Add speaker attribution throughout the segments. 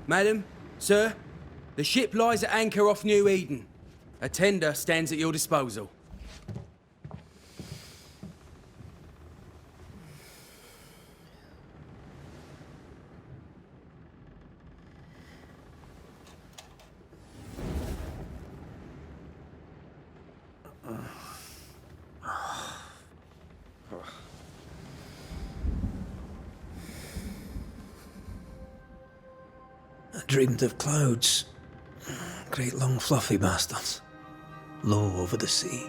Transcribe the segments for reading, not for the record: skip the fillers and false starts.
Speaker 1: Madam, sir, the ship lies at anchor off New Eden. A tender stands at your disposal.
Speaker 2: I dreamed of clouds. Great long fluffy bastards. Low over the sea.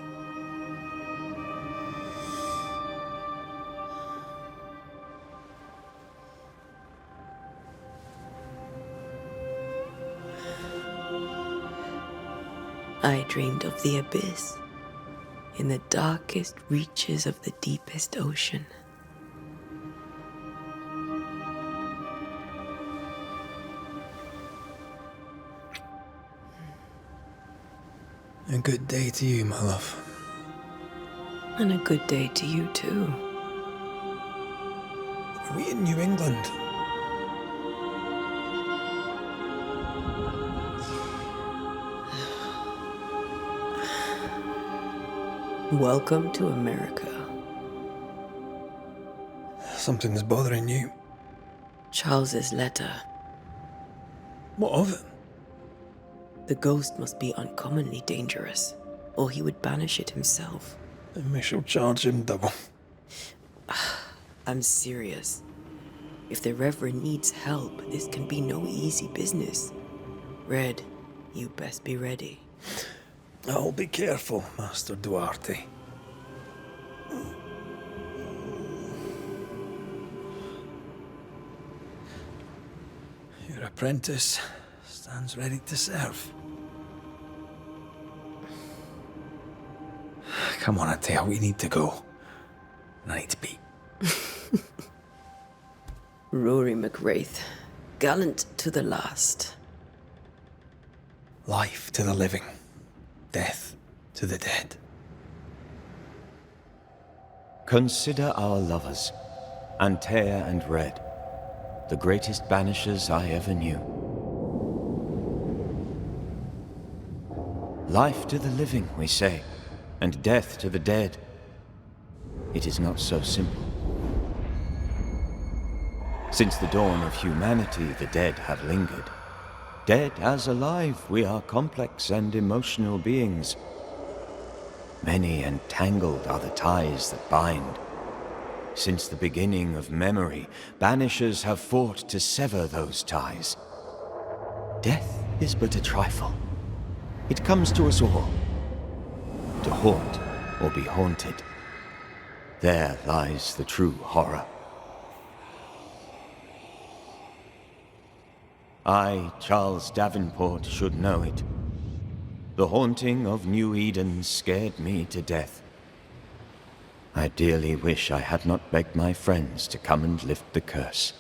Speaker 3: I dreamed of the abyss, in the darkest reaches of the deepest ocean.
Speaker 2: A good day to you, my love.
Speaker 3: And a good day to you too.
Speaker 2: Are we in New England?
Speaker 3: Welcome to America.
Speaker 2: Something's bothering you.
Speaker 3: Charles's letter.
Speaker 2: What of it?
Speaker 3: The ghost must be uncommonly dangerous, or he would banish it himself.
Speaker 2: Then we shall charge him double.
Speaker 3: I'm serious. If the Reverend needs help, this can be no easy business. Red, you best be ready.
Speaker 2: I'll be careful, Master Duarte. Your apprentice stands ready to serve. Come on, Antea, we need to go. I need to pee.
Speaker 3: Rory McWraith, gallant to the last.
Speaker 2: Life to the living, death to the dead.
Speaker 4: Consider our lovers, Antea and Red, the greatest banishers I ever knew. Life to the living, we say, and death to the dead. It is not so simple. Since the dawn of humanity, the dead have lingered. Dead as alive, we are complex and emotional beings. Many and tangled are the ties that bind. Since the beginning of memory, banishers have fought to sever those ties. Death is but a trifle. It comes to us all. To haunt or be haunted. There lies the true horror. I, Charles Davenport, should know it. The haunting of New Eden scared me to death. I dearly wish I had not begged my friends to come and lift the curse.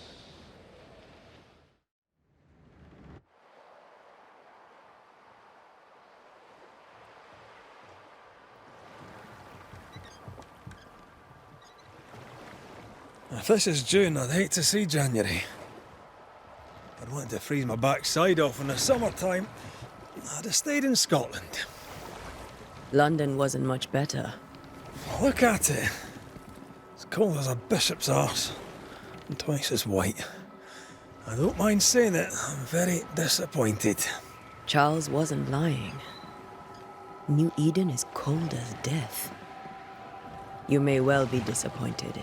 Speaker 2: If this is June, I'd hate to see January. I'd wanted to freeze my backside off in the summertime. I'd have stayed in Scotland.
Speaker 3: London wasn't much better.
Speaker 2: Look at it. As cold as a bishop's arse, and twice as white. I don't mind saying it, I'm very disappointed.
Speaker 3: Charles wasn't lying. New Eden is cold as death. You may well be disappointed.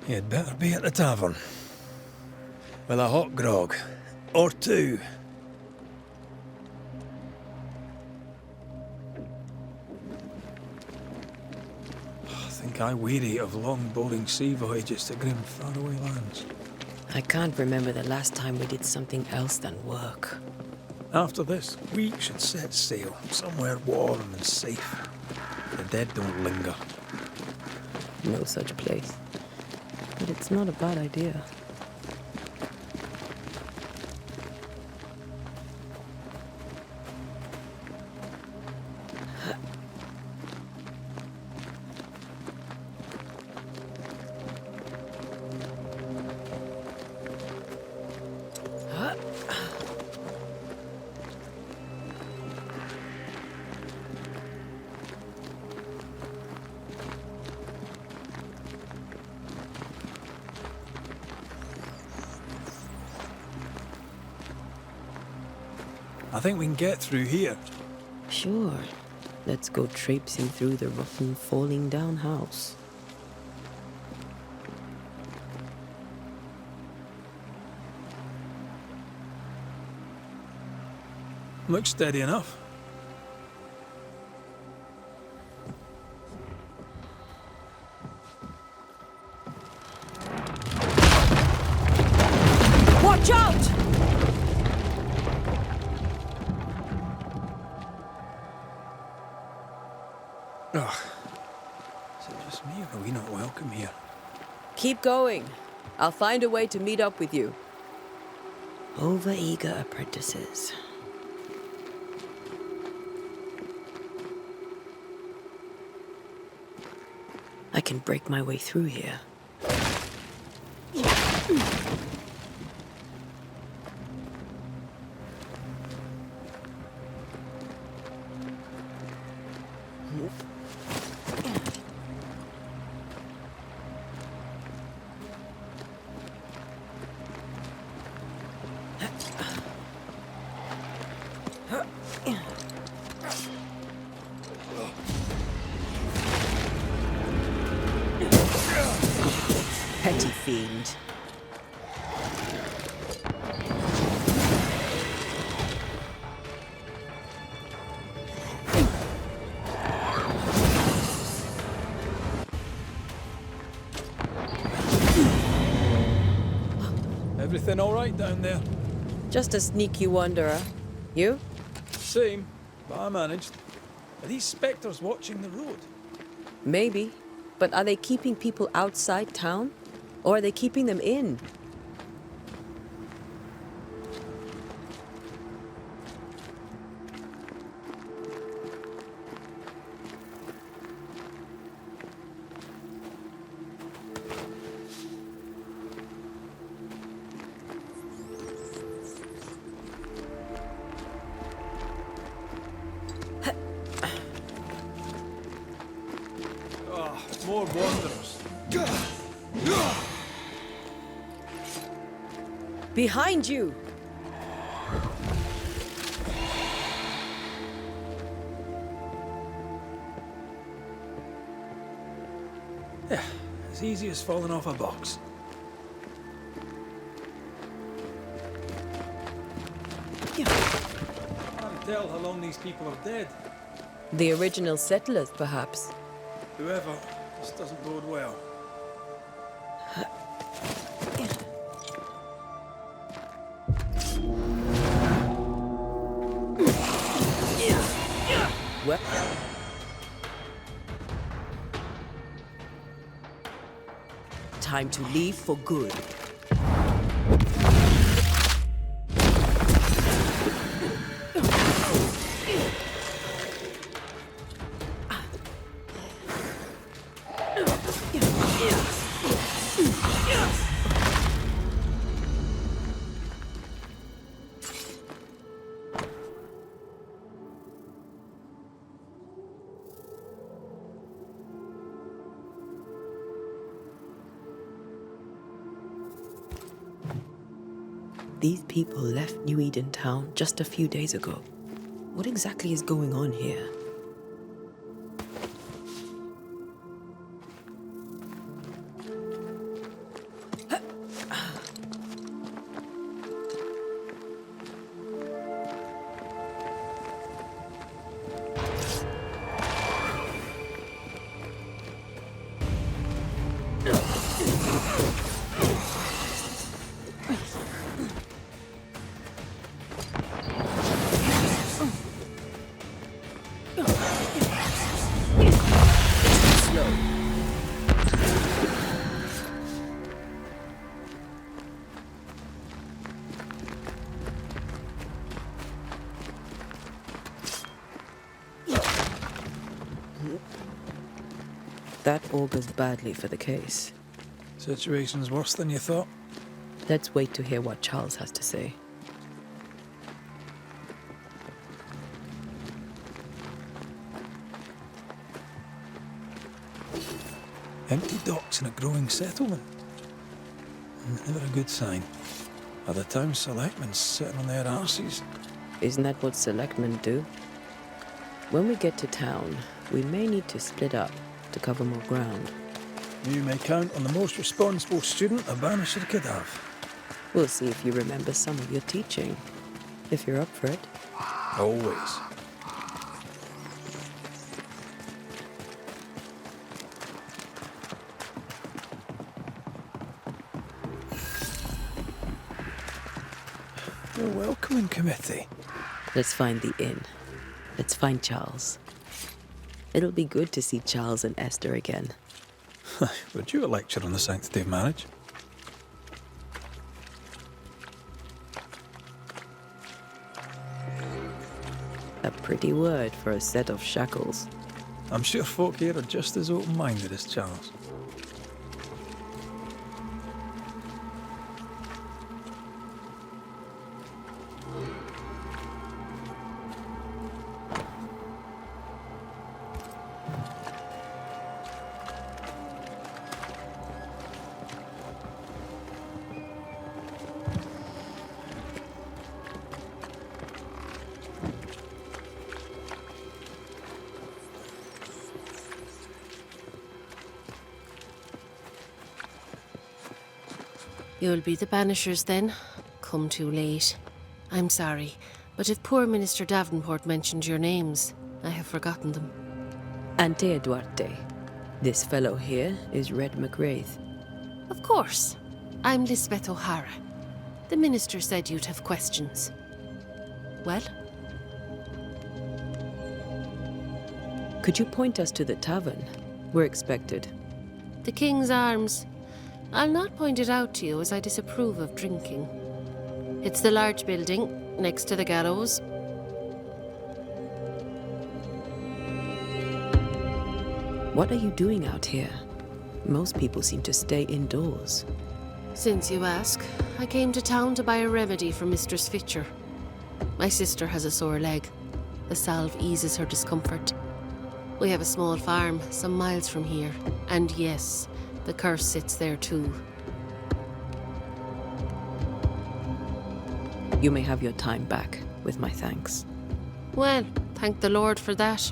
Speaker 2: You'd better be at the tavern. With a hot grog. Or two. I think I weary of long, boring sea voyages to grim, faraway lands.
Speaker 3: I can't remember the last time we did something else than work.
Speaker 2: After this, we should set sail somewhere warm and safe. The dead don't linger.
Speaker 3: No such place. But it's not a bad idea.
Speaker 2: I think we can get through here.
Speaker 3: Sure. Let's go traipsing through the rotten, falling down house.
Speaker 2: Looks steady enough.
Speaker 3: Watch out!
Speaker 2: Ugh. Is it just me, or are we not welcome here?
Speaker 3: Keep going. I'll find a way to meet up with you. Over-eager apprentices. I can break my way through here. Petty fiend.
Speaker 2: Everything all right down there?
Speaker 3: Just a sneaky wanderer. You?
Speaker 2: Same, but I managed. Are these spectres watching the road?
Speaker 3: Maybe. But are they keeping people outside town? Or are they keeping them in?
Speaker 2: More wanderers.
Speaker 3: Behind you!
Speaker 2: Yeah, as easy as falling off a box. Can't tell how long these people are dead.
Speaker 3: The original settlers, perhaps.
Speaker 2: Whoever, this doesn't bode well.
Speaker 3: Well, time to leave for good. These people left New Eden Town just a few days ago. What exactly is going on here? That augurs badly for the case.
Speaker 2: Situation's worse than you thought.
Speaker 3: Let's wait to hear what Charles has to say.
Speaker 2: Empty docks in a growing settlement. Never a good sign. Are the town selectmen sitting on their arses?
Speaker 3: Isn't that what selectmen do? When we get to town, we may need to split up to cover more ground.
Speaker 2: You may count on the most responsible student a Banisher could have.
Speaker 3: We'll see if you remember some of your teaching, if you're up for it.
Speaker 2: Always. The welcoming committee.
Speaker 3: Let's find the inn. Let's find Charles. It'll be good to see Charles and Esther again.
Speaker 2: Would you a lecture on the sanctity of marriage?
Speaker 3: A pretty word for a set of shackles.
Speaker 2: I'm sure folk here are just as open-minded as Charles.
Speaker 5: You'll be the Banishers then? Come too late. I'm sorry, but if poor Minister Davenport mentioned your names, I have forgotten them.
Speaker 3: Antea Duarte. This fellow here is Red McRaith.
Speaker 5: Of course. I'm Lisbeth O'Hara. The Minister said you'd have questions. Well?
Speaker 3: Could you point us to the tavern? We're expected.
Speaker 5: The King's Arms. I'll not point it out to you as I disapprove of drinking. It's the large building, next to the gallows.
Speaker 3: What are you doing out here? Most people seem to stay indoors.
Speaker 5: Since you ask, I came to town to buy a remedy for Mistress Fitcher. My sister has a sore leg. The salve eases her discomfort. We have a small farm some miles from here, and yes, the curse sits there too.
Speaker 3: You may have your time back, with my thanks.
Speaker 5: Well, thank the Lord for that.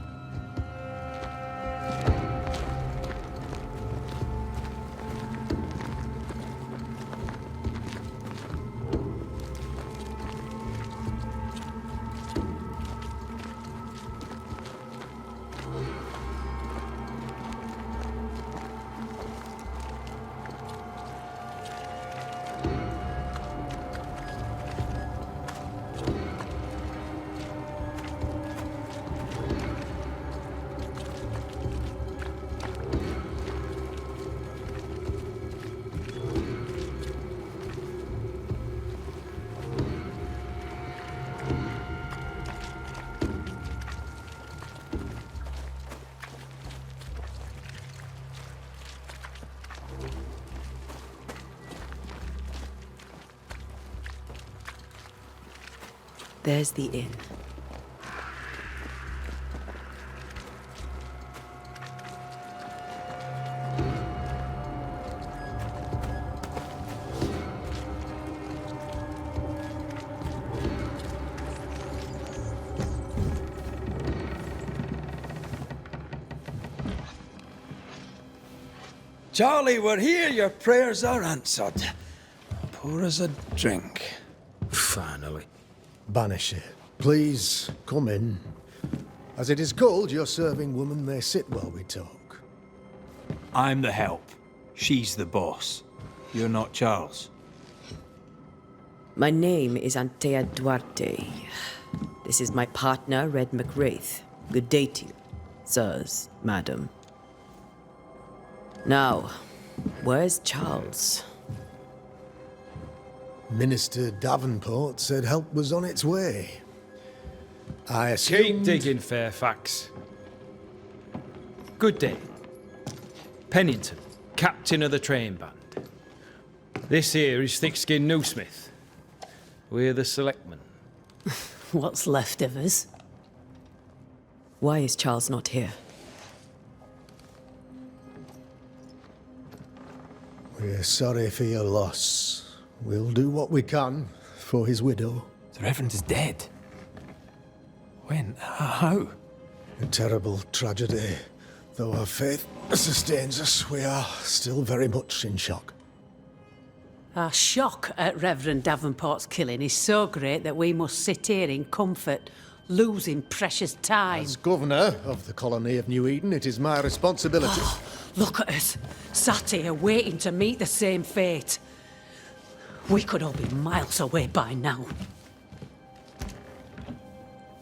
Speaker 3: There's the inn.
Speaker 2: Charlie, we're here. Your prayers are answered. Pour us a drink.
Speaker 1: Finally.
Speaker 6: Banisher, please come in. As it is cold, your serving woman may sit while we talk.
Speaker 2: I'm the help. She's the boss. You're not Charles.
Speaker 3: My name is Antea Duarte. This is my partner, Red McRaith. Good day to you, sirs, madam. Now, where's Charles?
Speaker 6: Minister Davenport said help was on its way. I assumed...
Speaker 7: Keep digging, Fairefax. Good day. Pennington, captain of the train band. This here is Thickskin Newsmith. We're the selectmen.
Speaker 8: What's left of us?
Speaker 3: Why is Charles not here?
Speaker 6: We're sorry for your loss. We'll do what we can for his widow.
Speaker 2: The Reverend is dead. When? How?
Speaker 6: A terrible tragedy. Though our faith sustains us, we are still very much in shock.
Speaker 8: Our shock at Reverend Davenport's killing is so great that we must sit here in comfort, losing precious time.
Speaker 6: As governor of the colony of New Eden, it is my responsibility.
Speaker 8: Look at us, sat here waiting to meet the same fate. We could all be miles away by now.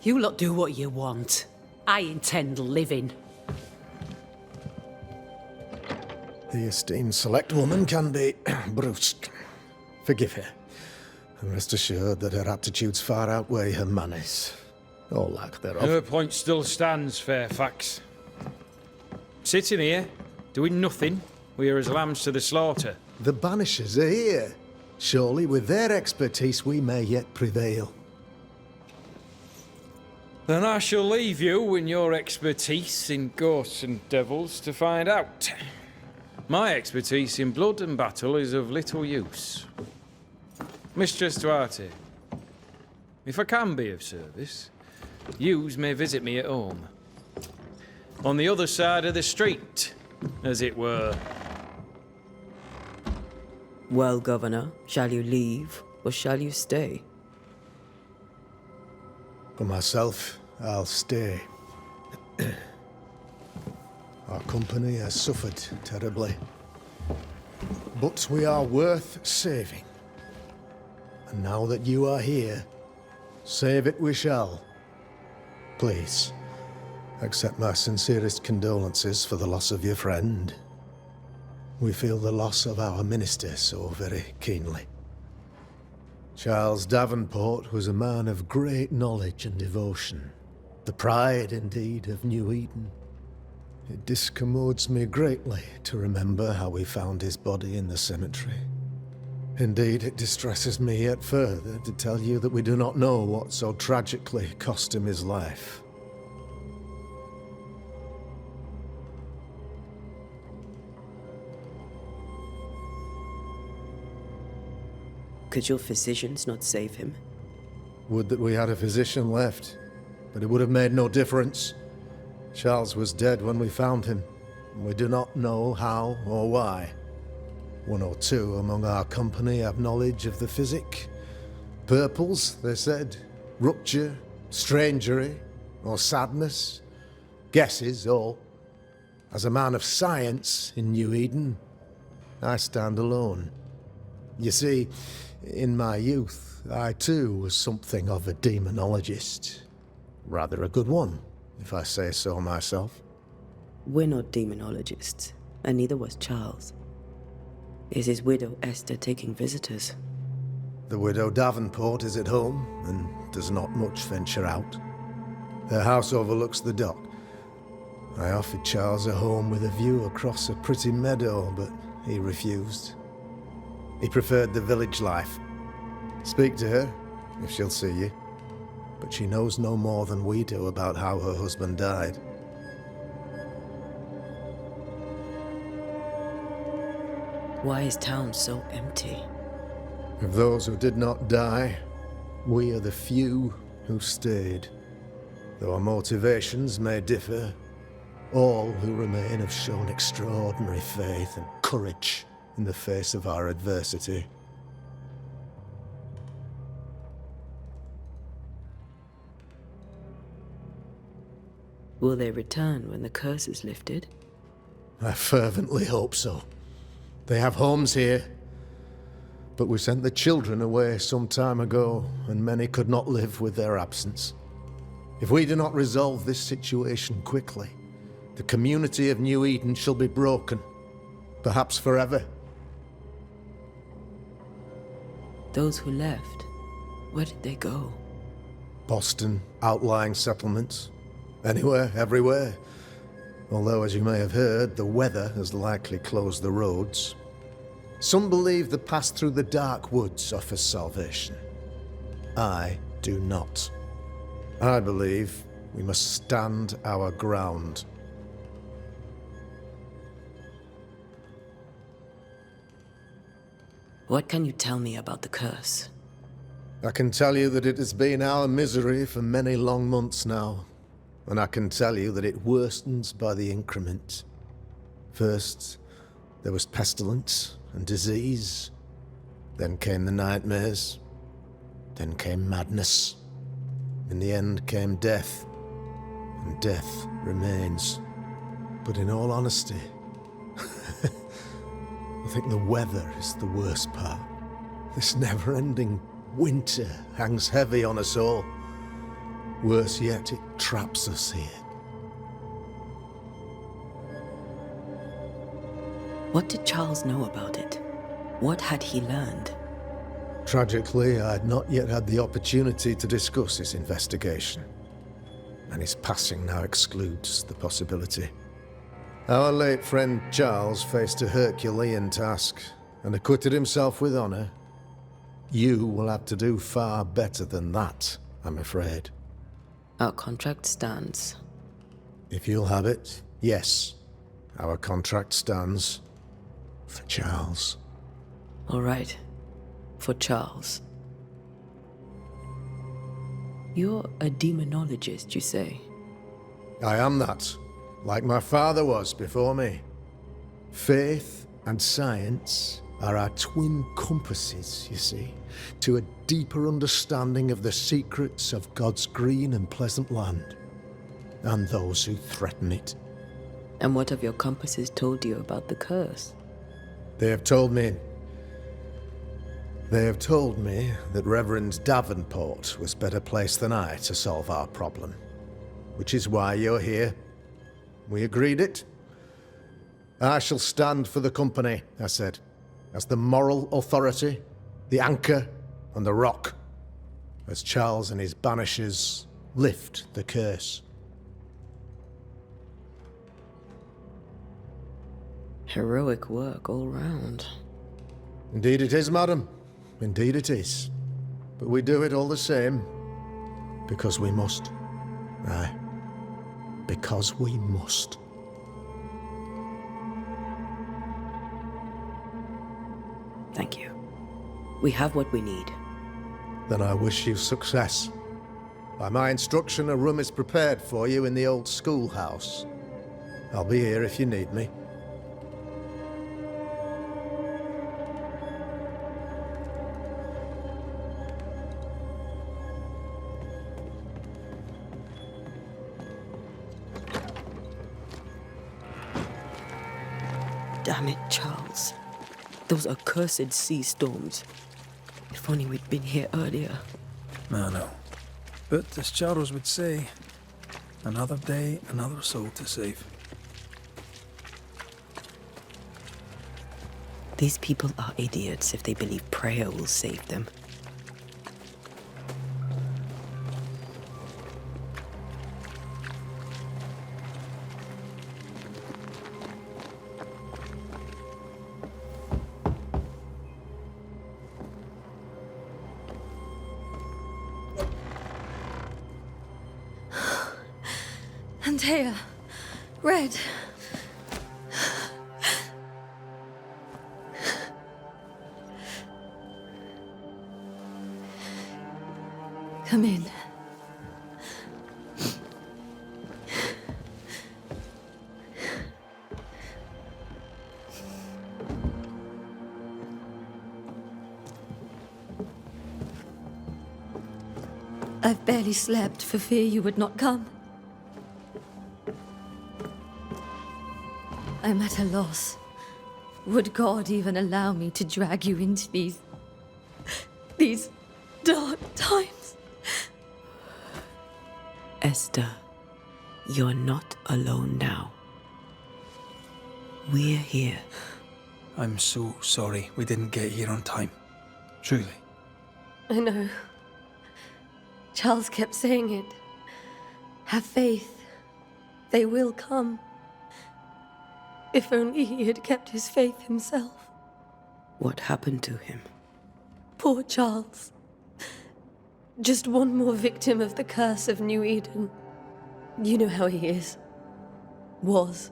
Speaker 8: You lot do what you want. I intend living.
Speaker 6: The esteemed select woman can be brusque. Forgive her, and rest assured that her aptitudes far outweigh her manners, or lack thereof.
Speaker 7: Her point still stands, Fairefax. Sitting here, doing nothing, we are as lambs to the slaughter.
Speaker 6: The Banishers are here. Surely, with their expertise, we may yet prevail.
Speaker 7: Then I shall leave you and your expertise in ghosts and devils to find out. My expertise in blood and battle is of little use. Mistress Duarte, if I can be of service, yous may visit me at home. On the other side of the street, as it were.
Speaker 3: Well, Governor, shall you leave or shall you stay?
Speaker 6: For myself, I'll stay. Our company has suffered terribly. But we are worth saving. And now that you are here, save it we shall. Please, accept my sincerest condolences for the loss of your friend. We feel the loss of our minister so very keenly. Charles Davenport was a man of great knowledge and devotion. The pride, indeed, of New Eden. It discommodes me greatly to remember how we found his body in the cemetery. Indeed, it distresses me yet further to tell you that we do not know what so tragically cost him his life.
Speaker 3: Could your physicians not save him?
Speaker 6: Would that we had a physician left, but it would have made no difference. Charles was dead when we found him, and we do not know how or why. One or two among our company have knowledge of the physic. Purples, they said, rupture, strangery, or sadness. Guesses, all. As a man of science in New Eden, I stand alone. You see, in my youth, I too was something of a demonologist. Rather a good one, if I say so myself.
Speaker 3: We're not demonologists, and neither was Charles. Is his widow Esther taking visitors?
Speaker 6: The widow Davenport is at home, and does not much venture out. Their house overlooks the dock. I offered Charles a home with a view across a pretty meadow, but he refused. He preferred the village life. Speak to her, if she'll see you. But she knows no more than we do about how her husband died.
Speaker 3: Why is town so empty?
Speaker 6: Of those who did not die, we are the few who stayed. Though our motivations may differ, all who remain have shown extraordinary faith and courage in the face of our adversity.
Speaker 3: Will they return when the curse is lifted?
Speaker 6: I fervently hope so. They have homes here, but we sent the children away some time ago, and many could not live with their absence. If we do not resolve this situation quickly, the community of New Eden shall be broken, perhaps forever.
Speaker 3: Those who left, where did they go?
Speaker 6: Boston, outlying settlements. Anywhere, everywhere. Although, as you may have heard, the weather has likely closed the roads. Some believe the path through the dark woods offers salvation. I do not. I believe we must stand our ground.
Speaker 3: What can you tell me about the curse?
Speaker 6: I can tell you that it has been our misery for many long months now, and I can tell you that it worstens by the increment. First, there was pestilence and disease. Then came the nightmares. Then came madness. In the end came death, and death remains. But in all honesty, I think the weather is the worst part. This never-ending winter hangs heavy on us all. Worse yet, it traps us here.
Speaker 3: What did Charles know about it? What had he learned?
Speaker 6: Tragically, I had not yet had the opportunity to discuss his investigation, and his passing now excludes the possibility. Our late friend Charles faced a Herculean task and acquitted himself with honor. You will have to do far better than that, I'm afraid.
Speaker 3: Our contract stands.
Speaker 6: If you'll have it, yes. Our contract stands for Charles.
Speaker 3: All right. For Charles. You're a demonologist, you say?
Speaker 6: I am that, like my father was before me. Faith and science are our twin compasses, you see, to a deeper understanding of the secrets of God's green and pleasant land, and those who threaten it.
Speaker 3: And what have your compasses told you about the curse?
Speaker 6: They have told me that Reverend Davenport was better placed than I to solve our problem, which is why you're here. We agreed it. I shall stand for the company, I said, as the moral authority, the anchor, and the rock, as Charles and his Banishers lift the curse.
Speaker 3: Heroic work all round.
Speaker 6: Indeed it is, madam. Indeed it is. But we do it all the same, because we must. Aye. Because we must.
Speaker 3: Thank you. We have what we need.
Speaker 6: Then I wish you success. By my instruction, a room is prepared for you in the old schoolhouse. I'll be here if you need me.
Speaker 3: Damn it, Charles. Those accursed sea storms. If only we'd been here earlier.
Speaker 2: I know. But as Charles would say, another day, another soul to save.
Speaker 3: These people are idiots if they believe prayer will save them.
Speaker 9: Antea, Red. Come in. I've barely slept for fear you would not come. I'm at a loss. Would God even allow me to drag you into these dark times?
Speaker 3: Esther, you're not alone now. We're here.
Speaker 2: I'm so sorry we didn't get here on time. Truly.
Speaker 9: I know. Charles kept saying it. Have faith. They will come. If only he had kept his faith himself.
Speaker 3: What happened to him?
Speaker 9: Poor Charles. Just one more victim of the curse of New Eden. You know how he is. Was.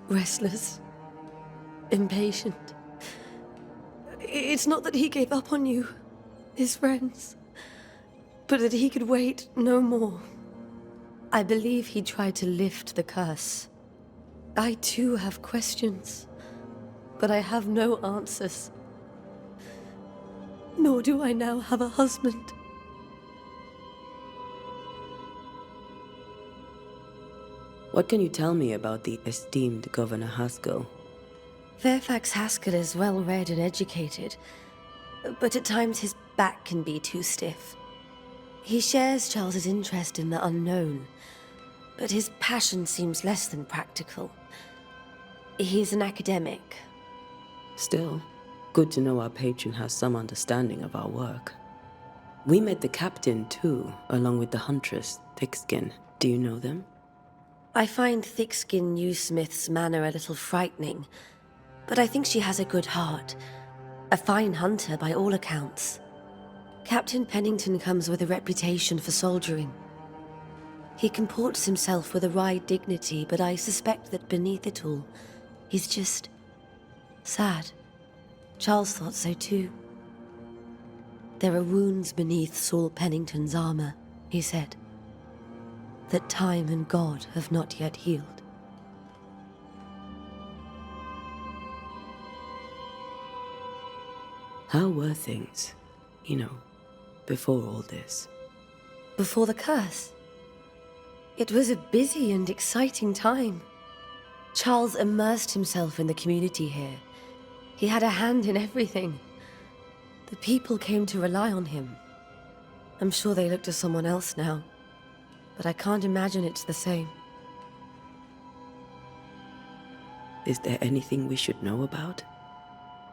Speaker 9: Restless. Impatient. It's not that he gave up on you, his friends, but that he could wait no more. I believe he tried to lift the curse. I too have questions, but I have no answers. Nor do I now have a husband.
Speaker 3: What can you tell me about the esteemed Governor Haskell?
Speaker 9: Fairefax Haskell is well read and educated, but at times his back can be too stiff. He shares Charles's interest in the unknown, but his passion seems less than practical. He's an academic.
Speaker 3: Still, good to know our patron has some understanding of our work. We met the captain too, along with the huntress, Thickskin. Do you know them?
Speaker 9: I find Thickskin Newsmith's manner a little frightening, but I think she has a good heart. A fine hunter by all accounts. Captain Pennington comes with a reputation for soldiering. He comports himself with a wry dignity, but I suspect that beneath it all, he's just sad. Charles thought so too. There are wounds beneath Saul Pennington's armor, he said, that time and God have not yet healed.
Speaker 3: How were things, before all this?
Speaker 9: Before the curse? It was a busy and exciting time. Charles immersed himself in the community here. He had a hand in everything. The people came to rely on him. I'm sure they look to someone else now, but I can't imagine it's the same.
Speaker 3: Is there anything we should know about?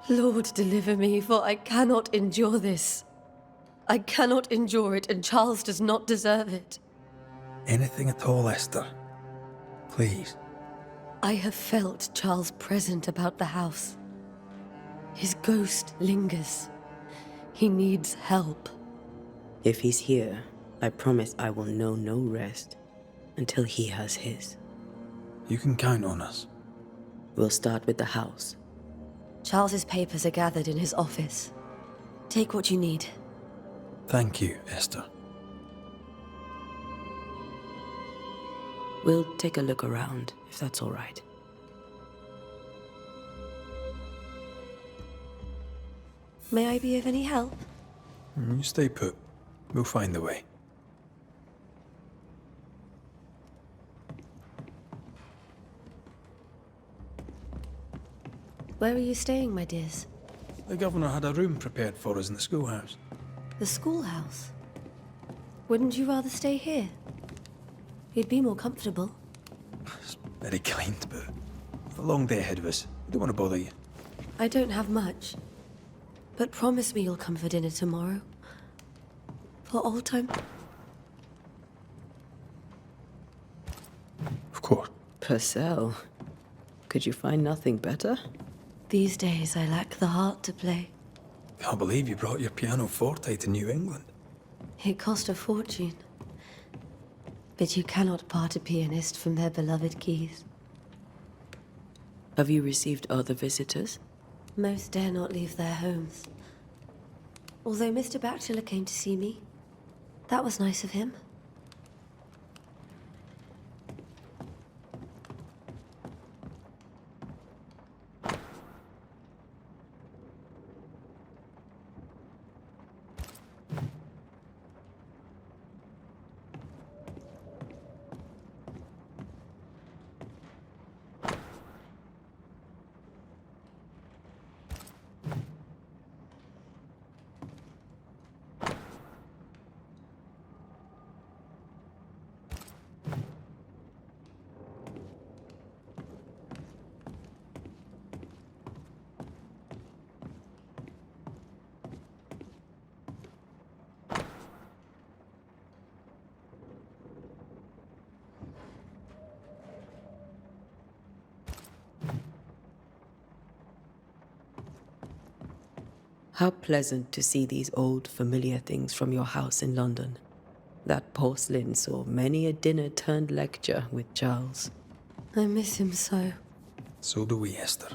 Speaker 9: Lord, deliver me, for I cannot endure this. I cannot endure it, and Charles does not deserve it.
Speaker 2: Anything at all, Esther. Please.
Speaker 9: I have felt Charles present about the house. His ghost lingers. He needs help.
Speaker 3: If he's here, I promise I will know no rest until he has his.
Speaker 2: You can count on us.
Speaker 3: We'll start with the house.
Speaker 9: Charles's papers are gathered in his office. Take what you need.
Speaker 2: Thank you, Esther.
Speaker 3: We'll take a look around, if that's all right.
Speaker 9: May I be of any help?
Speaker 2: You stay put. We'll find the way.
Speaker 9: Where are you staying, my dears?
Speaker 2: The governor had a room prepared for us in the schoolhouse.
Speaker 9: The schoolhouse? Wouldn't you rather stay here? You'd be more comfortable.
Speaker 2: It's very kind, but we've a long day ahead of us. I don't want to bother you.
Speaker 9: I don't have much. But promise me you'll come for dinner tomorrow. For old time.
Speaker 2: Of course.
Speaker 3: Purcell, could you find nothing better?
Speaker 9: These days I lack the heart to play.
Speaker 2: Can't believe you brought your pianoforte to New England.
Speaker 9: It cost a fortune. But you cannot part a pianist from their beloved keys.
Speaker 3: Have you received other visitors?
Speaker 9: Most dare not leave their homes. Although Mr. Bachelor came to see me. That was nice of him.
Speaker 3: How pleasant to see these old familiar things from your house in London. That porcelain saw many a dinner-turned-lecture with Charles.
Speaker 9: I miss him so.
Speaker 2: So do we, Esther.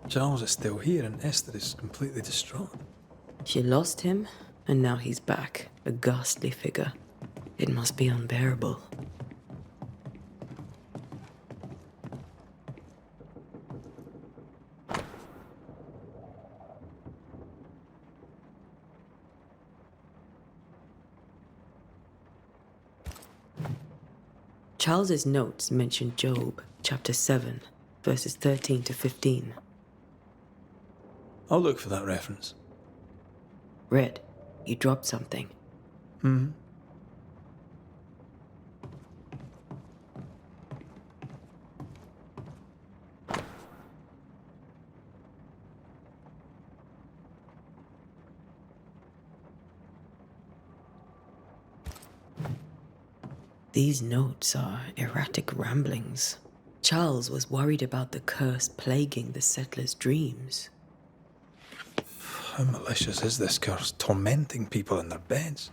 Speaker 2: Charles is still here and Esther is completely distraught.
Speaker 3: She lost him, and now he's back, a ghastly figure. It must be unbearable. Charles's notes mention Job, chapter 7, verses 13 to 15.
Speaker 2: I'll look for that reference.
Speaker 3: Red, you dropped something. These notes are erratic ramblings. Charles was worried about the curse plaguing the settlers' dreams.
Speaker 2: How malicious is this curse, tormenting people in their beds?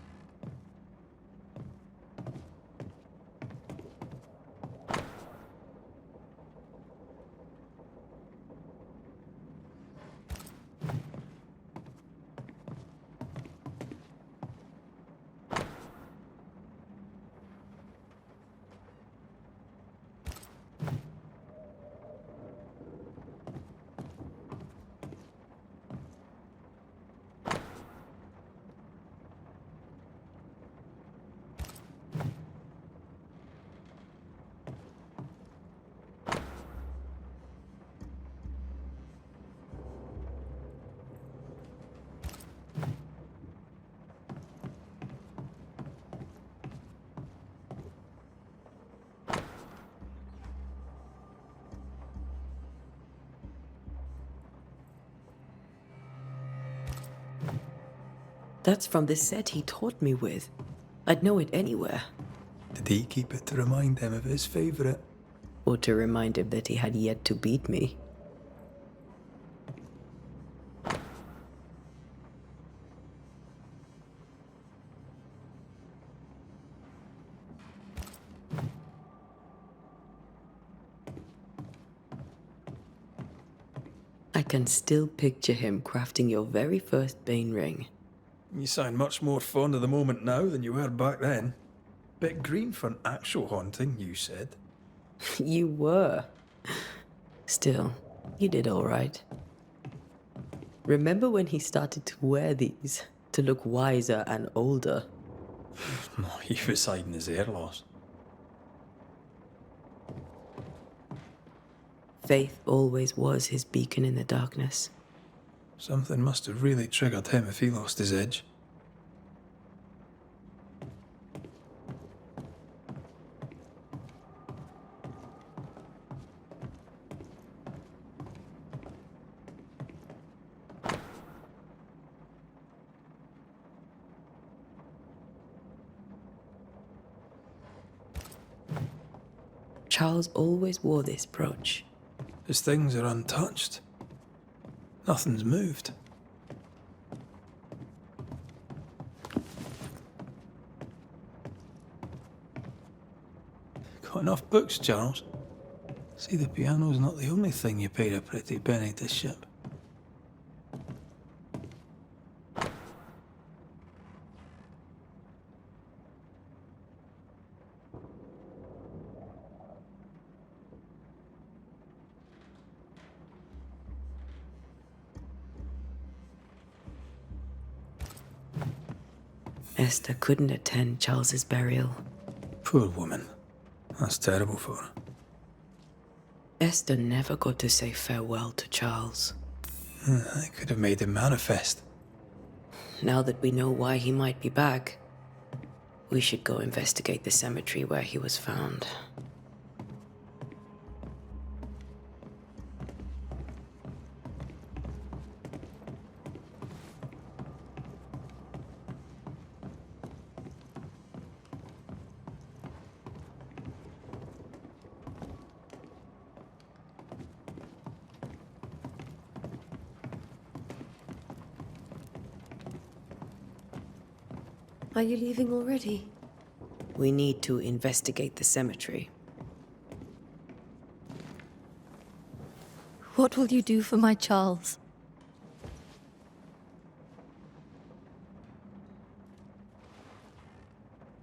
Speaker 3: That's from the set he taught me with. I'd know it anywhere.
Speaker 2: Did he keep it to remind him of his favourite?
Speaker 3: Or to remind him that he had yet to beat me. I can still picture him crafting your very first Bane ring.
Speaker 2: You sound much more fond of the moment now than you were back then. Bit green for an actual haunting, you said.
Speaker 3: You were. Still, you did all right. Remember when he started to wear these to look wiser and older?
Speaker 2: He was hiding his hair loss.
Speaker 3: Faith always was his beacon in the darkness.
Speaker 2: Something must have really triggered him if he lost his edge.
Speaker 3: Charles always wore this brooch.
Speaker 2: His things are untouched. Nothing's moved. Got enough books, Charles? See, the piano's not the only thing you paid a pretty penny to ship.
Speaker 3: Esther couldn't attend Charles's burial.
Speaker 2: Poor woman. That's terrible for her.
Speaker 3: Esther never got to say farewell to Charles.
Speaker 2: I could have made him manifest.
Speaker 3: Now that we know why he might be back, we should go investigate the cemetery where he was found.
Speaker 9: Are you leaving already?
Speaker 3: We need to investigate the cemetery.
Speaker 10: What will you do for my Charles?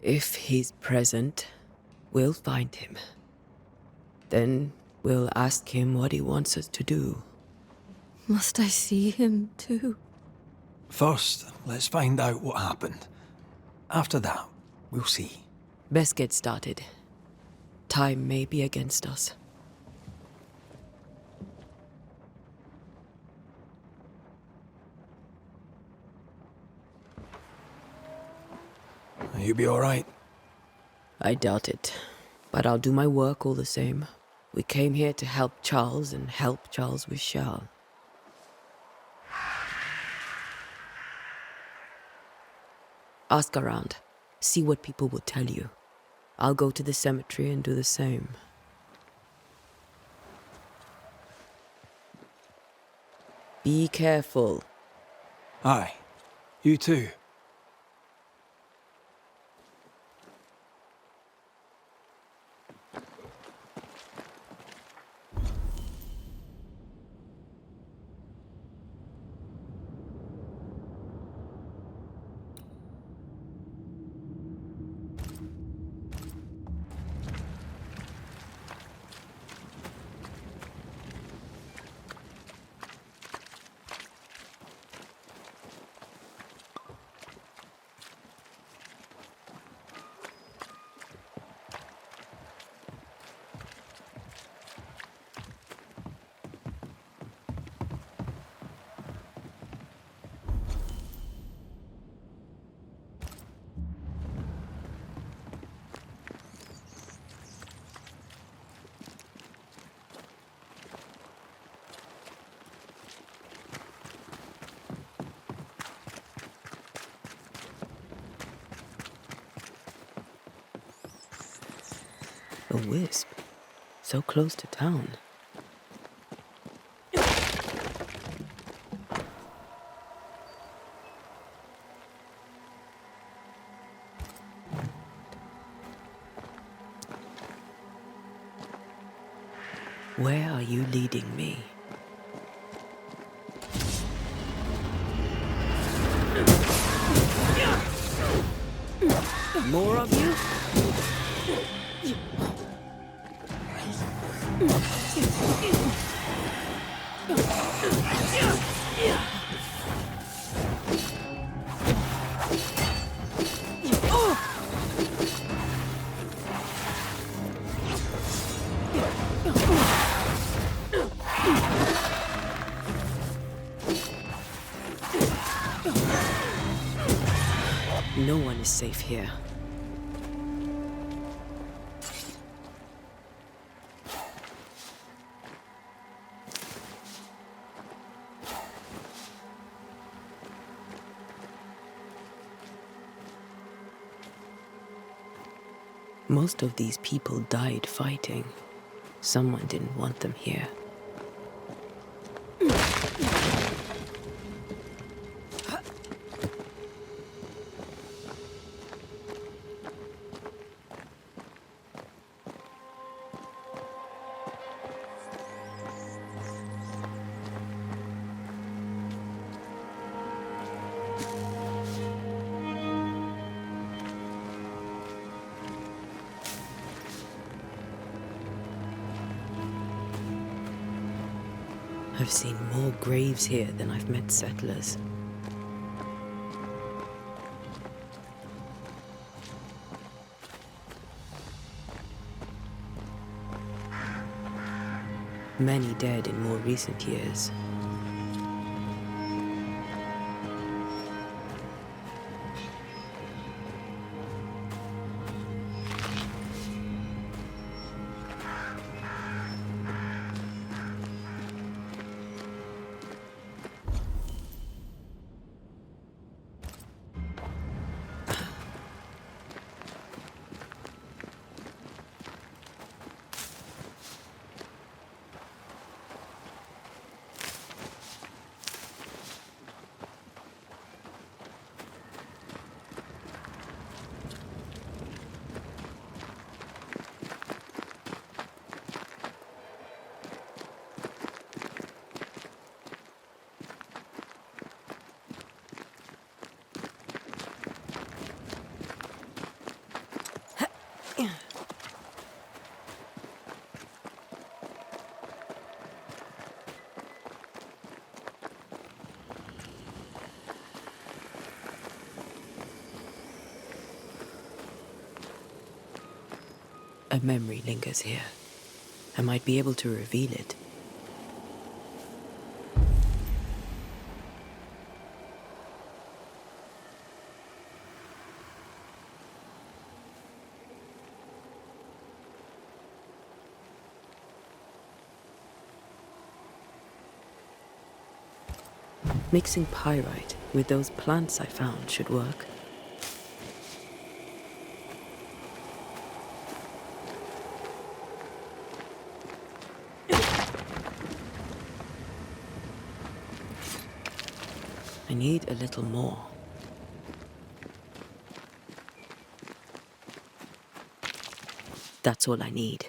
Speaker 3: If he's present, we'll find him. Then we'll ask him what he wants us to do.
Speaker 10: Must I see him too?
Speaker 2: First, let's find out what happened. After that, we'll see.
Speaker 3: Best get started. Time may be against us.
Speaker 2: You be all right?
Speaker 3: I doubt it, but I'll do my work all the same. We came here to help Charles, and help Charles we shall. Ask around. See what people will tell you. I'll go to the cemetery and do the same. Be careful.
Speaker 2: Aye. You too.
Speaker 3: A wisp. So close to town. Where are you leading me? More of you? No one is safe here. Most of these people died fighting. Someone didn't want them here. I've seen more graves here than I've met settlers. Many dead in more recent years. A memory lingers here. I might be able to reveal it. Mixing pyrite with those plants I found should work. I need a little more. That's all I need.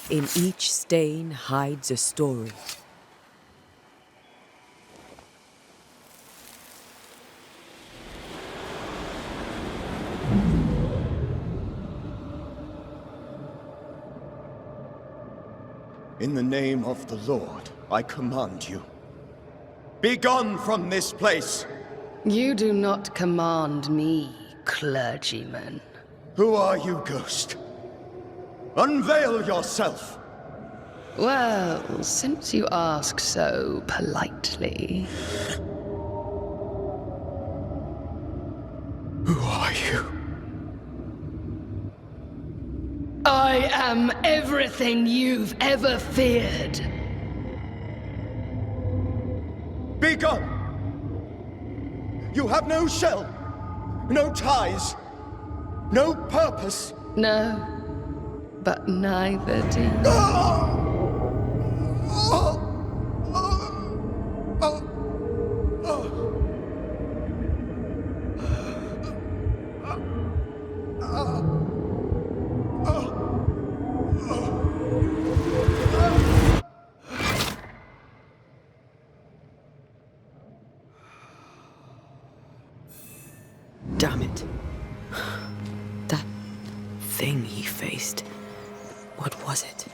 Speaker 3: In each stain hides a story.
Speaker 4: In the name of the Lord, I command you. Be gone from this place!
Speaker 11: You do not command me, clergyman.
Speaker 4: Who are you, ghost? Unveil yourself!
Speaker 11: Well, since you ask so politely...
Speaker 4: Who are you?
Speaker 11: I am everything you've ever feared.
Speaker 4: Be gone! You have no shell, no ties, no purpose.
Speaker 11: No, but neither do you.
Speaker 3: Damn it. That thing he faced. What was it?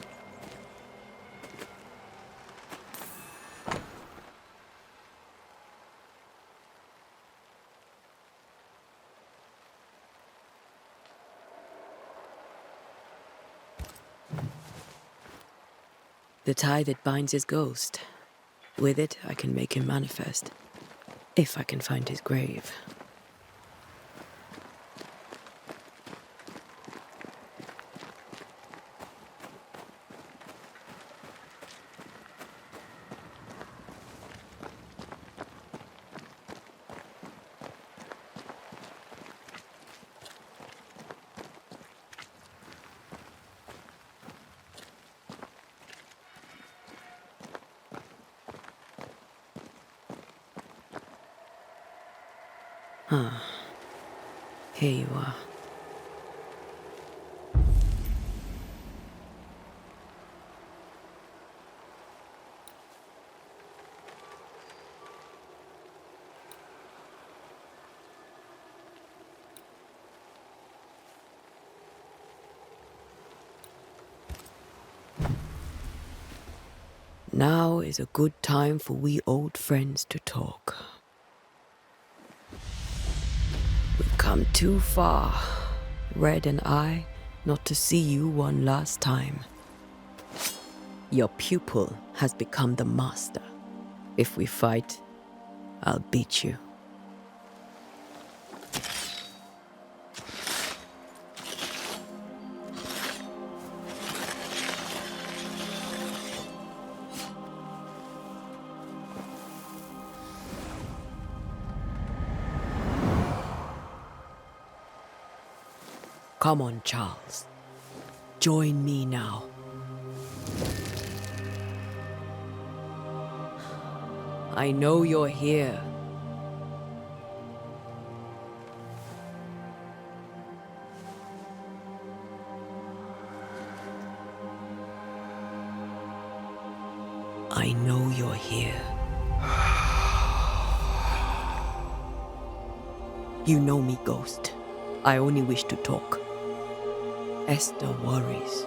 Speaker 3: The tie that binds his ghost. With it, I can make him manifest. If I can find his grave. Here you are. Now is a good time for we old friends to talk. We've come too far, Red and I, not to see you one last time. Your pupil has become the master. If we fight, I'll beat you. Come on, Charles. Join me now. I know you're here. I know you're here. You know me, Ghost. I only wish to talk. Esther worries.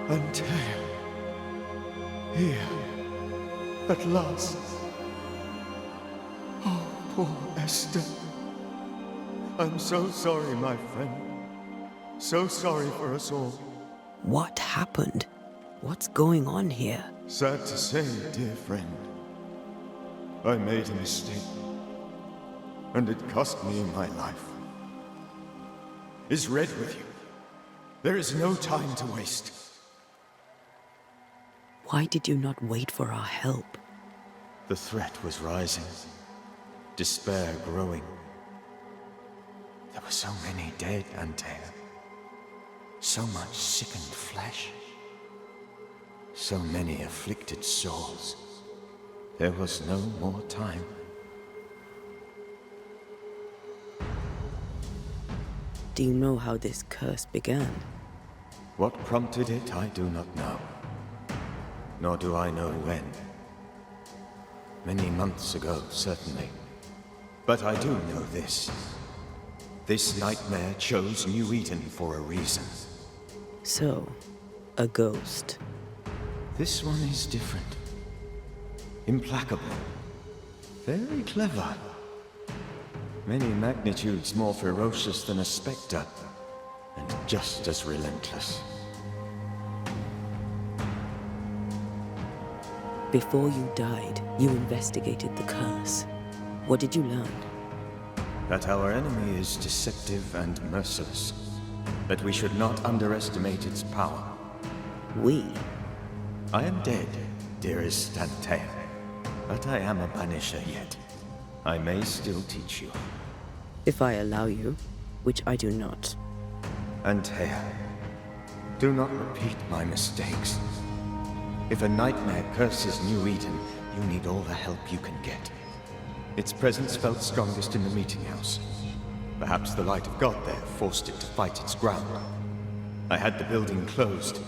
Speaker 4: Antea. Here. At last. Oh, poor Esther. I'm so sorry, my friend. So sorry for us all.
Speaker 3: What happened? What's going on here?
Speaker 4: Sad to say, dear friend. I made a mistake. And it cost me my life. Is Red with you? There is no time to waste.
Speaker 3: Why did you not wait for our help?
Speaker 4: The threat was rising. Despair growing. There were so many dead, Antea. So much sickened flesh. So many afflicted souls. There was no more time.
Speaker 3: Do you know how this curse began?
Speaker 4: What prompted it, I do not know. Nor do I know when. Many months ago, certainly. But I do know this. This nightmare chose New Eden for a reason.
Speaker 3: So, a ghost.
Speaker 4: This one is different. Implacable. Very clever. Many magnitudes more ferocious than a spectre, and just as relentless.
Speaker 3: Before you died, you investigated the curse. What did you learn?
Speaker 4: That our enemy is deceptive and merciless. That we should not underestimate its power.
Speaker 3: We?
Speaker 4: I am dead, dearest Antea. But I am a Banisher yet. I may still teach you.
Speaker 3: If I allow you, which I do not.
Speaker 4: Antea, do not repeat my mistakes. If a nightmare curses New Eden, you need all the help you can get. Its presence felt strongest in the meeting house. Perhaps the light of God there forced it to fight its ground. I had the building closed.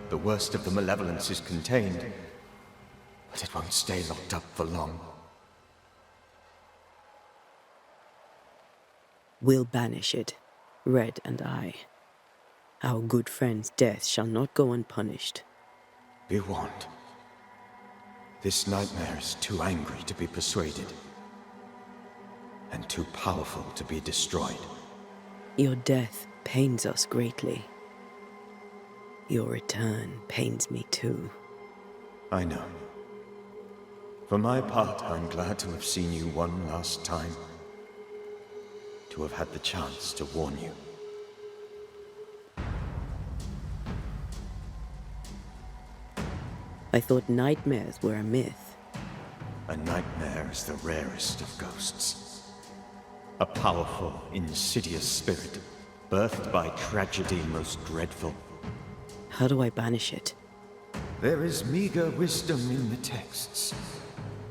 Speaker 4: The worst of the malevolence is contained, but it won't stay locked up for long.
Speaker 3: We'll banish it, Red and I. Our good friend's death shall not go unpunished.
Speaker 4: Be warned. This nightmare is too angry to be persuaded, and too powerful to be destroyed.
Speaker 3: Your death pains us greatly. Your return pains me too.
Speaker 4: I know. For my part, I'm glad to have seen you one last time. To have had the chance to warn you.
Speaker 3: I thought nightmares were a myth.
Speaker 4: A nightmare is the rarest of ghosts. A powerful, insidious spirit, birthed by tragedy most dreadful.
Speaker 3: How do I banish it?
Speaker 4: There is meager wisdom in the texts.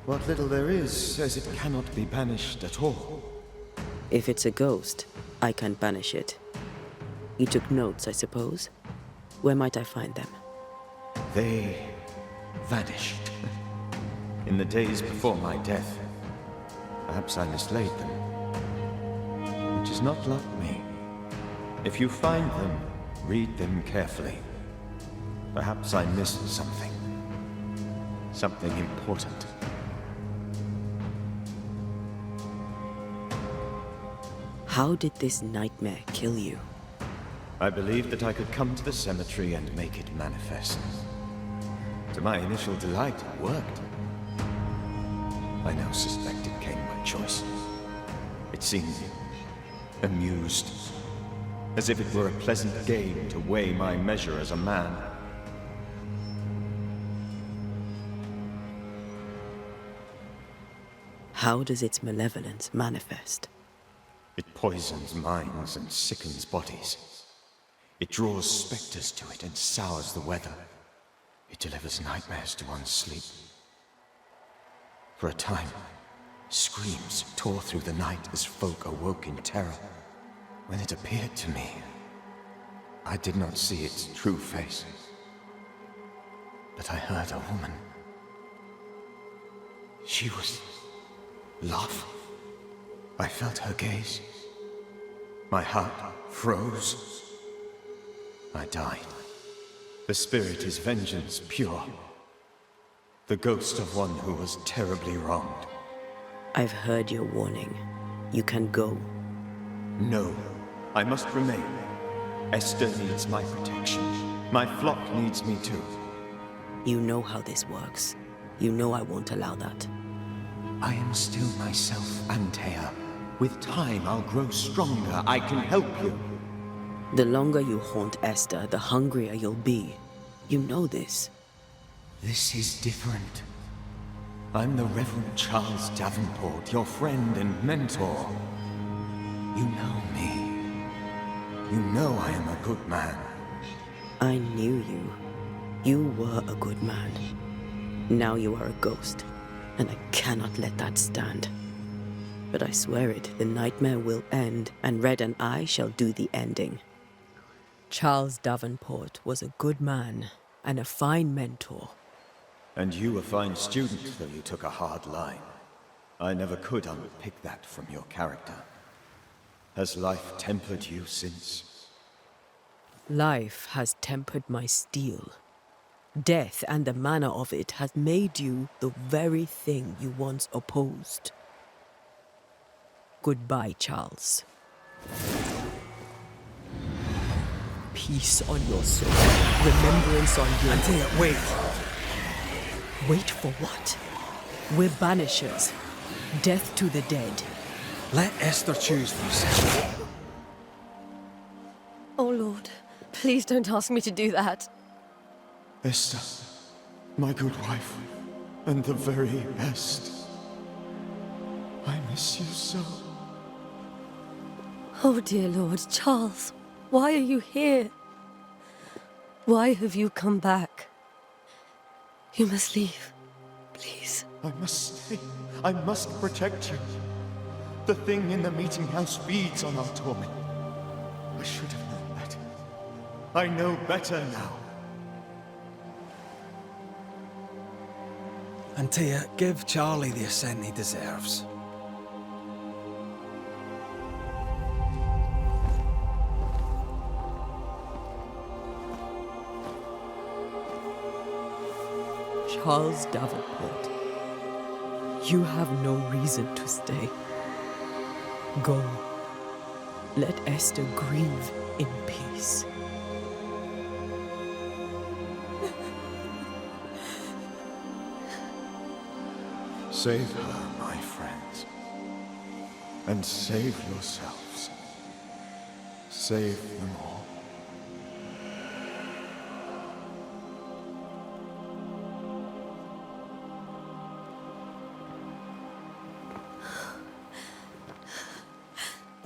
Speaker 4: What little there is says it cannot be banished at all.
Speaker 3: If it's a ghost, I can't banish it. You took notes, I suppose? Where might I find them?
Speaker 4: They vanished. In the days before my death. Perhaps I mislaid them. Which is not like me. If you find them, read them carefully. Perhaps I missed something. Something important.
Speaker 3: How did this nightmare kill you?
Speaker 4: I believed that I could come to the cemetery and make it manifest. To my initial delight, it worked. I now suspect it came by choice. It seemed amused, as if it were a pleasant game to weigh my measure as a man.
Speaker 3: How does its malevolence manifest?
Speaker 4: It poisons minds and sickens bodies. It draws specters to it and sours the weather. It delivers nightmares to one's sleep. For a time, screams tore through the night as folk awoke in terror. When it appeared to me, I did not see its true face. But I heard a woman. She was laughing. I felt her gaze. My heart froze. I died. The spirit is vengeance pure. The ghost of one who was terribly wronged.
Speaker 3: I've heard your warning. You can go.
Speaker 4: No, I must remain. Esther needs my protection. My flock needs me too.
Speaker 3: You know how this works. You know I won't allow that.
Speaker 4: I am still myself, Antea. With time, I'll grow stronger. I can help you.
Speaker 3: The longer you haunt Esther, the hungrier you'll be. You know this.
Speaker 4: This is different. I'm the Reverend Charles Davenport, your friend and mentor. You know me. You know I am a good man.
Speaker 3: I knew you. You were a good man. Now you are a ghost, and I cannot let that stand. But I swear it, the nightmare will end, and Red and I shall do the ending. Charles Davenport was a good man, and a fine mentor.
Speaker 4: And you a fine student, though you took a hard line. I never could unpick that from your character. Has life tempered you since?
Speaker 3: Life has tempered my steel. Death and the manner of it has made you the very thing you once opposed. Goodbye, Charles. Peace on your soul. Remembrance on your...
Speaker 2: Antea, wait!
Speaker 3: Wait for what? We're banishers. Death to the dead.
Speaker 2: Let Esther choose for herself.
Speaker 10: Oh, Lord. Please don't ask me to do that.
Speaker 4: Esther, my good wife, and the very best. I miss you so.
Speaker 10: Oh, dear Lord, Charles, why are you here? Why have you come back? You must leave, please.
Speaker 4: I must stay. I must protect you. The thing in the meeting house feeds on our torment. I should have known better. I know better now.
Speaker 2: Antea, give Charlie the ascent he deserves.
Speaker 3: Charles Davenport, you have no reason to stay. Go. Let Esther grieve in peace.
Speaker 4: Save her, my friends. And save yourselves. Save them all.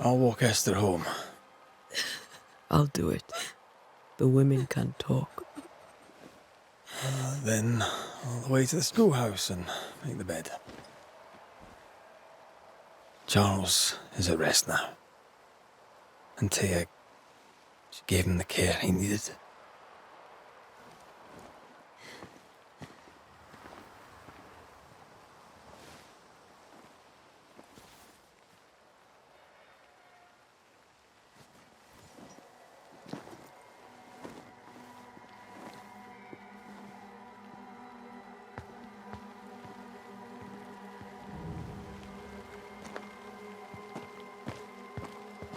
Speaker 2: I'll walk Esther home.
Speaker 3: I'll do it. The women can talk.
Speaker 2: Then all the way to the schoolhouse and make the bed. Charles is at rest now. Antea, she gave him the care he needed.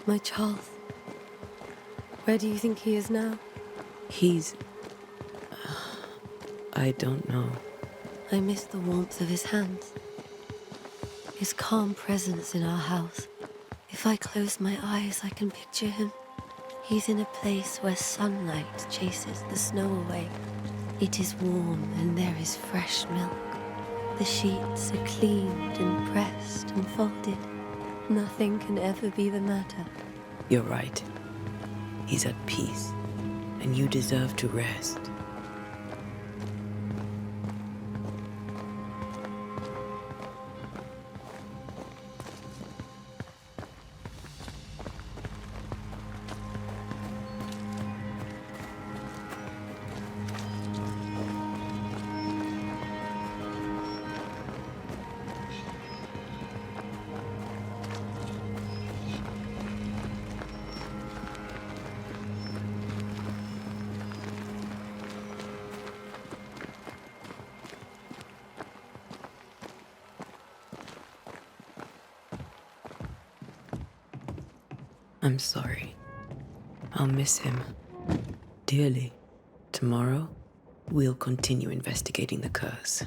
Speaker 10: My Charles. Where do you think he is now?
Speaker 3: He's... I don't know.
Speaker 10: I miss the warmth of his hands. His calm presence in our house. If I close my eyes, I can picture him. He's in a place where sunlight chases the snow away. It is warm and there is fresh milk. The sheets are cleaned and pressed and folded. Nothing can ever be the matter.
Speaker 3: You're right. He's at peace, and you deserve to rest. I'm sorry. I'll miss him dearly. Tomorrow, we'll continue investigating the curse.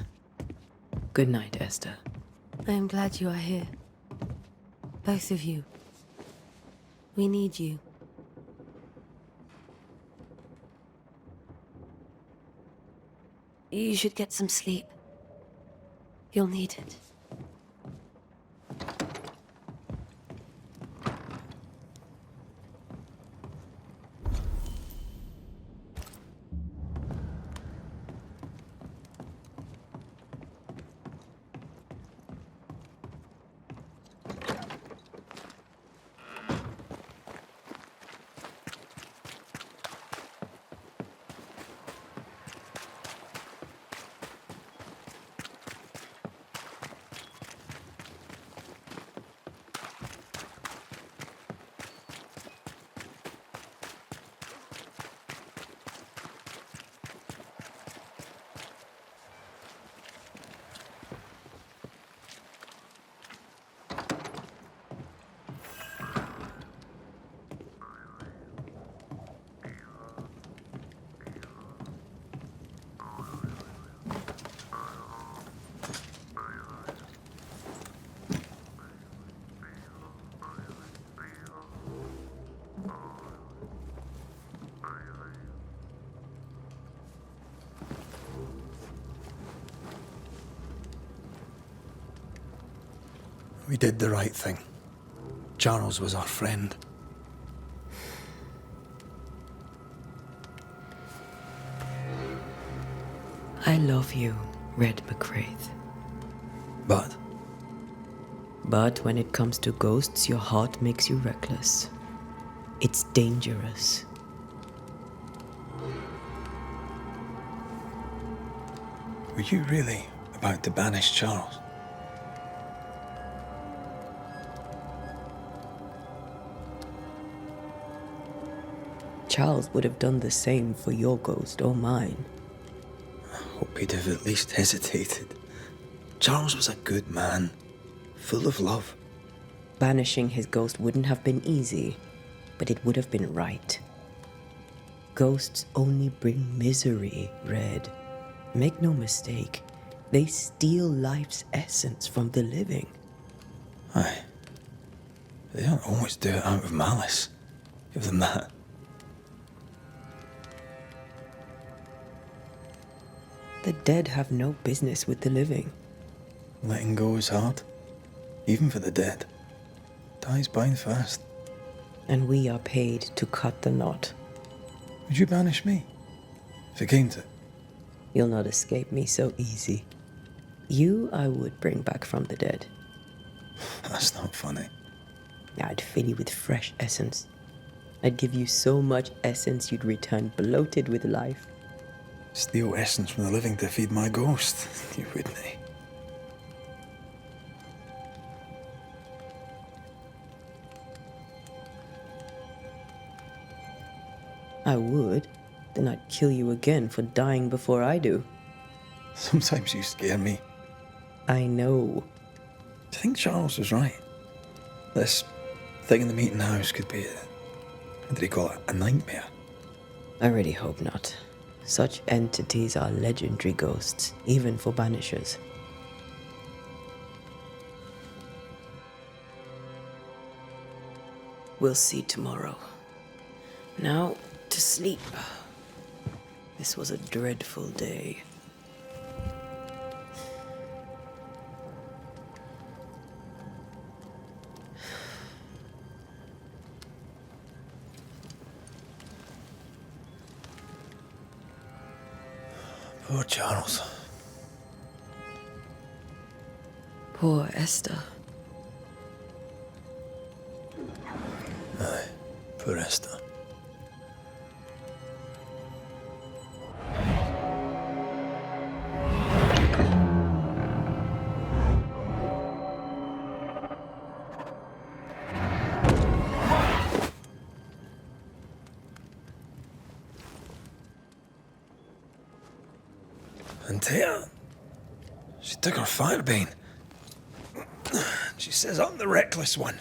Speaker 3: Good night, Esther.
Speaker 10: I am glad you are here. Both of you. We need you. You should get some sleep. You'll need it.
Speaker 2: We did the right thing. Charles was our friend.
Speaker 3: I love you, Red McWraith.
Speaker 2: But
Speaker 3: But when it comes to ghosts, your heart makes you reckless. It's dangerous.
Speaker 2: were you really about to banish Charles?
Speaker 3: Charles would have done the same for your ghost or mine.
Speaker 2: I hope he'd have at least hesitated. Charles was a good man, full of love.
Speaker 3: Banishing his ghost wouldn't have been easy, but it would have been right. Ghosts only bring misery, Red. Make no mistake, they steal life's essence from the living.
Speaker 2: Aye. They don't always do it out of malice. Give them that.
Speaker 3: The dead have no business with the living.
Speaker 2: Letting go is hard, even for the dead. Ties bind fast.
Speaker 3: And we are paid to cut the knot.
Speaker 2: Would you banish me, if it came to it?
Speaker 3: You'll not escape me so easy. You I would bring back from the dead.
Speaker 2: That's not funny.
Speaker 3: I'd fill you with fresh essence. I'd give you so much essence you'd return bloated with life.
Speaker 2: Steal essence from the living to feed my ghost. You wouldn't.
Speaker 3: I would. Then I'd kill you again for dying before I do.
Speaker 2: Sometimes you scare me.
Speaker 3: I know.
Speaker 2: Do you think Charles was right? This thing in the meeting house could be what did he call it? A nightmare?
Speaker 3: I really hope not. Such entities are legendary ghosts, even for Banishers. We'll see tomorrow. Now, to sleep. This was a dreadful day.
Speaker 2: Poor Charles.
Speaker 3: Poor Esther.
Speaker 2: Aye, poor Esther. Antea, she took her firebane. She says I'm the reckless one.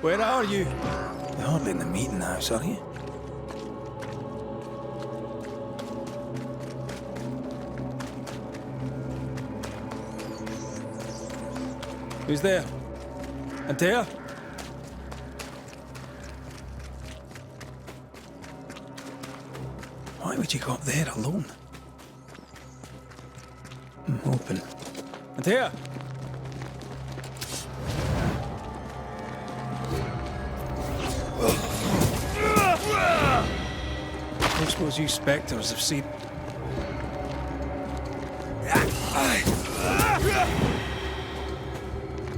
Speaker 2: Where are you? You're hardly in the meeting house, are you? Who's there? Antea? Why would you go up there alone? I'm open. Antea? I don't suppose you spectres have seen...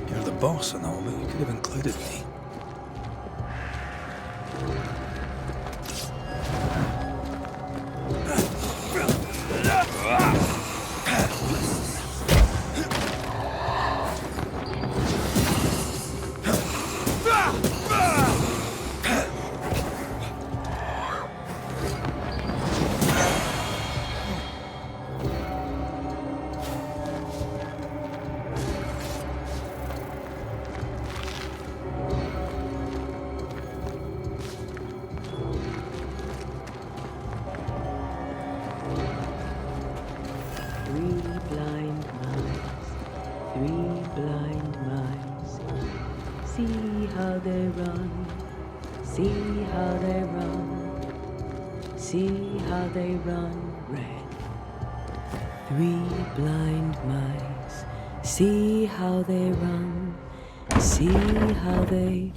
Speaker 2: You're the boss and all, but you could have included me.
Speaker 3: See how they run, see how they run, see how they run, Red. 3 blind mice, see how they run, see how they...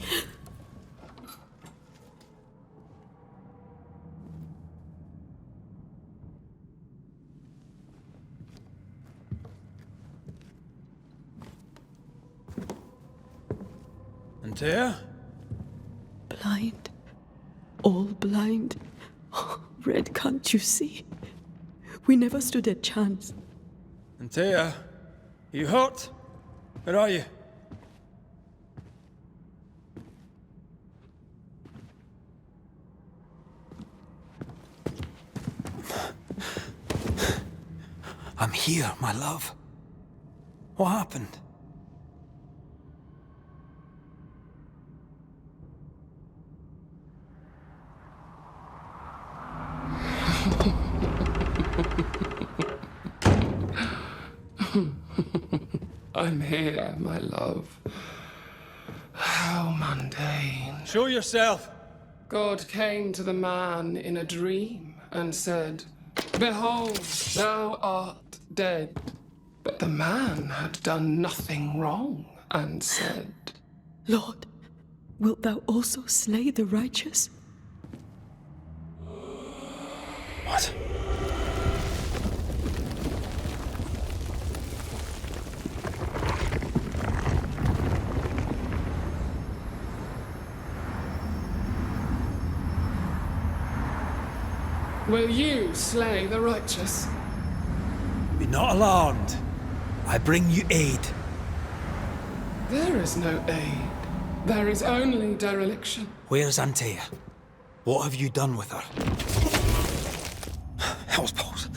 Speaker 2: Antea?
Speaker 3: Blind. All blind. Red, can't you see? We never stood a chance.
Speaker 2: Antea? You hurt? Where are you? I'm here, my love. What happened?
Speaker 12: I'm here, my love. How mundane.
Speaker 2: Show yourself!
Speaker 12: God came to the man in a dream and said, Behold, thou art dead. But the man had done nothing wrong, and said,
Speaker 3: Lord, wilt thou also slay the righteous?
Speaker 2: What?
Speaker 12: Will you slay the righteous?
Speaker 2: Be not alarmed. I bring you aid.
Speaker 12: There is no aid. There is only dereliction.
Speaker 2: Where's Antea? What have you done with her? Hellsballs.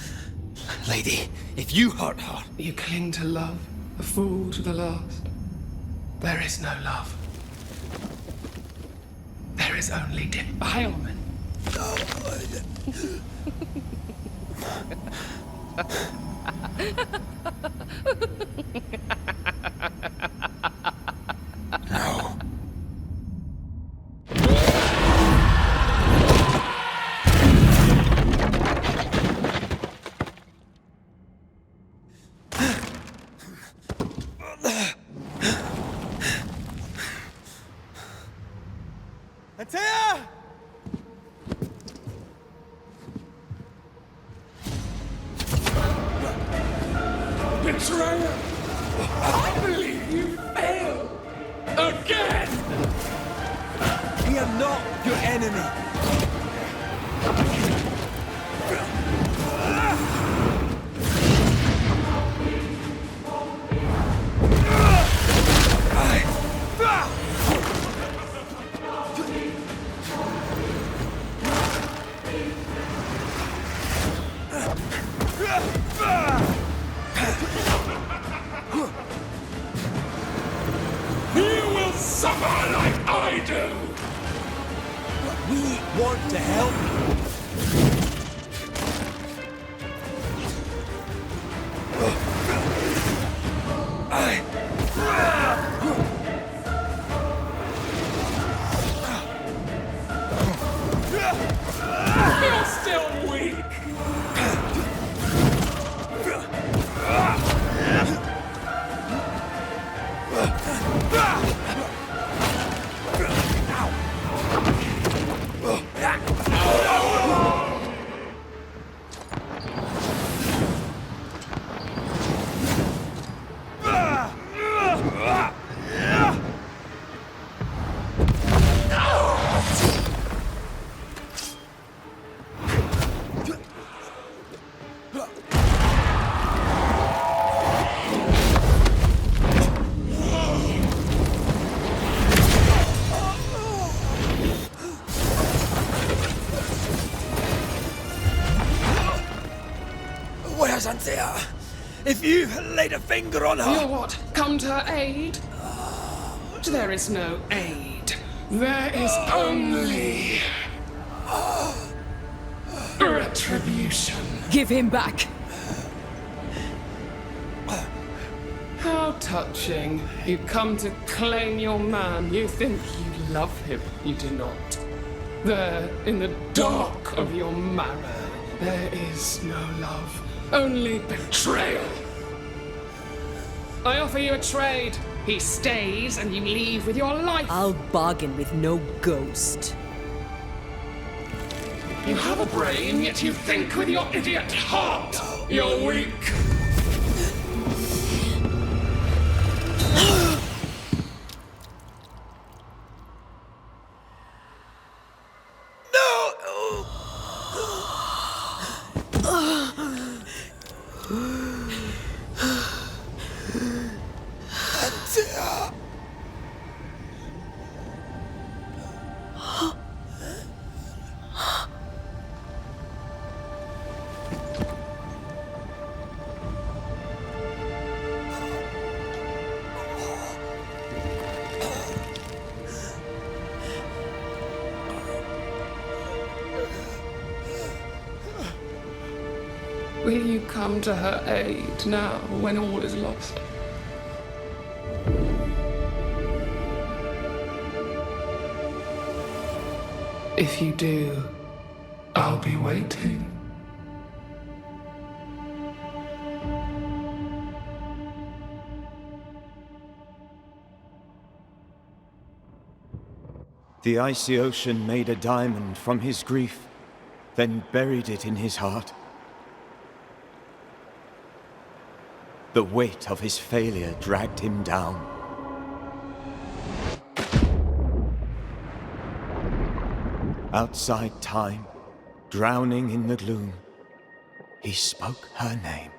Speaker 2: Lady, if you hurt her...
Speaker 12: You cling to love, a fool to the last. There is no love. There is only defilement.
Speaker 2: No. Antea!
Speaker 12: Betrayer! I believe you failed! Again!
Speaker 2: We are not your enemy.
Speaker 12: You will suffer like I do!
Speaker 2: We want to help.
Speaker 12: You're still weak!
Speaker 2: Where's Antea? If you laid a finger on her...
Speaker 12: You what? Come to her aid? There is no aid. There is only... retribution.
Speaker 3: Give him back!
Speaker 12: How touching. You come to claim your man. You think you love him. You do not. There, in the dark of your marrow, there is no love. Only betrayal. I offer you a trade. He stays and you leave with your life.
Speaker 3: I'll bargain with no ghost.
Speaker 12: You have a brain, yet you think with your idiot heart. You're weak. Will you come to her aid now, when all is lost? If you do, I'll be waiting.
Speaker 4: The icy ocean made a diamond from his grief, then buried it in his heart. The weight of his failure dragged him down. Outside time, drowning in the gloom, he spoke her name.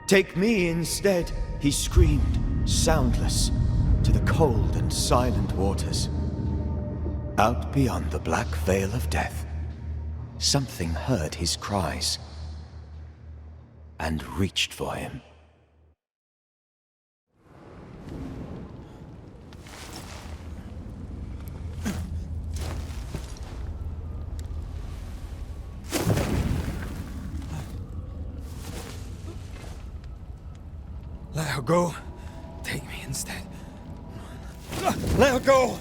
Speaker 4: Take me instead, he screamed, soundless, to the cold and silent waters. Out beyond the black veil of death, something heard his cries and reached for him.
Speaker 2: Let her go. Take me instead. Let her go!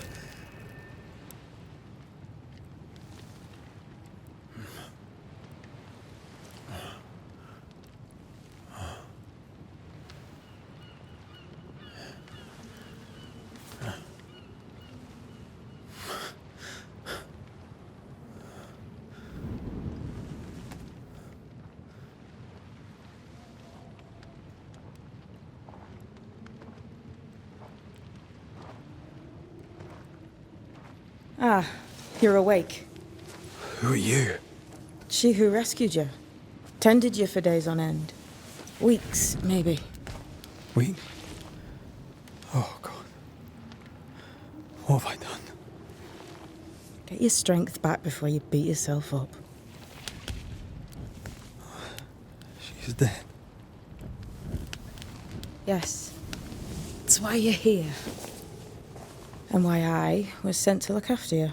Speaker 13: Ah, you're awake.
Speaker 2: Who are you?
Speaker 13: She who rescued you. Tended you for days on end. Weeks, maybe.
Speaker 2: We? Oh, God. What have I done?
Speaker 13: Get your strength back before you beat yourself up.
Speaker 2: She's dead.
Speaker 13: Yes. That's why you're here. And why I was sent to look after you.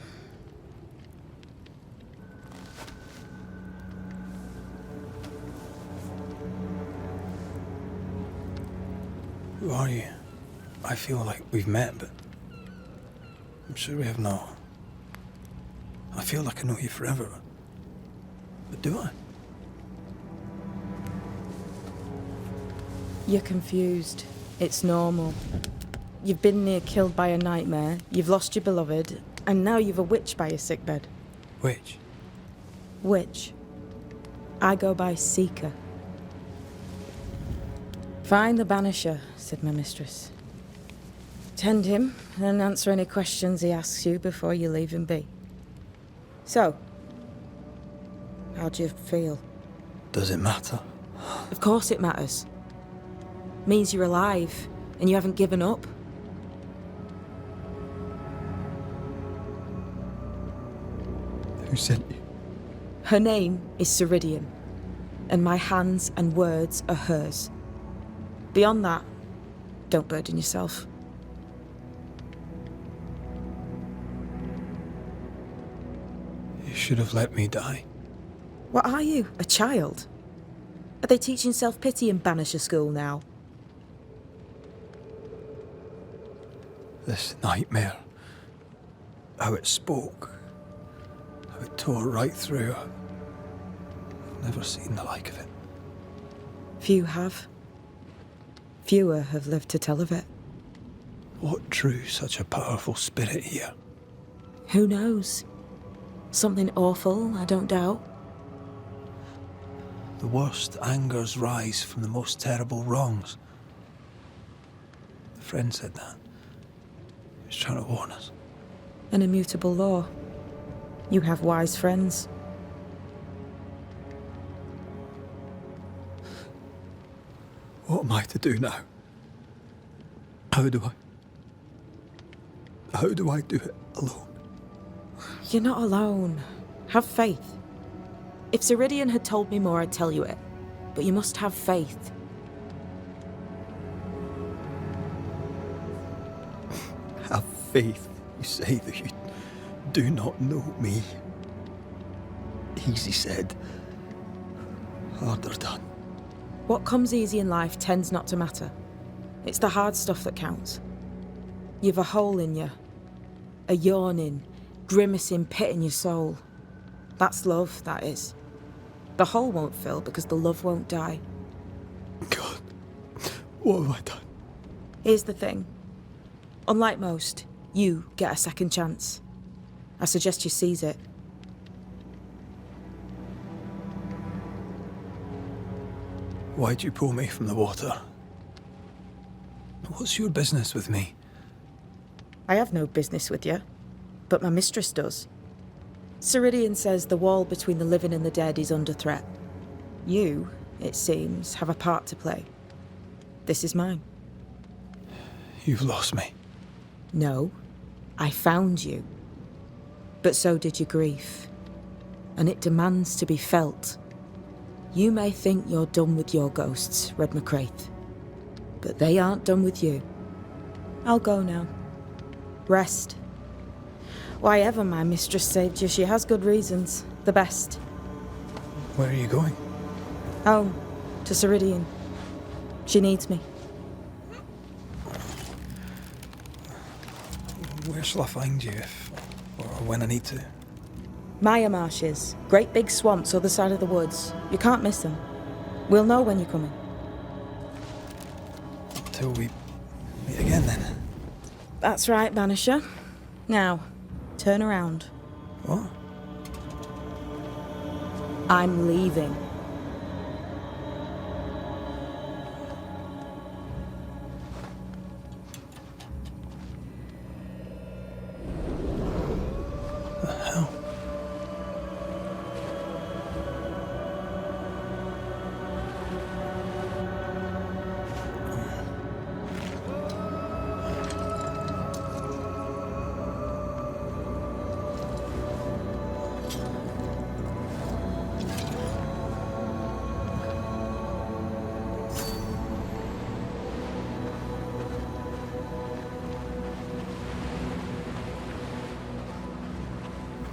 Speaker 2: Who are you? I feel like we've met, but I'm sure we have not. I feel like I know you forever, but do I?
Speaker 13: You're confused. It's normal. You've been near killed by a nightmare, you've lost your beloved, and now you've a witch by your sickbed.
Speaker 2: Witch?
Speaker 13: Witch. I go by Seeker. Find the Banisher, said my mistress. Tend him, and answer any questions he asks you before you leave him be. So, how do you feel?
Speaker 2: Does it matter?
Speaker 13: Of course it matters. Means you're alive, and you haven't given up.
Speaker 2: Who sent you?
Speaker 13: Her name is Ceridian, and my hands and words are hers. Beyond that, don't burden yourself.
Speaker 2: You should have let me die.
Speaker 13: What are you, a child? Are they teaching self-pity in Banisher school now?
Speaker 2: This nightmare, how it spoke, how it tore right through. I've never seen the like of it.
Speaker 13: Few have. Fewer have lived to tell of it.
Speaker 2: What drew such a powerful spirit here?
Speaker 13: Who knows? Something awful, I don't doubt.
Speaker 2: The worst angers rise from the most terrible wrongs. The friend said that. He was trying to warn us.
Speaker 13: An immutable law. You have wise friends.
Speaker 2: What am I to do now? How do I do it alone?
Speaker 13: You're not alone. Have faith. If Ceridian had told me more, I'd tell you it. But you must have faith.
Speaker 2: Have faith, you say, that you do not know me. Easy said, harder done.
Speaker 13: What comes easy in life tends not to matter. It's the hard stuff that counts. You've a hole in you. A yawning, grimacing pit in your soul. That's love, that is. The hole won't fill because the love won't die.
Speaker 2: God, what have I done?
Speaker 13: Here's the thing. Unlike most, you get a second chance. I suggest you seize it.
Speaker 2: Why'd you pull me from the water? What's your business with me?
Speaker 13: I have no business with you, but my mistress does. Ceridian says the wall between the living and the dead is under threat. You, it seems, have a part to play. This is mine.
Speaker 2: You've lost me.
Speaker 13: No, I found you. But so did your grief. And it demands to be felt. You may think you're done with your ghosts, Red McCraith. But they aren't done with you. I'll go now. Rest. Why ever my mistress saved you, she has good reasons. The best.
Speaker 2: Where are you going?
Speaker 13: Home. To Ceridian. She needs me.
Speaker 2: Where shall I find you if, or when I need to?
Speaker 13: Maya Marshes. Great big swamps other side of the woods. You can't miss them. We'll know when you're coming.
Speaker 2: Till we meet again then.
Speaker 13: That's right, Banisher. Now, turn around.
Speaker 2: What?
Speaker 13: I'm leaving.
Speaker 2: The hell?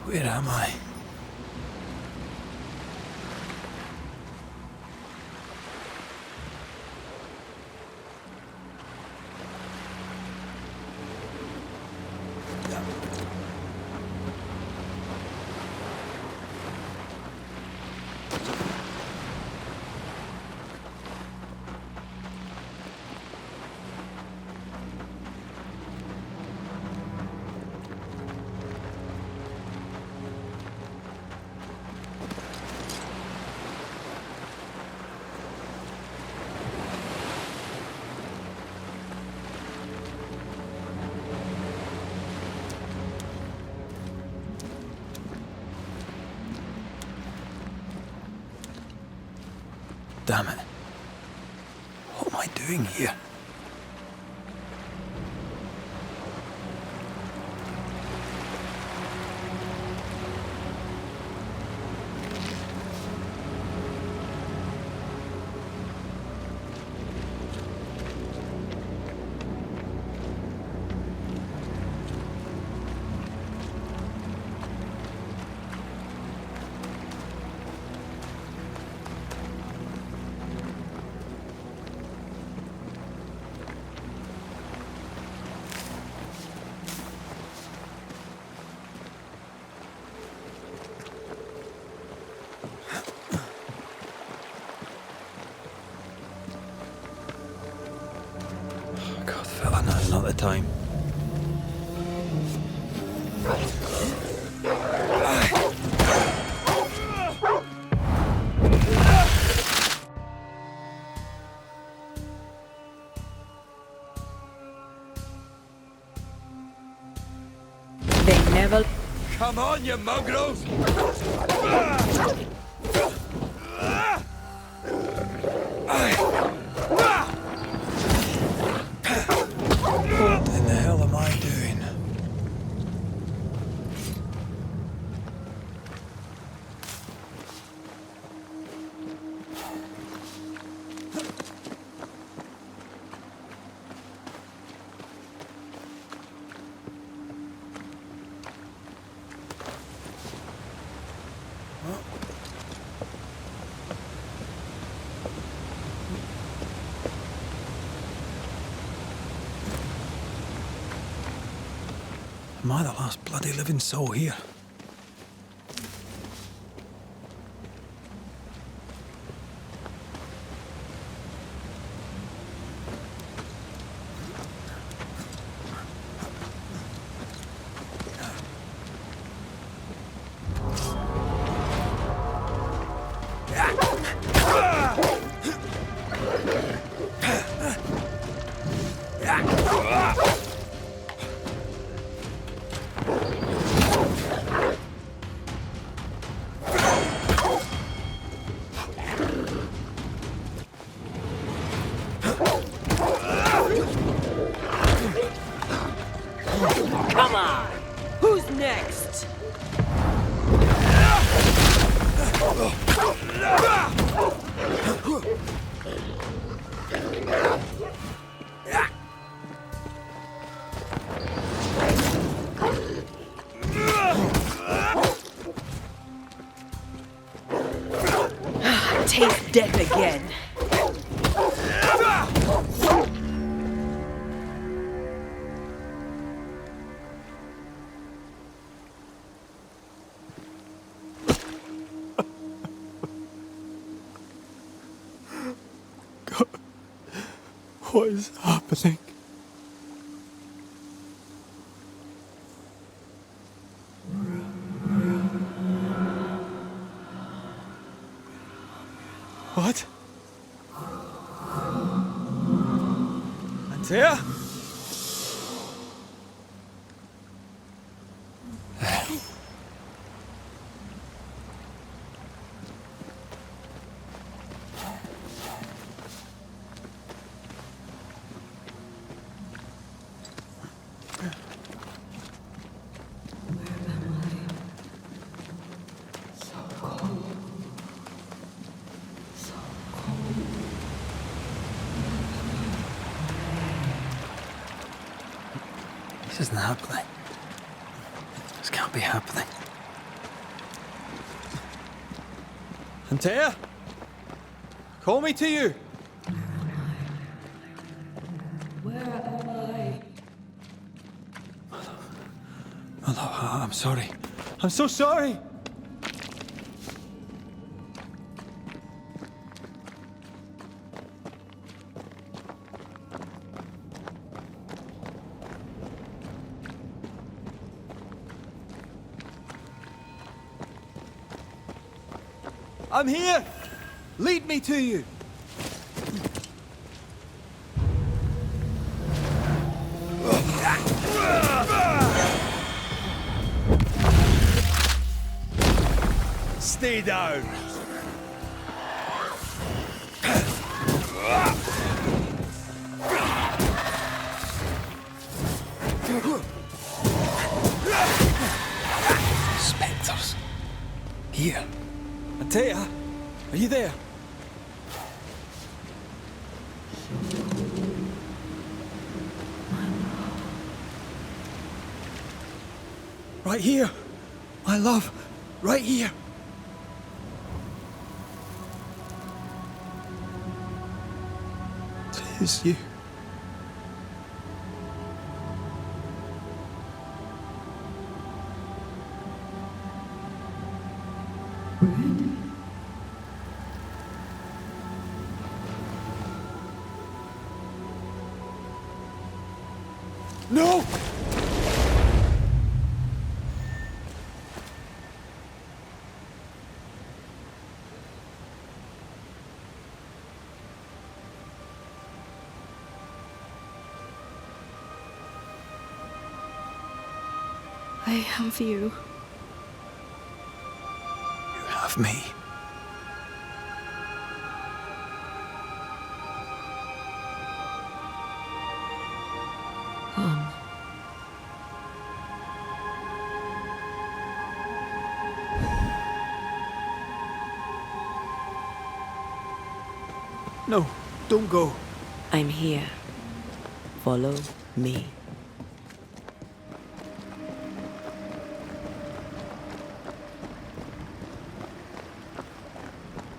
Speaker 2: Where am I? Damn it. What am I doing here? God, fella, now's not the time.
Speaker 13: They never...
Speaker 1: Come on, you mongrels!
Speaker 2: What in the hell am I doing? Am I the last bloody living soul here?
Speaker 3: Come on! Who's next? Taste death again.
Speaker 2: What is happening? What?
Speaker 1: Antea?
Speaker 2: This isn't happening. This can't be happening.
Speaker 1: Antea? Call me to you.
Speaker 13: Where am I?
Speaker 2: My love, I'm sorry.
Speaker 1: I'm so sorry. I'm here! Lead me to you! Stay down!
Speaker 2: Spectres. Here.
Speaker 1: Antea, are you there? Right here, my love, right here.
Speaker 2: It is you.
Speaker 1: No!
Speaker 10: I have you.
Speaker 2: You have me. No, don't go.
Speaker 3: I'm here. Follow me.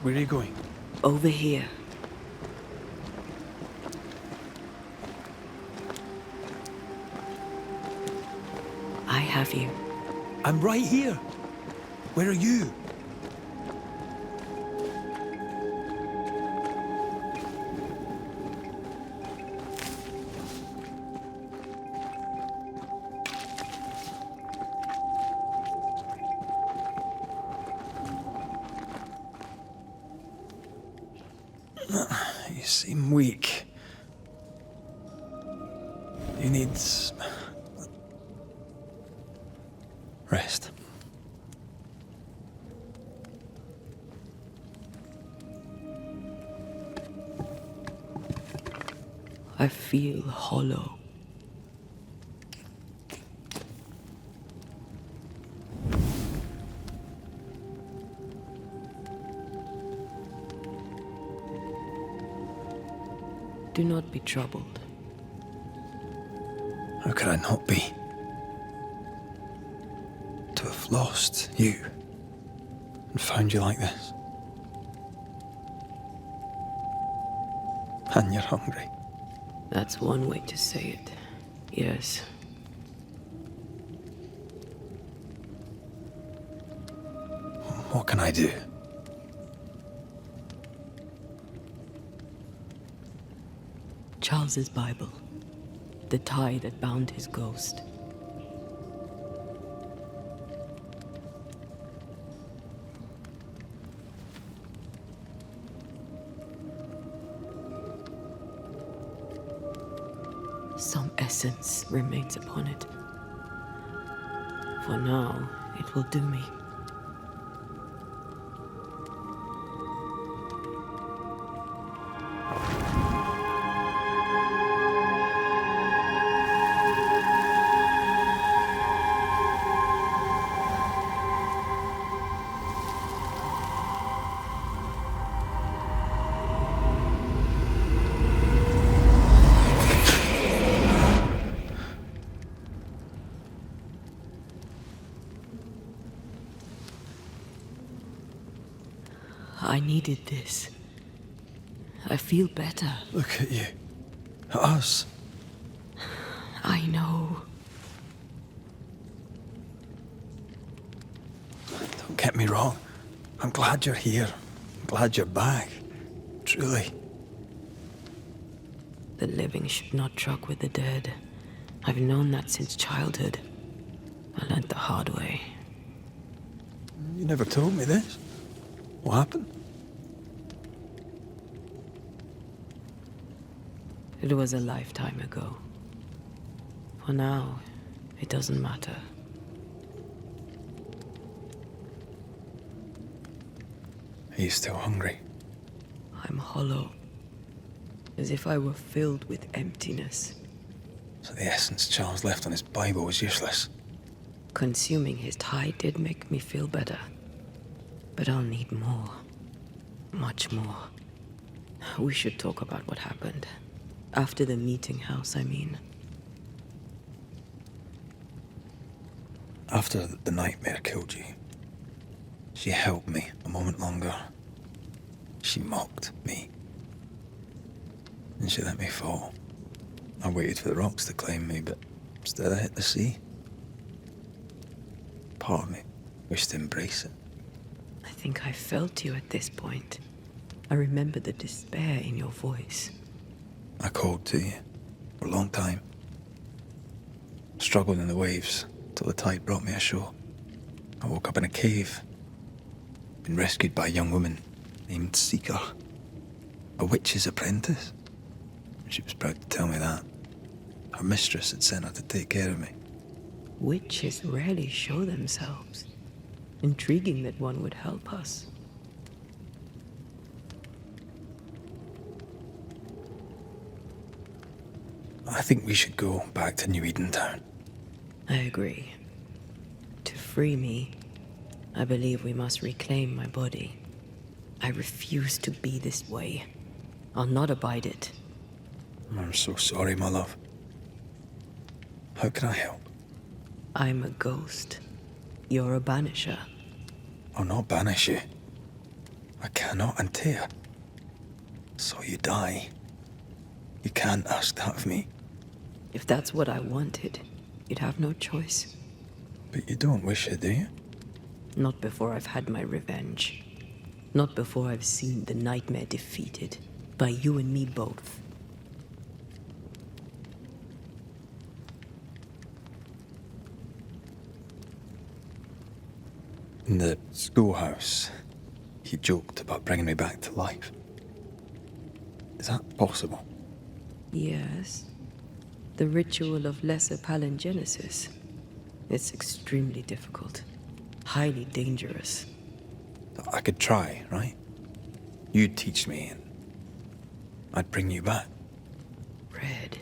Speaker 2: Where are you going?
Speaker 3: Over here. I have you.
Speaker 2: I'm right here. Where are you? You seem weak. You need rest.
Speaker 3: I feel hollow. Do not be troubled.
Speaker 2: How could I not be? To have lost you and found you like this. And you're hungry.
Speaker 3: That's one way to say it. Yes.
Speaker 2: What can I do?
Speaker 3: Charles's Bible. The tie that bound his ghost. Some essence remains upon it. For now, it will do me. I needed this. I feel better.
Speaker 2: Look at you. At us.
Speaker 3: I know.
Speaker 2: Don't get me wrong. I'm glad you're here. I'm glad you're back. Truly.
Speaker 3: The living should not truck with the dead. I've known that since childhood. I learned the hard way.
Speaker 2: You never told me this. What happened?
Speaker 3: It was a lifetime ago. For now, it doesn't matter.
Speaker 2: Are you still hungry?
Speaker 3: I'm hollow. As if I were filled with emptiness.
Speaker 2: So the essence Charles left on his Bible was useless.
Speaker 3: Consuming his tie did make me feel better. But I'll need more. Much more. We should talk about what happened. After the meeting house, I mean.
Speaker 2: After the nightmare killed you, she held me a moment longer. She mocked me. And she let me fall. I waited for the rocks to claim me, but instead I hit the sea. Part of me wished to embrace it.
Speaker 3: I think I felt you at this point. I remember the despair in your voice.
Speaker 2: I called to you for a long time. Struggled in the waves till the tide brought me ashore. I woke up in a cave. Been rescued by a young woman named Seeker. A witch's apprentice. She was proud to tell me that. Her mistress had sent her to take care of me.
Speaker 3: Witches rarely show themselves. Intriguing that one would help us.
Speaker 2: I think we should go back to New Eden Town.
Speaker 3: I agree. To free me, I believe we must reclaim my body. I refuse to be this way. I'll not abide it.
Speaker 2: I'm so sorry, my love. How can I help?
Speaker 3: I'm a ghost. You're a banisher.
Speaker 2: I'll not banish you. I cannot, Antea. So you die. You can't ask that of me.
Speaker 3: If that's what I wanted, you'd have no choice.
Speaker 2: But you don't wish it, do you?
Speaker 3: Not before I've had my revenge. Not before I've seen the nightmare defeated. By you and me both.
Speaker 2: In the schoolhouse, he joked about bringing me back to life. Is that possible?
Speaker 3: Yes. The ritual of lesser palingenesis. It's extremely difficult. Highly dangerous.
Speaker 2: I could try, right? You'd teach me and I'd bring you back.
Speaker 3: Red.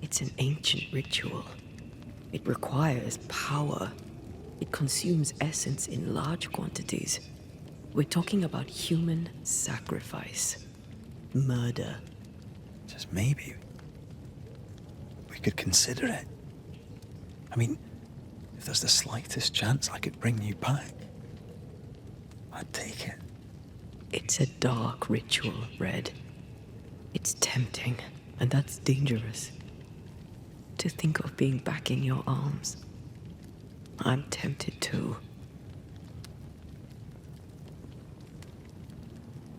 Speaker 3: It's an ancient ritual. It requires power. It consumes essence in large quantities. We're talking about human sacrifice. Murder.
Speaker 2: Just maybe we could consider it. I mean, if there's the slightest chance I could bring you back, I'd take it.
Speaker 3: It's a dark ritual, Red. It's tempting, and that's dangerous. To think of being back in your arms. I'm tempted too.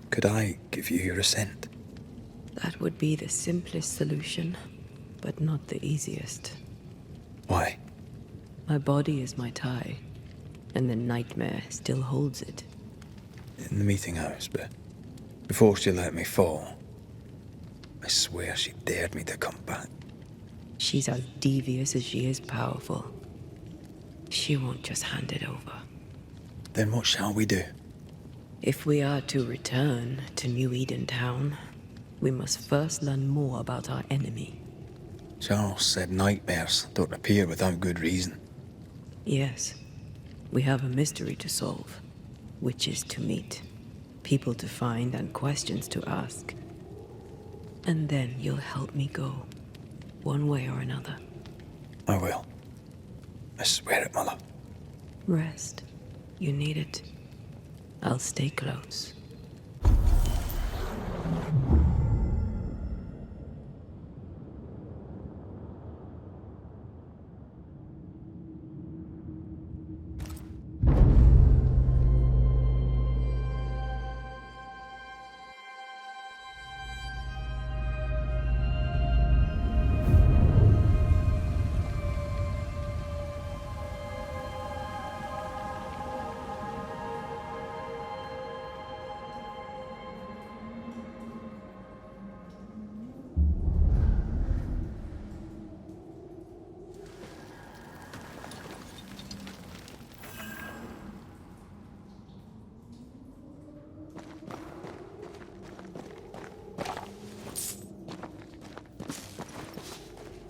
Speaker 2: Could I give you your assent?
Speaker 3: That would be the simplest solution, but not the easiest.
Speaker 2: Why?
Speaker 3: My body is my tie, and the nightmare still holds it.
Speaker 2: In the meeting house, but before she let me fall, I swear she dared me to come back.
Speaker 3: She's as devious as she is powerful. She won't just hand it over.
Speaker 2: Then what shall we do?
Speaker 3: If we are to return to New Eden Town, we must first learn more about our enemy.
Speaker 2: Charles said nightmares don't appear without good reason.
Speaker 3: Yes, we have a mystery to solve. Witches to meet, people to find, and questions to ask. And then you'll help me go, one way or another.
Speaker 2: I will. I swear it, Mother.
Speaker 3: Rest. You need it. I'll stay close.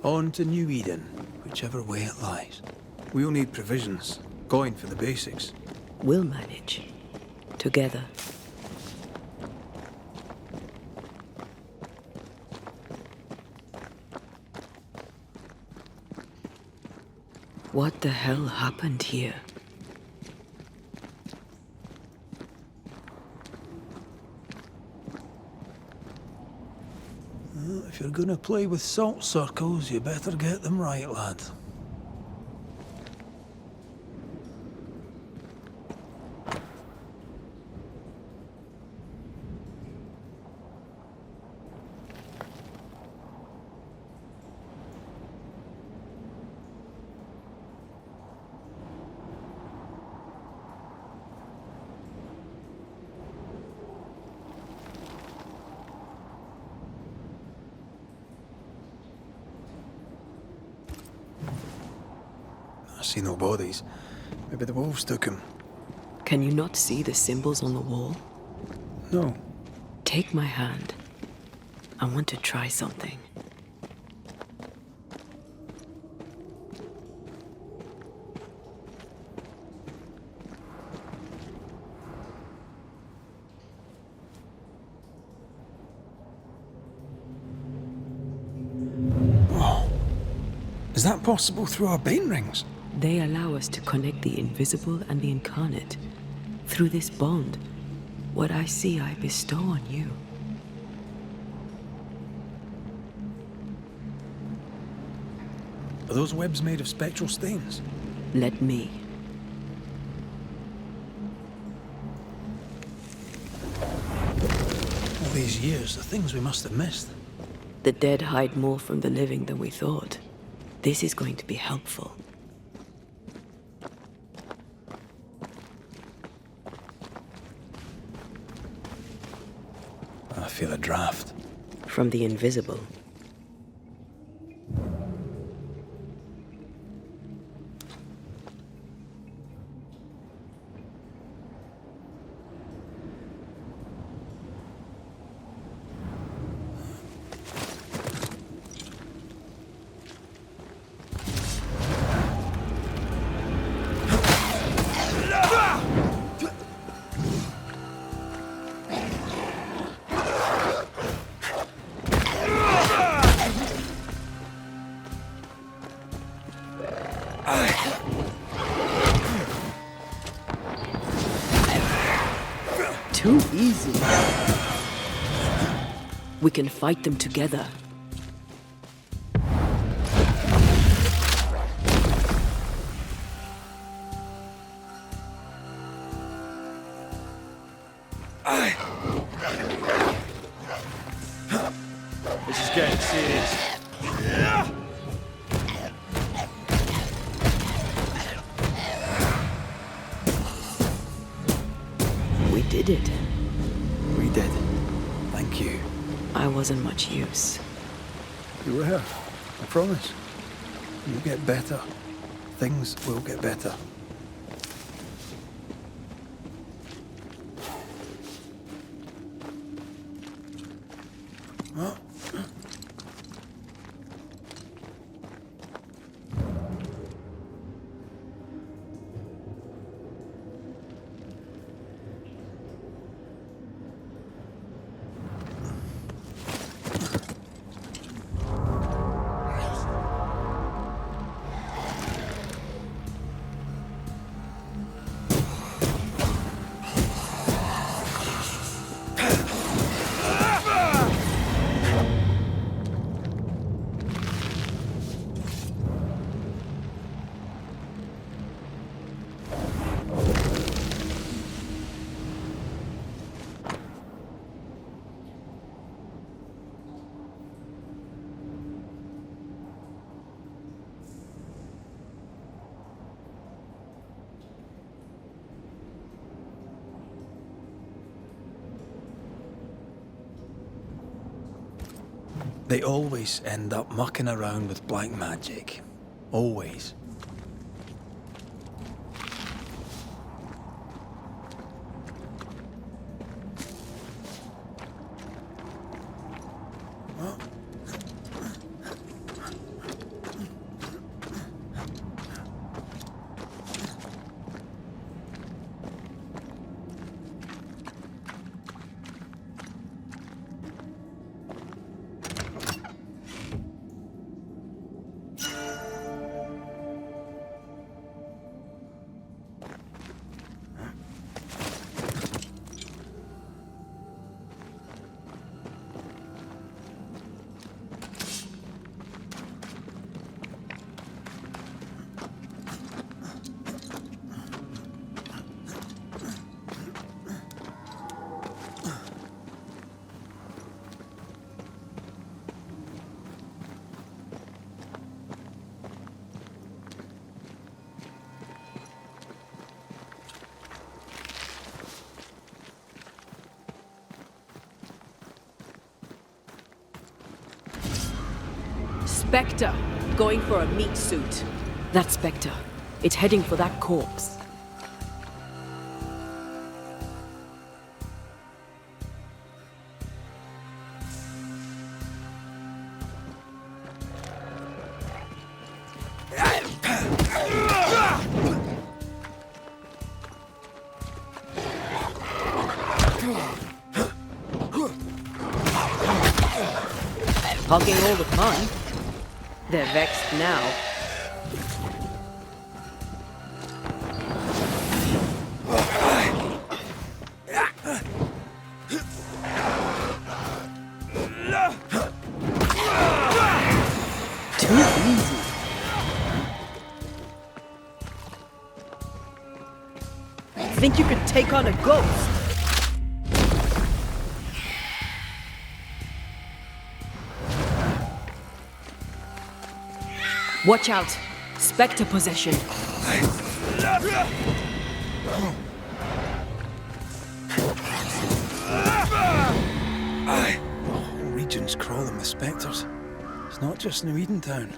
Speaker 2: On to New Eden, whichever way it lies. We'll need provisions, going for the basics.
Speaker 3: We'll manage. Together. What the hell happened here?
Speaker 2: If you're gonna play with salt circles, you better get them right, lad. I see no bodies. Maybe the wolves took him.
Speaker 3: Can you not see the symbols on the wall?
Speaker 2: No.
Speaker 3: Take my hand. I want to try something.
Speaker 2: Oh. Is that possible through our bane rings?
Speaker 3: They allow us to connect the invisible and the incarnate. Through this bond, what I see I bestow on you.
Speaker 2: Are those webs made of spectral stains?
Speaker 3: Let me.
Speaker 2: All these years, the things we must have missed.
Speaker 3: The dead hide more from the living than we thought. This is going to be helpful.
Speaker 2: I feel a draft.
Speaker 3: From the invisible. Too easy. We can fight them together.
Speaker 7: This is getting serious.
Speaker 3: We did it.
Speaker 2: We did. Thank you.
Speaker 3: I wasn't much use.
Speaker 2: You were. I promise. You'll get better. Things will get better. They always end up mucking around with black magic. Always.
Speaker 3: Spectre, going for a meat suit. That Spectre. It's heading for that corpse. Hugging all the fun. They're vexed now. Too easy. Think you could take on a ghost? Watch out! Spectre possession.
Speaker 2: Regions crawling with spectres. It's not just New Edentown.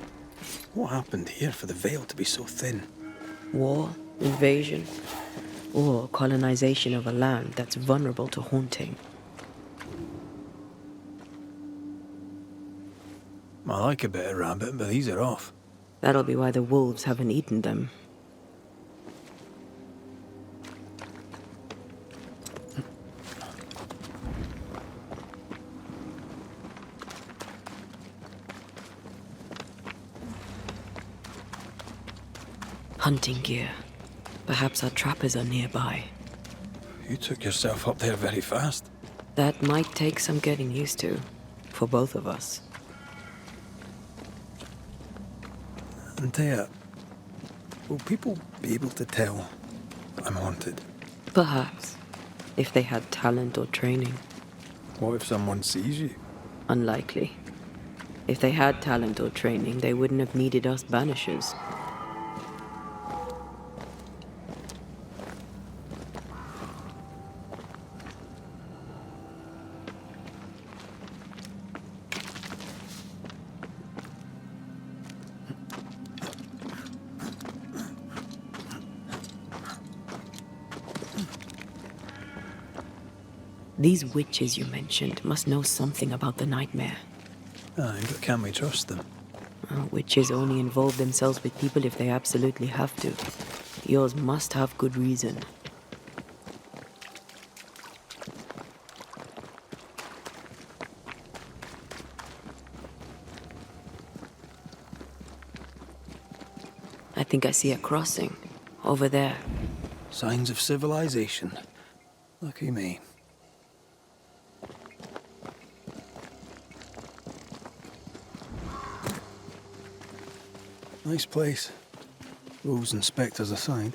Speaker 2: What happened here for the veil to be so thin?
Speaker 3: War, invasion, or colonization of a land that's vulnerable to haunting.
Speaker 2: I like a bit of rabbit, but these are off.
Speaker 3: That'll be why the wolves haven't eaten them. Hunting gear. Perhaps our trappers are nearby.
Speaker 2: You took yourself up there very fast.
Speaker 3: That might take some getting used to, for both of us.
Speaker 2: Antea, will people be able to tell I'm haunted?
Speaker 3: Perhaps, if they had talent or training.
Speaker 2: What if someone sees you?
Speaker 3: Unlikely. If they had talent or training, they wouldn't have needed us Banishers. These witches you mentioned must know something about the nightmare.
Speaker 2: Aye, but can we trust them?
Speaker 3: Witches only involve themselves with people if they absolutely have to. Yours must have good reason. I think I see a crossing. Over there.
Speaker 2: Signs of civilization. Lucky me. Nice place. Wolves and spectres aside.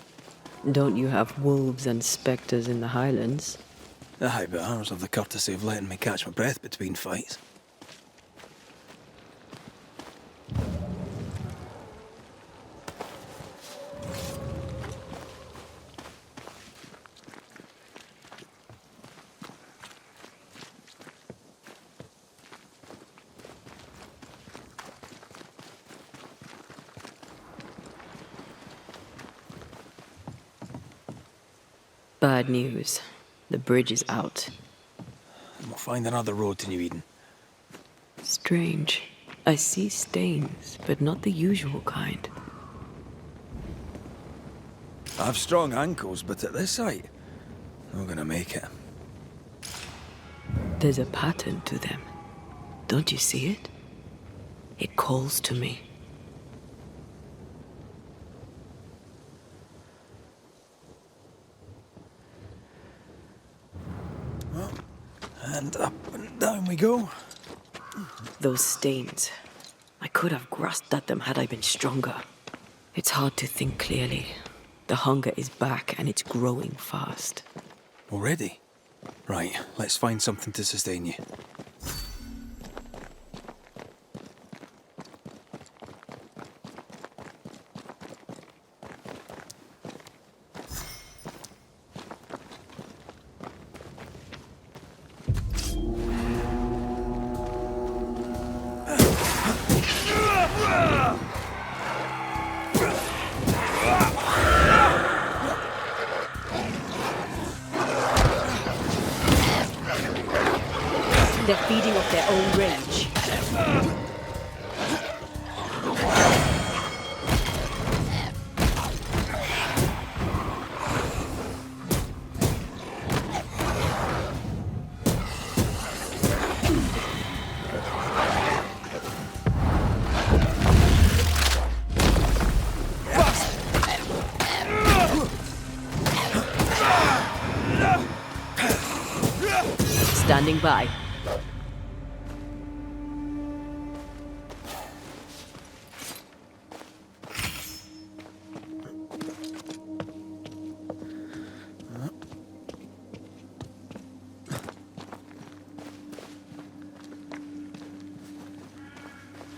Speaker 3: Don't you have wolves and spectres in the Highlands?
Speaker 2: Aye, but ours have the courtesy of letting me catch my breath between fights.
Speaker 3: Bad news. The bridge is out.
Speaker 2: We'll find another road to New Eden.
Speaker 3: Strange. I see stains, but not the usual kind.
Speaker 2: I have strong ankles, but at this height, I'm gonna make it.
Speaker 3: There's a pattern to them. Don't you see it? It calls to me.
Speaker 2: And up and down we go.
Speaker 3: Those stains. I could have grasped at them had I been stronger. It's hard to think clearly. The hunger is back and it's growing fast.
Speaker 2: Already? Right, let's find something to sustain you.
Speaker 3: They're feeding off their own rage. Standing by.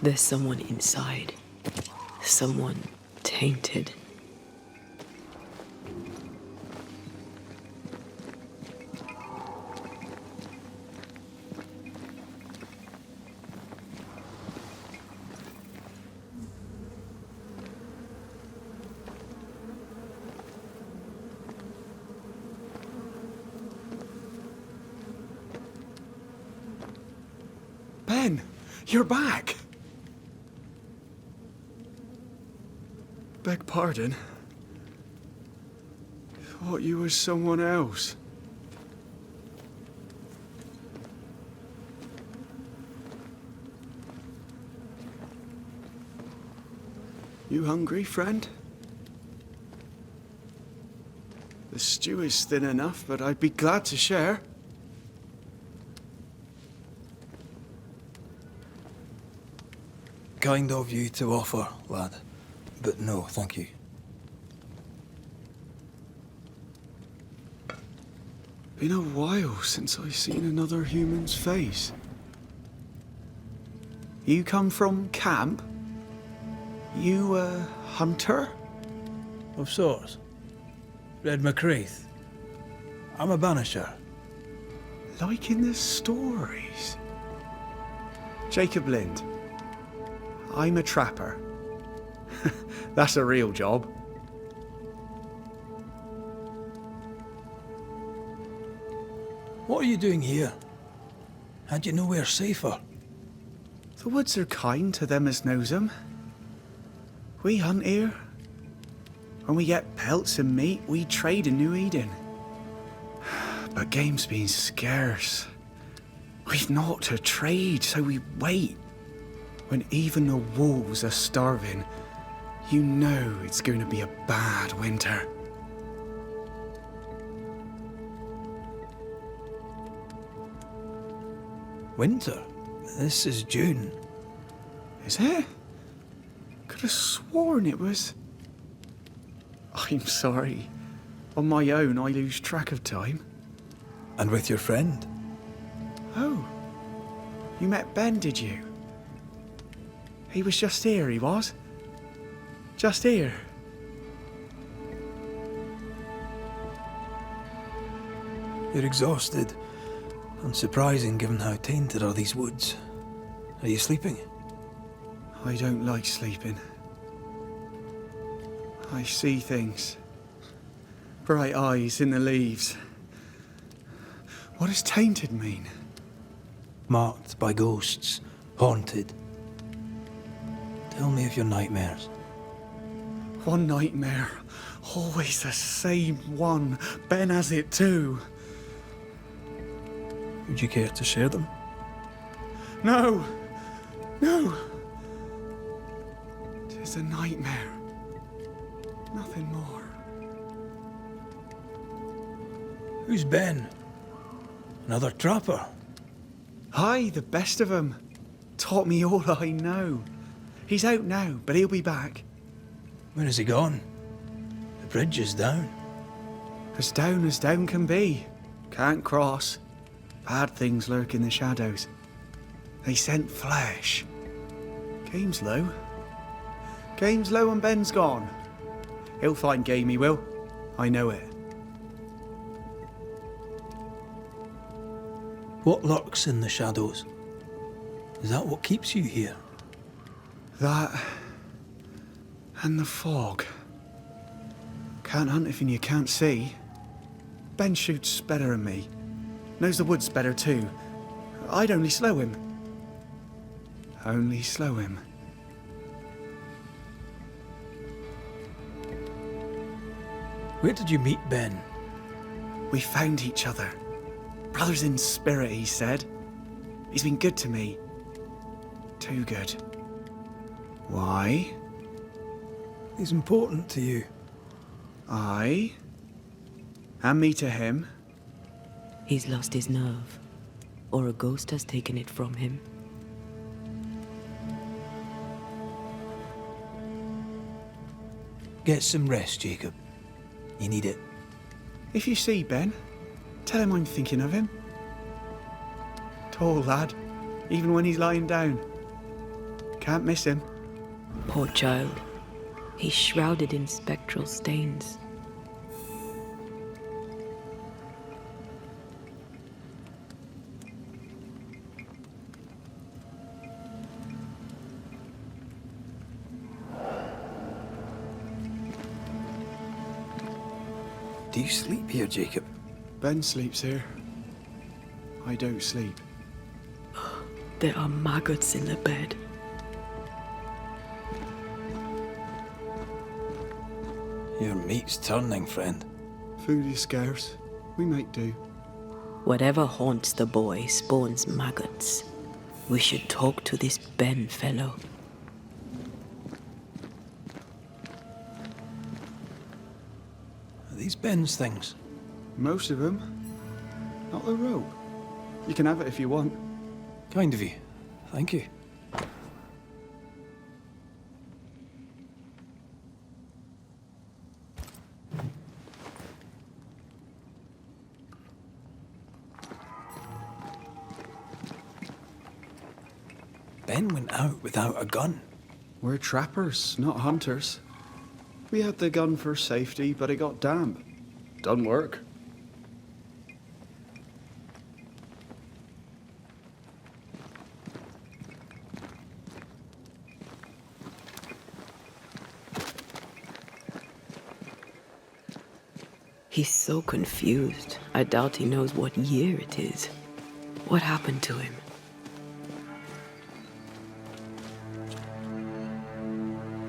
Speaker 3: There's someone inside. Someone tainted.
Speaker 1: Ben, you're back. Beg pardon. Thought you was someone else. You hungry, friend?
Speaker 14: The stew is thin enough, but I'd be glad to share.
Speaker 2: Kind of you to offer, lad. But no, thank you.
Speaker 14: Been a while since I've seen another human's face. You come from camp? You a hunter?
Speaker 2: Of sorts. Red McRaith. I'm a banisher.
Speaker 14: Like in the stories. Jacob Lind. I'm a trapper. That's a real job.
Speaker 2: What are you doing here? Had you nowhere safer?
Speaker 14: The woods are kind to them as knows 'em. We hunt here. When we get pelts and meat, we trade in New Eden. But game's been scarce. We've naught to trade, so we wait. When even the wolves are starving, you know it's going to be a bad winter.
Speaker 2: Winter? This is June.
Speaker 14: Is it? Could have sworn it was... I'm sorry. On my own, I lose track of time.
Speaker 2: And with your friend?
Speaker 14: Oh. You met Ben, did you? He was just here, he was. Just here.
Speaker 2: You're exhausted. Unsurprising given how tainted are these woods. Are you sleeping?
Speaker 14: I don't like sleeping. I see things. Bright eyes in the leaves. What does tainted mean?
Speaker 2: Marked by ghosts. Haunted. Tell me of your nightmares.
Speaker 14: One nightmare. Always the same one. Ben has it too.
Speaker 2: Would you care to share them?
Speaker 14: No! No! 'Tis a nightmare. Nothing more.
Speaker 2: Who's Ben? Another trapper?
Speaker 14: Aye, the best of 'em. Taught me all I know. He's out now, but he'll be back.
Speaker 2: Where has he gone? The bridge is down.
Speaker 14: As down can be. Can't cross. Bad things lurk in the shadows. They scent flesh. Game's low. Game's low and Ben's gone. He'll find game, he will. I know it.
Speaker 2: What lurks in the shadows? Is that what keeps you here?
Speaker 14: That... and the fog. Can't hunt if you can't see. Ben shoots better than me. Knows the woods better too. I'd only slow him. Only slow him.
Speaker 2: Where did you meet Ben?
Speaker 14: We found each other. Brothers in spirit, he said. He's been good to me. Too good. Why?
Speaker 2: He's important to you.
Speaker 14: Aye. And me to him.
Speaker 3: He's lost his nerve, or a ghost has taken it from him.
Speaker 2: Get some rest, Jacob. You need it.
Speaker 14: If you see Ben, tell him I'm thinking of him. Tall lad, even when he's lying down. Can't miss him.
Speaker 3: Poor child. He's shrouded in spectral stains.
Speaker 2: Do you sleep here, Jacob?
Speaker 14: Ben sleeps here. I don't sleep.
Speaker 3: There are maggots in the bed.
Speaker 2: Your meat's turning, friend.
Speaker 14: Food is scarce. We make do.
Speaker 3: Whatever haunts the boy spawns maggots. We should talk to this Ben fellow.
Speaker 2: Are these Ben's things?
Speaker 14: Most of them. Not the rope. You can have it if you want.
Speaker 2: Kind of you. Thank you. Ben went out without a gun.
Speaker 14: We're trappers, not hunters. We had the gun for safety, but it got damp. Doesn't work.
Speaker 3: He's so confused. I doubt he knows what year it is. What happened to him?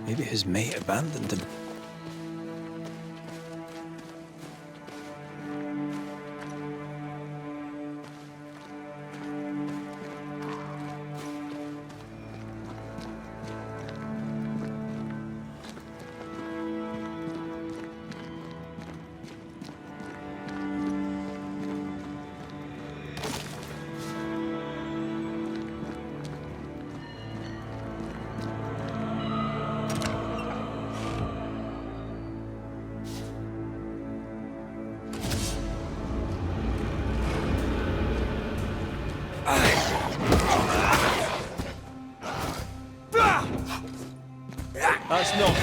Speaker 2: Maybe his mate abandoned him.
Speaker 7: That's not.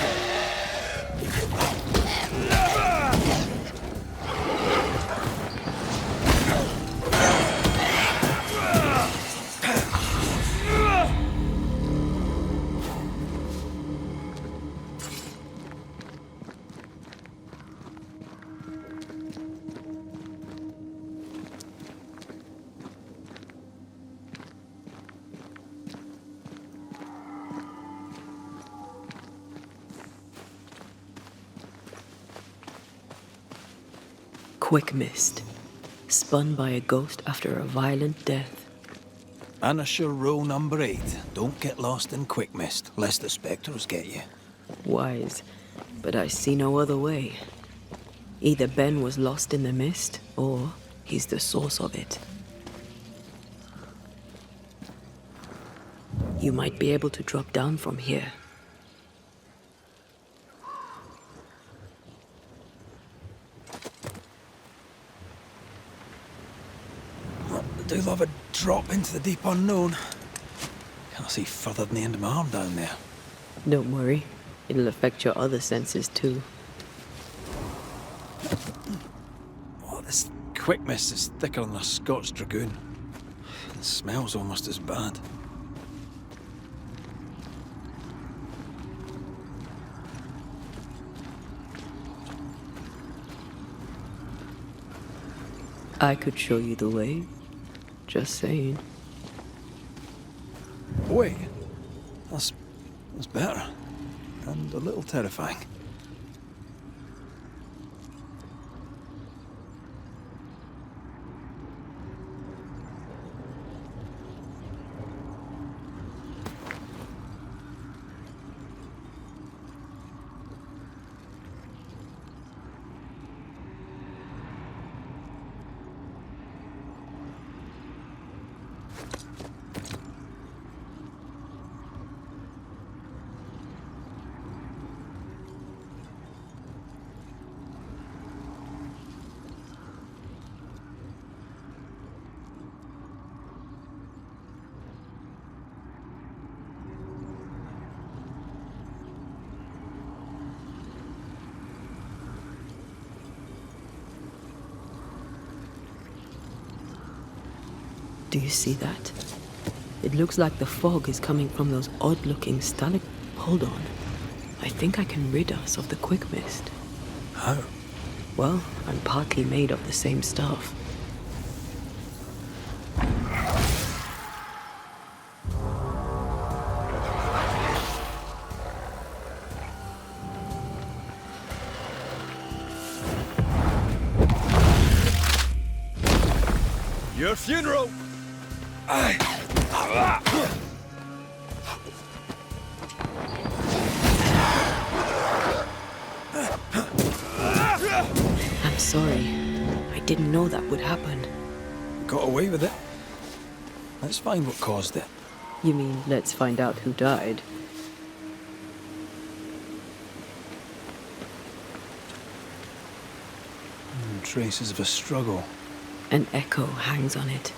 Speaker 3: Quick mist. Spun by a ghost after a violent death.
Speaker 2: Banisher rule number 8. Don't get lost in quick mist, lest the spectres get you.
Speaker 3: Wise, but I see no other way. Either Ben was lost in the mist, or he's the source of it. You might be able to drop down from here.
Speaker 2: I do love a drop into the deep unknown. Can't see further than the end of my arm down there.
Speaker 3: Don't worry. It'll affect your other senses too.
Speaker 2: Oh, this quick mist is thicker than a Scots dragoon. It smells almost as bad.
Speaker 3: I could show you the way. Just saying.
Speaker 2: Wait, that's better. And a little terrifying.
Speaker 3: Do you see that? It looks like the fog is coming from those odd-looking Hold on. I think I can rid us of the quick mist.
Speaker 2: How?
Speaker 3: Well, I'm partly made of the same stuff.
Speaker 1: Your funeral!
Speaker 3: sorry. I didn't know that would happen.
Speaker 2: Got away with it. Let's find what caused it.
Speaker 3: You mean, let's find out who died?
Speaker 2: Traces of a struggle.
Speaker 3: An echo hangs on it.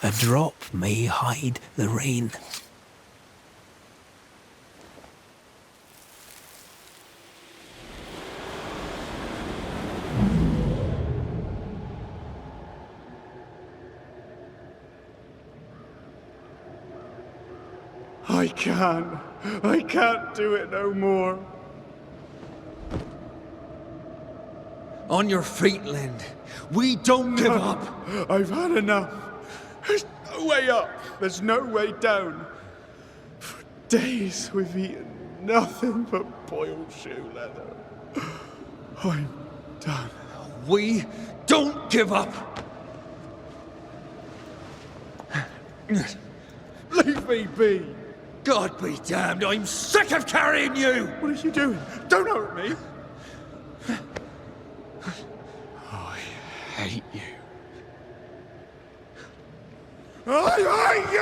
Speaker 2: A drop may hide the rain.
Speaker 14: I can't do it no more.
Speaker 1: On your feet, Lind. We don't give up.
Speaker 14: I've had enough. There's no way up. There's no way down. For days we've eaten nothing but boiled shoe leather. I'm done.
Speaker 1: We don't give up.
Speaker 14: Leave me be.
Speaker 1: God be damned, I'm sick of carrying you!
Speaker 14: What are you doing? Don't hurt me. I hate you. I hate you!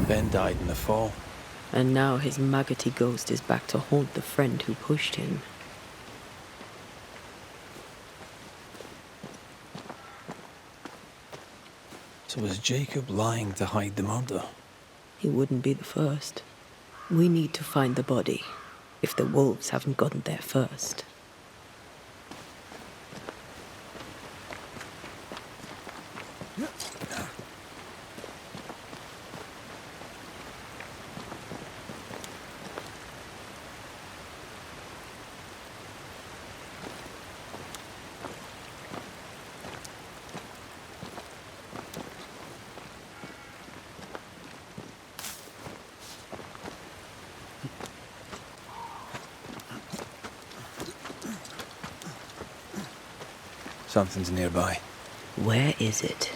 Speaker 2: Ben died in the fall.
Speaker 3: And now his maggoty ghost is back to haunt the friend who pushed him.
Speaker 2: So was Jacob lying to hide the murder?
Speaker 3: He wouldn't be the first. We need to find the body, if the wolves haven't gotten there first.
Speaker 2: Something's nearby.
Speaker 3: Where is it?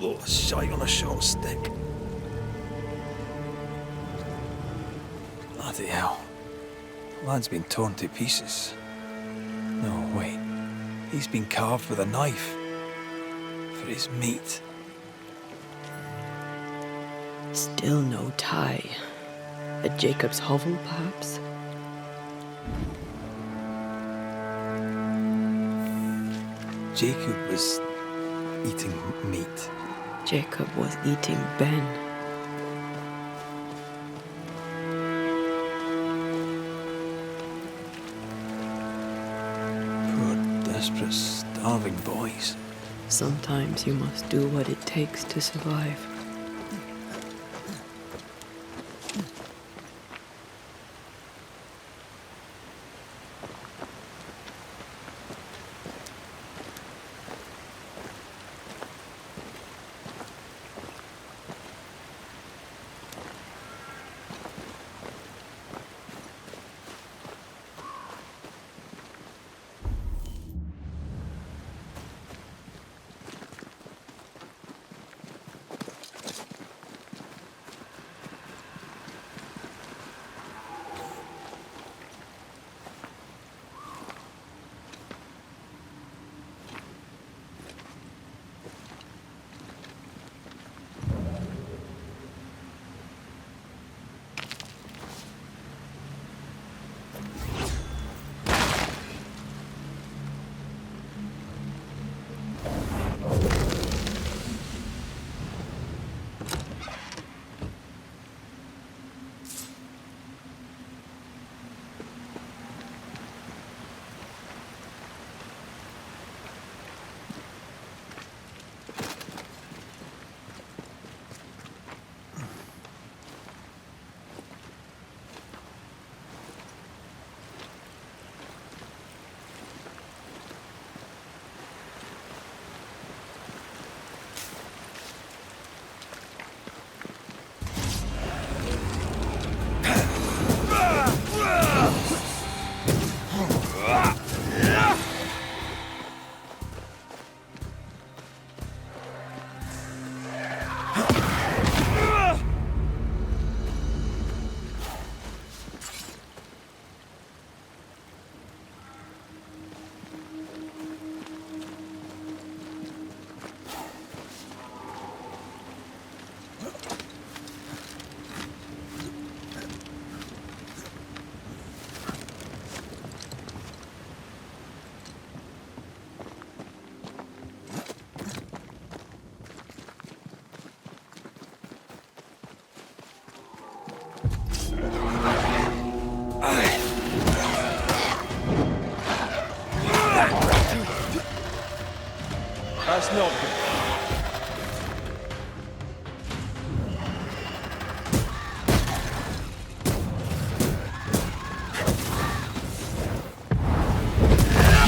Speaker 2: Oh, a shite on a short stick. Bloody hell. Lad's been torn to pieces. No, wait. He's been carved with a knife. For his meat.
Speaker 3: Still no tie. At Jacob's hovel, perhaps?
Speaker 2: Jacob was eating meat.
Speaker 3: Jacob was eating Ben.
Speaker 2: Poor, desperate, starving boys.
Speaker 3: Sometimes you must do what it takes to survive.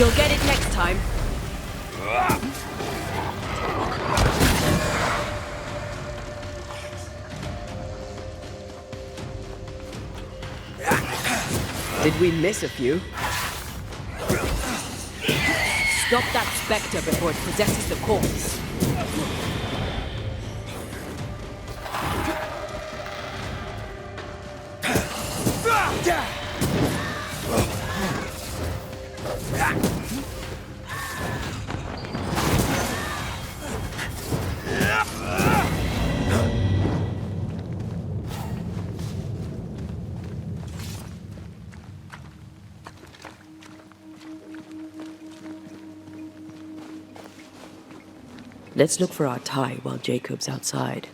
Speaker 3: You'll get it next time. Did we miss a few? Stop that spectre before it possesses the corpse. Let's look for our tie while Jacob's outside.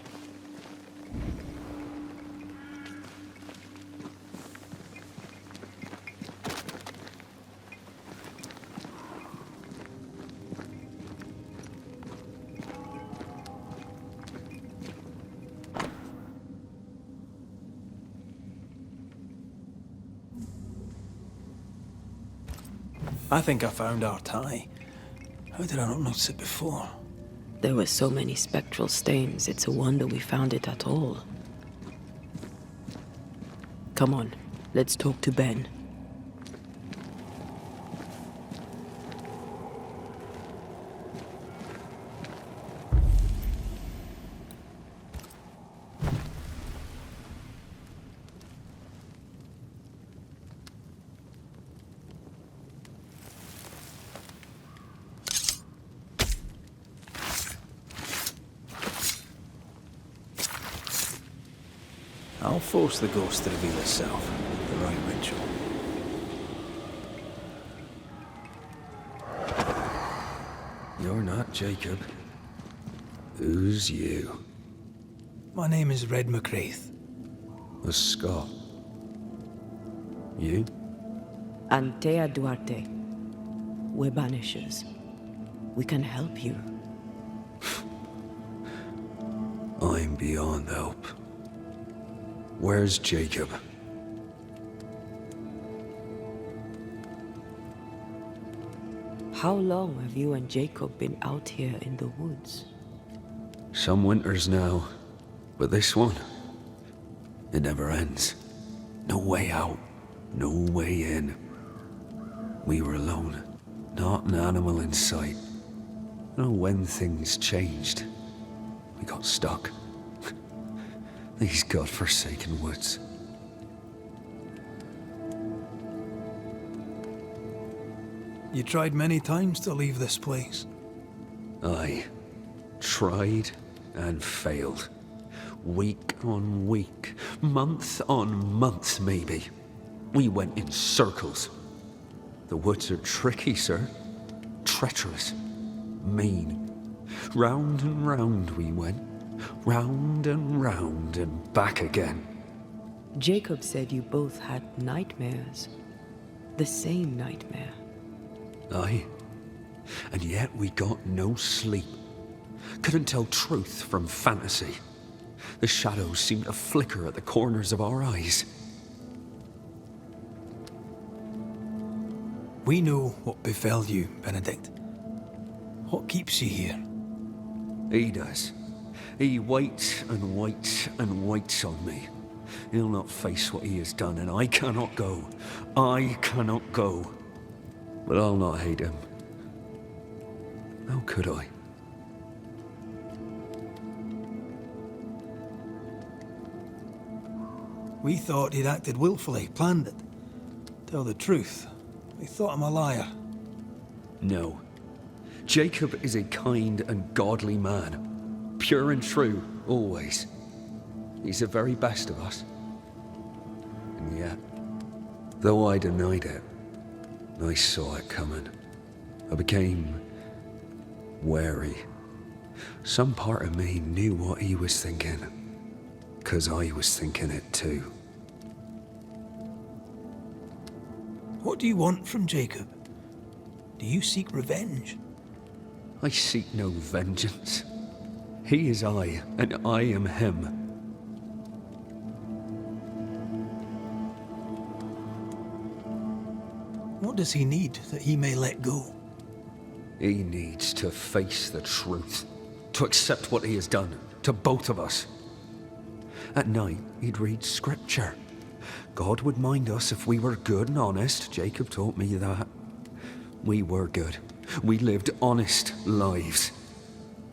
Speaker 2: I think I found our tie. How did I not notice it before?
Speaker 3: There were so many spectral stains, it's a wonder we found it at all. Come on, let's talk to Ben.
Speaker 2: I'll force the ghost to reveal itself. The right ritual.
Speaker 1: You're not Jacob. Who's you?
Speaker 2: My name is Red McRaith.
Speaker 1: A Scot. You?
Speaker 3: Antea Duarte. We're Banishers. We can help you.
Speaker 1: I'm beyond help. Where's Jacob?
Speaker 3: How long have you and Jacob been out here in the woods?
Speaker 1: Some winters now, but this one, it never ends. No way out, no way in. We were alone, not an animal in sight. I don't know when things changed. We got stuck. These godforsaken woods.
Speaker 2: You tried many times to leave this place.
Speaker 1: I tried and failed. Week on week, month on month maybe. We went in circles. The woods are tricky, sir. Treacherous. Mean. Round and round we went. Round and back again.
Speaker 3: Jacob said you both had nightmares. The same nightmare.
Speaker 1: Aye. And yet we got no sleep. Couldn't tell truth from fantasy. The shadows seemed to flicker at the corners of our eyes.
Speaker 2: We know what befell you, Benedict. What keeps you here?
Speaker 1: He does. He waits and waits and waits on me. He'll not face what he has done, and I cannot go. I cannot go. But I'll not hate him. How could I?
Speaker 2: We thought he'd acted willfully, planned it. Tell the truth, we thought him a liar.
Speaker 1: No. Jacob is a kind and godly man. Pure and true, always. He's the very best of us. And yet, though I denied it, I saw it coming. I became wary. Some part of me knew what he was thinking, 'cause I was thinking it too.
Speaker 2: What do you want from Jacob? Do you seek revenge?
Speaker 1: I seek no vengeance. He is I, and I am him.
Speaker 2: What does he need that he may let go?
Speaker 1: He needs to face the truth, to accept what he has done to both of us. At night, he'd read scripture. God would mind us if we were good and honest. Jacob taught me that. We were good. We lived honest lives.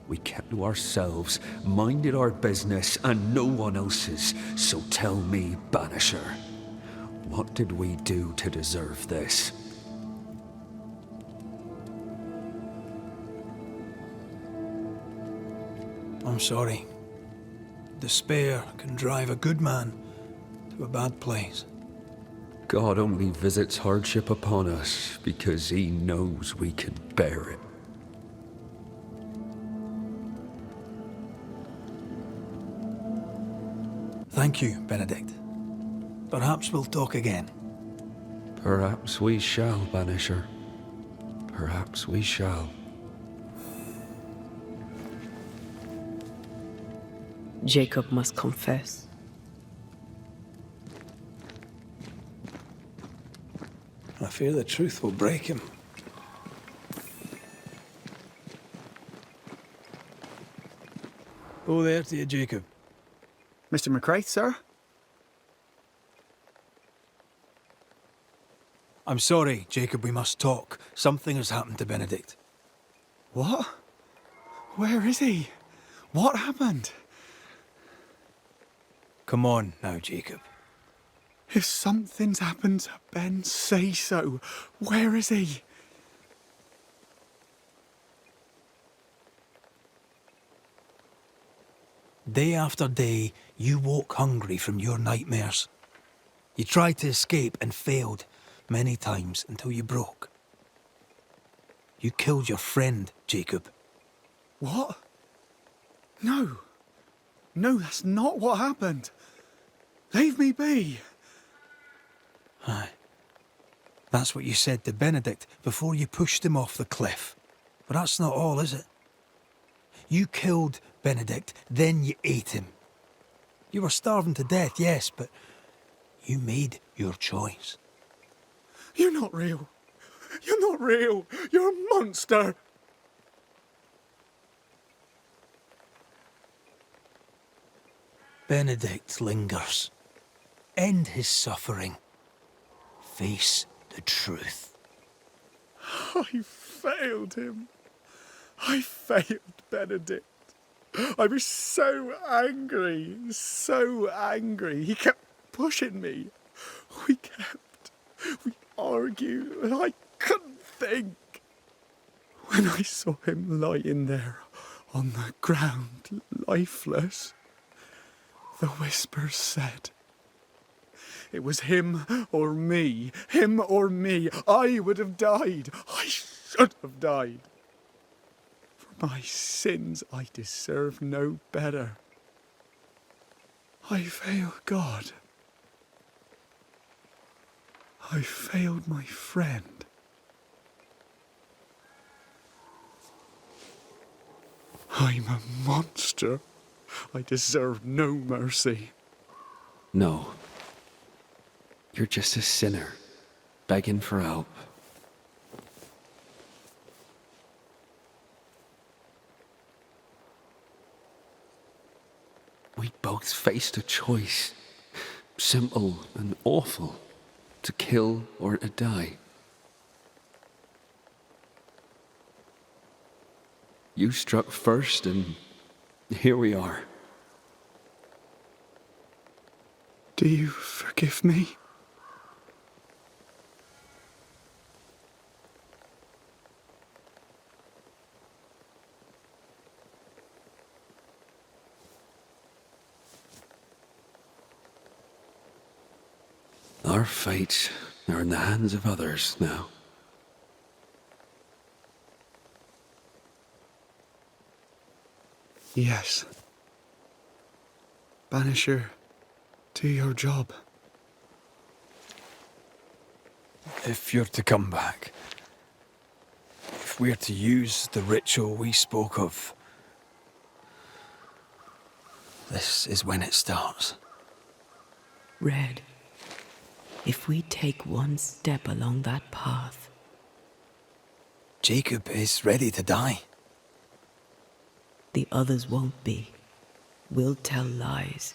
Speaker 1: We kept to ourselves, minded our business and no one else's. So tell me, Banisher, what did we do to deserve this?
Speaker 2: I'm sorry. Despair can drive a good man to a bad place.
Speaker 1: God only visits hardship upon us because he knows we can bear it.
Speaker 2: Thank you, Benedict. Perhaps we'll talk again.
Speaker 1: Perhaps we shall, Banisher. Perhaps we shall.
Speaker 3: Jacob must confess.
Speaker 2: I fear the truth will break him. Oh, there to you, Jacob.
Speaker 14: Mr. McCraith, sir?
Speaker 2: I'm sorry, Jacob, we must talk. Something has happened to Benedict.
Speaker 14: What? Where is he? What happened?
Speaker 2: Come on now, Jacob.
Speaker 14: If something's happened to Ben, say so. Where is he?
Speaker 2: Day after day, you woke hungry from your nightmares. You tried to escape and failed many times until you broke. You killed your friend, Jacob.
Speaker 14: What? No. No, that's not what happened. Leave me be.
Speaker 2: Aye. That's what you said to Benedict before you pushed him off the cliff. But that's not all, is it? You killed Benedict, then you ate him. You were starving to death, yes, but you made your choice.
Speaker 14: You're not real. You're not real. You're a monster.
Speaker 2: Benedict lingers. End his suffering. Face the truth.
Speaker 14: I failed him. I failed Benedict. I was so angry, so angry. He kept pushing me. We argued, and I couldn't think. When I saw him lying there on the ground, lifeless, the whispers said, it was him or me, him or me. I would have died. I should have died. For my sins, I deserve no better. I failed God. I failed my friend. I'm a monster. I deserve no mercy.
Speaker 1: No. You're just a sinner, begging for help. We both faced a choice, simple and awful, to kill or to die. You struck first, and here we are.
Speaker 14: Do you forgive me?
Speaker 1: Our fates are in the hands of others now.
Speaker 14: Yes. Banisher, do your job.
Speaker 2: If you're to come back, if we're to use the ritual we spoke of, this is when it starts.
Speaker 3: Red, If we take one step along that path,
Speaker 2: Jacob is ready to die.
Speaker 3: the others won't be. We'll tell lies.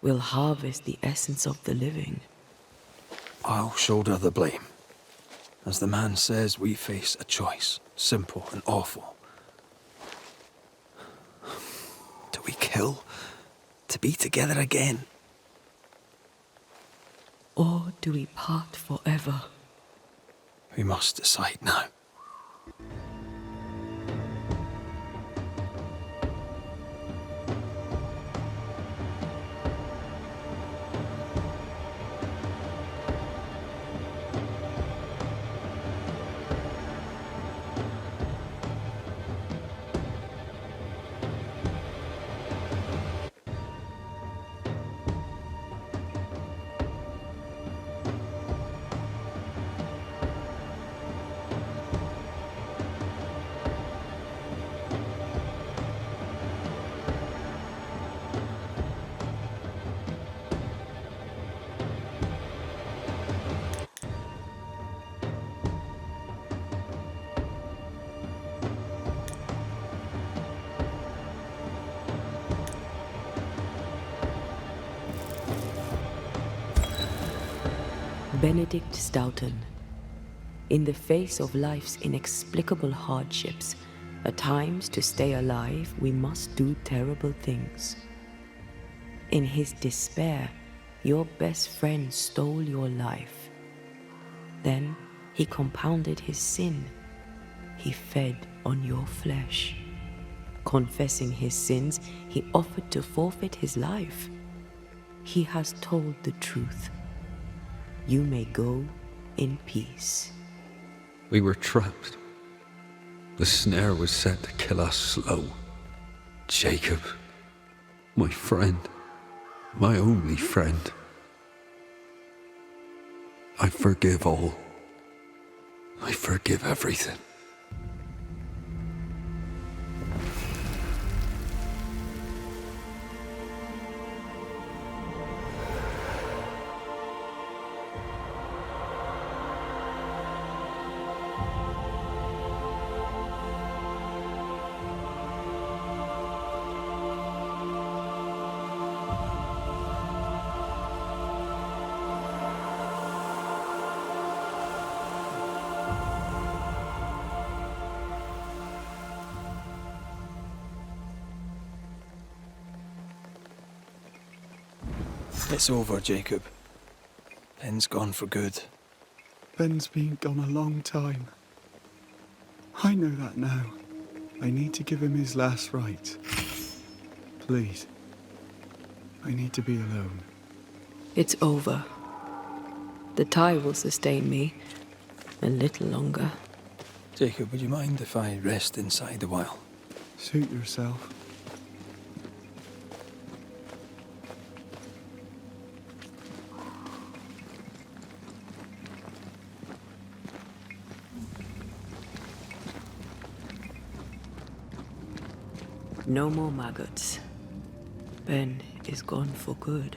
Speaker 3: We'll harvest the essence of the living.
Speaker 2: I'll shoulder the blame. As the man says, we face a choice, simple and awful. Do we kill to be together again?
Speaker 3: Or do we part forever?
Speaker 2: We must decide now.
Speaker 3: Benedict Stoughton. In the face of life's inexplicable hardships, at times to stay alive, we must do terrible things. In his despair, your best friend stole your life. Then he compounded his sin. He fed on your flesh. Confessing his sins, he offered to forfeit his life. He has told the truth. You may go in peace.
Speaker 1: We were trapped. The snare was set to kill us slow. Jacob, my friend, my only friend. I forgive all. I forgive everything.
Speaker 2: It's over, Jacob. Ben's gone for good.
Speaker 14: Ben's been gone a long time. I know that now. I need to give him his last rites. Please. I need to be alone.
Speaker 3: It's over. The tie will sustain me a little longer.
Speaker 2: Jacob, would you mind if I rest inside a while?
Speaker 14: Suit yourself.
Speaker 3: No more maggots. Ben is gone for good.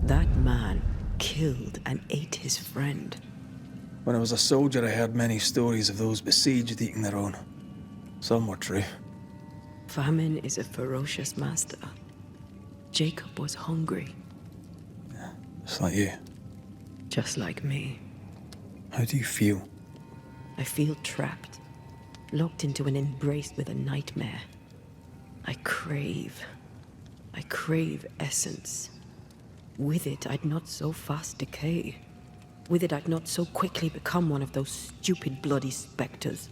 Speaker 3: That man killed and ate his friend.
Speaker 2: When I was a soldier, I heard many stories of those besieged eating their own. Some were true.
Speaker 3: Famine is a ferocious master. Jacob was hungry.
Speaker 2: Just like you.
Speaker 3: Just like me.
Speaker 2: How do you feel?
Speaker 3: I feel trapped, locked into an embrace with a nightmare. I crave essence. With it, I'd not so fast decay. With it, I'd not so quickly become one of those stupid bloody specters.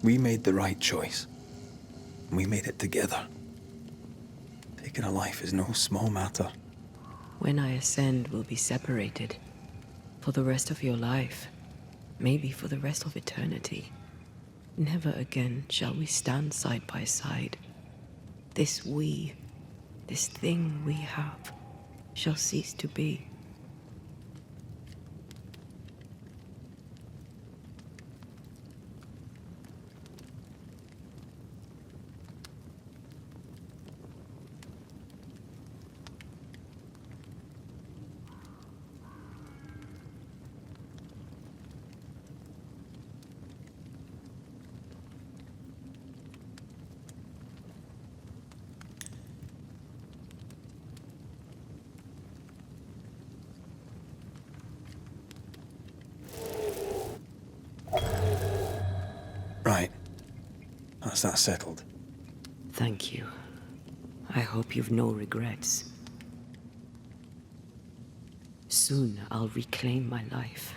Speaker 2: We made the right choice. We made it together. Taking a life is no small matter.
Speaker 3: When I ascend, we'll be separated. For the rest of your life. Maybe for the rest of eternity. Never again shall we stand side by side. This thing we have, shall cease to be.
Speaker 2: Right. That's that settled.
Speaker 3: Thank you. I hope you've no regrets. Soon I'll reclaim my life.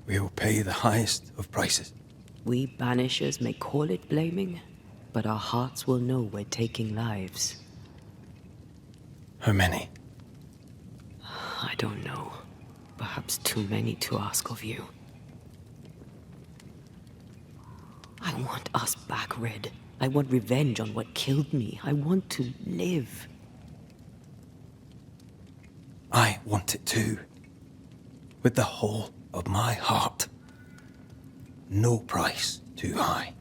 Speaker 2: We'll pay the highest of prices.
Speaker 3: We Banishers may call it blaming, but our hearts will know we're taking lives.
Speaker 2: How many?
Speaker 3: I don't know. Perhaps too many to ask of you. I want us back, Red. I want revenge on what killed me. I want to live.
Speaker 2: I want it too. With the whole of my heart. No price too high.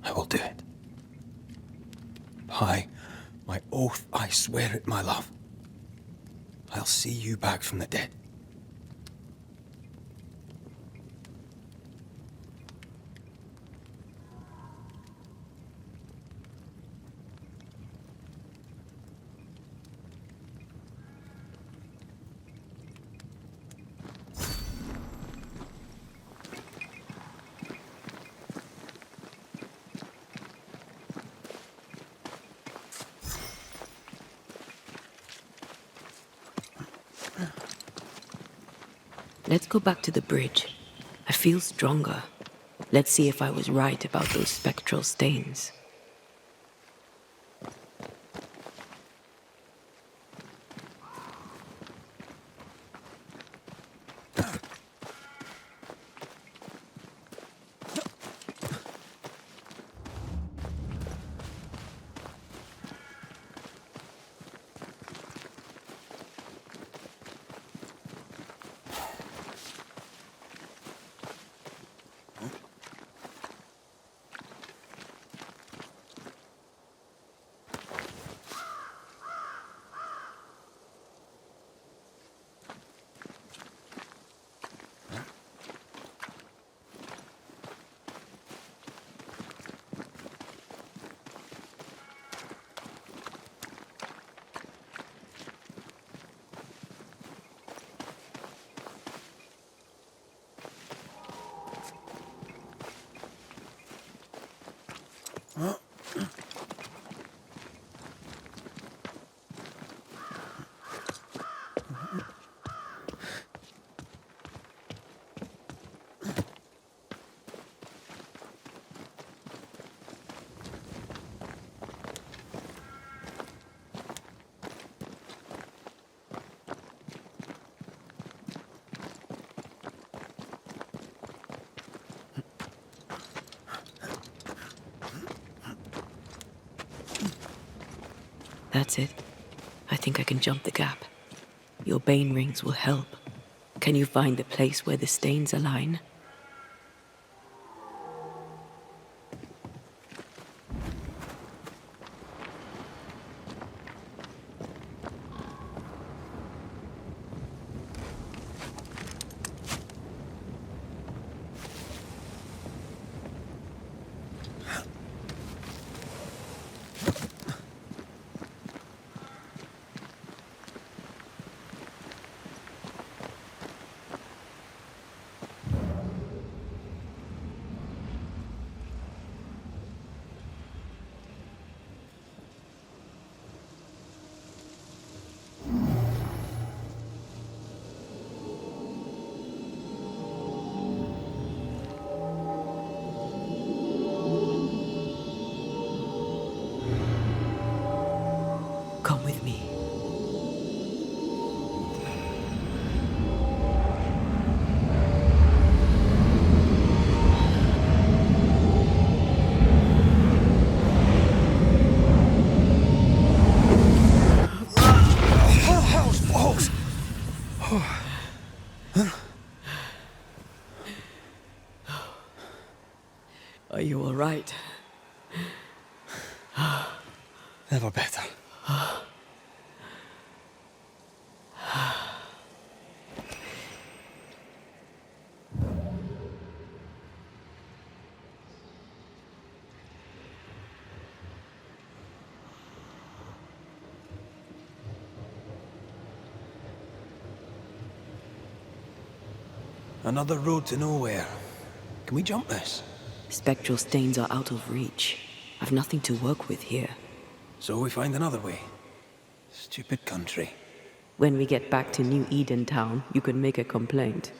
Speaker 2: I will do it. By my oath, I swear it, my love. I'll see you back from the dead.
Speaker 3: Let's go back to the bridge. I feel stronger. Let's see if I was right about those spectral stains. That's it. I think I can jump the gap. Your bane rings will help. Can you find the place where the stains align? Come with me. Are you all right?
Speaker 2: Never better. Another road to nowhere. Can we jump this?
Speaker 3: Spectral stains are out of reach. I've nothing to work with here.
Speaker 2: So we find another way. Stupid country.
Speaker 3: When we get back to New Eden Town, you can make a complaint.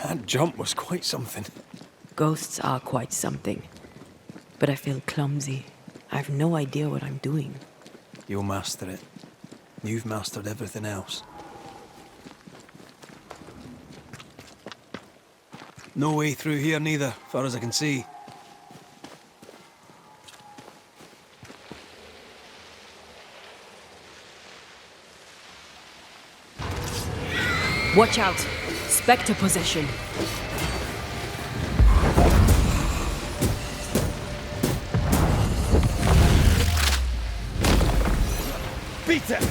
Speaker 2: That jump was quite something.
Speaker 3: Ghosts are quite something. But I feel clumsy. I have no idea what I'm doing.
Speaker 2: You'll master it. You've mastered everything else. No way through here neither, far as I can see.
Speaker 3: Watch out! Spectre possession!
Speaker 2: Beat it!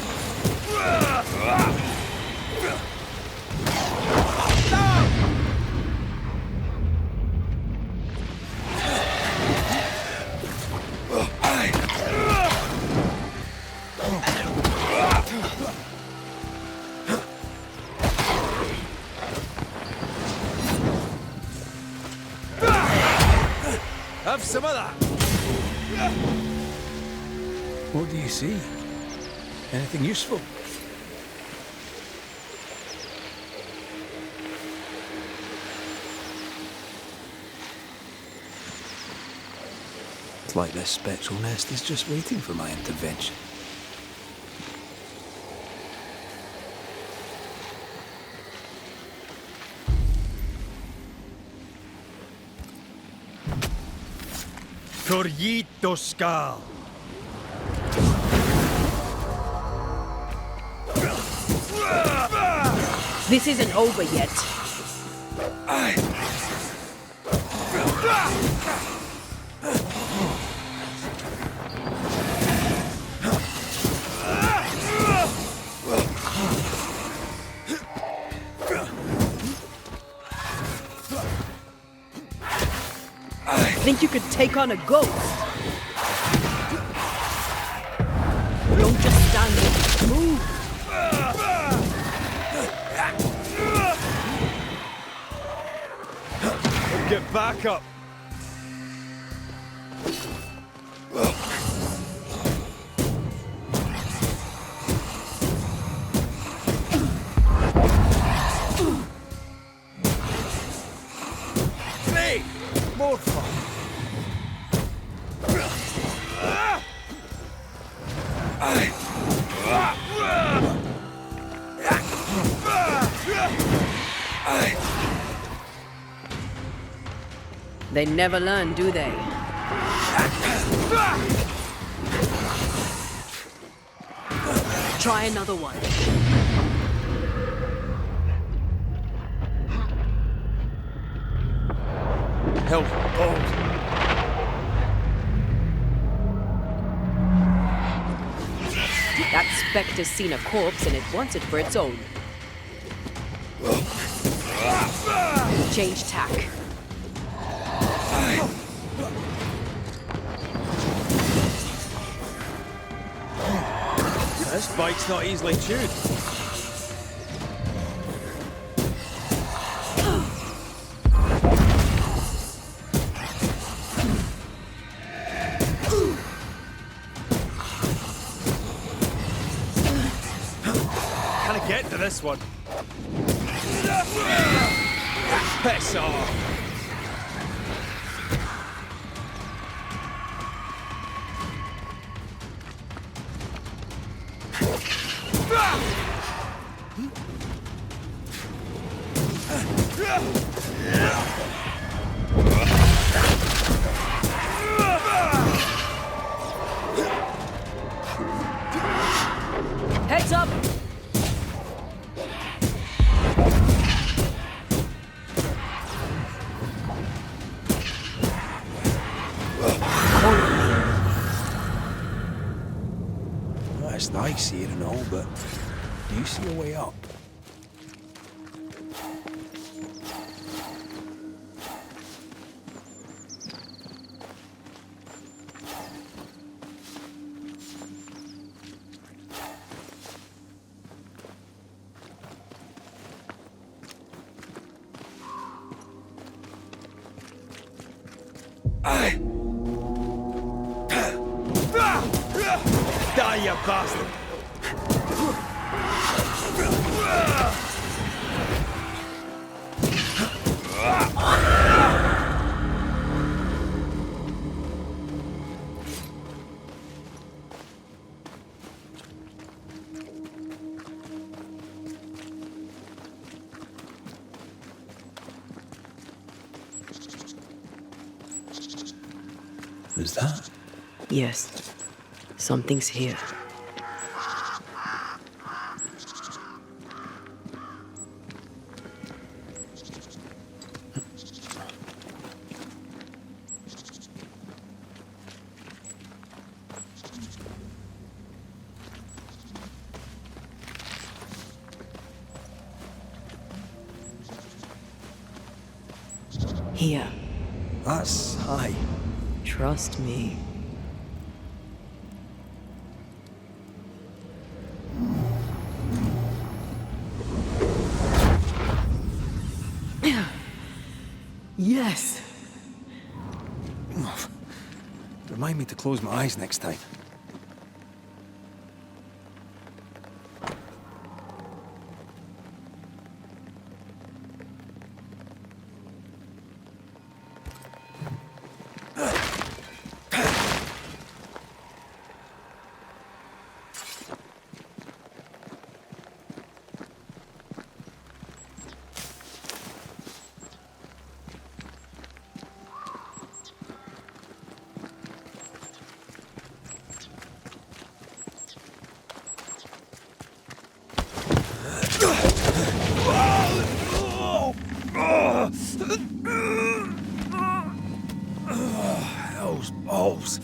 Speaker 1: Have some of that!
Speaker 2: What do you see? Anything useful? It's like this spectral nest is just waiting for my intervention.
Speaker 1: Corrito Skal!
Speaker 3: This isn't over yet. Think you could take on a ghost? Don't just stand there. Move!
Speaker 1: Get back up!
Speaker 3: They never learn, do they? Try another one.
Speaker 2: Help! Oh!
Speaker 3: That specter's seen a corpse and it wants it for its own. Change tack.
Speaker 2: This bike's not easily chewed. Can I get to this one? Piss off!
Speaker 3: Heads up!
Speaker 2: That's nice here and all, but do you see a way up? Die, you bastard! Who's that?
Speaker 3: Yes. Something's here. Here.
Speaker 2: That's high.
Speaker 3: Trust me. Yes.
Speaker 2: Remind me to close my eyes next time. Those balls.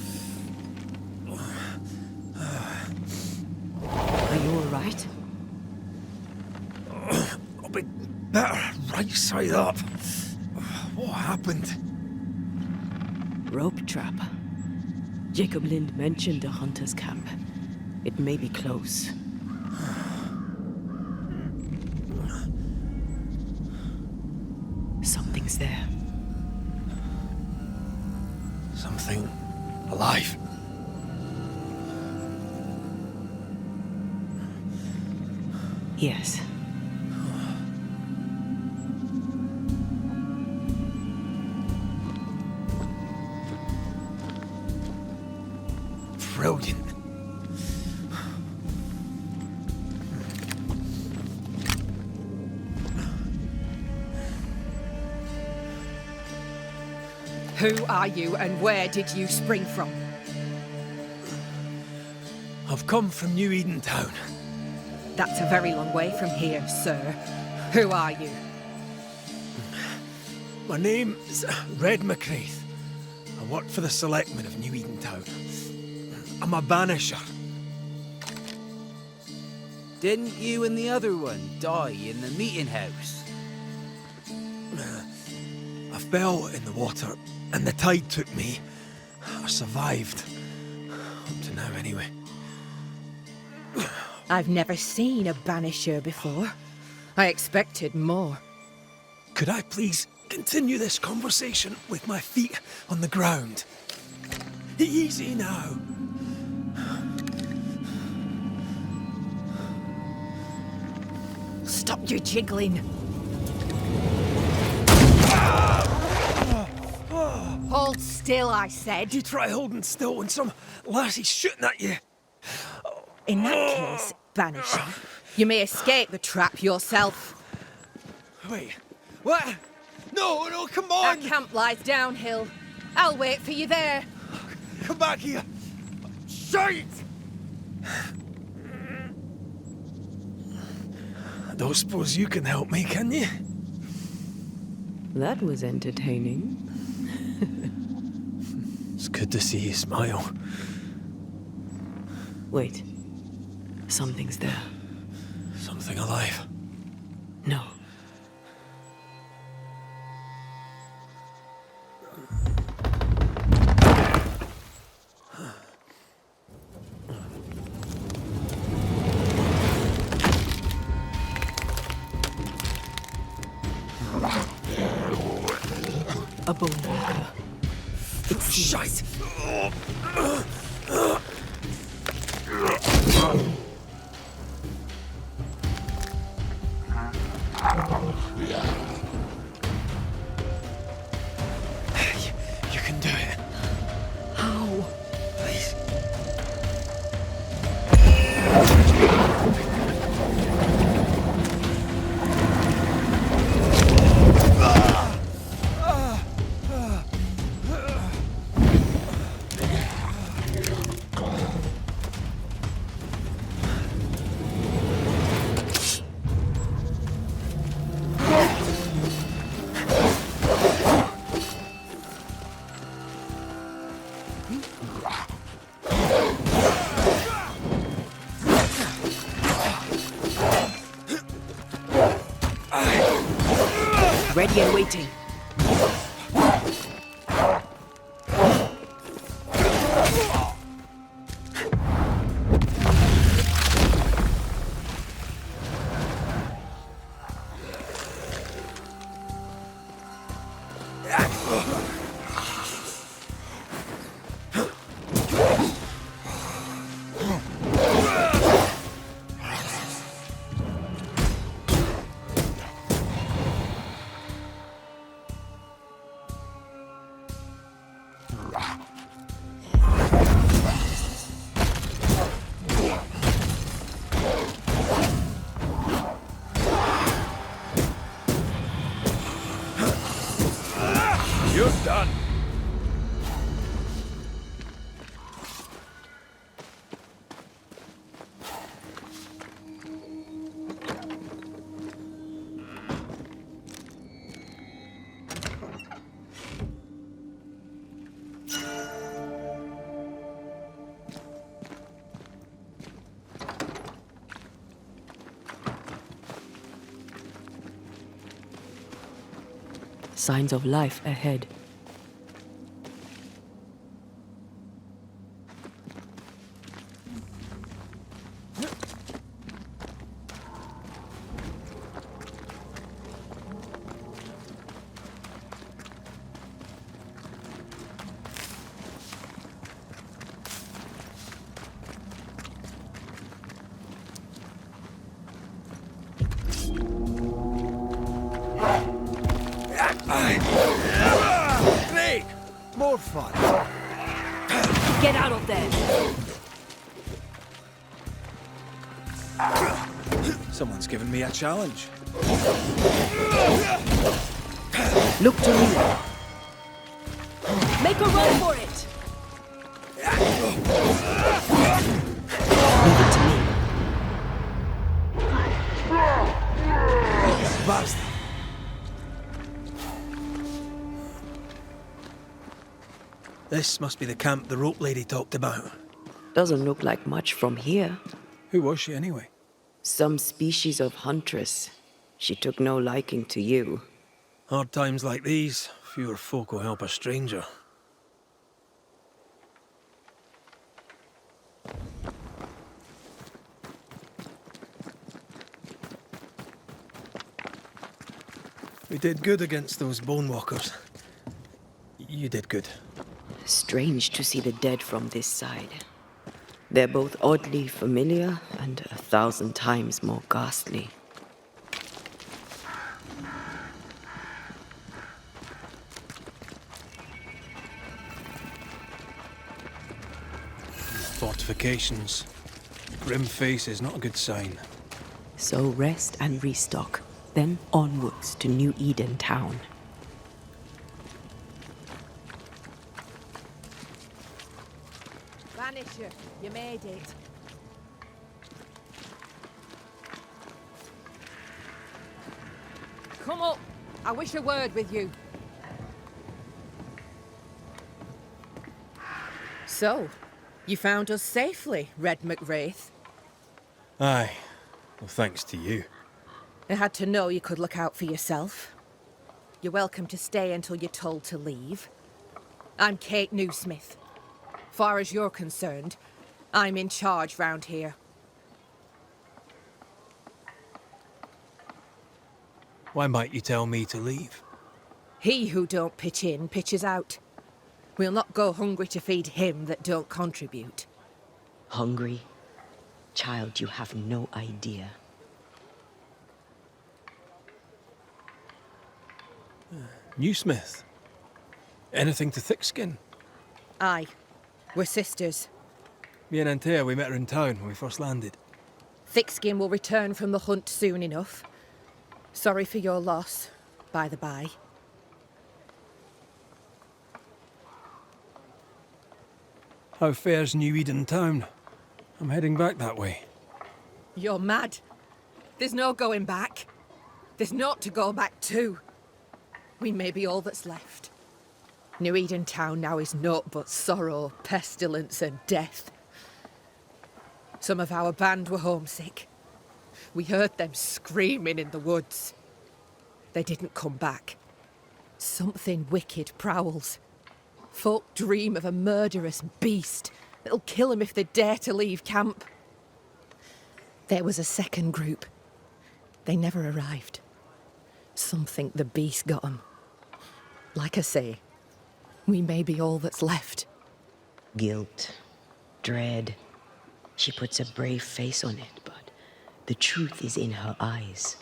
Speaker 3: Are you all right?
Speaker 2: I'll be better right side up. What happened?
Speaker 3: Rope trap. Jacob Lind mentioned a hunter's camp. It may be close. Something's there.
Speaker 2: Something alive.
Speaker 3: Yes.
Speaker 2: Brilliant.
Speaker 15: Who are you and where did you spring from?
Speaker 2: I've come from New Eden Town.
Speaker 15: That's a very long way from here, sir. Who are you?
Speaker 2: My name's Red McRaith. I work for the selectmen of New Eden Town. I'm a banisher.
Speaker 16: Didn't you and the other one die in the meeting house?
Speaker 2: I fell in the water, and the tide took me. I survived. Up to now, anyway.
Speaker 15: I've never seen a banisher before. I expected more.
Speaker 2: Could I please continue this conversation with my feet on the ground? Easy now.
Speaker 15: Stop your jiggling. Hold still, I said.
Speaker 2: You try holding still when some lassie's shooting at you.
Speaker 15: In that case, Banisher, you may escape the trap yourself.
Speaker 2: Wait, what? No, come on!
Speaker 15: Our camp lies downhill. I'll wait for you there.
Speaker 2: Come back here. Shite! I don't suppose you can help me, can you?
Speaker 3: That was entertaining.
Speaker 2: It's good to see you smile.
Speaker 3: Wait. Something's there.
Speaker 2: Something alive?
Speaker 3: No. A bone walker. It's
Speaker 2: shite! You can do it.
Speaker 15: How?
Speaker 2: Please.
Speaker 3: Ready and waiting.
Speaker 2: You're done.
Speaker 3: Signs of life ahead.
Speaker 2: Great! More fun.
Speaker 3: Get out of there!
Speaker 2: Someone's given me a challenge.
Speaker 3: Look to me. Make a run for it! Leave it to me.
Speaker 2: Bastard. This must be the camp the rope lady talked about.
Speaker 3: Doesn't look like much from here.
Speaker 2: Who was she anyway?
Speaker 3: Some species of huntress. She took no liking to you.
Speaker 2: Hard times like these, fewer folk will help a stranger. We did good against those bone walkers. You did good.
Speaker 3: Strange to see the dead from this side. They're both oddly familiar and 1,000 times more ghastly.
Speaker 2: Fortifications. Grim face is not a good sign.
Speaker 3: So rest and restock, then onwards to New Eden town.
Speaker 15: Banisher, you made it. Come up. I wish a word with you. So, you found us safely, Red McWraith.
Speaker 2: Aye. Well, thanks to you.
Speaker 15: I had to know you could look out for yourself. You're welcome to stay until you're told to leave. I'm Kate Newsmith. Far as you're concerned, I'm in charge round here.
Speaker 2: Why might you tell me to leave?
Speaker 15: He who don't pitch in, pitches out. We'll not go hungry to feed him that don't contribute.
Speaker 3: Hungry? Child, you have no idea.
Speaker 2: Newsmith. Anything to Thickskin?
Speaker 15: Aye. We're sisters.
Speaker 2: Me and Antea, we met her in town when we first landed.
Speaker 15: Thickskin will return from the hunt soon enough. Sorry for your loss, by the by.
Speaker 2: How fares New Eden town? I'm heading back that way.
Speaker 15: You're mad. There's no going back. There's naught to go back to. We may be all that's left. New Eden town now is naught but sorrow, pestilence and death. Some of our band were homesick. We heard them screaming in the woods. They didn't come back. Something wicked prowls. Folk dream of a murderous beast that'll kill them if they dare to leave camp. There was a second group. They never arrived. Some think the beast got them. Like I say, we may be all that's left.
Speaker 3: Guilt, dread. She puts a brave face on it, but the truth is in her eyes.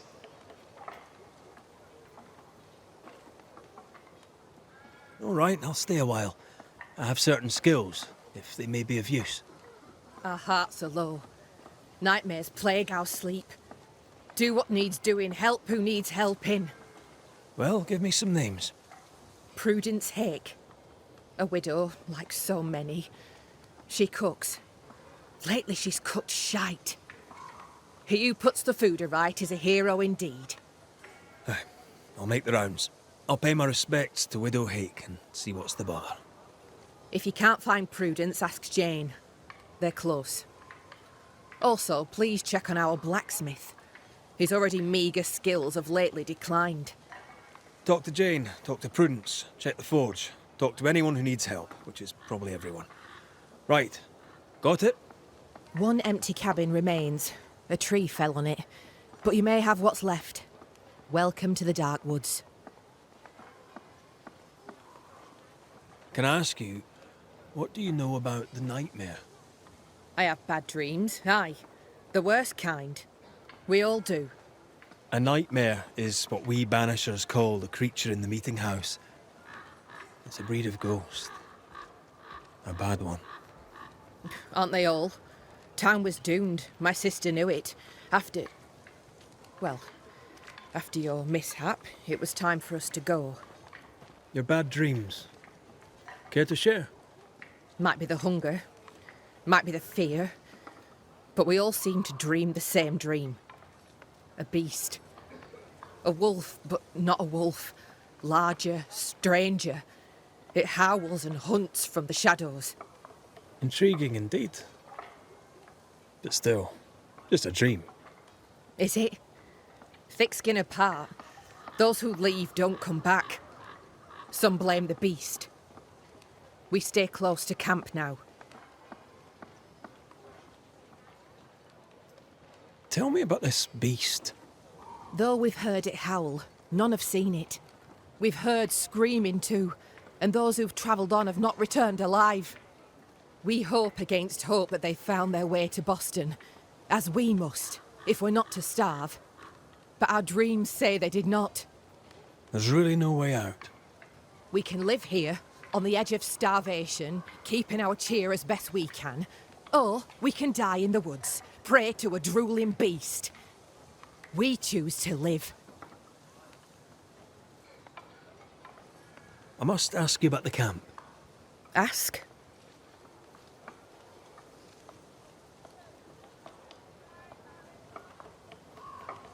Speaker 2: All right, I'll stay a while. I have certain skills, if they may be of use.
Speaker 15: Our hearts are low. Nightmares plague our sleep. Do what needs doing, help who needs helping.
Speaker 2: Well, give me some names.
Speaker 15: Prudence Hake. A widow, like so many. She cooks. Lately she's cooked shite. He who puts the food aright is a hero indeed.
Speaker 2: I'll make the rounds. I'll pay my respects to Widow Hake and see what's the bother.
Speaker 15: If you can't find Prudence, ask Jane. They're close. Also, please check on our blacksmith. His already meagre skills have lately declined.
Speaker 2: Talk to Jane, talk to Prudence, check the forge, talk to anyone who needs help, which is probably everyone. Right. Got it?
Speaker 15: One empty cabin remains. A tree fell on it. But you may have what's left. Welcome to the Dark Woods.
Speaker 2: Can I ask you, what do you know about the nightmare?
Speaker 15: I have bad dreams, aye. The worst kind. We all do.
Speaker 2: A nightmare is what we Banishers call the creature in the meeting house. It's a breed of ghost. A bad one.
Speaker 15: Aren't they all? Town was doomed. My sister knew it. After your mishap, it was time for us to go.
Speaker 2: Your bad dreams. Care to share?
Speaker 15: Might be the hunger, might be the fear, but we all seem to dream the same dream. A beast. A wolf, but not a wolf. Larger, stranger. It howls and hunts from the shadows.
Speaker 2: Intriguing indeed. But still, just a dream.
Speaker 15: Is it? Thickskin apart, those who leave don't come back. Some blame the beast. We stay close to camp now.
Speaker 2: Tell me about this beast.
Speaker 15: Though we've heard it howl, none have seen it. We've heard screaming too, and those who've travelled on have not returned alive. We hope against hope that they found their way to Boston, as we must, if we're not to starve. But our dreams say they did not.
Speaker 2: There's really no way out.
Speaker 15: We can live here, on the edge of starvation, keeping our cheer as best we can, or we can die in the woods, prey to a drooling beast. We choose to live.
Speaker 2: I must ask you about the camp.
Speaker 15: Ask?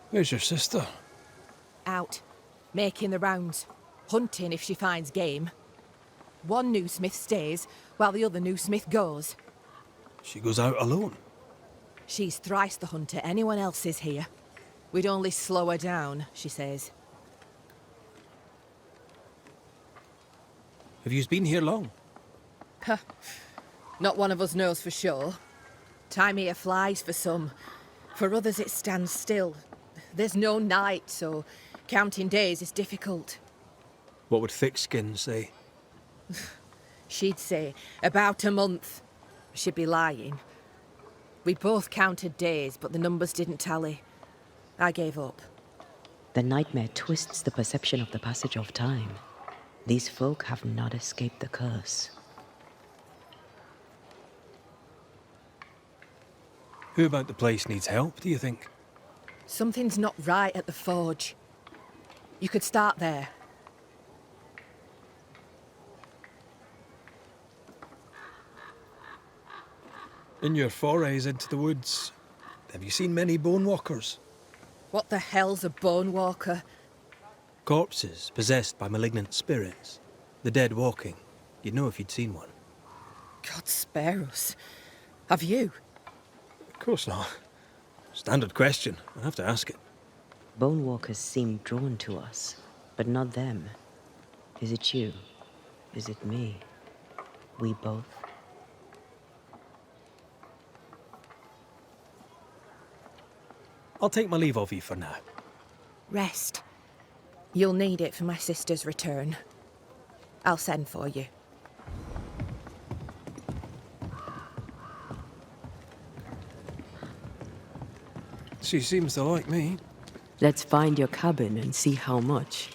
Speaker 2: Where's your sister?
Speaker 15: Out, making the rounds, hunting if she finds game. One new smith stays, while the other new smith goes.
Speaker 2: She goes out alone?
Speaker 15: She's thrice the hunter anyone else is here. We'd only slow her down, she says.
Speaker 2: Have you been here long?
Speaker 15: Huh. Not one of us knows for sure. Time here flies for some. For others it stands still. There's no night, so counting days is difficult.
Speaker 2: What would Thickskin say?
Speaker 15: She'd say about a month. She'd be lying. We both counted days, but the numbers didn't tally. I gave up.
Speaker 3: The nightmare twists the perception of the passage of time. These folk have not escaped the curse.
Speaker 2: Who about the place needs help, do you think?
Speaker 15: Something's not right at the forge. You could start there.
Speaker 2: In your forays into the woods, have you seen many bone walkers?
Speaker 15: What the hell's a bone walker?
Speaker 2: Corpses possessed by malignant spirits. The dead walking. You'd know if you'd seen one.
Speaker 15: God spare us. Have you?
Speaker 2: Of course not. Standard question. I'll have to ask it.
Speaker 3: Bone walkers seem drawn to us, but not them. Is it you? Is it me? We both?
Speaker 2: I'll take my leave of you for now.
Speaker 15: Rest. You'll need it for my sister's return. I'll send for you.
Speaker 2: She seems to like me.
Speaker 3: Let's find your cabin and see how much.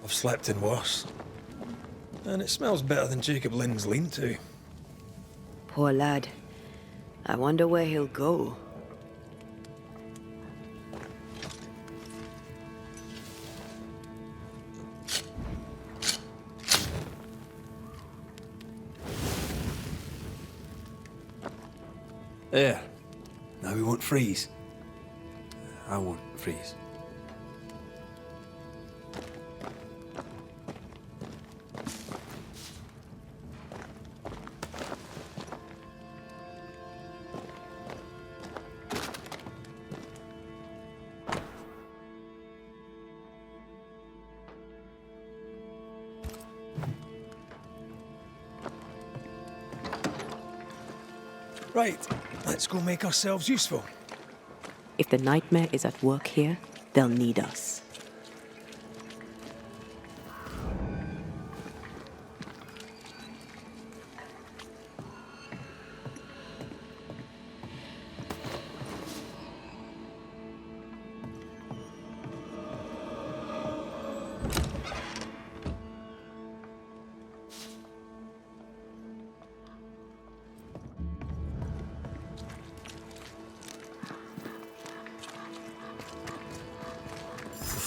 Speaker 2: I've slept in worse. And it smells better than Jacob Lynn's lean-to.
Speaker 3: Poor lad. I wonder where he'll go.
Speaker 2: There. Now we won't freeze. I won't freeze. Right, let's go make ourselves useful.
Speaker 3: If the nightmare is at work here, they'll need us.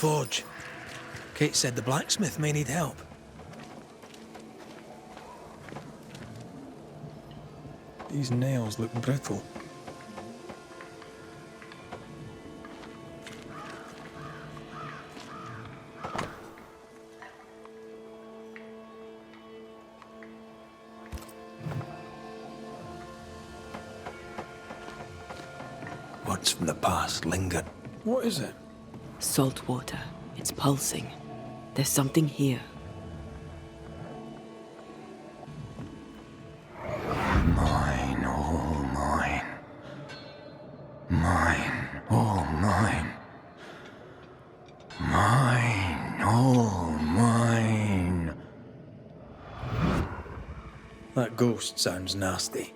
Speaker 2: forge. Kate said the blacksmith may need help. These nails look brittle. Words from the past lingered. What is it?
Speaker 3: Salt water. It's pulsing. There's something here.
Speaker 4: Mine, all mine. Mine, all mine. Mine, all mine.
Speaker 2: That ghost sounds nasty.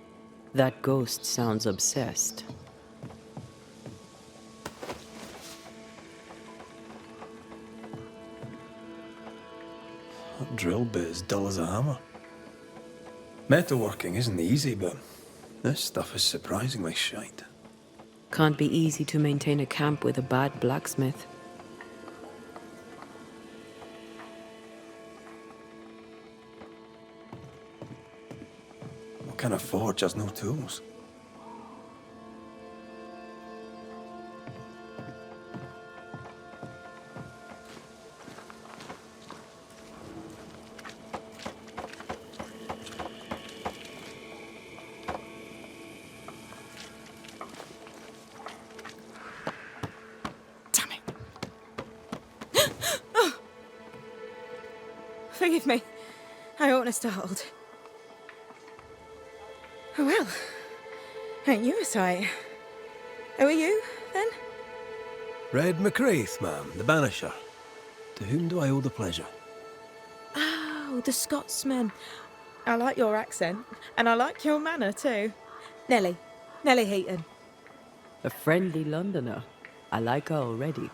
Speaker 3: That ghost sounds obsessed.
Speaker 2: That drill bit is dull as a hammer. Metalworking isn't easy, but this stuff is surprisingly shite.
Speaker 3: Can't be easy to maintain a camp with a bad blacksmith.
Speaker 2: What kind of forge has no tools?
Speaker 13: Forgive me. I oughtn't have startled. Oh well. Ain't you a sight? Who are you, then?
Speaker 2: Red McRaith, ma'am, the Banisher. To whom do I owe the pleasure?
Speaker 13: Oh, the Scotsman. I like your accent, and I like your manner too. Nellie Heaton.
Speaker 3: A friendly Londoner. I like her already.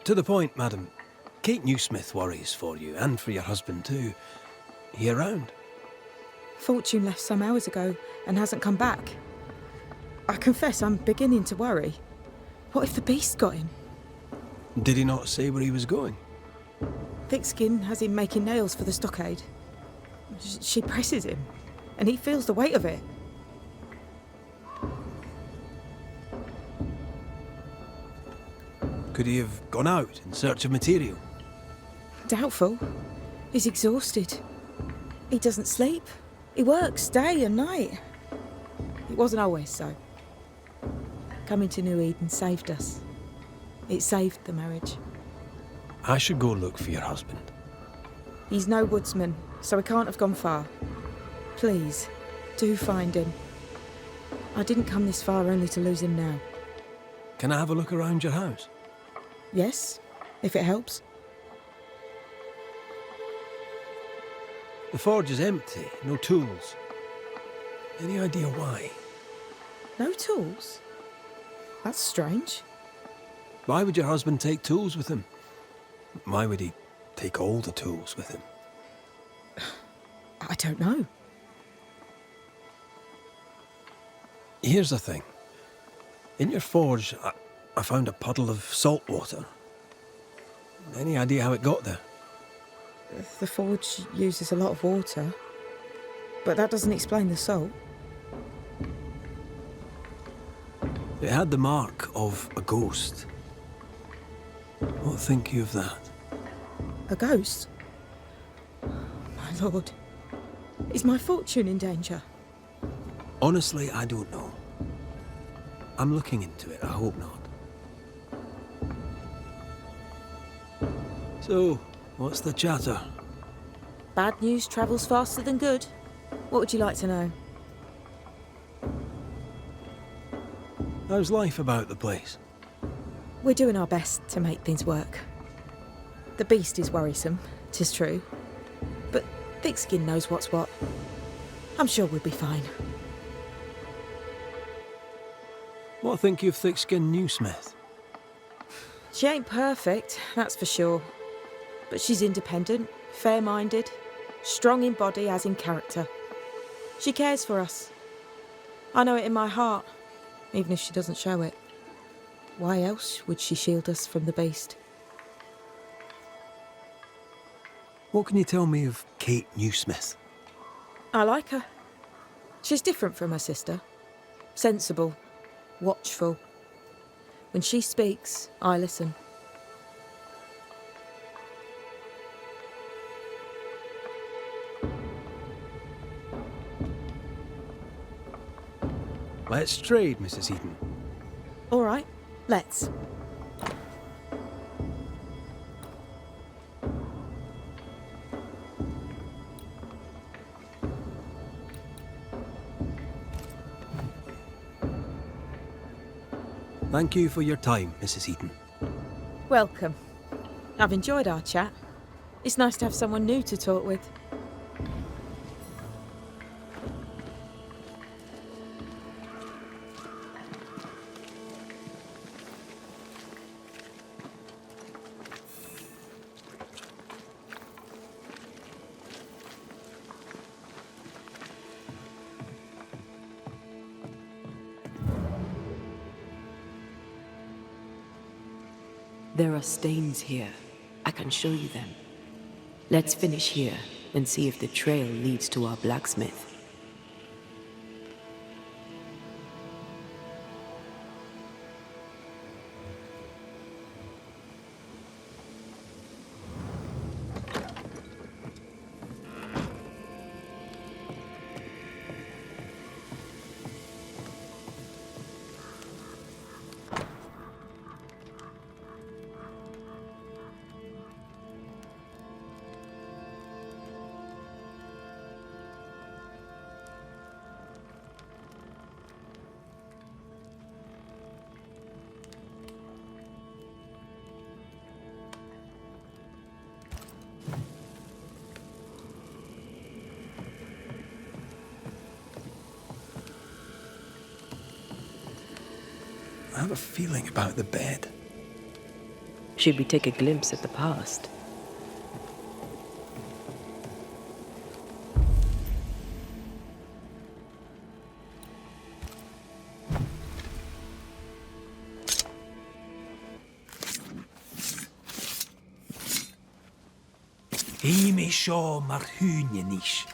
Speaker 2: To the point, madam. Kate Newsmith worries for you, and for your husband too. He around?
Speaker 13: Fortune left some hours ago and hasn't come back. I confess I'm beginning to worry. What if the beast got him?
Speaker 2: Did he not say where he was going?
Speaker 13: Thickskin has him making nails for the stockade. She presses him, and he feels the weight of it.
Speaker 2: Could he have gone out in search of material?
Speaker 13: Doubtful. He's exhausted. He doesn't sleep. He works day and night. It wasn't always so. Coming to New Eden saved us. It saved the marriage.
Speaker 2: I should go look for your husband.
Speaker 13: He's no woodsman, so he can't have gone far. Please, do find him. I didn't come this far only to lose him now.
Speaker 2: Can I have a look around your house?
Speaker 13: Yes, if it helps.
Speaker 2: The forge is empty, no tools. Any idea why?
Speaker 13: No tools? That's strange.
Speaker 2: Why would your husband take tools with him? Why would he take all the tools with him?
Speaker 13: I don't know.
Speaker 2: Here's the thing. In your forge, I found a puddle of salt water. Any idea how it got there?
Speaker 13: The forge uses a lot of water, but that doesn't explain the salt.
Speaker 2: It had the mark of a ghost. What think you of that?
Speaker 13: A ghost? My lord, is my fortune in danger?
Speaker 2: Honestly, I don't know. I'm looking into it, I hope not. So, what's the chatter?
Speaker 13: Bad news travels faster than good. What would you like to know?
Speaker 2: How's life about the place?
Speaker 13: We're doing our best to make things work. The beast is worrisome, 'tis true. But Thickskin knows what's what. I'm sure we'll be fine.
Speaker 2: What think you of Thickskin Newsmith?
Speaker 13: She ain't perfect, that's for sure. But she's independent, fair-minded, strong in body as in character. She cares for us. I know it in my heart. even if she doesn't show it. Why else would she shield us from the beast?
Speaker 2: What can you tell me of Kate Newsmith?
Speaker 13: I like her. She's different from her sister. Sensible, watchful. When she speaks, I listen.
Speaker 2: Let's trade, Mrs. Eden.
Speaker 13: All right, let's.
Speaker 2: Thank you for your time, Mrs. Eden.
Speaker 13: Welcome. I've enjoyed our chat. It's nice to have someone new to talk with.
Speaker 3: There are stains here. I can show you them. Let's finish here and see if the trail leads to our blacksmith.
Speaker 2: I have a feeling about the bed.
Speaker 3: Should we take a glimpse at the past?
Speaker 2: Imi sio mar hynje nish.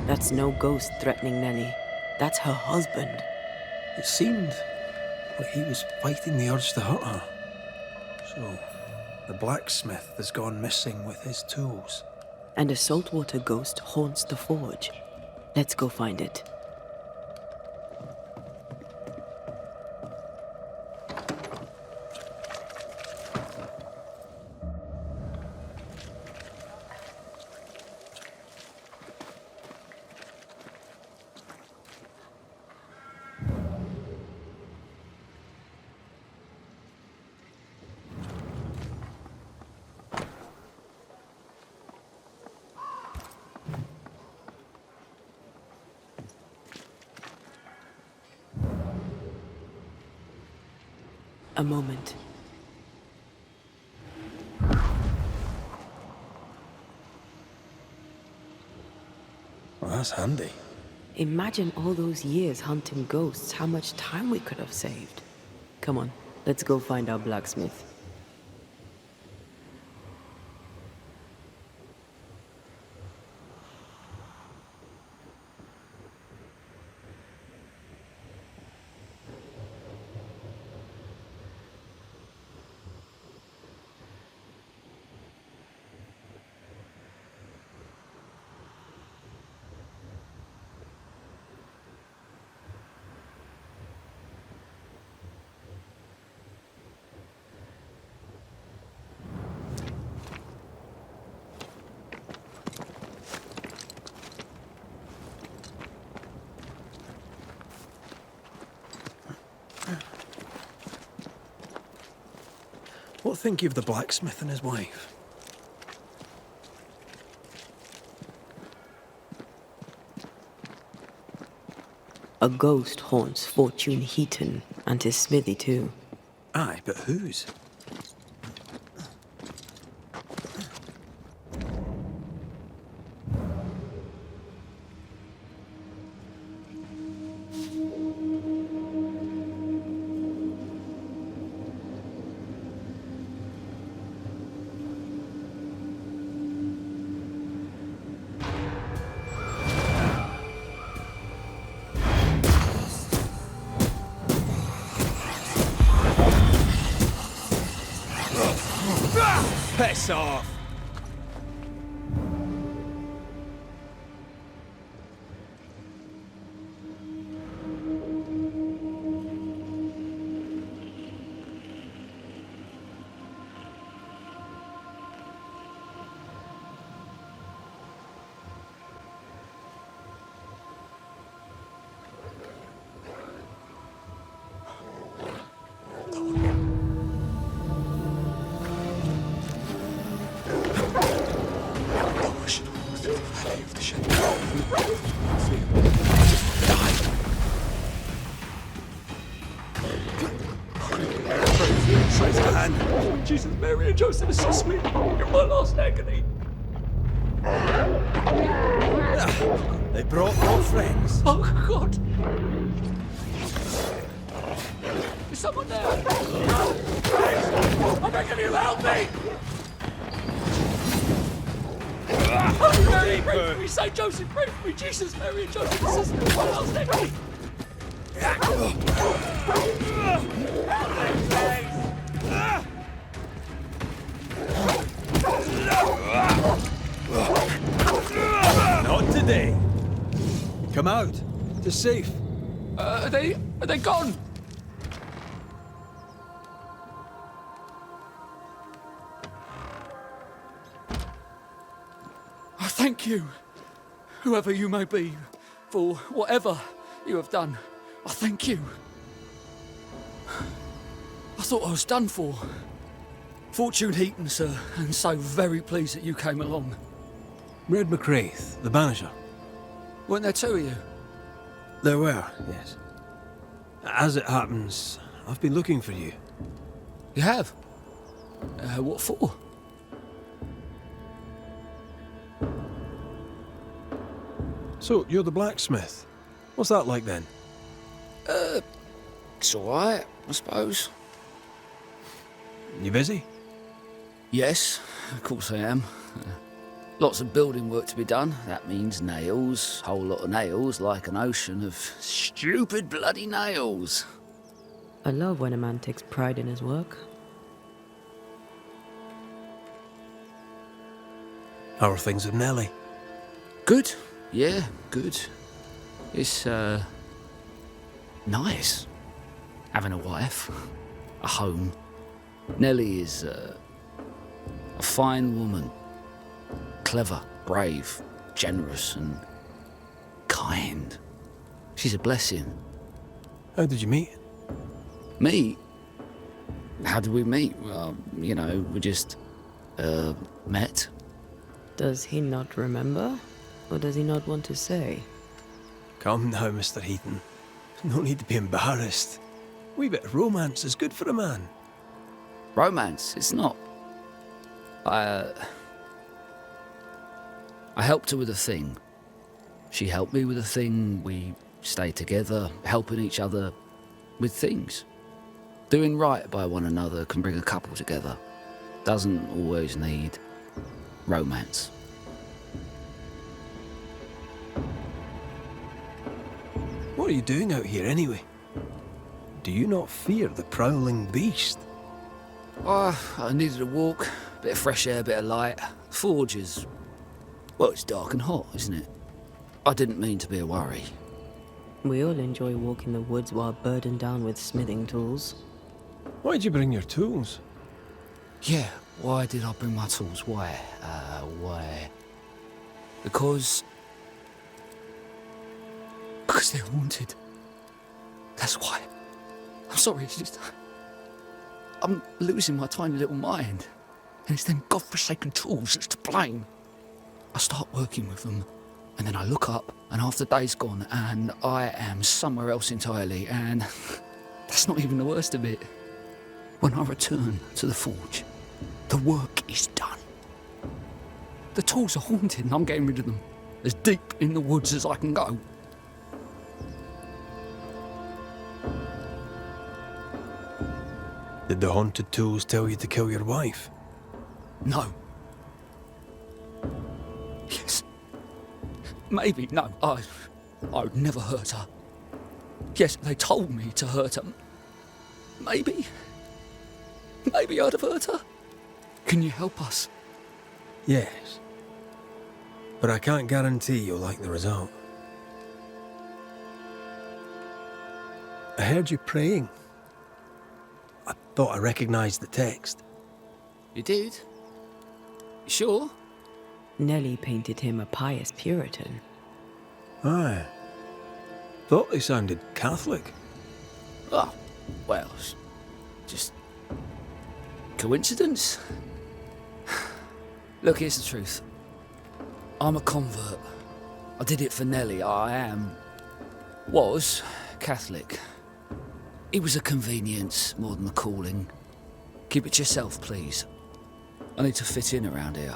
Speaker 3: That's no ghost threatening Nellie. That's her husband.
Speaker 2: It seemed like he was fighting the urge to hurt her. So, the blacksmith has gone missing with his tools.
Speaker 3: And a saltwater ghost haunts the forge. Let's go find it. A moment.
Speaker 2: Well, that's handy.
Speaker 3: Imagine all those years hunting ghosts, how much time we could have saved. Come on, let's go find our blacksmith.
Speaker 2: think of the blacksmith and his wife?
Speaker 3: A ghost haunts Fortune Heaton and his smithy too.
Speaker 2: Aye, but whose?
Speaker 7: Piss off!
Speaker 1: Jesus, Mary, and Joseph, assist me. You're my last agony.
Speaker 2: They brought more friends.
Speaker 1: Oh, God. Is someone there? I'm begging you, help me! Oh, Mary, pray for me. Saint Joseph, pray for me. Jesus, Mary, and Joseph, assist me. My last agony.
Speaker 2: Not today. Come out. It's safe.
Speaker 1: Are they gone? I thank you, whoever you may be, for whatever you have done. I thank you. I thought I was done for. Fortune Heaton, sir, and so very pleased that you came along.
Speaker 2: Red McRaith, the Banisher.
Speaker 1: Weren't there two of you?
Speaker 2: There were, yes. As it happens, I've been looking for you.
Speaker 1: You have? What for?
Speaker 2: So, you're the blacksmith. What's that like then?
Speaker 1: It's alright, I suppose.
Speaker 2: You busy?
Speaker 1: Yes, of course I am. Lots of building work to be done. That means nails. Whole lot of nails, like an ocean of stupid bloody nails.
Speaker 3: I love when a man takes pride in his work.
Speaker 2: How are things with Nellie?
Speaker 1: Good. Yeah, good. It's, nice. Having a wife. A home. Nellie is, a fine woman. Clever, brave, generous, and kind. She's a blessing.
Speaker 2: How did you meet?
Speaker 1: Meet? How did we meet? Well, you know, we just, met.
Speaker 3: Does he not remember? Or does he not want to say?
Speaker 2: Come now, Mr. Heaton. No need to be embarrassed. A wee bit of romance is good for a man.
Speaker 1: Romance? It's not. I helped her with a thing. She helped me with a thing. We stayed together, helping each other with things. Doing right by one another can bring a couple together. Doesn't always need romance.
Speaker 2: What are you doing out here anyway? Do you not fear the prowling beast?
Speaker 1: Oh, I needed a walk. Bit of fresh air, bit of light. Forge is... well, it's dark and hot, isn't it? I didn't mean to be a worry.
Speaker 3: We all enjoy walking the woods while burdened down with smithing tools.
Speaker 2: Why'd you bring your tools?
Speaker 1: Yeah, why did I bring my tools? Why? Because they're haunted. That's why. I'm sorry, it's just...
Speaker 17: I'm losing my tiny little mind. And it's them godforsaken tools that's to blame. I start working with them, and then I look up, and half the day's gone, and I am somewhere else entirely, and that's not even the worst of it. When I return to the forge, the work is done. The tools are haunted, and I'm getting rid of them. As deep in the woods as I can go.
Speaker 2: Did the haunted tools tell you to kill your wife?
Speaker 17: No. Yes. Maybe, no. I would never hurt her. Yes, they told me to hurt her. Maybe. Maybe I'd have hurt her. Can you help us?
Speaker 2: Yes. But I can't guarantee you'll like the result. I heard you praying. I thought I recognized the text.
Speaker 17: You did? Sure?
Speaker 3: Nellie painted him a pious Puritan.
Speaker 2: Aye. Thought they sounded Catholic.
Speaker 17: Oh, well, just coincidence? Look, here's the truth. I'm a convert. I did it for Nellie. Was Catholic. It was a convenience more than a calling. Keep it to yourself, please. I need to fit in around here.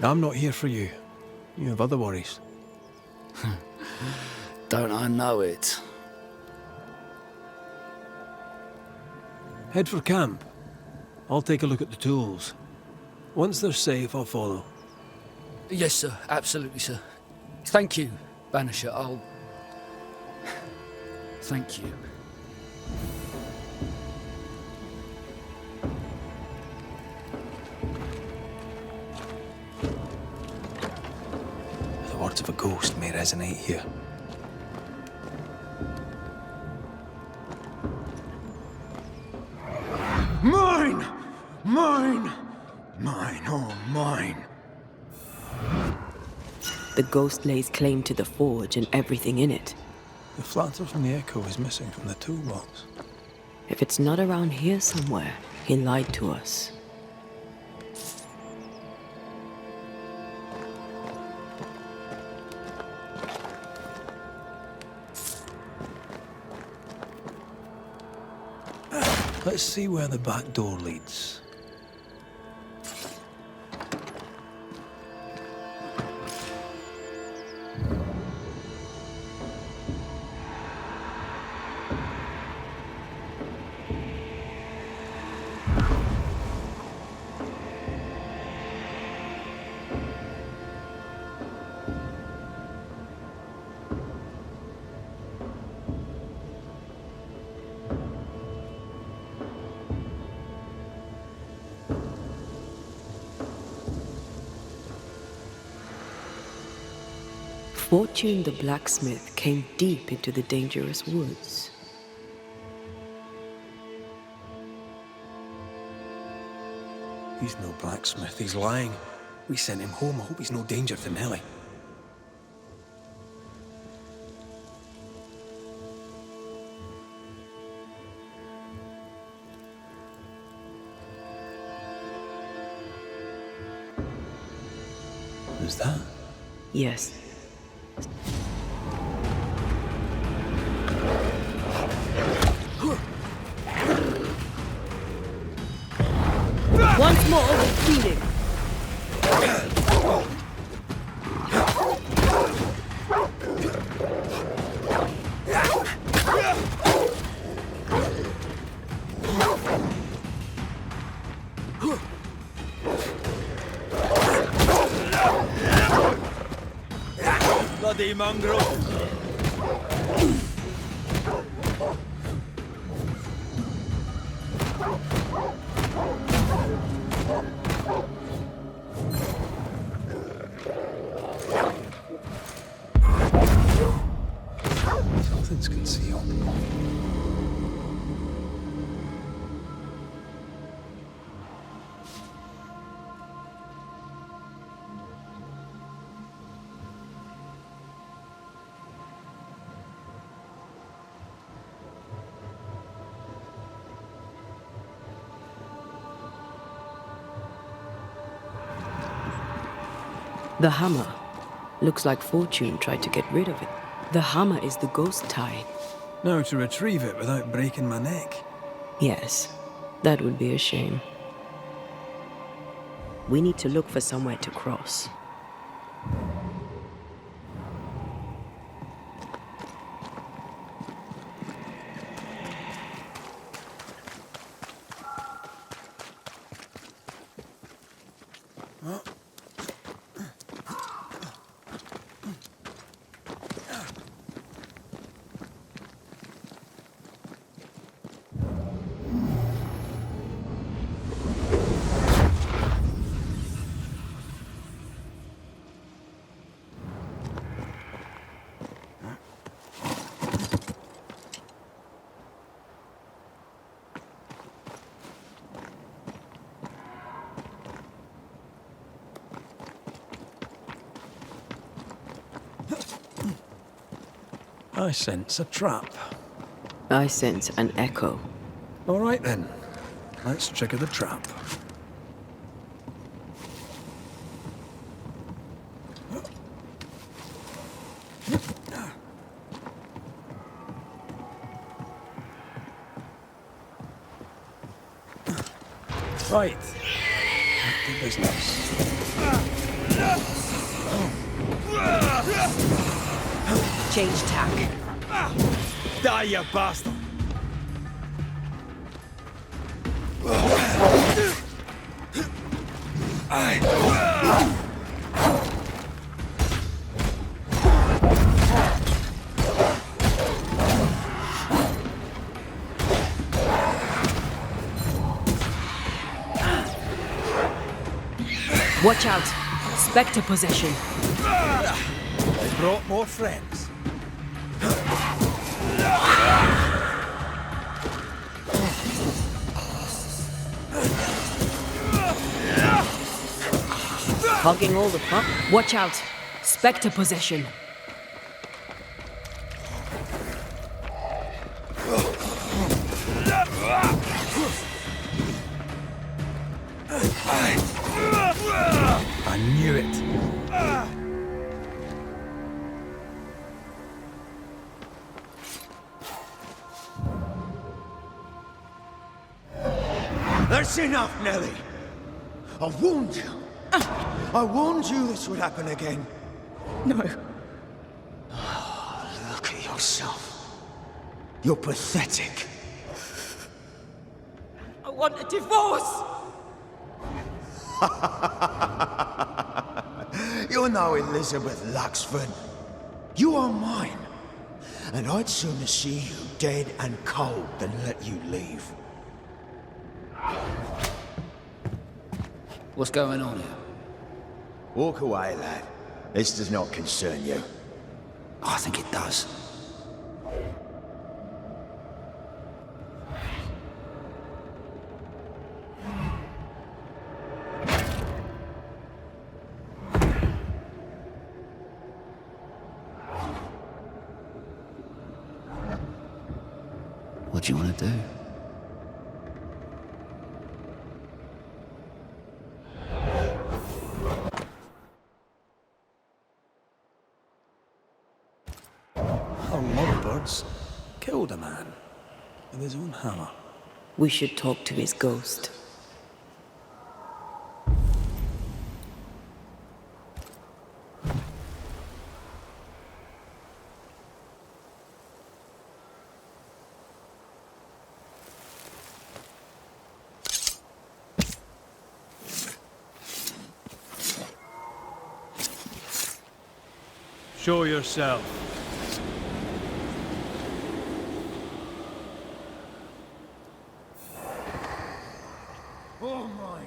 Speaker 2: I'm not here for you. You have other worries.
Speaker 17: Don't I know it?
Speaker 2: Head for camp. I'll take a look at the tools. Once they're safe, I'll follow.
Speaker 17: Yes, sir. Absolutely, sir. Thank you, Banisher. Thank you.
Speaker 2: The words of a ghost may resonate here.
Speaker 6: Mine! Mine! Mine, oh mine!
Speaker 3: The ghost lays claim to the forge and everything in it.
Speaker 2: The flatter from the echo is missing from the toolbox.
Speaker 3: If it's not around here somewhere, he lied to us.
Speaker 2: Let's see where the back door leads.
Speaker 3: Fortune the blacksmith came deep into the dangerous woods.
Speaker 2: He's no blacksmith, he's lying. We sent him home, I hope he's no danger to Nellie. Who's that?
Speaker 3: Yes. Once more with feeding.
Speaker 2: Bloody mongrel! Something's concealed.
Speaker 3: The hammer. Looks like Fortune tried to get rid of it. The hammer is the ghost tie.
Speaker 2: Now to retrieve it without breaking my neck.
Speaker 3: Yes, that would be a shame. We need to look for somewhere to cross.
Speaker 2: I sense a trap.
Speaker 3: I sense an echo.
Speaker 2: All right then. Let's trigger the trap. Right. Back to business.
Speaker 8: Change tack.
Speaker 18: Die, you bastard!
Speaker 3: Watch out! Spectre possession.
Speaker 18: They brought more friends.
Speaker 3: Hogging all the fun. Watch out! Spectre possession.
Speaker 2: I knew it.
Speaker 18: That's enough, Nellie. I warned you. I warned you this would happen again.
Speaker 13: No.
Speaker 18: Oh, look at yourself. You're pathetic.
Speaker 13: I want a divorce!
Speaker 18: You're no Elizabeth Luxford. You are mine. And I'd sooner see you dead and cold than let you leave.
Speaker 16: What's going on here?
Speaker 18: Walk away, lad. This does not concern you.
Speaker 16: I think it does. What do you want to do?
Speaker 2: Our lovebirds killed a man with his own hammer.
Speaker 3: We should talk to his ghost.
Speaker 19: Show yourself.
Speaker 18: All mine.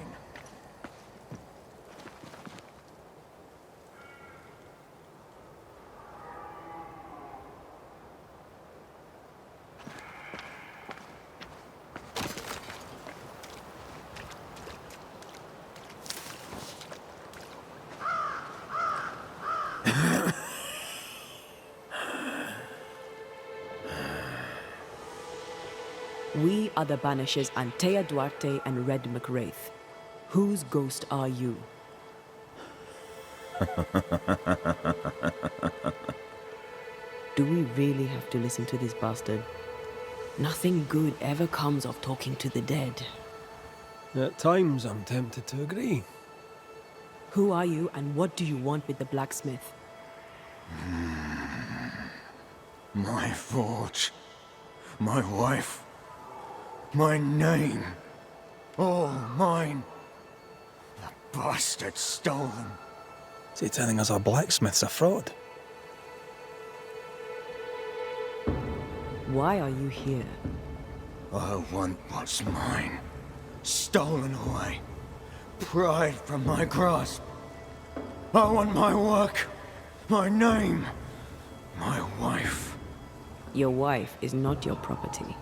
Speaker 3: We are the Banishers Antea Duarte and Red. Whose ghost are you? Do we really have to listen to this bastard? Nothing good ever comes of talking to the dead.
Speaker 2: At times, I'm tempted to agree.
Speaker 3: Who are you, and what do you want with the blacksmith?
Speaker 18: My forge, my wife, my name, all mine. The bastard stole them.
Speaker 2: Is he telling us our blacksmith's a fraud?
Speaker 3: Why are you here?
Speaker 18: I want what's mine. Stolen away. Pried from my grasp. I want my work, my name, my wife.
Speaker 3: Your wife is not your property.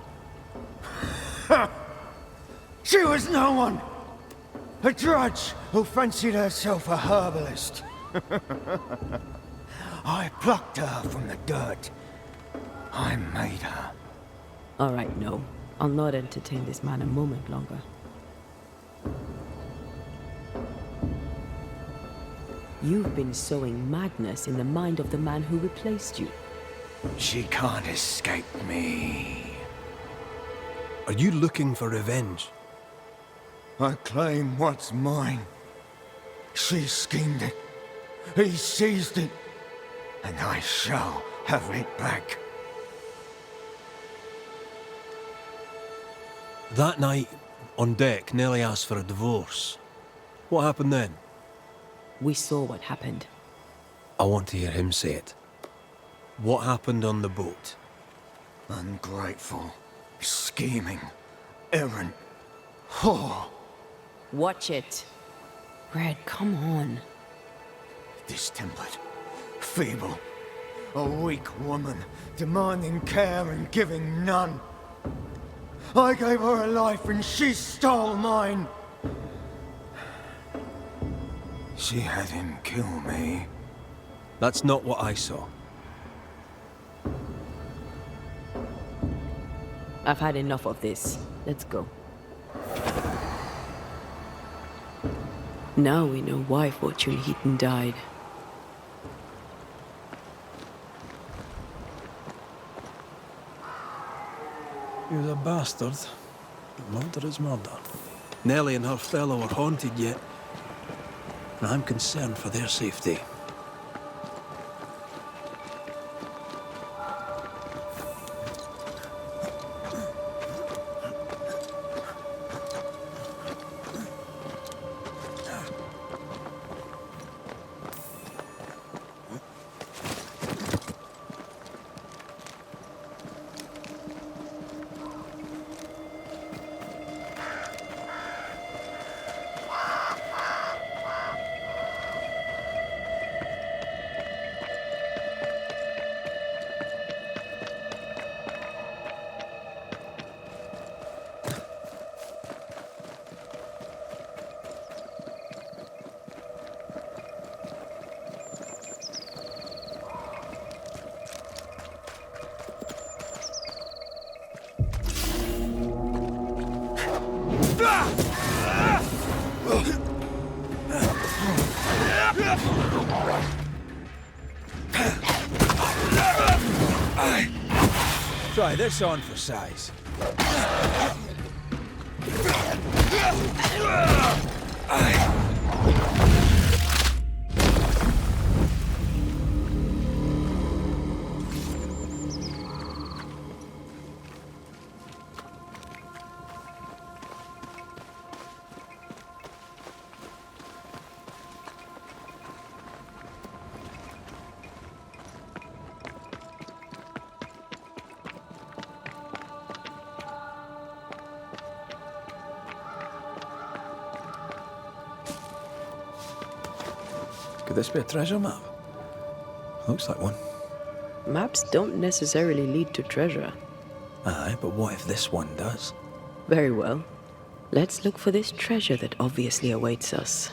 Speaker 18: She was no one! A drudge who fancied herself a herbalist. I plucked her from the dirt. I made her.
Speaker 3: All right, no. I'll not entertain this man a moment longer. You've been sowing madness in the mind of the man who replaced you.
Speaker 18: She can't escape me.
Speaker 2: Are you looking for revenge?
Speaker 18: I claim what's mine. She schemed it. He seized it. And I shall have it back.
Speaker 2: That night, on deck, Nellie asked for a divorce. What happened then?
Speaker 3: We saw what happened.
Speaker 2: I want to hear him say it. What happened on the boat?
Speaker 18: Ungrateful, scheming, errant, whore.
Speaker 3: Watch it. Red, come on.
Speaker 18: Distempered, feeble, a weak woman, demanding care and giving none. I gave her a life and she stole mine. She had him kill me.
Speaker 2: That's not what I saw.
Speaker 3: I've had enough of this. Let's go. Now we know why Fortune Heaton died.
Speaker 2: He was a bastard. Murder is murder. Nellie and her fellow are haunted yet. And I'm concerned for their safety.
Speaker 19: Try this on for size.
Speaker 2: Could this be a treasure map? Looks like one.
Speaker 3: Maps don't necessarily lead to treasure.
Speaker 2: Aye, but what if this one does?
Speaker 3: Very well. Let's look for this treasure that obviously awaits us.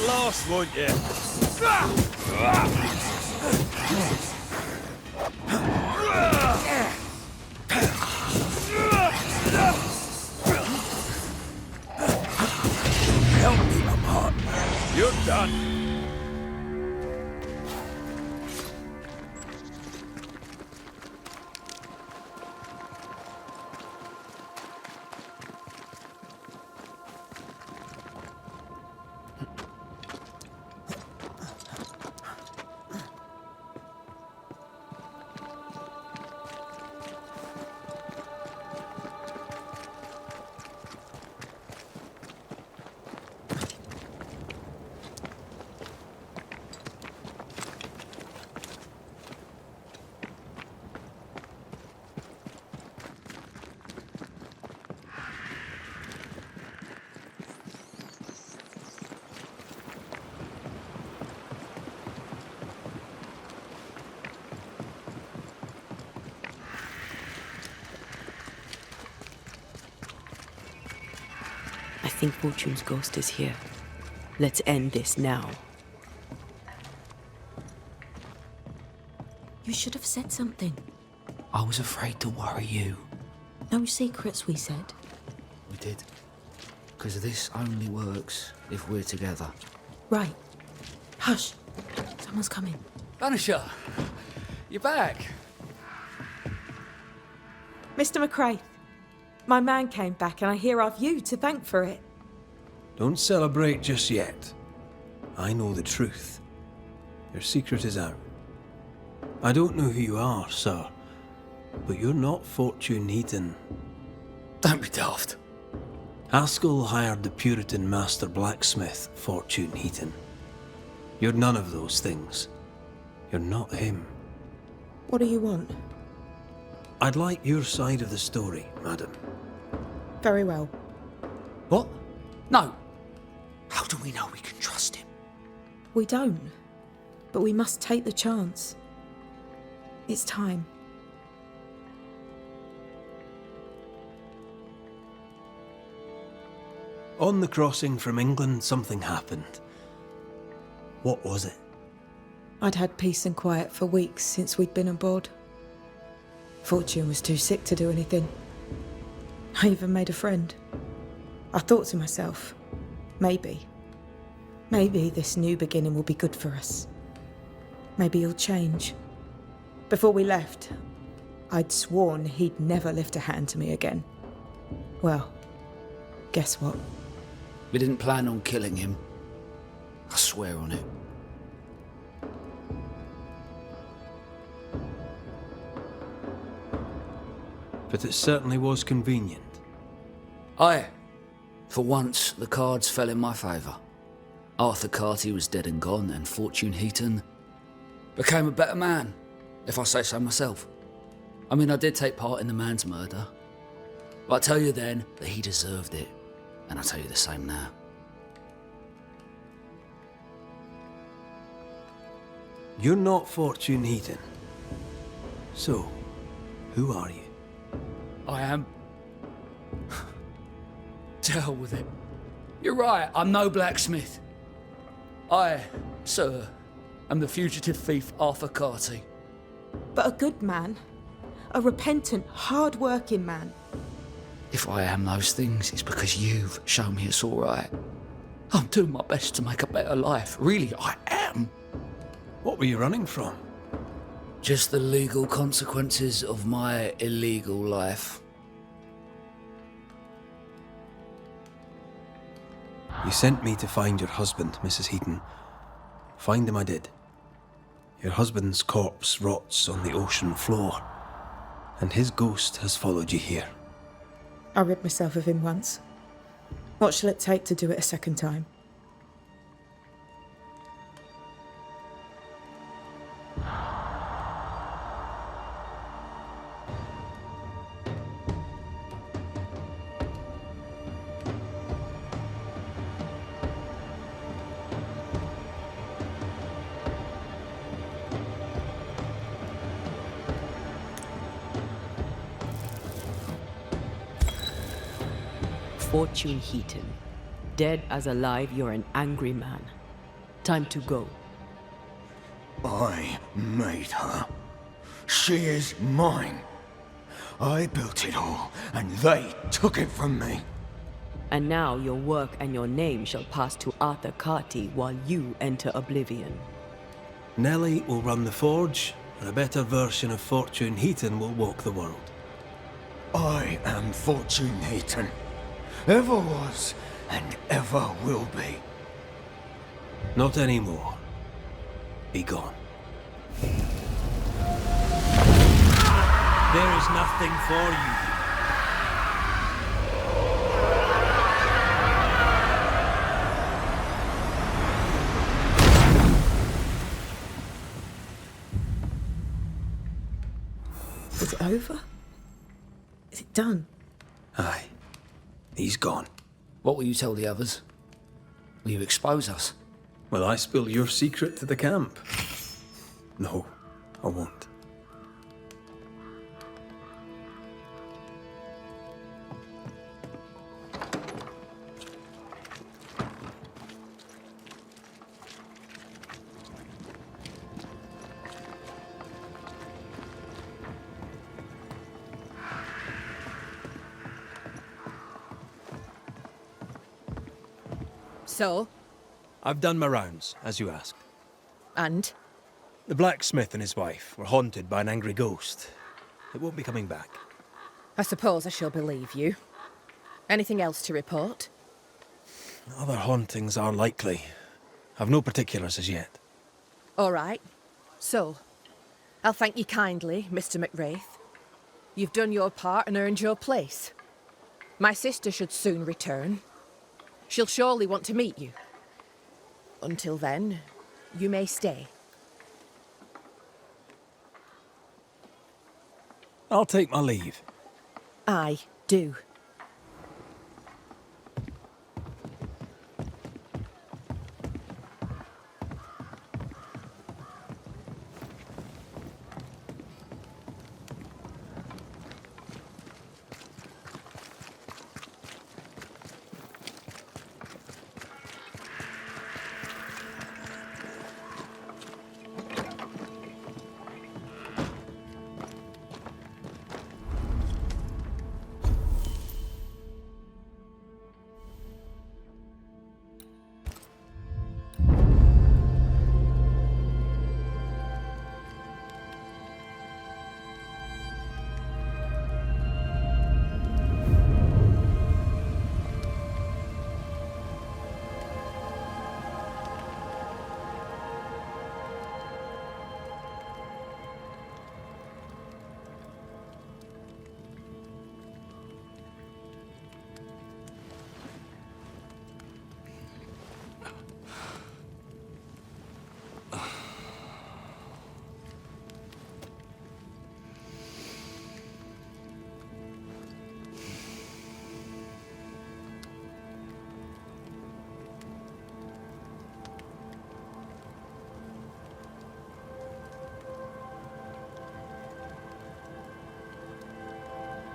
Speaker 19: last, won't you? Help me, Lamont. You're done.
Speaker 3: I think Fortune's ghost is here. Let's end this now.
Speaker 13: You should have said something.
Speaker 17: I was afraid to worry you.
Speaker 13: No secrets, we said.
Speaker 17: We did. Because this only works if we're together.
Speaker 13: Right. Hush. Someone's coming.
Speaker 17: Banisher! You're back!
Speaker 13: Mr. McRae, my man came back and I hear I've you to thank for it.
Speaker 2: Don't celebrate just yet. I know the truth. Your secret is out. I don't know who you are, sir, but you're not Fortune Heaton.
Speaker 17: Don't be daft.
Speaker 2: Haskell hired the Puritan master blacksmith, Fortune Heaton. You're none of those things. You're not him.
Speaker 13: What do you want?
Speaker 2: I'd like your side of the story, madam.
Speaker 13: Very well.
Speaker 17: What? No. How do we know we can trust him?
Speaker 13: We don't. But we must take the chance. It's time.
Speaker 2: On the crossing from England, something happened. What was it?
Speaker 13: I'd had peace and quiet for weeks since we'd been aboard. Fortune was too sick to do anything. I even made a friend. I thought to myself, maybe this new beginning will be good for us. Maybe he'll change. Before we left, I'd sworn he'd never lift a hand to me again. Well, guess what?
Speaker 17: We didn't plan on killing him. I swear on it.
Speaker 2: But it certainly was convenient.
Speaker 17: Aye. For once, the cards fell in my favour. Arthur Carty was dead and gone, and Fortune Heaton became a better man, if I say so myself. I mean, I did take part in the man's murder. But I tell you then that he deserved it, and I tell you the same now.
Speaker 2: You're not Fortune Heaton. So, who are you?
Speaker 17: I am. To hell with it. You're right, I'm no blacksmith. I, sir, am the fugitive thief Arthur Carty.
Speaker 13: But a good man. A repentant, hard-working man.
Speaker 17: If I am those things, it's because you've shown me it's all right. I'm doing my best to make a better life. Really, I am.
Speaker 2: What were you running from?
Speaker 17: Just the legal consequences of my illegal life.
Speaker 2: You sent me to find your husband, Mrs. Heaton. Find him I did. Your husband's corpse rots on the ocean floor, and his ghost has followed you here.
Speaker 13: I rid myself of him once. What shall it take to do it a second time?
Speaker 3: Fortune Heaton. Dead as alive, you're an angry man. Time to go.
Speaker 18: I made her. She is mine. I built it all, and they took it from me.
Speaker 3: And now your work and your name shall pass to Arthur Carty while you enter oblivion.
Speaker 2: Nellie will run the forge, and a better version of Fortune Heaton will walk the world.
Speaker 18: I am Fortune Heaton. Ever was, and ever will be.
Speaker 2: Not anymore. Be gone. There is nothing for you.
Speaker 13: Is it over? Is it done?
Speaker 2: Aye. He's gone.
Speaker 17: What will you tell the others? Will you expose us?
Speaker 2: Will I spill your secret to the camp? No, I won't.
Speaker 15: So?
Speaker 2: I've done my rounds, as you asked.
Speaker 15: And?
Speaker 2: The blacksmith and his wife were haunted by an angry ghost. It won't be coming back.
Speaker 15: I suppose I shall believe you. Anything else to report?
Speaker 2: Other hauntings are likely. I've no particulars as yet.
Speaker 15: All right. So, I'll thank you kindly, Mr. McWraith. You've done your part and earned your place. My sister should soon return. She'll surely want to meet you. Until then, you may stay.
Speaker 2: I'll take my leave.
Speaker 15: I do.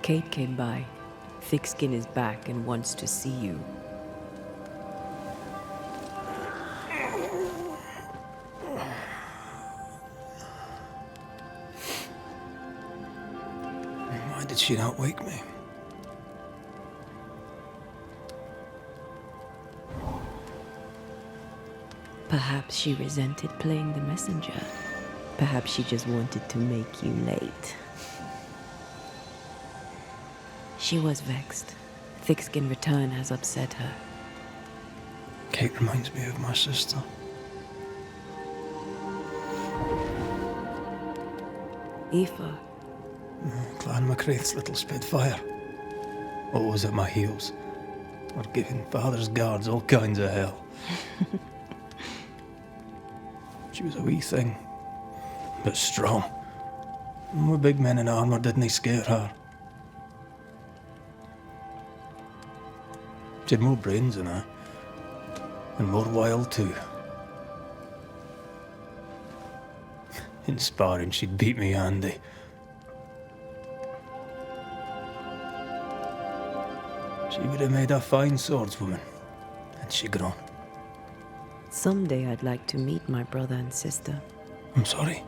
Speaker 3: Kate came by. Thickskin is back and wants to see you.
Speaker 2: Why did she not wake me?
Speaker 3: Perhaps she resented playing the messenger. Perhaps she just wanted to make you late. She was vexed. Thickskin return has upset her.
Speaker 2: Kate reminds me of my sister.
Speaker 3: Aoife.
Speaker 2: Clan MacRaith's little spitfire. Always at my heels. Or giving father's guards all kinds of hell. She was a wee thing, but strong. And we big men in armour didn't scare her. She had more brains than I, and more wild too. In sparring, she'd beat me handy. She would have made a fine swordswoman, had she grown.
Speaker 3: Someday I'd like to meet my brother and sister.
Speaker 2: I'm sorry.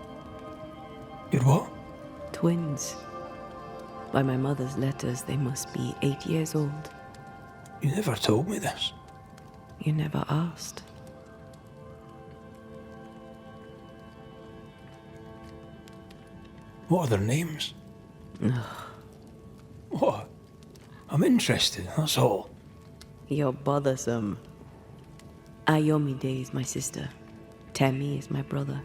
Speaker 2: You're what?
Speaker 3: Twins. By my mother's letters, they must be 8 years old.
Speaker 2: You never told me this.
Speaker 3: You never asked.
Speaker 2: What are their names? What? I'm interested, that's all.
Speaker 3: You're bothersome. Ayomide is my sister. Temi is my brother.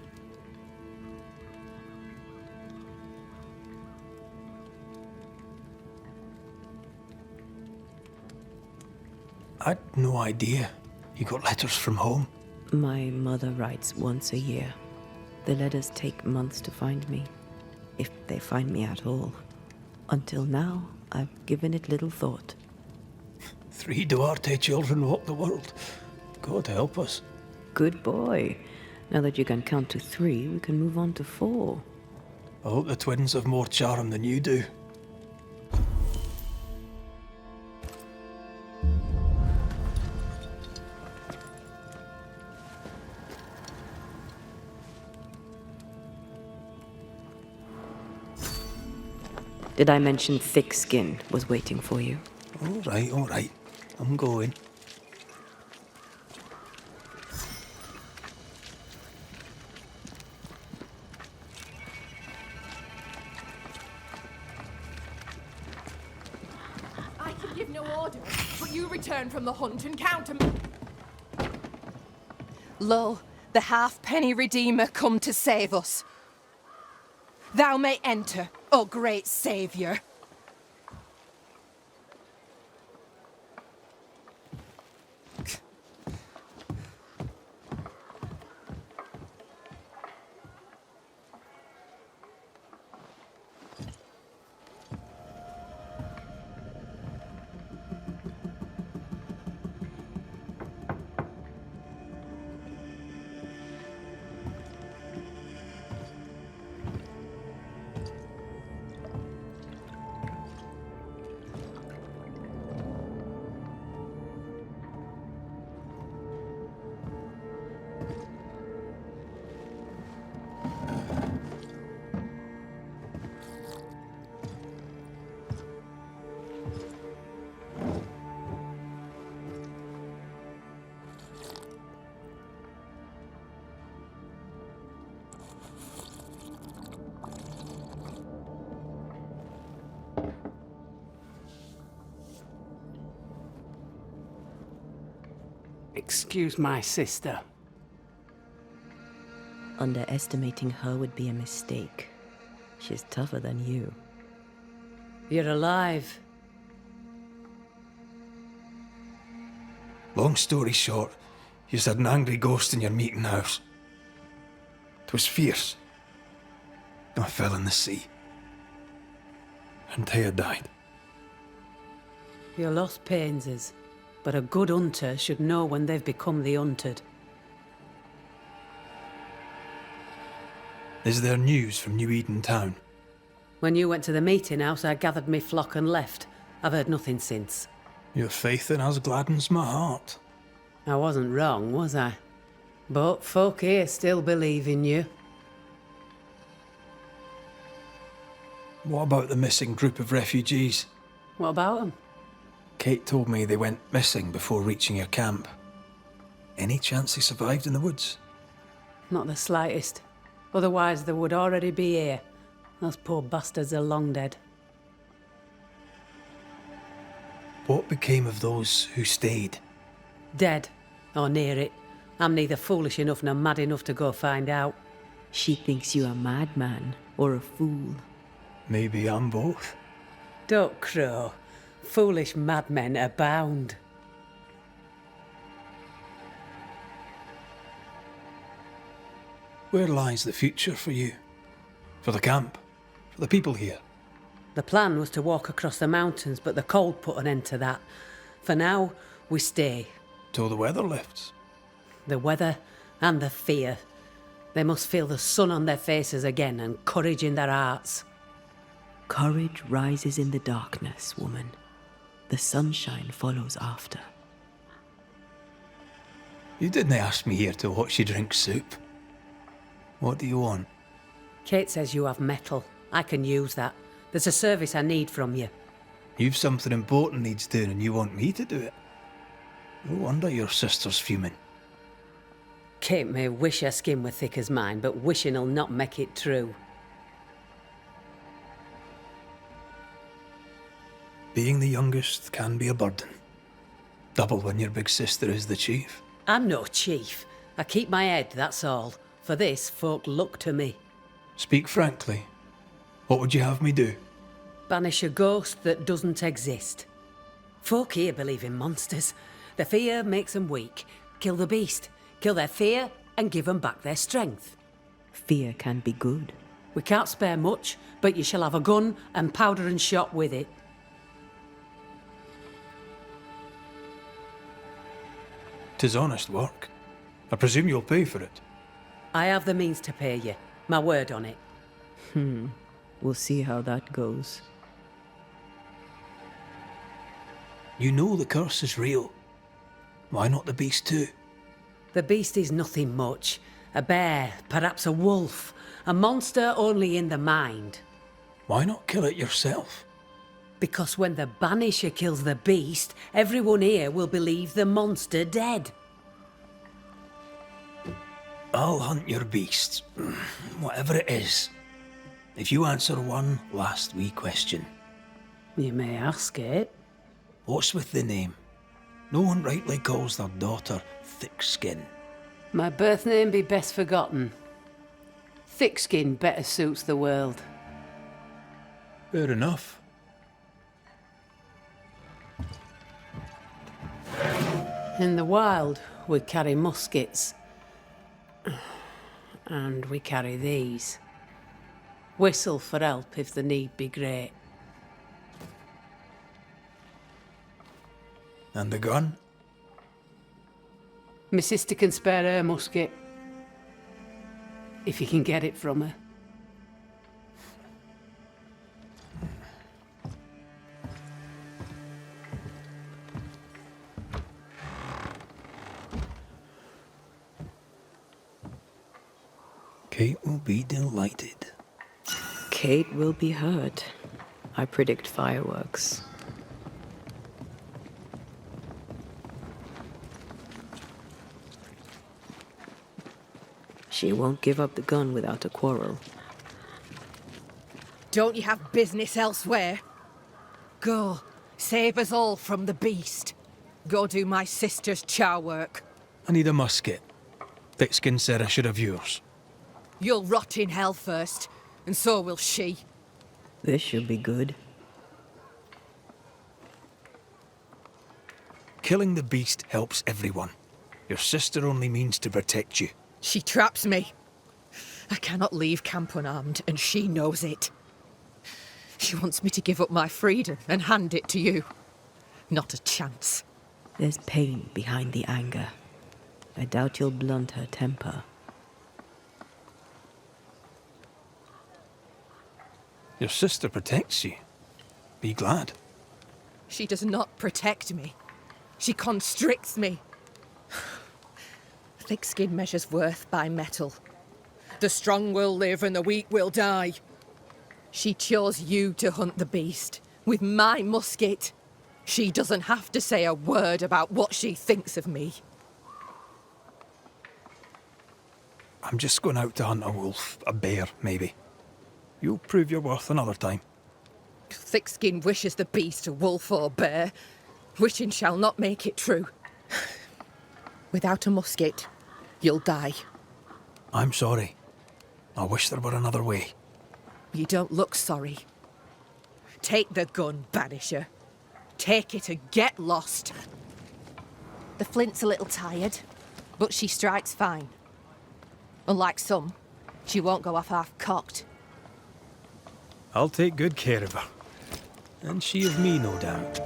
Speaker 2: I'd no idea. You got letters from home?
Speaker 3: My mother writes once a year. The letters take months to find me, if they find me at all. Until now, I've given it little thought.
Speaker 2: 3 Duarte children walk the world. God help us.
Speaker 3: Good boy. Now that you can count to 3, we can move on to 4.
Speaker 2: I hope the twins have more charm than you do.
Speaker 3: Did I mention Thickskin was waiting for you?
Speaker 2: All right. I'm going.
Speaker 15: I can give no order, but you return from the hunt and counter. Lo, the halfpenny redeemer come to save us. Thou may enter, O great saviour.
Speaker 8: Excuse my sister.
Speaker 3: Underestimating her would be a mistake. She's tougher than you.
Speaker 8: You're alive.
Speaker 2: Long story short, you had an angry ghost in your meeting house. It was fierce. I fell in the sea. Antea died.
Speaker 8: Your loss pains us, but a good hunter should know when they've become the hunted.
Speaker 2: Is there news from New Eden town?
Speaker 8: When you went to the meeting house, I gathered me flock and left. I've heard nothing since.
Speaker 2: Your faith in us gladdens my heart.
Speaker 8: I wasn't wrong, was I? But folk here still believe in you.
Speaker 2: What about the missing group of refugees?
Speaker 8: What about them?
Speaker 2: Kate told me they went missing before reaching your camp. Any chance they survived in the woods?
Speaker 8: Not the slightest. Otherwise they would already be here. Those poor bastards are long dead.
Speaker 2: What became of those who stayed?
Speaker 8: Dead. Or near it. I'm neither foolish enough nor mad enough to go find out.
Speaker 3: She thinks you a madman or a fool.
Speaker 2: Maybe I'm both.
Speaker 8: Don't crow. Foolish madmen abound.
Speaker 2: Where lies the future for you? For the camp? For the people here?
Speaker 8: The plan was to walk across the mountains, but the cold put an end to that. For now, we stay.
Speaker 2: Till the weather lifts.
Speaker 8: The weather and the fear. They must feel the sun on their faces again and courage in their hearts.
Speaker 3: Courage rises in the darkness, woman. The sunshine follows after.
Speaker 2: You didn't ask me here to watch you drink soup. What do you want?
Speaker 8: Kate says you have metal. I can use that. There's a service I need from you.
Speaker 2: You've something important needs doing and you want me to do it? No wonder your sister's fuming.
Speaker 8: Kate may wish her skin were thick as mine, but wishing'll not make it true.
Speaker 2: Being the youngest can be a burden. Double when your big sister is the chief.
Speaker 8: I'm no chief. I keep my head, that's all. For this, folk look to me.
Speaker 2: Speak frankly. What would you have me do?
Speaker 8: Banish a ghost that doesn't exist. Folk here believe in monsters. Their fear makes them weak. Kill the beast. Kill their fear and give them back their strength.
Speaker 3: Fear can be good.
Speaker 8: We can't spare much, but you shall have a gun and powder and shot with it.
Speaker 2: 'Tis honest work. I presume you'll pay for it.
Speaker 8: I have the means to pay you. My word on it.
Speaker 3: We'll see how that goes.
Speaker 2: You know the curse is real. Why not the beast too?
Speaker 8: The beast is nothing much. A bear, perhaps a wolf. A monster only in the mind.
Speaker 2: Why not kill it yourself?
Speaker 8: Because when the Banisher kills the beast, everyone here will believe the monster dead.
Speaker 2: I'll hunt your beast, whatever it is, if you answer one last wee question.
Speaker 8: You may ask it.
Speaker 2: What's with the name? No one rightly calls their daughter Thickskin.
Speaker 8: My birth name be best forgotten. Thickskin better suits the world.
Speaker 2: Fair enough.
Speaker 8: In the wild, we carry muskets. And we carry these. Whistle for help if the need be great.
Speaker 2: And the gun?
Speaker 8: My sister can spare her musket. If you can get it from her.
Speaker 2: Kate will be delighted.
Speaker 3: Kate will be hurt. I predict fireworks. She won't give up the gun without a quarrel.
Speaker 15: Don't you have business elsewhere? Go, save us all from the beast. Go do my sister's char work.
Speaker 2: I need a musket. Thickskin said I should have yours.
Speaker 15: You'll rot in hell first, and so will she.
Speaker 3: This should be good.
Speaker 2: Killing the beast helps everyone. Your sister only means to protect you.
Speaker 15: She traps me. I cannot leave camp unarmed, and she knows it. She wants me to give up my freedom and hand it to you. Not a chance.
Speaker 3: There's pain behind the anger. I doubt you'll blunt her temper.
Speaker 2: Your sister protects you. Be glad.
Speaker 15: She does not protect me. She constricts me. Thickskin measures worth by metal. The strong will live and the weak will die. She chose you to hunt the beast with my musket. She doesn't have to say a word about what she thinks of me.
Speaker 2: I'm just going out to hunt a wolf, a bear, maybe. You'll prove your worth another time.
Speaker 15: Thickskin wishes the beast a wolf or bear. Wishing shall not make it true. Without a musket, you'll die.
Speaker 2: I'm sorry. I wish there were another way.
Speaker 15: You don't look sorry. Take the gun, Banisher. Take it and get lost. The flint's a little tired, but she strikes fine. Unlike some, she won't go off half-cocked.
Speaker 2: I'll take good care of her. And she of me, no doubt.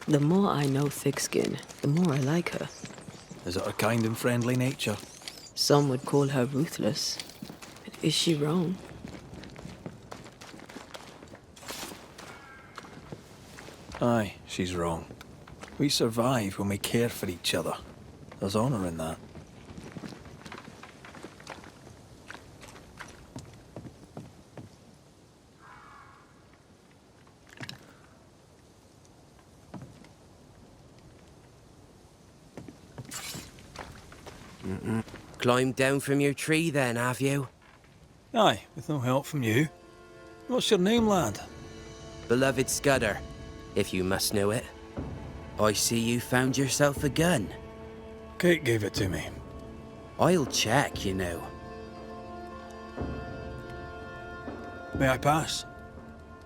Speaker 3: The more I know Thickskin, the more I like her.
Speaker 2: Is it her kind and friendly nature?
Speaker 3: Some would call her ruthless. But is she wrong?
Speaker 2: Aye, she's wrong. We survive when we care for each other. There's honour in that.
Speaker 20: Climbed down from your tree then, have you?
Speaker 2: Aye, with no help from you. What's your name, lad?
Speaker 20: Beloved Scudder, if you must know it. I see you found yourself a gun.
Speaker 2: Kate gave it to me.
Speaker 20: I'll check, you know.
Speaker 2: May I pass?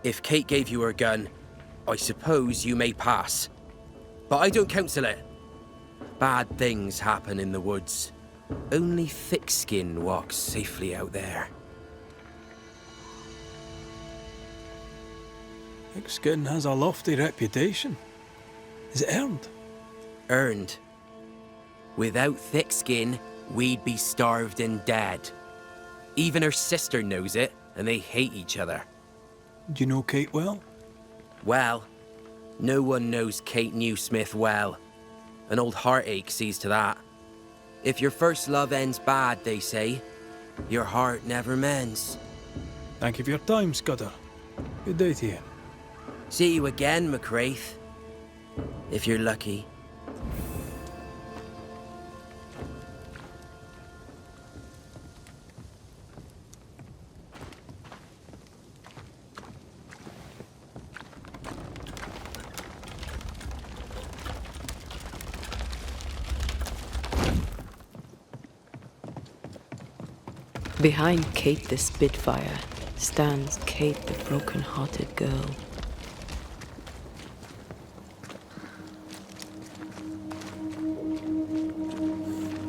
Speaker 20: If Kate gave you her gun, I suppose you may pass. But I don't counsel it. Bad things happen in the woods. Only Thickskin walks safely out there.
Speaker 2: Thickskin has a lofty reputation. Is it earned?
Speaker 20: Earned. Without Thickskin, we'd be starved and dead. Even her sister knows it, and they hate each other.
Speaker 2: Do you know Kate well?
Speaker 20: Well, no one knows Kate Newsmith well. An old heartache sees to that. If your first love ends bad, they say, your heart never mends.
Speaker 2: Thank you for your time, Scudder. Good day to you.
Speaker 20: See you again, McRaith. If you're lucky.
Speaker 3: Behind Kate the Spitfire stands Kate the broken-hearted girl.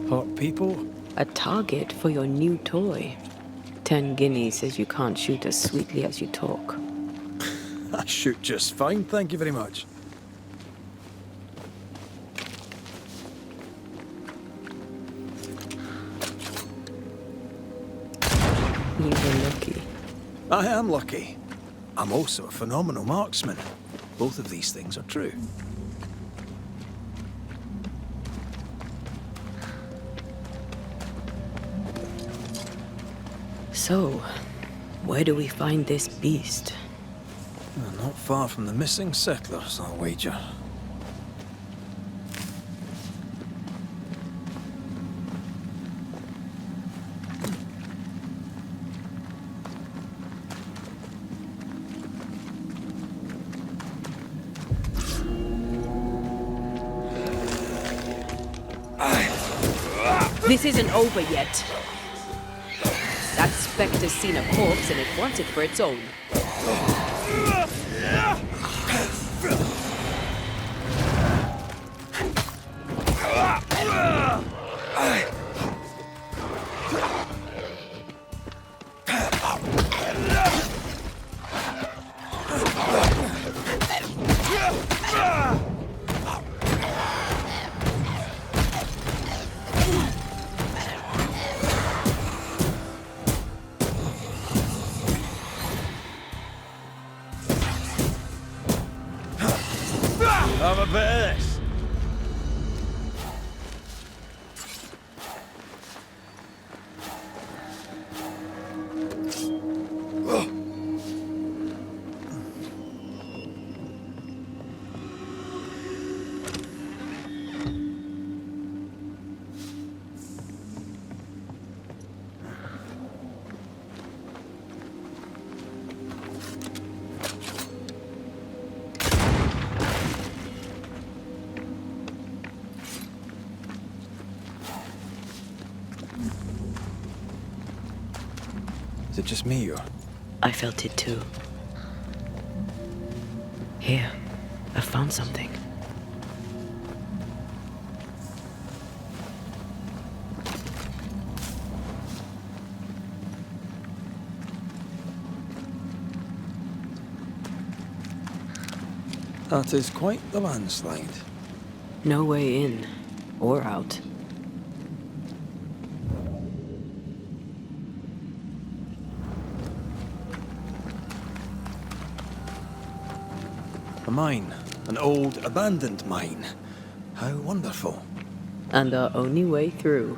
Speaker 2: Hot people?
Speaker 3: A target for your new toy. 10 guineas says you can't shoot as sweetly as you talk.
Speaker 2: I shoot just fine, thank you very much.
Speaker 3: You were lucky.
Speaker 2: I am lucky. I'm also a phenomenal marksman. Both of these things are true.
Speaker 3: So, where do we find this beast?
Speaker 2: Not far from the missing settlers, I'll wager.
Speaker 8: This isn't over yet. That spectre's seen a corpse and it wants it for its own.
Speaker 19: Have a bit of this.
Speaker 2: Is it just me, or?
Speaker 3: I felt it too. Here, I found something.
Speaker 2: That is quite the landslide.
Speaker 3: No way in or out.
Speaker 2: A mine, An old, abandoned mine. How wonderful.
Speaker 3: And our only way through.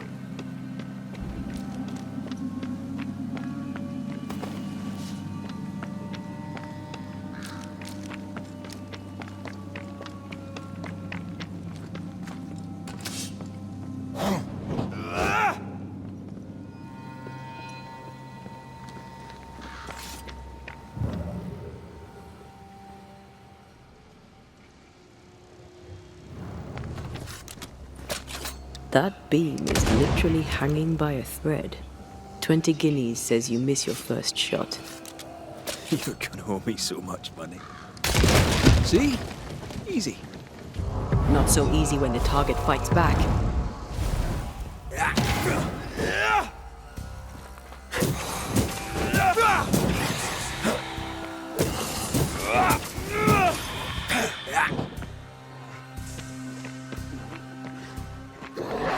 Speaker 3: That beam is literally hanging by a thread. 20 guineas says you miss your first shot.
Speaker 2: You're gonna owe me so much money. See? Easy.
Speaker 3: Not so easy when the target fights back.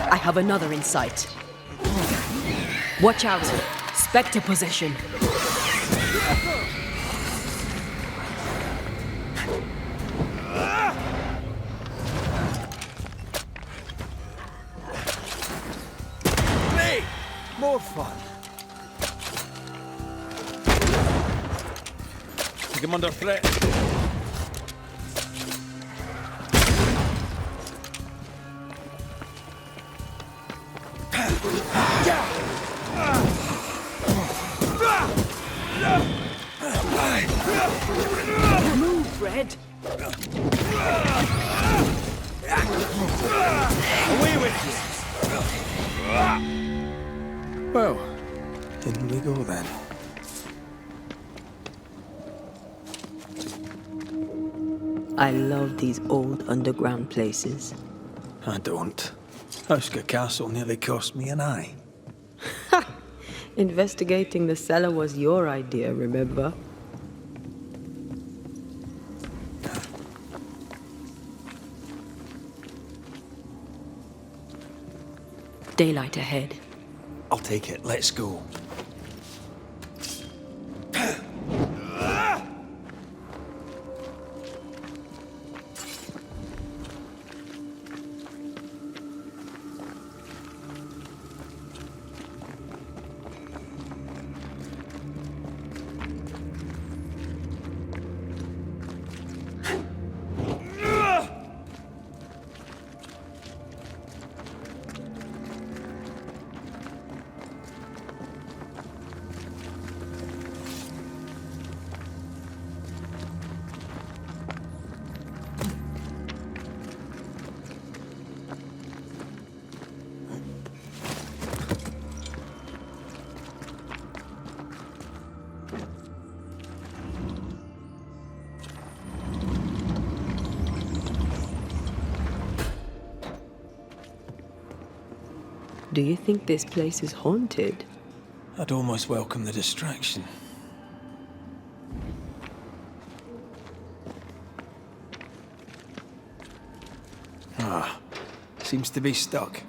Speaker 3: I have another in sight. Watch out! Spectre possession.
Speaker 18: Play! More fun.
Speaker 19: Take him under threat.
Speaker 3: Move, Red!
Speaker 19: Away with you!
Speaker 2: Well, in we go then.
Speaker 3: I love these old underground places.
Speaker 2: I don't. Houska Castle nearly cost me an eye.
Speaker 3: Investigating the cellar was your idea, remember? Daylight ahead.
Speaker 2: I'll take it. Let's go.
Speaker 3: Do you think this place is haunted?
Speaker 2: I'd almost welcome the distraction. Ah, seems to be stuck.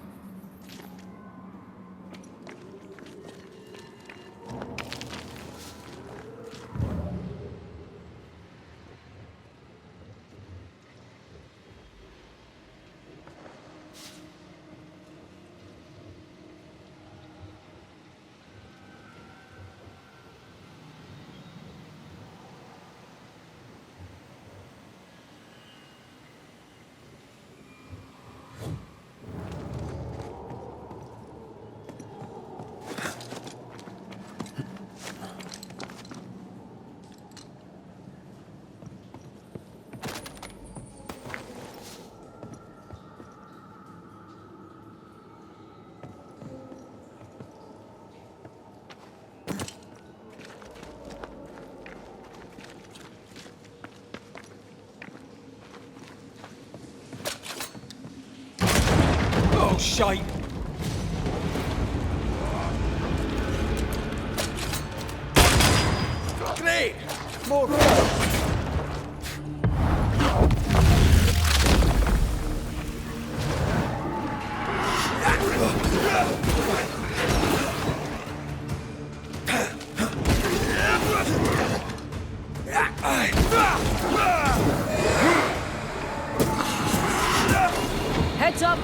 Speaker 19: Oh, shite! Great! More
Speaker 3: Heads up!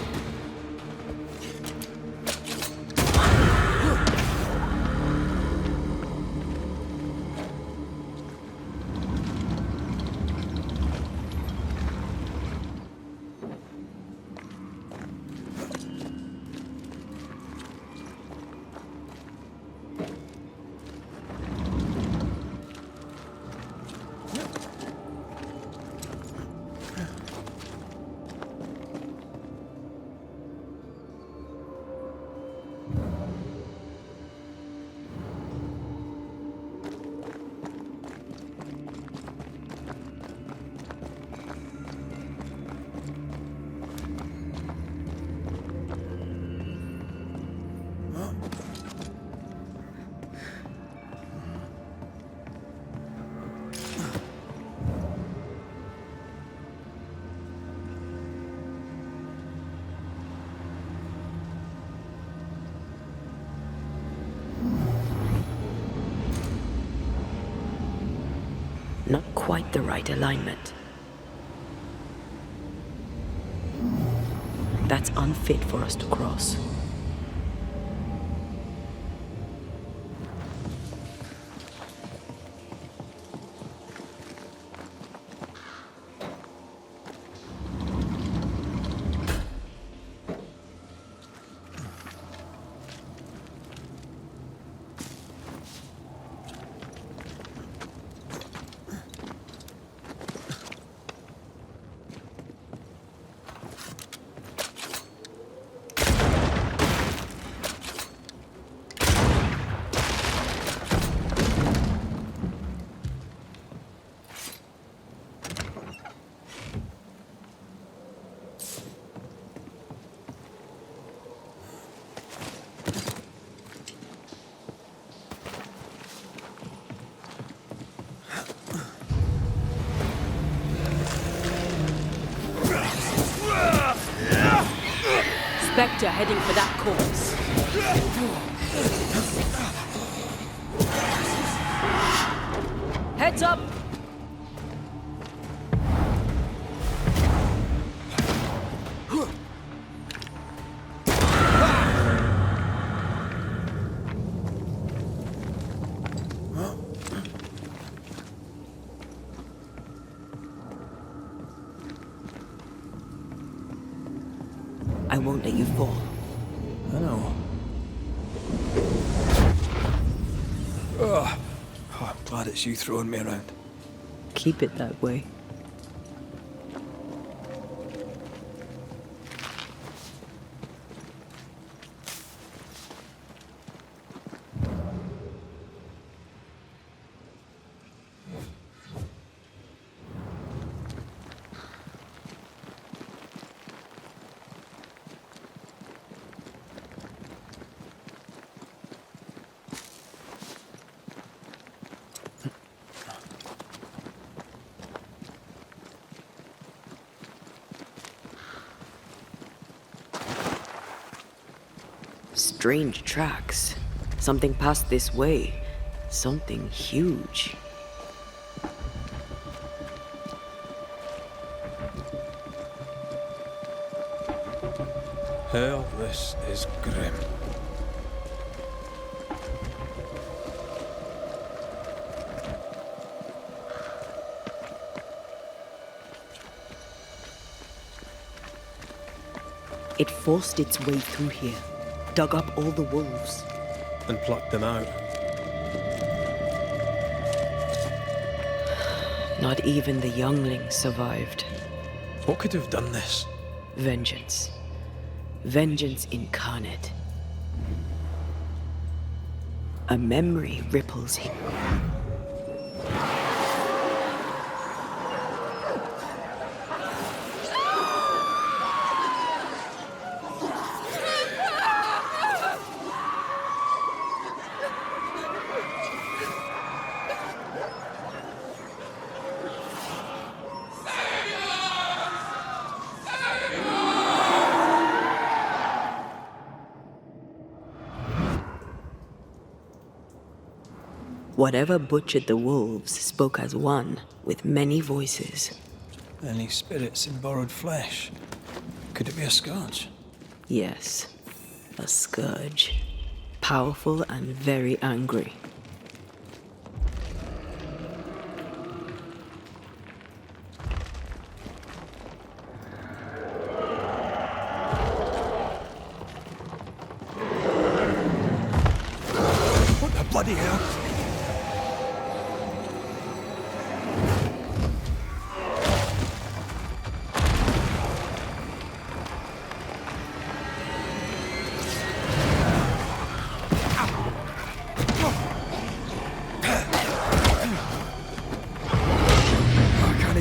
Speaker 3: Not quite the right alignment. That's unfit for us to cross. Spectre heading for that corpse. Heads up! I won't let you fall.
Speaker 2: I know. Oh, I'm glad it's you throwing me around.
Speaker 3: Keep it that way. Strange tracks. Something passed this way. Something huge.
Speaker 2: Hell, this is grim.
Speaker 3: It forced its way through here. Dug up all the wolves.
Speaker 2: And plucked them out.
Speaker 3: Not even the younglings survived.
Speaker 2: What could have done this?
Speaker 3: Vengeance. Vengeance incarnate. A memory ripples him. Whatever butchered the wolves spoke as one, with many voices.
Speaker 2: Any spirits in borrowed flesh? Could it be a scourge?
Speaker 3: Yes, a scourge. Powerful and very angry.
Speaker 2: What the bloody hell?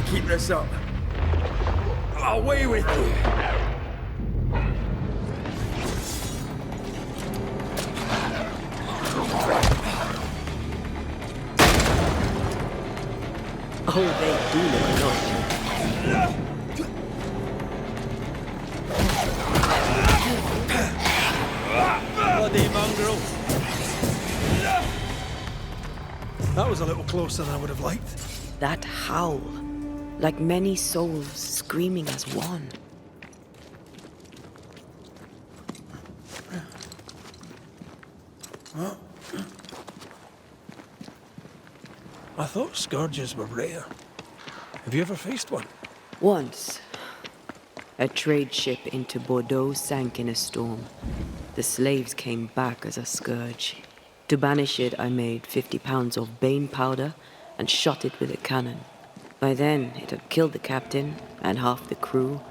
Speaker 19: Keep this up. Away with you!
Speaker 3: Oh, they do look annoying.
Speaker 19: Bloody mongrel!
Speaker 2: That was a little closer than I would have liked.
Speaker 3: That howl. Like many souls screaming as one.
Speaker 2: Huh? I thought scourges were rare. Have you ever faced one?
Speaker 3: Once, a trade ship into Bordeaux sank in a storm. The slaves came back as a scourge. To banish it, I made 50 pounds of bane powder and shot it with a cannon. By then, it had killed the captain, and half the crew,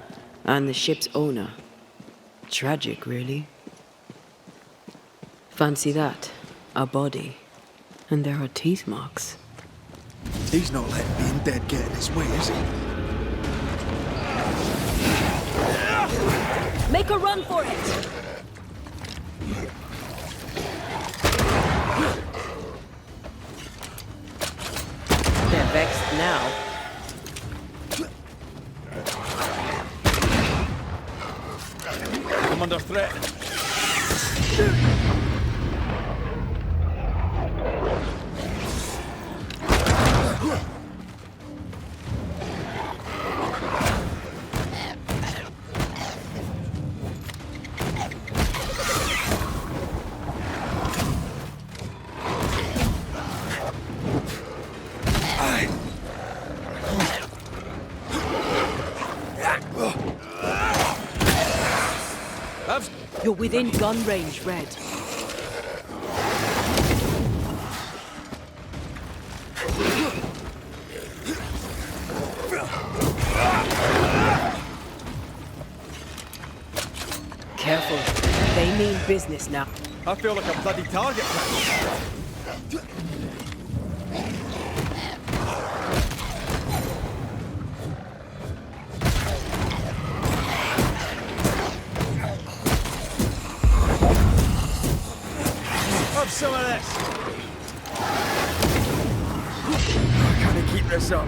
Speaker 3: and the ship's owner. Tragic, really. Fancy that. A body. And there are teeth marks.
Speaker 2: He's not letting being dead get in his way, is he?
Speaker 3: Make a run for it! They're vexed now.
Speaker 19: I'm under threat.
Speaker 3: You're within gun range, Red. Careful. They mean business now.
Speaker 19: I feel like a bloody target. Have some of this. Can I keep this up?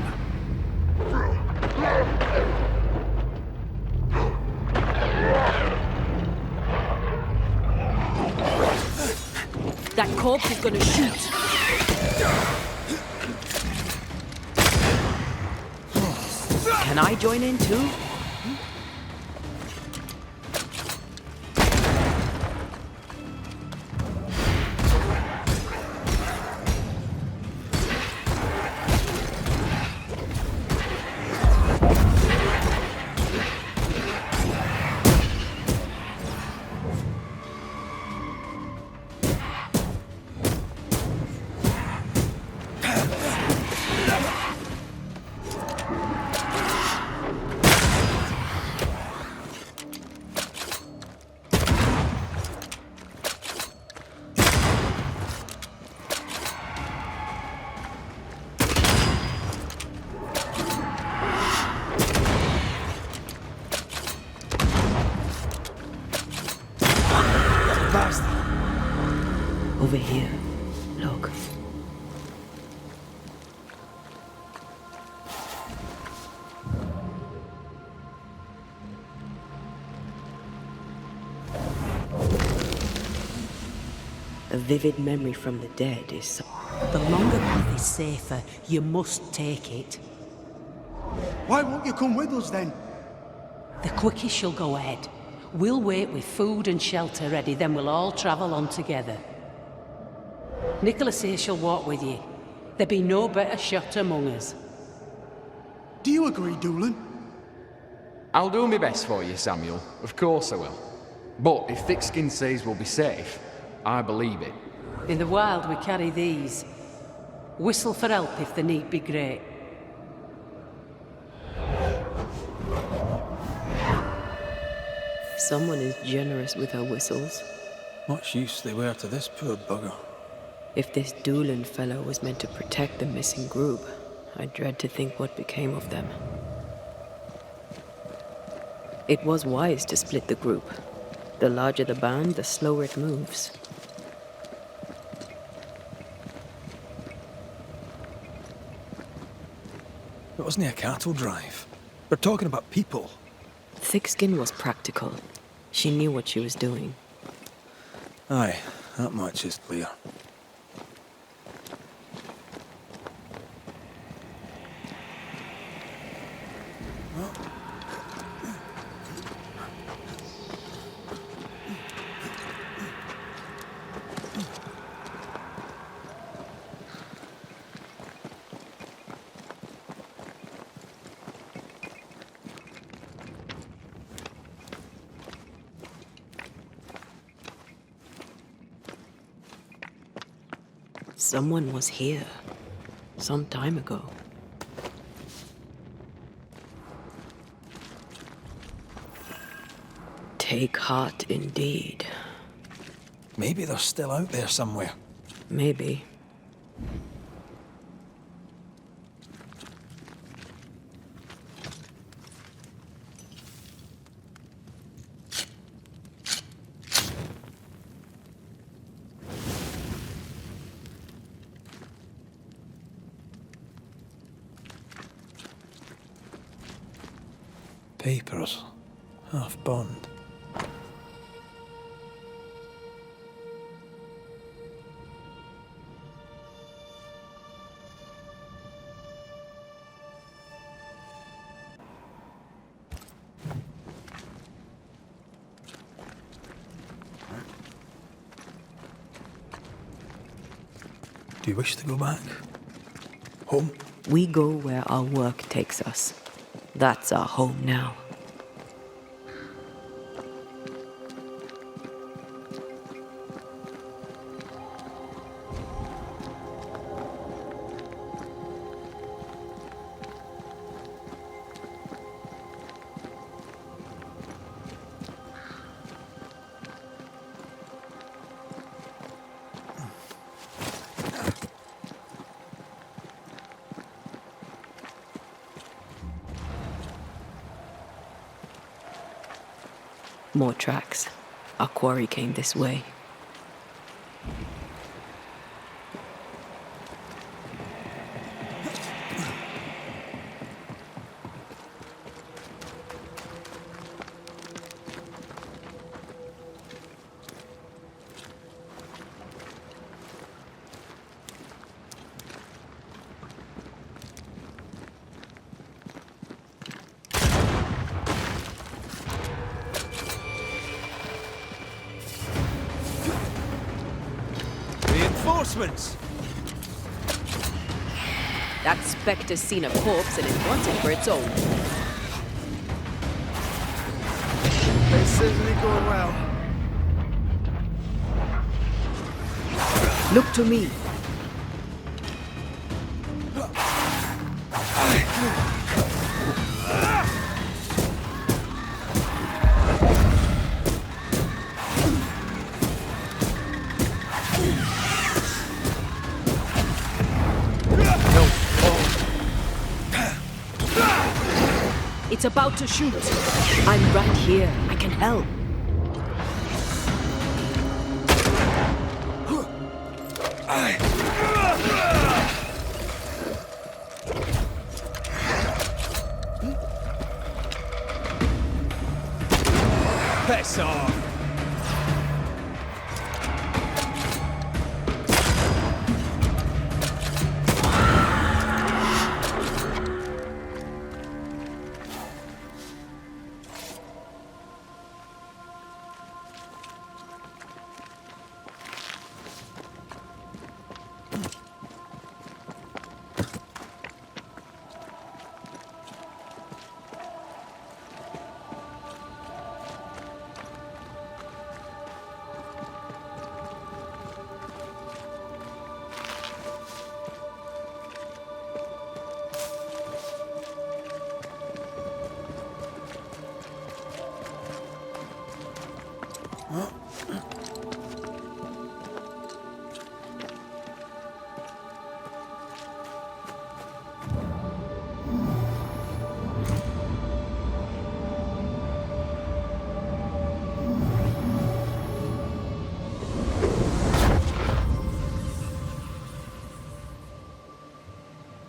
Speaker 3: That corpse is gonna shoot. Can I join in too? Over here. Look. A vivid memory from the dead is so...
Speaker 8: The longer path is safer. You must take it.
Speaker 6: Why won't you come with us then?
Speaker 8: The quickest you'll go ahead. We'll wait with food and shelter ready, then we'll all travel on together. Nicholas here shall walk with you. There be no better shot among us.
Speaker 21: Do you agree, Doolin?
Speaker 22: I'll do my best for you, Samuel. Of course I will. But if Thickskin says we'll be safe, I believe it.
Speaker 8: In the wild we carry these. Whistle for help if the need be great.
Speaker 3: Someone is generous with her whistles.
Speaker 2: Much use they were to this poor bugger.
Speaker 3: If this Doolin fellow was meant to protect the missing group, I dread to think what became of them. It was wise to split the group. The larger the band, the slower it moves.
Speaker 2: It wasn't a cattle drive. We're talking about people.
Speaker 3: Thickskin was practical. She knew what she was doing.
Speaker 2: Aye, that much is clear.
Speaker 3: Someone was here. Some time ago. Take heart indeed.
Speaker 2: Maybe they're still out there somewhere.
Speaker 3: Maybe.
Speaker 2: Papers. Half burned. Do you wish to go back? Home?
Speaker 3: We go where our work takes us. That's our home now. More tracks. Our quarry came this way.
Speaker 19: Reinforcements!
Speaker 3: That spectre's seen a corpse and it wants it for its own.
Speaker 19: This isn't going well.
Speaker 3: Look to me. It's about to shoot. I'm right here. I can help.
Speaker 19: Piss off!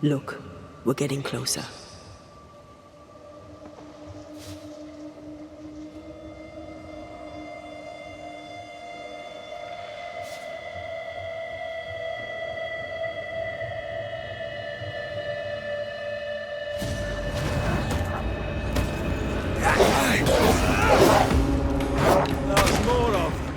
Speaker 3: Look, we're getting closer.
Speaker 19: There's more of them.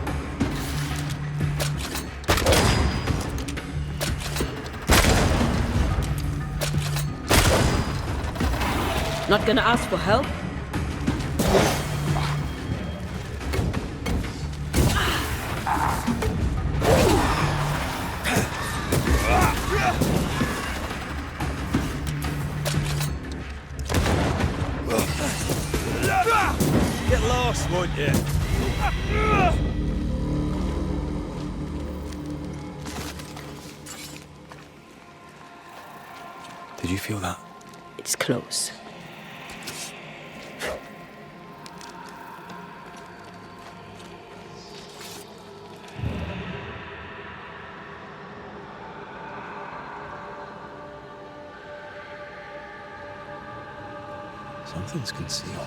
Speaker 3: Not gonna ask for help?
Speaker 19: Get lost, won't you?
Speaker 2: Did you feel that?
Speaker 3: It's close.
Speaker 2: Something's concealed.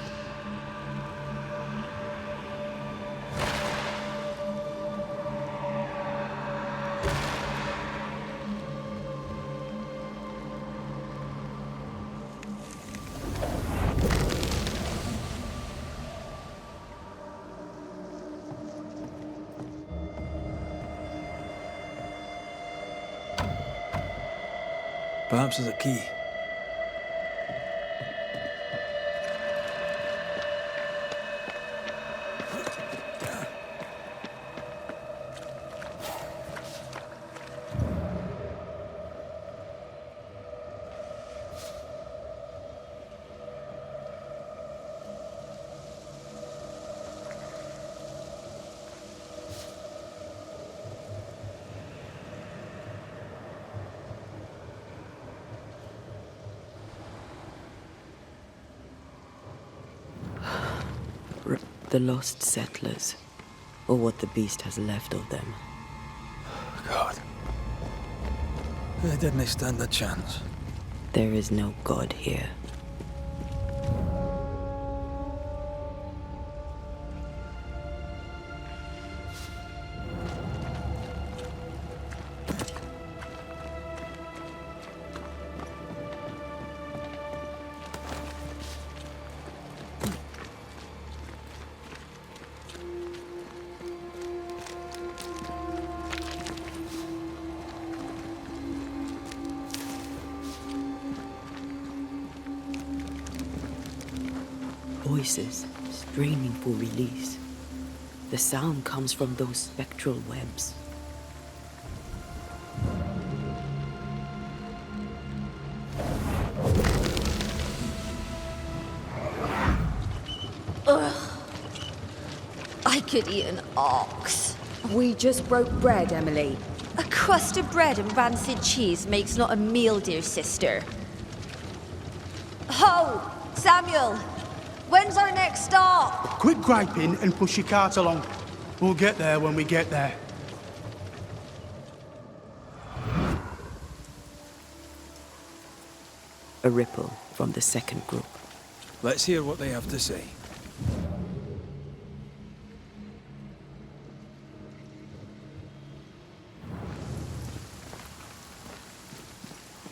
Speaker 2: Perhaps there's a key.
Speaker 3: The lost settlers, or what the beast has left of them.
Speaker 2: God. They didn't stand a chance.
Speaker 3: There is no God here. Voices straining for release. The sound comes from those spectral webs.
Speaker 10: Ugh. I could eat an ox.
Speaker 13: We just broke bread, Emily.
Speaker 10: A crust of bread and rancid cheese makes not a meal, dear sister. Ho! Samuel! When's our next stop?
Speaker 21: Quit griping and push your cart along. We'll get there when we get there.
Speaker 3: A ripple from the second group.
Speaker 2: Let's hear what they have to say.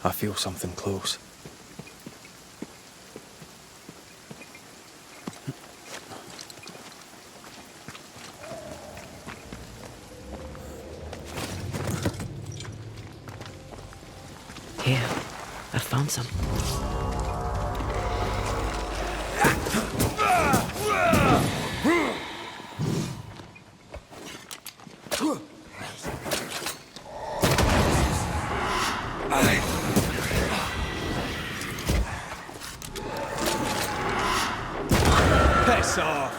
Speaker 2: I feel something close.
Speaker 3: Here, I found some.
Speaker 19: Piss off!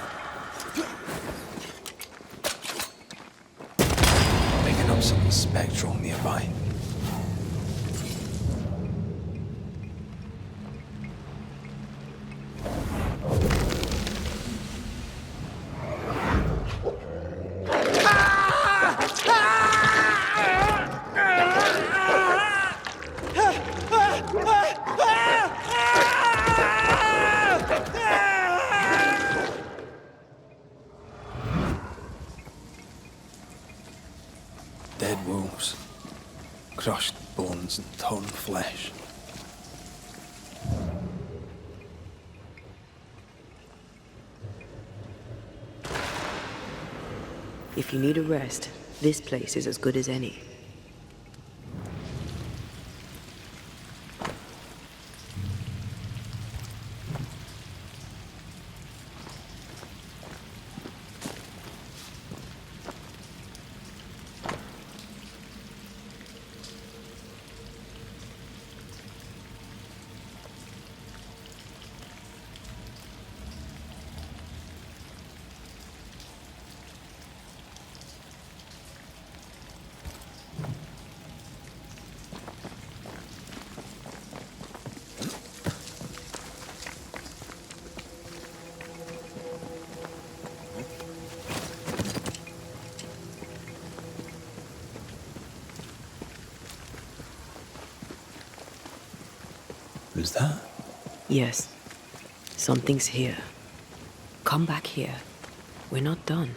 Speaker 2: Picking up something spectral nearby. crushed bones and torn flesh.
Speaker 3: If you need a rest, this place is as good as any.
Speaker 2: Who's that?
Speaker 3: Yes. Something's here. Come back here. We're not done.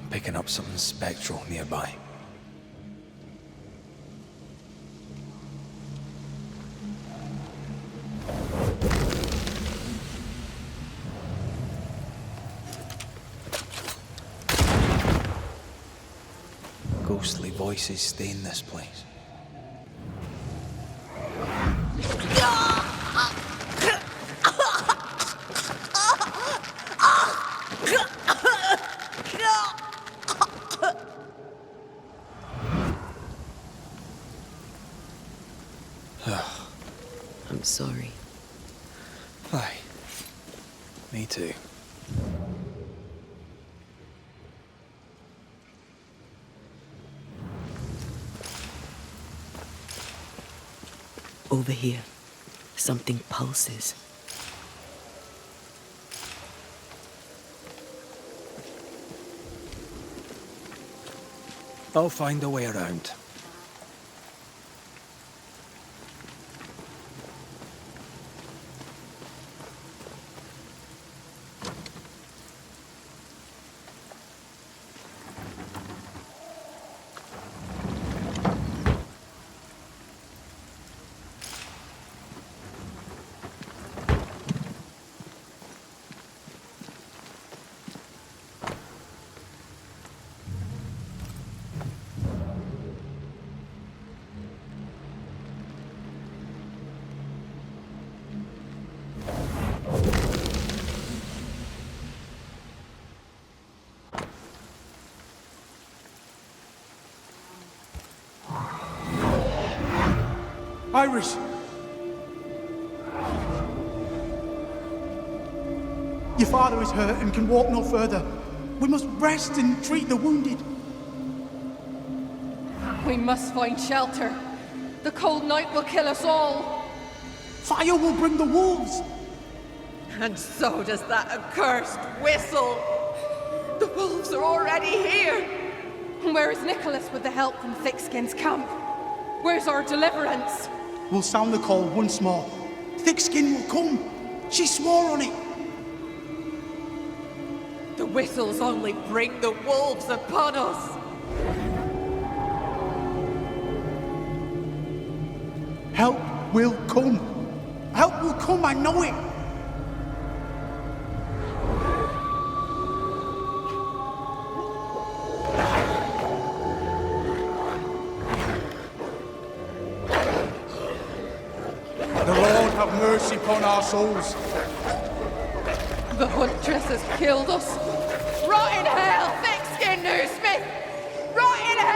Speaker 2: I'm picking up something spectral nearby. Ghostly voices stay in this place.
Speaker 3: I'm sorry.
Speaker 2: Aye. Me too.
Speaker 3: Over here, something pulses.
Speaker 2: I'll find a way around.
Speaker 21: Iris! Your father is hurt and can walk no further. We must rest and treat the wounded.
Speaker 15: We must find shelter. The cold night will kill us all.
Speaker 21: Fire will bring the wolves.
Speaker 15: And so does that accursed whistle. The wolves are already here. Where is Nicholas with the help from Thickskin's camp? Where's our deliverance?
Speaker 21: We'll sound the call once more. Thickskin will come. She swore on it.
Speaker 15: The whistles only bring the wolves upon us.
Speaker 21: Help will come. Help will come, I know it. The Lord have mercy upon our souls.
Speaker 15: The huntress has killed us. Rot in hell, Thickskin Newsmith! Rot in hell!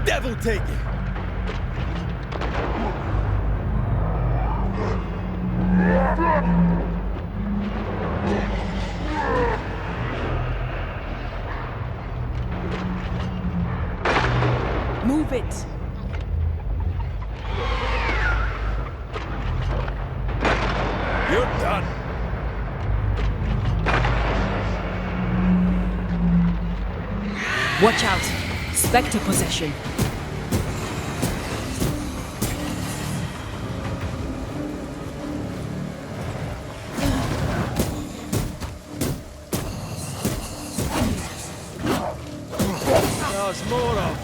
Speaker 19: Devil take it!
Speaker 3: Move it!
Speaker 19: You're done.
Speaker 3: Watch out! Spectre possession.
Speaker 19: There's more of.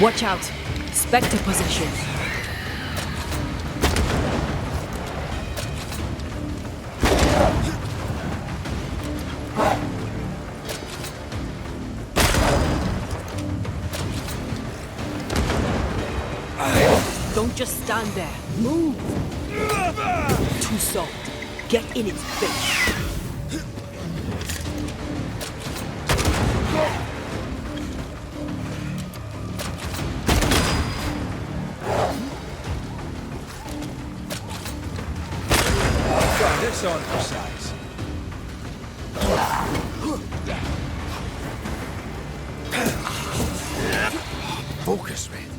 Speaker 3: Watch out! Spectre possession. Don't just stand there. Move! Too soft. Get in its face.
Speaker 19: Try this on for size.
Speaker 18: Focus, Red.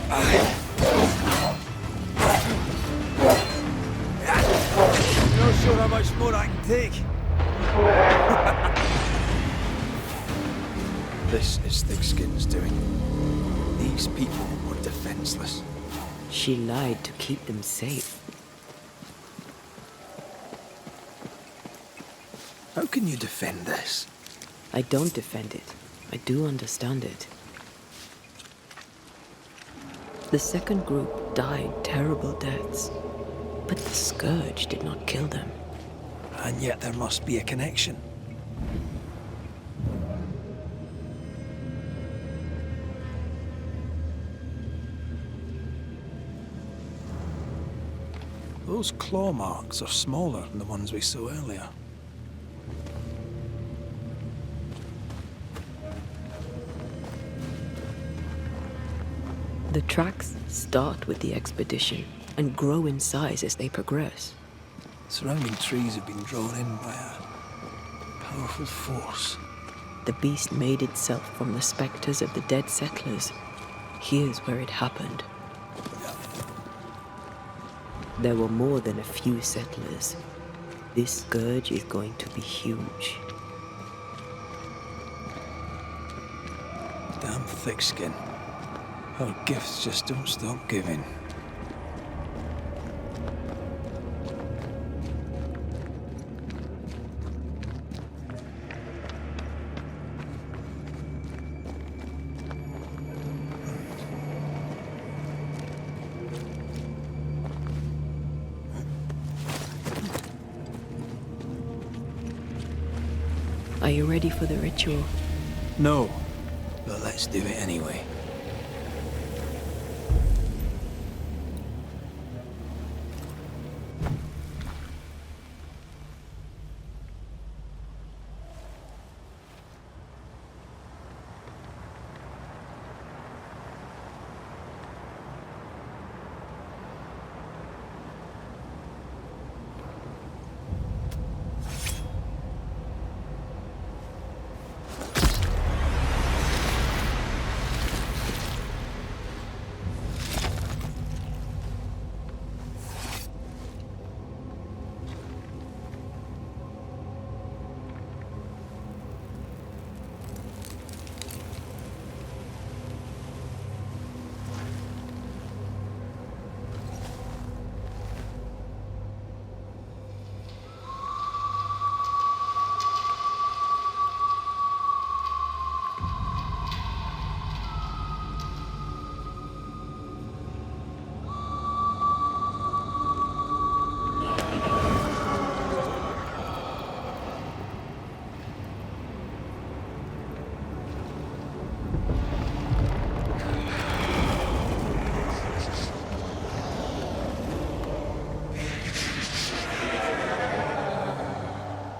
Speaker 19: I'm not sure how much more I can take.
Speaker 2: This is Thickskin's doing. These people were defenseless.
Speaker 3: She lied to keep them safe.
Speaker 2: How can you defend this?
Speaker 3: I don't defend it. I do understand it. The second group died terrible deaths, but the scourge did not kill them.
Speaker 2: And yet there must be a connection. Those claw marks are smaller than the ones we saw earlier.
Speaker 3: The tracks start with the expedition and grow in size as they progress.
Speaker 2: Surrounding trees have been drawn in by a powerful force.
Speaker 3: The beast made itself from the specters of the dead settlers. Here's where it happened. There were more than a few settlers. This scourge is going to be huge.
Speaker 2: Damn Thickskin. Her gifts just don't stop giving.
Speaker 3: Are you ready for the ritual?
Speaker 2: No, but let's do it anyway.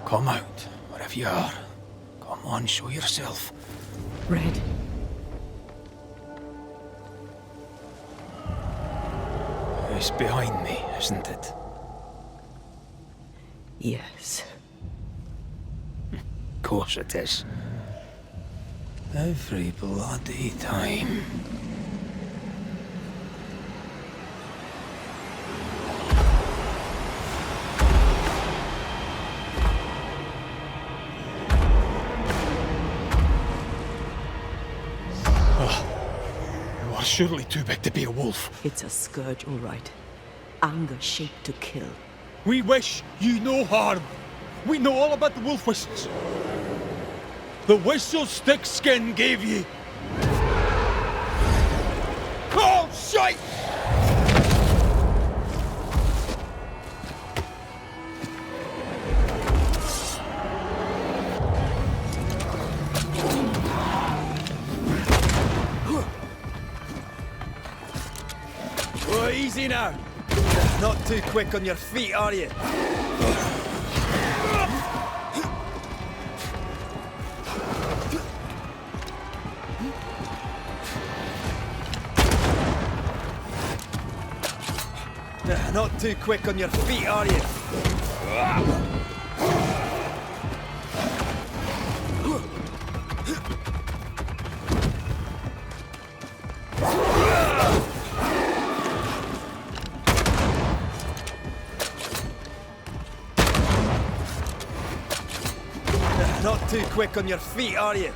Speaker 2: Come out, wherever you are. Come on, show yourself.
Speaker 3: Red.
Speaker 2: It's behind me, isn't it?
Speaker 3: Yes.
Speaker 2: course it is. Every bloody time.
Speaker 19: You are surely too big to be a wolf.
Speaker 3: It's a scourge, all right. Anger shaped to kill.
Speaker 19: We wish you no harm. We know all about the wolf whistles. The whistle Thickskin gave you. Oh, shite!
Speaker 16: Oh, easy now. Not too quick on your feet, are you? Not too quick on your feet, are you? Not too quick on your feet, are you?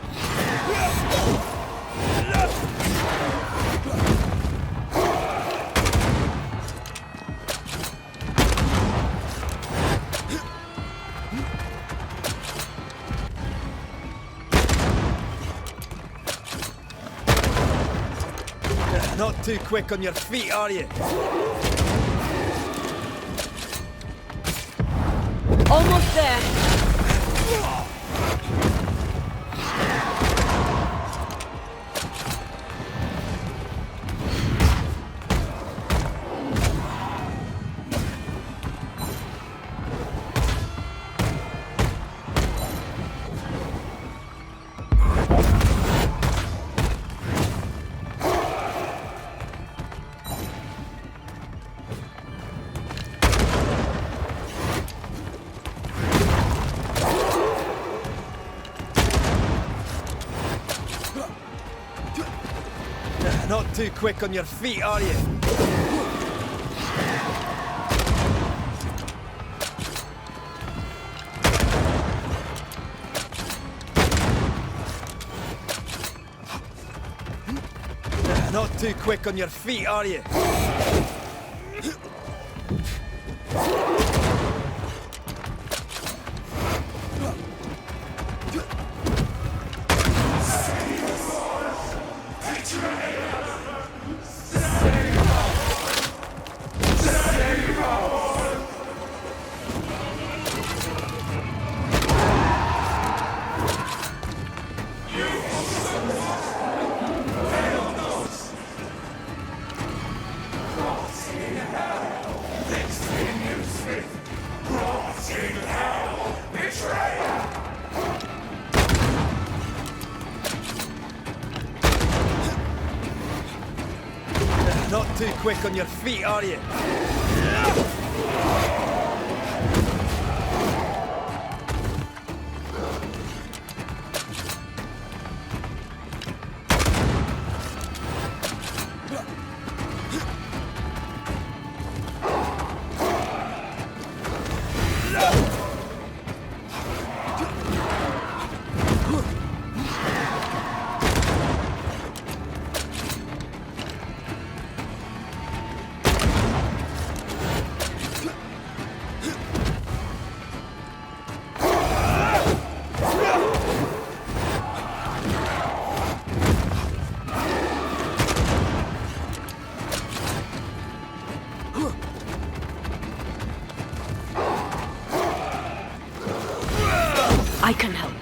Speaker 16: Not too quick on your feet, are you?
Speaker 3: Almost there.
Speaker 16: Not too quick on your feet, are you? Not too quick on your feet, are you? Not too quick on your feet, are you?
Speaker 3: I can help.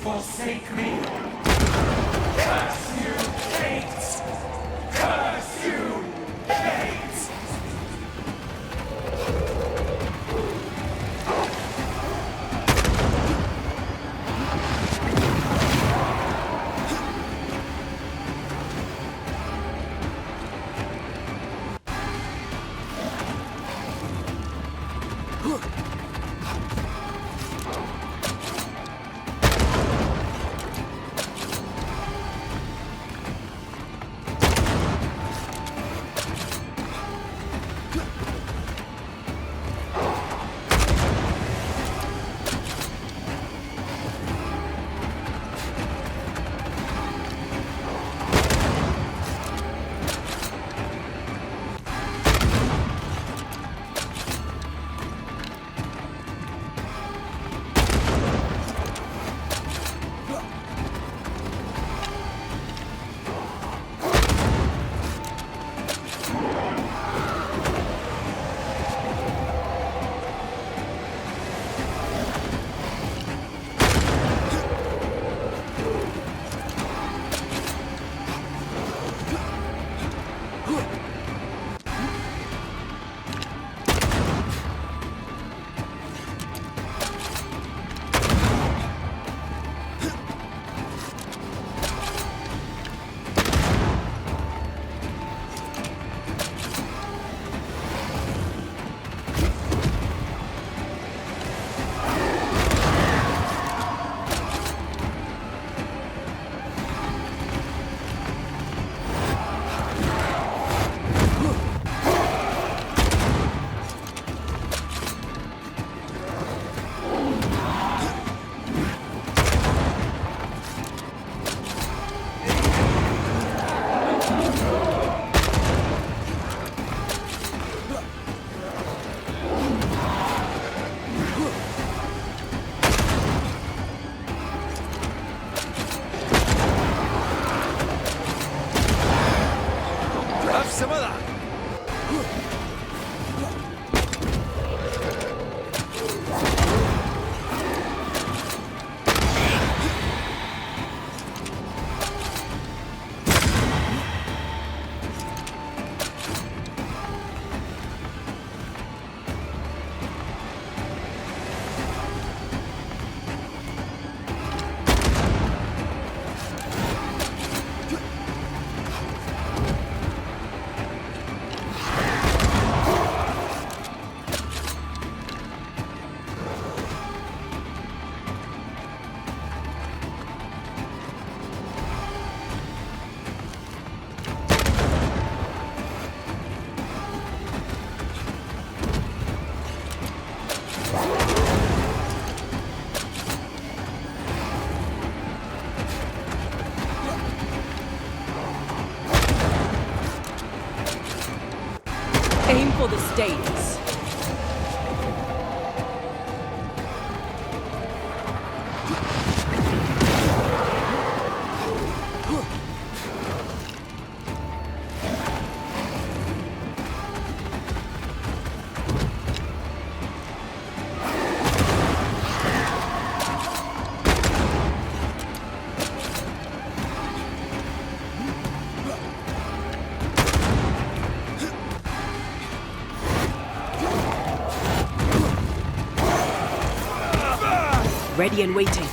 Speaker 5: Forsake me! Curse you, Kate! Curse you, Kate!
Speaker 16: Some of that.
Speaker 3: Aim for the stakes. Ready and waiting.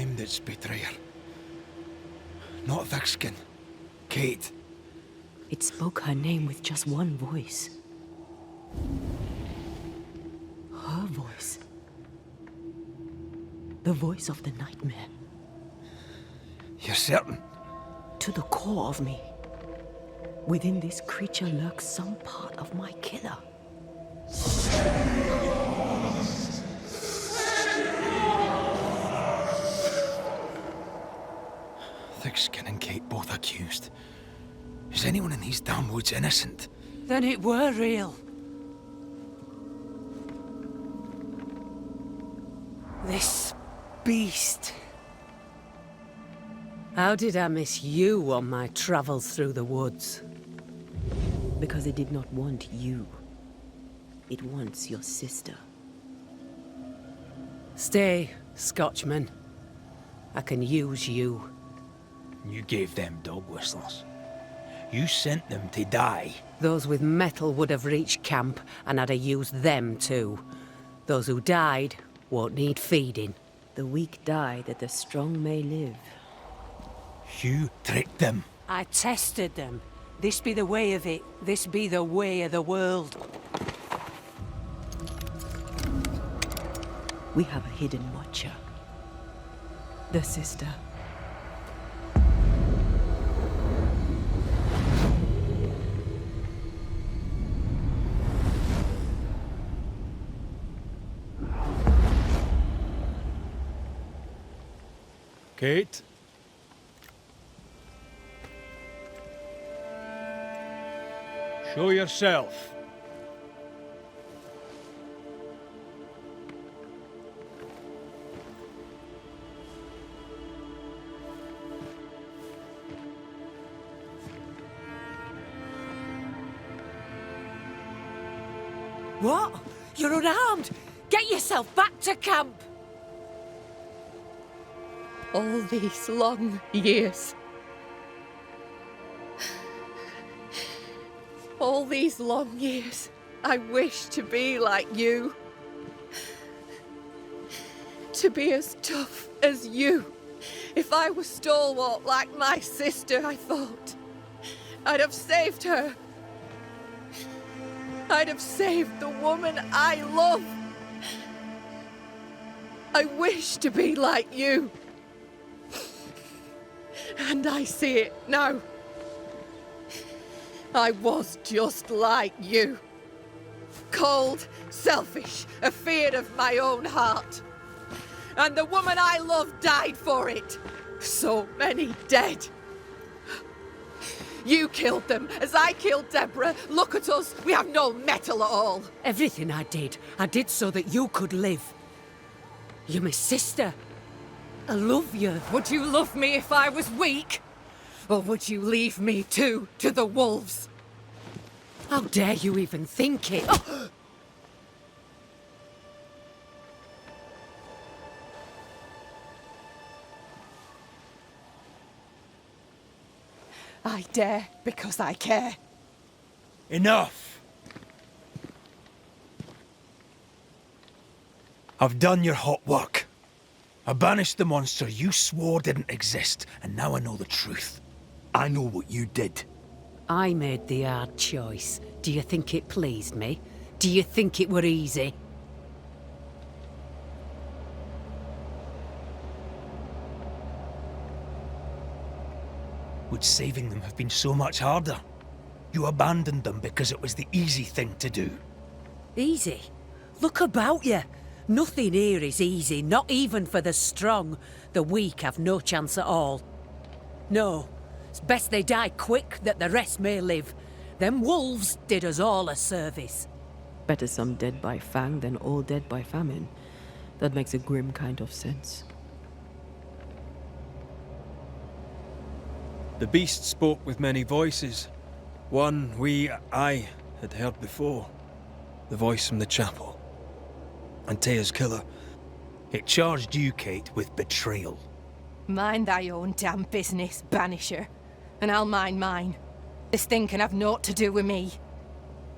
Speaker 2: named its betrayer. Not Thickskin. Kate.
Speaker 3: It spoke her name with just one voice. Her voice. The voice of the nightmare.
Speaker 2: You're certain?
Speaker 3: To the core of me. Within this creature lurks some part of my killer.
Speaker 2: Thickskin and Kate both accused. Is anyone in these damn woods innocent?
Speaker 8: Then it were real. This beast. How did I miss you on my travels through the woods?
Speaker 3: Because it did not want you. It wants your sister.
Speaker 8: Stay, Scotchman. I can use you.
Speaker 2: You gave them dog whistles. You sent them to die.
Speaker 8: Those with metal would have reached camp, and I'd have used them too. Those who died won't need feeding.
Speaker 3: The weak die that the strong may live.
Speaker 2: You tricked them.
Speaker 8: I tested them. This be the way of it. This be the way of the world.
Speaker 3: We have a hidden watcher. The sister.
Speaker 2: Kate? Show yourself.
Speaker 8: What? You're unarmed! Get yourself back to camp!
Speaker 15: All these long years. All these long years, I wish to be like you. To be as tough as you. If I was stalwart like my sister, I thought, I'd have saved her. I'd have saved the woman I love. I wish to be like you. And I see it now. I was just like you. Cold, selfish, afeard of my own heart. And the woman I love died for it. So many dead. You killed them, as I killed Deborah. Look at us, we have no metal at all.
Speaker 8: Everything I did so that you could live. You're my sister. I love you.
Speaker 15: Would you love me if I was weak? Or would you leave me too, to the wolves?
Speaker 8: How dare you even think it? Oh!
Speaker 15: I dare because I care.
Speaker 2: Enough! I've done your hot work. I banished the monster you swore didn't exist, and now I know the truth. I know what you did.
Speaker 8: I made the hard choice. Do you think it pleased me? Do you think it were easy?
Speaker 2: Would saving them have been so much harder? You abandoned them because it was the easy thing to do.
Speaker 8: Easy? Look about you. Nothing here is easy, not even for the strong. The weak have no chance at all. No, it's best they die quick, that the rest may live. Them wolves did us all a service.
Speaker 3: Better some dead by fang than all dead by famine. That makes a grim kind of sense.
Speaker 2: The beast spoke with many voices. One I had heard before. The voice from the chapel. Antea's killer. It charged you, Kate, with betrayal.
Speaker 15: Mind thy own damn business, Banisher. And I'll mind mine. This thing can have naught to do with me.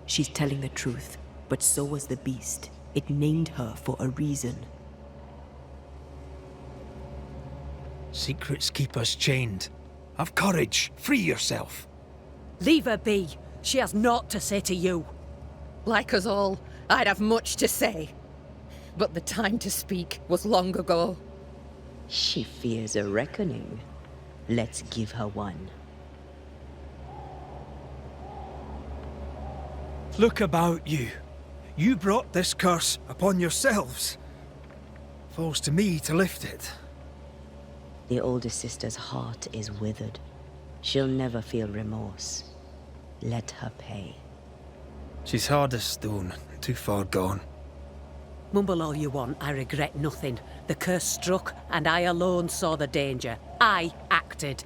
Speaker 3: She's telling the truth, but so was the beast. It named her for a reason.
Speaker 2: Secrets keep us chained. Have courage. Free yourself.
Speaker 8: Leave her be. She has naught to say to you.
Speaker 15: Like us all, I'd have much to say. But the time to speak was long ago.
Speaker 3: She fears a reckoning. Let's give her one.
Speaker 2: Look about you. You brought this curse upon yourselves. Falls to me to lift it.
Speaker 3: The older sister's heart is withered. She'll never feel remorse. Let her pay.
Speaker 2: She's hard as stone, too far gone.
Speaker 8: Mumble all you want, I regret nothing. The curse struck, and I alone saw the danger. I acted.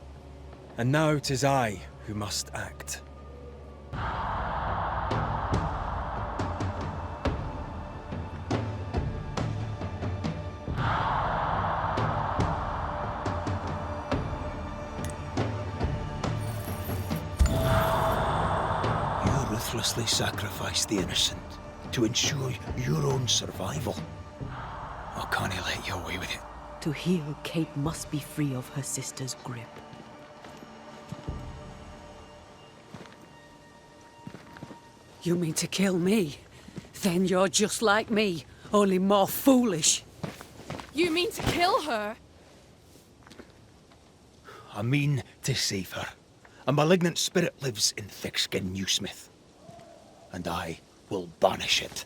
Speaker 2: And now 'tis I who must act. You ruthlessly sacrifice the innocent to ensure your own survival. Or can't I let you away with it?
Speaker 3: To heal, Kate must be free of her sister's grip.
Speaker 8: You mean to kill me? Then you're just like me, only more foolish.
Speaker 15: You mean to kill her?
Speaker 2: I mean to save her. A malignant spirit lives in Thickskin, Newsmith. And I will banish it.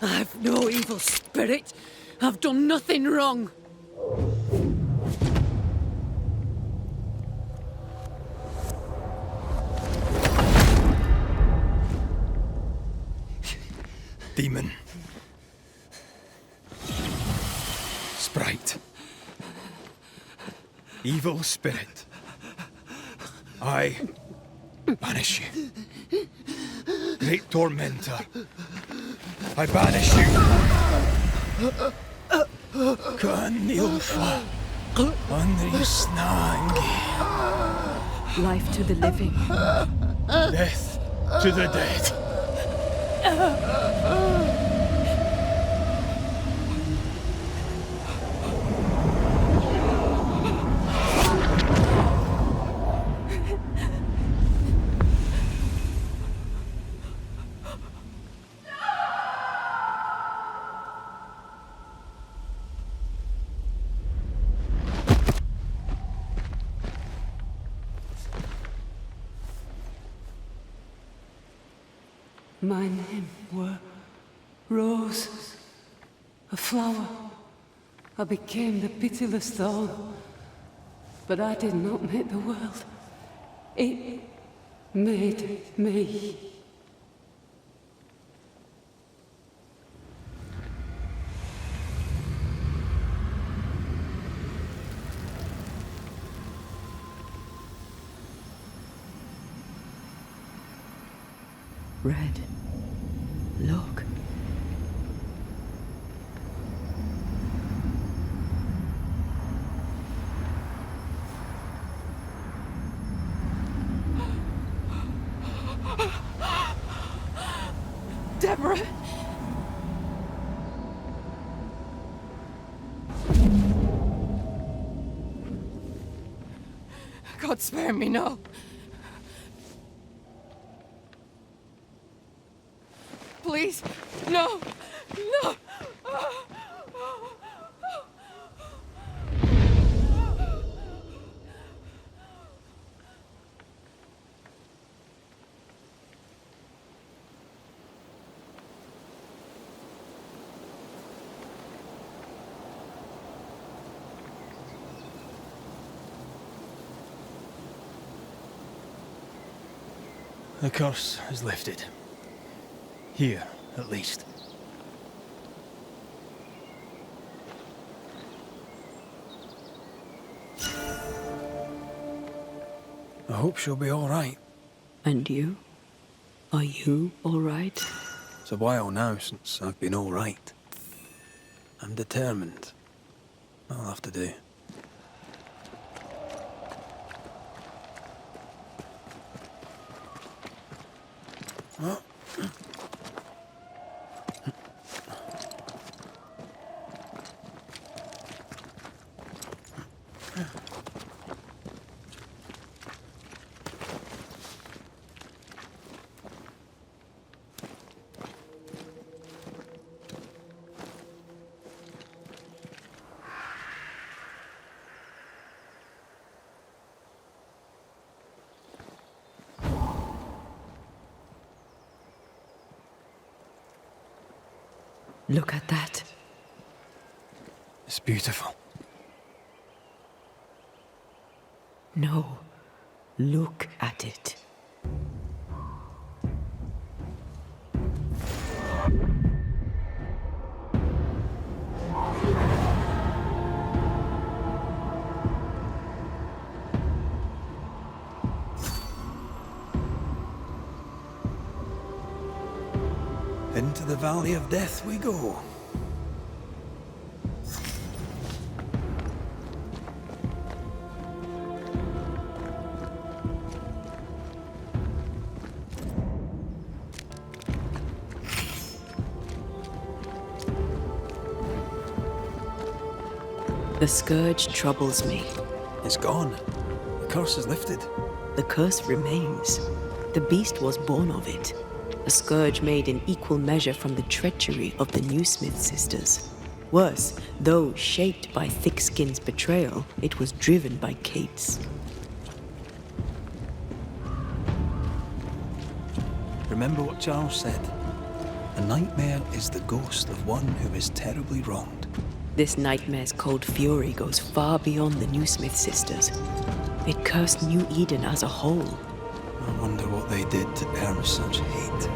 Speaker 8: I've no evil spirit. I've done nothing wrong.
Speaker 2: Demon. Sprite. Evil spirit. I banish you. Great tormentor. I banish you. Kanilfa. Andrisnangi.
Speaker 3: Life to the living.
Speaker 2: Death to the dead.
Speaker 8: My name were Rose, a flower. I became the pitiless thorn. But I did not make the world. It made me.
Speaker 3: Red, look.
Speaker 15: Deborah! God spare me, no. Please, no, no.
Speaker 2: The curse is lifted. Here, at least. I hope she'll be all right.
Speaker 3: And you? Are you all right?
Speaker 2: It's a while now since I've been all right. I'm determined. I'll have to do. Well,
Speaker 3: Look at that.
Speaker 2: It's beautiful.
Speaker 3: No, look at it.
Speaker 2: Into the Valley of Death we go.
Speaker 3: The scourge troubles me.
Speaker 2: It's gone. The curse is lifted.
Speaker 3: The curse remains. The beast was born of it. A scourge made in equal measure from the treachery of the Newsmith sisters. Worse, though shaped by Thickskin's betrayal, it was driven by Kate's.
Speaker 2: Remember what Charles said. A nightmare is the ghost of one who is terribly wronged.
Speaker 3: This nightmare's cold fury goes far beyond the Newsmith sisters. It cursed New Eden as a whole.
Speaker 2: I wonder what they did to earn such hate.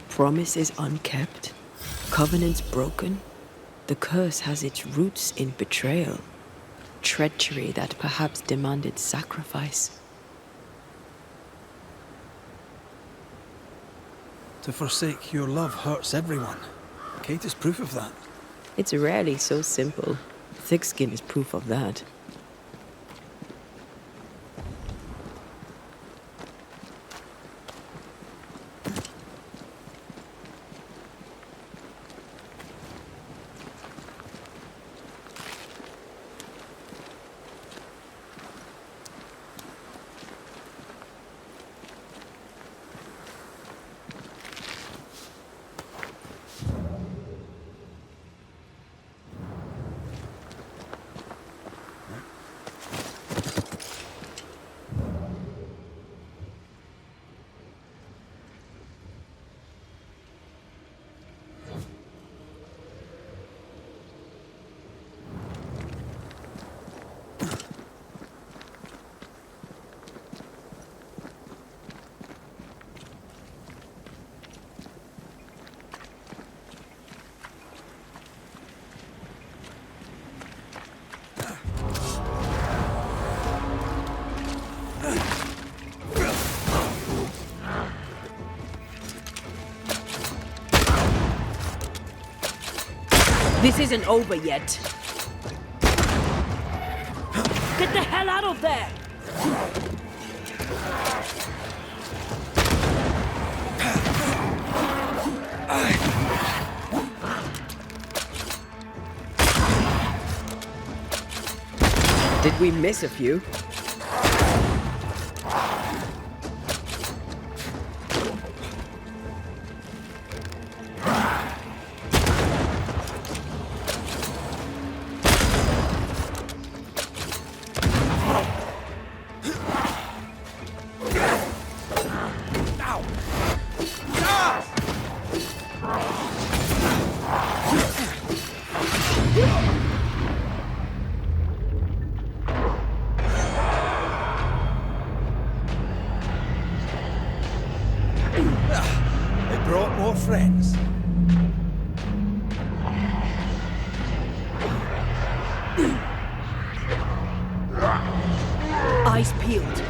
Speaker 3: Promises unkept, covenants broken. The curse has its roots in betrayal, treachery that perhaps demanded sacrifice.
Speaker 2: To forsake your love hurts everyone. Kate is proof of that.
Speaker 3: It's rarely so simple. Thickskin is proof of that.
Speaker 8: This isn't over yet. Get the hell out of there!
Speaker 3: Did we miss a few?
Speaker 2: It brought more friends.
Speaker 8: Eyes peeled.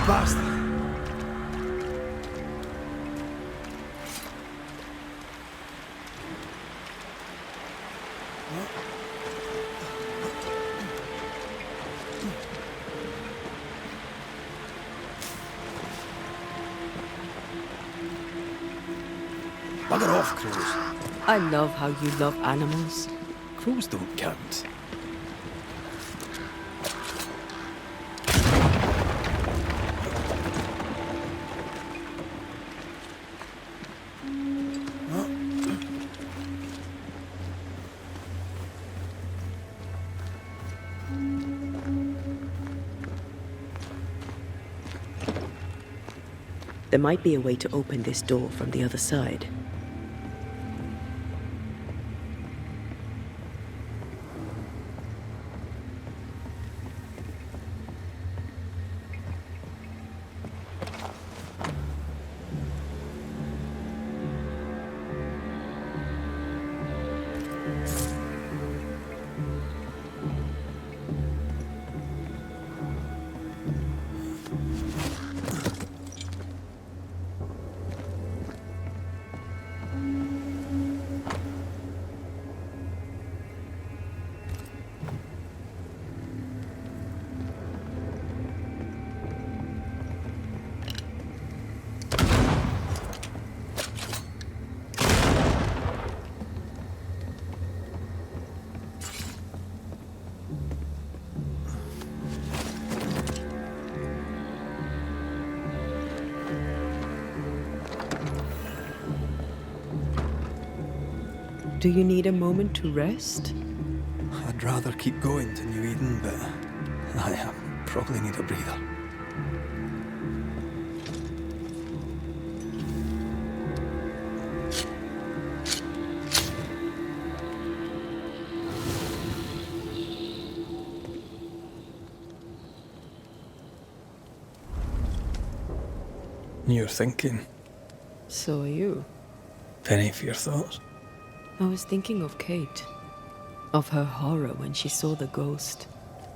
Speaker 2: Bastard. Bugger off, crows.
Speaker 3: I love how you love animals.
Speaker 2: Crows don't count.
Speaker 3: There might be a way to open this door from the other side. Do you need a moment to rest?
Speaker 2: I'd rather keep going to New Eden, but I probably need a breather. You're thinking.
Speaker 3: So are you.
Speaker 2: Penny for your thoughts.
Speaker 3: I was thinking of Kate. Of her horror when she saw the ghost.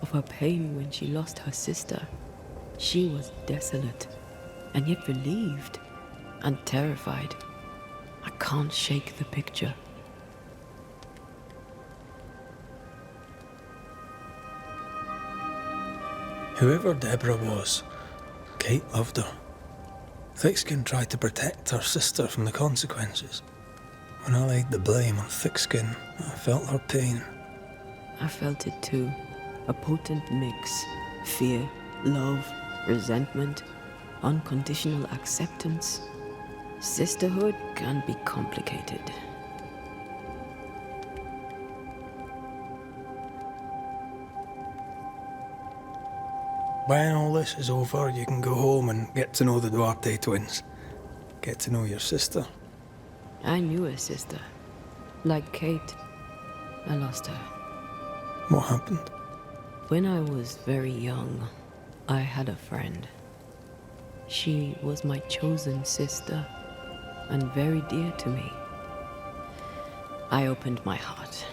Speaker 3: Of her pain when she lost her sister. She was desolate, and yet relieved, and terrified. I can't shake the picture.
Speaker 2: Whoever Deborah was, Kate loved her. Thickskin tried to protect her sister from the consequences. When I laid the blame on Thickskin, I felt her pain.
Speaker 3: I felt it too. A potent mix. Fear, love, resentment, unconditional acceptance. Sisterhood can be complicated.
Speaker 2: When all this is over, you can go home and get to know the Duarte twins. Get to know your sister.
Speaker 3: I knew a sister. Like Kate. I lost her.
Speaker 2: What happened?
Speaker 3: When I was very young, I had a friend. She was my chosen sister, and very dear to me. I opened my heart.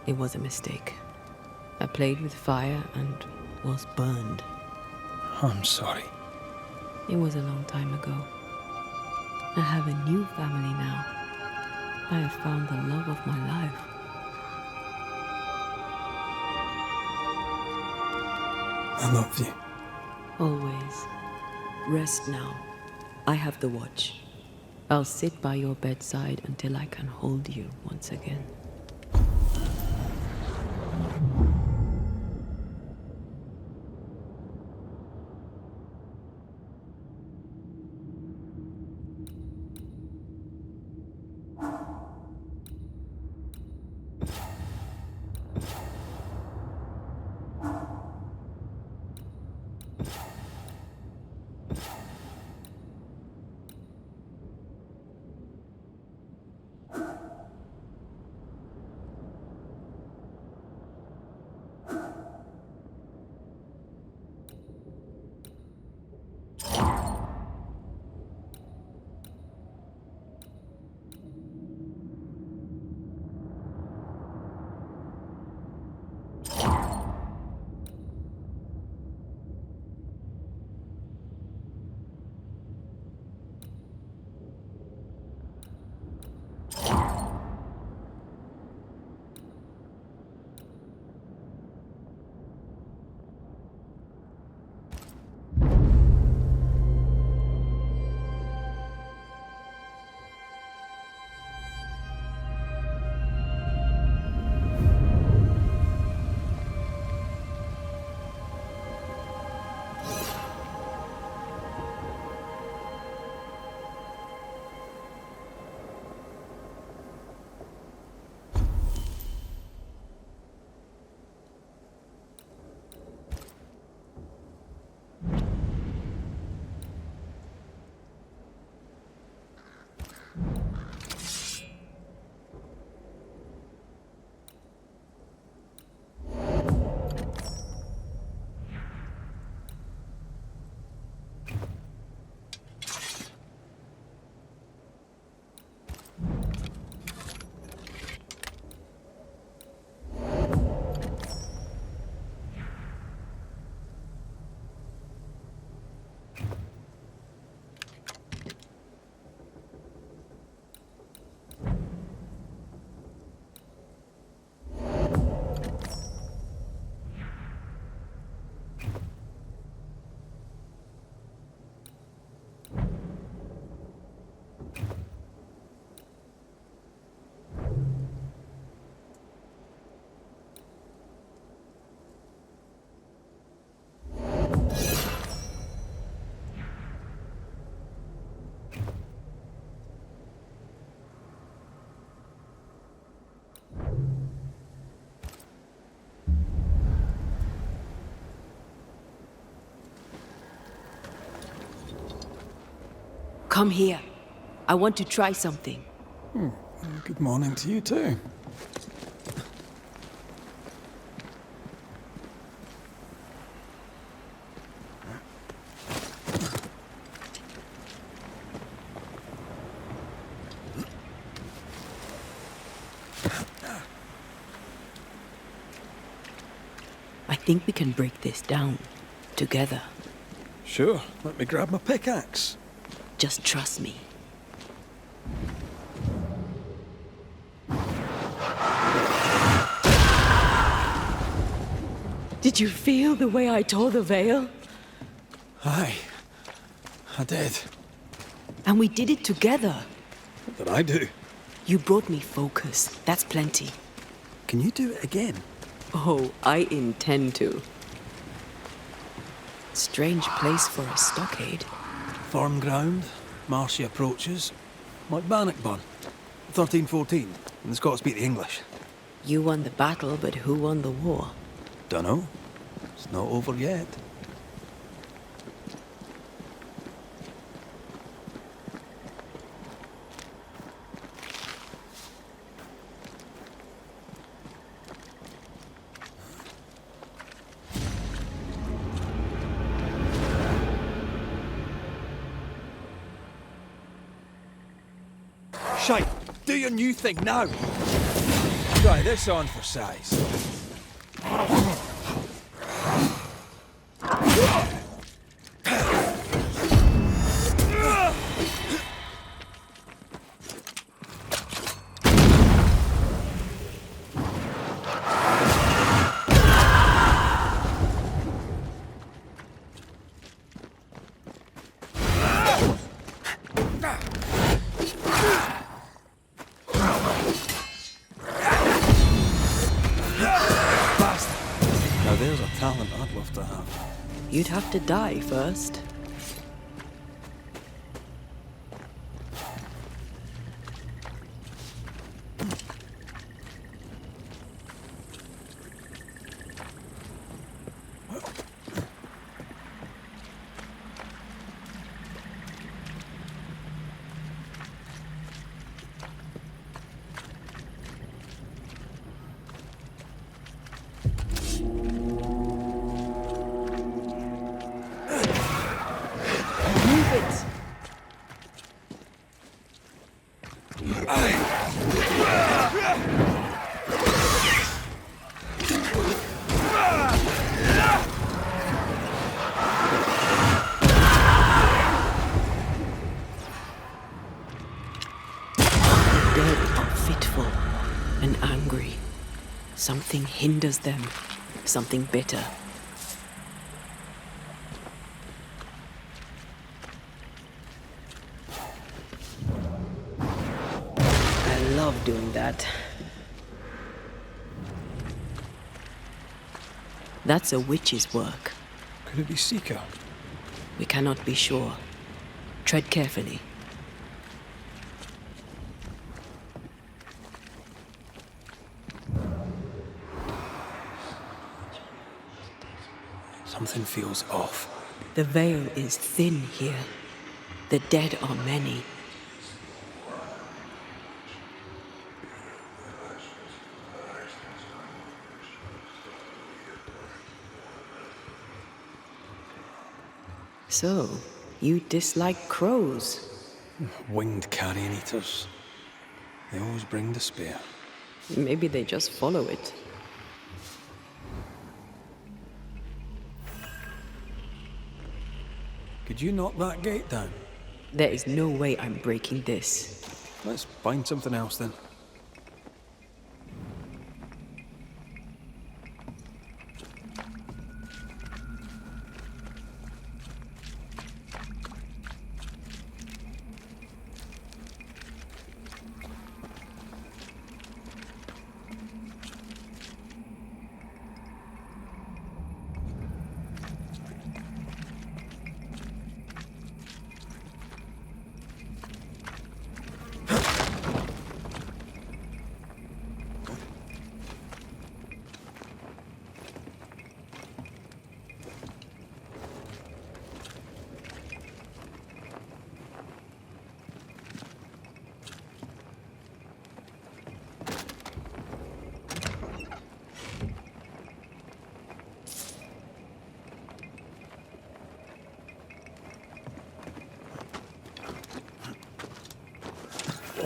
Speaker 3: It was a mistake. I played with fire and was burned.
Speaker 2: I'm sorry.
Speaker 3: It was a long time ago. I have a new family now. I have found the love of my life.
Speaker 2: I love you.
Speaker 3: Always. Rest now. I have the watch. I'll sit by your bedside until I can hold you once again. Come here. I want to try something.
Speaker 2: Good morning to you too.
Speaker 3: I think we can break this down. Together.
Speaker 2: Sure, let me grab my pickaxe.
Speaker 3: Just trust me. Did you feel the way I tore the veil?
Speaker 2: Aye, I did.
Speaker 3: And we did it together.
Speaker 2: What did I do?
Speaker 3: You brought me focus. That's plenty.
Speaker 2: Can you do it again?
Speaker 3: Oh, I intend to. Strange place for a stockade.
Speaker 2: Farm ground, marshy approaches, like Bannockburn, 1314, and the Scots speak the English.
Speaker 3: You won the battle, but who won the war?
Speaker 2: Dunno. It's not over yet.
Speaker 16: Shite! Do your new thing now!
Speaker 2: Try this on for size. Now there's a talent I'd love to have.
Speaker 3: You'd have to die first. Something hinders them. Something bitter. I love doing that. That's a witch's work.
Speaker 2: Could it be Seeker?
Speaker 3: We cannot be sure. Tread carefully.
Speaker 2: Something feels off.
Speaker 3: The veil is thin here. The dead are many. So, you dislike crows?
Speaker 2: Winged carrion eaters. They always bring despair.
Speaker 3: Maybe they just follow it.
Speaker 2: Could you knock that gate down?
Speaker 3: There is no way I'm breaking this.
Speaker 2: Let's find something else then.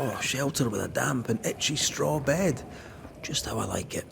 Speaker 2: Oh, shelter with a damp and itchy straw bed. Just how I like it.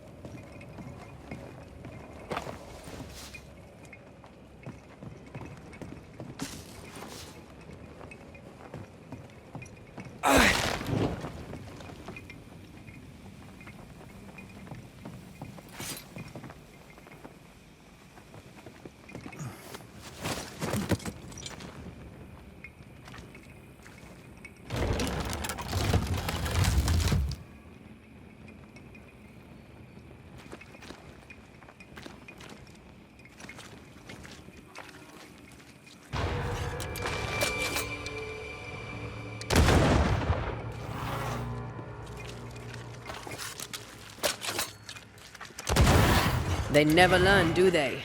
Speaker 3: They never learn, do they?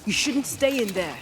Speaker 3: You shouldn't stay in there.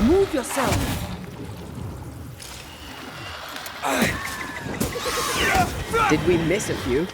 Speaker 3: Move yourself. Did we miss a few?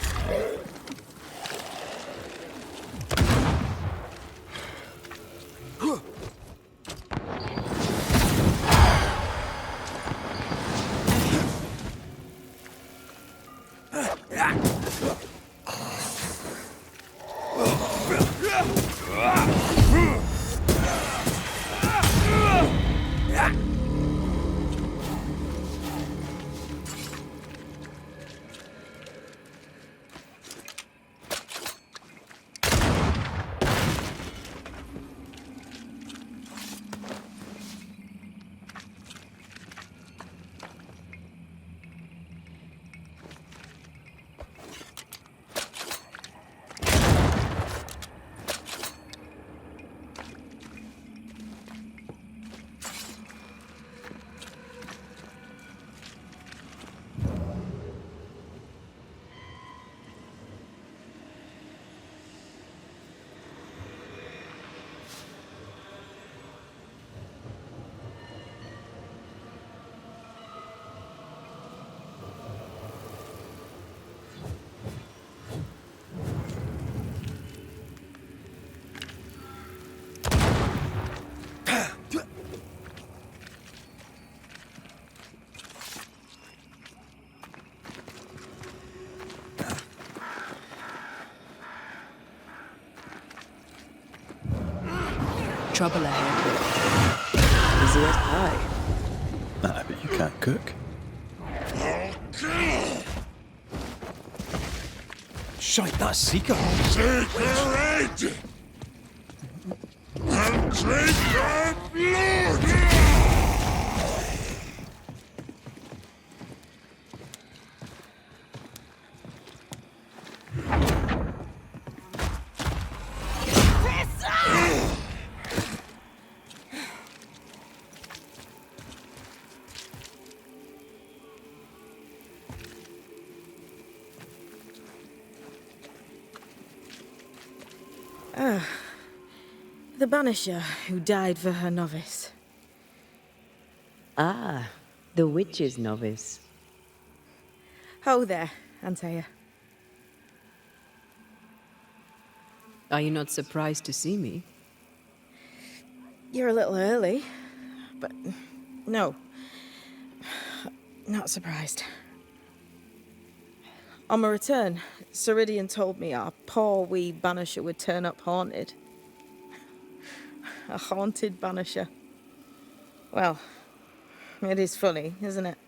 Speaker 3: Trouble ahead. Is it high?
Speaker 2: Nah, but you can't cook. Shite, that's Seeker.
Speaker 5: Take her head! And take her blood!
Speaker 13: The Banisher who died for her novice.
Speaker 3: Ah, the witch's novice.
Speaker 13: Ho there, Antea.
Speaker 3: Are you not surprised to see me?
Speaker 13: You're a little early, but no, not surprised. On my return, Ceridian told me our poor wee Banisher would turn up haunted. A haunted Banisher. Well, it is funny, isn't it?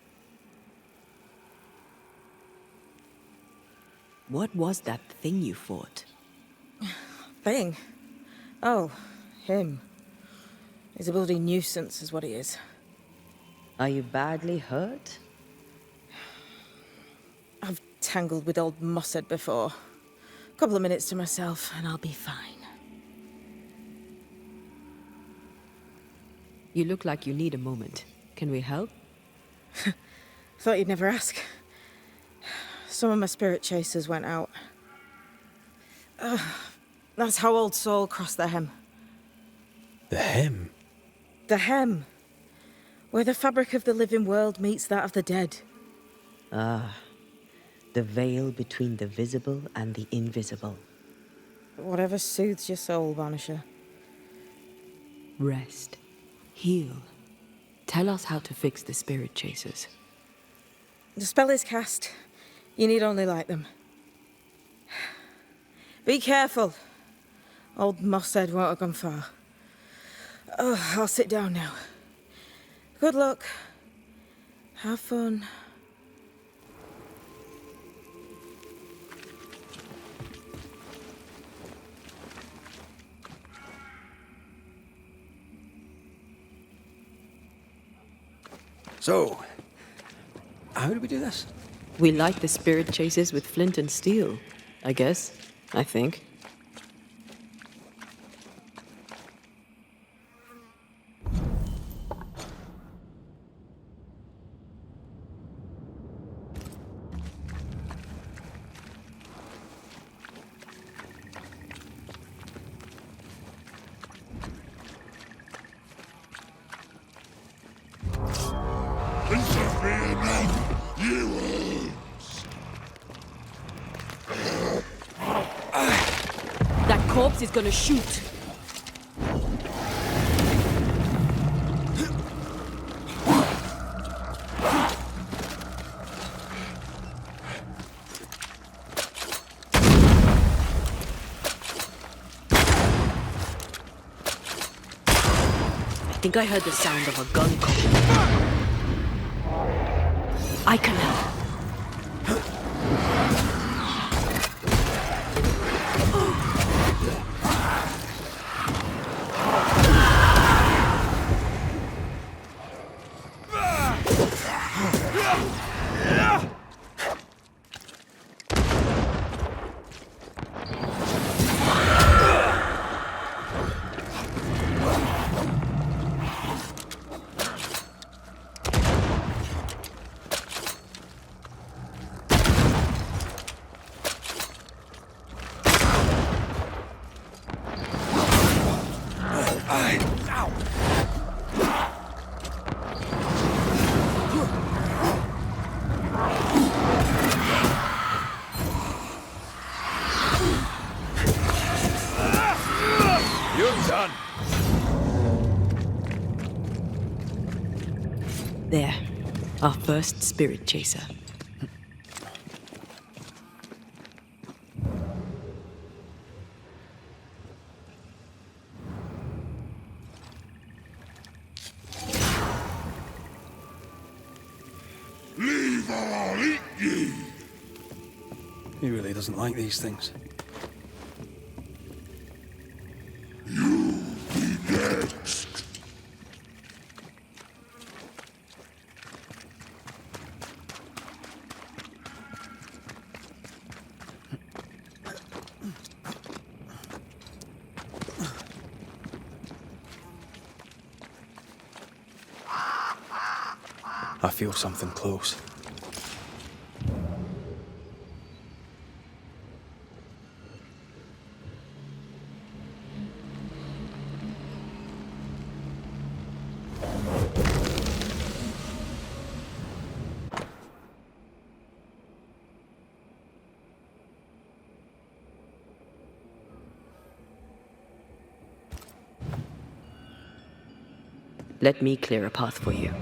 Speaker 3: What was that thing you fought?
Speaker 13: Thing? Oh, him. He's a bloody nuisance, is what he is.
Speaker 3: Are you badly hurt?
Speaker 13: I've tangled with old Mossad before. A couple of minutes to myself, and I'll be fine.
Speaker 3: You look like you need a moment. Can we help?
Speaker 13: Thought you'd never ask. Some of my spirit chasers went out. That's how old Saul crossed the hem.
Speaker 2: The hem?
Speaker 13: The hem. Where the fabric of the living world meets that of the dead.
Speaker 3: Ah, the veil between the visible and the invisible.
Speaker 13: Whatever soothes your soul, Banisher.
Speaker 3: Rest. Heal. Tell us how to fix the spirit chasers.
Speaker 13: The spell is cast. You need only light them. Be careful. Old Mossad won't have gone far. Oh, I'll sit down now. Good luck. Have fun.
Speaker 2: So, how do we do this?
Speaker 3: We light the spirit chasers with flint and steel, I guess. I think. That corpse is gonna shoot. I think I heard the sound of a gun coming. I can help. There, our first spirit chaser.
Speaker 5: Leave or I'll eat ye!
Speaker 2: He really doesn't like these things.
Speaker 5: You be next.
Speaker 2: I feel something close.
Speaker 3: Let me clear a path for you.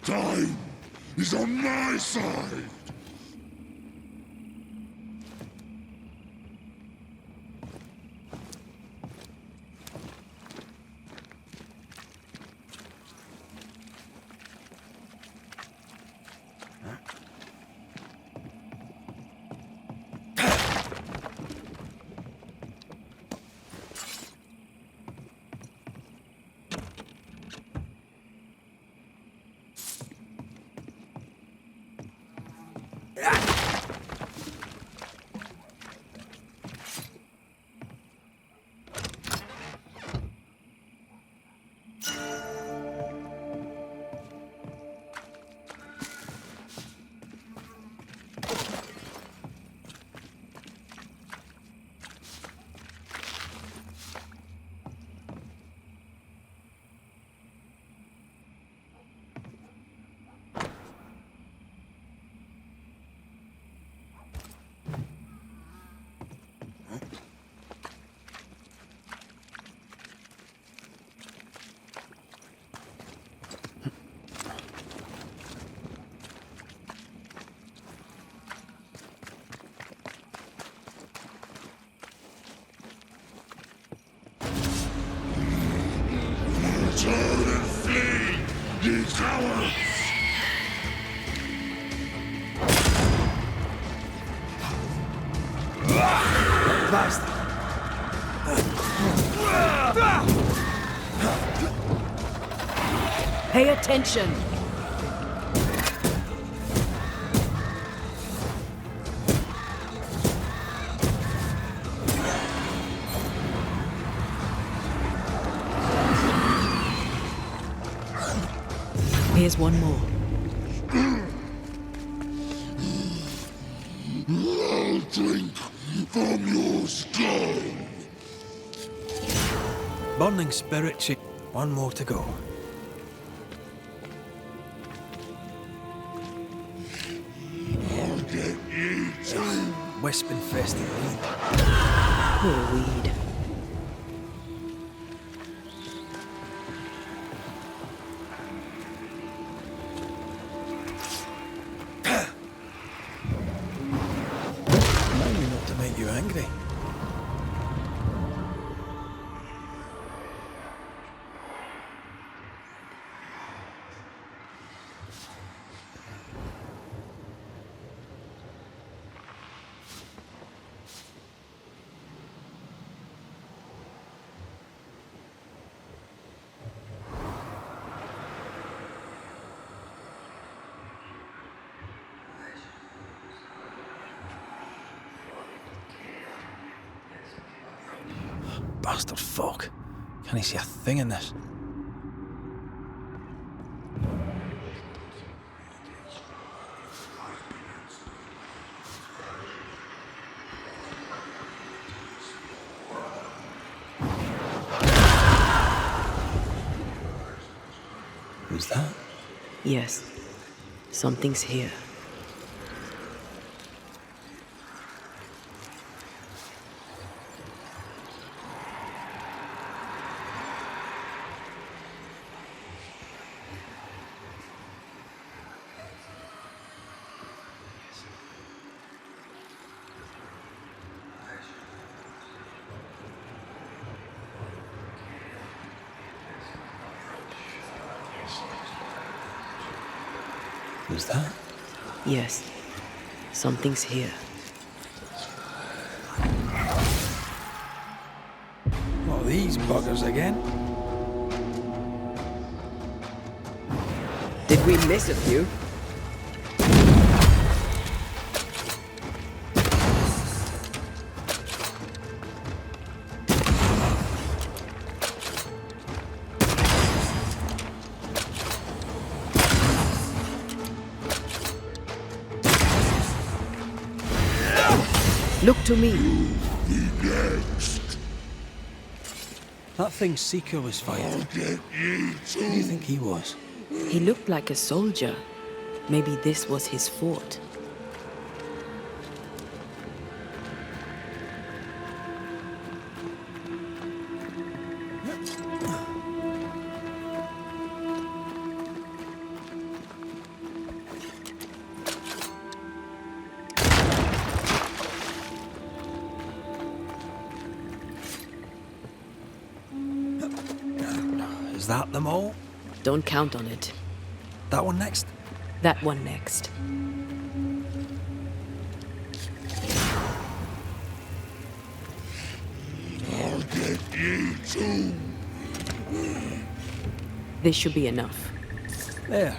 Speaker 5: Time is on my side. Turn and flee, ye cowards!
Speaker 2: Bastard!
Speaker 8: Pay attention!
Speaker 3: Here's one more.
Speaker 5: I'll drink from your skull.
Speaker 2: Burning spirit cheek. One more to go.
Speaker 5: I'll get you too.
Speaker 2: Wisp infested weed.
Speaker 3: Poor weed.
Speaker 2: Not to make you angry. Bastard fuck. Can't see a thing in this. Who's that?
Speaker 3: Yes. Something's here.
Speaker 2: Who's that?
Speaker 3: Yes. Something's here.
Speaker 2: What are these buggers again?
Speaker 3: Did we miss a few? Look to me.
Speaker 2: That thing Seeker was fighting. Who do you think he was?
Speaker 3: He looked like a soldier. Maybe this was his fort.
Speaker 2: Is that them all?
Speaker 3: Don't count on it.
Speaker 2: That one next?
Speaker 3: That one next.
Speaker 5: I'll get you too.
Speaker 3: This should be enough.
Speaker 2: There.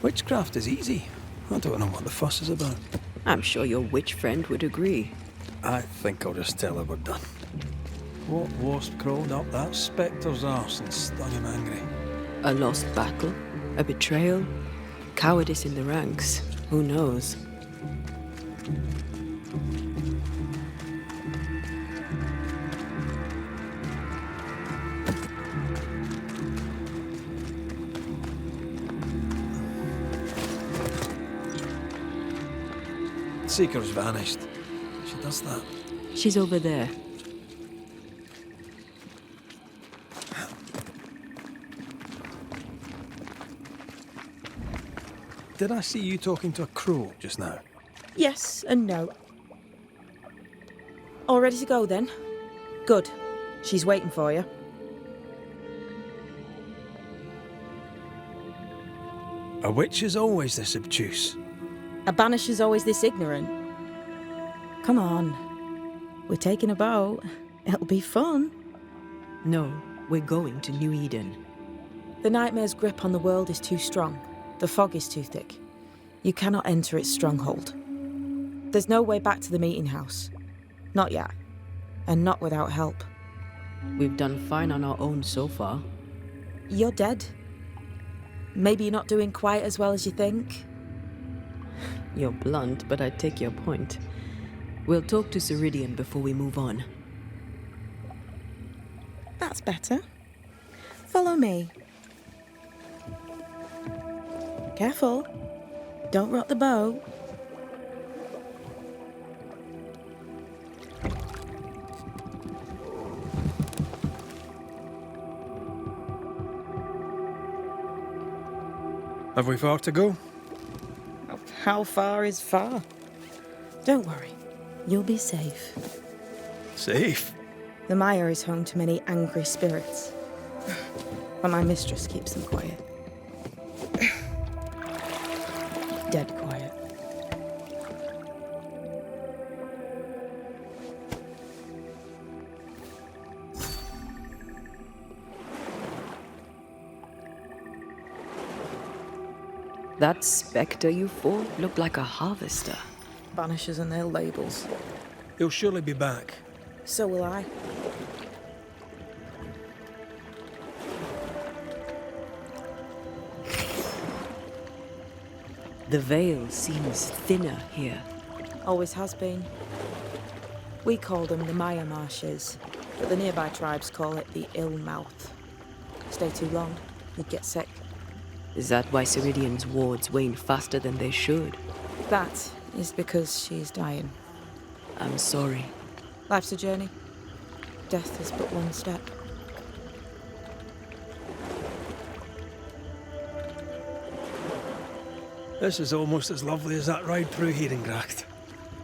Speaker 2: Witchcraft is easy. I don't know what the fuss is about.
Speaker 3: I'm sure your witch friend would agree.
Speaker 2: I think I'll just tell her we're done. What wasp crawled up that spectre's arse and stung him angry?
Speaker 3: A lost battle? A betrayal? Cowardice in the ranks? Who knows?
Speaker 2: Seeker's vanished. She does that.
Speaker 3: She's over there.
Speaker 2: Did I see you talking to a crow just now?
Speaker 13: Yes and no. All ready to go then? Good. She's waiting for you.
Speaker 2: A witch is always this obtuse.
Speaker 13: A banisher's always this ignorant. Come on. We're taking a boat. It'll be fun.
Speaker 3: No, we're going to New Eden.
Speaker 13: The nightmare's grip on the world is too strong. The fog is too thick. You cannot enter its stronghold. There's no way back to the meeting house. Not yet. And not without help.
Speaker 3: We've done fine on our own so far.
Speaker 13: You're dead. Maybe you're not doing quite as well as you think.
Speaker 3: You're blunt, but I take your point. We'll talk to Ceridian before we move on.
Speaker 13: That's better. Follow me. Careful. Don't rock the boat.
Speaker 2: Have we far to go?
Speaker 13: How far is far? Don't worry. You'll be safe.
Speaker 2: Safe?
Speaker 13: The mire is home to many angry spirits. But my mistress keeps them quiet. Dead quiet.
Speaker 3: That spectre you fought looked like a harvester.
Speaker 13: Banishers and their labels.
Speaker 2: He'll surely be back.
Speaker 13: So will I.
Speaker 3: The veil seems thinner here.
Speaker 13: Always has been. We call them the Maya Marshes, but the nearby tribes call it the Ill Mouth. Stay too long, you'd get sick.
Speaker 3: Is that why Ceridian's wards wane faster than they should?
Speaker 13: That is because she's dying.
Speaker 3: I'm sorry.
Speaker 13: Life's a journey. Death is but one step.
Speaker 2: This is almost as lovely as that ride through Herengracht.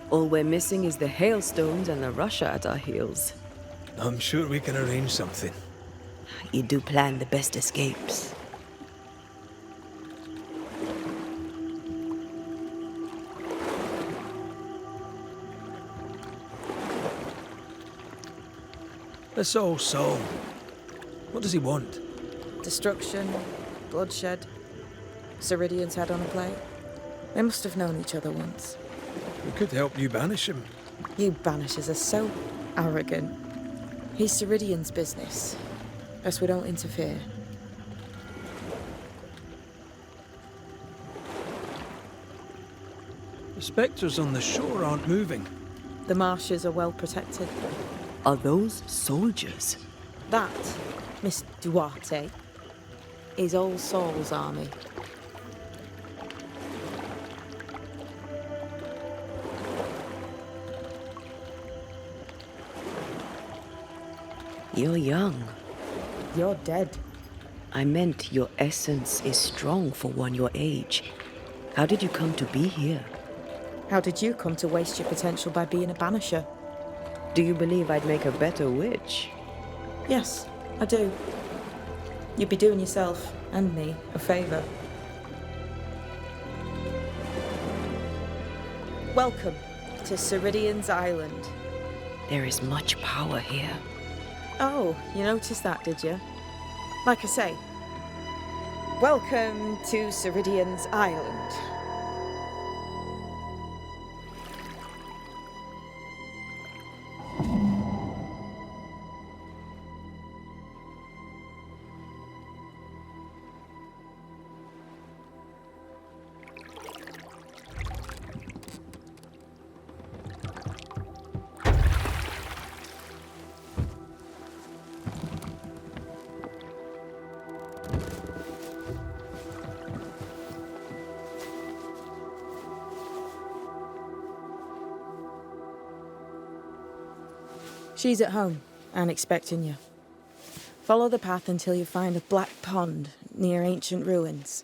Speaker 3: All we're missing is the hailstones and the Russia at our heels.
Speaker 2: I'm sure we can arrange something.
Speaker 3: You do plan the best escapes.
Speaker 2: This old soul. What does he want?
Speaker 13: Destruction, bloodshed. Ceridian's head on a plate. They must have known each other once.
Speaker 2: We could help you banish him.
Speaker 13: You banishers are so arrogant. He's Ceridian's business. Best we don't interfere.
Speaker 2: The spectres on the shore aren't moving.
Speaker 13: The marshes are well protected.
Speaker 3: Are those soldiers?
Speaker 13: That, Miss Duarte, is All Souls' army.
Speaker 3: You're young.
Speaker 13: You're dead.
Speaker 3: I meant your essence is strong for one your age. How did you come to be here?
Speaker 13: How did you come to waste your potential by being a banisher?
Speaker 3: Do you believe I'd make a better witch?
Speaker 13: Yes, I do. You'd be doing yourself and me a favour. Welcome to Ceridian's Island.
Speaker 3: There is much power here.
Speaker 13: Oh, you noticed that, did you? Like I say, welcome to Ceridian's Island. She's at home and expecting you. Follow the path until you find a black pond near ancient ruins.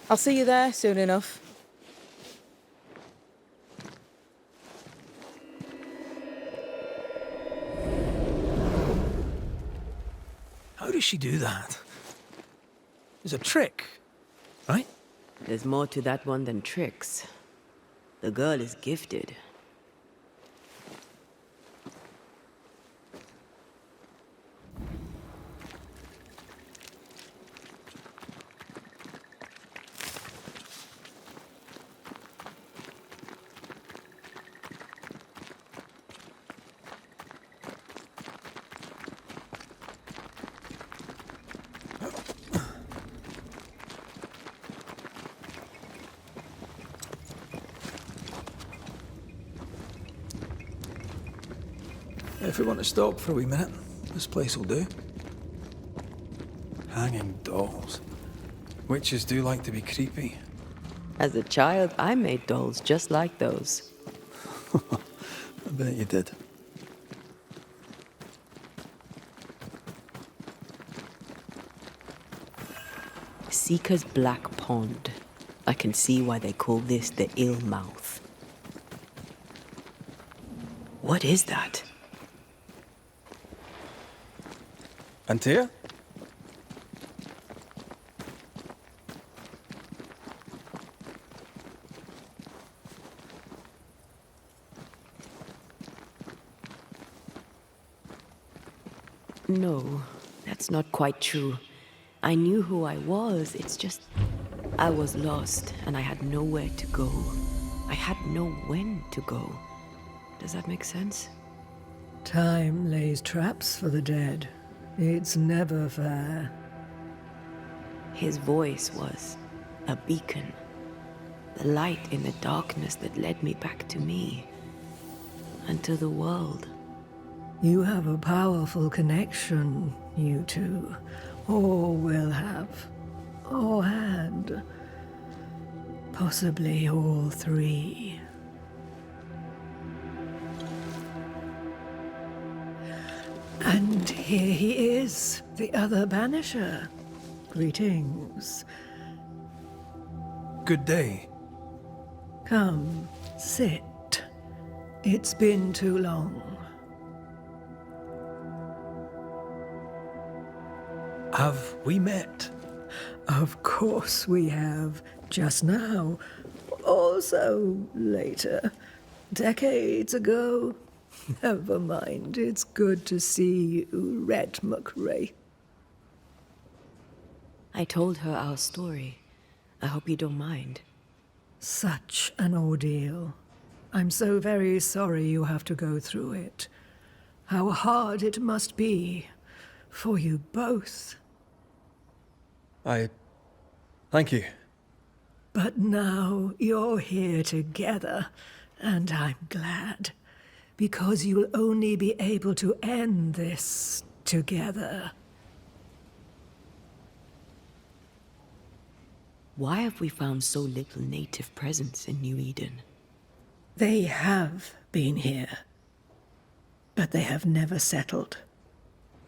Speaker 13: I'll see you there soon enough.
Speaker 2: How does she do that? It's a trick, right?
Speaker 3: There's more to that one than tricks. The girl is gifted.
Speaker 2: If we want to stop for a wee minute, this place will do. Hanging dolls. Witches do like to be creepy.
Speaker 3: As a child, I made dolls just like those.
Speaker 2: I bet you did.
Speaker 3: Seeker's Black Pond. I can see why they call this the Ill Mouth. What is that?
Speaker 2: Antea?
Speaker 3: No, that's not quite true. I knew who I was, it's just... I was lost, and I had nowhere to go. I had no when to go. Does that make sense?
Speaker 9: Time lays traps for the dead. It's never fair.
Speaker 3: His voice was a beacon. The light in the darkness that led me back to me. And to the world.
Speaker 9: You have a powerful connection, you two. Or will have. Or had. Possibly all three. And here he is, the other Banisher. Greetings.
Speaker 2: Good day.
Speaker 9: Come, sit. It's been too long.
Speaker 2: Have we met?
Speaker 9: Of course we have. Just now. Also later. Decades ago. Never mind. It's good to see you, Red McRae.
Speaker 3: I told her our story. I hope you don't mind.
Speaker 9: Such an ordeal. I'm so very sorry you have to go through it. How hard it must be for you both.
Speaker 2: Thank you.
Speaker 9: But now you're here together, And I'm glad, because you'll only be able to end this together.
Speaker 3: Why have we found so little native presence in New Eden?
Speaker 9: They have been here, but they have never settled.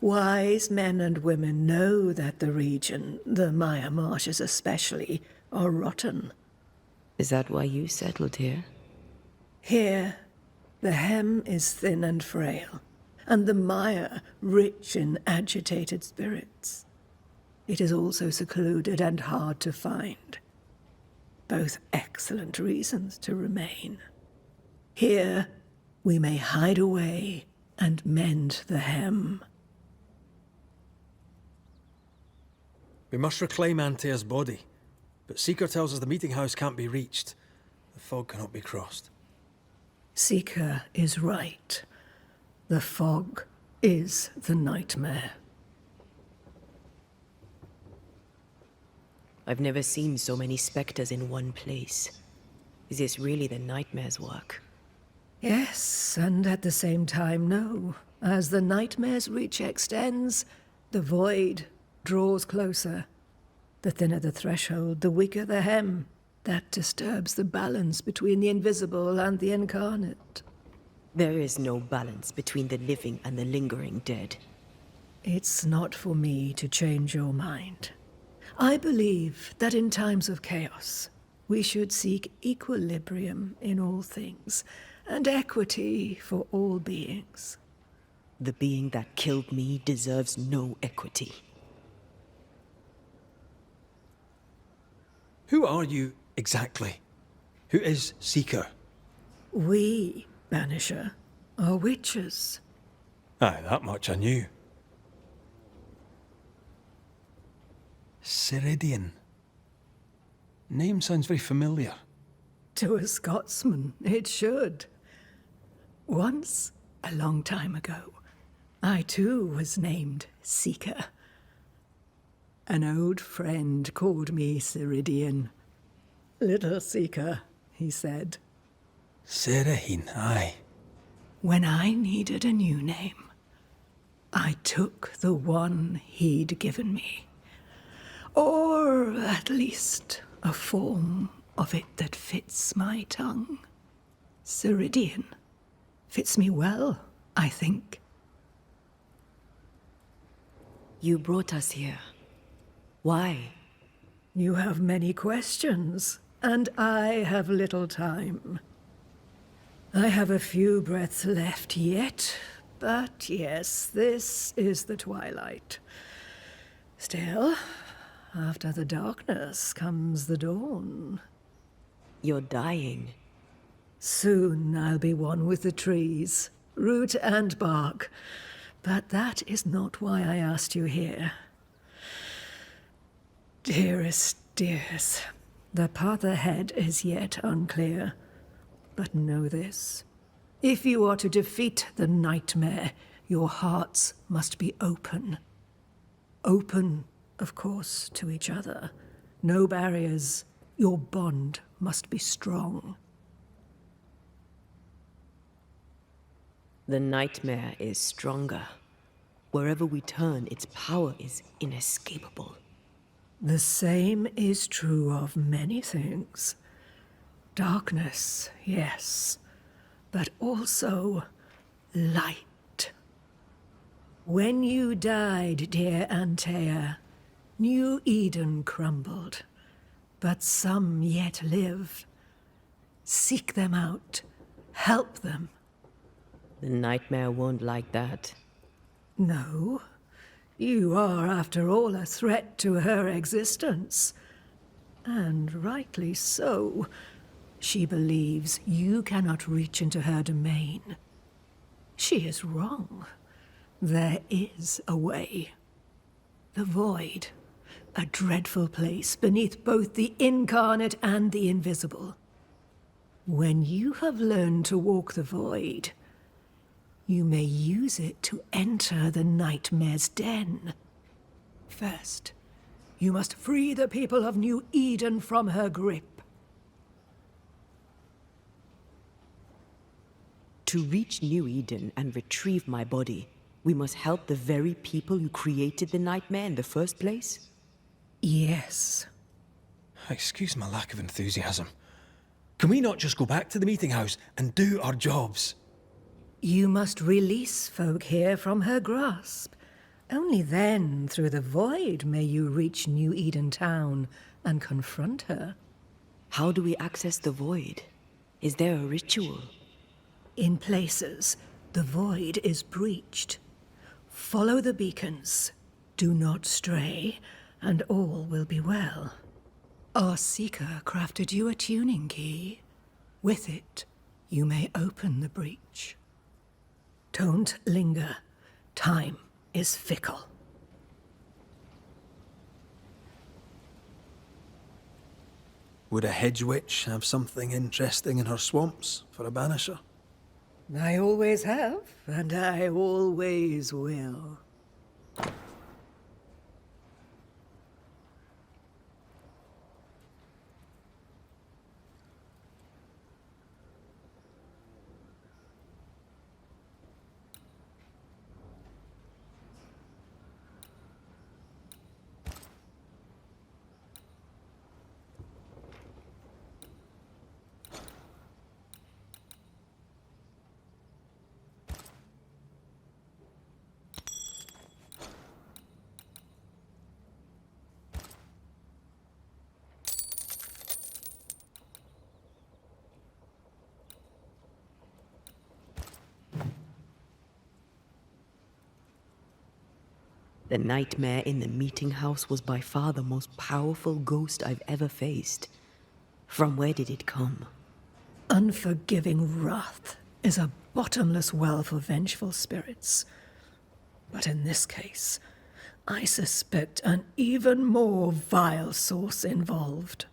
Speaker 9: Wise men and women know that the region, the Maya Marshes especially, are rotten.
Speaker 3: Is that why you settled here?
Speaker 9: Here, the hem is thin and frail, and the mire rich in agitated spirits. It is also secluded and hard to find. Both excellent reasons to remain. Here, we may hide away and mend the hem.
Speaker 2: We must reclaim Antea's body, but Seeker tells us the meeting house can't be reached. The fog cannot be crossed.
Speaker 9: Seeker is right. The fog is the nightmare.
Speaker 3: I've never seen so many specters in one place. Is this really the nightmare's work?
Speaker 9: Yes, and at the same time, no. As the nightmare's reach extends, the void draws closer. The thinner the threshold, the weaker the hem. That disturbs the balance between the invisible and the incarnate.
Speaker 3: There is no balance between the living and the lingering dead.
Speaker 9: It's not for me to change your mind. I believe that in times of chaos, we should seek equilibrium in all things, and equity for all beings.
Speaker 3: The being that killed me deserves no equity.
Speaker 2: Who are you exactly? Who is Seeker?
Speaker 9: We, Banisher, are witches.
Speaker 2: Aye, that much I knew. Ceridian. Name sounds very familiar.
Speaker 9: To a Scotsman, it should. Once, a long time ago, I too was named Seeker. An old friend called me Ceridian. Little Seeker, he said.
Speaker 2: Serahine, aye.
Speaker 9: When I needed a new name, I took the one he'd given me. Or at least a form of it that fits my tongue. Ceridian. Fits me well, I think.
Speaker 3: You brought us here. Why?
Speaker 9: You have many questions, and I have little time. I have a few breaths left yet, but yes, this is the twilight. Still, after the darkness comes the dawn.
Speaker 3: You're dying.
Speaker 9: Soon I'll be one with the trees, root and bark. But that is not why I asked you here. Dearest dears, the path ahead is yet unclear. But know this. If you are to defeat the nightmare, your hearts must be open. Open, of course, to each other. No barriers. Your bond must be strong.
Speaker 3: The nightmare is stronger. Wherever we turn, its power is inescapable.
Speaker 9: The same is true of many things. Darkness, yes, but also light. When you died, dear Antea, New Eden crumbled, but some yet live. Seek them out, help them.
Speaker 3: The nightmare won't like that.
Speaker 9: No, you are, after all, a threat to her existence. And rightly so. She believes you cannot reach into her domain. She is wrong. There is a way. The void, a dreadful place beneath both the incarnate and the invisible. When you have learned to walk the void, you may use it to enter the nightmare's den. First, you must free the people of New Eden from her grip.
Speaker 3: To reach New Eden and retrieve my body, we must help the very people who created the nightmare in the first place?
Speaker 2: Yes. Excuse my lack of enthusiasm. Can we not just go back to the meeting house and do our jobs?
Speaker 9: You must release folk here from her grasp. Only then, through the void, may you reach New Eden Town and confront her.
Speaker 3: How do we access the void? Is there a ritual?
Speaker 9: In places, the void is breached. Follow the beacons. Do not stray, and all will be well. Our seeker crafted you a tuning key. With it, you may open the breach. Don't linger. Time is fickle.
Speaker 2: Would a hedge witch have something interesting in her swamps for a banisher?
Speaker 9: I always have, and I always will.
Speaker 3: The nightmare in the meeting house was by far the most powerful ghost I've ever faced. From where did it come?
Speaker 9: Unforgiving wrath is a bottomless well for vengeful spirits. But in this case, I suspect an even more vile source involved.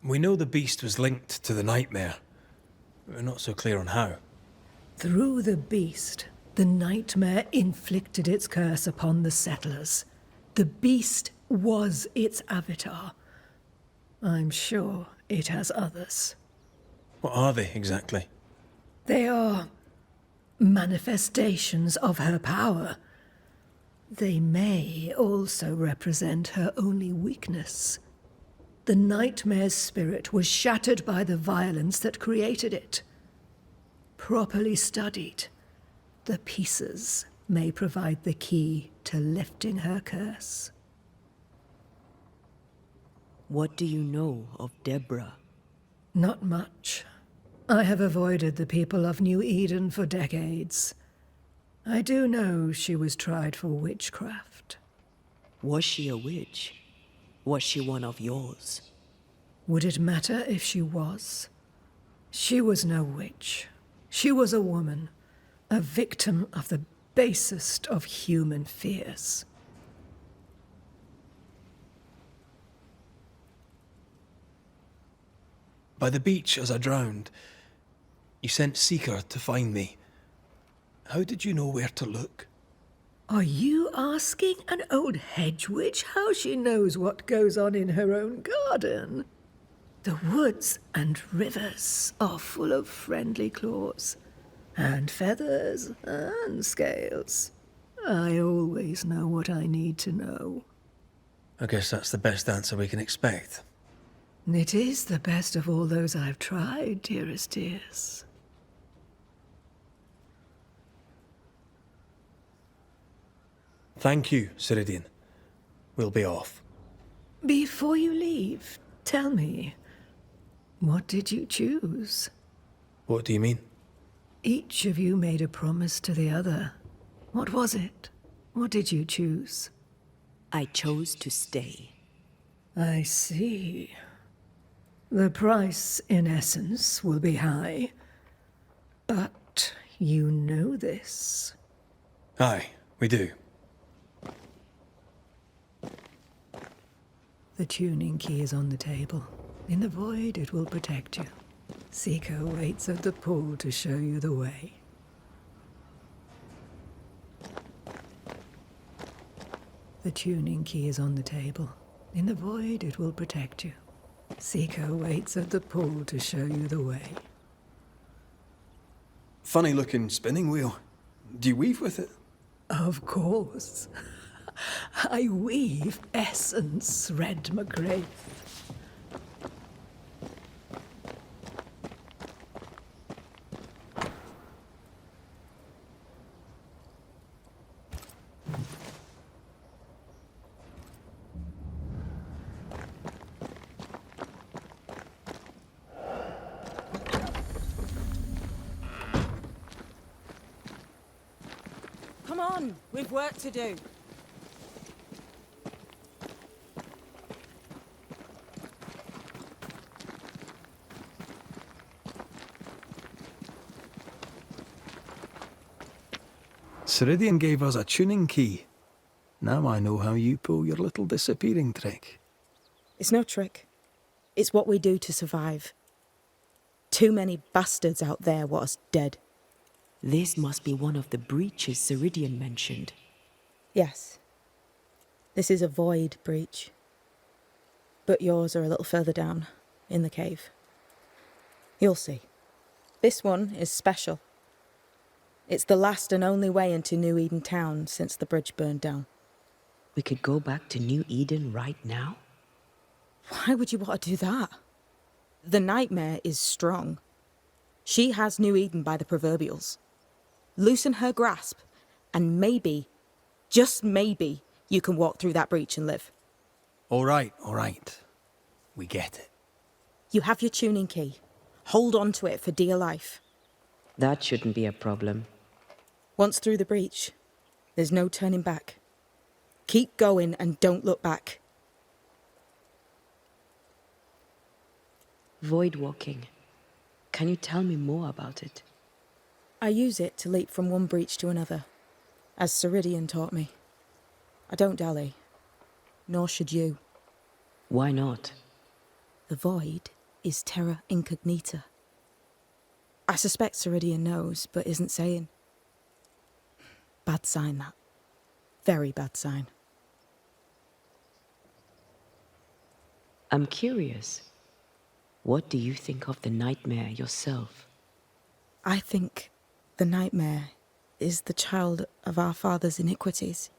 Speaker 2: We know the beast was linked to the nightmare. We're not so clear on how.
Speaker 9: Through the beast, the nightmare inflicted its curse upon the settlers. The beast was its avatar. I'm sure it has others.
Speaker 2: What are they exactly?
Speaker 9: They are manifestations of her power. They may also represent her only weakness. The nightmare's spirit was shattered by the violence that created it. Properly studied, the pieces may provide the key to lifting her curse.
Speaker 3: What do you know of Deborah?
Speaker 9: Not much. I have avoided the people of New Eden for decades. I do know she was tried for witchcraft.
Speaker 3: Was she a witch? Was she one of yours?
Speaker 9: Would it matter if she was? She was no witch. She was a woman, a victim of the basest of human fears.
Speaker 2: By the beach as I drowned, you sent Seeker to find me. How did you know where to look?
Speaker 9: Are you asking an old hedge witch how she knows what goes on in her own garden? The woods and rivers are full of friendly claws, and feathers and scales. I always know what I need to know.
Speaker 2: I guess that's the best answer we can expect.
Speaker 9: It is the best of all those I've tried, dearest dears.
Speaker 2: Thank you, Ceridian. We'll be off.
Speaker 9: Before you leave, tell me, what did you choose?
Speaker 2: What do you mean?
Speaker 9: Each of you made a promise to the other. What was it? What did you choose?
Speaker 3: I chose to stay.
Speaker 9: I see. The price, in essence, will be high. But you know this.
Speaker 2: Aye, we do.
Speaker 9: The tuning key is on the table. In the void, it will protect you. Seeker waits at the pool to show you the way. The tuning key is on the table. In the void, it will protect you. Seeker waits at the pool to show you the way.
Speaker 2: Funny looking spinning wheel. Do you weave with it?
Speaker 9: Of course. I weave essence, Red McGrath.
Speaker 13: Come on, we've work to do.
Speaker 2: Ceridian gave us a tuning key. Now I know how you pull your little disappearing trick.
Speaker 13: It's no trick. It's what we do to survive. Too many bastards out there want us dead.
Speaker 3: This must be one of the breaches Ceridian mentioned.
Speaker 13: Yes. This is a void breach. But yours are a little further down, in the cave. You'll see. This one is special. It's the last and only way into New Eden town since the bridge burned down.
Speaker 3: We could go back to New Eden right now?
Speaker 13: Why would you want to do that? The nightmare is strong. She has New Eden by the proverbials. Loosen her grasp, and maybe, just maybe, you can walk through that breach and live.
Speaker 2: All right. We get it.
Speaker 13: You have your tuning key. Hold on to it for dear life.
Speaker 3: That shouldn't be a problem.
Speaker 13: Once through the breach, there's no turning back. Keep going and don't look back.
Speaker 3: Void walking. Can you tell me more about it?
Speaker 13: I use it to leap from one breach to another, as Ceridian taught me. I don't dally, nor should you.
Speaker 3: Why not?
Speaker 13: The void is terra incognita. I suspect Ceridian knows, but isn't saying. Bad sign, that. Very bad sign.
Speaker 3: I'm curious. What do you think of the nightmare yourself?
Speaker 13: I think the nightmare is the child of our father's iniquities.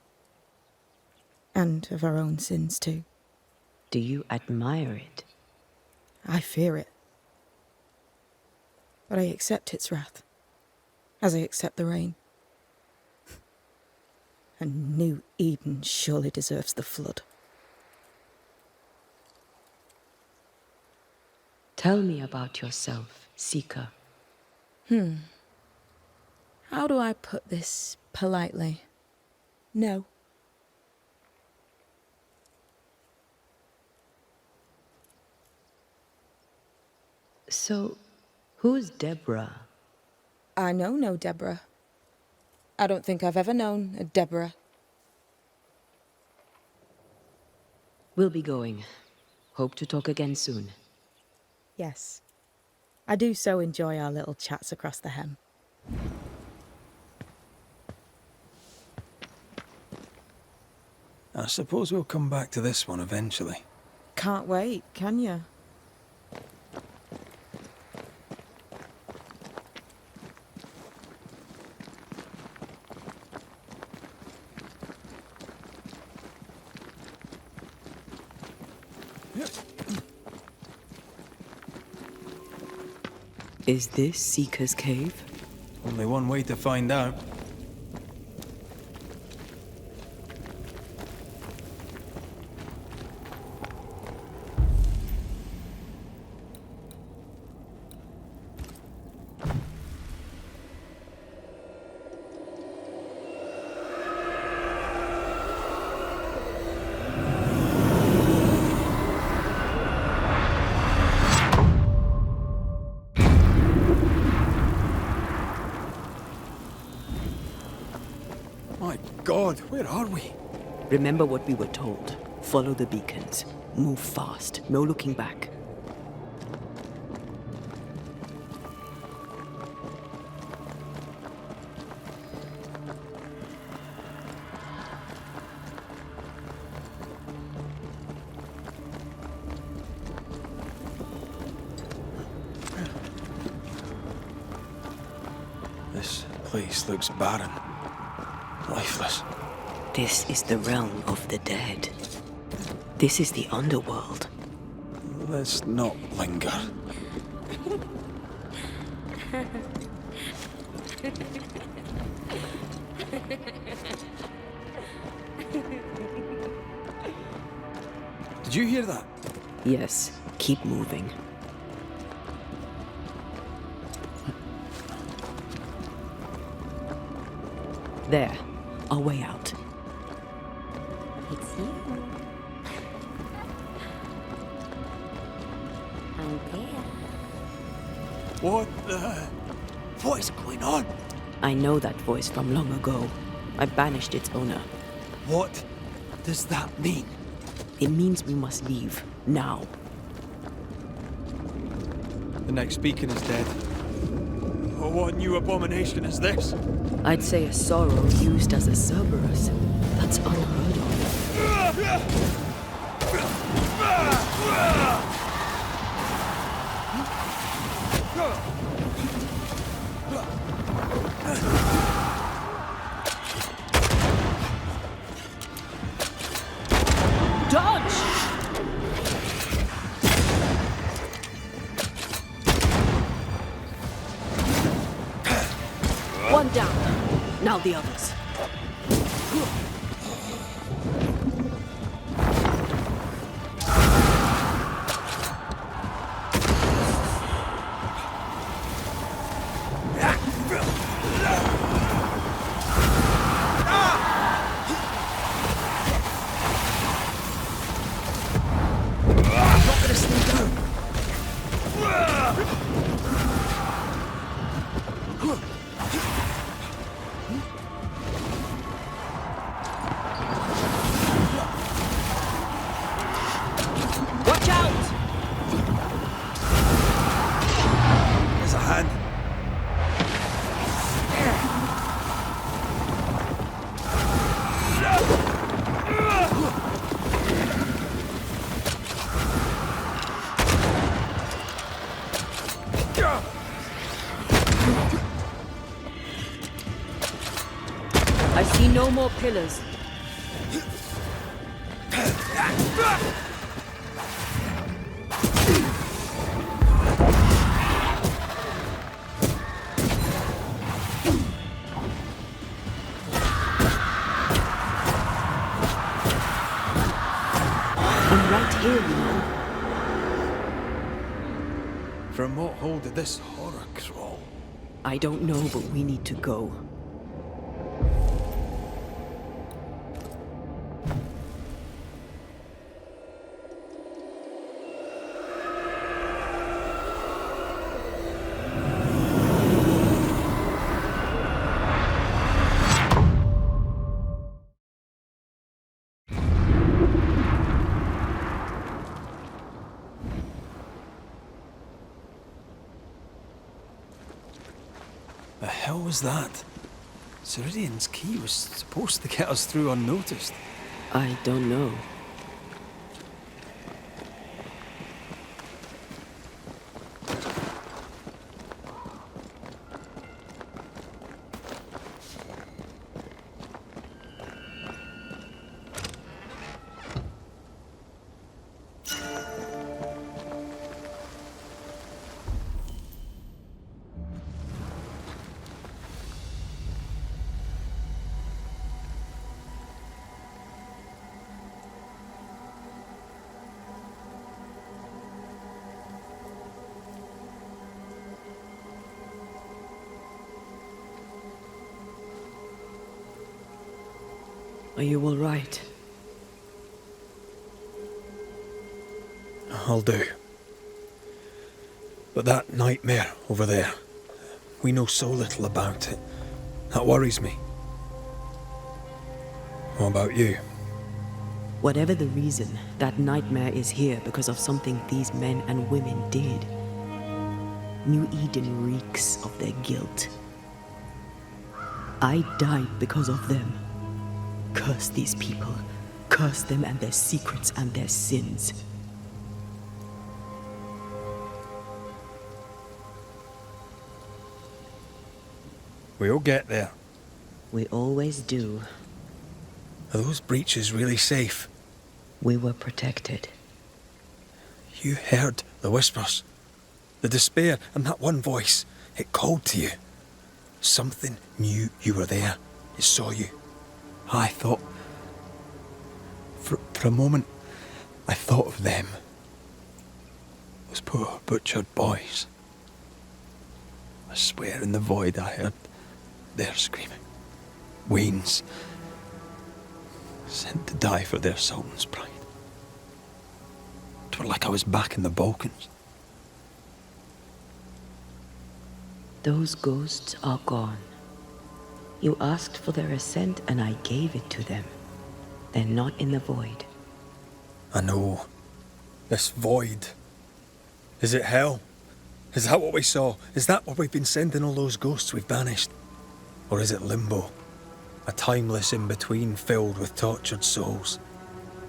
Speaker 13: And of our own sins, too.
Speaker 3: Do you admire it?
Speaker 13: I fear it. But I accept its wrath, as I accept the rain. And New Eden surely deserves the flood.
Speaker 3: Tell me about yourself, Seeker.
Speaker 13: How do I put this politely? No.
Speaker 3: So, who's Deborah?
Speaker 13: I know no Deborah. I don't think I've ever known a Deborah.
Speaker 3: We'll be going. Hope to talk again soon.
Speaker 13: Yes. I do so enjoy our little chats across the hem.
Speaker 2: I suppose we'll come back to this one eventually.
Speaker 13: Can't wait, can you?
Speaker 3: Is this Seeker's cave?
Speaker 2: Only one way to find out. My God, where are we?
Speaker 3: Remember what we were told. Follow the beacons. Move fast. No looking back.
Speaker 2: This place looks barren. Lifeless.
Speaker 3: This is the realm of the dead. This is the underworld.
Speaker 2: Let's not linger. Did you hear that?
Speaker 3: Yes, keep moving. There, a way out.
Speaker 10: It's you. Antea.
Speaker 2: What is going on?
Speaker 3: I know that voice from long ago. I banished its owner.
Speaker 2: What does that mean?
Speaker 3: It means we must leave, now.
Speaker 2: The next beacon is dead. Oh, what new abomination is this?
Speaker 3: I'd say a sorrow used as a Cerberus. That's unheard of.
Speaker 8: Dodge!
Speaker 3: One down. Now the others. I see no more pillars. I'm right here, you know.
Speaker 2: From what hole did this horror crawl?
Speaker 3: I don't know, but we need to go.
Speaker 2: The hell was that? Ceridian's key was supposed to get us through unnoticed.
Speaker 3: I don't know. Are you all right?
Speaker 2: I'll do. But that nightmare over there, we know so little about it. That worries me. What about you?
Speaker 3: Whatever the reason, that nightmare is here because of something these men and women did. New Eden reeks of their guilt. I died because of them. Curse these people. Curse them and their secrets and their sins.
Speaker 2: We'll get there.
Speaker 3: We always do.
Speaker 2: Are those breaches really safe?
Speaker 3: We were protected.
Speaker 2: You heard the whispers, the despair, and that one voice. It called to you. Something knew you were there. It saw you. I thought... For a moment, I thought of them. Those poor butchered boys. I swear in the void I heard their screaming. Wains. Sent to die for their sultan's pride. It was like I was back in the Balkans.
Speaker 3: Those ghosts are gone. You asked for their ascent and I gave it to them. They're not in the void.
Speaker 2: I know. This void. Is it hell? Is that what we saw? Is that what we've been sending all those ghosts we've banished? Or is it limbo? A timeless in-between filled with tortured souls?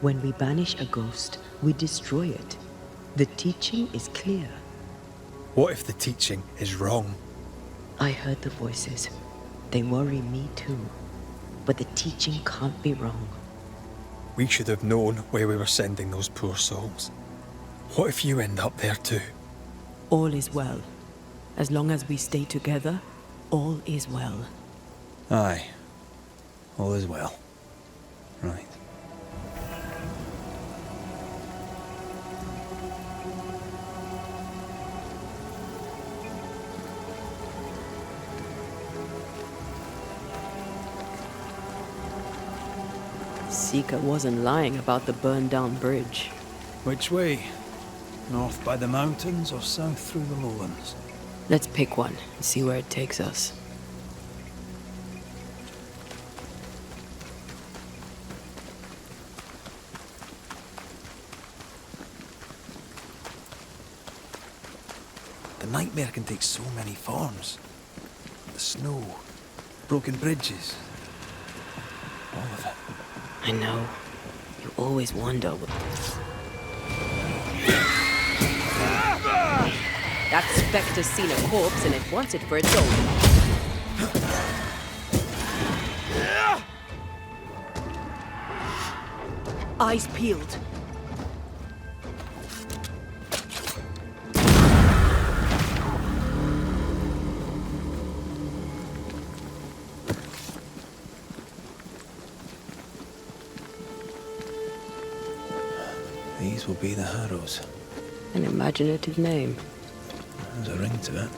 Speaker 3: When we banish a ghost, we destroy it. The teaching is clear.
Speaker 2: What if the teaching is wrong?
Speaker 3: I heard the voices. They worry me too. But the teaching can't be wrong.
Speaker 2: We should have known where we were sending those poor souls. What if you end up there too?
Speaker 3: All is well. As long as we stay together, all is well.
Speaker 2: Aye. All is well. Right.
Speaker 3: Seeker wasn't lying about the burned-down bridge.
Speaker 2: Which way? North by the mountains or south through the lowlands?
Speaker 3: Let's pick one and see where it takes us.
Speaker 2: The nightmare can take so many forms. The snow, broken bridges, all of it.
Speaker 3: I know. You always wonder what... That spectre's seen a corpse and it wants it for its own. Eyes peeled.
Speaker 2: These will be the Harrows.
Speaker 3: An imaginative name.
Speaker 2: There's a ring to it.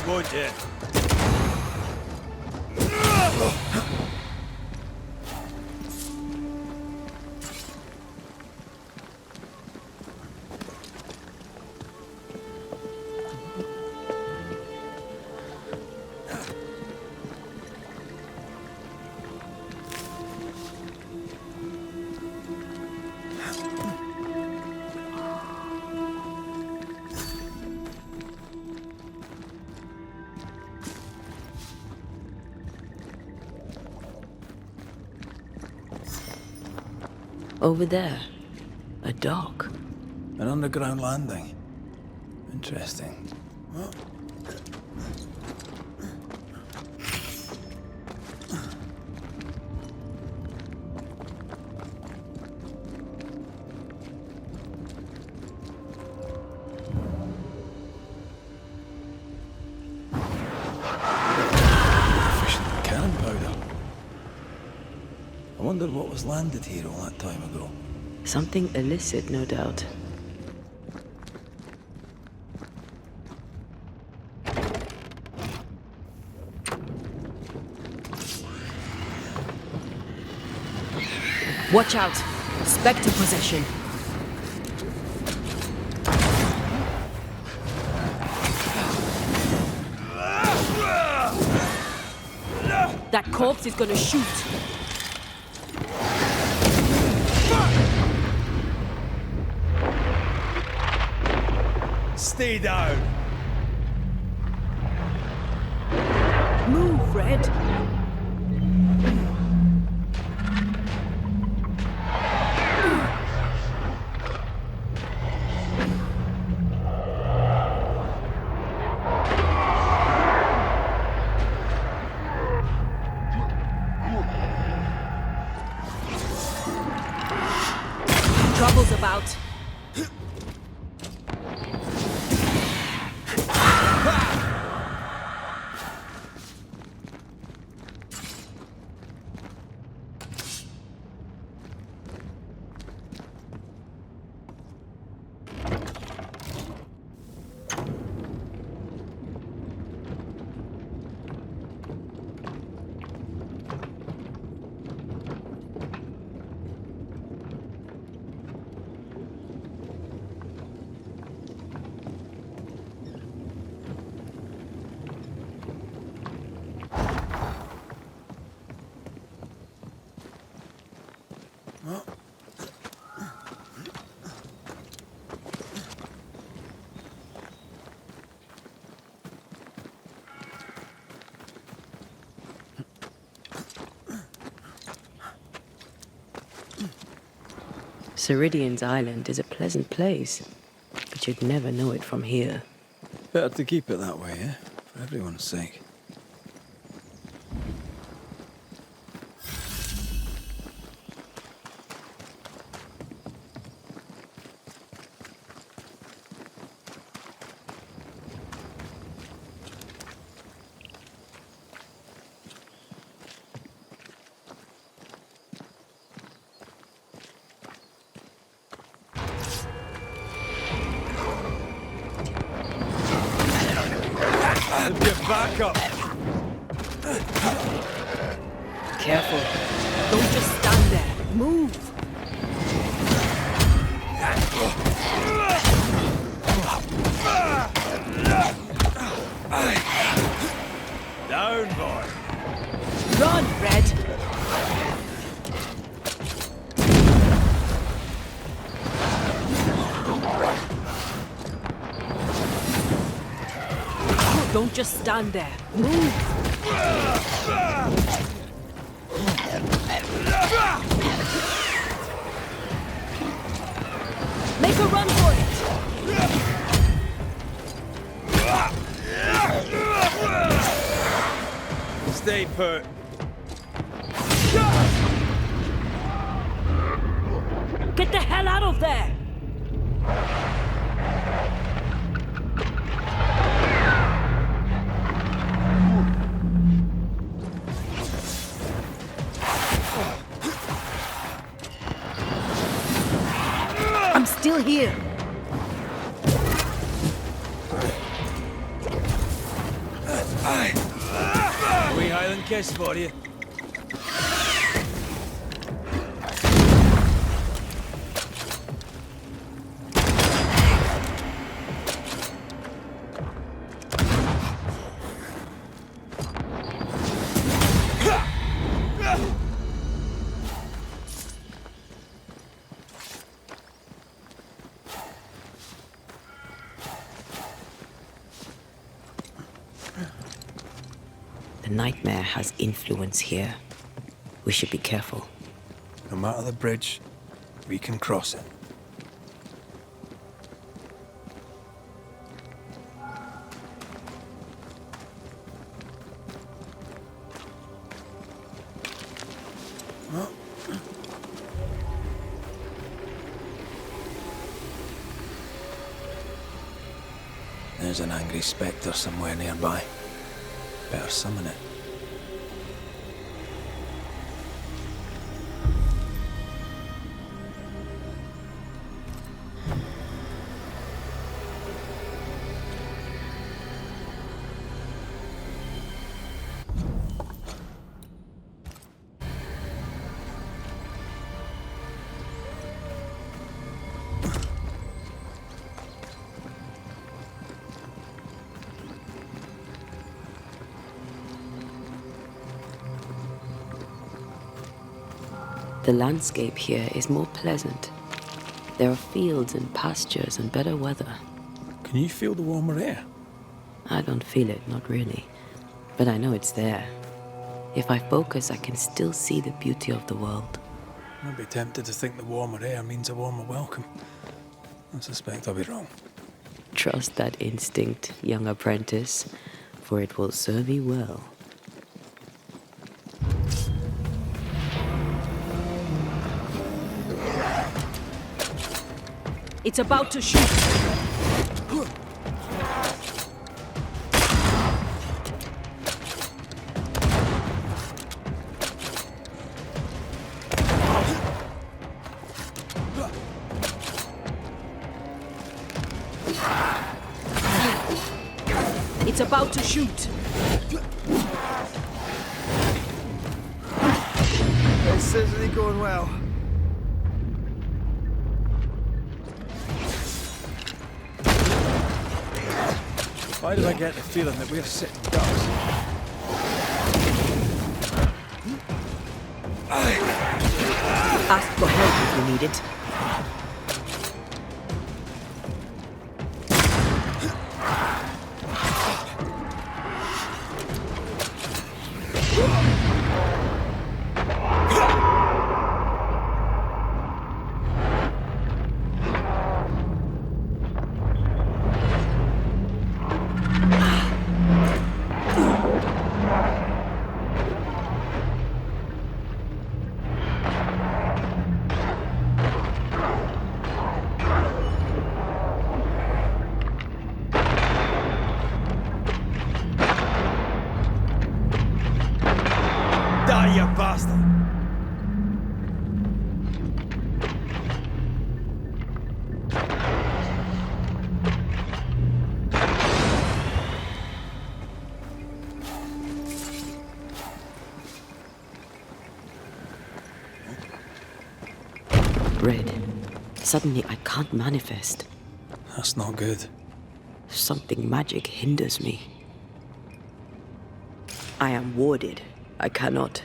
Speaker 2: Won't you?
Speaker 3: Over there, a dock.
Speaker 2: An underground landing. Interesting. Well, wonder what was landed here all that time ago.
Speaker 3: Something illicit, no doubt.
Speaker 8: Watch out! Spectre possession. That corpse is gonna shoot.
Speaker 16: Stay down.
Speaker 8: Move, Red. Trouble's about.
Speaker 3: Ceridian's island is a pleasant place, but you'd never know it from here.
Speaker 2: Better to keep it that way, eh? For everyone's sake.
Speaker 16: Get back up!
Speaker 8: Careful. Don't just stand there. Move.
Speaker 16: Down, boy!
Speaker 8: Run, Red! Don't just stand there. Move! Make a run for it!
Speaker 16: Stay put.
Speaker 8: Get the hell out of there! I'm still here.
Speaker 16: Wee Highland kiss for you.
Speaker 3: The nightmare has influence here. We should be careful.
Speaker 2: No matter the bridge, we can cross it. Well. There's an angry spectre somewhere nearby. Better summon it.
Speaker 3: The landscape here is more pleasant. There are fields and pastures and better weather.
Speaker 2: Can you feel the warmer air?
Speaker 3: I don't feel it, not really. But I know it's there. If I focus, I can still see the beauty of the world.
Speaker 2: I'd be tempted to think the warmer air means a warmer welcome. I suspect I'll be wrong.
Speaker 3: Trust that instinct, young apprentice, for it will serve you well.
Speaker 8: It's about to shoot. It's about to shoot.
Speaker 16: This isn't going well.
Speaker 2: Why do I get the feeling that we're sitting ducks?
Speaker 8: Ask for help if you need it.
Speaker 16: Die, you bastard!
Speaker 3: Red, suddenly I can't manifest.
Speaker 2: That's not good.
Speaker 3: Something magic hinders me. I am warded. I cannot.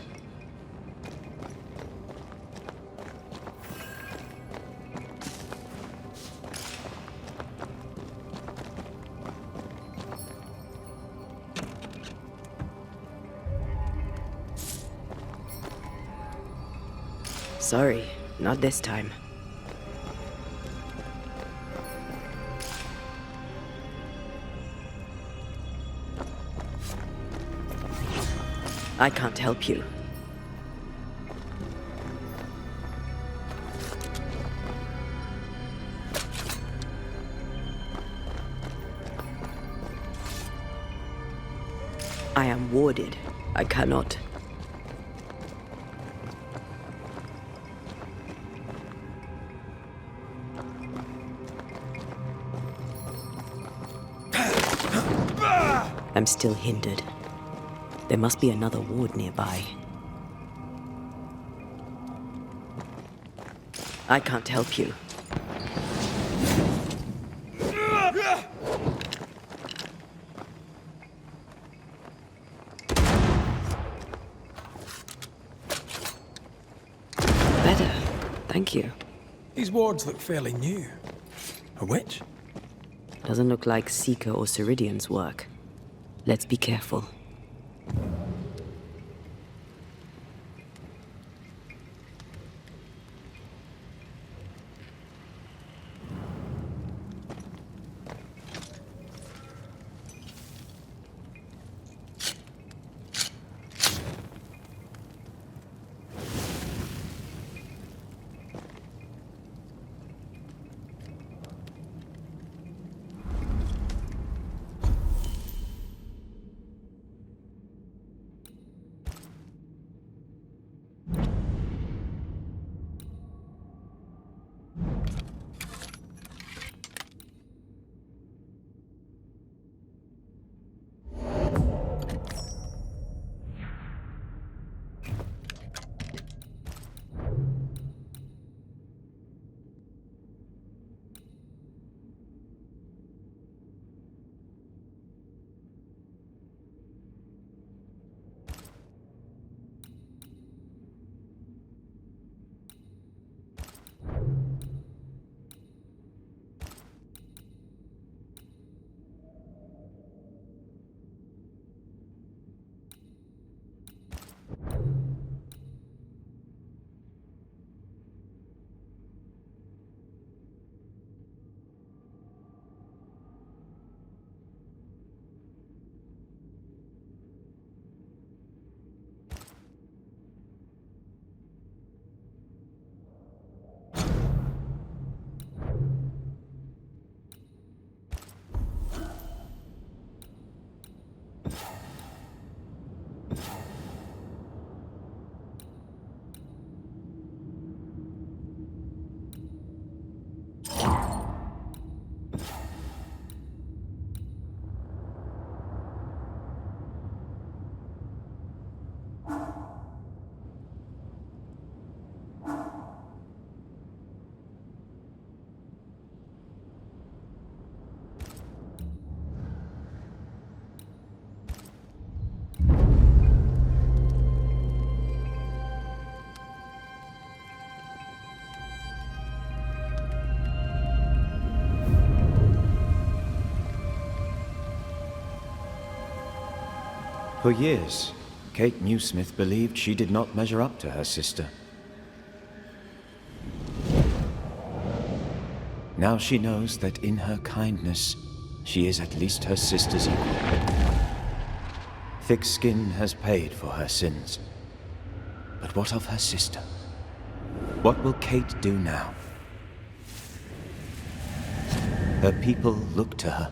Speaker 3: Sorry, not this time. I can't help you. I am warded. I cannot. I'm still hindered. There must be another ward nearby. I can't help you. Better. Thank you.
Speaker 2: These wards look fairly new. A witch?
Speaker 3: Doesn't look like Seeker or Ceridian's work. Let's be careful.
Speaker 4: For years, Kate Newsmith believed she did not measure up to her sister. Now she knows that in her kindness, she is at least her sister's equal. Thickskin has paid for her sins. But what of her sister? What will Kate do now? Her people look to her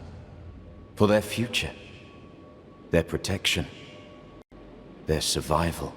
Speaker 4: for their future, their protection, their survival.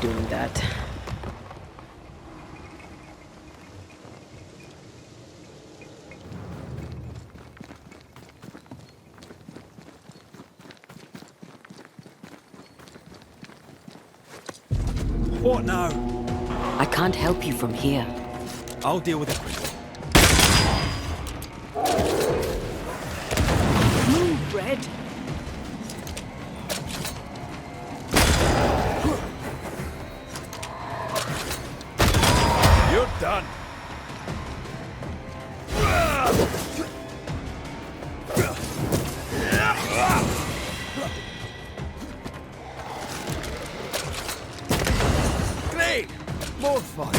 Speaker 3: Doing that.
Speaker 2: What now?
Speaker 3: I can't help you from here.
Speaker 2: I'll deal with it.
Speaker 9: Move, Red.
Speaker 2: You're done. Great! More fun.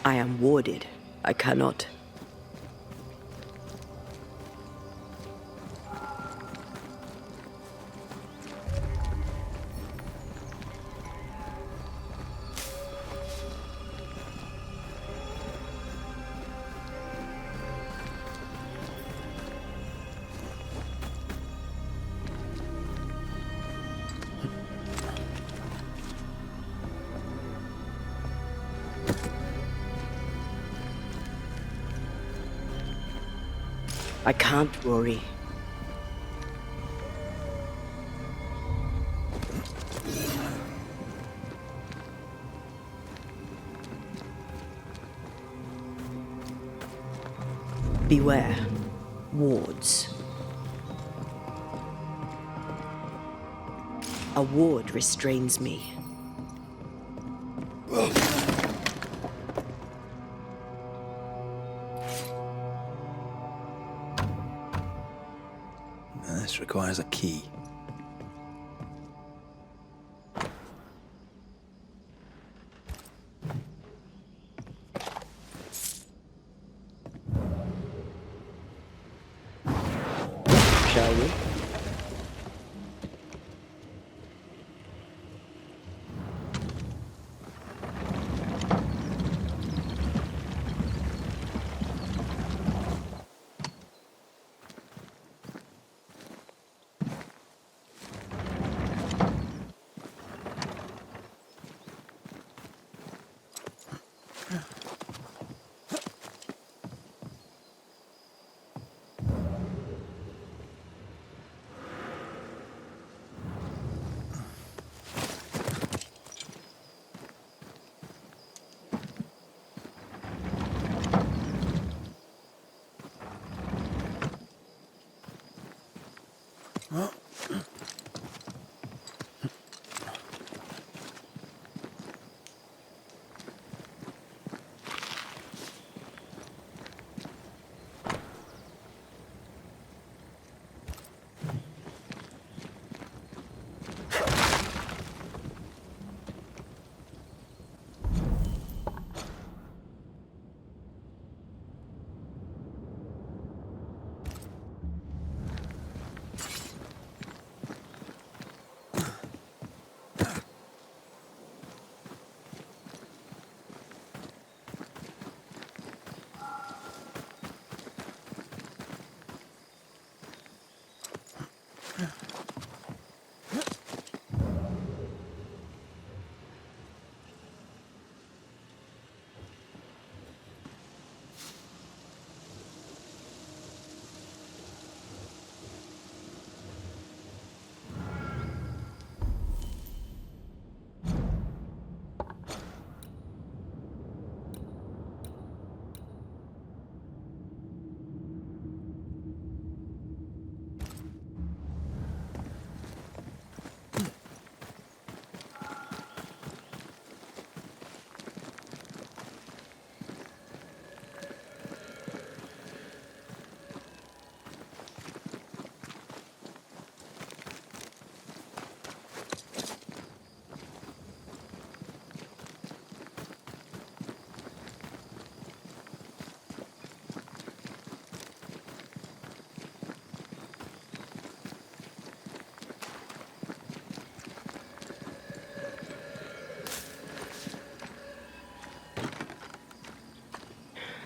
Speaker 3: I am warded. I cannot. I can't worry. Beware. Wards. A ward restrains me.
Speaker 2: This requires a key.
Speaker 3: Shall we?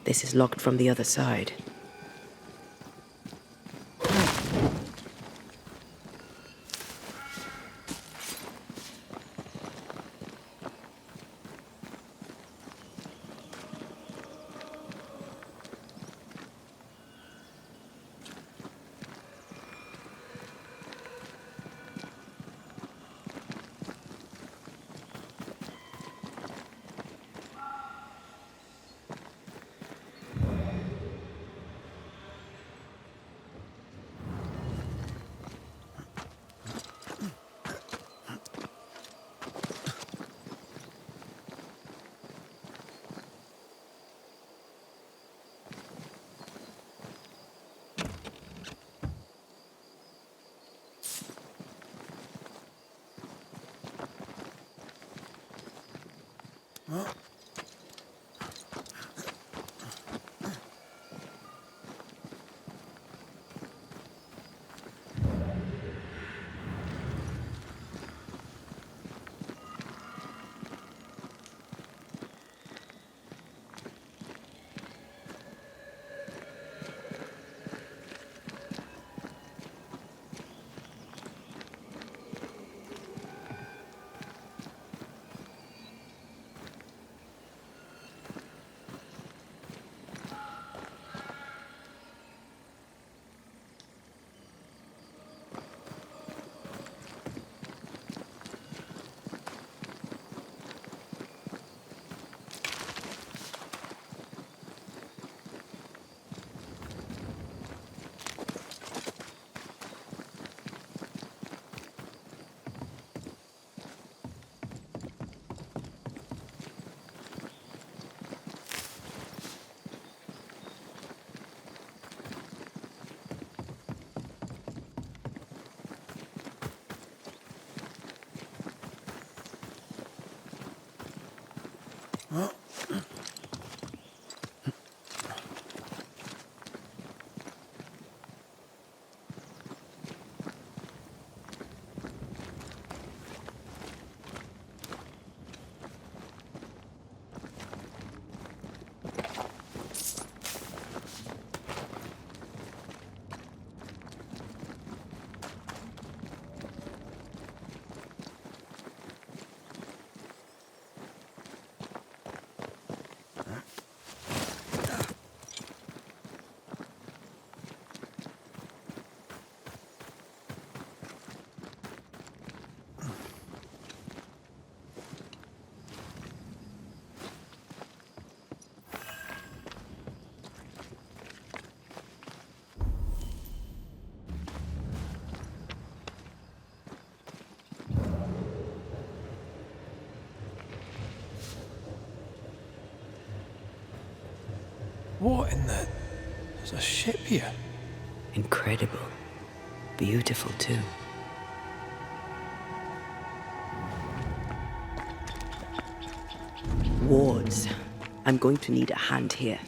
Speaker 3: This is locked from the other side.
Speaker 2: What in the... There's a ship here.
Speaker 3: Incredible. Beautiful, too. Wards. I'm going to need a hand here.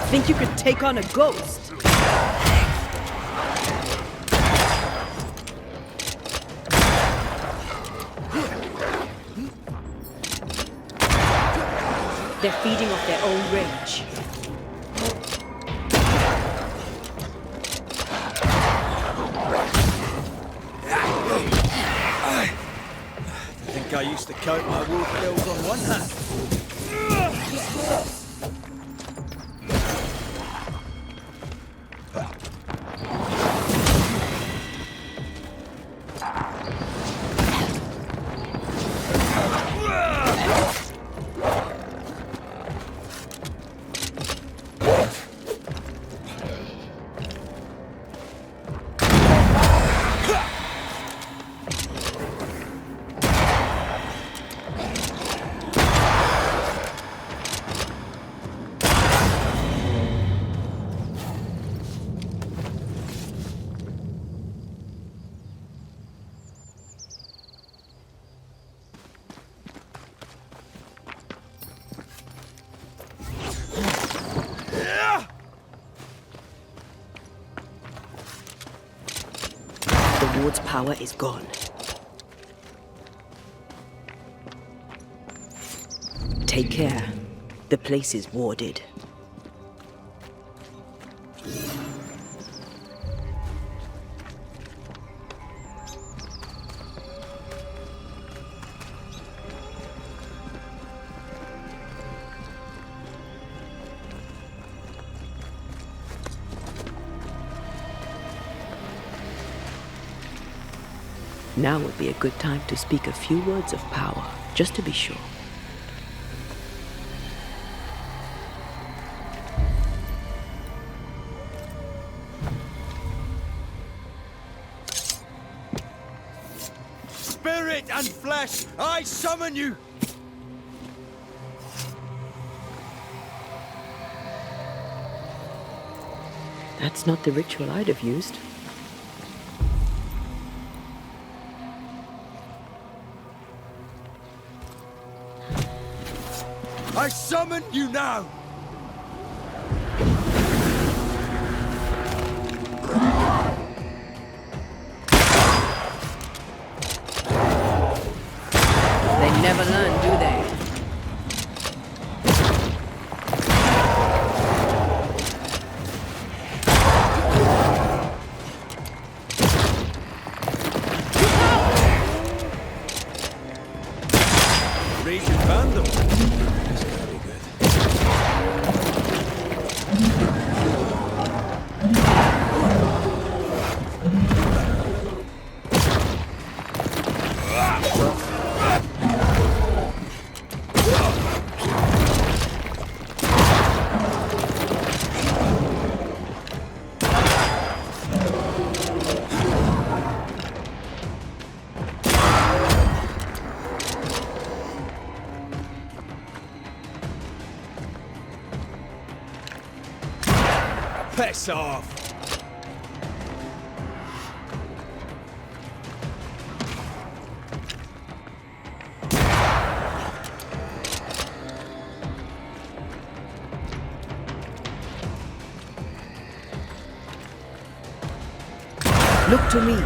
Speaker 3: Think you could take on a ghost? They're feeding off their own rage.
Speaker 16: I think I used to count my wolf kills on one hand.
Speaker 3: Lord's power is gone. Take care. The place is warded. Now would be a good time to speak a few words of power, just to be sure.
Speaker 16: Spirit and flesh, I summon you!
Speaker 3: That's not the ritual I'd have used.
Speaker 16: I summon you now!
Speaker 3: They never learn, do they?
Speaker 16: Raging Vandal. Piss off!
Speaker 3: Look to me.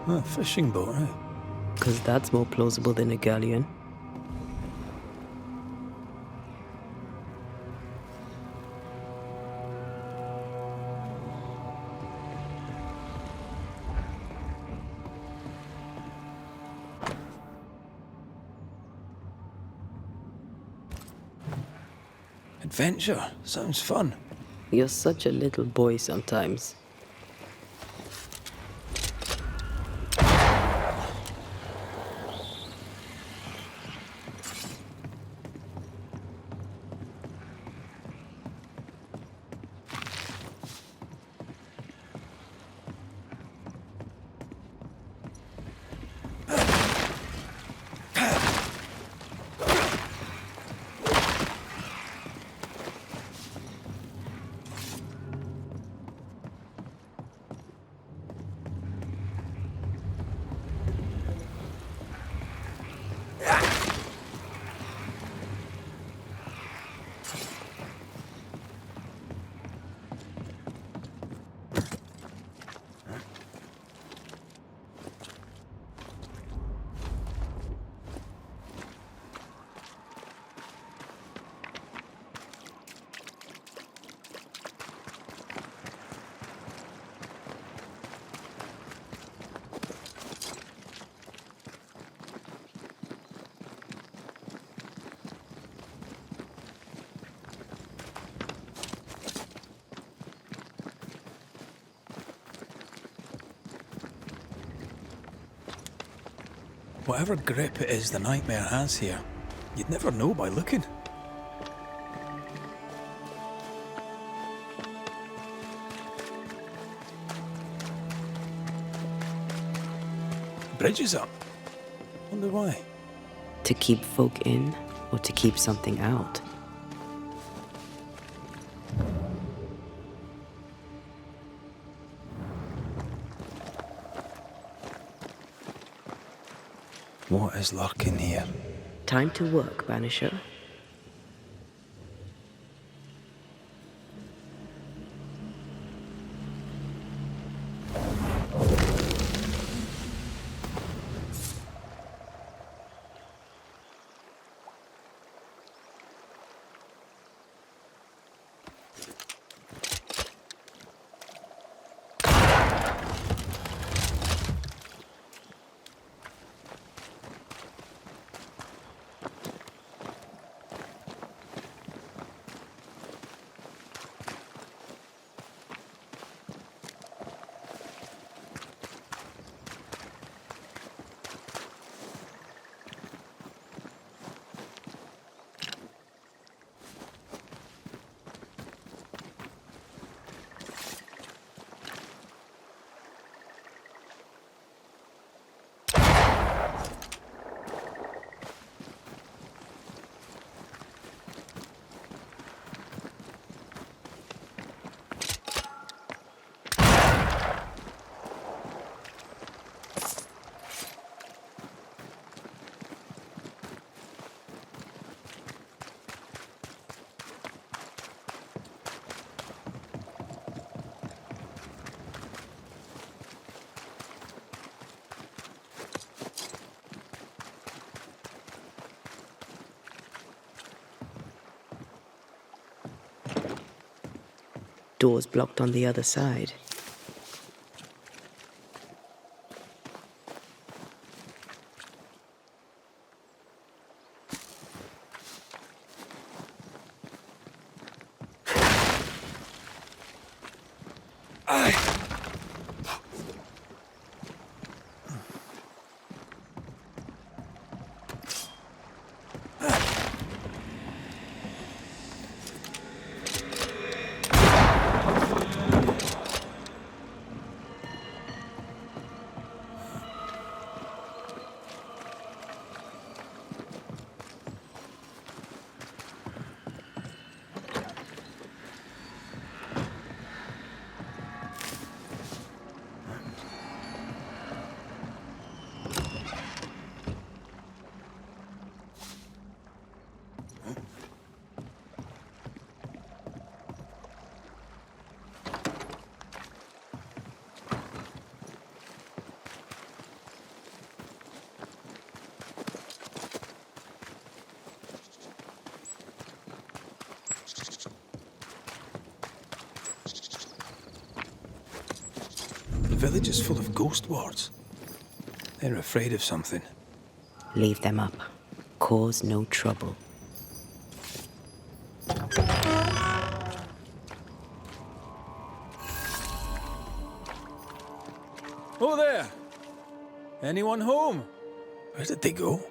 Speaker 2: A fishing boat, eh?
Speaker 3: 'Cause that's more plausible than a galleon.
Speaker 2: Adventure. Sounds fun.
Speaker 3: You're such a little boy sometimes.
Speaker 2: Whatever grip it is the nightmare has here, you'd never know by looking. Bridge is up. Wonder why.
Speaker 3: To keep folk in, or to keep something out?
Speaker 2: What is lurking here?
Speaker 3: Time to work, Banisher. Doors blocked on the other side.
Speaker 2: The village is full of ghost wards. They're afraid of something.
Speaker 3: Leave them up. Cause no trouble.
Speaker 2: Oh there! Anyone home? Where did they go?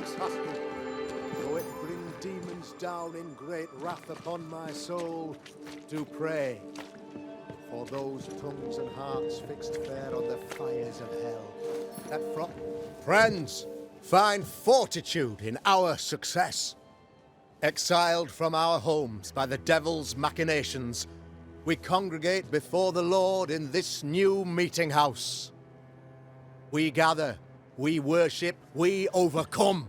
Speaker 6: Fairefax Haskell. Though it bring demons down in great wrath upon my soul, do pray for those tongues and hearts fixed fair on the fires of hell. Friends, find fortitude in our success. Exiled from our homes by the devil's machinations, we congregate before the Lord in this new meeting house. We gather, we worship, we overcome.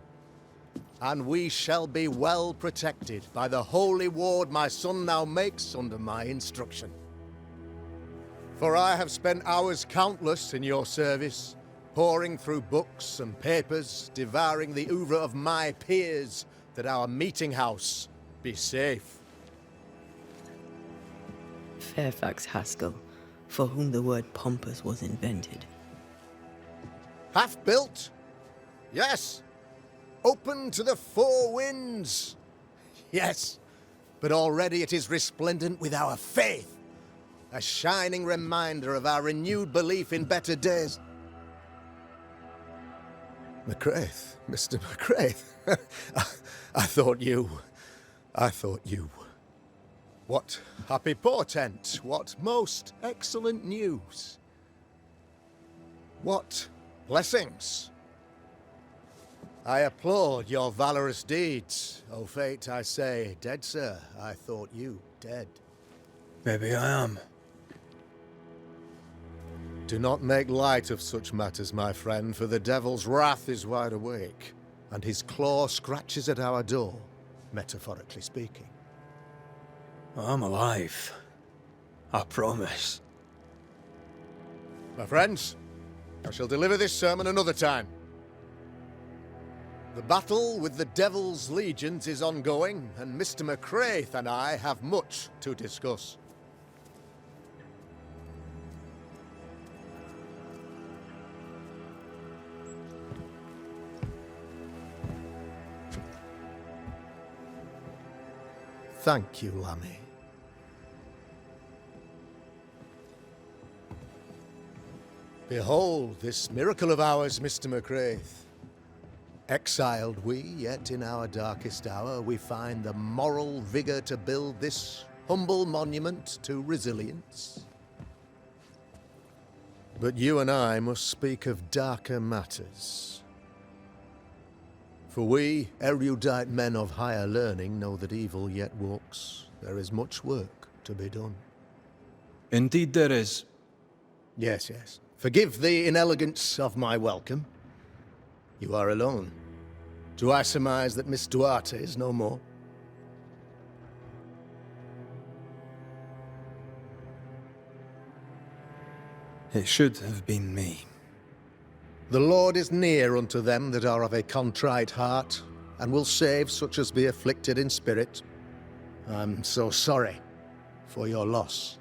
Speaker 6: And we shall be well protected by the holy ward my son now makes under my instruction. For I have spent hours countless in your service, poring through books and papers, devouring the oeuvre of my peers, that our meeting house be safe.
Speaker 3: Fairefax Haskell, for whom the word pompous was invented.
Speaker 6: Half built? Yes. Open to the four winds? Yes. But already it is resplendent with our faith. A shining reminder of our renewed belief in better days. McRaith, Mr. McRaith. I thought you. What happy portent, what most excellent news. What blessings. I applaud your valorous deeds. O fate, I say, dead sir, I thought you dead.
Speaker 2: Maybe I am.
Speaker 6: Do not make light of such matters, my friend, for the devil's wrath is wide awake, and his claw scratches at our door, metaphorically speaking.
Speaker 2: I'm alive. I promise.
Speaker 6: My friends, I shall deliver this sermon another time. The battle with the devil's legions is ongoing, and Mr. McRaith and I have much to discuss. Thank you, Lammy. Behold this miracle of ours, Mr. McRaith. Exiled we, yet in our darkest hour we find the moral vigor to build this humble monument to resilience. But you and I must speak of darker matters. For we, erudite men of higher learning, know that evil yet walks. There is much work to be done.
Speaker 2: Indeed there is.
Speaker 6: Yes, yes. Forgive the inelegance of my welcome. You are alone. Do I surmise that Miss Duarte is no more?
Speaker 2: It should have been me.
Speaker 6: The Lord is near unto them that are of a contrite heart, and will save such as be afflicted in spirit. I'm so sorry for your loss.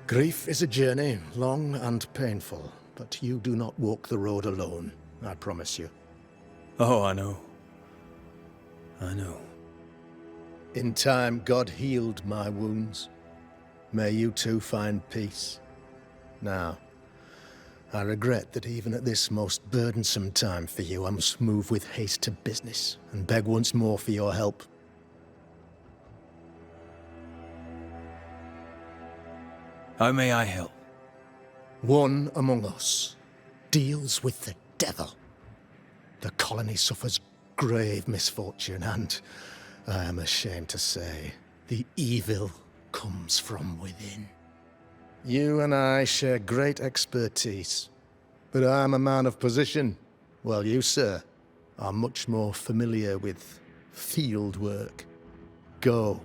Speaker 6: Grief is a journey, long and painful, but you do not walk the road alone, I promise you.
Speaker 2: Oh, I know. I know.
Speaker 6: In time, God healed my wounds. May you too find peace. Now, I regret that even at this most burdensome time for you, I must move with haste to business and beg once more for your help.
Speaker 2: How may I help?
Speaker 6: One among us deals with the devil. The colony suffers grave misfortune, and I am ashamed to say, the evil comes from within. You and I share great expertise, but I am a man of position, while you, sir, are much more familiar with field work. Go,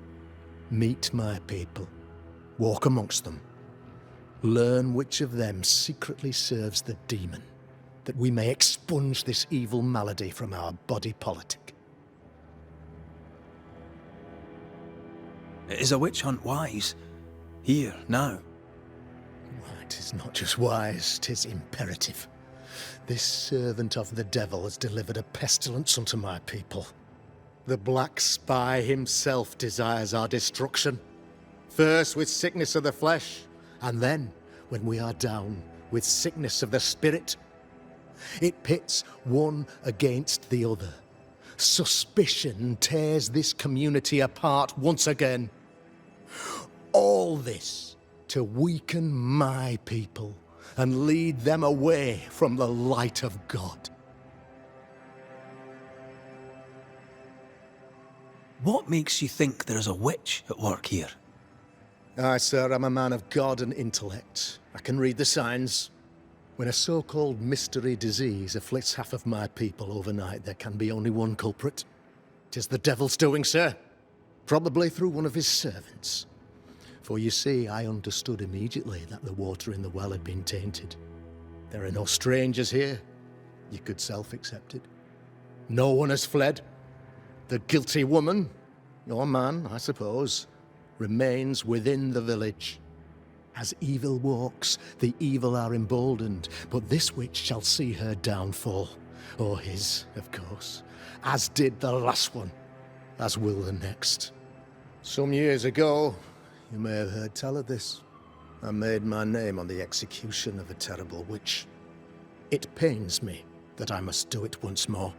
Speaker 6: meet my people, walk amongst them, learn which of them secretly serves the demon, that we may expunge this evil malady from our body politic.
Speaker 2: Is a witch hunt wise? Here, now?
Speaker 6: It is not just wise, 'tis imperative. This servant of the devil has delivered a pestilence unto my people. The black spy himself desires our destruction. First with sickness of the flesh, and then, when we are down, with sickness of the spirit. It pits one against the other. Suspicion tears this community apart once again. All this to weaken my people and lead them away from the light of God.
Speaker 2: What makes you think there's a witch at work here?
Speaker 6: Aye, sir, I'm a man of God and intellect. I can read the signs. When a so-called mystery disease afflicts half of my people overnight, there can be only one culprit. 'Tis the devil's doing, sir. Probably through one of his servants. For you see, I understood immediately that the water in the well had been tainted. There are no strangers here. You could self-accept it. No one has fled. The guilty woman, or man, I suppose, remains within the village. As evil walks, the evil are emboldened, but this witch shall see her downfall. Or his, of course. As did the last one. As will the next. Some years ago, you may have heard tell of this. I made my name on the execution of a terrible witch. It pains me that I must do it once more.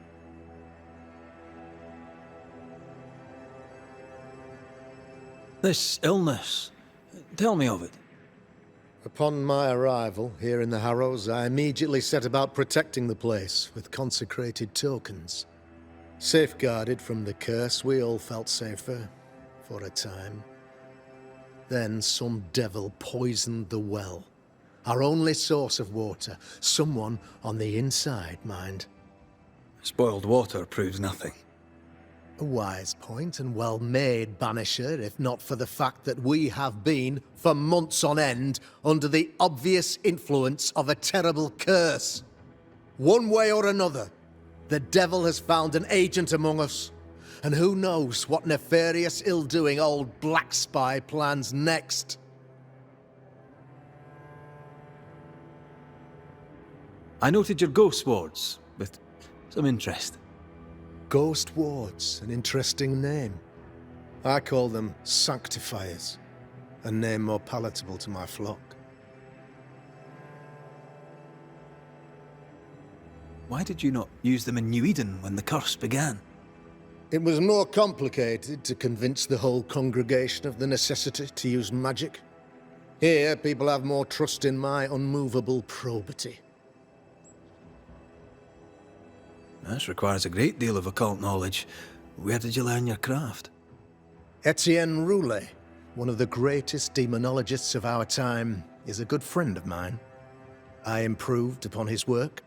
Speaker 2: This illness, tell me of it.
Speaker 6: Upon my arrival here in the Harrows, I immediately set about protecting the place with consecrated tokens. Safeguarded from the curse, we all felt safer, for a time. Then some devil poisoned the well, our only source of water. Someone on the inside, mind.
Speaker 2: Spoiled water proves nothing.
Speaker 6: A wise point and well made, Banisher, if not for the fact that we have been, for months on end, under the obvious influence of a terrible curse. One way or another, the devil has found an agent among us, and who knows what nefarious ill-doing old Black Spy plans next.
Speaker 2: I noted your ghost wards with some interest.
Speaker 6: Ghost wards, an interesting name. I call them sanctifiers, a name more palatable to my flock.
Speaker 2: Why did you not use them in New Eden when the curse began?
Speaker 6: It was more complicated to convince the whole congregation of the necessity to use magic. Here, people have more trust in my unmovable probity.
Speaker 2: This requires a great deal of occult knowledge. Where did you learn your craft?
Speaker 6: Etienne Roulet, one of the greatest demonologists of our time, is a good friend of mine. I improved upon his work.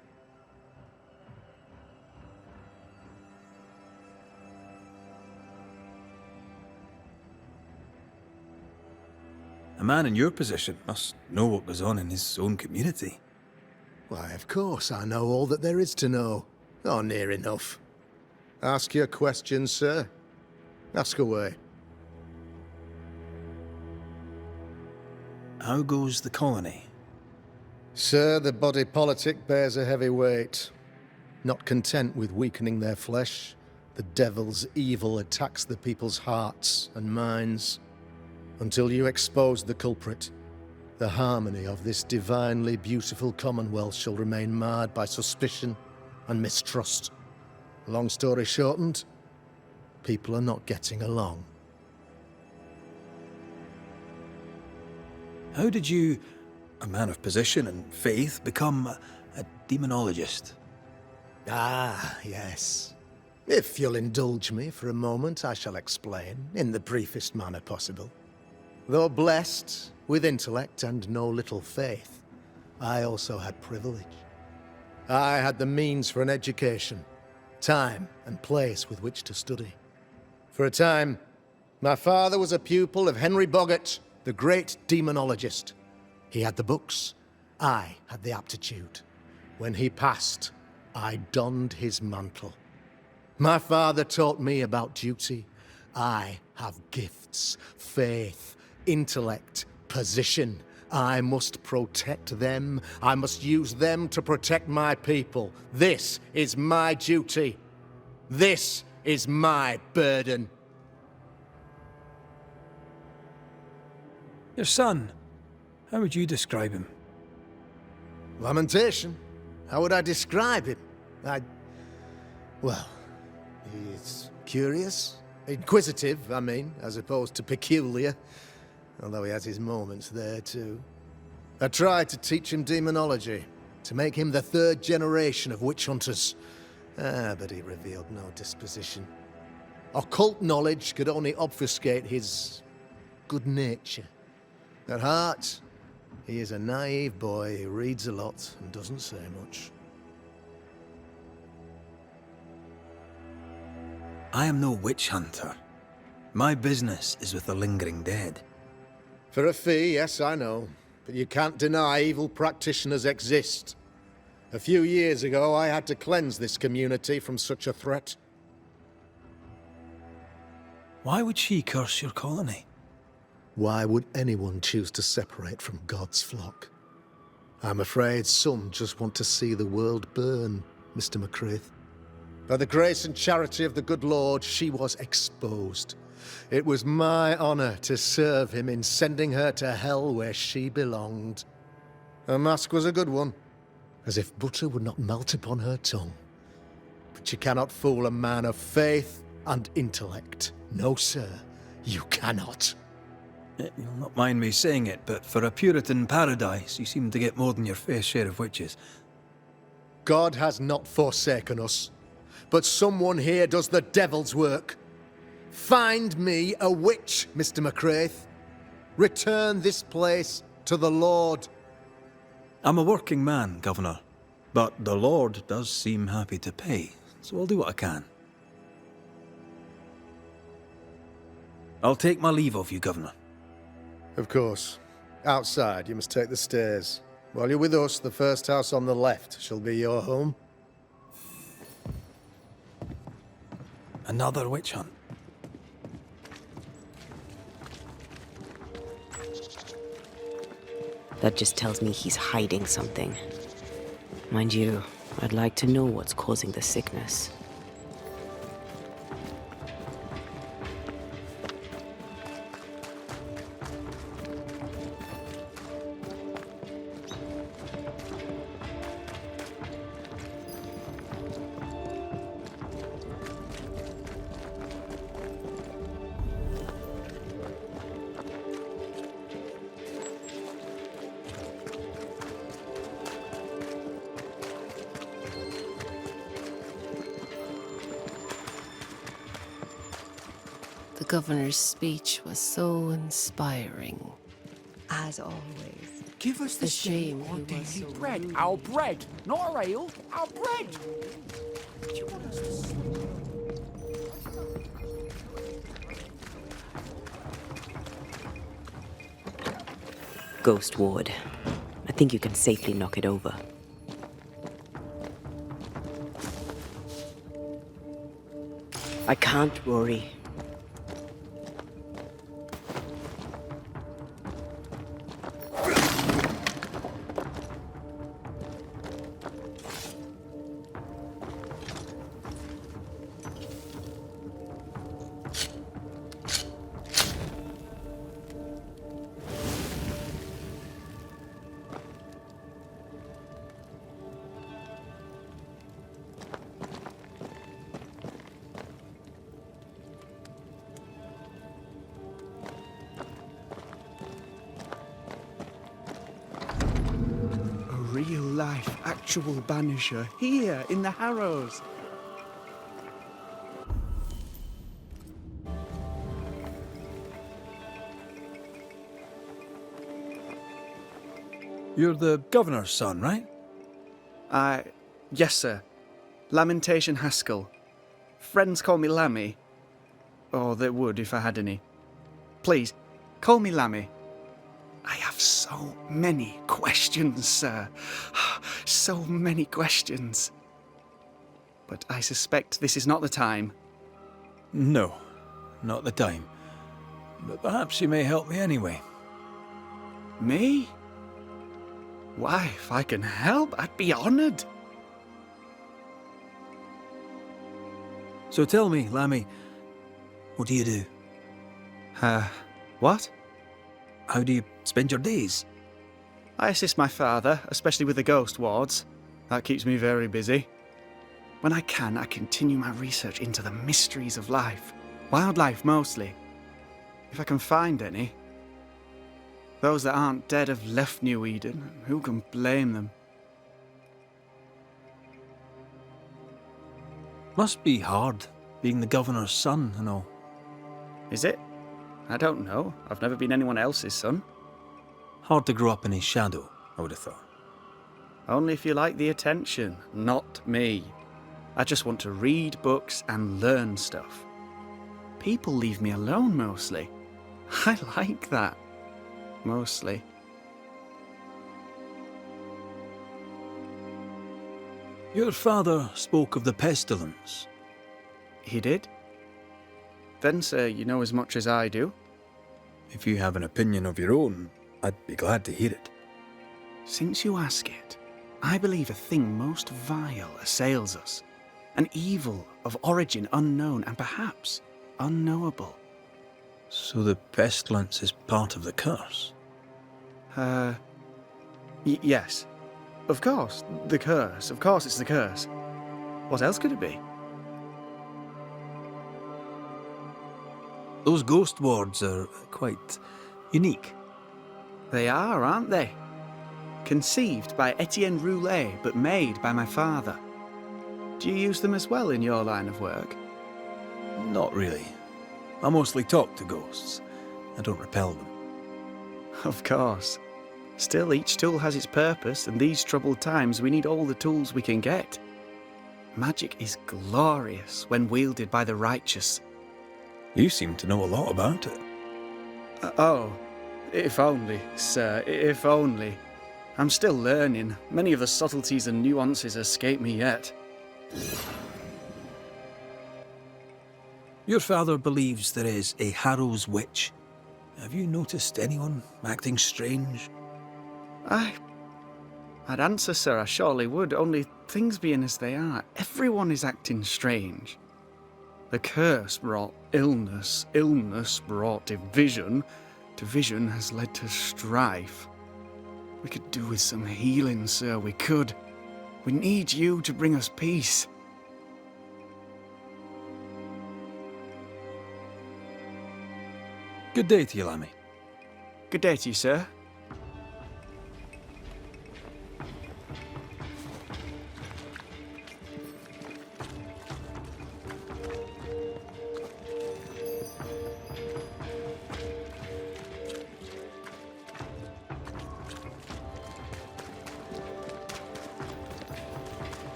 Speaker 2: A man in your position must know what goes on in his own community.
Speaker 6: Why, of course I know all that there is to know. Oh, near enough. Ask your questions, sir. Ask away.
Speaker 2: How goes the colony?
Speaker 6: Sir, the body politic bears a heavy weight. Not content with weakening their flesh, the devil's evil attacks the people's hearts and minds. Until you expose the culprit, the harmony of this divinely beautiful commonwealth shall remain marred by suspicion and mistrust. Long story shortened, people are not getting along.
Speaker 2: How did you, a man of position and faith, become a demonologist?
Speaker 6: Ah, yes. If you'll indulge me for a moment, I shall explain, in the briefest manner possible. Though blessed with intellect and no little faith, I also had privilege. I had the means for an education, time and place with which to study. For a time, my father was a pupil of Henry Boggart, the great demonologist. He had the books, I had the aptitude. When he passed, I donned his mantle. My father taught me about duty. I have gifts, faith, intellect, position. I must protect them. I must use them to protect my people. This is my duty. This is my burden.
Speaker 2: Your son, how would you describe him?
Speaker 6: Lamentation. How would I describe him? Well, he's curious. Inquisitive, I mean, as opposed to peculiar. Although he has his moments there, too. I tried to teach him demonology, to make him the third generation of witch hunters. But he revealed no disposition. Occult knowledge could only obfuscate his good nature. At heart, he is a naive boy who reads a lot and doesn't say much.
Speaker 2: I am no witch hunter. My business is with the lingering dead.
Speaker 6: For a fee, yes, I know. But you can't deny evil practitioners exist. A few years ago, I had to cleanse this community from such a threat.
Speaker 2: Why would she curse your colony?
Speaker 6: Why would anyone choose to separate from God's flock? I'm afraid some just want to see the world burn, Mr. McCraith. By the grace and charity of the good Lord, she was exposed. It was my honor to serve him in sending her to hell where she belonged. Her mask was a good one, as if butter would not melt upon her tongue. But you cannot fool a man of faith and intellect. No, sir, you cannot.
Speaker 2: You'll not mind me saying it, but for a Puritan paradise, you seem to get more than your fair share of witches.
Speaker 6: God has not forsaken us, but someone here does the devil's work. Find me a witch, Mr. McCraith. Return this place to the Lord.
Speaker 2: I'm a working man, Governor, but the Lord does seem happy to pay, so I'll do what I can. I'll take my leave of you, Governor.
Speaker 6: Of course. Outside, you must take the stairs. While you're with us, the first house on the left shall be your home.
Speaker 2: Another witch hunt.
Speaker 3: That just tells me he's hiding something. Mind you, I'd like to know what's causing the sickness.
Speaker 11: The governor's speech was so inspiring.
Speaker 15: As always.
Speaker 17: Give us the
Speaker 11: shame
Speaker 17: our
Speaker 11: he
Speaker 17: daily
Speaker 11: was so
Speaker 17: bread.
Speaker 11: rude.
Speaker 17: Our bread, not our ale. Our bread. Do you want us to...
Speaker 3: Ghost Ward. I think you can safely knock it over. I can't, Rory.
Speaker 14: Real-life, actual Banisher, here in the Harrows.
Speaker 2: You're the governor's son, right?
Speaker 14: Yes, sir. Lamentation Haskell. Friends call me Lammy. Or they would if I had any. Please, call me Lammy. I have so many questions, sir. So many questions. But I suspect this is not the time.
Speaker 2: No, not the time. But perhaps you may help me anyway.
Speaker 14: Me? Why, if I can help, I'd be honoured.
Speaker 2: So tell me, Lammy, what do you do?
Speaker 14: What?
Speaker 2: How do you spend your days?
Speaker 14: I assist my father, especially with the ghost wards. That keeps me very busy. When I can, I continue my research into the mysteries of life. Wildlife, mostly. If I can find any. Those that aren't dead have left New Eden, and who can blame them?
Speaker 2: Must be hard, being the governor's son and all.
Speaker 14: Is it? I don't know. I've never been anyone else's son.
Speaker 2: Hard to grow up in his shadow, I would have thought.
Speaker 14: Only if you like the attention, not me. I just want to read books and learn stuff. People leave me alone mostly. I like that. Mostly.
Speaker 2: Your father spoke of the pestilence.
Speaker 14: He did? Then, sir, you know as much as I do.
Speaker 2: If you have an opinion of your own, I'd be glad to hear it.
Speaker 14: Since you ask it, I believe a thing most vile assails us. An evil of origin unknown and perhaps unknowable.
Speaker 2: So the pestilence is part of the curse?
Speaker 14: Yes. Of course, the curse. Of course it's the curse. What else could it be?
Speaker 2: Those ghost wards are quite unique.
Speaker 14: They are, aren't they? Conceived by Etienne Roulet, but made by my father. Do you use them as well in your line of work?
Speaker 2: Not really. I mostly talk to ghosts. I don't repel them.
Speaker 14: Of course. Still, each tool has its purpose, and these troubled times we need all the tools we can get. Magic is glorious when wielded by the righteous.
Speaker 2: You seem to know a lot about it.
Speaker 14: Oh, if only, sir, if only. I'm still learning. Many of the subtleties and nuances escape me yet.
Speaker 2: Your father believes there is a Harrow's witch. Have you noticed anyone acting strange?
Speaker 14: I'd answer, sir, I surely would, only things being as they are, everyone is acting strange. The curse brought illness, illness brought division, division has led to strife. We could do with some healing, sir, we could. We need you to bring us peace.
Speaker 2: Good day to you, Lammy.
Speaker 14: Good day to you, sir.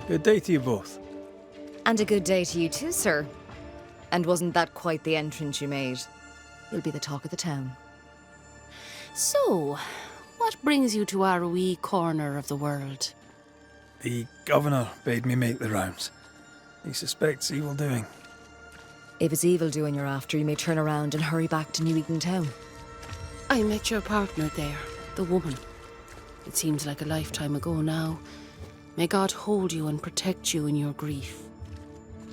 Speaker 2: Good day to you both.
Speaker 7: And a good day to you too, sir. And wasn't that quite the entrance you made? You'll be the talk of the town.
Speaker 11: So, what brings you to our wee corner of the world?
Speaker 2: The governor bade me make the rounds. He suspects evil doing.
Speaker 7: If it's evil doing you're after, you may turn around and hurry back to New Eden Town.
Speaker 11: I met your partner there, the woman. It seems like a lifetime ago now. May God hold you and protect you in your grief.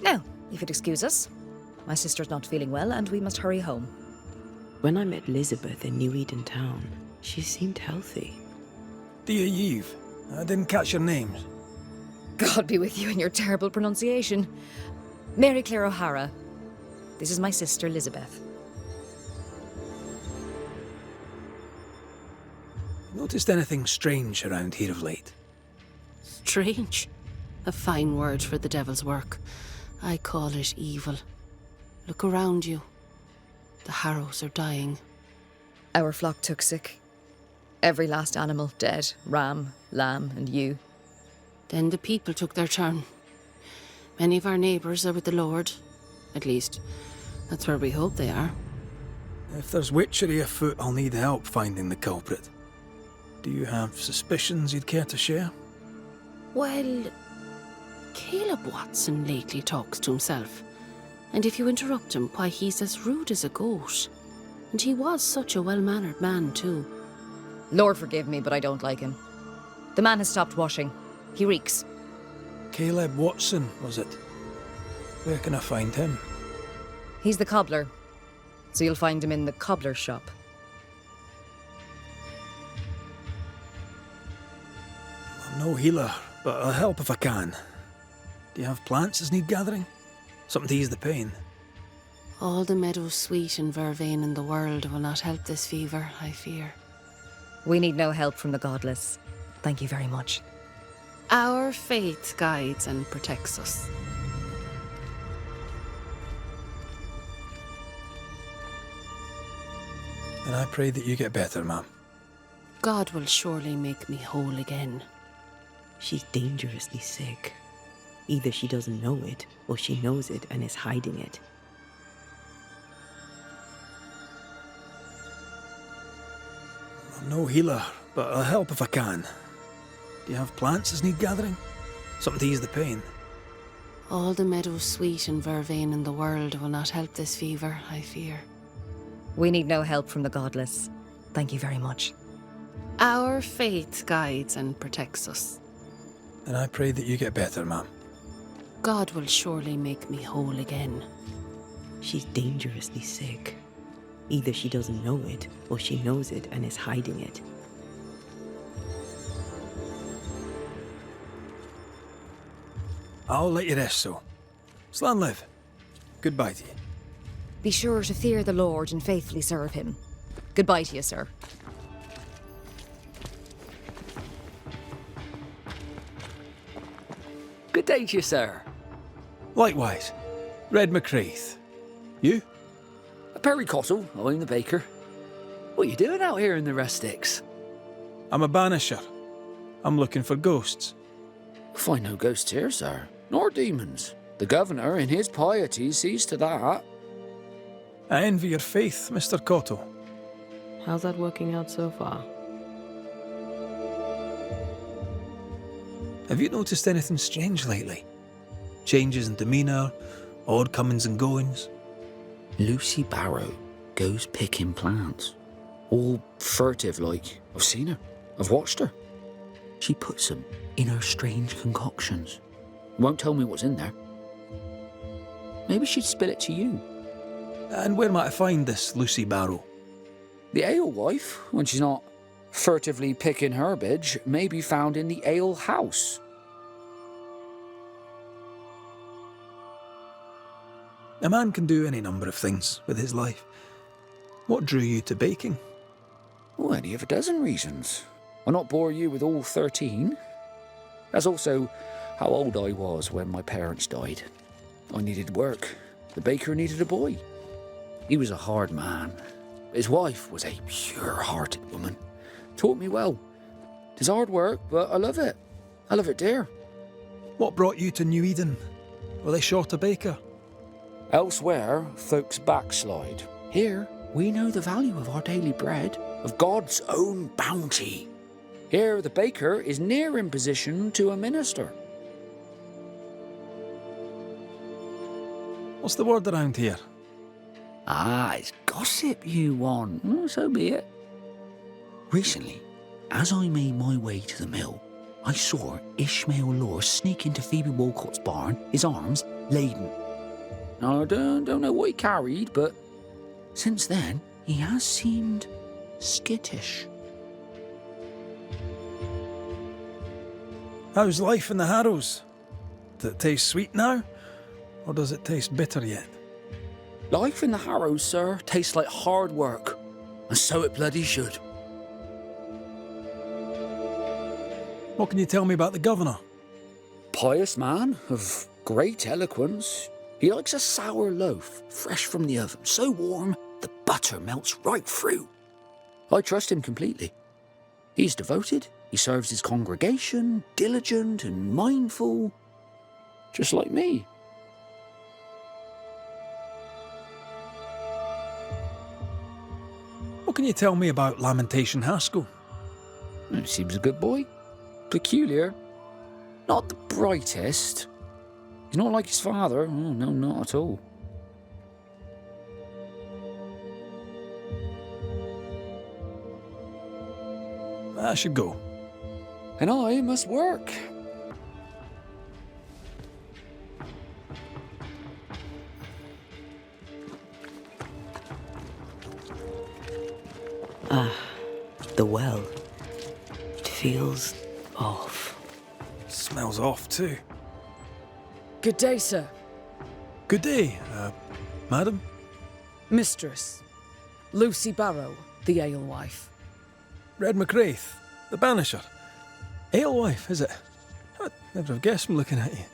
Speaker 7: Now, if you'd excuse us. My sister's not feeling well and we must hurry home.
Speaker 3: When I met Elizabeth in New Eden Town, she seemed healthy.
Speaker 2: Dear Eve, I didn't catch your names.
Speaker 7: God be with you and your terrible pronunciation. Mary Claire O'Hara. This is my sister, Elizabeth.
Speaker 2: Noticed anything strange around here of late?
Speaker 11: Strange. A fine word for the devil's work. I call it evil. Look around you. The Harrows are dying.
Speaker 7: Our flock took sick. Every last animal dead. Ram, lamb, and ewe.
Speaker 11: Then the people took their turn. Many of our neighbours are with the Lord. At least, that's where we hope they are.
Speaker 2: If there's witchery afoot, I'll need help finding the culprit. Do you have suspicions you'd care to share?
Speaker 11: Well, Caleb Watson lately talks to himself. And if you interrupt him, why, he's as rude as a goat. And he was such a well-mannered man, too.
Speaker 7: Lord forgive me, but I don't like him. The man has stopped washing. He reeks.
Speaker 2: Caleb Watson, was it? Where can I find him?
Speaker 7: He's the cobbler. So you'll find him in the cobbler's shop.
Speaker 2: I'm no healer, but I'll help if I can. Do you have plants as need gathering? Something to ease the pain?
Speaker 11: All the meadows sweet and vervain in the world will not help this fever, I fear.
Speaker 7: We need no help from the godless. Thank you very much.
Speaker 11: Our faith guides and protects us.
Speaker 2: And I pray that you get better, ma'am.
Speaker 11: God will surely make me whole again.
Speaker 3: She's dangerously sick. Either she doesn't know it, or she knows it and is hiding it.
Speaker 2: I'm no healer, but I'll help if I can. Do you have plants as need gathering? Something to ease the pain?
Speaker 11: All the meadows sweet and vervain in the world will not help this fever, I fear.
Speaker 7: We need no help from the godless. Thank you very much.
Speaker 11: Our faith guides and protects us.
Speaker 2: And I pray that you get better, ma'am.
Speaker 11: God will surely make me whole again.
Speaker 3: She's dangerously sick. Either she doesn't know it, or she knows it and is hiding it.
Speaker 2: I'll let you rest, so. Slan live. Goodbye to you.
Speaker 7: Be sure to fear the Lord and faithfully serve him. Goodbye to you, sir.
Speaker 17: Good day to you, sir.
Speaker 2: Likewise. Red McRaith. You?
Speaker 17: Perry Cottle, I'm the baker. What are you doing out here in the rustics?
Speaker 2: I'm a banisher. I'm looking for ghosts.
Speaker 17: Find no ghosts here, sir, nor demons. The governor, in his piety, sees to that.
Speaker 2: I envy your faith, Mr. Cotto.
Speaker 3: How's that working out so far?
Speaker 2: Have you noticed anything strange lately? Changes in demeanour, odd comings and goings?
Speaker 17: Lucy Barrow goes picking plants. All furtive like. I've seen her. I've watched her. She puts them in her strange concoctions. Won't tell me what's in there. Maybe she'd spill it to you.
Speaker 2: And where might I find this Lucy Barrow?
Speaker 17: The alewife, when she's not furtively picking herbage, may be found in the ale house.
Speaker 2: A man can do any number of things with his life. What drew you to baking?
Speaker 17: Oh, any of a dozen reasons. I'll not bore you with all 13. That's also how old I was when my parents died. I needed work. The baker needed a boy. He was a hard man. His wife was a pure-hearted woman. Taught me well. 'Tis hard work, but I love it. I love it dear.
Speaker 2: What brought you to New Eden? Were they short a baker?
Speaker 17: Elsewhere, folks backslide. Here, we know the value of our daily bread, of God's own bounty. Here, the baker is near in position to a minister.
Speaker 2: What's the word around here?
Speaker 17: Ah, it's gossip you want. Well, so be it. Recently, as I made my way to the mill, I saw Ishmael Lore sneak into Phoebe Walcott's barn, his arms laden. Now, I don't know what he carried, but since then, he has seemed skittish.
Speaker 2: How's life in the Harrows? Does it taste sweet now? Or does it taste bitter yet?
Speaker 17: Life in the Harrows, sir, tastes like hard work. And so it bloody should.
Speaker 2: What can you tell me about the governor?
Speaker 17: Pious man of great eloquence. He likes a sour loaf, fresh from the oven, so warm the butter melts right through. I trust him completely. He's devoted, he serves his congregation, diligent and mindful, just like me.
Speaker 2: What can you tell me about Lamentation Haskell?
Speaker 17: He seems a good boy. Peculiar. Not the brightest. He's not like his father. Oh, no, not at all.
Speaker 2: I should go.
Speaker 17: And I must work.
Speaker 3: Ah, the well. It feels off.
Speaker 2: smells off too.
Speaker 1: Good day, sir.
Speaker 2: Good day, madam.
Speaker 1: Mistress. Lucy Barrow, the alewife.
Speaker 2: Red McRaith, the Banisher. Alewife, is it? I'd never have guessed from looking at you.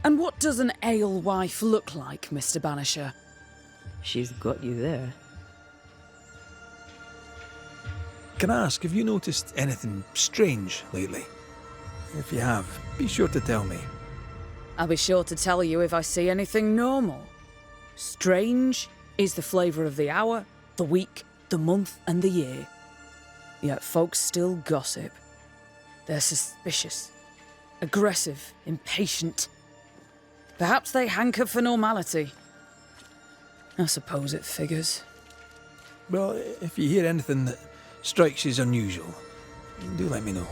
Speaker 1: And what does an alewife look like, Mr. Banisher?
Speaker 3: She's got you there.
Speaker 2: Can I ask, have you noticed anything strange lately? If you have, be sure to tell me.
Speaker 1: I'll be sure to tell you if I see anything normal. Strange is the flavour of the hour, the week, the month, and the year. Yet folks still gossip. They're suspicious, aggressive, impatient. Perhaps they hanker for normality. I suppose it figures.
Speaker 2: Well, if you hear anything that strikes you as unusual, do let me know.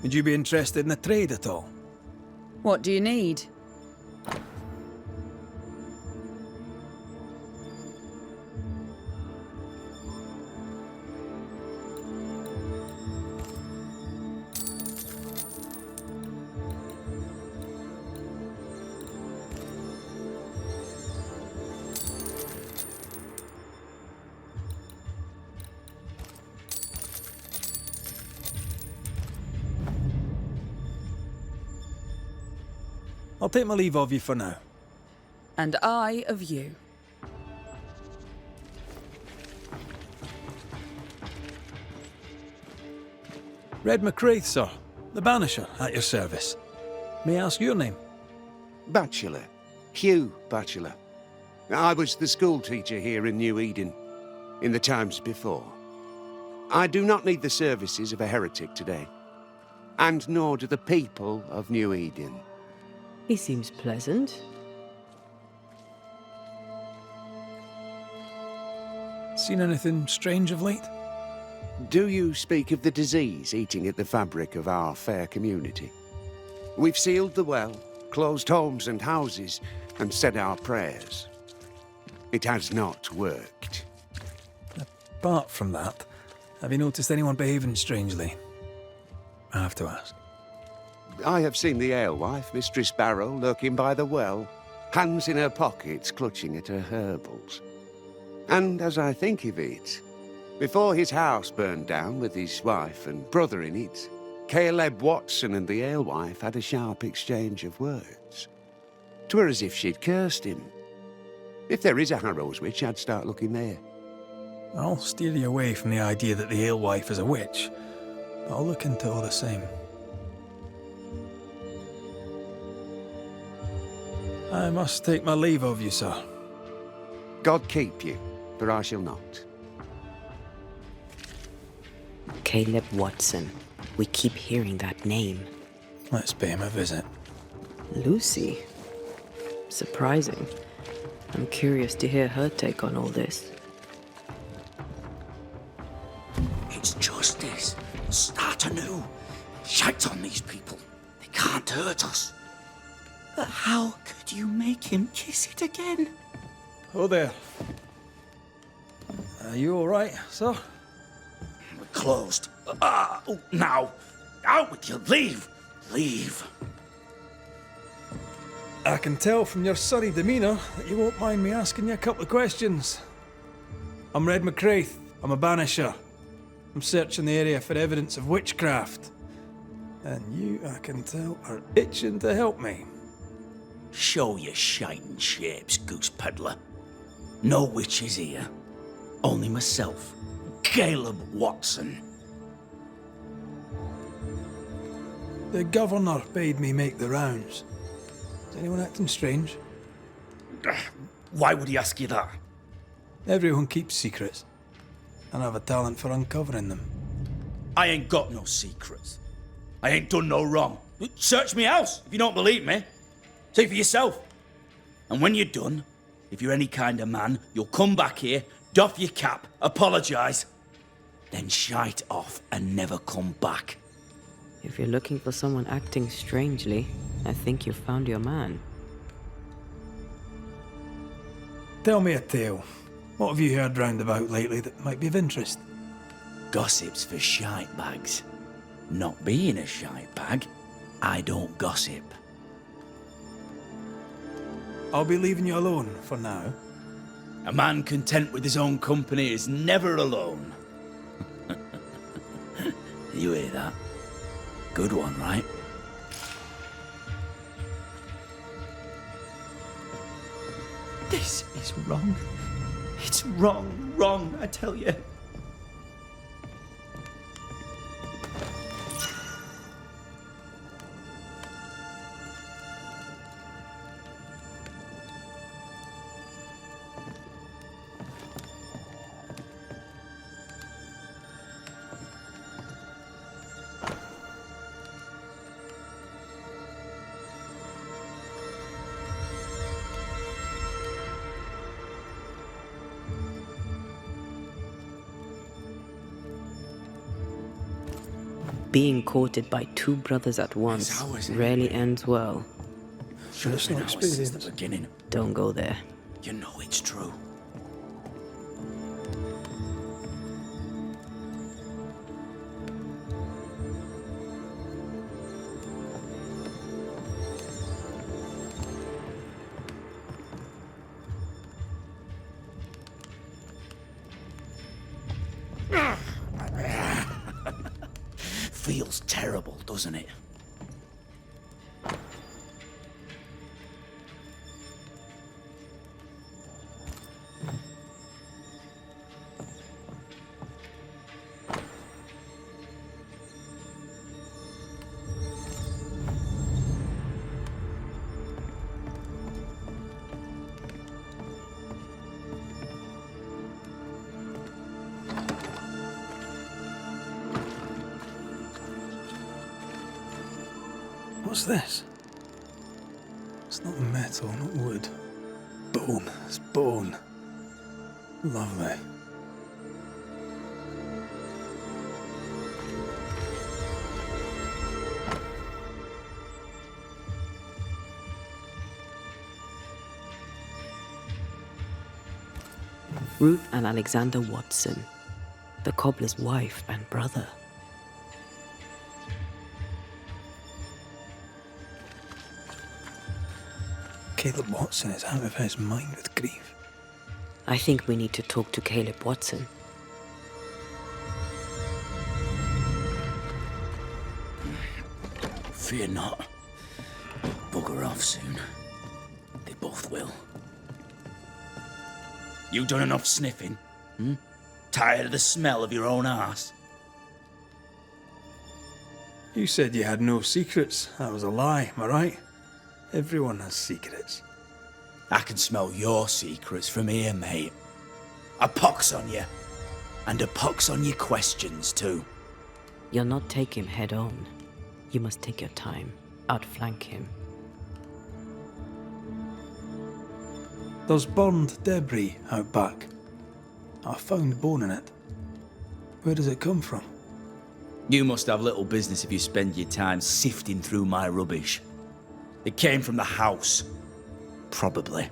Speaker 2: Would you be interested in a trade at all?
Speaker 1: What do you need?
Speaker 2: I'll take my leave of you for now.
Speaker 1: And I of you.
Speaker 2: Red McRaith, sir. The Banisher, at your service. May I ask your name?
Speaker 12: Bachelor. Hugh Bachelor. I was the school teacher here in New Eden, in the times before. I do not need the services of a heretic today, and nor do the people of New Eden.
Speaker 3: He seems pleasant.
Speaker 2: Seen anything strange of late?
Speaker 12: Do you speak of the disease eating at the fabric of our fair community? We've sealed the well, closed homes and houses, and said our prayers. It has not worked.
Speaker 2: Apart from that, have you noticed anyone behaving strangely? I have to ask.
Speaker 12: I have seen the alewife, Mistress Barrow, lurking by the well, hands in her pockets, clutching at her herbals. And as I think of it, before his house burned down with his wife and brother in it, Caleb Watson and the alewife had a sharp exchange of words. 'Twere as if she'd cursed him. If there is a Harrow's witch, I'd start looking there.
Speaker 2: I'll steer you away from the idea that the alewife is a witch. I'll look into all the same. I must take my leave of you, sir.
Speaker 12: God keep you, but I shall not.
Speaker 3: Caleb Watson. We keep hearing that name.
Speaker 2: Let's pay him a visit.
Speaker 3: Lucy. Surprising. I'm curious to hear her take on all this.
Speaker 17: It's justice. Start anew. Shite on these people. They can't hurt us. But how could you make him kiss it again?
Speaker 2: Oh there. Are you all right, sir?
Speaker 17: We're closed. Now. Out with you. Leave. Leave.
Speaker 2: I can tell from your sunny demeanour that you won't mind me asking you a couple of questions. I'm Red McRaith. I'm a Banisher. I'm searching the area for evidence of witchcraft. And you, I can tell, are itching to help me.
Speaker 17: Show your shining shapes, goose peddler. No witches here. Only myself, Caleb Watson.
Speaker 2: The governor bade me make the rounds. Is anyone acting strange?
Speaker 17: Why would he ask you that?
Speaker 2: Everyone keeps secrets, and I have a talent for uncovering them.
Speaker 17: I ain't got no secrets. I ain't done no wrong. Search me house if you don't believe me. See for yourself. And when you're done, if you're any kind of man, you'll come back here, doff your cap, apologise, then shite off and never come back.
Speaker 3: If you're looking for someone acting strangely, I think you've found your man.
Speaker 2: Tell me a tale. What have you heard round about lately that might be of interest?
Speaker 20: Gossip's for shite bags. Not being a shite bag, I don't gossip.
Speaker 2: I'll be leaving you alone for now.
Speaker 20: A man content with his own company is never alone. You hear that? Good one, right? This is wrong. It's wrong, I tell you.
Speaker 3: Being courted by two brothers at once rarely ends well.
Speaker 20: Should have been ours since the beginning.
Speaker 3: Don't go there.
Speaker 20: You know it's true. Feels terrible, doesn't it?
Speaker 2: What's this? It's not metal, not wood. Bone. It's bone. Lovely.
Speaker 3: Ruth and Alexander Watson, the cobbler's wife and brother.
Speaker 2: Caleb Watson is out of his mind with grief.
Speaker 3: I think we need to talk to Caleb Watson.
Speaker 20: Fear not. They'll bugger off soon. They both will. You done enough sniffing? Hmm? Tired of the smell of your own arse?
Speaker 2: You said you had no secrets. That was a lie, am I right? Everyone has secrets.
Speaker 20: I can smell your secrets from here, mate. A pox on you. And a pox on your questions, too.
Speaker 3: You'll not take him head on. You must take your time. Outflank him.
Speaker 2: There's burned debris out back. I found bone in it. Where does it come from?
Speaker 20: You must have little business if you spend your time sifting through my rubbish. It came from the house. Probably.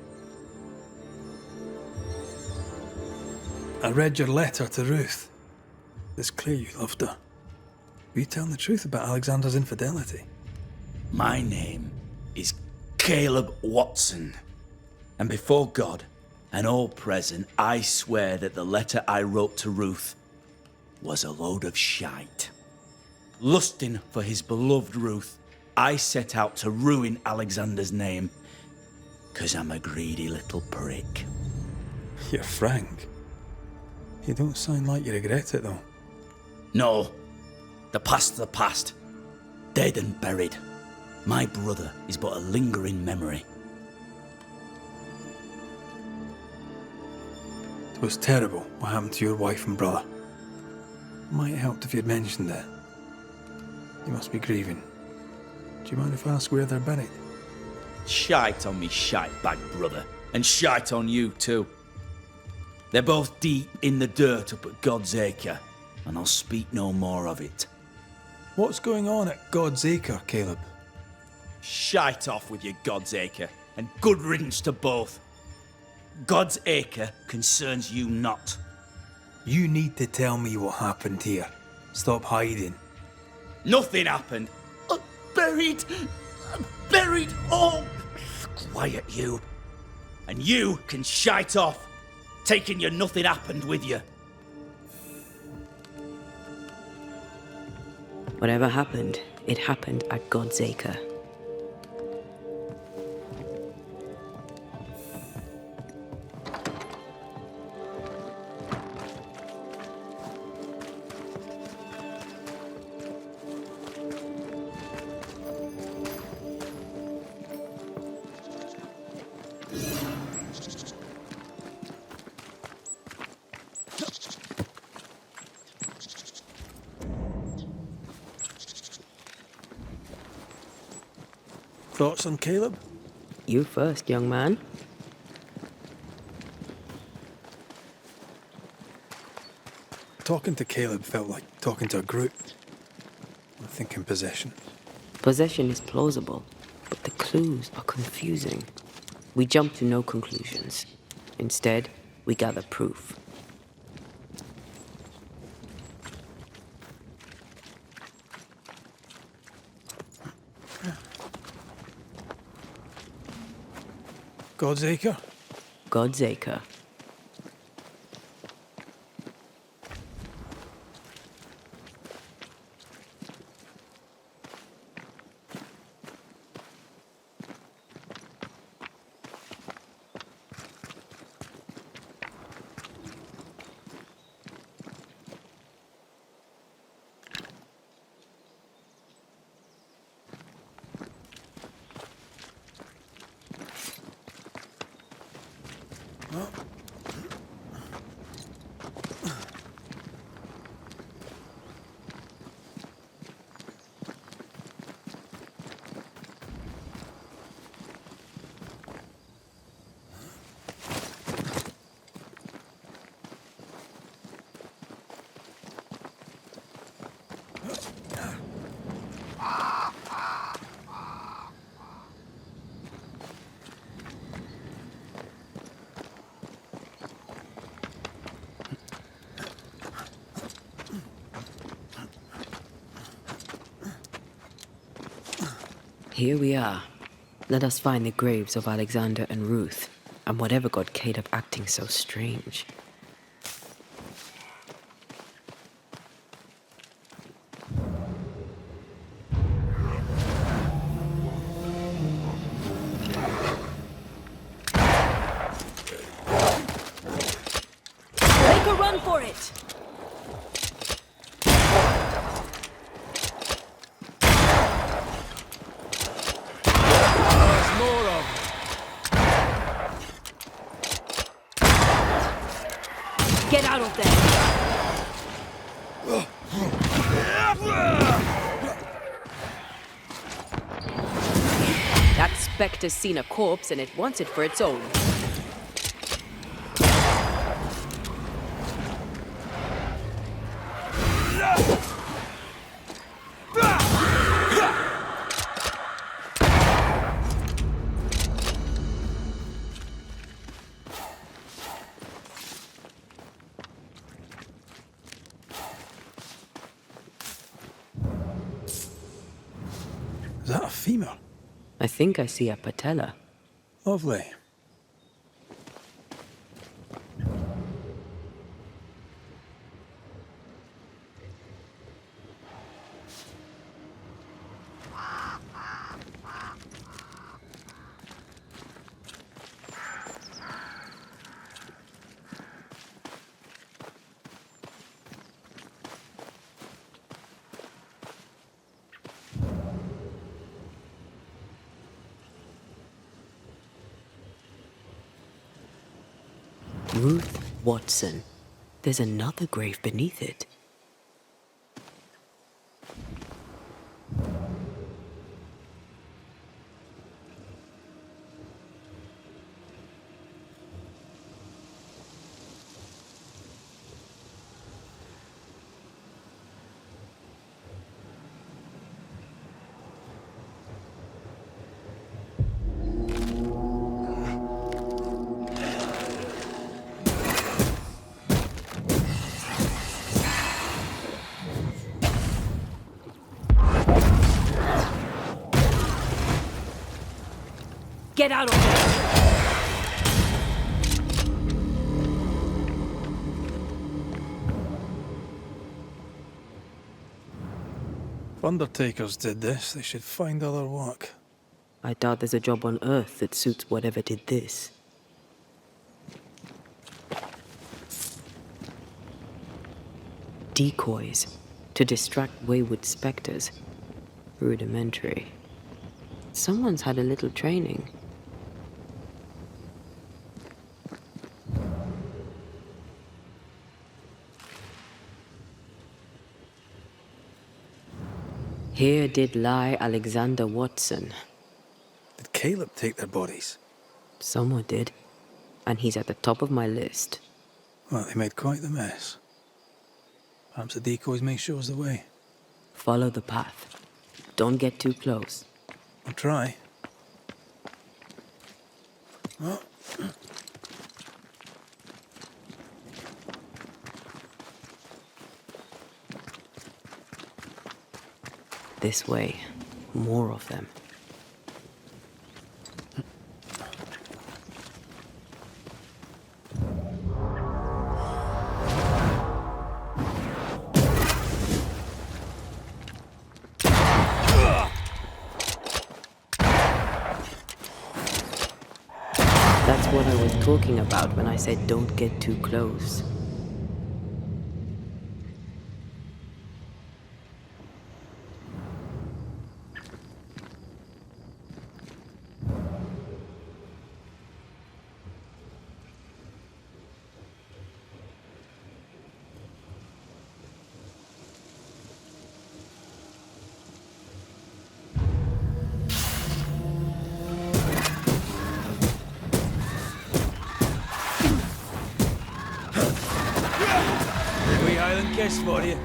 Speaker 2: I read your letter to Ruth. It's clear you loved her. Were you telling the truth about Alexander's infidelity?
Speaker 20: My name is Caleb Watson. And before God and all present, I swear that the letter I wrote to Ruth was a load of shite. Lusting for his beloved Ruth, I set out to ruin Alexander's name, 'cause I'm a greedy little prick.
Speaker 2: You're frank. You don't sound like you regret it, though.
Speaker 20: No. The past's the past. Dead and buried. My brother is but a lingering memory.
Speaker 2: It was terrible what happened to your wife and brother. Might have helped if you'd mentioned it. You must be grieving. Do you mind if I ask where they're buried?
Speaker 20: Shite on me shite bag brother, and shite on you too. They're both deep in the dirt up at God's Acre, and I'll speak no more of it.
Speaker 2: What's going on at God's Acre, Caleb?
Speaker 20: Shite off with your God's Acre, and good riddance to both. God's acre concerns you not.
Speaker 2: You need to tell me what happened here. Stop hiding.
Speaker 20: Nothing happened. Buried. Buried. Oh, quiet you. And you can shite off, taking your nothing happened with you.
Speaker 3: Whatever happened, it happened at God's acre.
Speaker 2: Thoughts on Caleb?
Speaker 3: You first, young man.
Speaker 2: Talking to Caleb felt like talking to a group. I'm thinking possession.
Speaker 3: Possession is plausible, but the clues are confusing. We jump to no conclusions. Instead, we gather proof.
Speaker 2: God's acre?
Speaker 3: God's acre. Here we are. Let us find the graves of Alexander and Ruth, and whatever got Caleb acting so strange.
Speaker 8: Make a run for it! Get out of there!
Speaker 3: That specter's seen a corpse and it wants it for its own.
Speaker 2: Is that a femur?
Speaker 3: I think I see a patella.
Speaker 2: Lovely.
Speaker 3: Ruth Watson. There's another grave beneath it.
Speaker 8: Get out of there!
Speaker 2: If undertakers did this, they should find other work.
Speaker 3: I doubt there's a job on Earth that suits whatever did this. Decoys to distract wayward specters. Rudimentary. Someone's had a little training. Here did lie Alexander Watson.
Speaker 2: Did Caleb take their bodies?
Speaker 3: Someone did. And he's at the top of my list.
Speaker 2: Well, they made quite the mess. Perhaps the decoys may show us the way.
Speaker 3: Follow the path. Don't get too close.
Speaker 2: I'll try. Oh.
Speaker 3: This way. More of them. That's what I was talking about when I said don't get too close.
Speaker 16: Kiss for you.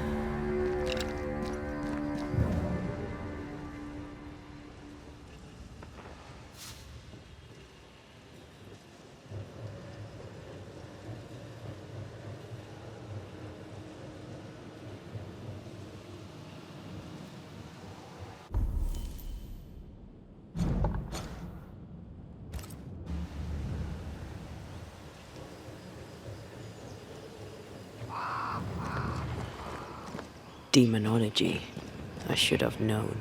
Speaker 3: Demonology. I should have known.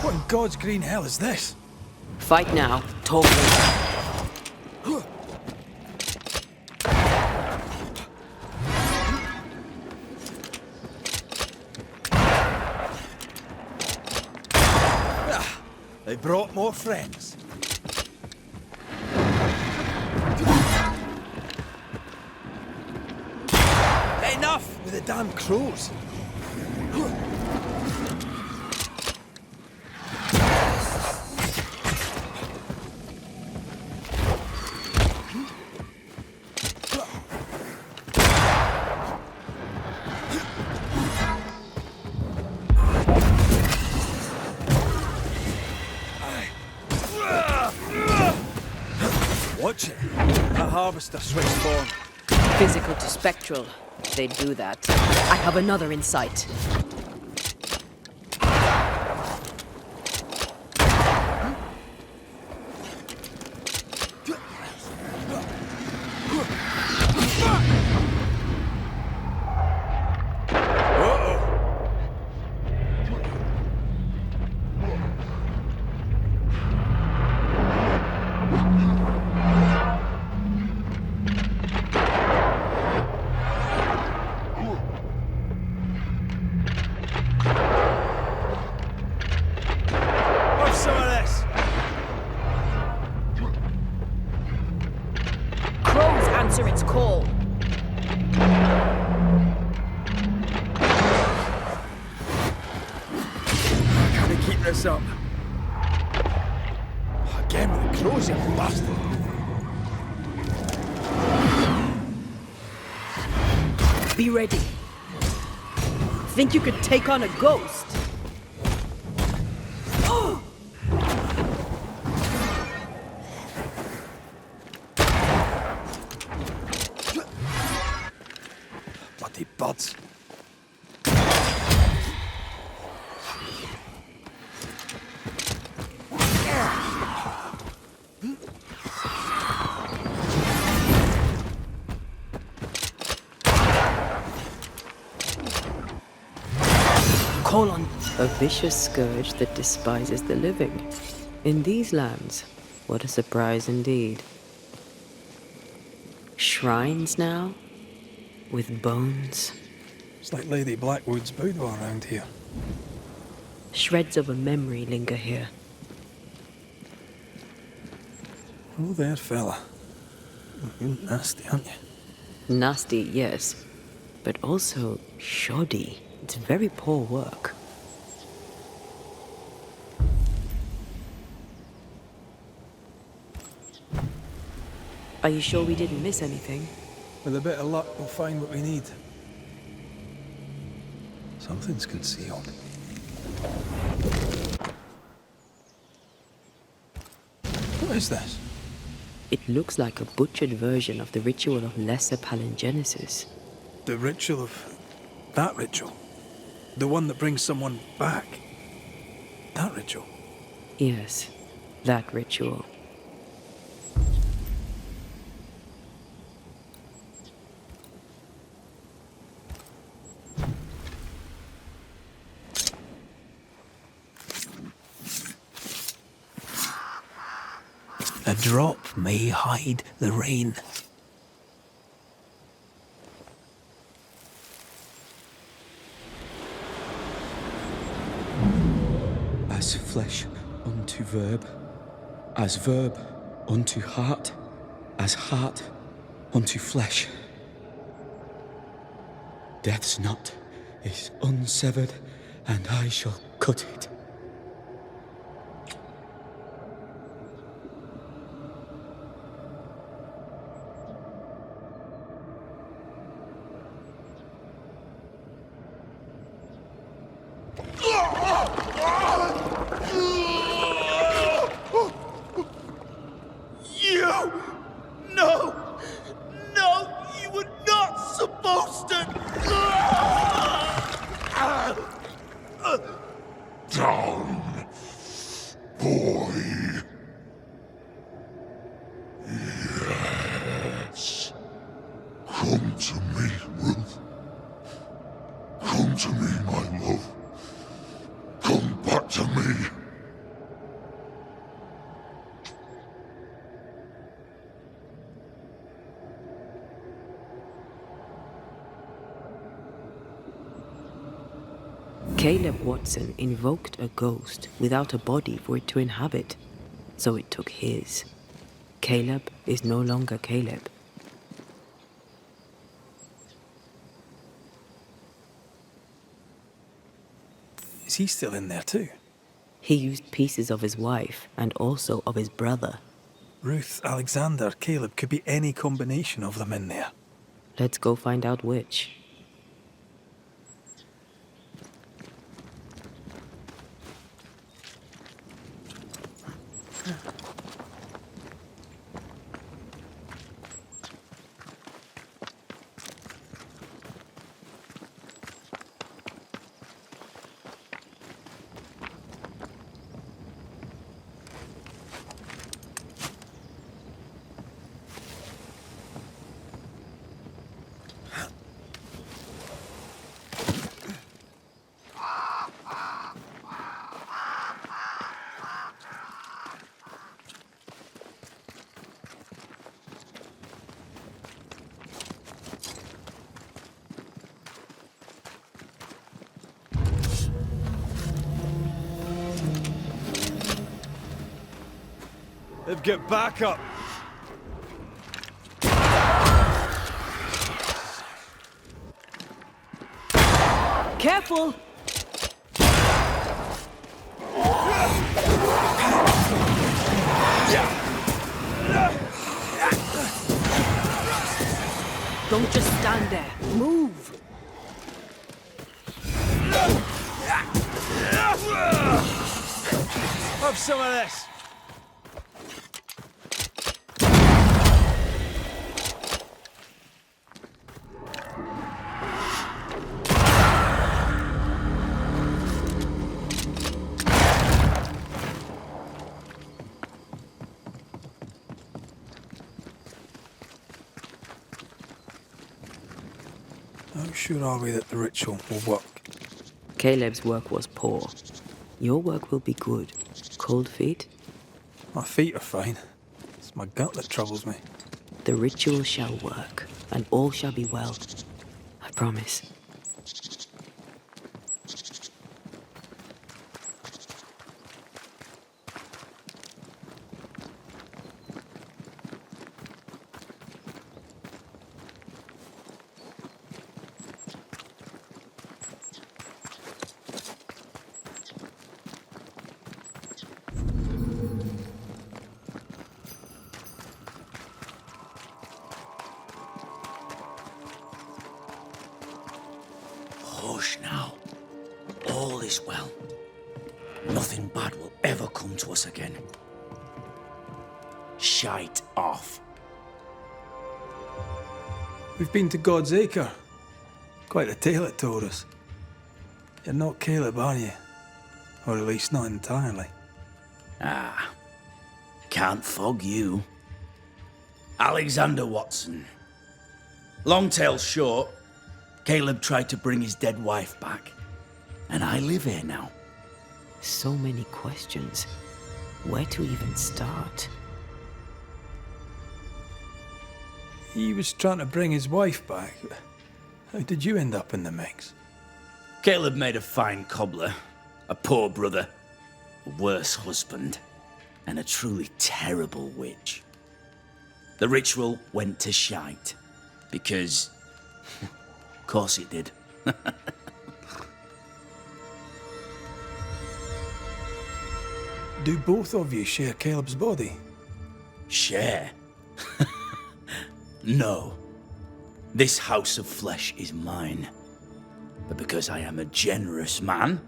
Speaker 2: What in God's green hell is this?
Speaker 3: Fight now, talk later.
Speaker 16: They brought more friends. Enough with the damn crows. Watch it. That harvester switched form.
Speaker 3: Physical to spectral. They do that. I have another insight.
Speaker 1: Answer its call.
Speaker 16: this up. Again with the crows, you bastard.
Speaker 3: Be ready. Think you could take on a ghost?
Speaker 2: Bloody buds.
Speaker 3: Call on a vicious scourge that despises the living. In these lands, what a surprise indeed. Shrines now, with bones.
Speaker 2: It's like Lady Blackwood's boudoir around here.
Speaker 3: Shreds of a memory linger here.
Speaker 2: Oh there, fella. You're nasty, aren't you?
Speaker 3: Nasty, yes, but also shoddy. It's very poor work. Are you sure we didn't miss anything?
Speaker 2: With a bit of luck, we'll find what we need. Something's concealed. What is this?
Speaker 3: It looks like a butchered version of the ritual of Lesser Palingenesis.
Speaker 2: The ritual of... that ritual? The one that brings someone back? That ritual?
Speaker 3: Yes, that ritual.
Speaker 2: A drop may hide the rain.
Speaker 20: As flesh unto verb, as verb unto heart, as heart unto flesh. Death's knot is unsevered, and I shall cut it.
Speaker 5: Down, boy. Yes. Come to me, Ruth. Come to me, my love. Come back to me.
Speaker 3: Caleb Watson invoked a ghost without a body for it to inhabit, so it took his. Caleb is no longer Caleb.
Speaker 2: Is he still in there too?
Speaker 3: He used pieces of his wife and also of his brother.
Speaker 2: Ruth, Alexander, Caleb, could be any combination of them in there.
Speaker 3: Let's go find out which.
Speaker 16: They've got backup.
Speaker 3: Careful!
Speaker 8: Don't just stand there. Move!
Speaker 16: Have some of this.
Speaker 2: How sure are we that the ritual will work?
Speaker 3: Caleb's work was poor. Your work will be good. Cold feet?
Speaker 2: My feet are fine. It's my gut that troubles me.
Speaker 3: The ritual shall work, and all shall be well. I promise.
Speaker 20: Hush now. All is well. Nothing bad will ever come to us again. Shite off.
Speaker 2: We've been to God's Acre. Quite a tale it told us. You're not Caleb, are you? Or at least not entirely.
Speaker 20: Ah. Can't fog you. Alexander Watson. Long tale short, Caleb tried to bring his dead wife back. And I live here now.
Speaker 3: So many questions. Where to even start?
Speaker 2: He was trying to bring his wife back. How did you end up in the mix?
Speaker 20: Caleb made a fine cobbler, a poor brother, a worse husband, and a truly terrible witch. The ritual went to shite, because... of course it did.
Speaker 2: Do both of you share Caleb's body?
Speaker 20: Share? No. This house of flesh is mine. But because I am a generous man,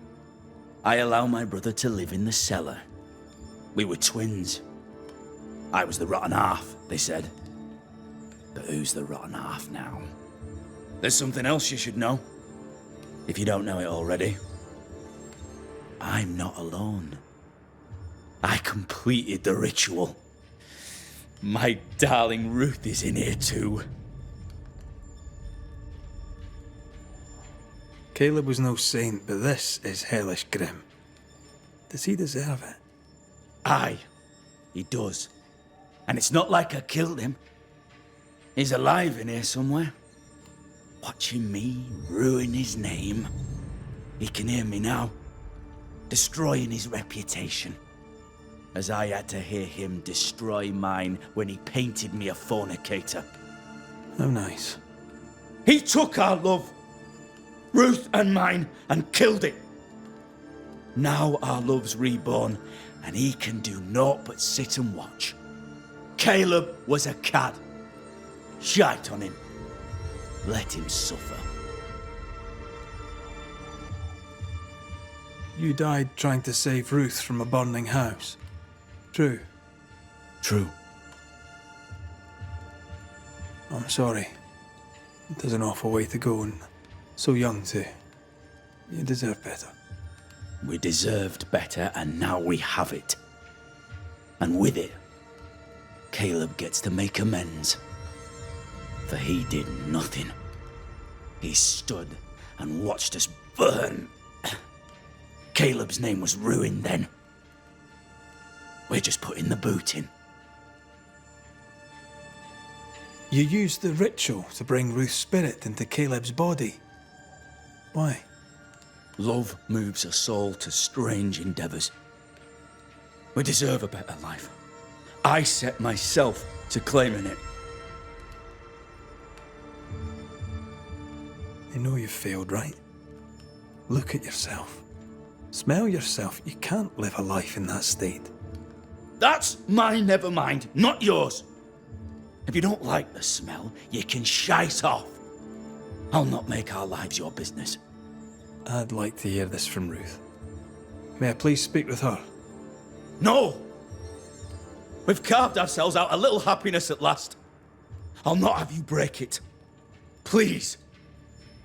Speaker 20: I allow my brother to live in the cellar. We were twins. I was the rotten half, they said. But who's the rotten half now? There's something else you should know, if you don't know it already. I'm not alone. I completed the ritual. My darling Ruth is in here too.
Speaker 2: Caleb was no saint, but this is hellish grim. Does he deserve it?
Speaker 20: Aye, he does. And it's not like I killed him. He's alive in here somewhere. Watching me ruin his name. He can hear me now. Destroying his reputation. As I had to hear him destroy mine when he painted me a fornicator.
Speaker 2: How nice.
Speaker 20: He took our love, Ruth and mine, and killed it. Now our love's reborn, and he can do naught but sit and watch. Caleb was a cad. Shite on him. Let him suffer.
Speaker 2: You died trying to save Ruth from a burning house. True?
Speaker 20: True.
Speaker 2: I'm sorry. There's an awful way to go, and so young too. You deserve better.
Speaker 20: We deserved better, and now we have it. And with it, Caleb gets to make amends. For he did nothing. He stood and watched us burn. Caleb's name was ruined then. We're just putting the boot in.
Speaker 2: You used the ritual to bring Ruth's spirit into Caleb's body. Why?
Speaker 20: Love moves a soul to strange endeavors. We deserve a better life. I set myself to claiming it.
Speaker 2: You know you've failed, right? Look at yourself. Smell yourself. You can't live a life in that state.
Speaker 20: That's my never mind, not yours. If you don't like the smell, you can shite off. I'll not make our lives your business.
Speaker 2: I'd like to hear this from Ruth. May I please speak with her?
Speaker 20: No! We've carved ourselves out a little happiness at last. I'll not have you break it. Please,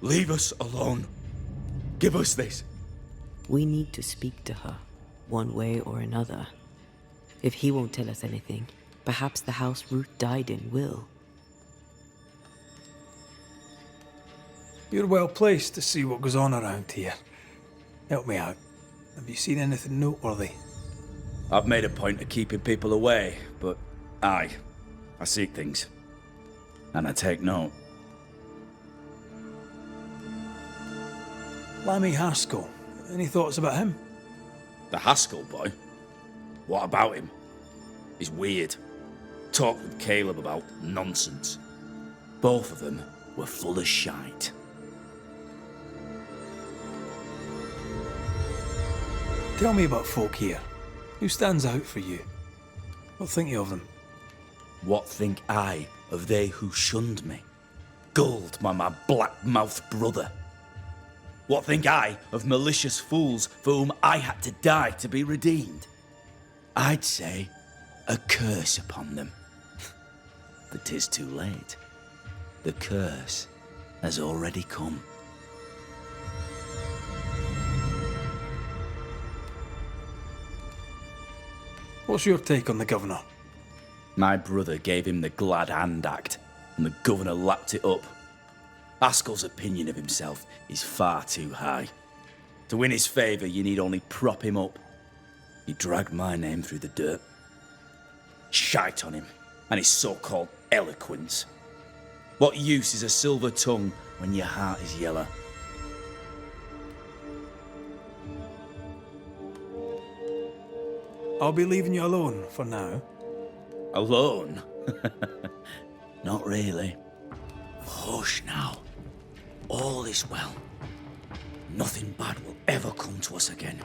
Speaker 20: leave us alone. Give us this.
Speaker 3: We need to speak to her, one way or another. If he won't tell us anything, perhaps the house Ruth died in will.
Speaker 2: You're well placed to see what goes on around here. Help me out. Have you seen anything noteworthy?
Speaker 20: I've made a point of keeping people away, but I seek things. And I take note.
Speaker 2: Lammy Haskell. Any thoughts about him?
Speaker 20: The Haskell boy? What about him? He's weird. Talked with Caleb about nonsense. Both of them were full of shite.
Speaker 2: Tell me about folk here. Who stands out for you? What think you of them?
Speaker 20: What think I of they who shunned me? Gulled by my black-mouthed brother? What think I of malicious fools for whom I had to die to be redeemed? I'd say a curse upon them. But 'tis too late. The curse has already come.
Speaker 2: What's your take on the governor?
Speaker 20: My brother gave him the Glad Hand Act, and the governor lapped it up. Haskell's opinion of himself is far too high. To win his favour, you need only prop him up. He dragged my name through the dirt. Shite on him, and his so-called eloquence. What use is a silver tongue when your heart is yellow?
Speaker 2: I'll be leaving you alone for now.
Speaker 20: Alone? Not really. Hush now. All is well. Nothing bad will ever come to us again.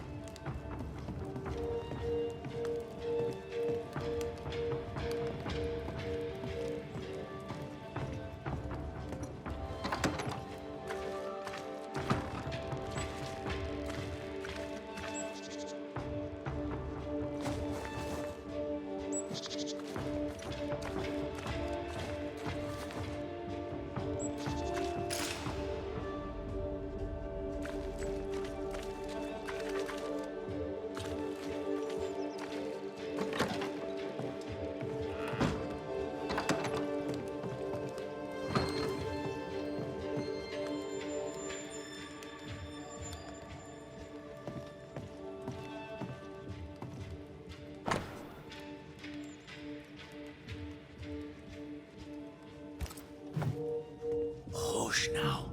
Speaker 20: Hush now.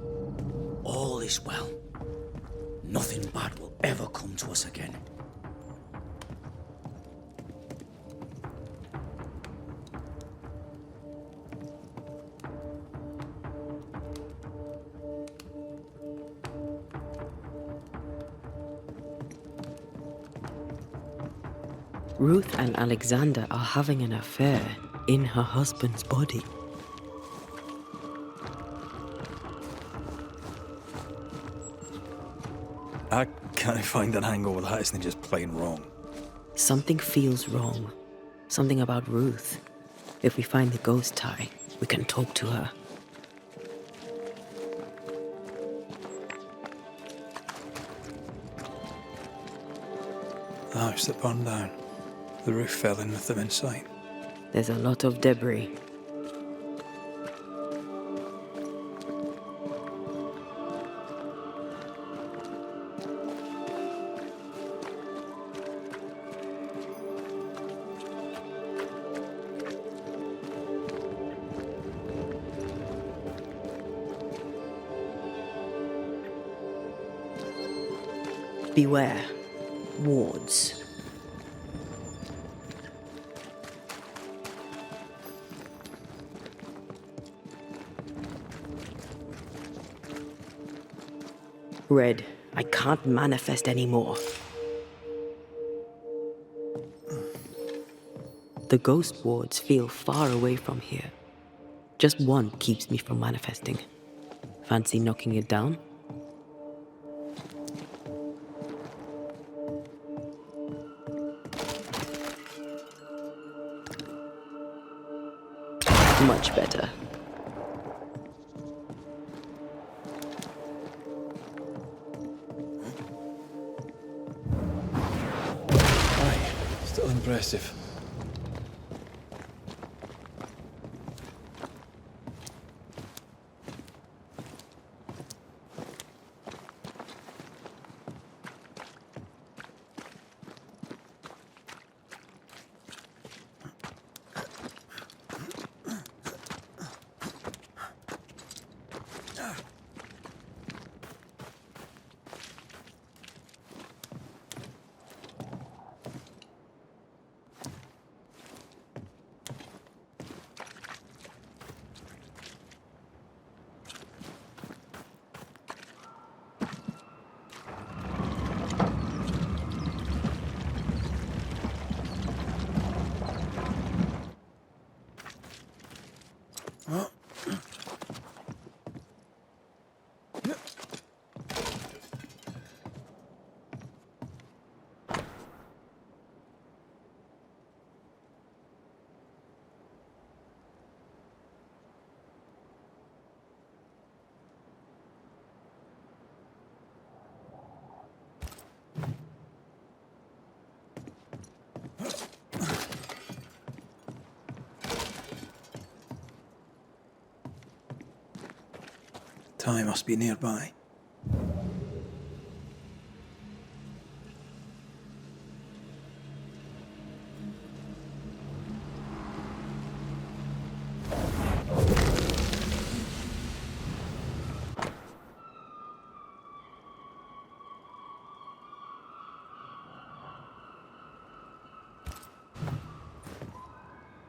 Speaker 20: All is well. Nothing bad will ever come to us again.
Speaker 3: Ruth and Alexander are having an affair in her husband's body.
Speaker 2: I can't find an angle with that, isn't it just plain wrong?
Speaker 3: Something feels wrong. Something about Ruth. If we find the ghost tie, we can talk to her.
Speaker 2: The house that burned down. The roof fell in with them inside.
Speaker 3: There's a lot of debris. Beware. Wards. Red, I can't manifest anymore. The ghost wards feel far away from here. Just one keeps me from manifesting. Fancy knocking it down? Much better.
Speaker 2: Aye, still impressive. Ty must be nearby.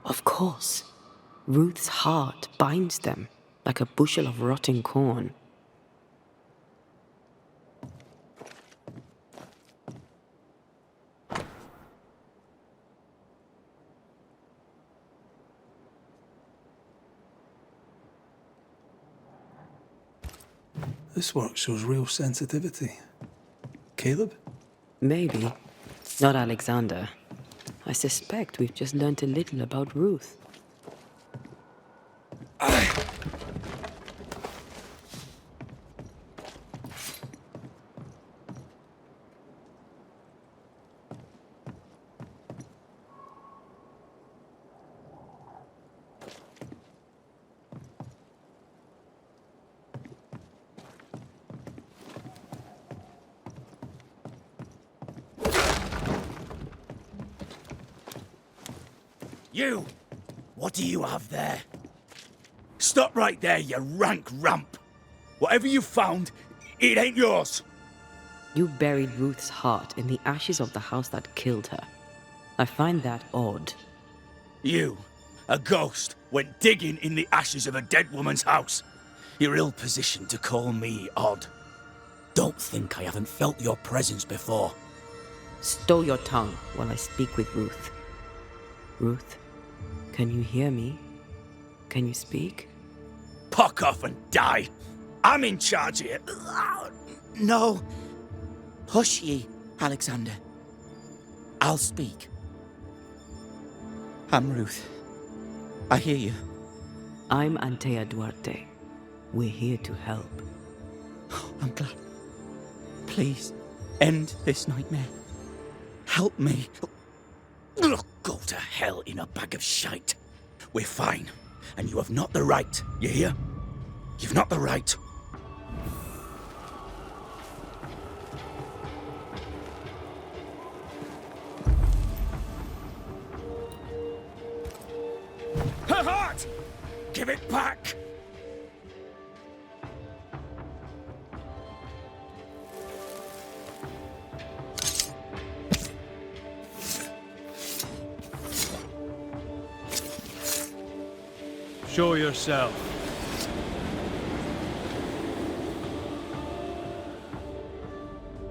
Speaker 3: Of course. Ruth's heart binds them like a bushel of rotting corn.
Speaker 2: This work shows real sensitivity. Caleb?
Speaker 3: Maybe. Not Alexander. I suspect we've just learned a little about Ruth.
Speaker 20: You! What do you have there? Stop right there, you rank rump! Whatever you found, it ain't yours!
Speaker 3: You buried Ruth's heart in the ashes of the house that killed her. I find that odd.
Speaker 20: You, a ghost, went digging in the ashes of a dead woman's house. You're ill-positioned to call me odd. Don't think I haven't felt your presence before.
Speaker 3: Stow your tongue while I speak with Ruth. Ruth, can you hear me? Can you speak?
Speaker 20: Puck off and die! I'm in charge here.
Speaker 21: No. Hush ye, Alexander. I'll speak. I'm Ruth. I hear you.
Speaker 3: I'm Antea Duarte. We're here to help.
Speaker 21: I'm glad. Please, end this nightmare. Help me.
Speaker 20: Go to hell in a bag of shite. We're fine, and you have not the right, you hear? You've not the right. Her heart! Give it back!
Speaker 19: Show yourself.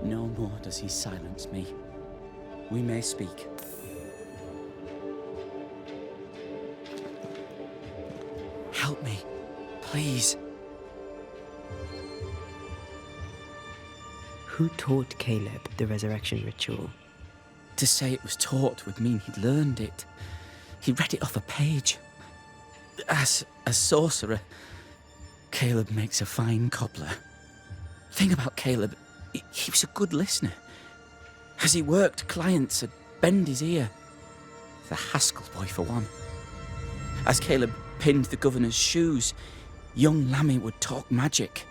Speaker 21: No more does he silence me. We may speak. Help help me. Please.
Speaker 3: Who taught Caleb the resurrection ritual?
Speaker 21: To say it was taught would mean he'd learned it. He read it off a page. As a sorcerer, Caleb makes a fine cobbler. The thing about Caleb, he was a good listener. As he worked, clients would bend his ear. The Haskell boy, for one. As Caleb pinned the governor's shoes, young Lammy would talk magic.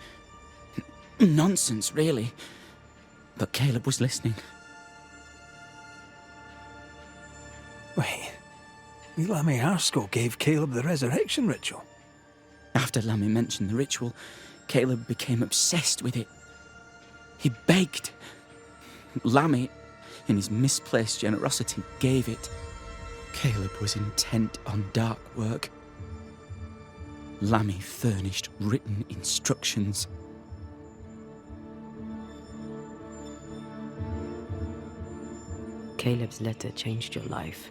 Speaker 21: Nonsense, really. But Caleb was listening.
Speaker 2: Wait, Lammy Haskell gave Caleb the resurrection ritual?
Speaker 21: After Lammy mentioned the ritual, Caleb became obsessed with it. He begged. Lammy, in his misplaced generosity, gave it. Caleb was intent on dark work. Lammy furnished written instructions.
Speaker 3: Caleb's letter changed your life.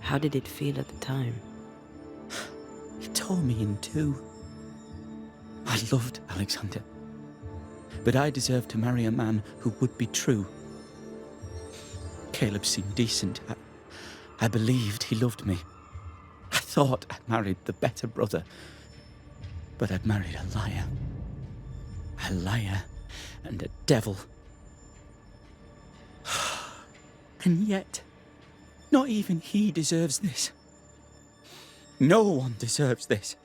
Speaker 3: How did it feel at the time?
Speaker 21: It tore me in two. I loved Alexander, but I deserved to marry a man who would be true. Caleb seemed decent. I believed he loved me. I thought I'd married the better brother, but I'd married a liar. A liar and a devil. And yet, not even he deserves this. No one deserves this.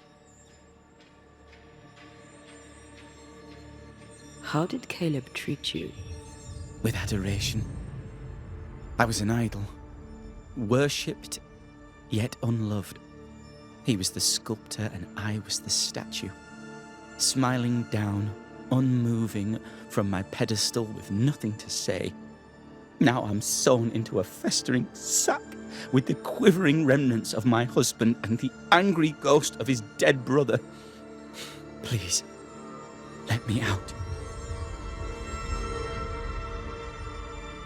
Speaker 3: How did Caleb treat you?
Speaker 21: With adoration. I was an idol. Worshipped, yet unloved. He was the sculptor and I was the statue. Smiling down, unmoving from my pedestal with nothing to say. Now I'm sewn into a festering sack with the quivering remnants of my husband and the angry ghost of his dead brother. Please, let me out.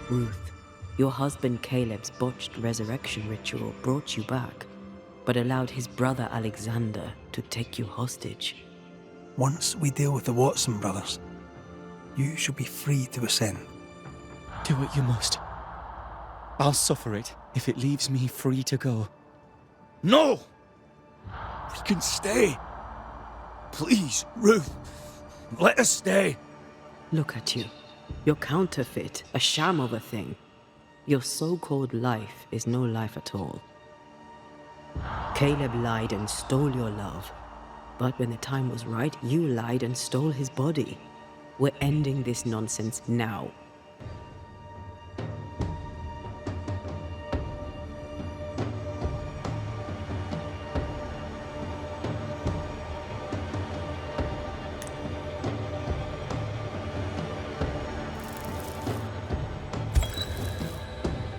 Speaker 3: Ruth, your husband Caleb's botched resurrection ritual brought you back, but allowed his brother Alexander to take you hostage.
Speaker 2: Once we deal with the Watson brothers, you shall be free to ascend.
Speaker 21: Do what you must. I'll suffer it if it leaves me free to go.
Speaker 19: No! We can stay. Please, Ruth, let us stay.
Speaker 3: Look at you. You're counterfeit, a sham of a thing. Your so-called life is no life at all. Caleb lied and stole your love. But when the time was right, you lied and stole his body. We're ending this nonsense now.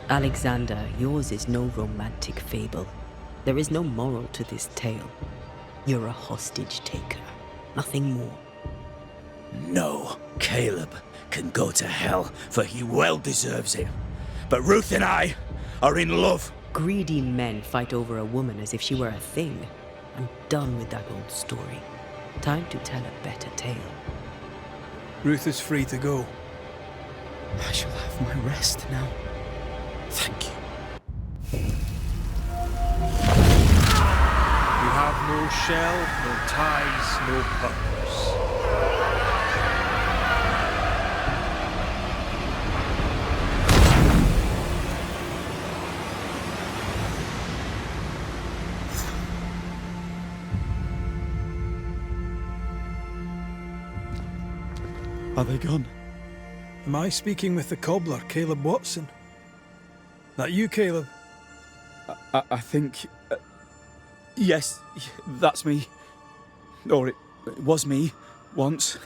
Speaker 3: Alexander, yours is no romantic fable. There is no moral to this tale. You're a hostage taker, nothing more.
Speaker 20: No, Caleb can go to hell, for he well deserves it. But Ruth and I are in love.
Speaker 3: Greedy men fight over a woman as if she were a thing. I'm done with that old story. Time to tell a better tale.
Speaker 2: Ruth is free to go.
Speaker 21: I shall have my rest now. Thank you.
Speaker 19: You have no shell, no ties, no purpose.
Speaker 21: Are they gone?
Speaker 2: Am I speaking with the cobbler, Caleb Watson? That you, Caleb?
Speaker 21: I think... yes, that's me. Or it was me, once.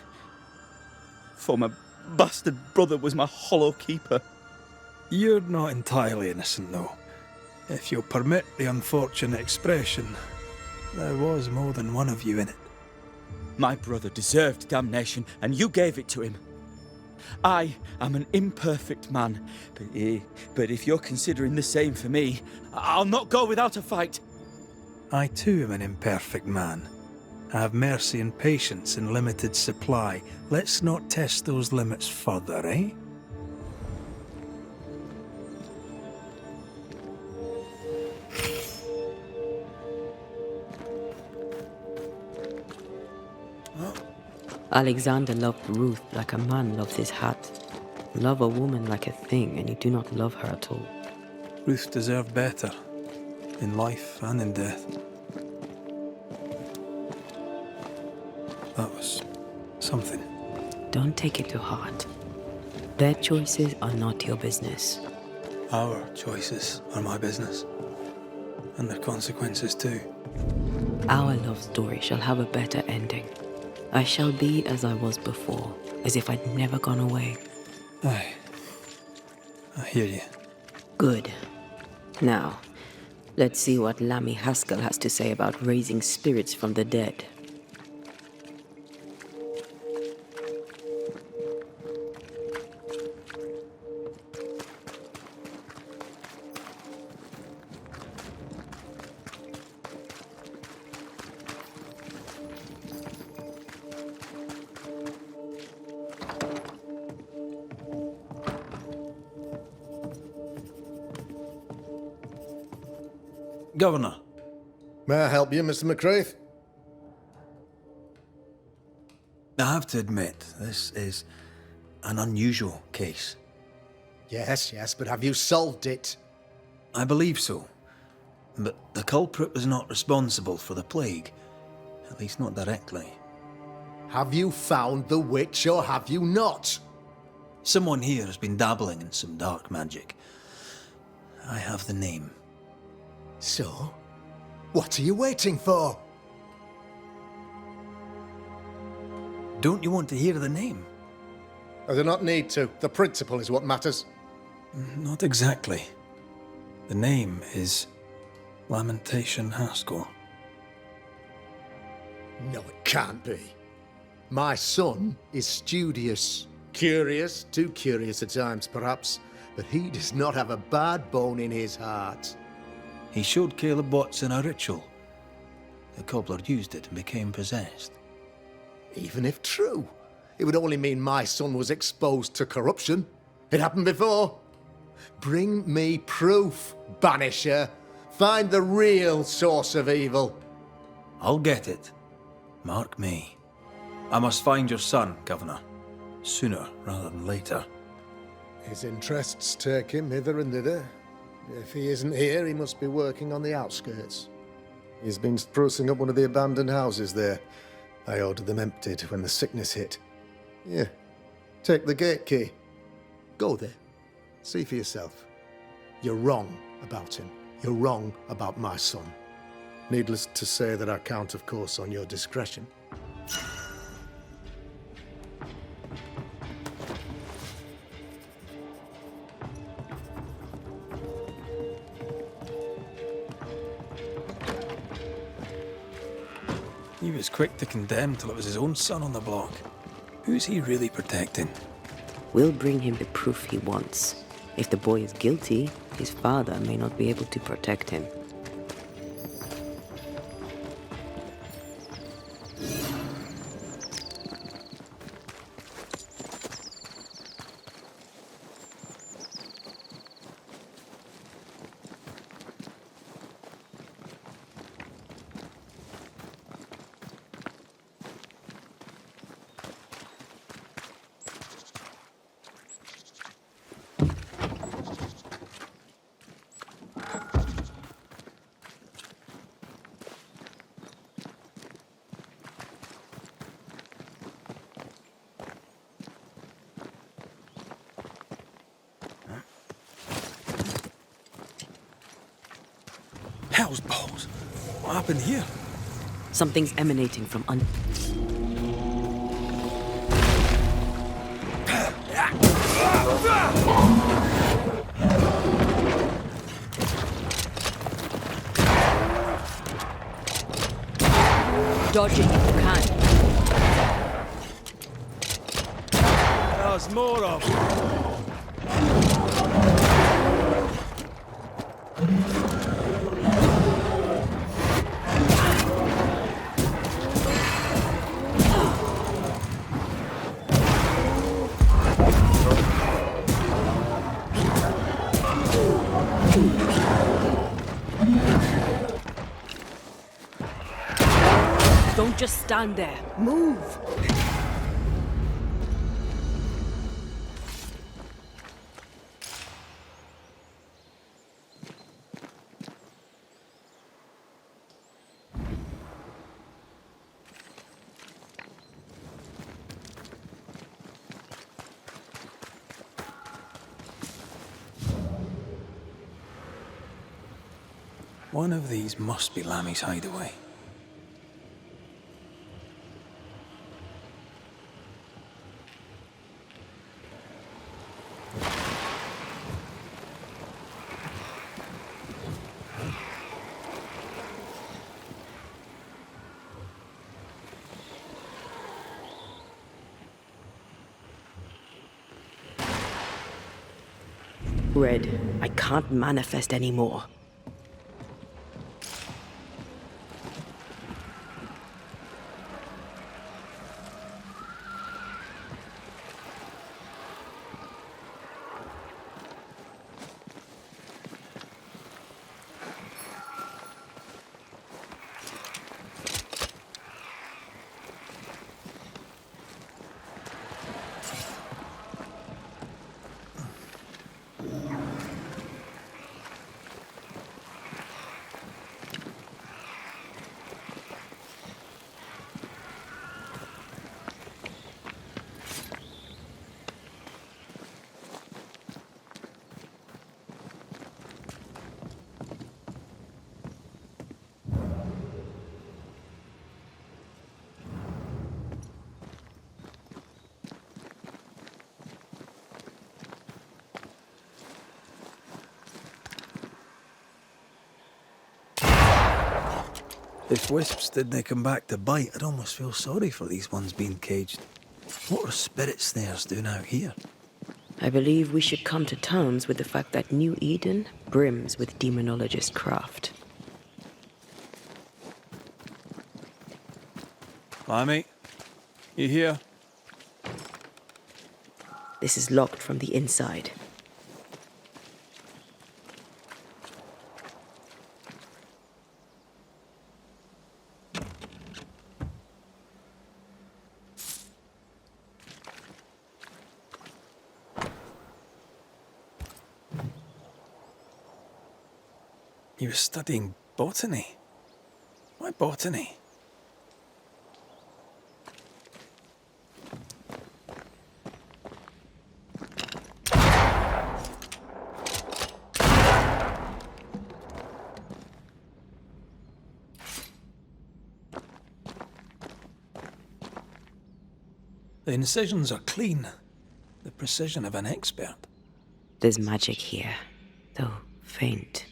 Speaker 21: For my bastard brother was my hollow keeper.
Speaker 2: You're not entirely innocent, though. If you'll permit the unfortunate expression, there was more than one of you in it.
Speaker 21: My brother deserved damnation, and you gave it to him. I am an imperfect man, but if you're considering the same for me, I'll not go without a fight.
Speaker 2: I too am an imperfect man, have mercy and patience in limited supply. Let's not test those limits further, eh?
Speaker 3: Alexander loved Ruth like a man loves his hat. Love a woman like a thing, and you do not love her at all.
Speaker 2: Ruth deserved better, in life and in death. That was something.
Speaker 3: Don't take it to heart. Their choices are not your business.
Speaker 2: Our choices are my business. And their consequences too.
Speaker 3: Our love story shall have a better ending. I shall be as I was before, as if I'd never gone away.
Speaker 2: Aye. I hear you.
Speaker 3: Good. Now, let's see what Lammy Haskell has to say about raising spirits from the dead.
Speaker 2: Governor.
Speaker 6: May I help you, Mr. McRaith?
Speaker 2: I have to admit, this is an unusual case.
Speaker 6: Yes, but have you solved it?
Speaker 2: I believe so. But the culprit was not responsible for the plague. At least not directly.
Speaker 6: Have you found the witch or have you not?
Speaker 2: Someone here has been dabbling in some dark magic. I have the name.
Speaker 6: So? What are you waiting for?
Speaker 2: Don't you want to hear the name?
Speaker 6: I do not need to. The principle is what matters.
Speaker 2: Not exactly. The name is Lamentation Haskell.
Speaker 6: No, it can't be. My son is studious. Curious, too curious at times perhaps, but he does not have a bad bone in his heart.
Speaker 2: He showed Caleb Watson a ritual. The cobbler used it and became possessed.
Speaker 6: Even if true, it would only mean my son was exposed to corruption. It happened before. Bring me proof, Banisher. Find the real source of evil.
Speaker 2: I'll get it. Mark me. I must find your son, Governor. Sooner rather than later.
Speaker 6: His interests take him hither and thither. If he isn't here, he must be working on the outskirts. He's been sprucing up one of the abandoned houses there. I ordered them emptied when the sickness hit. Yeah, take the gate key. Go there. See for yourself. You're wrong about him. You're wrong about my son. Needless to say that I count, of course, on your discretion.
Speaker 2: He was quick to condemn till it was his own son on the block. Who's he really protecting?
Speaker 3: We'll bring him the proof he wants. If the boy is guilty, his father may not be able to protect him.
Speaker 2: Hell's balls. What happened here?
Speaker 3: Something's emanating from Dodge it if you can.
Speaker 2: There's more of them.
Speaker 3: Don't just stand there. Move!
Speaker 2: One of these must be Lammy's hideaway.
Speaker 3: Red, I can't manifest anymore.
Speaker 2: If wisps didn't come back to bite, I'd almost feel sorry for these ones being caged. What are spirit snares doing out here?
Speaker 3: I believe we should come to terms with the fact that New Eden brims with demonologist craft.
Speaker 2: Lammy, you here?
Speaker 3: This is locked from the inside.
Speaker 2: You were studying botany. Why botany? The incisions are clean. The precision of an expert.
Speaker 3: There's magic here, though faint.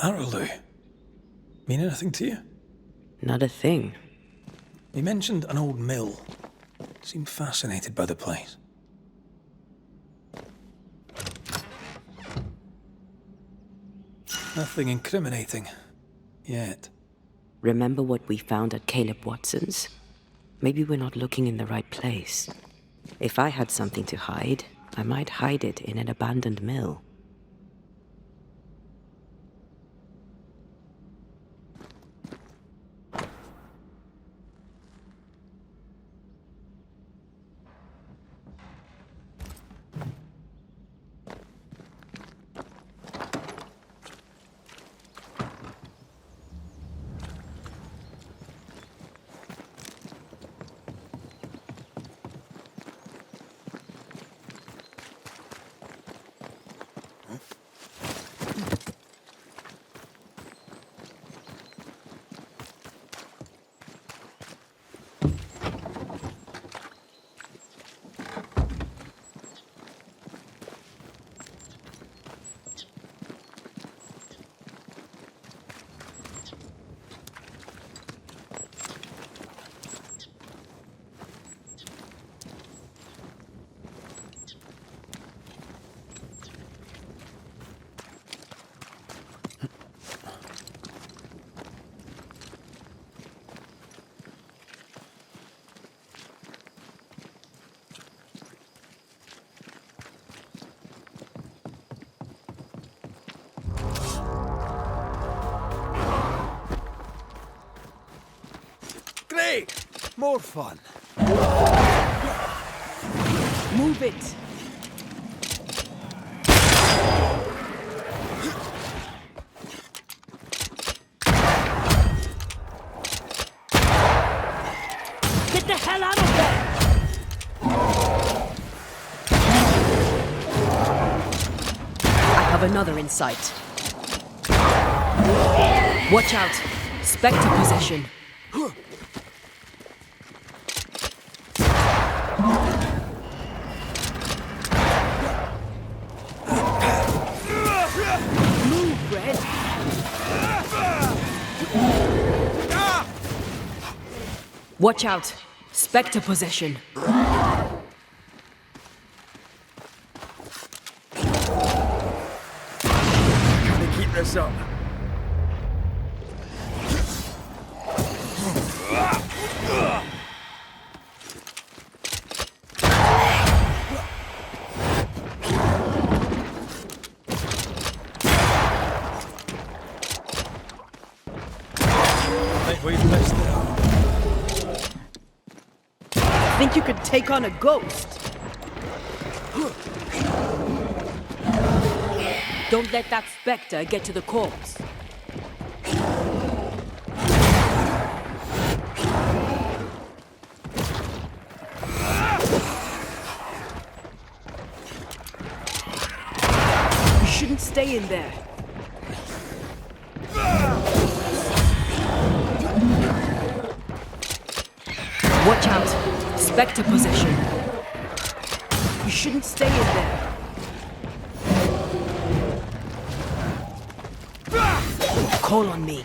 Speaker 2: Arrowloo. Mean anything to you?
Speaker 3: Not a thing.
Speaker 2: You mentioned an old mill. Seemed fascinated by the place. Nothing incriminating. Yet.
Speaker 3: Remember what we found at Caleb Watson's? Maybe we're not looking in the right place. If I had something to hide, I might hide it in an abandoned mill.
Speaker 2: More fun.
Speaker 8: Move it. Get the hell out of there!
Speaker 3: I have another in sight. Watch out! Spectre possession.
Speaker 8: Move, Red!
Speaker 3: Watch out! Spectre possession.
Speaker 16: Can I keep this up?
Speaker 2: I think we've missed it.
Speaker 8: Think you could take on a ghost?
Speaker 3: Don't let that spectre get to the corpse.
Speaker 8: You shouldn't stay in there.
Speaker 3: Watch out! Spectre possession.
Speaker 8: You shouldn't stay in there.
Speaker 3: Call on me.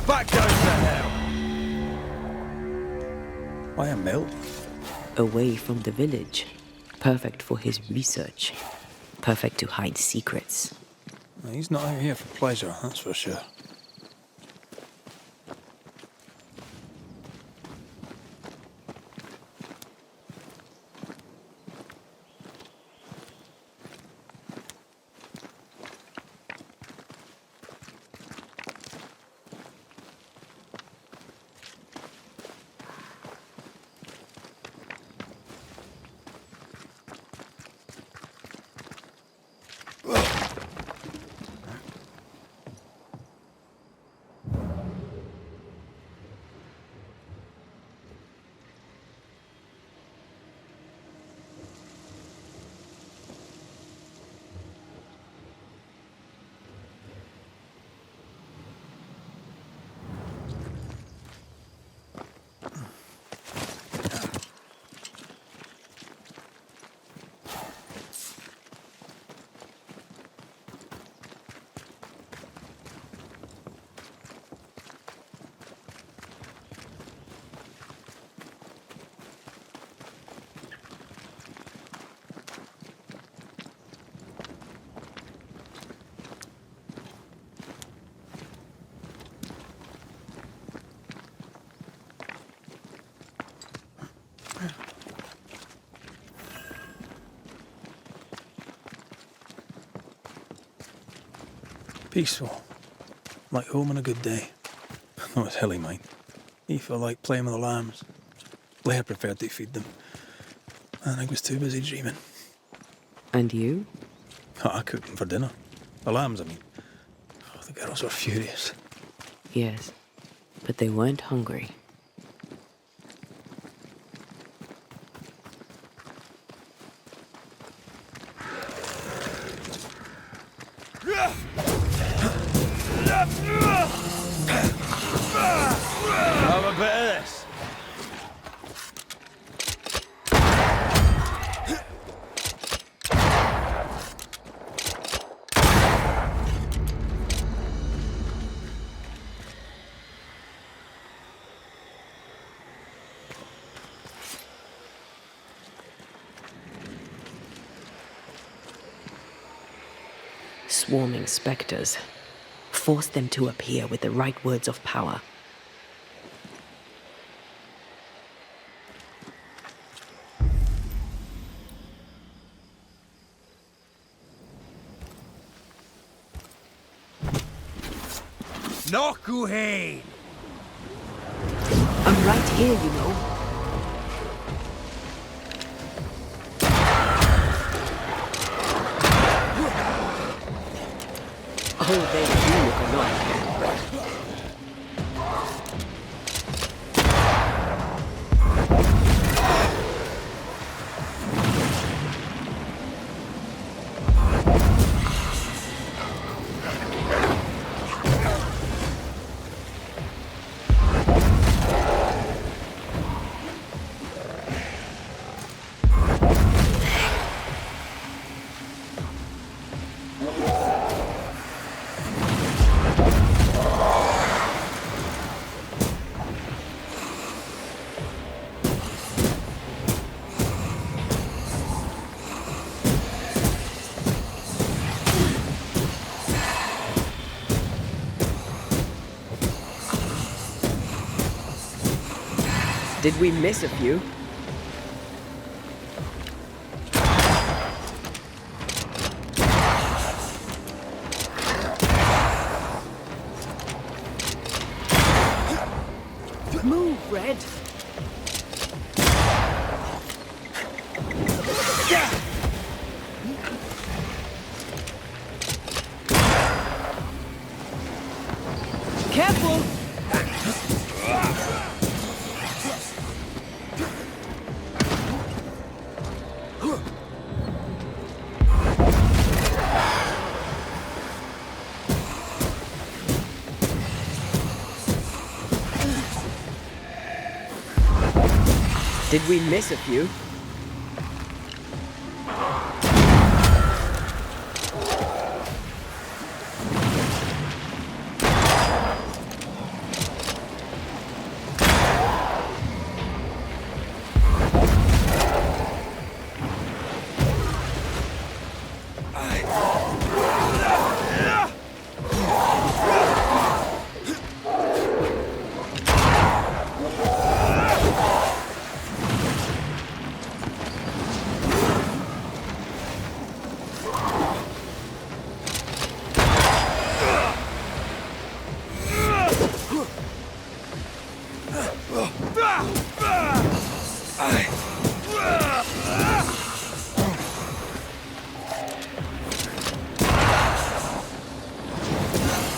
Speaker 16: Back down to hell!
Speaker 2: Why a mill?
Speaker 3: Away from the village. Perfect for his research. Perfect to hide secrets.
Speaker 2: He's not out here for pleasure, that's for sure. Peaceful. Like home on a good day. No, it's hilly, mind. He felt like playing with the lambs. Blair preferred to feed them. And I was too busy dreaming.
Speaker 3: And you?
Speaker 2: Oh, I cooked them for dinner. The lambs, I mean. Oh, the girls were furious.
Speaker 3: Yes, but they weren't hungry.
Speaker 16: Have a bit of this.
Speaker 3: Swarming specters. Force them to appear with the right words of power.
Speaker 16: Nokuhain!
Speaker 3: I'm right here, you know. Oh, they do look alike. Did we miss a few?
Speaker 8: Move, Red. Careful!
Speaker 3: Did we miss a few?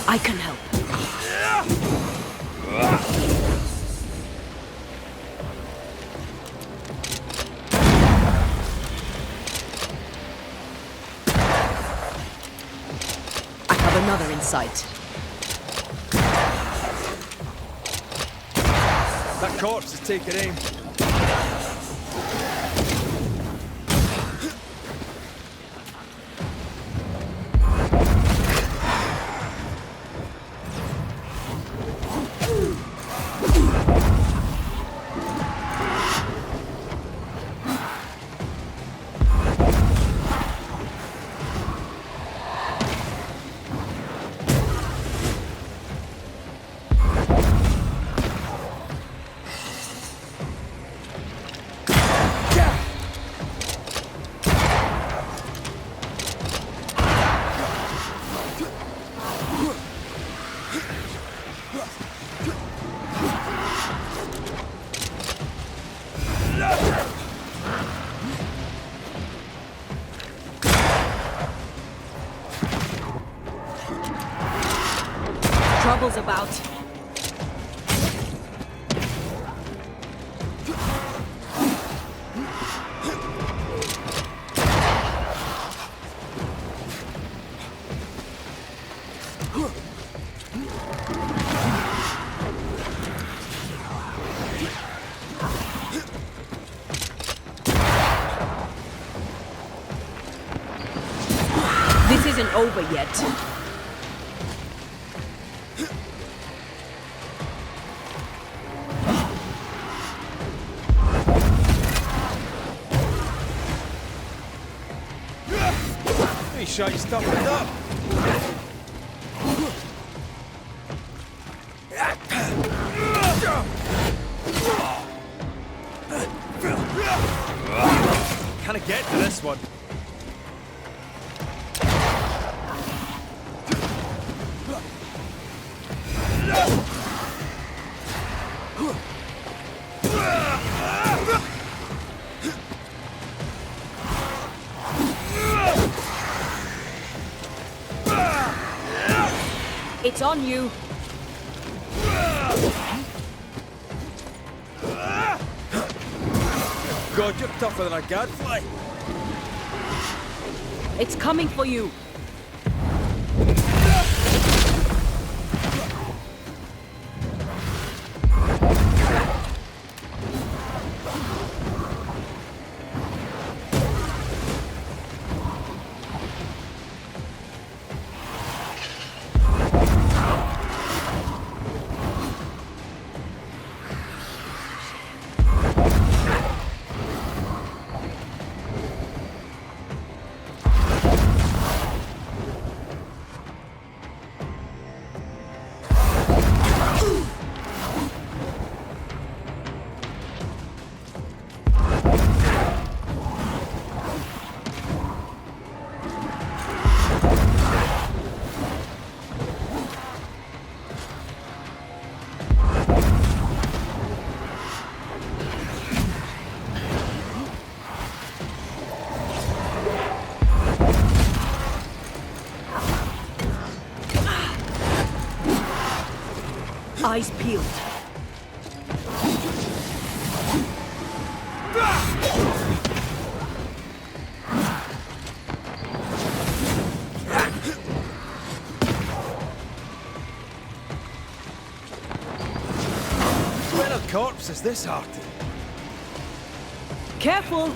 Speaker 3: I can help. I have another in sight.
Speaker 16: That corpse is taking aim.
Speaker 8: Trouble's about. This isn't over yet.
Speaker 16: Be sure you stop it up. Can I get to this one?
Speaker 8: It's on you.
Speaker 16: God, you're tougher than a gadfly.
Speaker 8: It's coming for you. Eyes peeled.
Speaker 16: When a corpse is this hearty?
Speaker 8: Careful!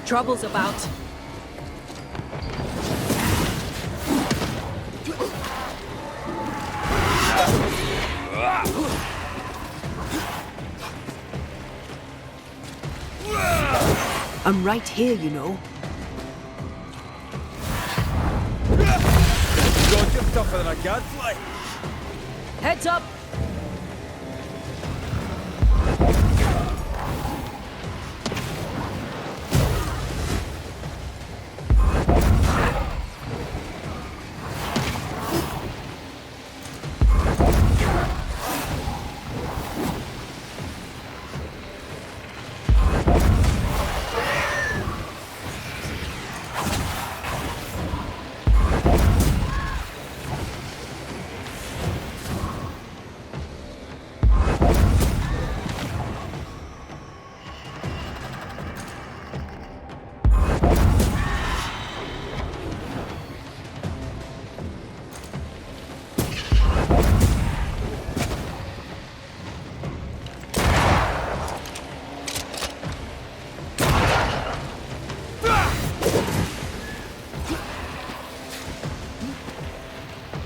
Speaker 8: Trouble's about. I'm right here, you know.
Speaker 16: God, you're tougher than a gadfly.
Speaker 8: Heads up!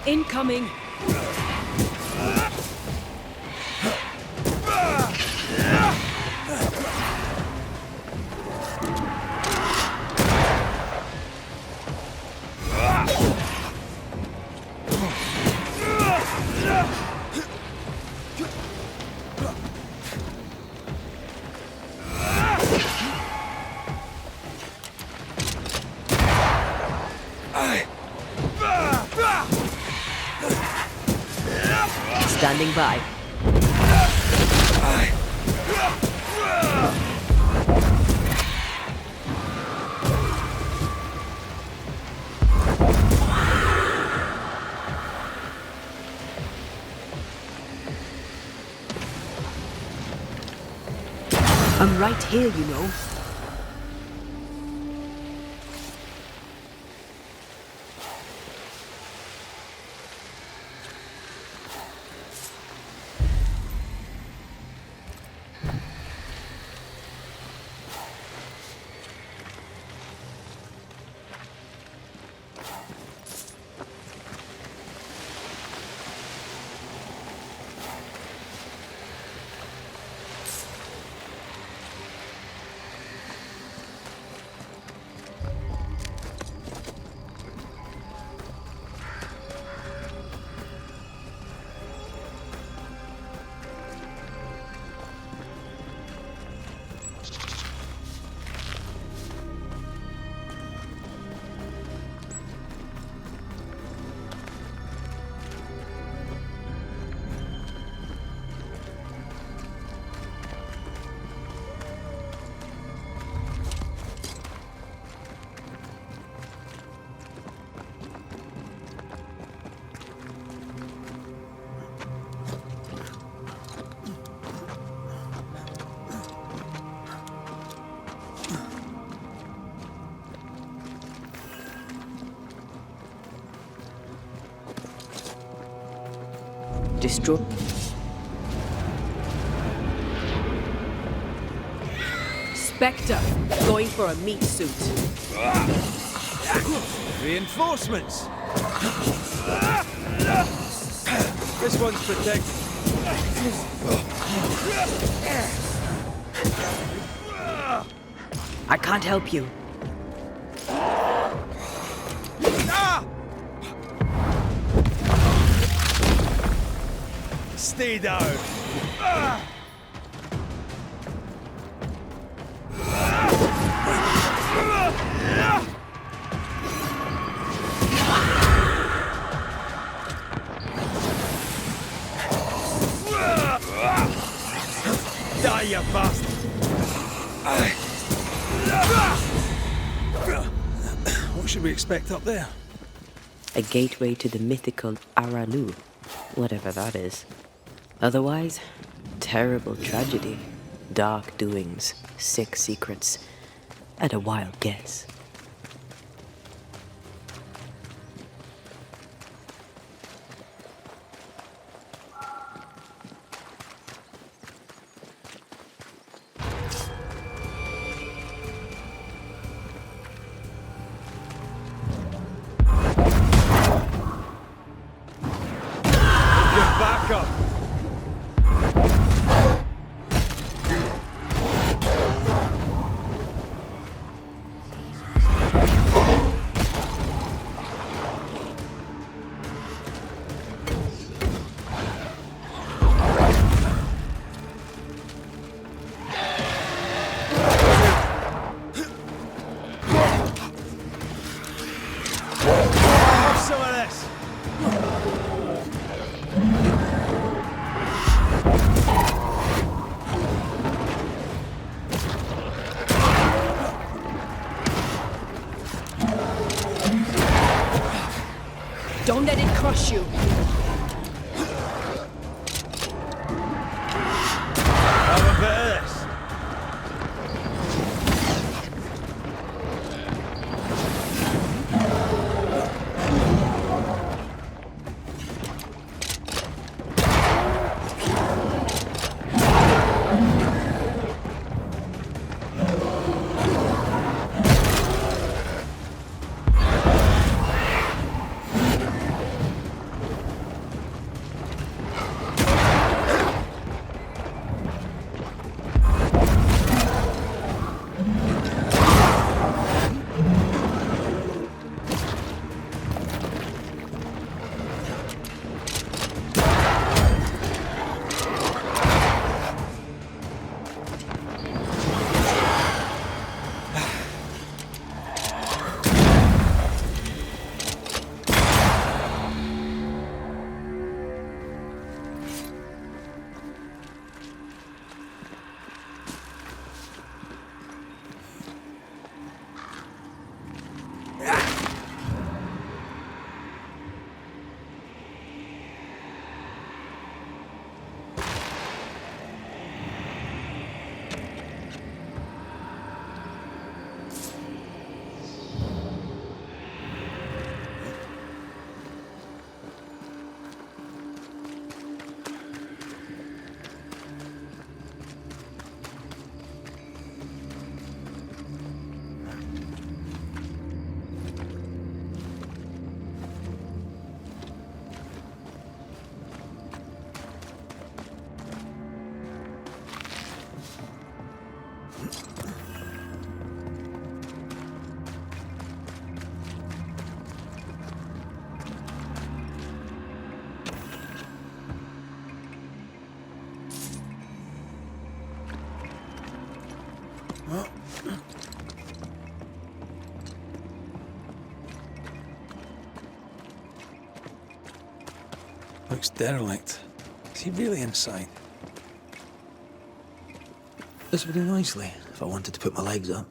Speaker 8: Incoming! Standing by. I'm right here, you know.
Speaker 3: Destroy. Spectre, going for a meat suit.
Speaker 2: Reinforcements! This one's protected.
Speaker 3: I can't help you.
Speaker 2: Stay down. Die, you bastard! What should we expect up there?
Speaker 3: A gateway to the mythical Aralu, whatever that is. Otherwise, terrible tragedy, dark doings, sick secrets, at a wild guess.
Speaker 2: Back up! Have some of this!
Speaker 3: Don't let it crush you.
Speaker 2: Have a bit of this. Looks derelict. Is he really inside? This would do nicely if I wanted to put my legs up.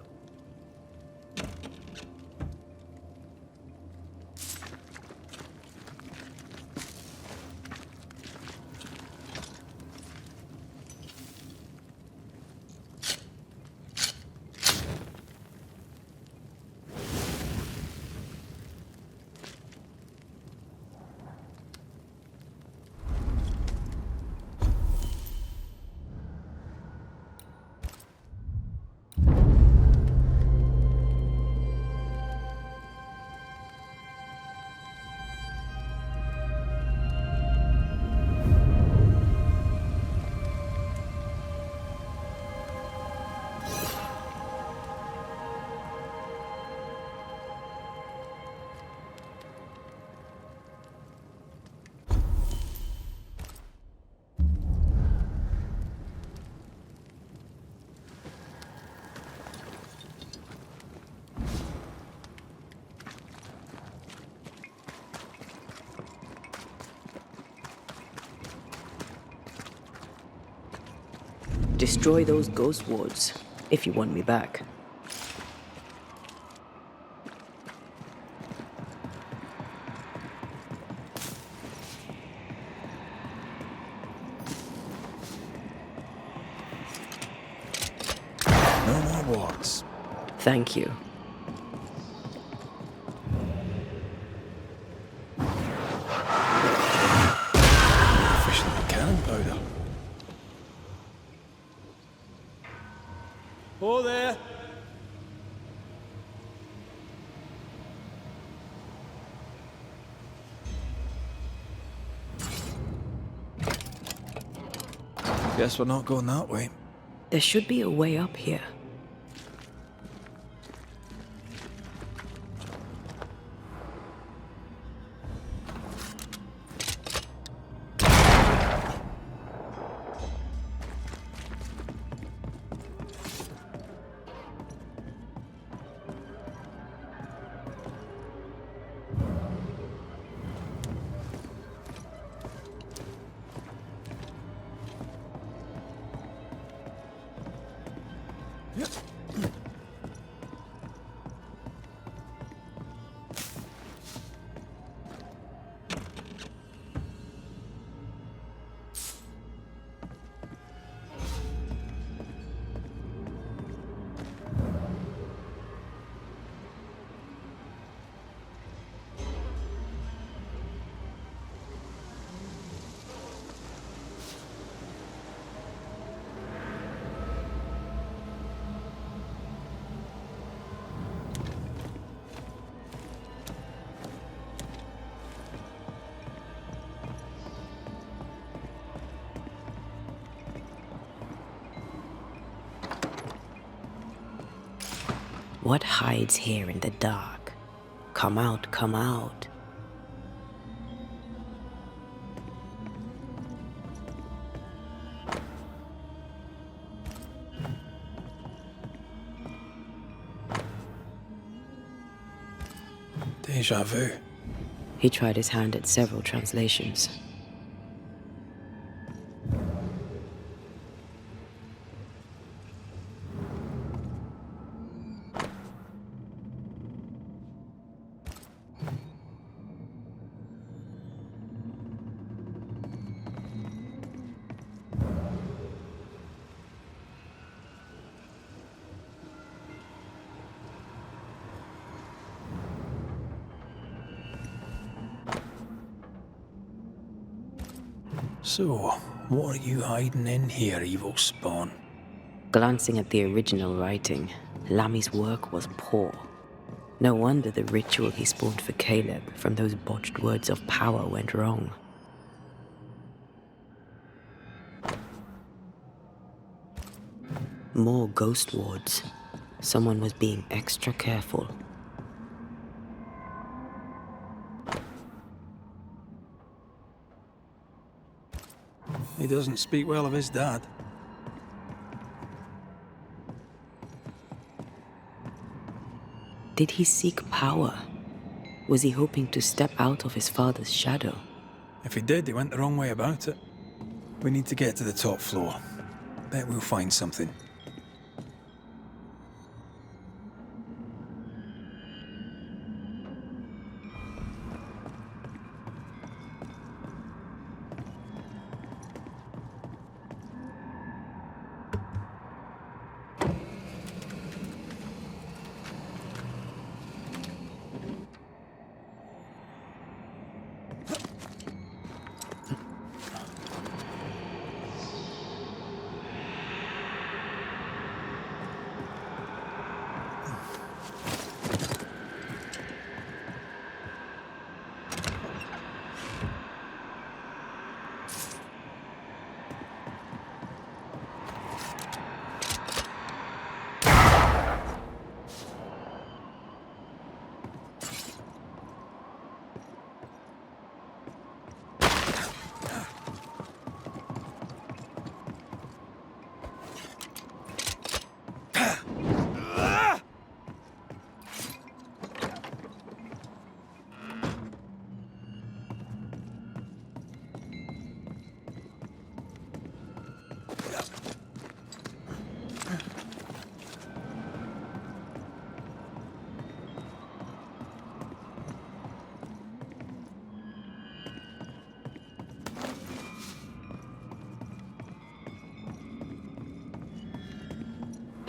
Speaker 3: Destroy those ghost wards if you want me back.
Speaker 2: No more wards.
Speaker 3: Thank you.
Speaker 2: Efficient cannon powder.
Speaker 16: Oh there!
Speaker 2: Guess we're not going that way.
Speaker 3: There should be a way up here. What hides here in the dark? Come out, come out.
Speaker 2: Deja vu.
Speaker 3: He tried his hand at several translations.
Speaker 2: So, what are you hiding in here, evil spawn?
Speaker 3: Glancing at the original writing, Lammy's work was poor. No wonder the ritual he spawned for Caleb from those botched words of power went wrong. More ghost wards. Someone was being extra careful.
Speaker 2: He doesn't speak well of his dad.
Speaker 3: Did he seek power? Was he hoping to step out of his father's shadow?
Speaker 2: If he did, he went the wrong way about it. We need to get to the top floor. Bet we'll find something.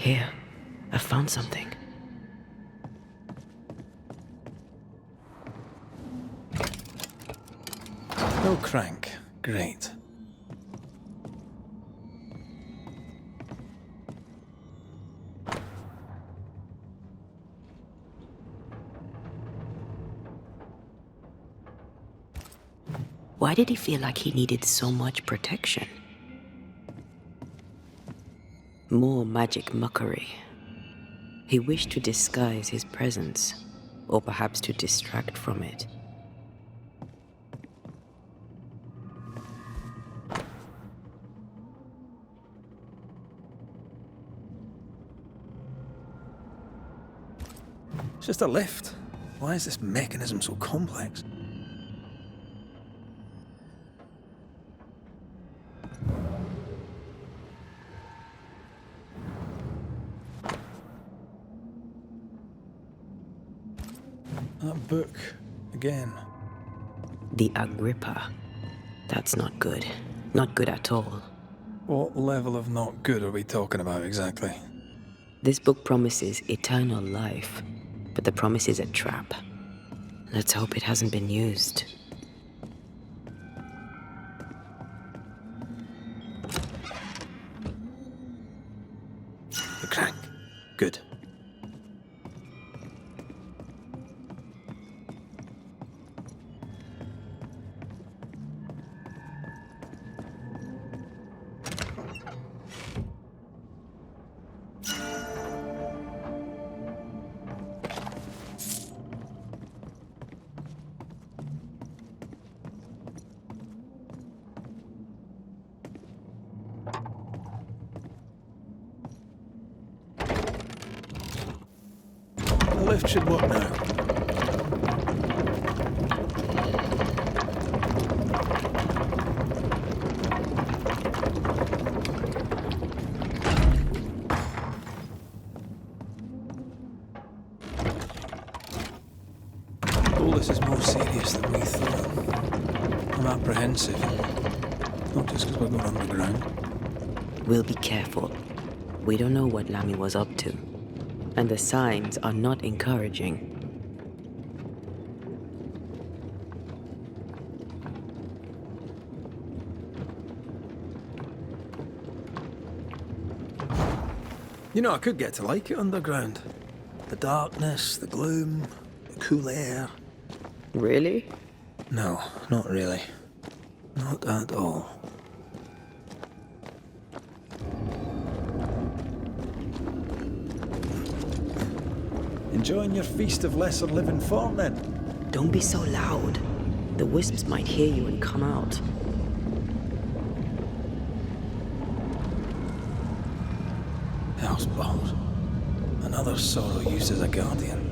Speaker 3: Here, I found something.
Speaker 2: No crank. Great.
Speaker 3: Why did he feel like he needed so much protection? More magic mockery. He wished to disguise his presence, or perhaps to distract from it.
Speaker 2: It's just a lift. Why is this mechanism so complex? That book, again.
Speaker 3: The Agrippa. That's not good. Not good at all.
Speaker 2: What level of not good are we talking about exactly?
Speaker 3: This book promises eternal life, but the promise is a trap. Let's hope it hasn't been used.
Speaker 2: The crank. Good. The lift should work now. All this is more serious than we thought. I'm apprehensive. Not just because we're going underground.
Speaker 3: We'll be careful. We don't know what Lammy was up to. And the signs are not encouraging.
Speaker 2: You know, I could get to like it underground. The darkness, the gloom, the cool air.
Speaker 3: Really?
Speaker 2: No, not really. Not at all. Enjoying your feast of lesser living form, then?
Speaker 3: Don't be so loud. The wisps might hear you and come out.
Speaker 2: Hell's balls. Another sorrow used as a guardian.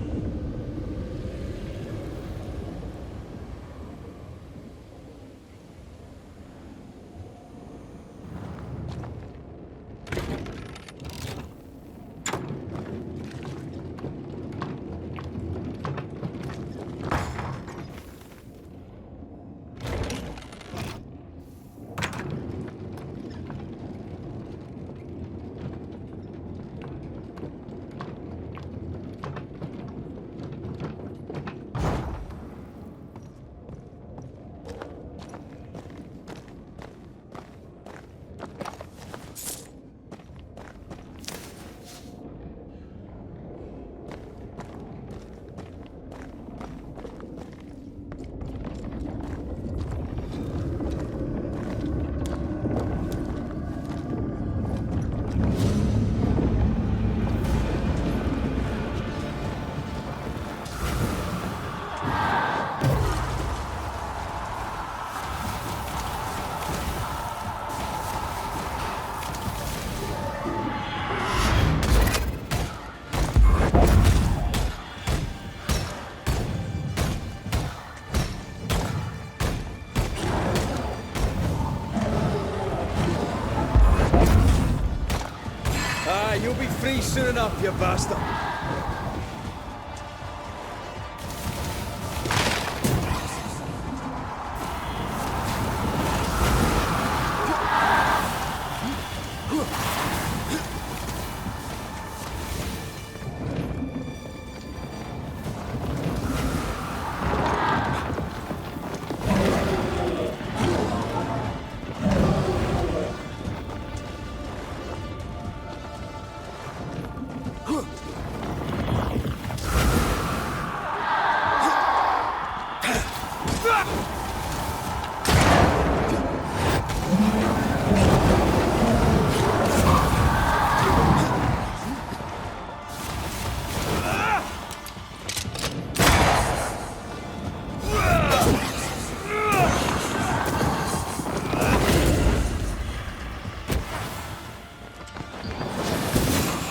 Speaker 2: You'll be free soon enough, you bastard.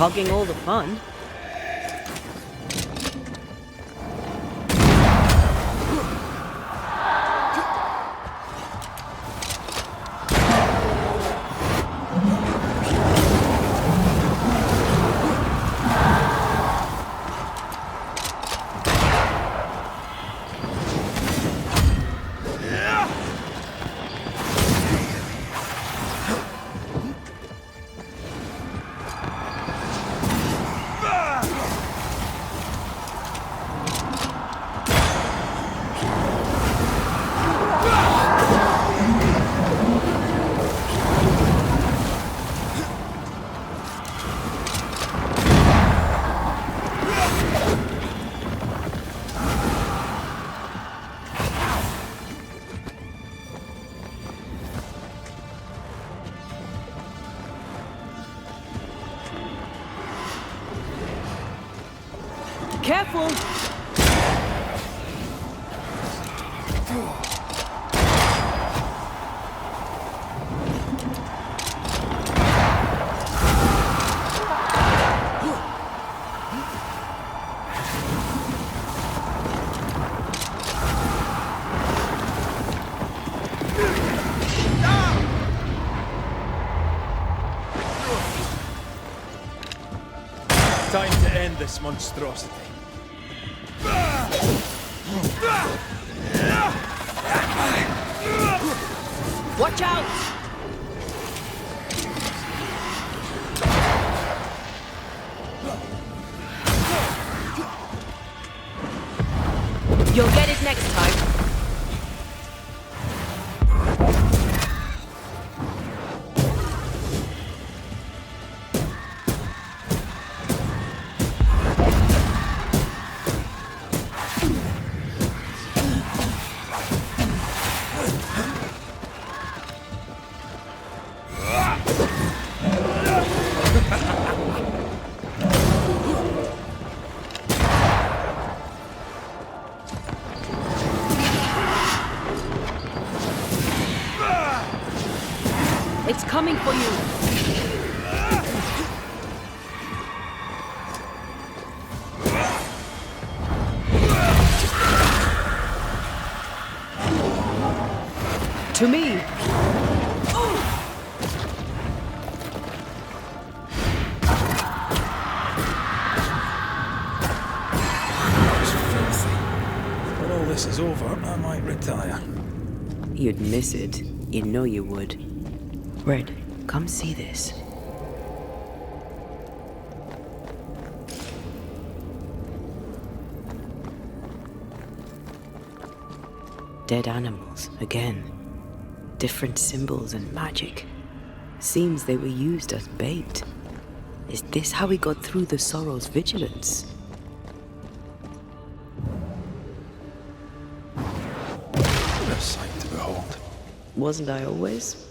Speaker 3: Hogging all the fun.
Speaker 8: Careful!
Speaker 16: Time to end this monstrosity.
Speaker 8: Watch out! You'll get it next time. It's coming for you. To me.
Speaker 2: When all this is over, I might retire.
Speaker 3: You'd miss it. You know you would. Red, come see this. Dead animals, again. Different symbols and magic. Seems they were used as bait. Is this how we got through the Sorrow's vigilance?
Speaker 2: What a sight to behold.
Speaker 3: Wasn't I always?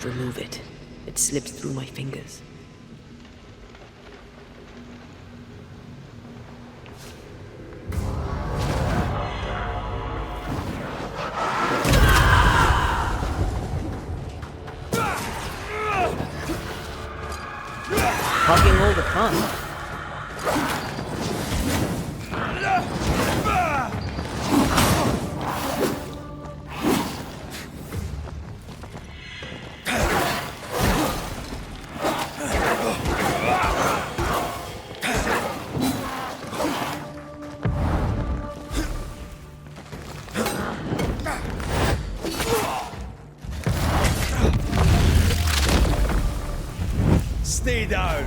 Speaker 3: Remove it. It slips through my fingers. Hogging all the fun.
Speaker 16: Stay down.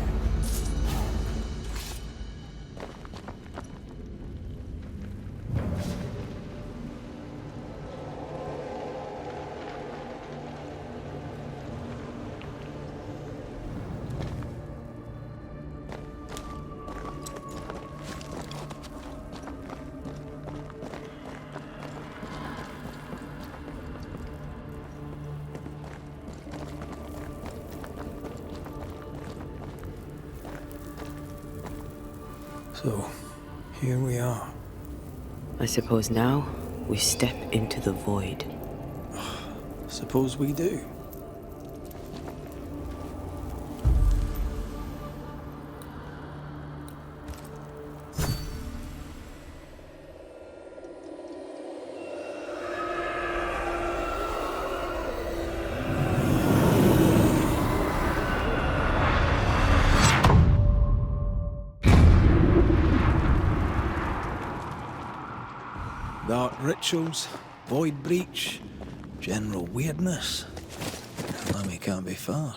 Speaker 2: So, here we are.
Speaker 3: I suppose now we step into the void.
Speaker 2: Suppose we do. Dark rituals, void breach, general weirdness. Lemmy can't be far.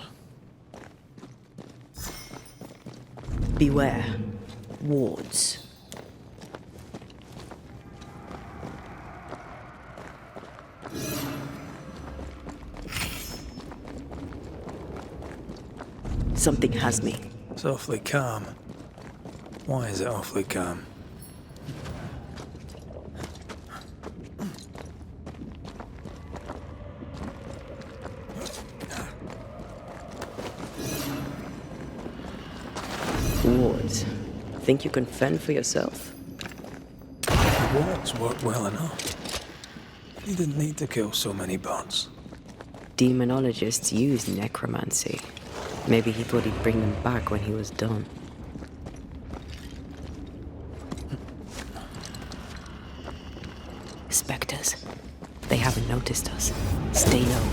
Speaker 3: Beware. Wards. Something has me.
Speaker 2: It's awfully calm. Why is it awfully calm?
Speaker 3: Wards. Think you can fend for yourself?
Speaker 2: The wards worked well enough. You didn't need to kill so many bots.
Speaker 3: Demonologists use necromancy. Maybe he thought he'd bring them back when he was done. Spectres. They haven't noticed us. Stay low.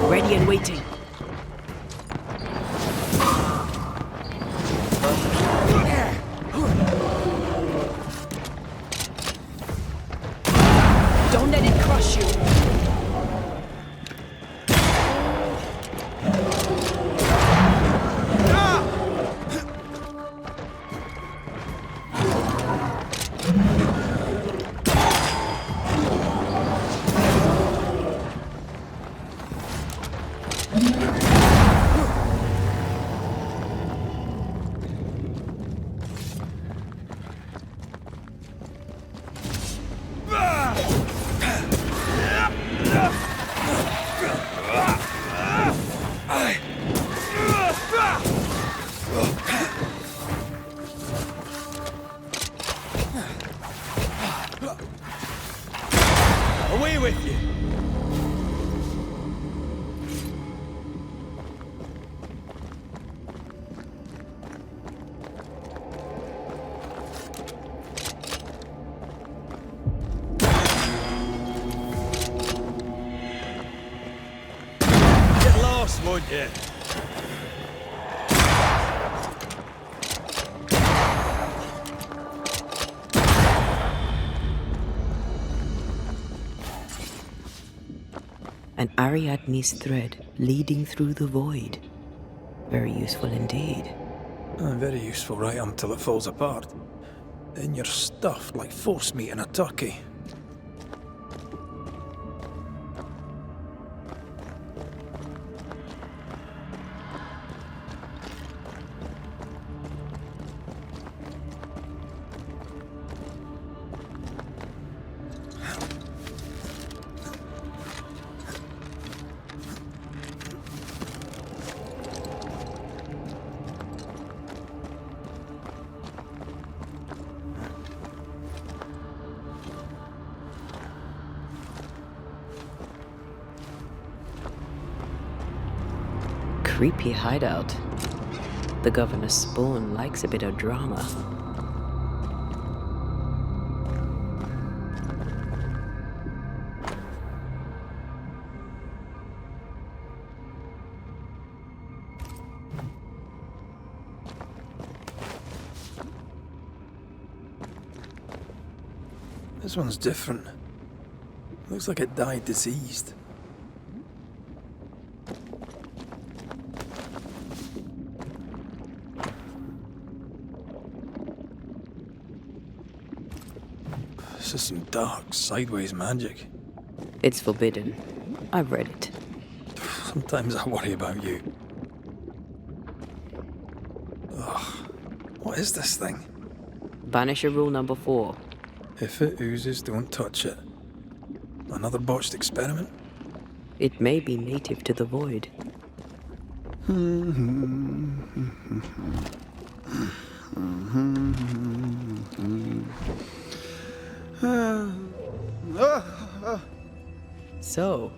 Speaker 3: Ready and waiting. Don't let it crush you.
Speaker 16: Away with you! Get lost, won't you?
Speaker 3: An Ariadne's thread leading through the void. Very useful indeed.
Speaker 2: Very useful right until it falls apart. Then you're stuffed like force meat in a turkey.
Speaker 3: Creepy hideout. The governor's spawn likes a bit of drama.
Speaker 2: This one's different. Looks like it died diseased. This is some dark, sideways magic.
Speaker 3: It's forbidden. I've read it.
Speaker 2: Sometimes I worry about you. Ugh. What is this thing?
Speaker 3: Banisher rule number 4.
Speaker 2: If it oozes, don't touch it. Another botched experiment?
Speaker 3: It may be native to the void. So,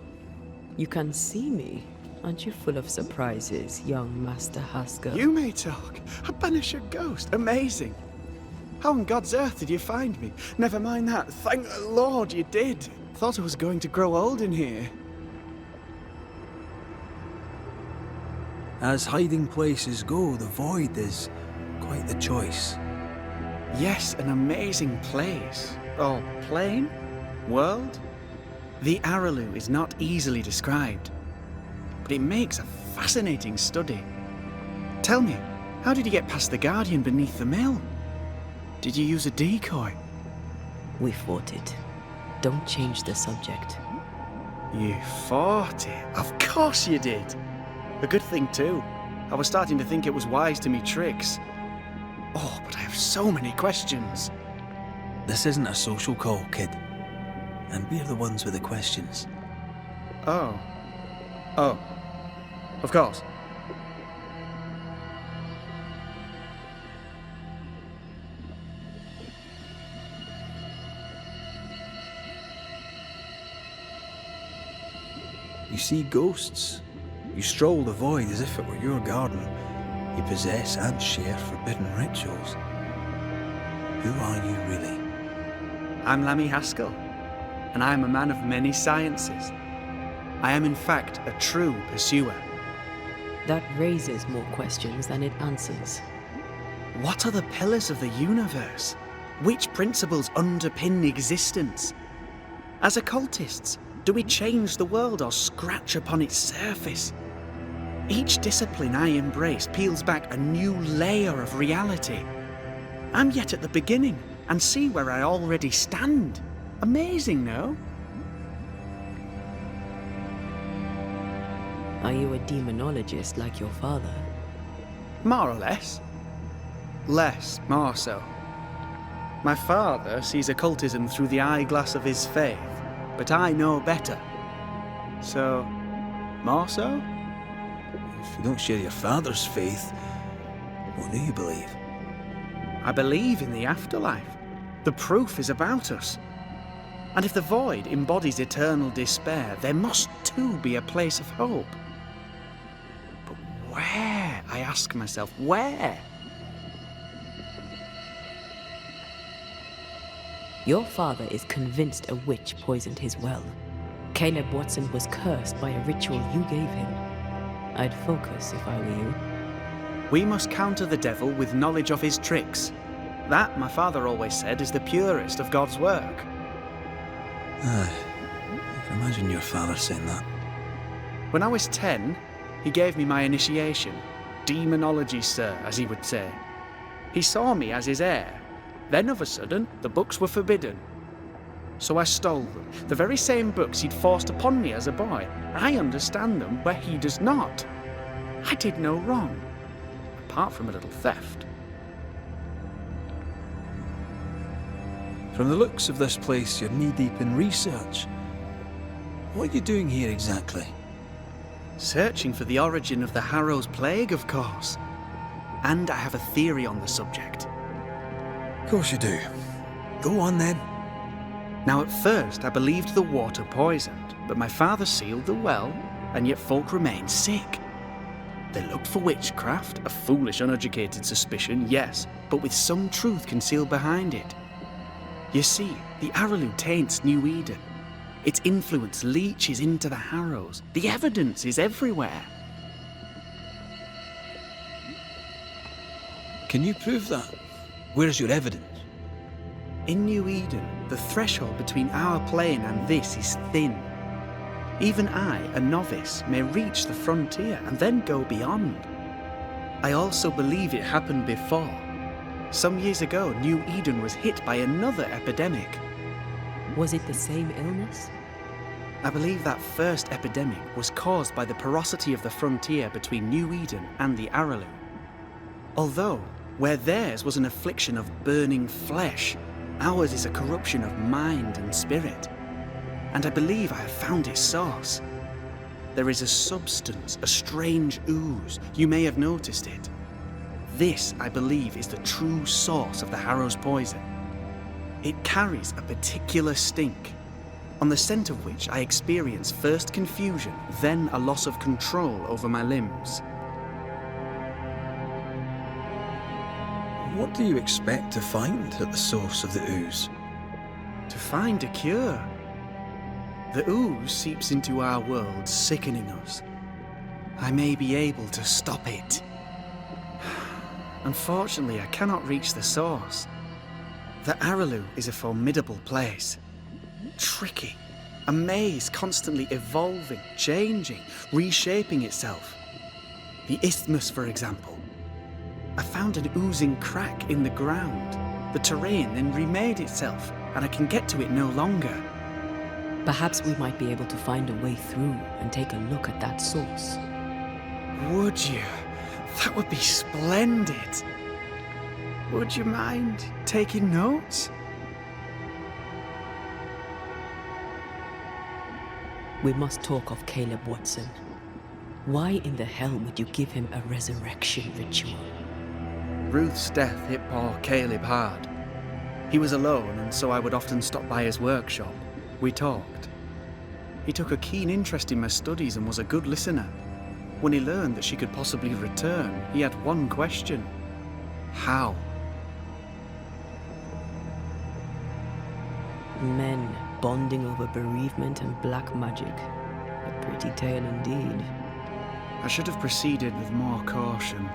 Speaker 3: you can see me. Aren't you full of surprises, young Master Haskell?
Speaker 14: You may talk. A Banisher ghost. Amazing. How on God's earth did you find me? Never mind that. Thank the Lord you did. Thought I was going to grow old in here.
Speaker 2: As hiding places go, the void is quite the choice.
Speaker 14: Yes, an amazing place. Or plane? World? The Araloo is not easily described, but it makes a fascinating study. Tell me, how did you get past the Guardian beneath the mill? Did you use a decoy?
Speaker 3: We fought it. Don't change the subject.
Speaker 14: You fought it? Of course you did. A good thing too. I was starting to think it was wise to me tricks. Oh, but I have so many questions.
Speaker 2: This isn't a social call, kid. And we're the ones with the questions.
Speaker 14: Oh. Oh. Of course.
Speaker 2: You see ghosts. You stroll the void as if it were your garden. You possess and share forbidden rituals. Who are you really?
Speaker 14: I'm Lammy Haskell, and I am a man of many sciences. I am in fact a true pursuer.
Speaker 3: That raises more questions than it answers.
Speaker 14: What are the pillars of the universe? Which principles underpin existence? As occultists, do we change the world or scratch upon its surface? Each discipline I embrace peels back a new layer of reality. I'm yet at the beginning, and see where I already stand. Amazing, no?
Speaker 3: Are you a demonologist like your father?
Speaker 14: More or less. Less, more so. My father sees occultism through the eyeglass of his faith, but I know better. So, more so?
Speaker 2: If you don't share your father's faith, what do you believe?
Speaker 14: I believe in the afterlife. The proof is about us. And if the void embodies eternal despair, there must too be a place of hope. But where? I ask myself, where?
Speaker 3: Your father is convinced a witch poisoned his well. Caleb Watson was cursed by a ritual you gave him. I'd focus if I were you.
Speaker 14: We must counter the devil with knowledge of his tricks. That, my father always said, is the purest of God's work.
Speaker 2: Aye. I can imagine your father saying that.
Speaker 14: When I was 10, he gave me my initiation. Demonology, sir, as he would say. He saw me as his heir. Then, of a sudden, the books were forbidden. So I stole them. The very same books he'd forced upon me as a boy. I understand them where he does not. I did no wrong. Apart from a little theft.
Speaker 2: From the looks of this place, you're knee-deep in research. What are you doing here exactly?
Speaker 14: Searching for the origin of the Harrow's Plague, of course. And I have a theory on the subject.
Speaker 2: Of course you do. Go on then.
Speaker 14: Now at first I believed the water poisoned, but my father sealed the well, and yet folk remained sick. They looked for witchcraft, a foolish, uneducated suspicion, yes, but with some truth concealed behind it. You see, the Araloo taints New Eden. Its influence leaches into the Harrows. The evidence is everywhere.
Speaker 2: Can you prove that? Where's your evidence?
Speaker 14: In New Eden, the threshold between our plane and this is thin. Even I, a novice, may reach the frontier and then go beyond. I also believe it happened before. Some years ago, New Eden was hit by another epidemic.
Speaker 3: Was it the same illness?
Speaker 14: I believe that first epidemic was caused by the porosity of the frontier between New Eden and the Araloo. Although, where theirs was an affliction of burning flesh, ours is a corruption of mind and spirit. And I believe I have found its source. There is a substance, a strange ooze. You may have noticed it. This, I believe, is the true source of the Harrow's poison. It carries a particular stink, on the scent of which I experience first confusion, then a loss of control over my limbs.
Speaker 2: What do you expect to find at the source of the ooze?
Speaker 14: To find a cure. The ooze seeps into our world, sickening us. I may be able to stop it. Unfortunately, I cannot reach the source. The Araloo is a formidable place. Tricky. A maze constantly evolving, changing, reshaping itself. The isthmus, for example. I found an oozing crack in the ground. The terrain then remade itself, and I can get to it no longer.
Speaker 3: Perhaps we might be able to find a way through and take a look at that source.
Speaker 14: Would you? That would be splendid. Would you mind taking notes?
Speaker 3: We must talk of Caleb Watson. Why in the hell would you give him a resurrection ritual?
Speaker 14: Ruth's death hit poor Caleb hard. He was alone, and so I would often stop by his workshop. We talked. He took a keen interest in my studies and was a good listener. When he learned that she could possibly return, he had one question. How?
Speaker 3: Men bonding over bereavement and black magic. A pretty tale indeed.
Speaker 14: I should have proceeded with more caution.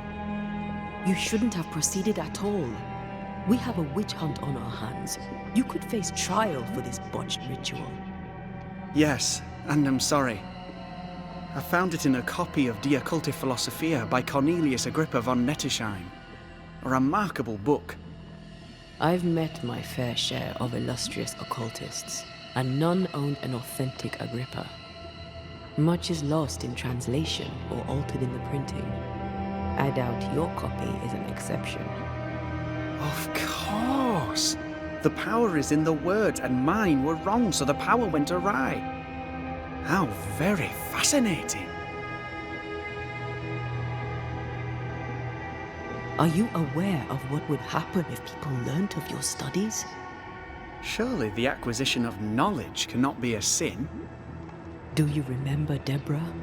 Speaker 3: You shouldn't have proceeded at all. We have a witch hunt on our hands. You could face trial for this botched ritual.
Speaker 14: Yes, and I'm sorry. I found it in a copy of De Occulti Philosophia by Cornelius Agrippa von Nettesheim. A remarkable book.
Speaker 3: I've met my fair share of illustrious occultists, and none owned an authentic Agrippa. Much is lost in translation or altered in the printing. I doubt your copy is an exception.
Speaker 14: Of course! The power is in the words, and mine were wrong, so the power went awry. How very fascinating!
Speaker 3: Are you aware of what would happen if people learnt of your studies?
Speaker 14: Surely the acquisition of knowledge cannot be a sin.
Speaker 3: Do you remember Deborah?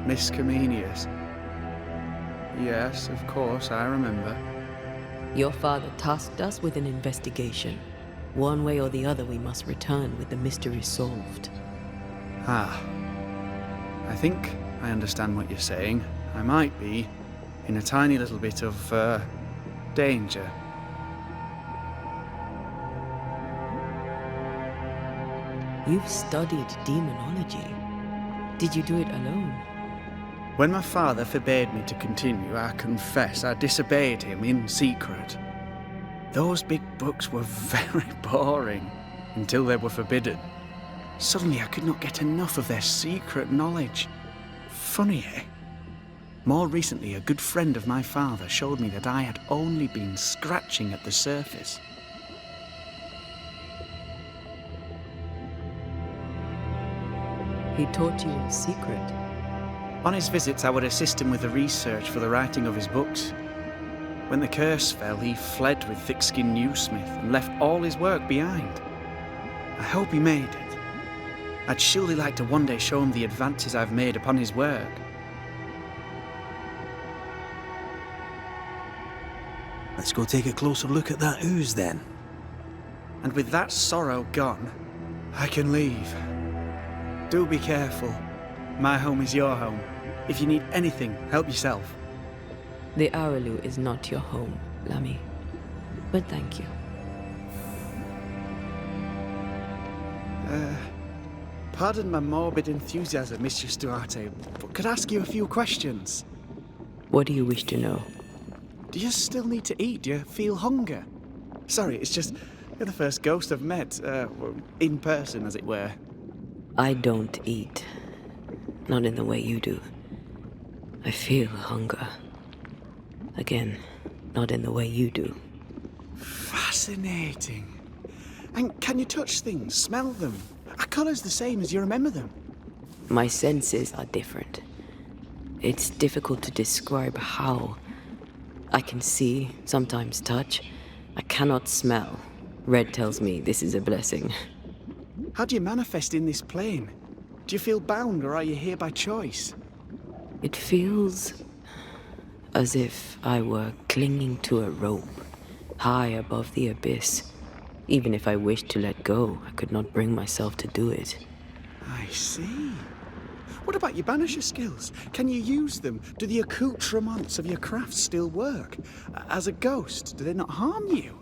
Speaker 14: Miss Comenius. Yes, of course, I remember.
Speaker 3: Your father tasked us with an investigation. One way or the other, we must return with the mystery solved.
Speaker 14: Ah. I think I understand what you're saying. I might be in a tiny little bit of, danger.
Speaker 3: You've studied demonology. Did you do it alone?
Speaker 14: When my father forbade me to continue, I confess I disobeyed him in secret. Those big books were very boring until they were forbidden. Suddenly I could not get enough of their secret knowledge. Funny, eh? More recently, a good friend of my father showed me that I had only been scratching at the surface.
Speaker 3: He taught you in secret?
Speaker 14: On his visits, I would assist him with the research for the writing of his books. When the curse fell, he fled with Thickskin Newsmith and left all his work behind. I hope he made it. I'd surely like to one day show him the advances I've made upon his work.
Speaker 2: Let's go take a closer look at that ooze then.
Speaker 14: And with that sorrow gone, I can leave. Do be careful. My home is your home. If you need anything, help yourself.
Speaker 3: The Araloo is not your home, Lammy. But thank you.
Speaker 14: Pardon my morbid enthusiasm, Mistress Duarte, but could I ask you a few questions?
Speaker 3: What do you wish to know?
Speaker 14: Do you still need to eat? Do you feel hunger? Sorry, it's just you're the first ghost I've met, in person, as it were.
Speaker 3: I don't eat. Not in the way you do. I feel hunger. Again, not in the way you do.
Speaker 14: Fascinating. And can you touch things, smell them? Are colours the same as you remember them?
Speaker 3: My senses are different. It's difficult to describe how. I can see, sometimes touch. I cannot smell. Red tells me this is a blessing.
Speaker 14: How do you manifest in this plane? Do you feel bound, or are you here by choice?
Speaker 3: It feels as if I were clinging to a rope, high above the abyss. Even if I wished to let go, I could not bring myself to do it.
Speaker 14: I see. What about your banisher skills? Can you use them? Do the accoutrements of your craft still work? As a ghost, do they not harm you?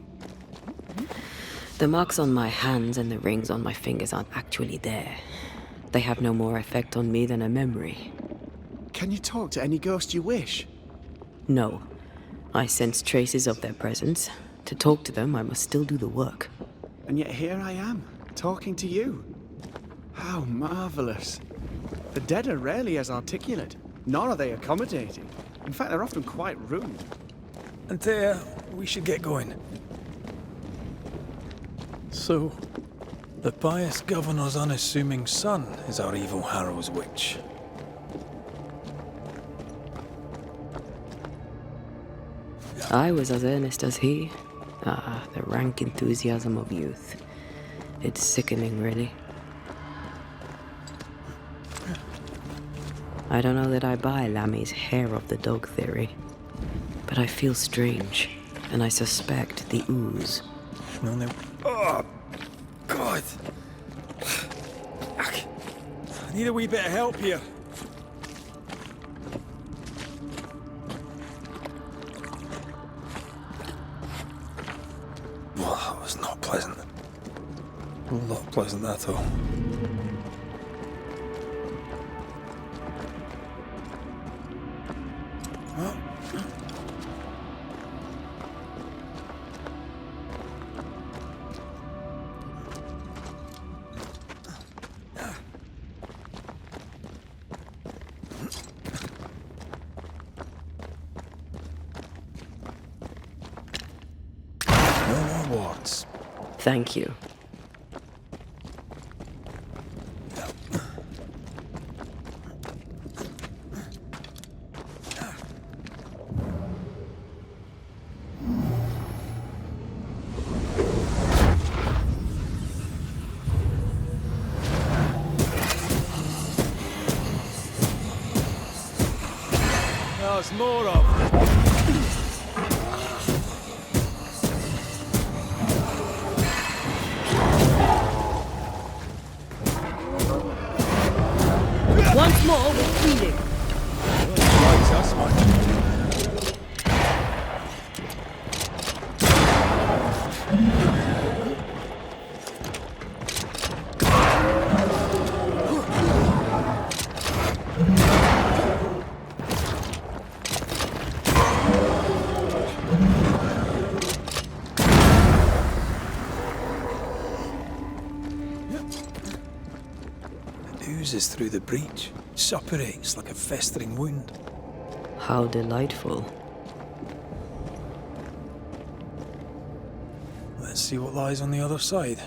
Speaker 3: The marks on my hands and the rings on my fingers aren't actually there. They have no more effect on me than a memory.
Speaker 14: Can you talk to any ghost you wish?
Speaker 3: No. I sense traces of their presence. To talk to them, I must still do the work.
Speaker 14: And yet here I am, talking to you. How marvellous. The dead are rarely as articulate, nor are they accommodating. In fact, they're often quite rude.
Speaker 2: Antea, we should get going. So, the pious governor's unassuming son is our evil Harrow's witch.
Speaker 3: I was as earnest as he. Ah, the rank enthusiasm of youth. It's sickening, really. I don't know that I buy Lammy's hair of the dog theory, but I feel strange, and I suspect the ooze.
Speaker 2: Oh, God! I need a wee bit of help here. Well, that was not pleasant. Not pleasant at all.
Speaker 3: Thank you.
Speaker 2: There's more of them.
Speaker 8: Once more with feeling.
Speaker 2: Twice as much. Oozes through the breach, suppurates like a festering wound.
Speaker 3: How delightful.
Speaker 2: Let's see what lies on the other side.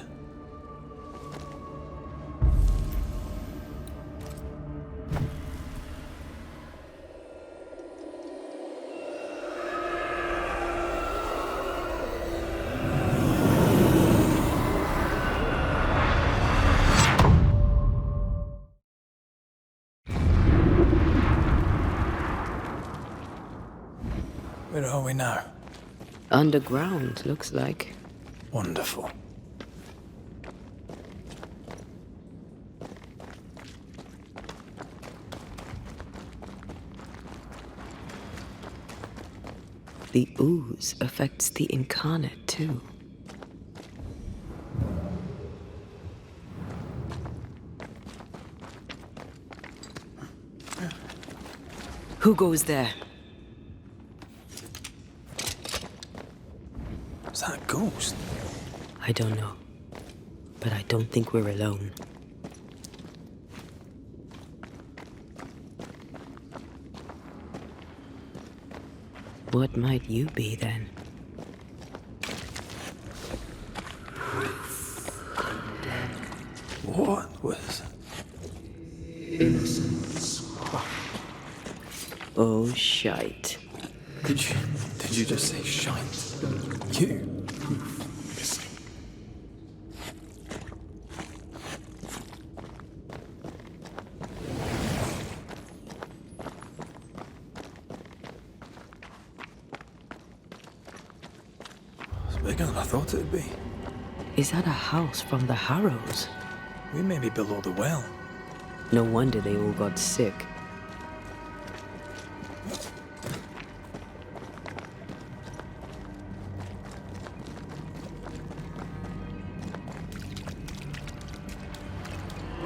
Speaker 2: Where are we now?
Speaker 3: Underground, looks like.
Speaker 2: Wonderful.
Speaker 3: The ooze affects the incarnate, too. Who goes there?
Speaker 2: Is that a ghost?
Speaker 3: I don't know. But I don't think we're alone. What might you be then?
Speaker 2: What was...
Speaker 18: Innocence.
Speaker 3: Oh, shite.
Speaker 2: Did you just say shite? You? It's bigger than I thought it'd be.
Speaker 3: Is that a house from the Harrows?
Speaker 2: We may be below the well.
Speaker 3: No wonder they all got sick.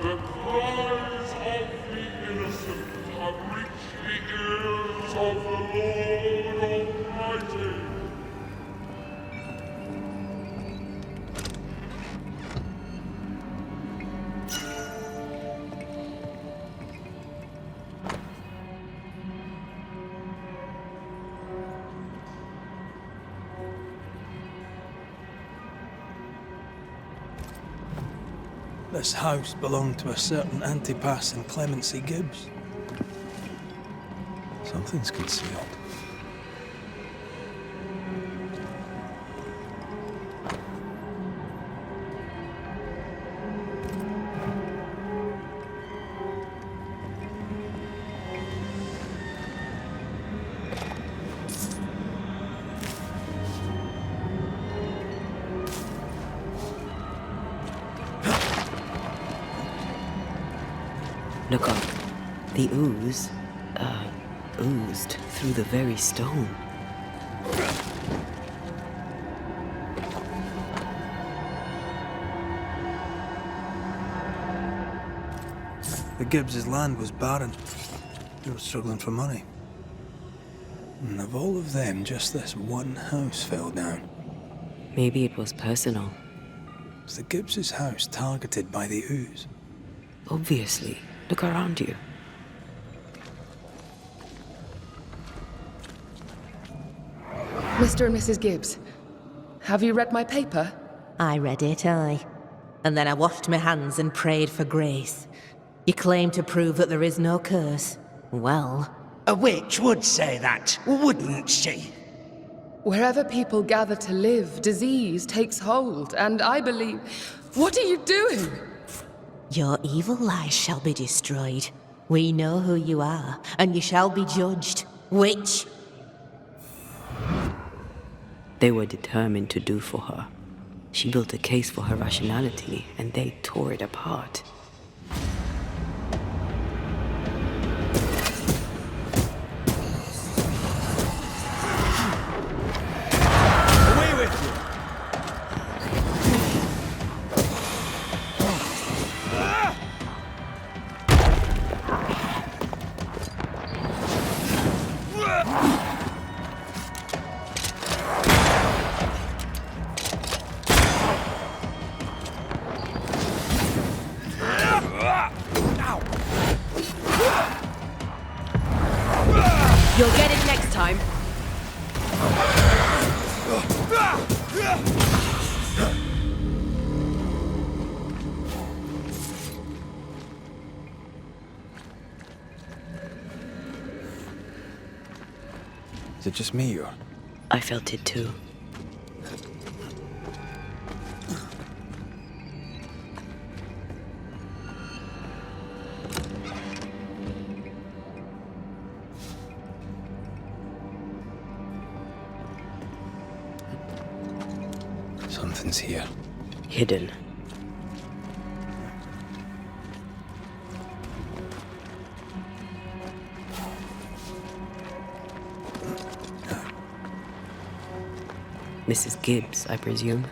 Speaker 5: The cries of the innocent have reached the ears of the Lord Almighty.
Speaker 2: This house belonged to a certain Antipas and Clemency Gibbs. Something's concealed.
Speaker 3: Look up. The ooze, oozed through the very stone.
Speaker 2: The Gibbs' land was barren. They were struggling for money. And of all of them, just this one house fell down.
Speaker 3: Maybe it was personal.
Speaker 2: Was the Gibbs' house targeted by the ooze?
Speaker 3: Obviously. Look around you.
Speaker 22: Mr. and Mrs. Gibbs, have you read my paper?
Speaker 23: I read it, aye. And then I washed my hands and prayed for grace. You claim to prove that there is no curse. Well...
Speaker 24: A witch would say that, wouldn't she?
Speaker 22: Wherever people gather to live, disease takes hold, and I believe... What are you doing?
Speaker 23: Your evil lies shall be destroyed. We know who you are, and you shall be judged. Witch!
Speaker 3: They were determined to do for her. She built a case for her rationality, and they tore it apart.
Speaker 16: Away with you!
Speaker 3: You'll get it next time.
Speaker 2: Is it just me or?
Speaker 3: I felt it too.
Speaker 2: Something's here.
Speaker 3: Hidden. Mrs. Gibbs, I presume.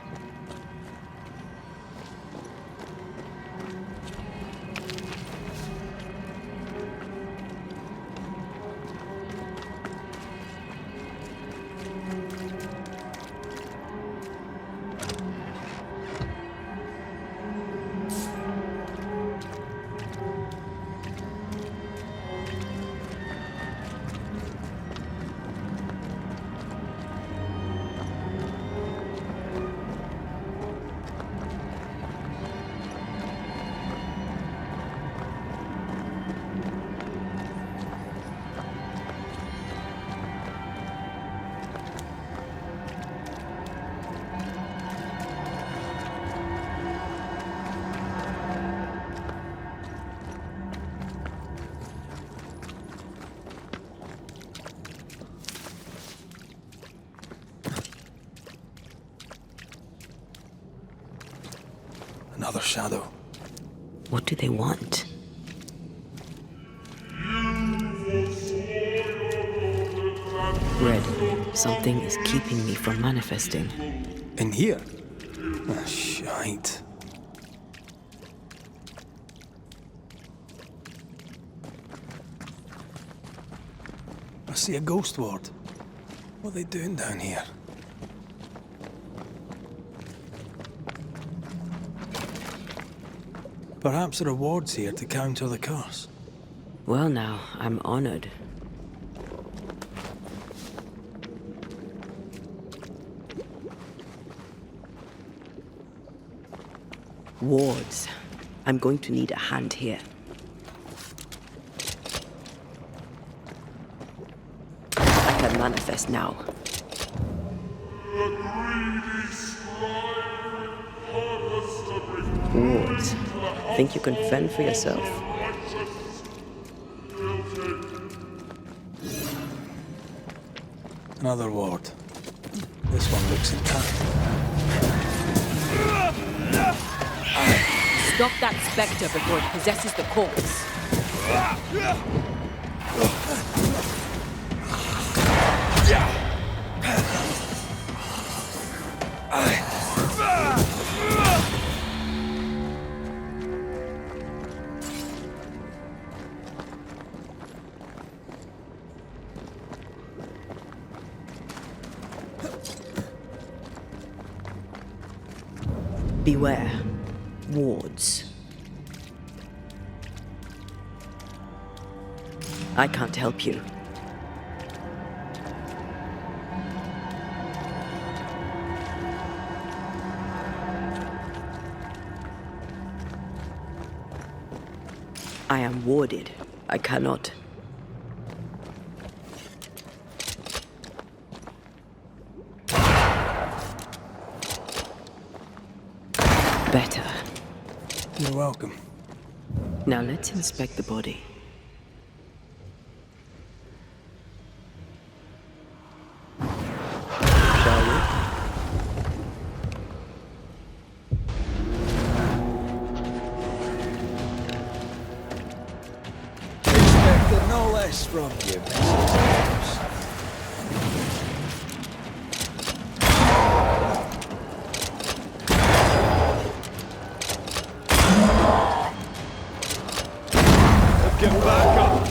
Speaker 2: Another shadow.
Speaker 3: What do they want? Red, something is keeping me from manifesting.
Speaker 2: In here? Ah, shite. I see a ghost ward. What are they doing down here? Perhaps there are wards here to counter the curse.
Speaker 3: Well now, I'm honored. Wards. I'm going to need a hand here. I can manifest now. Wards. Think you can fend for yourself?
Speaker 2: Another ward. This one looks intact.
Speaker 8: Stop that spectre before it possesses the corpse.
Speaker 3: Beware. Wards. I can't help you. I am warded. I cannot. Better.
Speaker 2: You're welcome.
Speaker 3: Now let's inspect the body. Shall we?
Speaker 2: Expected no less from you, Benedict.
Speaker 16: Get back up!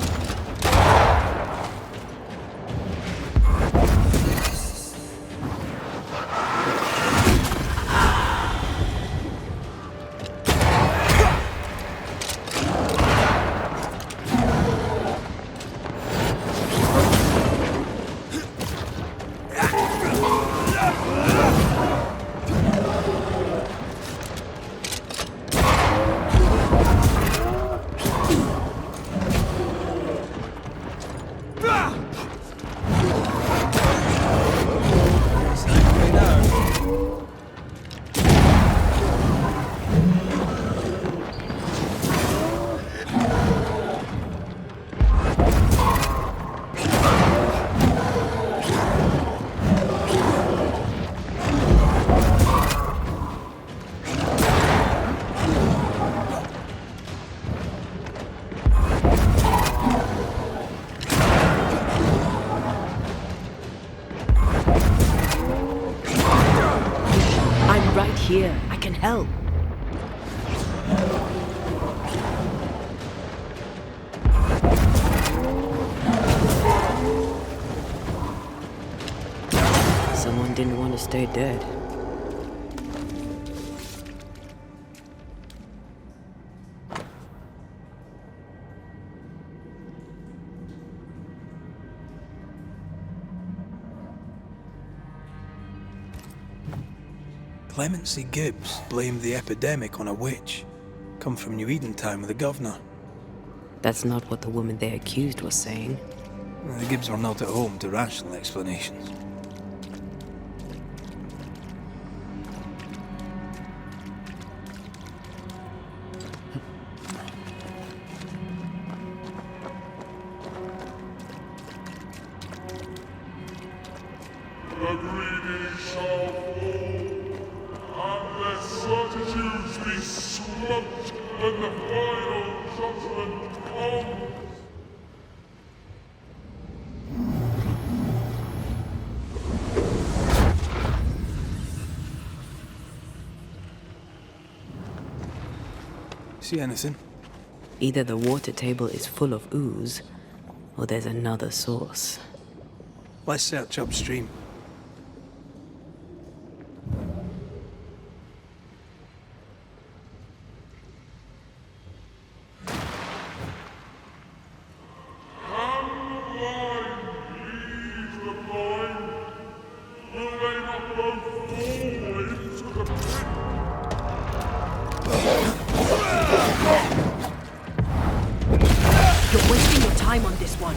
Speaker 3: Here, I can help. Someone didn't want to stay dead.
Speaker 2: Clemency Gibbs blamed the epidemic on a witch. Come from New Eden Town with the governor.
Speaker 3: That's not what the woman they accused was saying.
Speaker 2: The Gibbs were not at home to rational explanations.
Speaker 5: The greedy shall fall, and their certitudes be smoked when the final judgment comes.
Speaker 2: See anything?
Speaker 3: Either the water table is full of ooze, or there's another source.
Speaker 2: Let's search upstream.
Speaker 8: You're wasting your time on this one.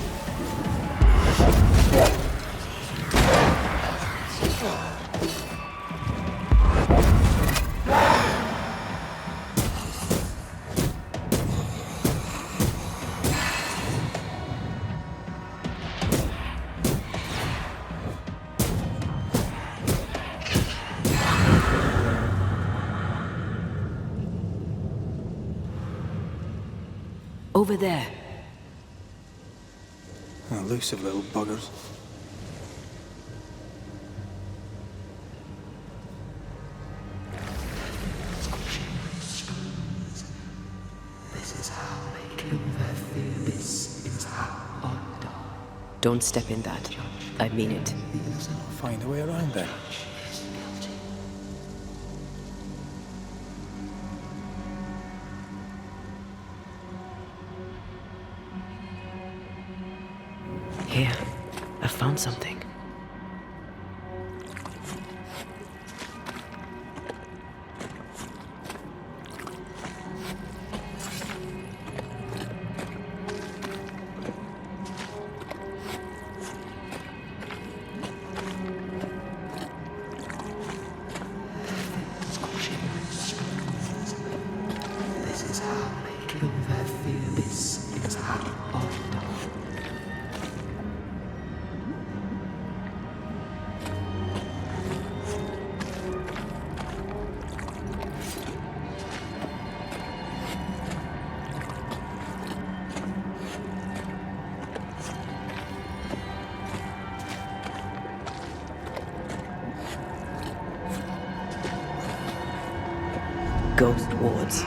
Speaker 3: Over there.
Speaker 2: Elusive little buggers.
Speaker 3: This is how they kill their fear. This is how I die. Don't step in that. I mean it.
Speaker 2: Find a way around then.
Speaker 3: Here, I found something. This is how they kill their fear. This is how I die. Ghost wards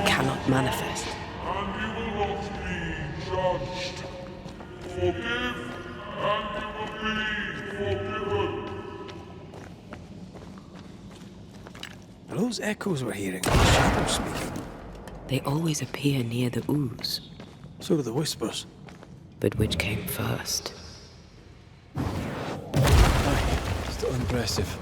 Speaker 3: cannot manifest.
Speaker 5: And you will not be judged. Forgive, and you will be forgiven.
Speaker 2: Are those echoes we're hearing? Shadows speaking.
Speaker 3: They always appear near the ooze.
Speaker 2: So do the whispers.
Speaker 3: But which came first?
Speaker 2: Aye, still impressive.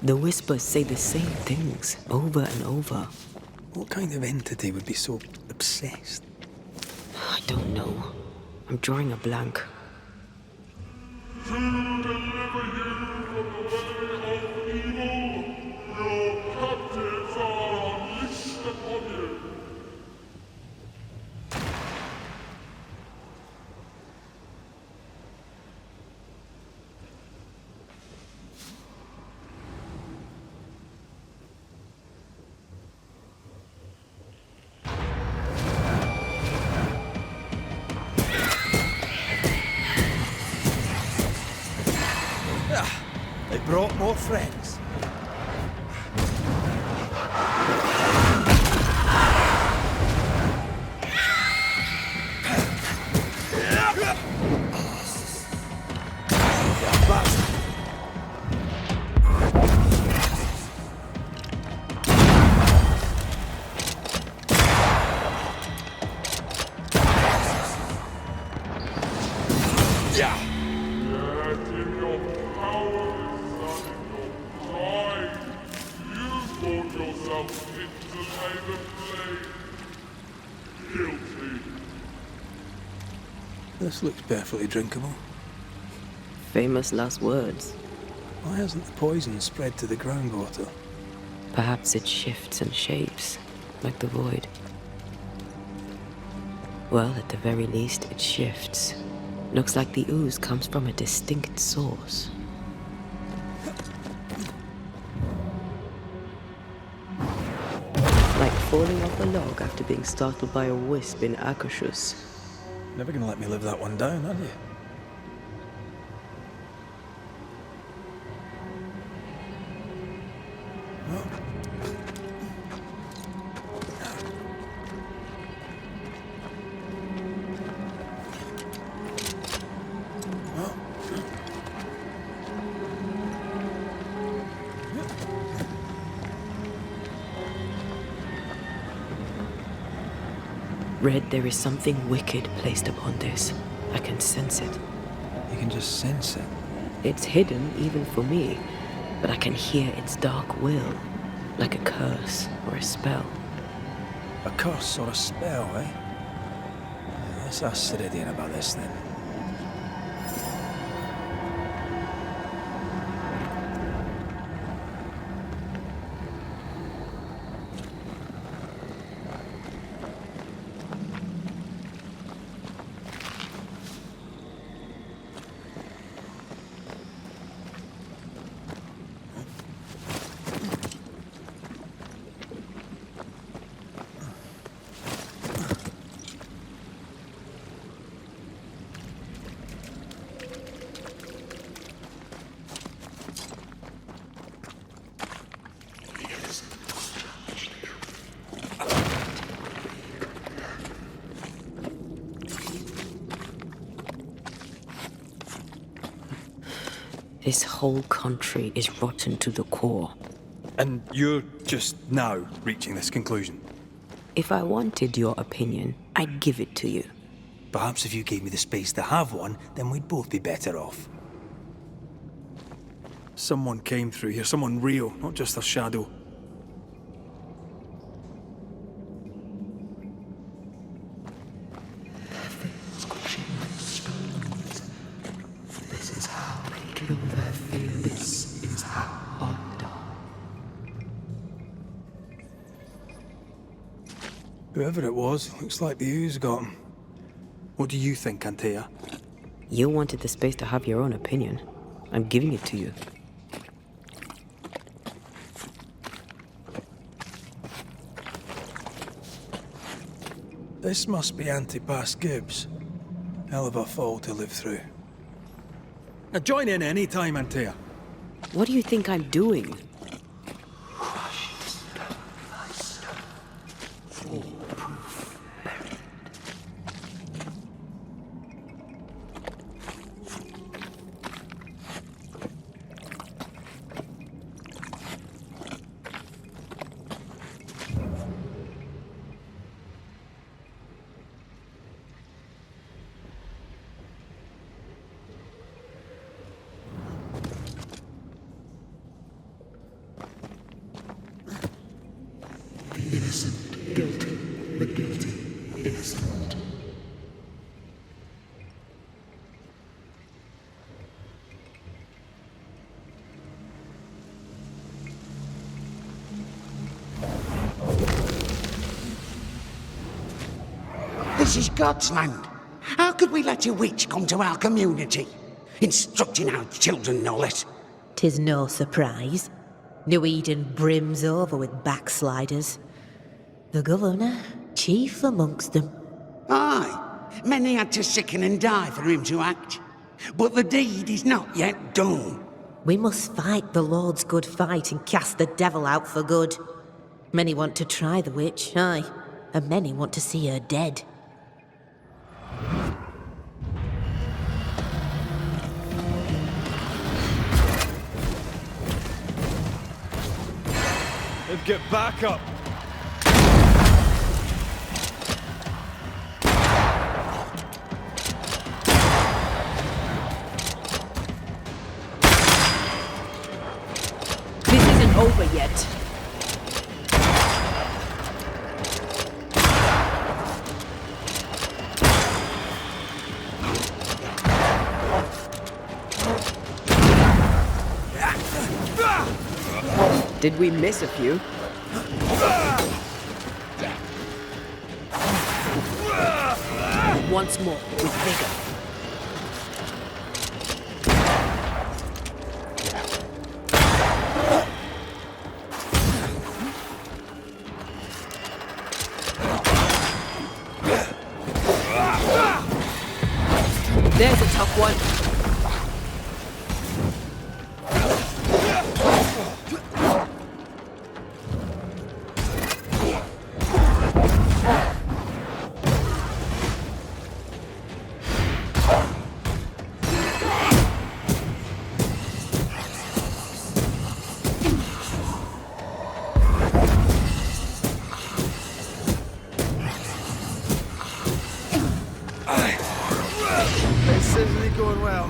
Speaker 3: The whispers say the same things over and over.
Speaker 2: What kind of entity would be so obsessed?
Speaker 3: I don't know. I'm drawing a blank.
Speaker 5: To deliver you from the way of evil, your captives are unleashed upon you.
Speaker 2: brought more friends. This looks perfectly drinkable.
Speaker 3: Famous last words.
Speaker 2: Why hasn't the poison spread to the groundwater?
Speaker 3: Perhaps it shifts and shapes, like the void. Well, at the very least, it shifts. Looks like the ooze comes from a distinct source. Like falling off a log after being startled by a wisp in Akershus.
Speaker 2: Never gonna let me live that one down, are you?
Speaker 3: Red, there is something wicked placed upon this. I can sense it.
Speaker 2: You can just sense it?
Speaker 3: It's hidden, even for me, but I can hear its dark will, like a curse or a spell.
Speaker 2: A curse or a spell, eh? Yeah, let's ask Ceridian about this then.
Speaker 3: This whole country is rotten to the core.
Speaker 2: And you're just now reaching this conclusion?
Speaker 3: If I wanted your opinion, I'd give it to you.
Speaker 2: Perhaps if you gave me the space to have one, then we'd both be better off. Someone came through here, someone real, not just a shadow. Whoever it was, looks like the ooze got him. What do you think, Antea?
Speaker 3: You wanted the space to have your own opinion. I'm giving it to you.
Speaker 2: This must be Antipas Gibbs. Hell of a fall to live through. Now join in any time, Antea.
Speaker 3: What do you think I'm doing?
Speaker 4: Innocent, guilty, the guilty, innocent.
Speaker 24: This is God's land. How could we let a witch come to our community? Instructing our children, no less.
Speaker 23: 'Tis no surprise. New Eden brims over with backsliders. The governor, chief amongst them.
Speaker 24: Aye, many had to sicken and die for him to act. But the deed is not yet done.
Speaker 23: We must fight the Lord's good fight and cast the devil out for good. Many want to try the witch, aye, and many want to see her dead.
Speaker 16: Let's get back up.
Speaker 8: This isn't over yet.
Speaker 3: Did we miss a few?
Speaker 8: Once more, with vigor.
Speaker 3: There's a tough one.
Speaker 16: This isn't going well.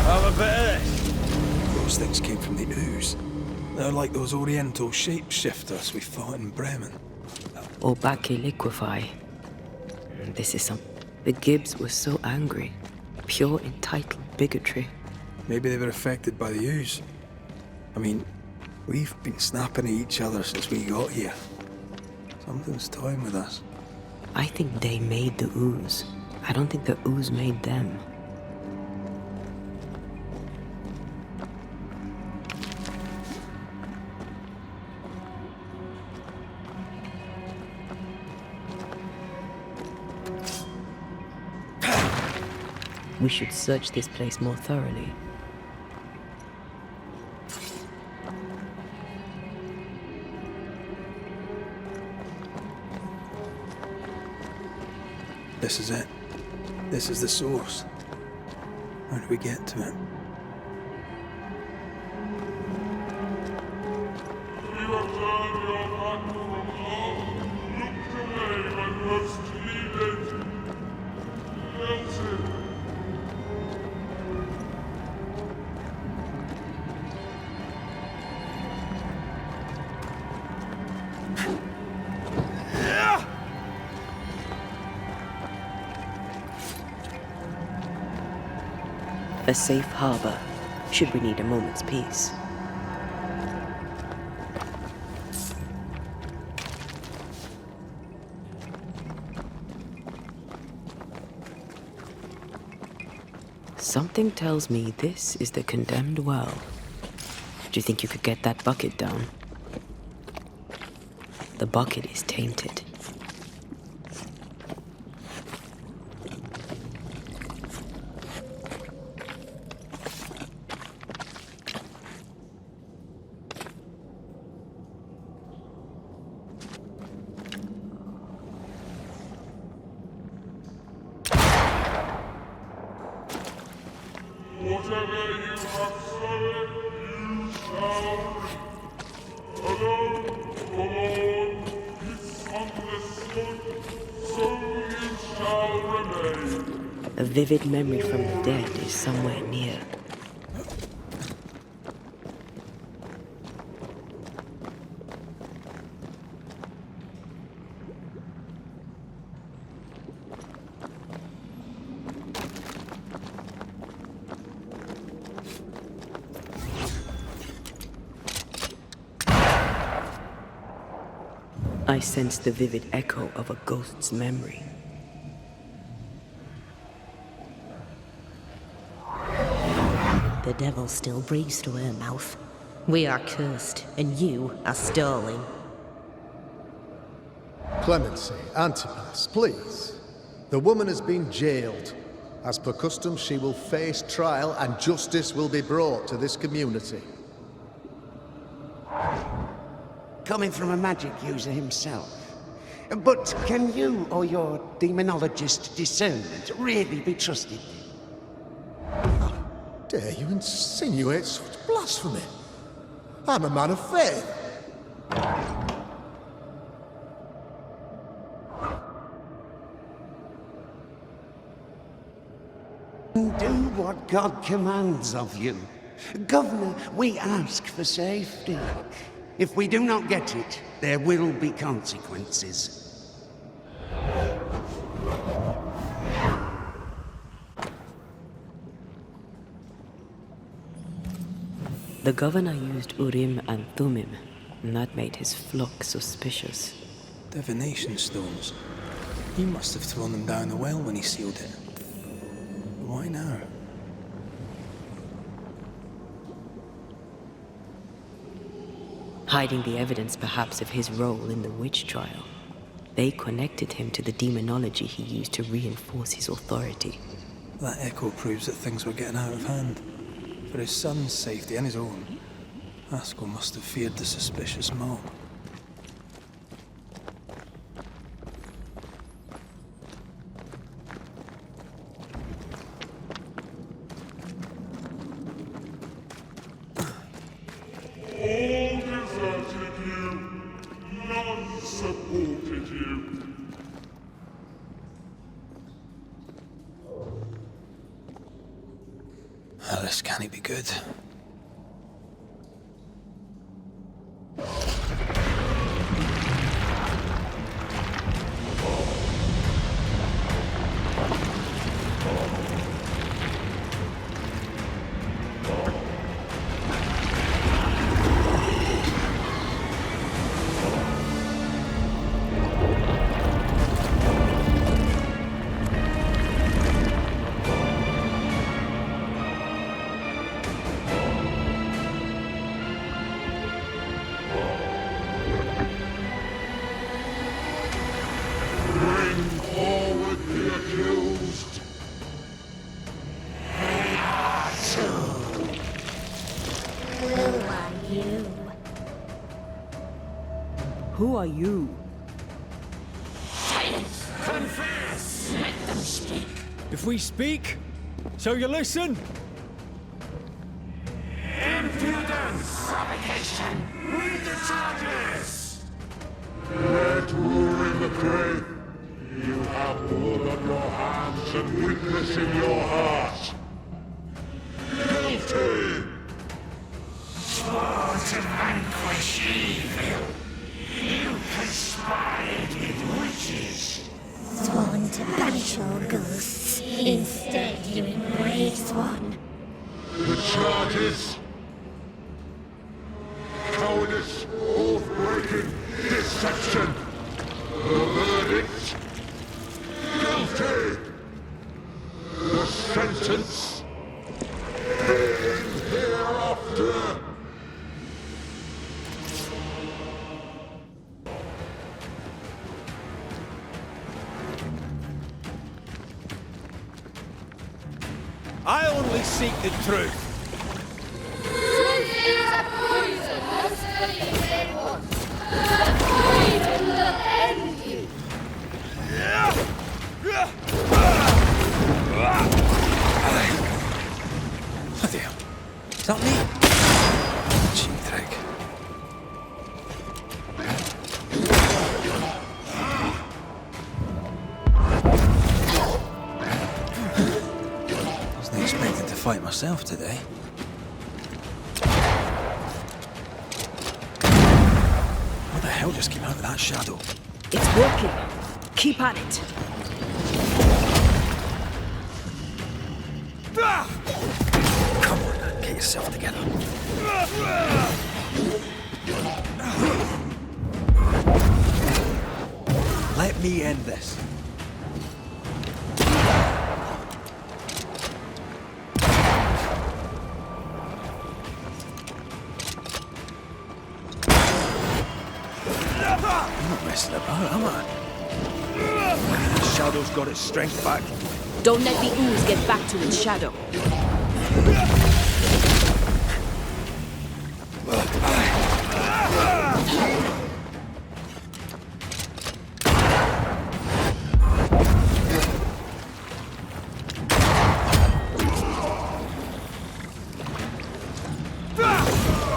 Speaker 2: Have a bit of this. Those things came from the ooze. They're like those oriental shapeshifters we fought in Bremen.
Speaker 3: Obake liquefy. This is some... The Gibbs were so angry. Pure entitled bigotry.
Speaker 2: Maybe they were affected by the ooze. I mean, we've been snapping at each other since we got here. Something's toying with us.
Speaker 3: I think they made the ooze. I don't think the ooze made them. We should search this place more thoroughly.
Speaker 2: This is it. This is the source. How do we get to it?
Speaker 5: You have turned your back from love, looked away when most needed. Melted.
Speaker 3: A safe harbor, should we need a moment's peace. Something tells me this is the condemned well. Do you think you could get that bucket down? The bucket is tainted.
Speaker 5: Whatever you have sown, you shall reap. Alone, forlorn, misunderstood, so you shall remain.
Speaker 3: A vivid memory from the dead is somewhere near. I sense the vivid echo of a ghost's memory.
Speaker 23: The devil still breathes through her mouth. We are cursed, and you are stolen.
Speaker 6: Clemency, Antipas, please. The woman has been jailed. As per custom, she will face trial and justice will be brought to this community.
Speaker 24: Coming from a magic user himself. But can you or your demonologist discernment really be trusted?
Speaker 6: How dare you insinuate such blasphemy? I'm a man of faith.
Speaker 24: Do what God commands of you. Governor, we ask for safety. If we do not get it, there will be consequences.
Speaker 3: The governor used Urim and Thummim, and that made his flock suspicious.
Speaker 2: Divination stones. He must have thrown them down the well when he sealed it. Why now?
Speaker 3: Hiding the evidence perhaps of his role in the witch trial. They connected him to the demonology he used to reinforce his authority.
Speaker 2: That echo proves that things were getting out of hand. For his son's safety and his own, Haskell must have feared the suspicious mob.
Speaker 5: All deserted you, none supported you.
Speaker 2: Well, this can't be good.
Speaker 8: Who are you?
Speaker 4: Confess! Let them speak!
Speaker 19: If we speak, shall you listen?
Speaker 4: Impudence! Provocation! Read the charges!
Speaker 5: Red in the grave, you have blood on your hands and weakness in your heart. Guilty!
Speaker 4: Swore to vanquish evil. You conspired with witches.
Speaker 9: Sworn to banish all ghosts. Instead, you embrace one.
Speaker 5: The charges: cowardice, oath-breaking, deception. The verdict: guilty. The sentence: pain hereafter.
Speaker 19: I only seek the truth.
Speaker 9: Truth is a poisonous thing, one. The poison will end you.
Speaker 2: Bloody hell. Is that me? Cheap trick. Wasn't expecting to fight myself today. What the hell just came out of that shadow?
Speaker 8: It's working. Keep at it.
Speaker 2: Come on, get yourself together. Let me end this. messing about, am I?
Speaker 16: The shadow's got its strength back.
Speaker 3: Don't let the ooze get back to its shadow.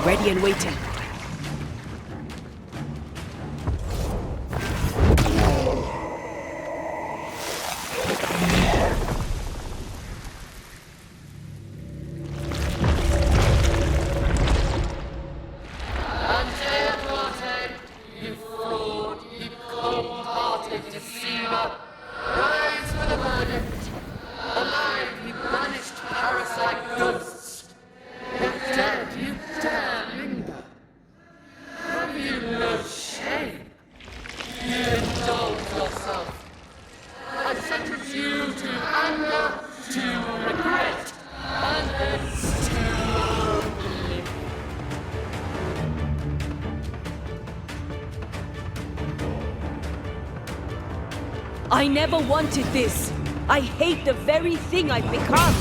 Speaker 3: Ready and waiting.
Speaker 4: Antea Duarte, you fraud, you cold-hearted deceiver, rise for the verdict. Alive, you banished parasite ghosts. If dead, you dare linger. Have you no shame? You indulge yourself. I sentence you to anger, to regret, and hence to oblivion.
Speaker 3: I never wanted this. I hate the very thing I've become.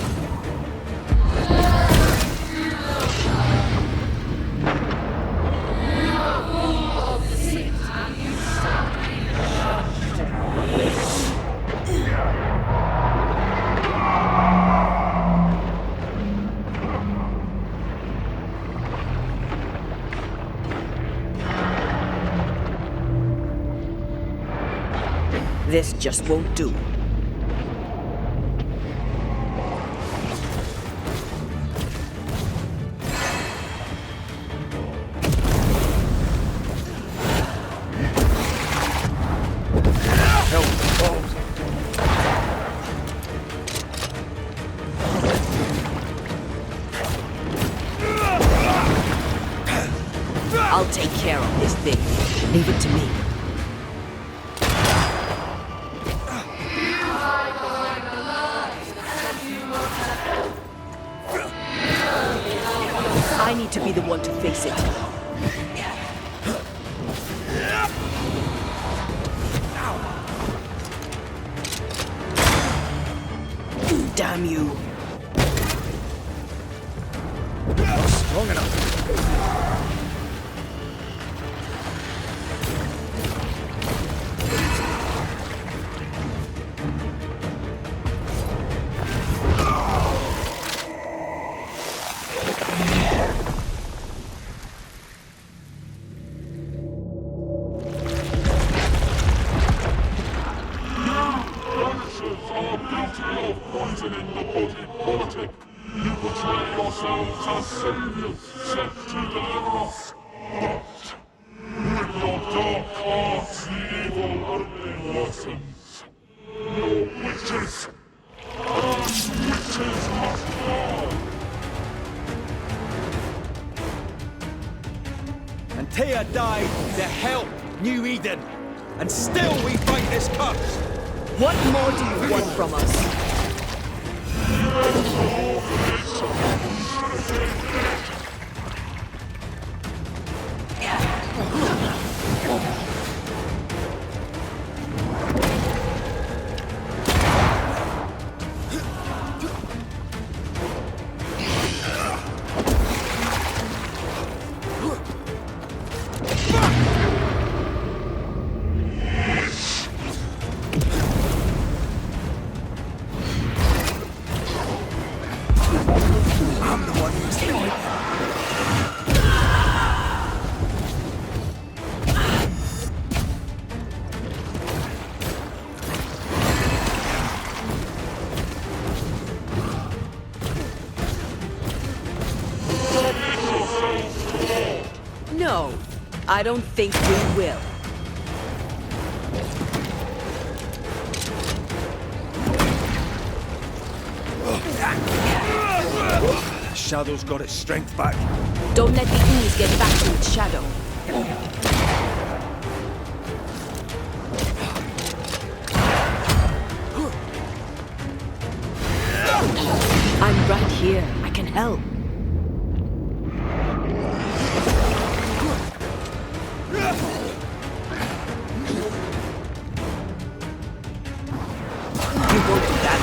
Speaker 3: This just won't do. I'll take care of this thing. Leave it to me. I need to be the one to face it. Damn you.
Speaker 16: Not strong enough.
Speaker 5: Poisoning the body politic, you betray yourselves as saviors sent to deliver us. But with your dark arts, the evil only worsens. Your witches, and witches must fall.
Speaker 16: Antea died to help New Eden, and still we fight this curse.
Speaker 3: What more do you want from us? No, I don't think we will.
Speaker 16: The shadow's got its strength back.
Speaker 3: Don't let the ooze get back to its shadow. I'm right here. I can help.
Speaker 20: Don't do that.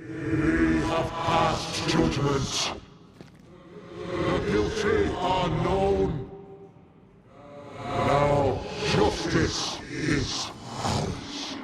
Speaker 5: We have passed judgment. The guilty are known. Now justice is ours.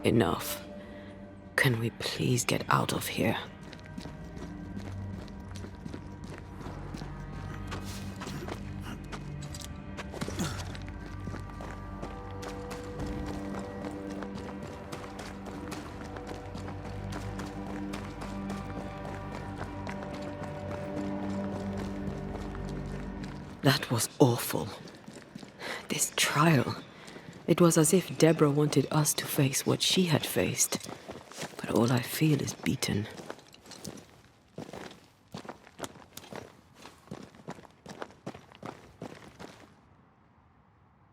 Speaker 3: Enough. Can we please get out of here? That was awful. This trial. It was as if Deborah wanted us to face what she had faced. But all I feel is beaten.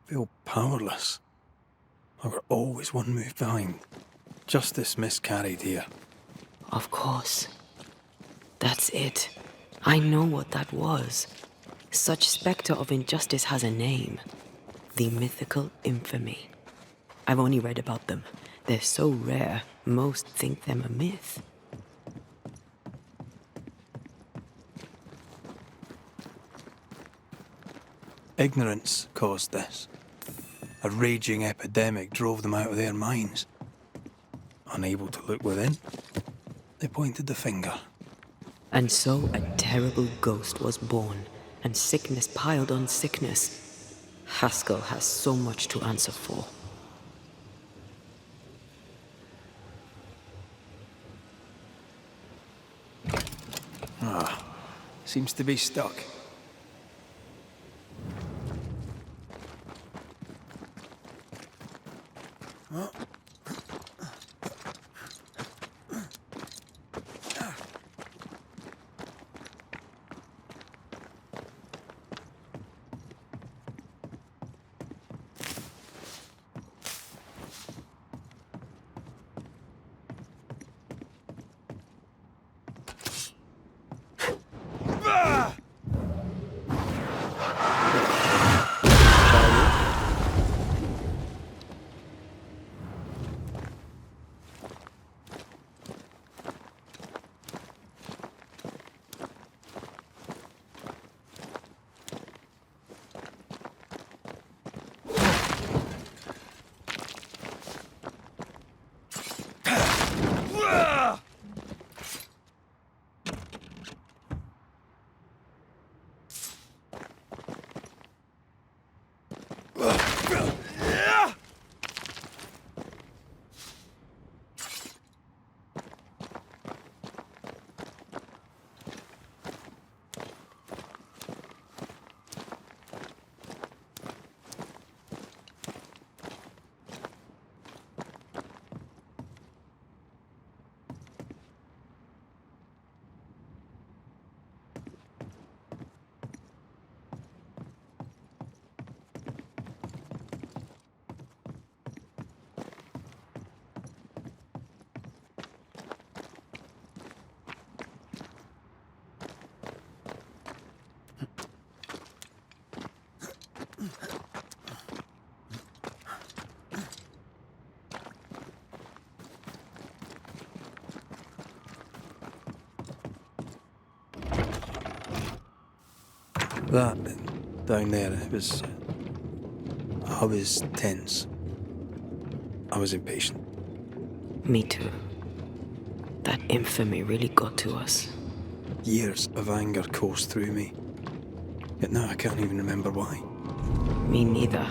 Speaker 2: Feel powerless. I were always one move behind. Justice miscarried here.
Speaker 3: Of course. That's it. I know what that was. Such spectre of injustice has a name. The mythical infamy. I've only read about them. They're so rare, most think them a myth.
Speaker 2: Ignorance caused this. A raging epidemic drove them out of their minds. Unable to look within, they pointed the finger.
Speaker 3: And so a terrible ghost was born, and sickness piled on sickness. Haskell has so much to answer for.
Speaker 2: Seems to be stuck. That, down there, I was tense. I was impatient.
Speaker 3: Me too. That infamy really got to us.
Speaker 2: Years of anger coursed through me. Yet now I can't even remember why.
Speaker 3: Me neither.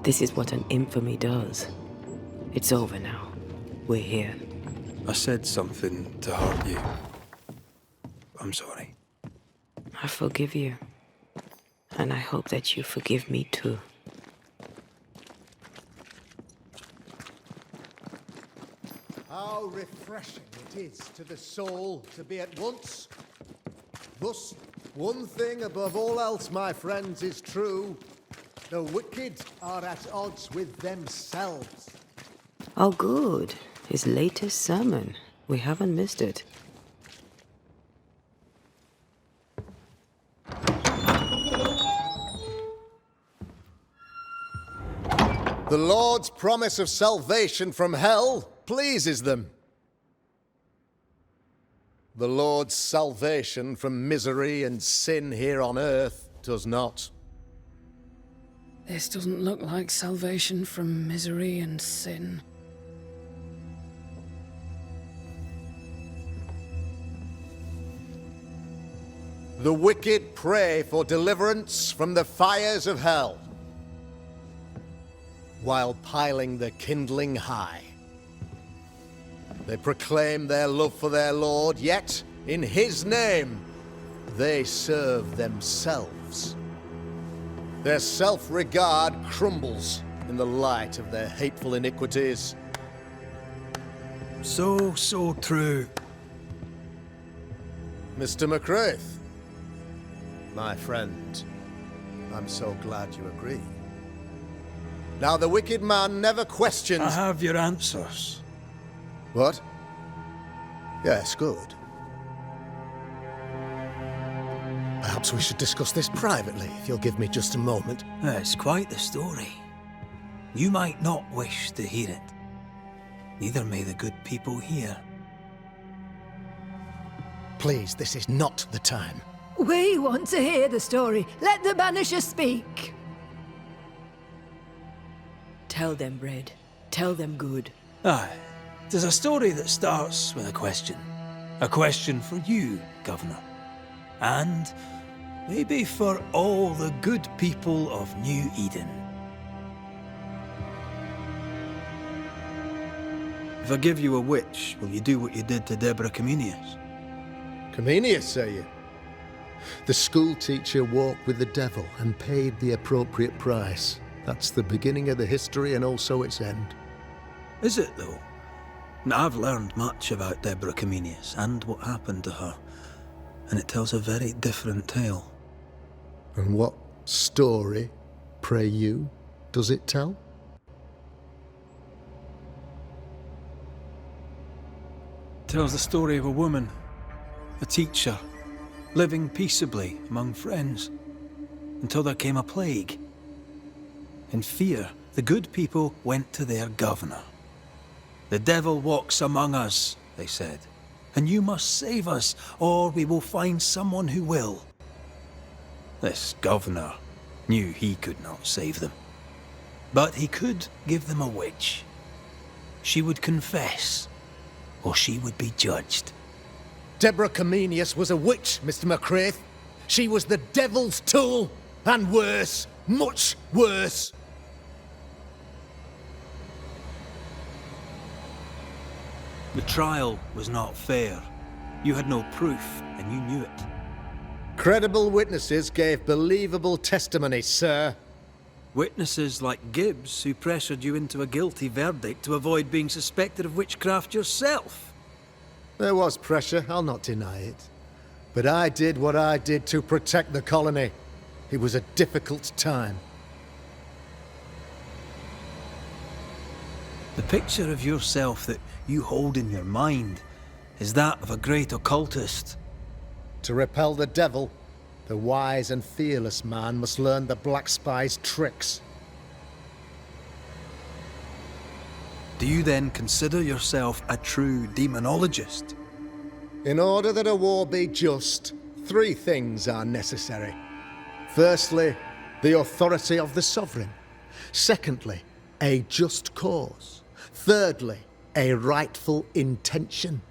Speaker 3: This is what an infamy does. It's over now. We're here.
Speaker 2: I said something to hurt you. I'm sorry.
Speaker 3: I forgive you. And I hope that you forgive me too.
Speaker 6: How refreshing it is to the soul to be at once. Thus, one thing above all else, my friends, is true. The wicked are at odds with themselves.
Speaker 3: Oh, good. His latest sermon. We haven't missed it.
Speaker 6: The Lord's promise of salvation from hell pleases them. The Lord's salvation from misery and sin here on earth does not.
Speaker 1: This doesn't look like salvation from misery and sin.
Speaker 6: The wicked pray for deliverance from the fires of hell, while piling the kindling high. They proclaim their love for their Lord, yet, in His name, they serve themselves. Their self-regard crumbles in the light of their hateful iniquities.
Speaker 2: So true.
Speaker 6: Mr. McRaith, my friend, I'm so glad you agree. Now, the wicked man never questions...
Speaker 2: I have your answers.
Speaker 6: What? Yes, good. Perhaps we should discuss this privately, if you'll give me just a moment.
Speaker 2: It's quite the story. You might not wish to hear it. Neither may the good people here.
Speaker 6: Please, this is not the time.
Speaker 10: We want to hear the story. Let the Banishers speak.
Speaker 3: Tell them, Red. Tell them good.
Speaker 2: Aye. There's a story that starts with a question. A question for you, Governor. And maybe for all the good people of New Eden. If I give you a witch, will you do what you did to Deborah Comenius?
Speaker 6: Comenius, say you? The school teacher walked with the devil and paid the appropriate price. That's the beginning of the history and also its end.
Speaker 2: Is it, though? Now, I've learned much about Deborah Comenius and what happened to her, and it tells a very different tale.
Speaker 6: And what story, pray you, does it tell?
Speaker 2: It tells the story of a woman, a teacher, living peaceably among friends, until there came a plague. In fear, the good people went to their governor. "The devil walks among us," they said, "and you must save us, or we will find someone who will." This governor knew he could not save them, but he could give them a witch. She would confess, or she would be judged.
Speaker 6: Deborah Comenius was a witch, Mr. McRaith. She was the devil's tool, and worse, much worse.
Speaker 2: The trial was not fair. You had no proof, and you knew it.
Speaker 6: Credible witnesses gave believable testimony, sir.
Speaker 2: Witnesses like Gibbs, who pressured you into a guilty verdict to avoid being suspected of witchcraft yourself.
Speaker 6: There was pressure, I'll not deny it. But I did what I did to protect the colony. It was a difficult time.
Speaker 2: The picture of yourself that you hold in your mind is that of a great occultist.
Speaker 6: To repel the devil, the wise and fearless man must learn the Black Spy's tricks.
Speaker 2: Do you then consider yourself a true demonologist?
Speaker 6: In order that a war be just, 3 things are necessary. Firstly, the authority of the sovereign. Secondly, a just cause. Thirdly, a rightful intention.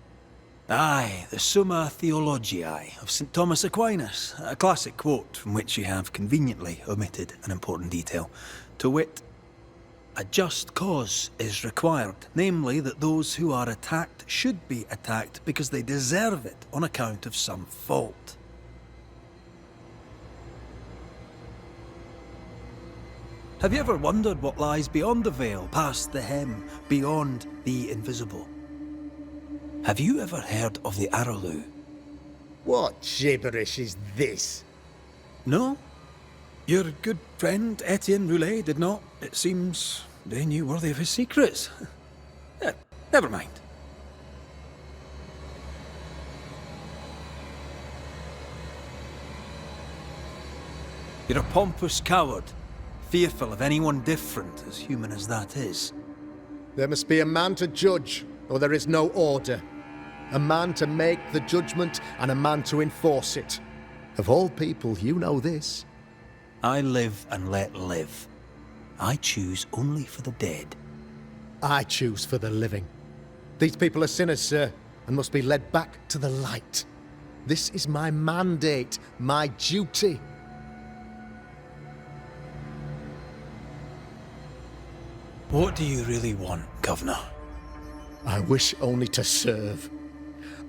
Speaker 2: Aye, the Summa Theologiae of St. Thomas Aquinas, a classic quote from which you have conveniently omitted an important detail, to wit, a just cause is required, namely that those who are attacked should be attacked because they deserve it on account of some fault. Have you ever wondered what lies beyond the veil, past the hem, beyond the invisible? Have you ever heard of the Arrowloo?
Speaker 6: What gibberish is this?
Speaker 2: No? Your good friend Etienne Roulet did not. It seems they knew worthy of his secrets. Never mind. You're a pompous coward, fearful of anyone different, as human as that is.
Speaker 6: There must be a man to judge, or there is no order. A man to make the judgment, and a man to enforce it. Of all people, you know this.
Speaker 2: I live and let live. I choose only for the dead.
Speaker 6: I choose for the living. These people are sinners, sir, and must be led back to the light. This is my mandate, my duty.
Speaker 2: What do you really want, Governor?
Speaker 6: I wish only to serve.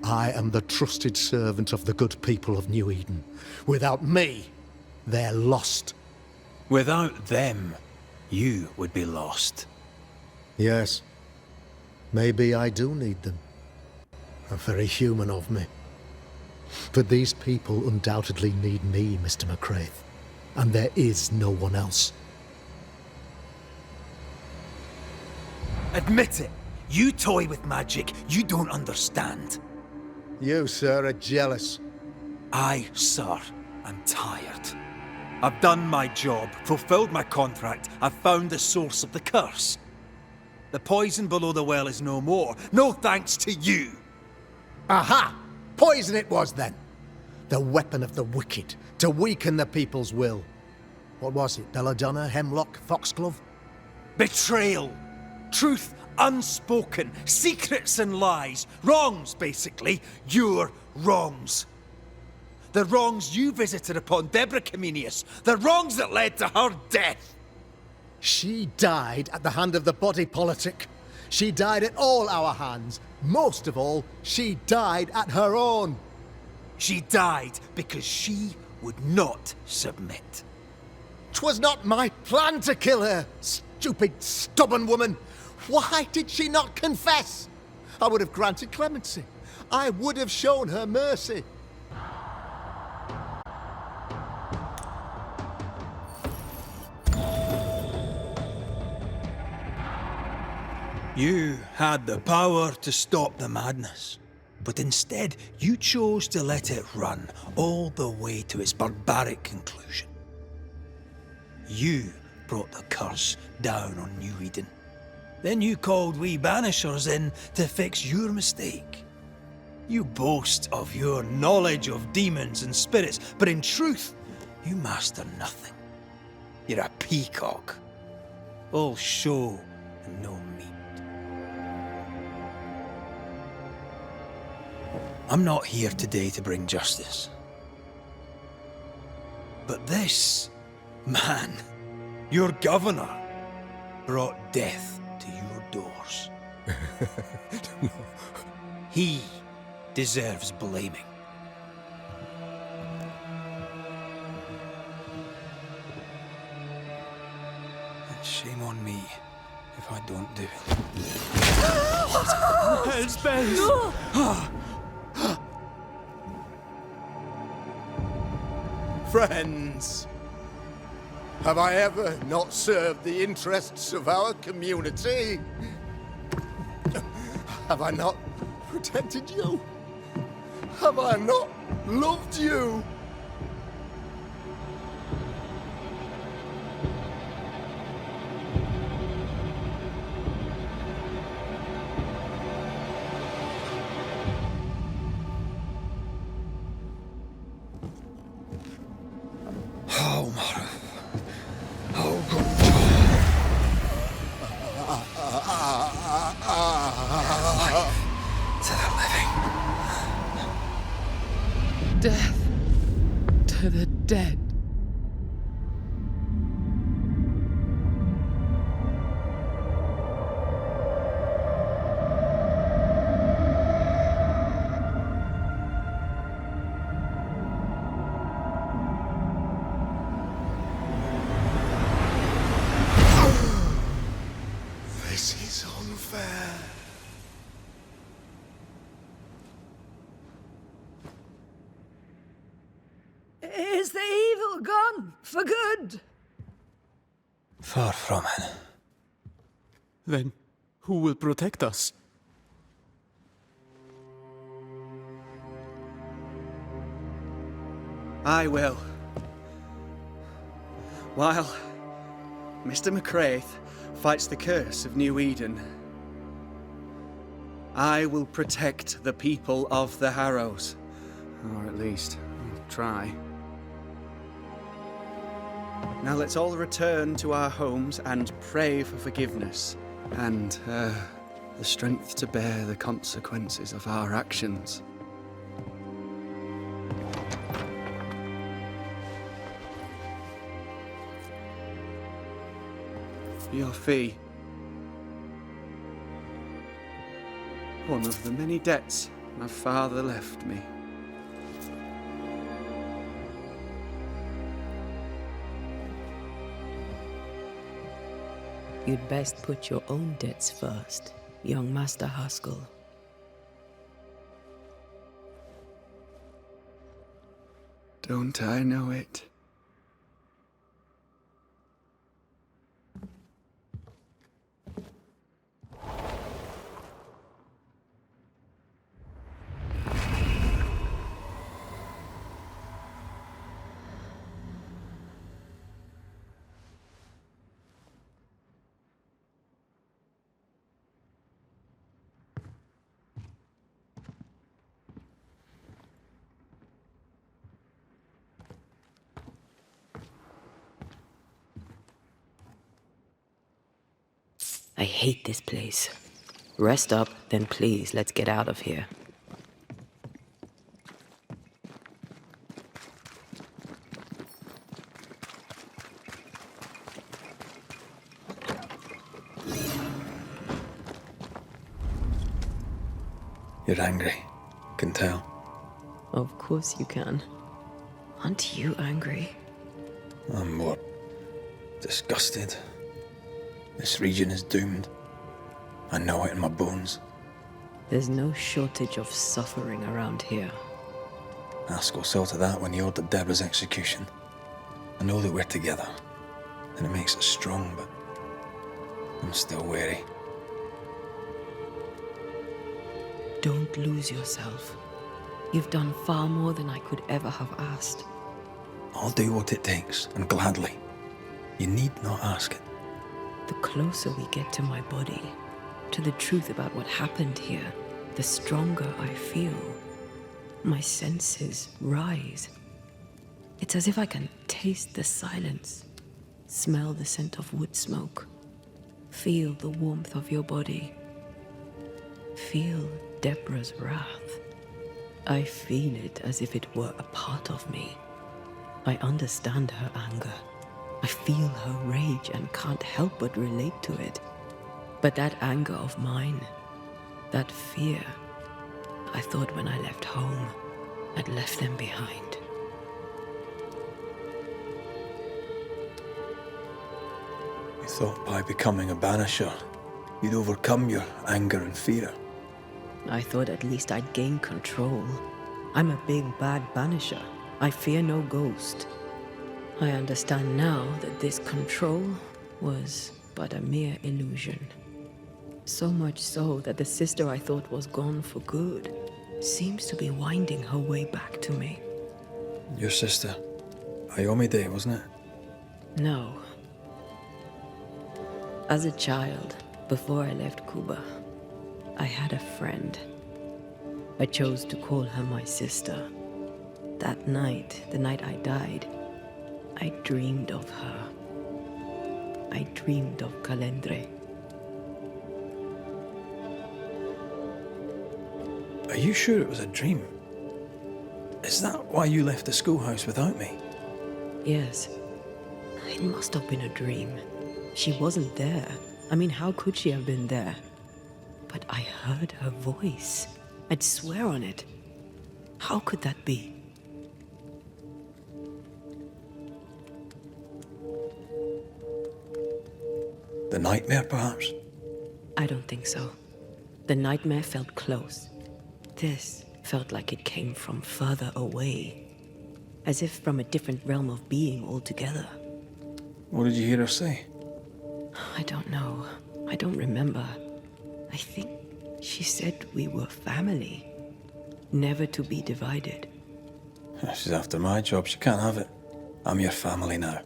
Speaker 6: I am the trusted servant of the good people of New Eden. Without me, they're lost.
Speaker 2: Without them, you would be lost.
Speaker 6: Yes. Maybe I do need them. How very human of me. But these people undoubtedly need me, Mr. McCraith. And there is no one else.
Speaker 2: Admit it! You toy with magic you don't understand.
Speaker 6: You, sir, are jealous.
Speaker 2: I, sir, am tired. I've done my job, fulfilled my contract, I've found the source of the curse. The poison below the well is no more, no thanks to you!
Speaker 6: Aha! Poison it was then! The weapon of the wicked, to weaken the people's will. What was it, belladonna, hemlock, foxglove?
Speaker 2: Betrayal! Truth unspoken, secrets and lies, wrongs, basically, your wrongs. The wrongs you visited upon Deborah Comenius, the wrongs that led to her death.
Speaker 6: She died at the hand of the body politic. She died at all our hands. Most of all, she died at her own.
Speaker 2: She died because she would not submit.
Speaker 6: 'Twas not my plan to kill her, stupid, stubborn woman. Why did she not confess? I would have granted clemency. I would have shown her mercy.
Speaker 2: You had the power to stop the madness, but instead you chose to let it run all the way to its barbaric conclusion. You brought the curse down on New Eden. Then you called we Banishers in to fix your mistake. You boast of your knowledge of demons and spirits, but in truth, you master nothing. You're a peacock. All show and no meat. I'm not here today to bring justice. But this man, your governor, brought death to your doors. He deserves blaming. And shame on me if I don't do it.
Speaker 19: Headspace!
Speaker 6: Friends, have I ever not served the interests of our community? Have I not protected you? Have I not loved you?
Speaker 2: Calm, oh, to the living.
Speaker 22: Death to the dead.
Speaker 6: This is unfair.
Speaker 10: Is the evil gone for good?
Speaker 2: Far from it.
Speaker 11: Then who will protect us?
Speaker 14: I will. While Mr. McRaith fights the curse of New Eden, I will protect the people of the Harrows. Or at least, try. Now let's all return to our homes and pray for forgiveness and the strength to bear the consequences of our actions. Your fee. One of the many debts my father left me.
Speaker 3: You'd best put your own debts first, young Master Haskell.
Speaker 14: Don't I know it?
Speaker 3: I hate this place. Rest up, then please, let's get out of here.
Speaker 2: You're angry. Can tell.
Speaker 3: Of course you can. Aren't you angry?
Speaker 2: I'm more disgusted. This region is doomed. I know it in my bones.
Speaker 3: There's no shortage of suffering around here.
Speaker 2: Haskell saw to that when he ordered Deborah's execution. I know that we're together, and it makes us strong, but I'm still wary.
Speaker 3: Don't lose yourself. You've done far more than I could ever have asked.
Speaker 2: I'll do what it takes, and gladly. You need not ask it.
Speaker 3: The closer we get to my body, to the truth about what happened here, the stronger I feel. My senses rise. It's as if I can taste the silence, smell the scent of wood smoke, feel the warmth of your body, feel Deborah's wrath. I feel it as if it were a part of me. I understand her anger. I feel her rage and can't help but relate to it. But that anger of mine, that fear, I thought when I left home, I'd left them behind.
Speaker 2: You thought by becoming a Banisher, you'd overcome your anger and fear.
Speaker 3: I thought at least I'd gain control. I'm a big, bad Banisher. I fear no ghost. I understand now that this control was but a mere illusion. So much so that the sister I thought was gone for good seems to be winding her way back to me.
Speaker 2: Your sister, Ayomide, wasn't it?
Speaker 3: No. As a child, before I left Cuba, I had a friend. I chose to call her my sister. That night, the night I died, I I dreamed of her. I dreamed of Calendre.
Speaker 2: Are you sure it was a dream? Is that why you left the schoolhouse without me?
Speaker 3: Yes. It must have been a dream. She wasn't there. I mean, how could she have been there? But I heard her voice. I'd swear on it. How could that be?
Speaker 2: The nightmare, perhaps?
Speaker 3: I don't think so. The nightmare felt close. This felt like it came from further away. As if from a different realm of being altogether.
Speaker 2: What did you hear her say?
Speaker 3: I don't know. I don't remember. I think she said we were family. Never to be divided.
Speaker 2: She's after my job. She can't have it. I'm your family now.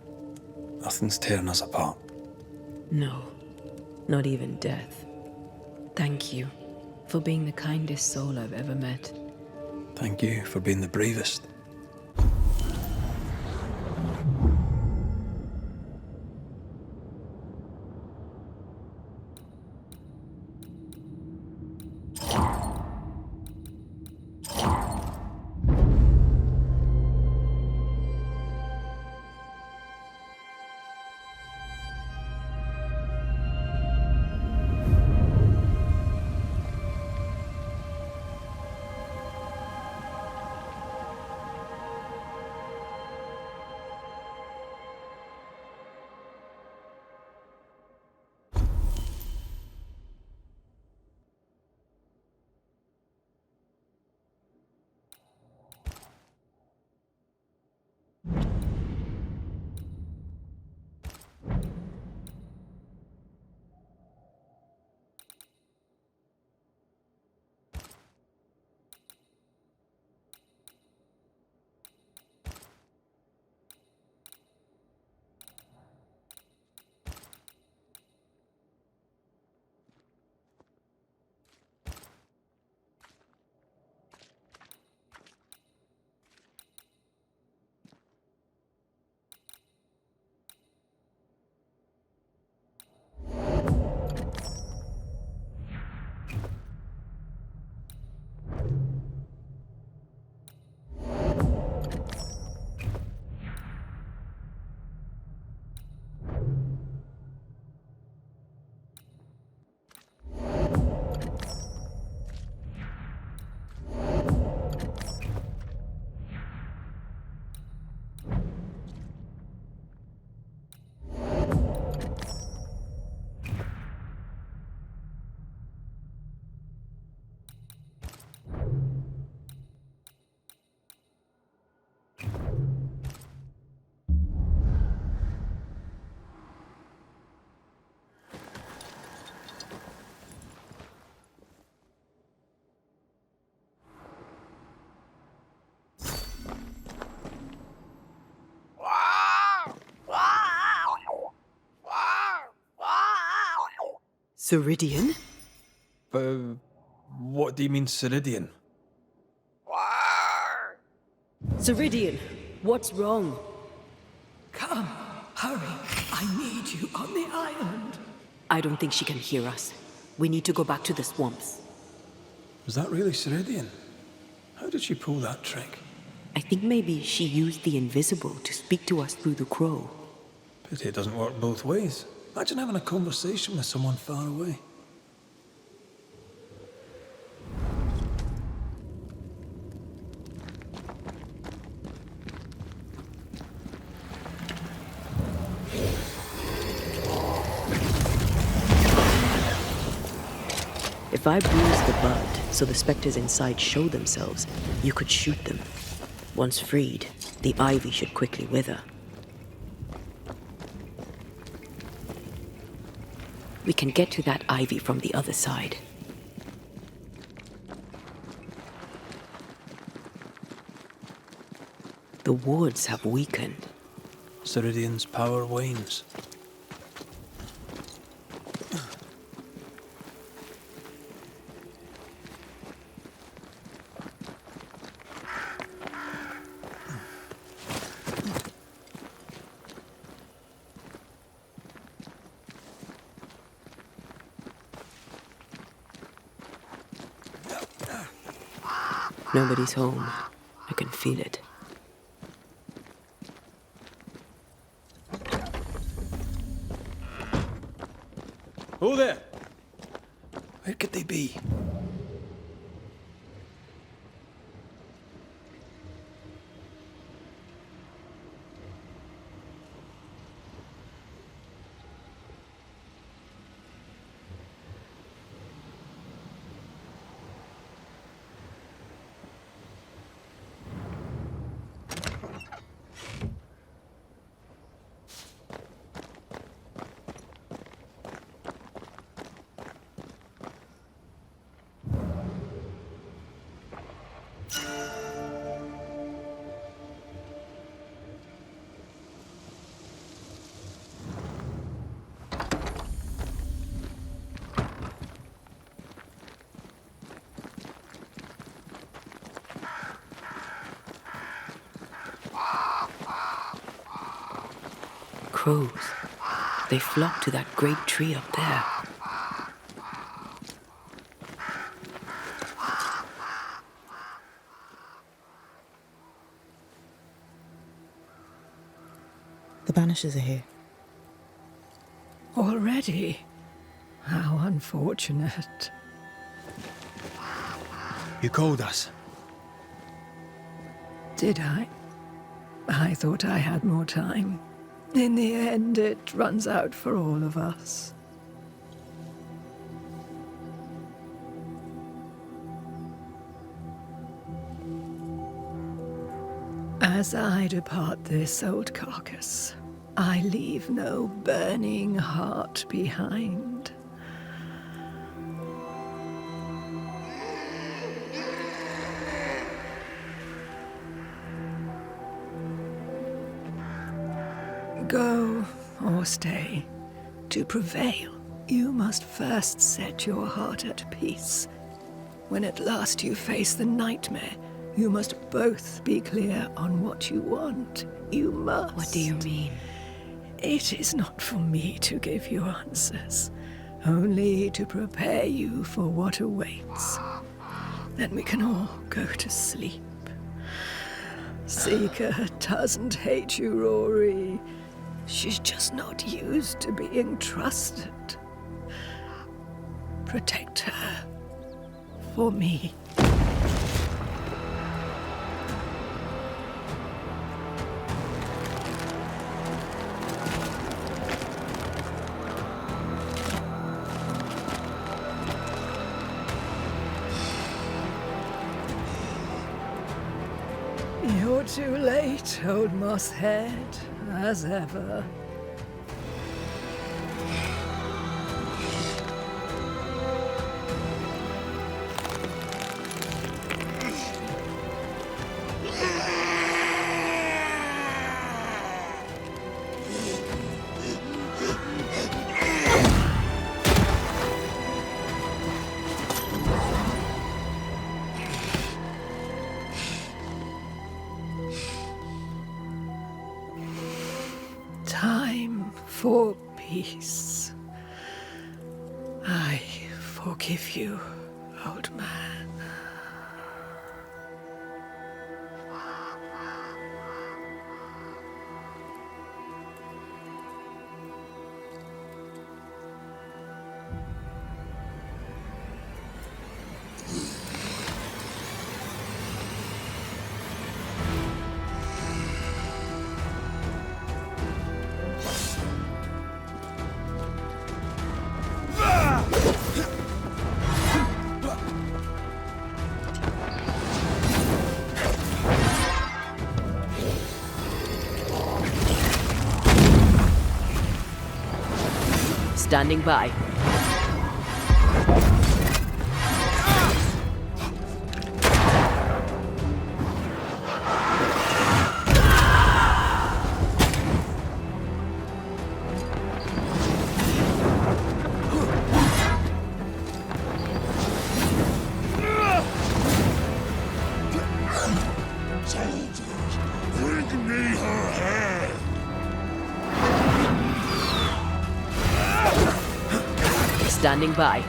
Speaker 2: Nothing's tearing us apart.
Speaker 3: No, not even death. Thank you for being the kindest soul I've ever met.
Speaker 2: Thank you for being the bravest.
Speaker 3: Ceridian?
Speaker 2: What do you mean, Ceridian?
Speaker 3: Ceridian, what's wrong?
Speaker 10: Come, hurry. I need you on the island.
Speaker 3: I don't think she can hear us. We need to go back to the swamps.
Speaker 2: Was that really Ceridian? How did she pull that trick?
Speaker 3: I think maybe she used the invisible to speak to us through the crow.
Speaker 2: Pity it doesn't work both ways. Imagine having a conversation with someone far away.
Speaker 3: If I bruise the bud so the specters inside show themselves, you could shoot them. Once freed, the ivy should quickly wither. We can get to that ivy from the other side. The wards have weakened.
Speaker 2: Ceridian's power wanes.
Speaker 3: Nobody's home. I can feel it.
Speaker 2: Who there? Where could they be?
Speaker 3: Crows. They flock to that great tree up there.
Speaker 7: The Banishers are here.
Speaker 10: Already? How unfortunate.
Speaker 2: You called us.
Speaker 10: Did I? I thought I had more time. In the end, it runs out for all of us. As I depart this old carcass, I leave no burning heart behind. Go or stay. To prevail, you must first set your heart at peace. When at last you face the nightmare, you must both be clear on what you want. You must.
Speaker 3: What do you mean?
Speaker 10: It is not for me to give you answers, only to prepare you for what awaits. Then we can all go to sleep. Seeker doesn't hate you, Rory. She's just not used to being trusted. Protect her. For me. You're too late, old mosshead, as ever. Time for peace. I forgive you, old man.
Speaker 3: Standing by.
Speaker 5: Bring me her head!
Speaker 3: Standing by.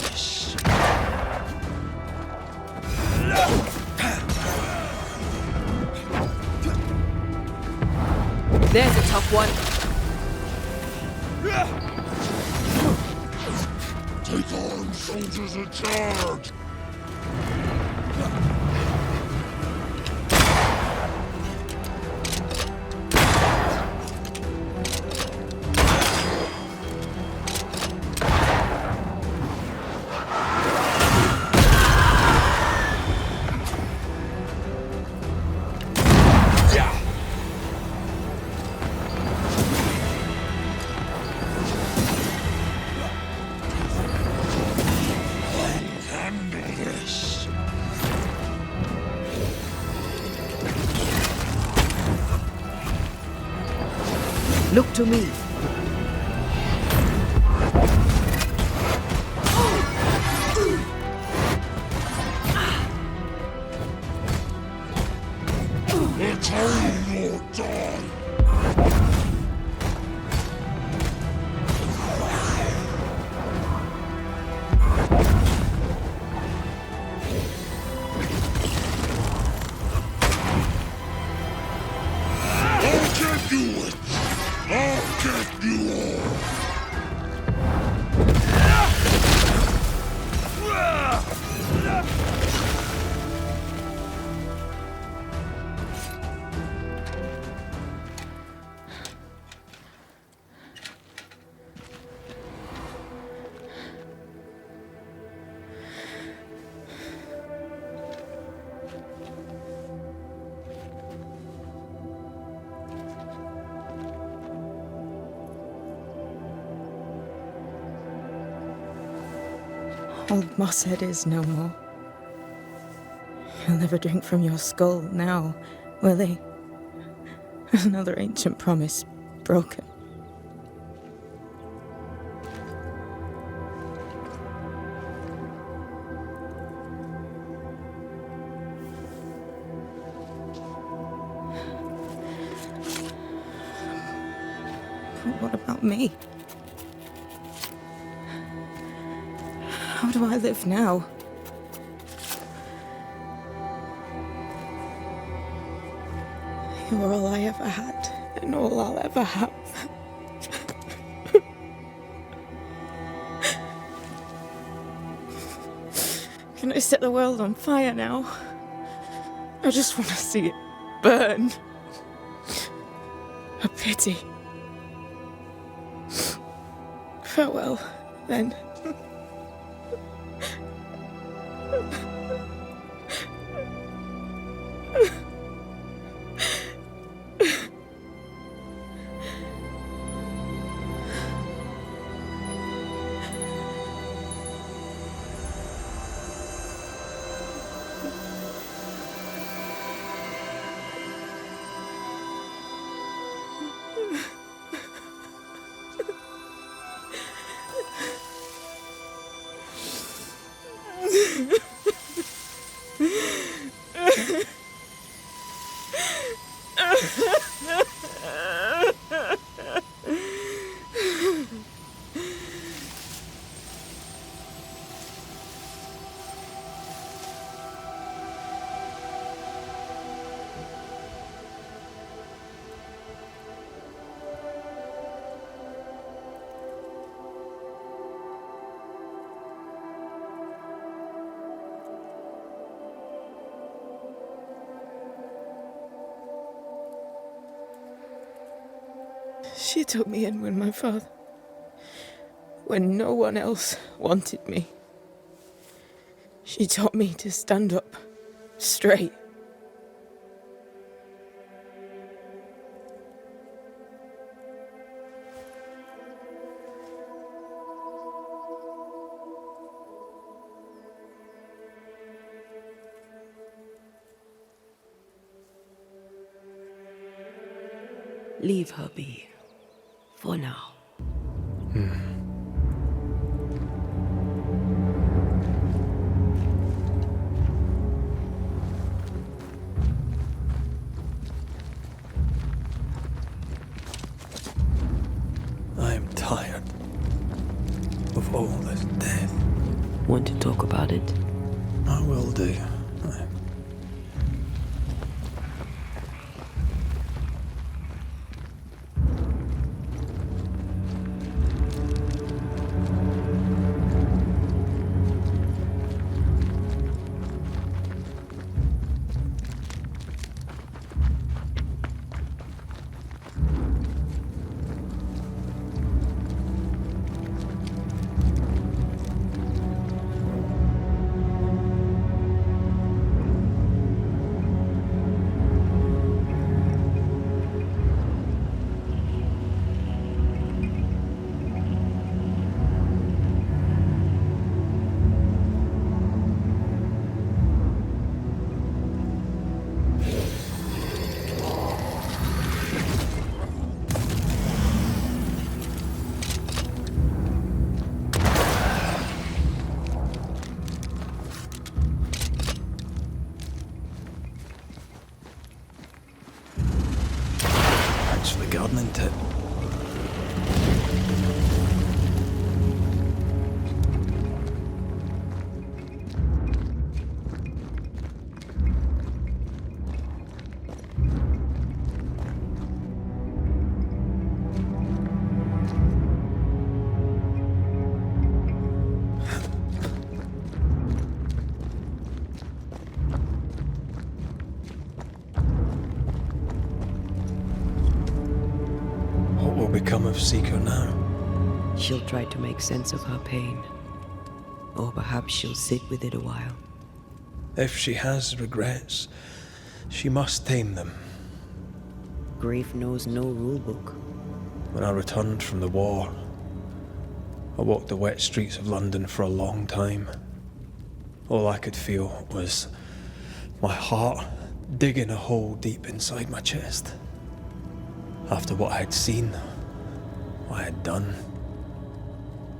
Speaker 2: this.
Speaker 3: There's a tough one.
Speaker 5: Take arms, soldiers, and charge!
Speaker 3: Look to me.
Speaker 5: Atone or die! I'll get you it! I'll get you all!
Speaker 7: Old Mosshead is no more. He'll never drink from your skull now, will he? Another ancient promise broken. But what about me? How do I live now? You're all I ever had, and all I'll ever have. Can I set the world on fire now? I just want to see it burn. A pity. Farewell, then. She took me in when when no one else wanted me. She taught me to stand up straight.
Speaker 3: Leave her be. For now.
Speaker 2: I am tired of all this death.
Speaker 3: Want to talk about it?
Speaker 2: I will do. Gardening tip. What will become of Seeker now?
Speaker 3: She'll try to make sense of her pain. Or perhaps she'll sit with it a while.
Speaker 2: If she has regrets, she must tame them.
Speaker 3: Grief knows no rulebook.
Speaker 2: When I returned from the war, I walked the wet streets of London for a long time. All I could feel was my heart digging a hole deep inside my chest. After what I had seen, what I had done,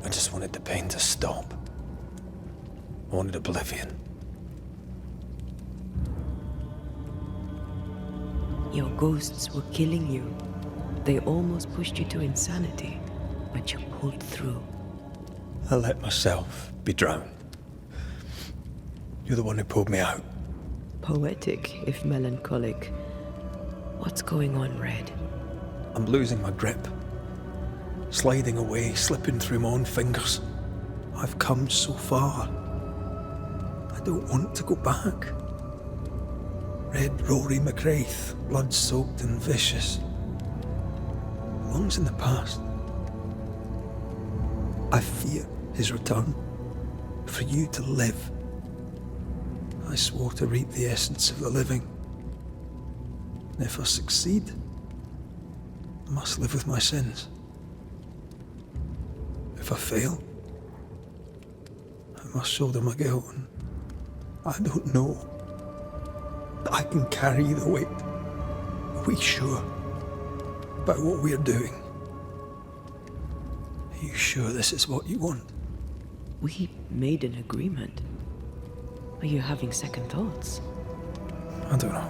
Speaker 2: I just wanted the pain to stop. I wanted oblivion.
Speaker 3: Your ghosts were killing you. They almost pushed you to insanity, but you pulled through.
Speaker 2: I let myself be drowned. You're the one who pulled me out.
Speaker 3: Poetic, if melancholic. What's going on, Red?
Speaker 2: I'm losing my grip. Sliding away, slipping through my own fingers. I've come so far. I don't want to go back. Red Rory McRaith, blood-soaked and vicious. Long's in the past. I fear his return. For you to live. I swore to reap the essence of the living. And if I succeed, I must live with my sins. If I fail, I must shoulder my guilt. And I don't know that I can carry the weight. Are we sure about what we're doing? Are you sure this is what you want?
Speaker 3: We made an agreement. Are you having second thoughts?
Speaker 2: I don't know.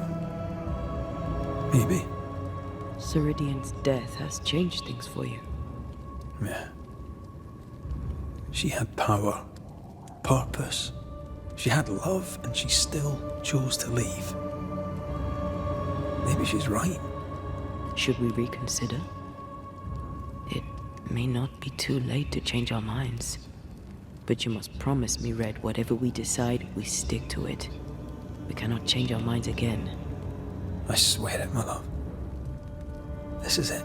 Speaker 2: Maybe.
Speaker 3: Ceridian's death has changed things for you.
Speaker 2: Yeah. She had power, purpose. She had love, and she still chose to leave. Maybe she's right.
Speaker 3: Should we reconsider? It may not be too late to change our minds. But you must promise me, Red, whatever we decide, we stick to it. We cannot change our minds again.
Speaker 2: I swear it, my love. This is it.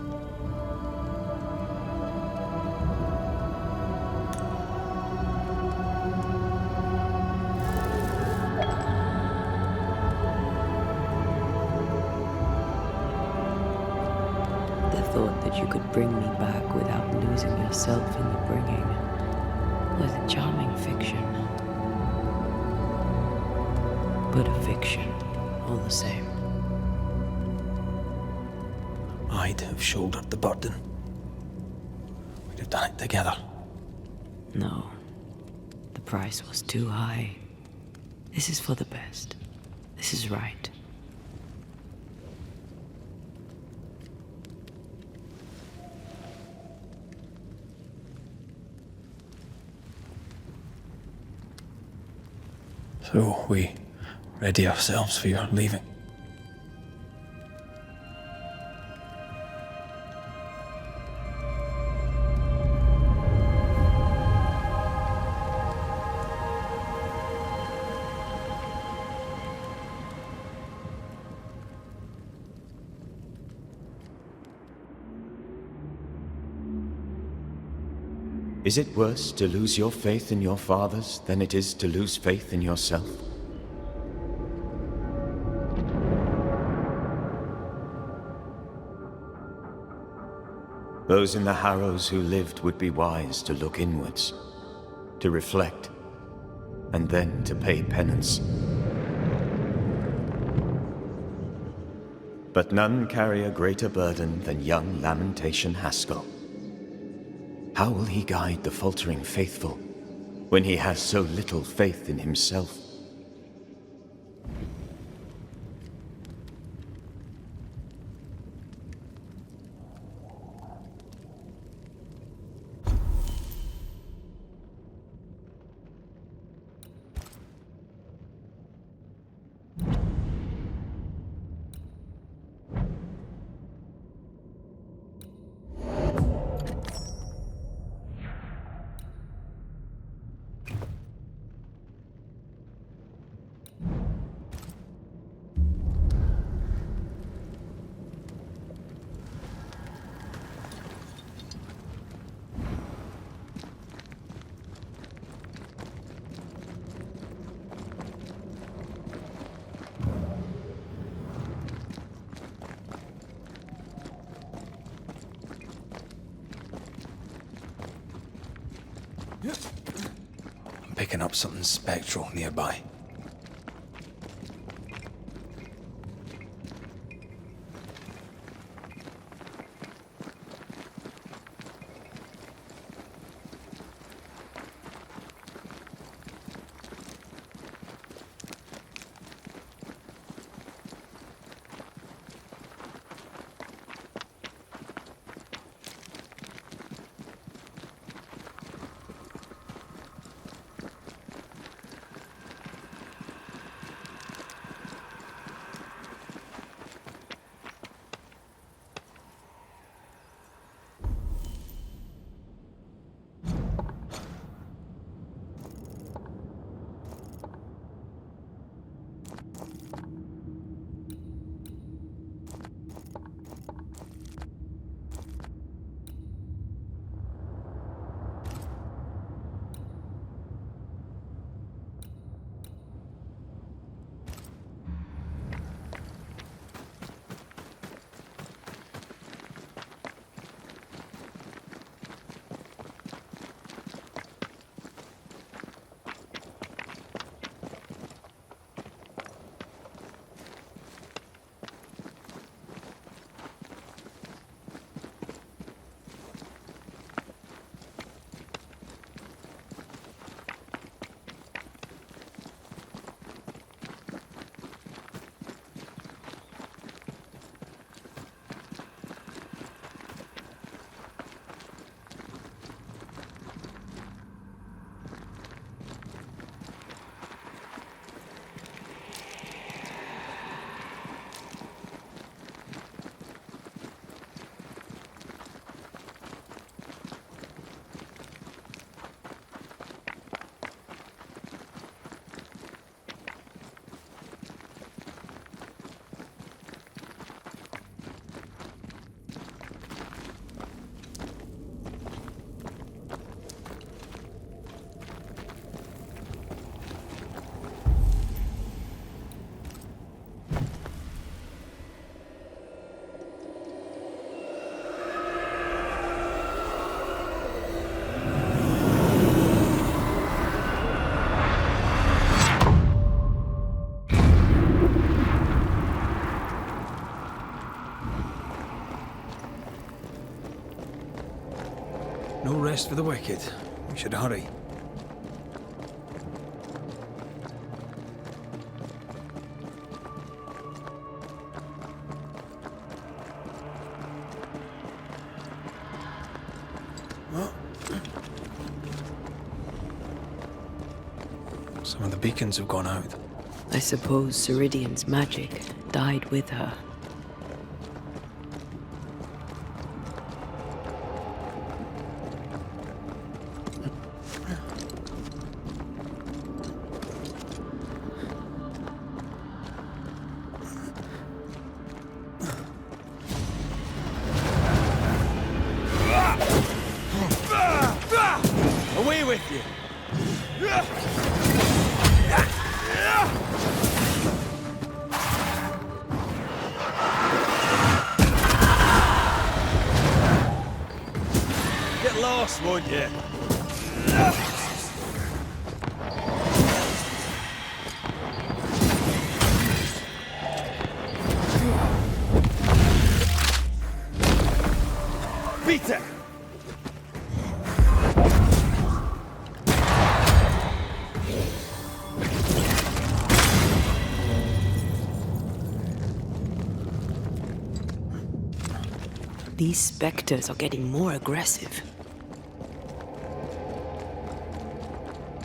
Speaker 3: The thought that you could bring me back without losing yourself in the bringing was a charming fiction. But a fiction, all the same.
Speaker 2: I'd have shouldered the burden. We'd have done it together.
Speaker 3: No. The price was too high. This is for the best. This is right.
Speaker 2: So we ready ourselves for your leaving.
Speaker 12: Is it worse to lose your faith in your fathers than it is to lose faith in yourself? Those in the Harrows who lived would be wise to look inwards, to reflect, and then to pay penance. But none carry a greater burden than young Lamentation Haskell. How will he guide the faltering faithful when he has so little faith in himself?
Speaker 2: I'm picking up something spectral nearby. No rest for the wicked. We should hurry. Some of the beacons have gone out.
Speaker 3: I suppose Ceridian's magic died with her.
Speaker 16: Away with you! Get lost, won't you? Beat it!
Speaker 3: These specters are getting more aggressive.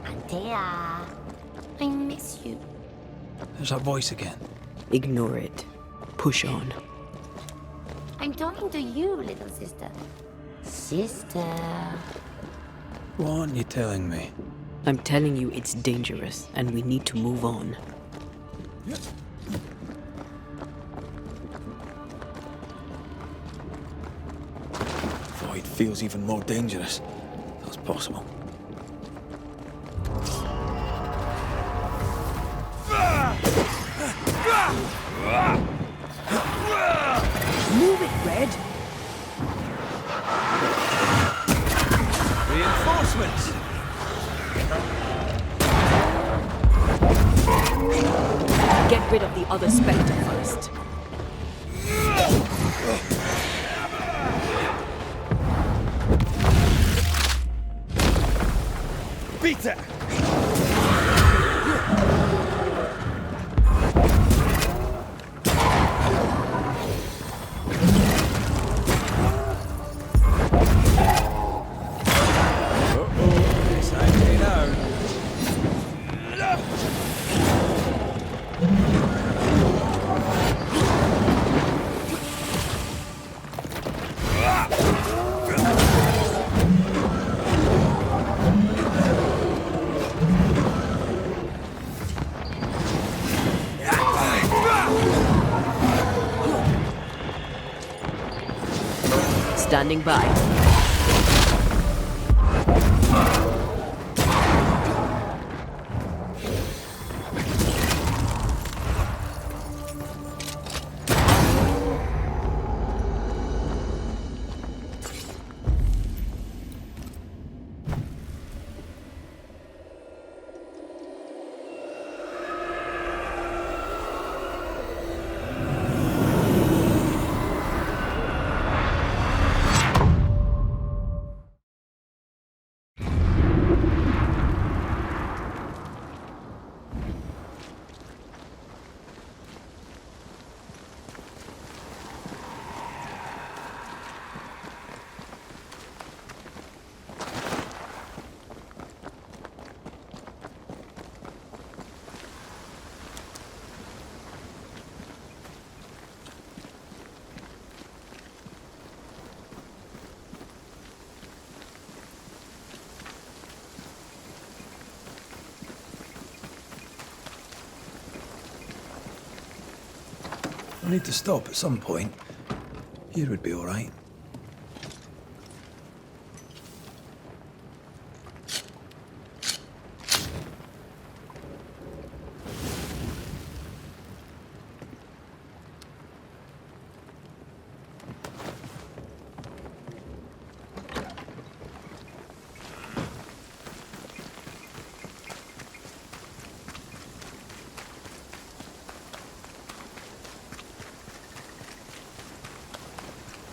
Speaker 9: Antea, I miss you.
Speaker 2: There's that voice again.
Speaker 3: Ignore it. Push on.
Speaker 9: I'm talking to you, little sister. Sister.
Speaker 2: What aren't you telling me?
Speaker 3: I'm telling you it's dangerous, and we need to move on.
Speaker 2: Void feels even more dangerous. That's possible.
Speaker 8: Move it, Red.
Speaker 16: Reinforcements!
Speaker 3: Get rid of the other specter first.
Speaker 16: Beat it!
Speaker 3: Standing by.
Speaker 2: I need to stop at some point. Here would be all right.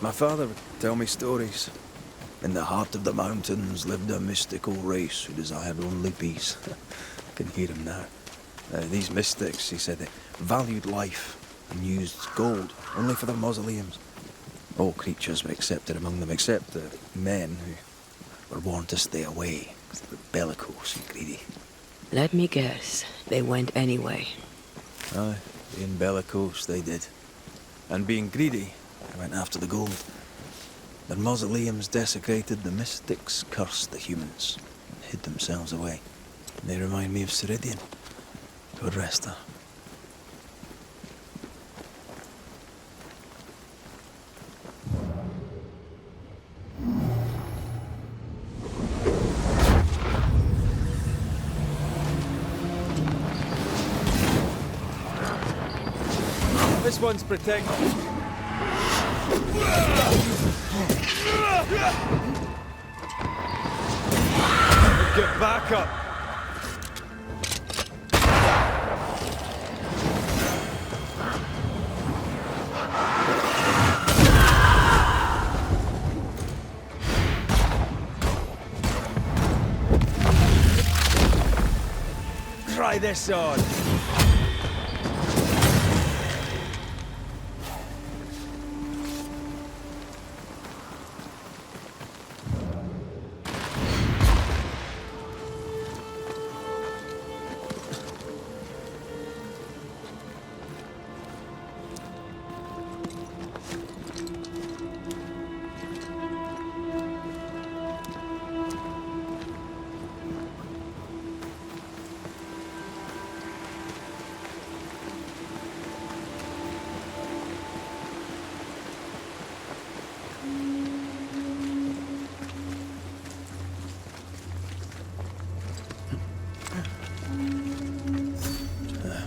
Speaker 2: My father would tell me stories. In the heart of the mountains lived a mystical race who desired only peace. I can hear him now. These mystics, he said, they valued life and used gold only for their mausoleums. All creatures were accepted among them, except the men who were warned to stay away because they were bellicose and greedy.
Speaker 3: Let me guess, they went anyway.
Speaker 2: Aye, being bellicose, they did. And being greedy, they went after the gold. Their mausoleums desecrated, the mystics cursed the humans, and hid themselves away. They remind me of Ceridian. God rest her.
Speaker 16: This one's protected. Get back up. Try this on.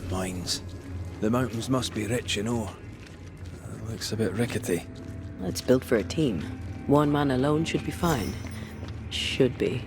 Speaker 2: Mines. The mountains must be rich in ore. Looks a bit rickety.
Speaker 3: It's built for a team. One man alone should be fine. Should be.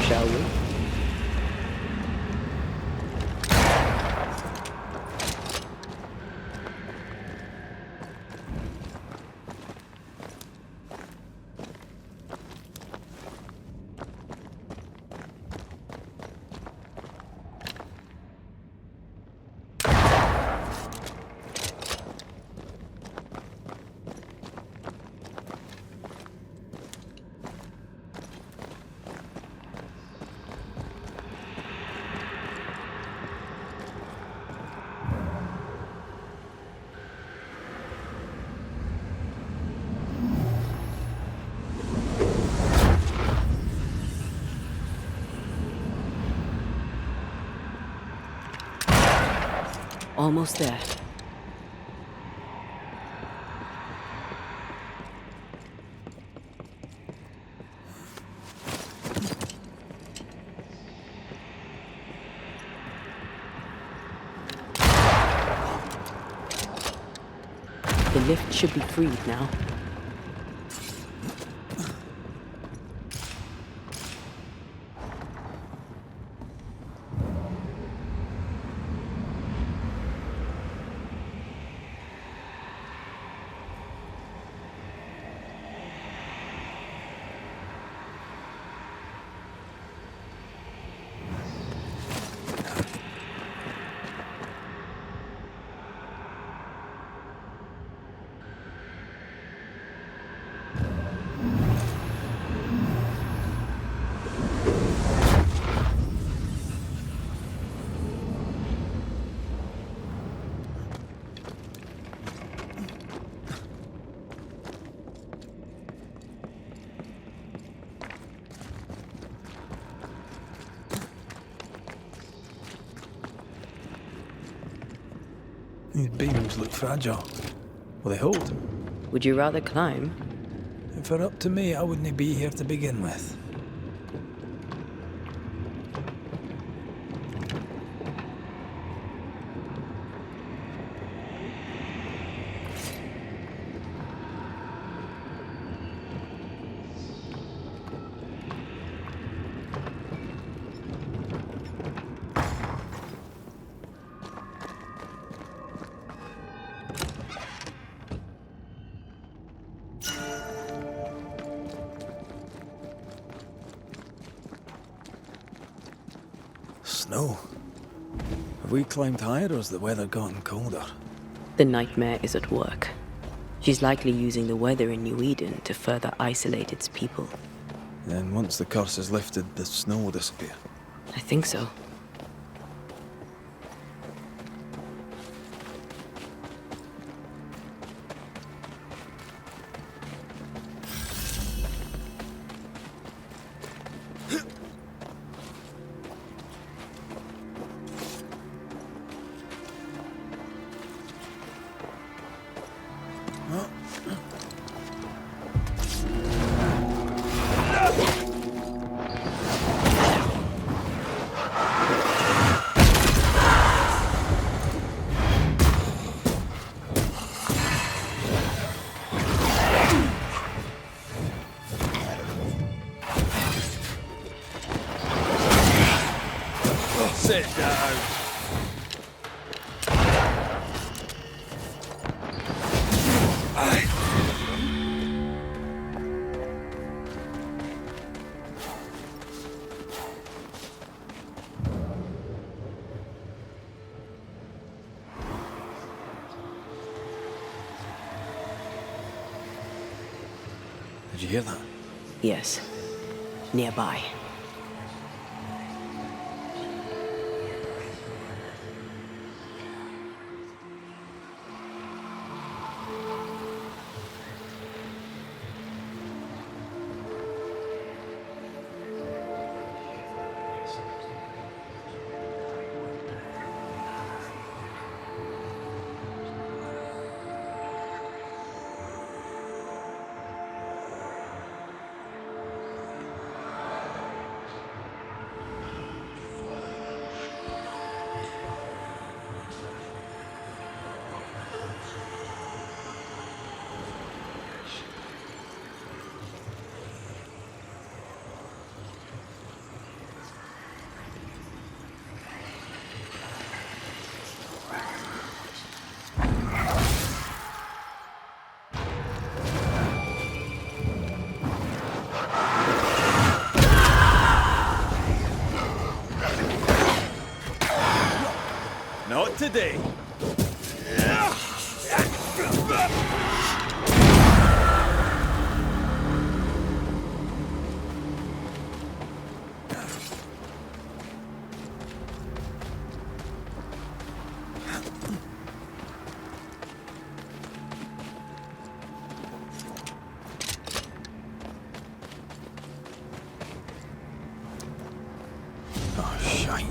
Speaker 3: Shall we? Almost there. The lift should be freed now.
Speaker 2: These beams look fragile. Will they hold?
Speaker 3: Would you rather climb?
Speaker 2: If it were up to me, I wouldn't be here to begin with. Snow. Have we climbed higher or has the weather gotten colder?
Speaker 3: The nightmare is at work. She's likely using the weather in New Eden to further isolate its people.
Speaker 2: Then once the curse is lifted, the snow will disappear.
Speaker 3: I think so.
Speaker 16: Sit down.
Speaker 2: Did you hear that?
Speaker 3: Yes. Nearby.
Speaker 16: Not today.
Speaker 2: Oh, shite.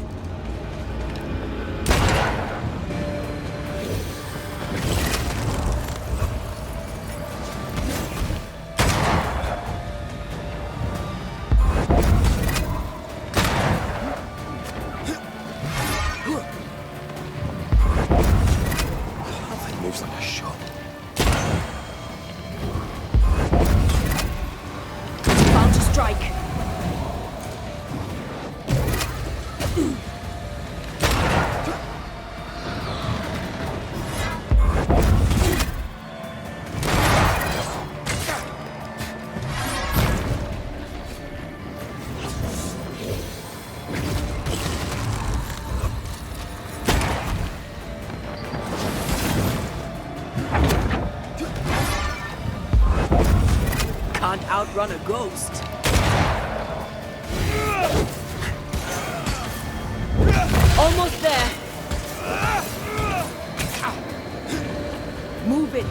Speaker 2: Moves like a shot.
Speaker 1: About to strike.
Speaker 8: Can't outrun a ghost. Almost there. Move it.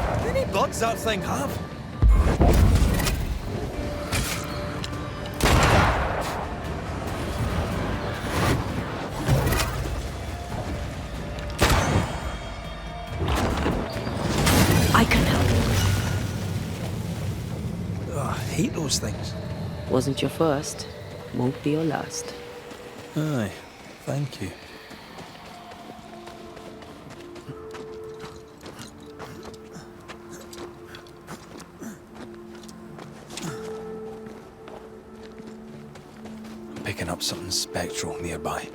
Speaker 16: How many bugs that thing have?
Speaker 3: I can help.
Speaker 2: Oh, I hate those things.
Speaker 3: Wasn't your first. Won't be your last.
Speaker 2: Aye, thank you. I'm picking up something spectral nearby.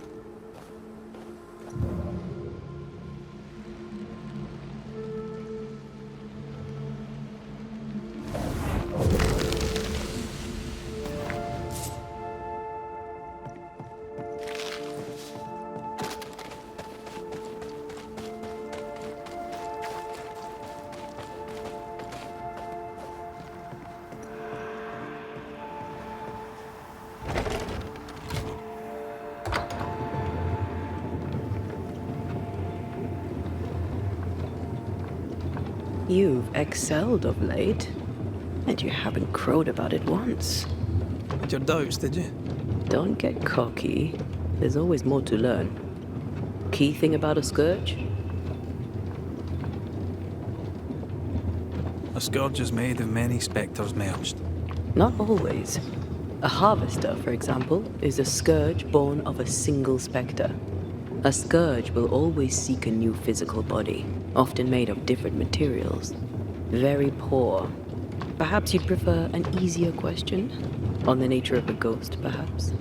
Speaker 3: You've excelled of late, and you haven't crowed about it once.
Speaker 2: Had your doubts, did you?
Speaker 3: Don't get cocky. There's always more to learn. Key thing about a scourge?
Speaker 2: A scourge is made of many spectres merged.
Speaker 3: Not always. A harvester, for example, is a scourge born of a single spectre. A scourge will always seek a new physical body, often made of different materials. Very poor. Perhaps you'd prefer an easier question? On the nature of a ghost, perhaps?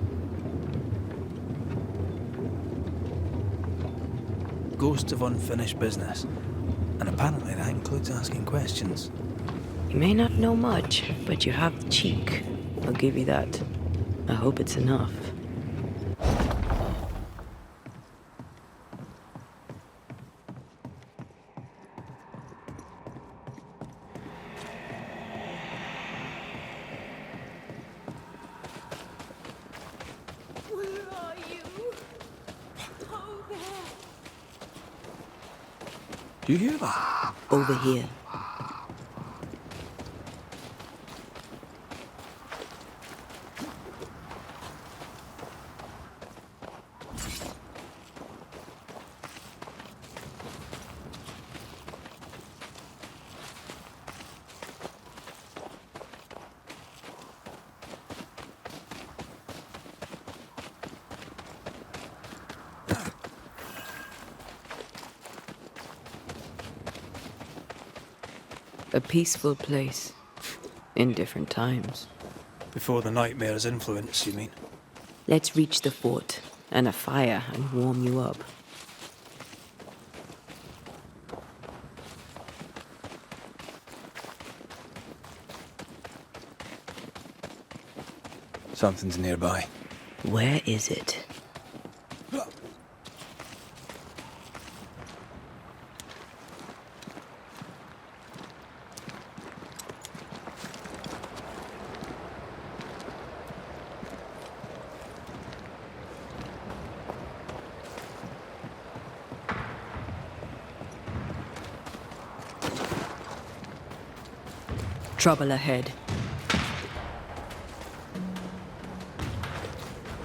Speaker 2: Ghost of unfinished business. And apparently that includes asking questions.
Speaker 3: You may not know much, but you have the cheek. I'll give you that. I hope it's enough.
Speaker 2: Do you hear that?
Speaker 3: Over here. A peaceful place. In different times.
Speaker 2: Before the nightmare's influence, you mean?
Speaker 3: Let's reach the fort, and a fire, and warm you up.
Speaker 2: Something's nearby.
Speaker 3: Where is it? Trouble ahead.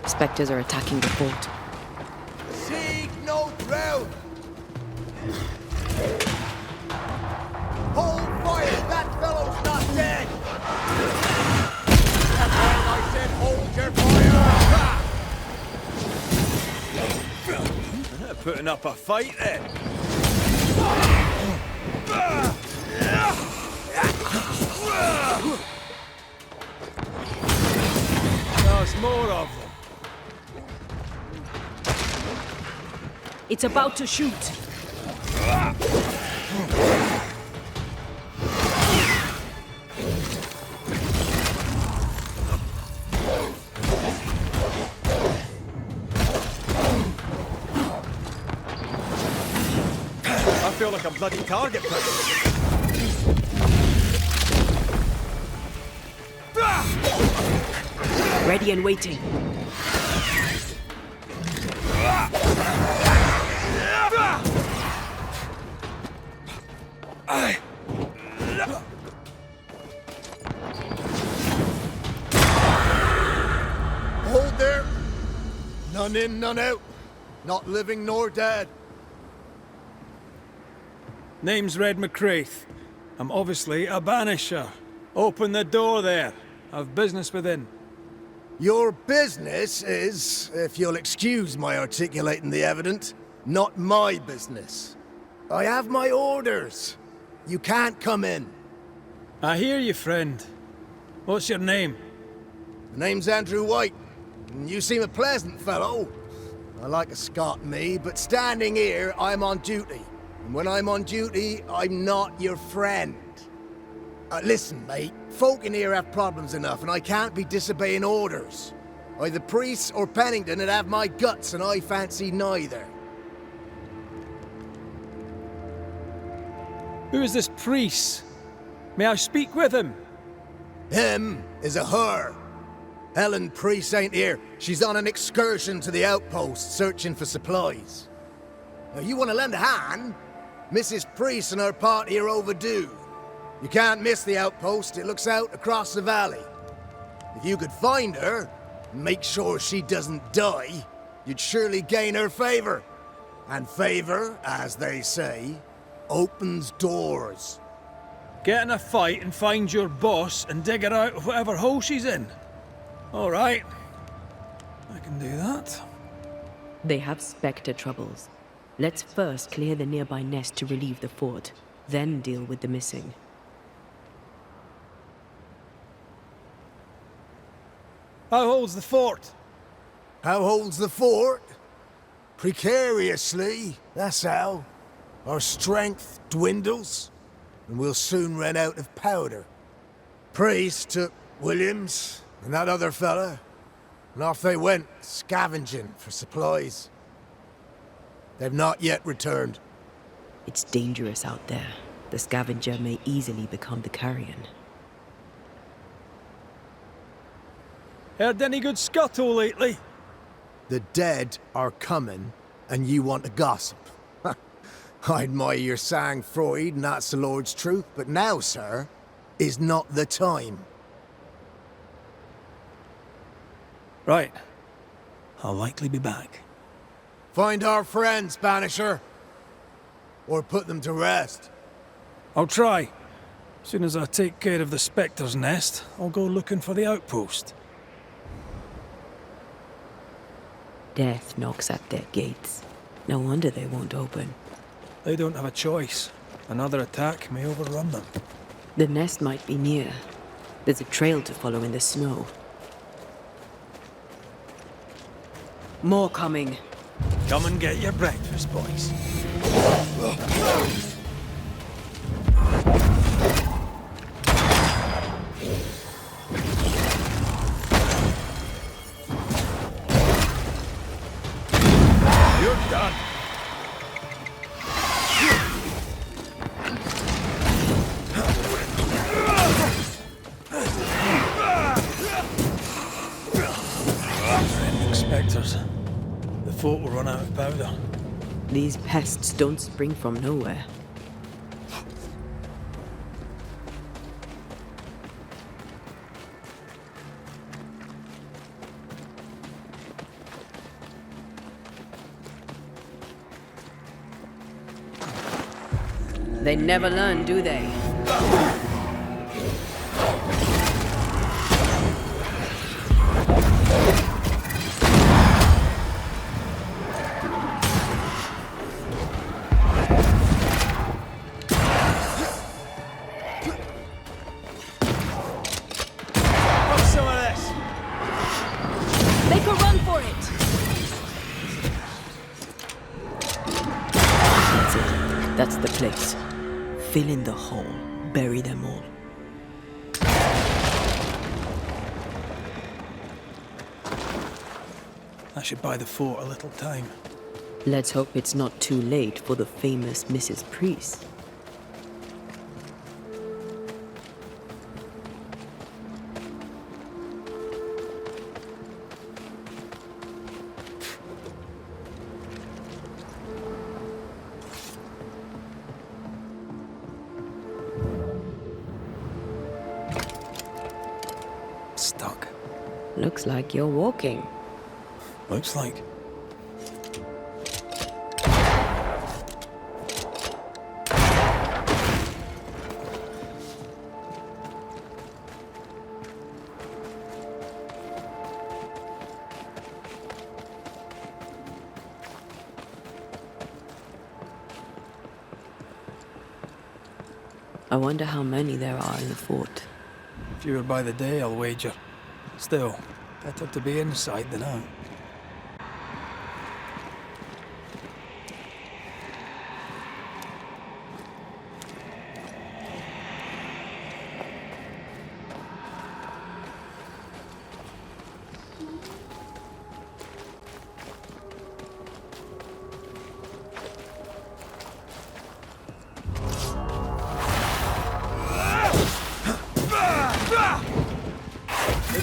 Speaker 3: Spectres are attacking the fort.
Speaker 16: Seek no ground! Hold fire! That fellow's not dead! I said hold your fire! Putting up a fight then. There's more of them.
Speaker 8: It's about to shoot.
Speaker 16: I feel like a bloody target practice.
Speaker 8: Ready and waiting.
Speaker 6: Hold there! None in, none out. Not living nor dead.
Speaker 2: Name's Red McRaith. I'm obviously a banisher. Open the door there. I've business within.
Speaker 6: Your business is, if you'll excuse my articulating the evident, not my business. I have my orders. You can't come in.
Speaker 2: I hear you, friend. What's your name?
Speaker 6: The name's Andrew White. You seem a pleasant fellow. I like a Scot, me, but standing here, I'm on duty. And when I'm on duty, I'm not your friend. Listen, mate, folk in here have problems enough, and I can't be disobeying orders. Either priests or Pennington would have my guts, and I fancy neither.
Speaker 2: Who is this priest? May I speak with him?
Speaker 6: Him is a her. Helen Priest ain't here. She's on an excursion to the outpost, searching for supplies. Now, you want to lend a hand? Mrs. Priest and her party are overdue. You can't miss the outpost. It looks out across the valley. If you could find her, and make sure she doesn't die, you'd surely gain her favor. And favor, as they say, opens doors.
Speaker 2: Get in a fight and find your boss and dig her out of whatever hole she's in. All right. I can do that.
Speaker 3: They have Spectre troubles. Let's first clear the nearby nest to relieve the fort, then deal with the missing.
Speaker 2: How holds the fort?
Speaker 6: How holds the fort? Precariously, that's how. Our strength dwindles, and we'll soon run out of powder. Priest took Williams and that other fella, and off they went, scavenging for supplies. They've not yet returned.
Speaker 3: It's dangerous out there. The scavenger may easily become the carrion.
Speaker 2: Heard any good scuttle lately?
Speaker 6: The dead are coming, and you want to gossip. I admire your sang-froid, and that's the Lord's truth, but now, sir, is not the time.
Speaker 2: Right. I'll likely be back.
Speaker 6: Find our friends, Banisher. Or put them to rest.
Speaker 2: I'll try. As soon as I take care of the Spectre's nest, I'll go looking for the outpost.
Speaker 3: Death knocks at their gates. No wonder they won't open.
Speaker 2: They don't have a choice. Another attack may overrun them.
Speaker 3: The nest might be near. There's a trail to follow in the snow. More coming.
Speaker 2: Come and get your breakfast, boys. You're done. Spectres. The fort will run out of powder.
Speaker 3: These pests don't spring from nowhere. They never learn, do they? That's the place. Fill in the hole. Bury them all.
Speaker 2: I should buy the fort a little time.
Speaker 3: Let's hope it's not too late for the famous Mrs. Priest.
Speaker 2: Stuck.
Speaker 3: Looks like you're walking.
Speaker 2: Looks like.
Speaker 3: I wonder how many there are in the fort.
Speaker 2: Fewer by the day, I'll wager. Still, Better to be inside than out.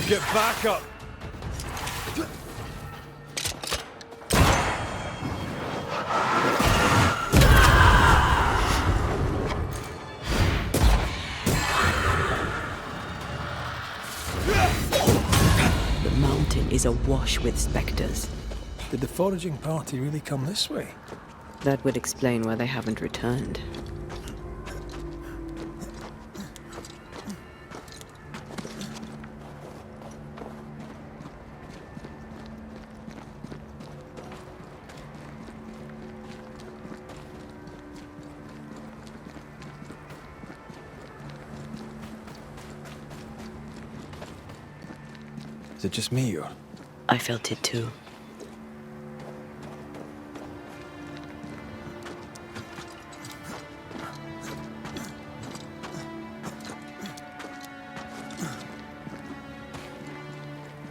Speaker 16: Get back up!
Speaker 3: The mountain is awash with spectres.
Speaker 2: Did the foraging party really come this way?
Speaker 3: That would explain why they haven't returned.
Speaker 2: Is it just me, or?
Speaker 3: I felt it too.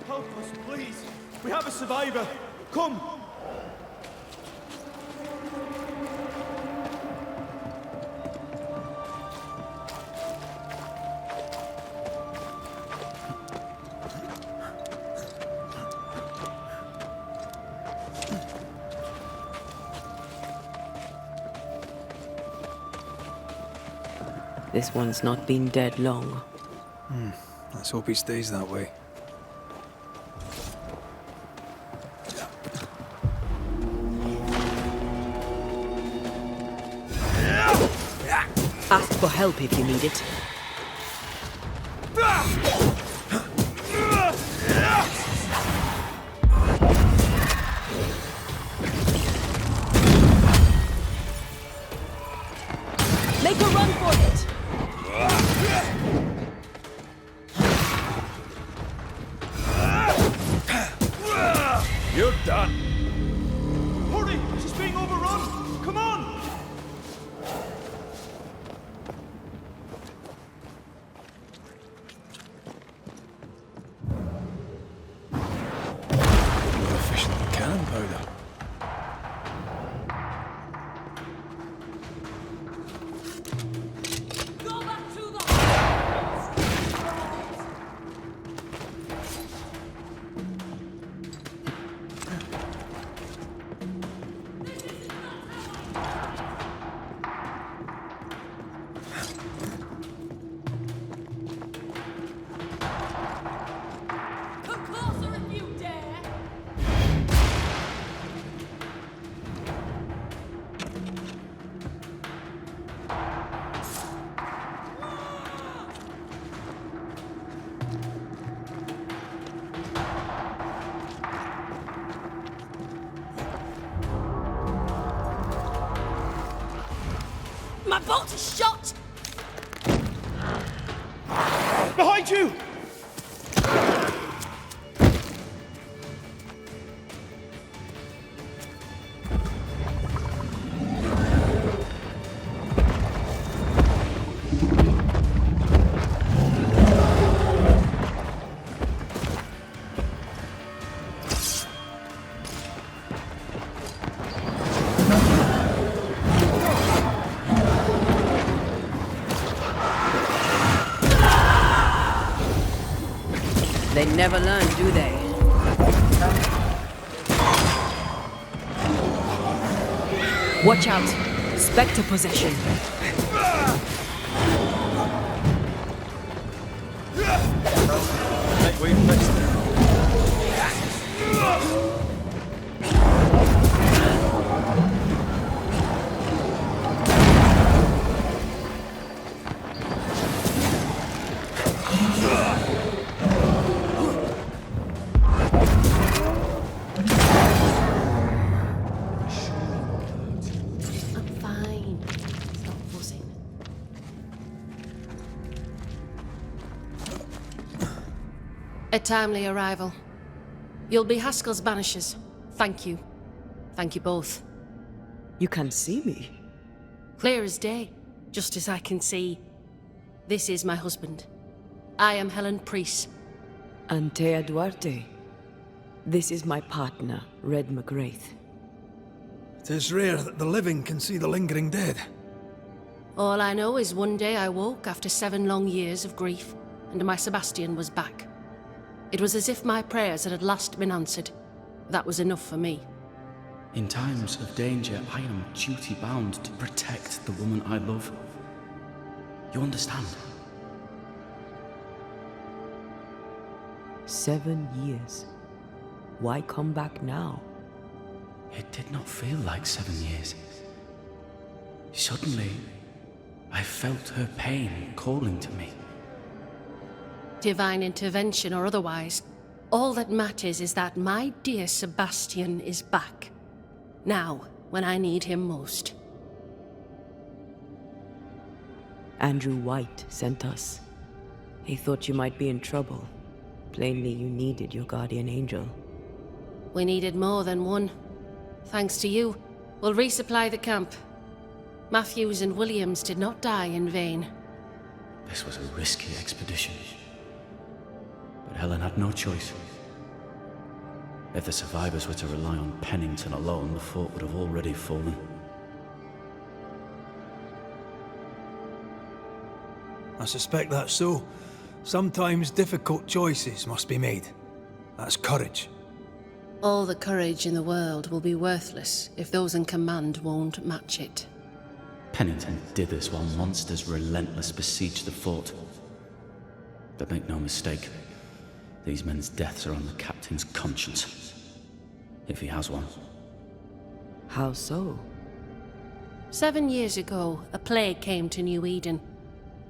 Speaker 19: Help us, please! We have a survivor! Come!
Speaker 3: This one's not been dead long.
Speaker 2: Let's hope he stays that way.
Speaker 3: Ask for help if you need it.
Speaker 1: Make a run for it!
Speaker 16: You're done!
Speaker 19: Hurry! She's being overrun! Come on!
Speaker 2: More efficient than cannon powder.
Speaker 1: My bolt is shot!
Speaker 19: Behind you!
Speaker 3: They never learn, do they? Watch out! Spectre possession!
Speaker 2: Right, we fixed it.
Speaker 4: A timely arrival.
Speaker 13: You'll be Haskell's Banishers. Thank you. Thank you both.
Speaker 3: You can see me?
Speaker 13: Clear as day, just as I can see. This is my husband. I am Helen Priest.
Speaker 3: Antea Duarte. This is my partner, Red McGrath.
Speaker 2: It is rare that the living can see the lingering dead.
Speaker 13: All I know is one day I woke after 7 long years of grief, and my Sebastian was back. It was as if my prayers had at last been answered. That was enough for me.
Speaker 21: In times of danger, I am duty-bound to protect the woman I love. You understand?
Speaker 3: 7 years. Why come back now?
Speaker 21: It did not feel like 7 years. Suddenly, I felt her pain calling to me.
Speaker 13: Divine intervention or otherwise, all that matters is that my dear Sebastian is back. Now, when I need him most.
Speaker 3: Andrew White sent us. He thought you might be in trouble. Plainly, you needed your guardian angel.
Speaker 13: We needed more than one. Thanks to you, we'll resupply the camp. Matthews and Williams did not die in vain.
Speaker 21: This was a risky expedition. But Helen had no choice. If the survivors were to rely on Pennington alone, the fort would have already fallen.
Speaker 2: I suspect that's so. Sometimes difficult choices must be made. That's courage.
Speaker 13: All the courage in the world will be worthless if those in command won't match it.
Speaker 21: Pennington did this while monsters relentless besieged the fort. But make no mistake, these men's deaths are on the captain's conscience. If he has one.
Speaker 3: How so?
Speaker 13: 7 years ago, a plague came to New Eden.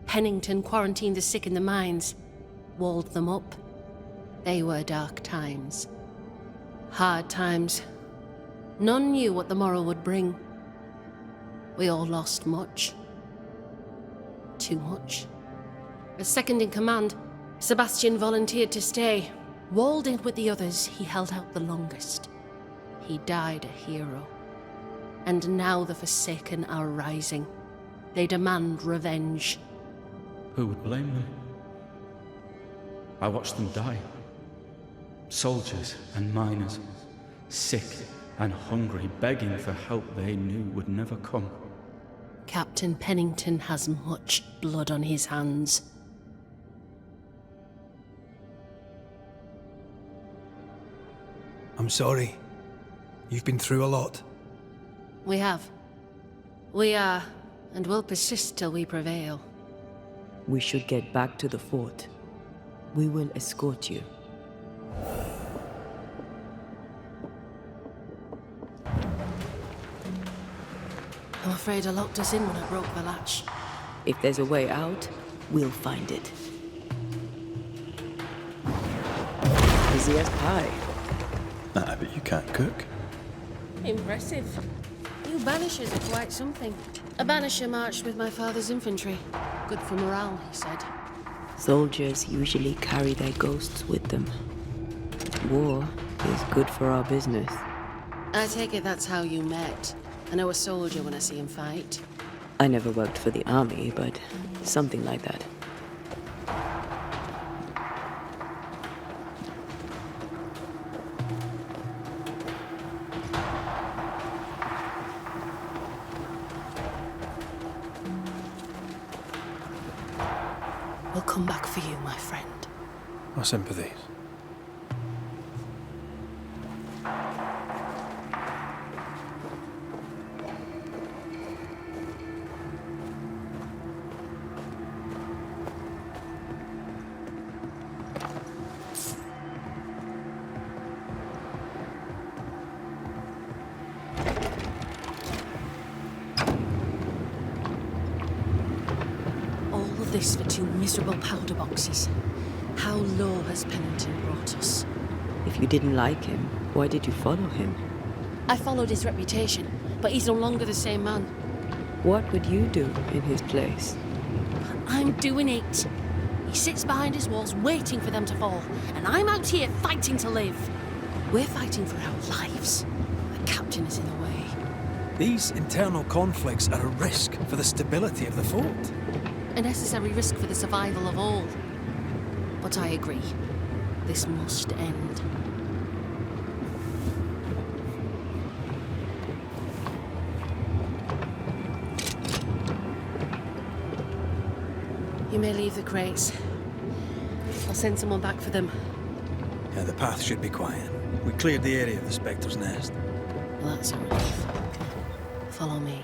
Speaker 13: Pennington quarantined the sick in the mines, walled them up. They were dark times. Hard times. None knew what the morrow would bring. We all lost much. Too much. As second in command, Sebastian volunteered to stay. Walled in with the others, he held out the longest. He died a hero. And now the Forsaken are rising. They demand revenge.
Speaker 21: Who would blame them? I watched them die. Soldiers and miners, sick and hungry, begging for help they knew would never come.
Speaker 13: Captain Pennington has much blood on his hands.
Speaker 2: I'm sorry. You've been through a lot.
Speaker 13: We have. We are, and will persist till we prevail.
Speaker 3: We should get back to the fort. We will escort you.
Speaker 13: I'm afraid I locked us in when I broke the latch.
Speaker 3: If there's a way out, we'll find it. Easy as pie.
Speaker 2: I bet you can't cook.
Speaker 13: Impressive. You Banishers are quite something. A Banisher marched with my father's infantry. Good for morale, he said.
Speaker 3: Soldiers usually carry their ghosts with them. War is good for our business.
Speaker 13: I take it that's how you met. I know a soldier when I see him fight.
Speaker 3: I never worked for the army, but something like that.
Speaker 13: We'll come back for you, my friend.
Speaker 2: My sympathies.
Speaker 13: This for 2 miserable powder boxes. How low has Pennington brought us?
Speaker 3: If you didn't like him, why did you follow him?
Speaker 13: I followed his reputation, but he's no longer the same man.
Speaker 3: What would you do in his place?
Speaker 13: I'm doing it. He sits behind his walls waiting for them to fall, and I'm out here fighting to live. We're fighting for our lives. The captain is in the way.
Speaker 2: These internal conflicts are a risk for the stability of the fort.
Speaker 13: A necessary risk for the survival of all. But I agree. This must end. You may leave the crates. I'll send someone back for them.
Speaker 2: Yeah, the path should be quiet. We cleared the area of the Spectre's nest.
Speaker 13: Well, that's a relief. Follow me.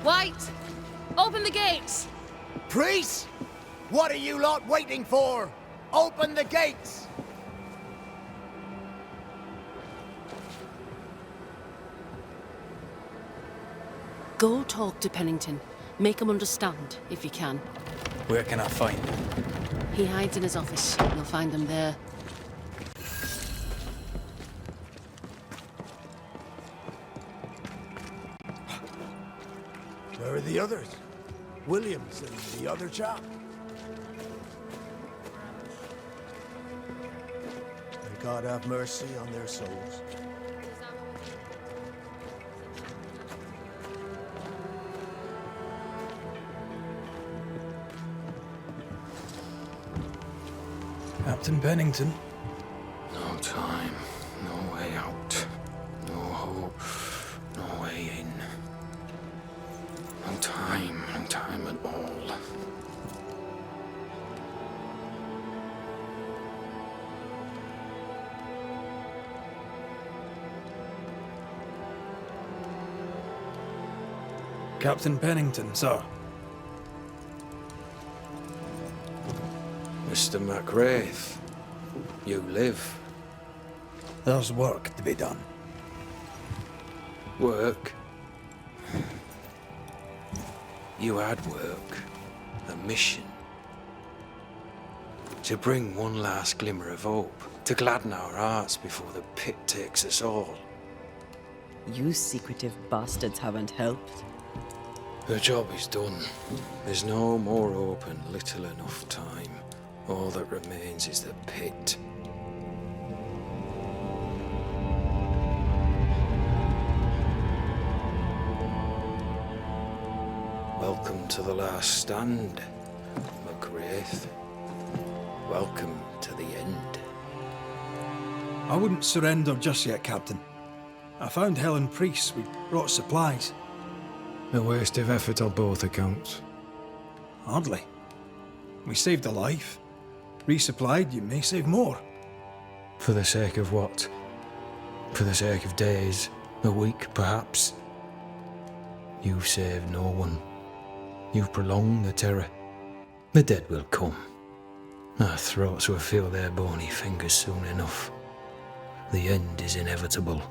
Speaker 13: White! Open the gates!
Speaker 6: Priests! What are you lot waiting for? Open the gates!
Speaker 13: Go talk to Pennington. Make him understand, if you can.
Speaker 2: Where can I find him?
Speaker 13: He hides in his office. You'll find him there.
Speaker 6: Where are the others? Williams and the other chap? May God have mercy on their souls.
Speaker 2: Captain Pennington.
Speaker 15: No time, no way out, no hope, no way in. No time at all.
Speaker 2: Captain Pennington, sir.
Speaker 15: Mr. MacRaith, you live.
Speaker 2: There's work to be done.
Speaker 15: Work? You had work. A mission. To bring one last glimmer of hope. To gladden our hearts before the pit takes us all.
Speaker 3: You secretive bastards haven't helped.
Speaker 15: The job is done. There's no more hope and little enough time. All that remains is the pit. Welcome to the last stand, MacRaith. Welcome to the end.
Speaker 2: I wouldn't surrender just yet, Captain. I found Helen Priest. We brought supplies.
Speaker 15: A waste of effort on both accounts.
Speaker 2: Hardly. We saved a life. Resupplied, you may save more.
Speaker 15: For the sake of what? For the sake of days, a week perhaps? You've saved no one. You've prolonged the terror. The dead will come. Our throats will feel their bony fingers soon enough. The end is inevitable.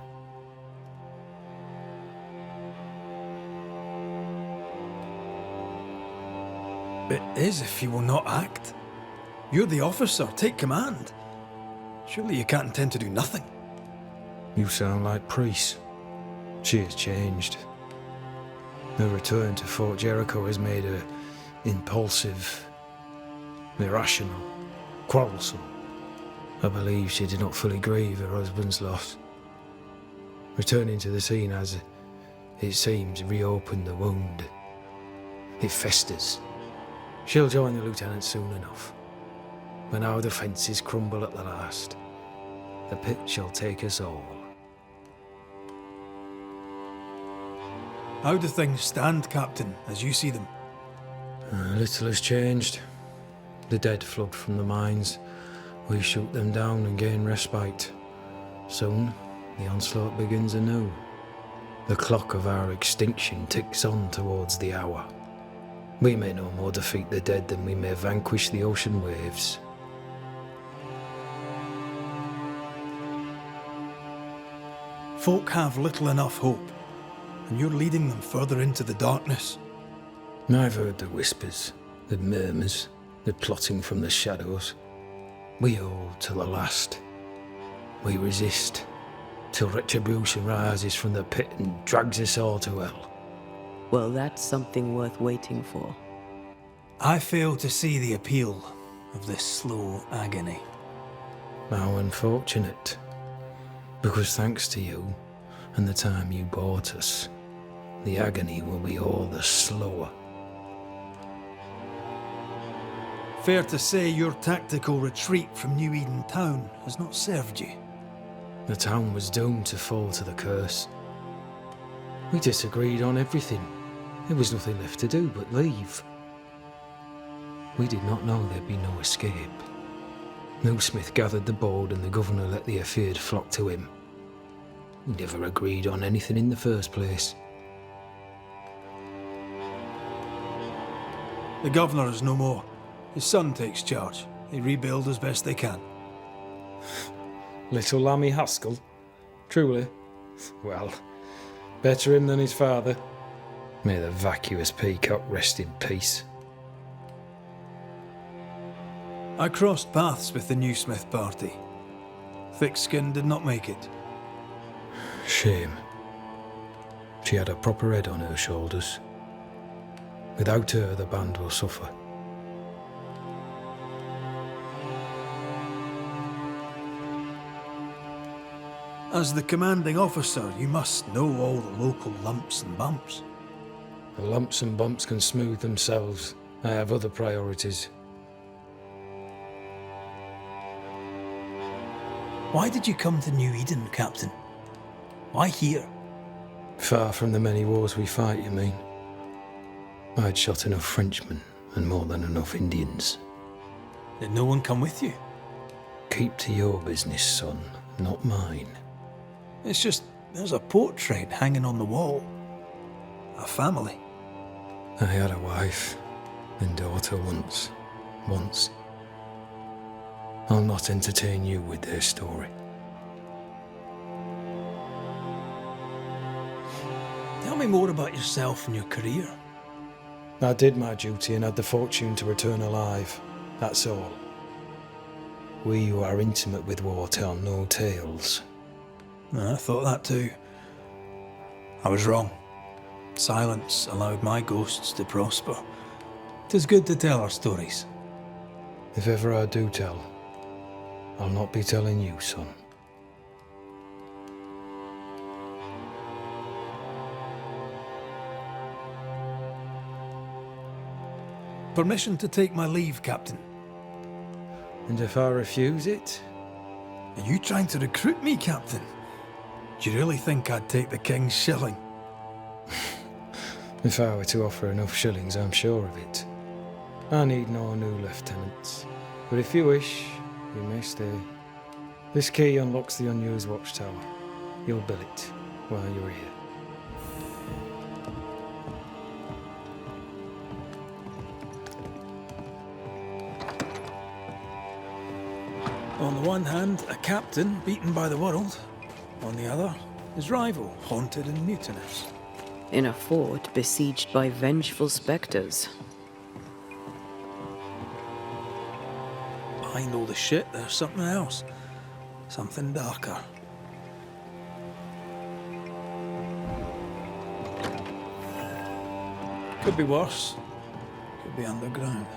Speaker 2: It is if you will not act. You're the officer, take command. Surely you can't intend to do nothing.
Speaker 15: You sound like Priest. She has changed. Her return to Fort Jericho has made her impulsive, irrational, quarrelsome. I believe she did not fully grieve her husband's loss. Returning to the scene has, it seems, reopened the wound. It festers. She'll join the lieutenant soon enough. When our defences crumble at the last, the pit shall take us all.
Speaker 2: How do things stand, Captain, as you see them?
Speaker 15: Little has changed. The dead flood from the mines. We shoot them down and gain respite. Soon, the onslaught begins anew. The clock of our extinction ticks on towards the hour. We may no more defeat the dead than we may vanquish the ocean waves.
Speaker 2: Folk have little enough hope, and you're leading them further into the darkness.
Speaker 15: I've heard the whispers, the murmurs, the plotting from the shadows. We hold till the last. We resist, till retribution rises from the pit and drags us all to hell.
Speaker 3: Well, that's something worth waiting for.
Speaker 2: I fail to see the appeal of this slow agony.
Speaker 15: How unfortunate. Because thanks to you, and the time you bought us, the agony will be all the slower.
Speaker 2: Fair to say your tactical retreat from New Eden town has not served you.
Speaker 15: The town was doomed to fall to the curse. We disagreed on everything. There was nothing left to do but leave. We did not know there'd be no escape. Smith gathered the board and the governor let the affair flock to him. We never agreed on anything in the first place.
Speaker 2: The governor is no more. His son takes charge. They rebuild as best they can.
Speaker 15: Little Lammy Haskell? Truly? Well, better him than his father. May the vacuous peacock rest in peace.
Speaker 2: I crossed paths with the new Smith party. Thickskin did not make it.
Speaker 15: Shame. She had a proper head on her shoulders. Without her, the band will suffer.
Speaker 2: As the commanding officer, you must know all the local lumps and bumps.
Speaker 15: The lumps and bumps can smooth themselves. I have other priorities.
Speaker 2: Why did you come to New Eden, Captain? Why here?
Speaker 15: Far from the many wars we fight, you mean? I'd shot enough Frenchmen and more than enough Indians.
Speaker 2: Did no one come with you?
Speaker 15: Keep to your business, son, not mine.
Speaker 2: It's just, there's a portrait hanging on the wall. A family.
Speaker 15: I had a wife and daughter once. I'll not entertain you with their story.
Speaker 2: Tell me more about yourself and your career.
Speaker 15: I did my duty and had the fortune to return alive. That's all. We who are intimate with war tell no tales.
Speaker 2: I thought that too. I was wrong. Silence allowed my ghosts to prosper. 'Tis good to tell our stories.
Speaker 15: If ever I do tell, I'll not be telling you, son.
Speaker 2: Permission to take my leave, Captain.
Speaker 15: And if I refuse it?
Speaker 2: Are you trying to recruit me, Captain? Do you really think I'd take the King's shilling?
Speaker 15: If I were to offer enough shillings, I'm sure of it. I need no new lieutenants. But if you wish, you may stay. This key unlocks the unused watchtower. You'll bill it while you're here.
Speaker 2: On the one hand, a captain beaten by the world. On the other, his rival, haunted and mutinous.
Speaker 3: In a fort besieged by vengeful spectres.
Speaker 2: Behind all the shit, there's something else. Something darker. Could be worse. Could be underground.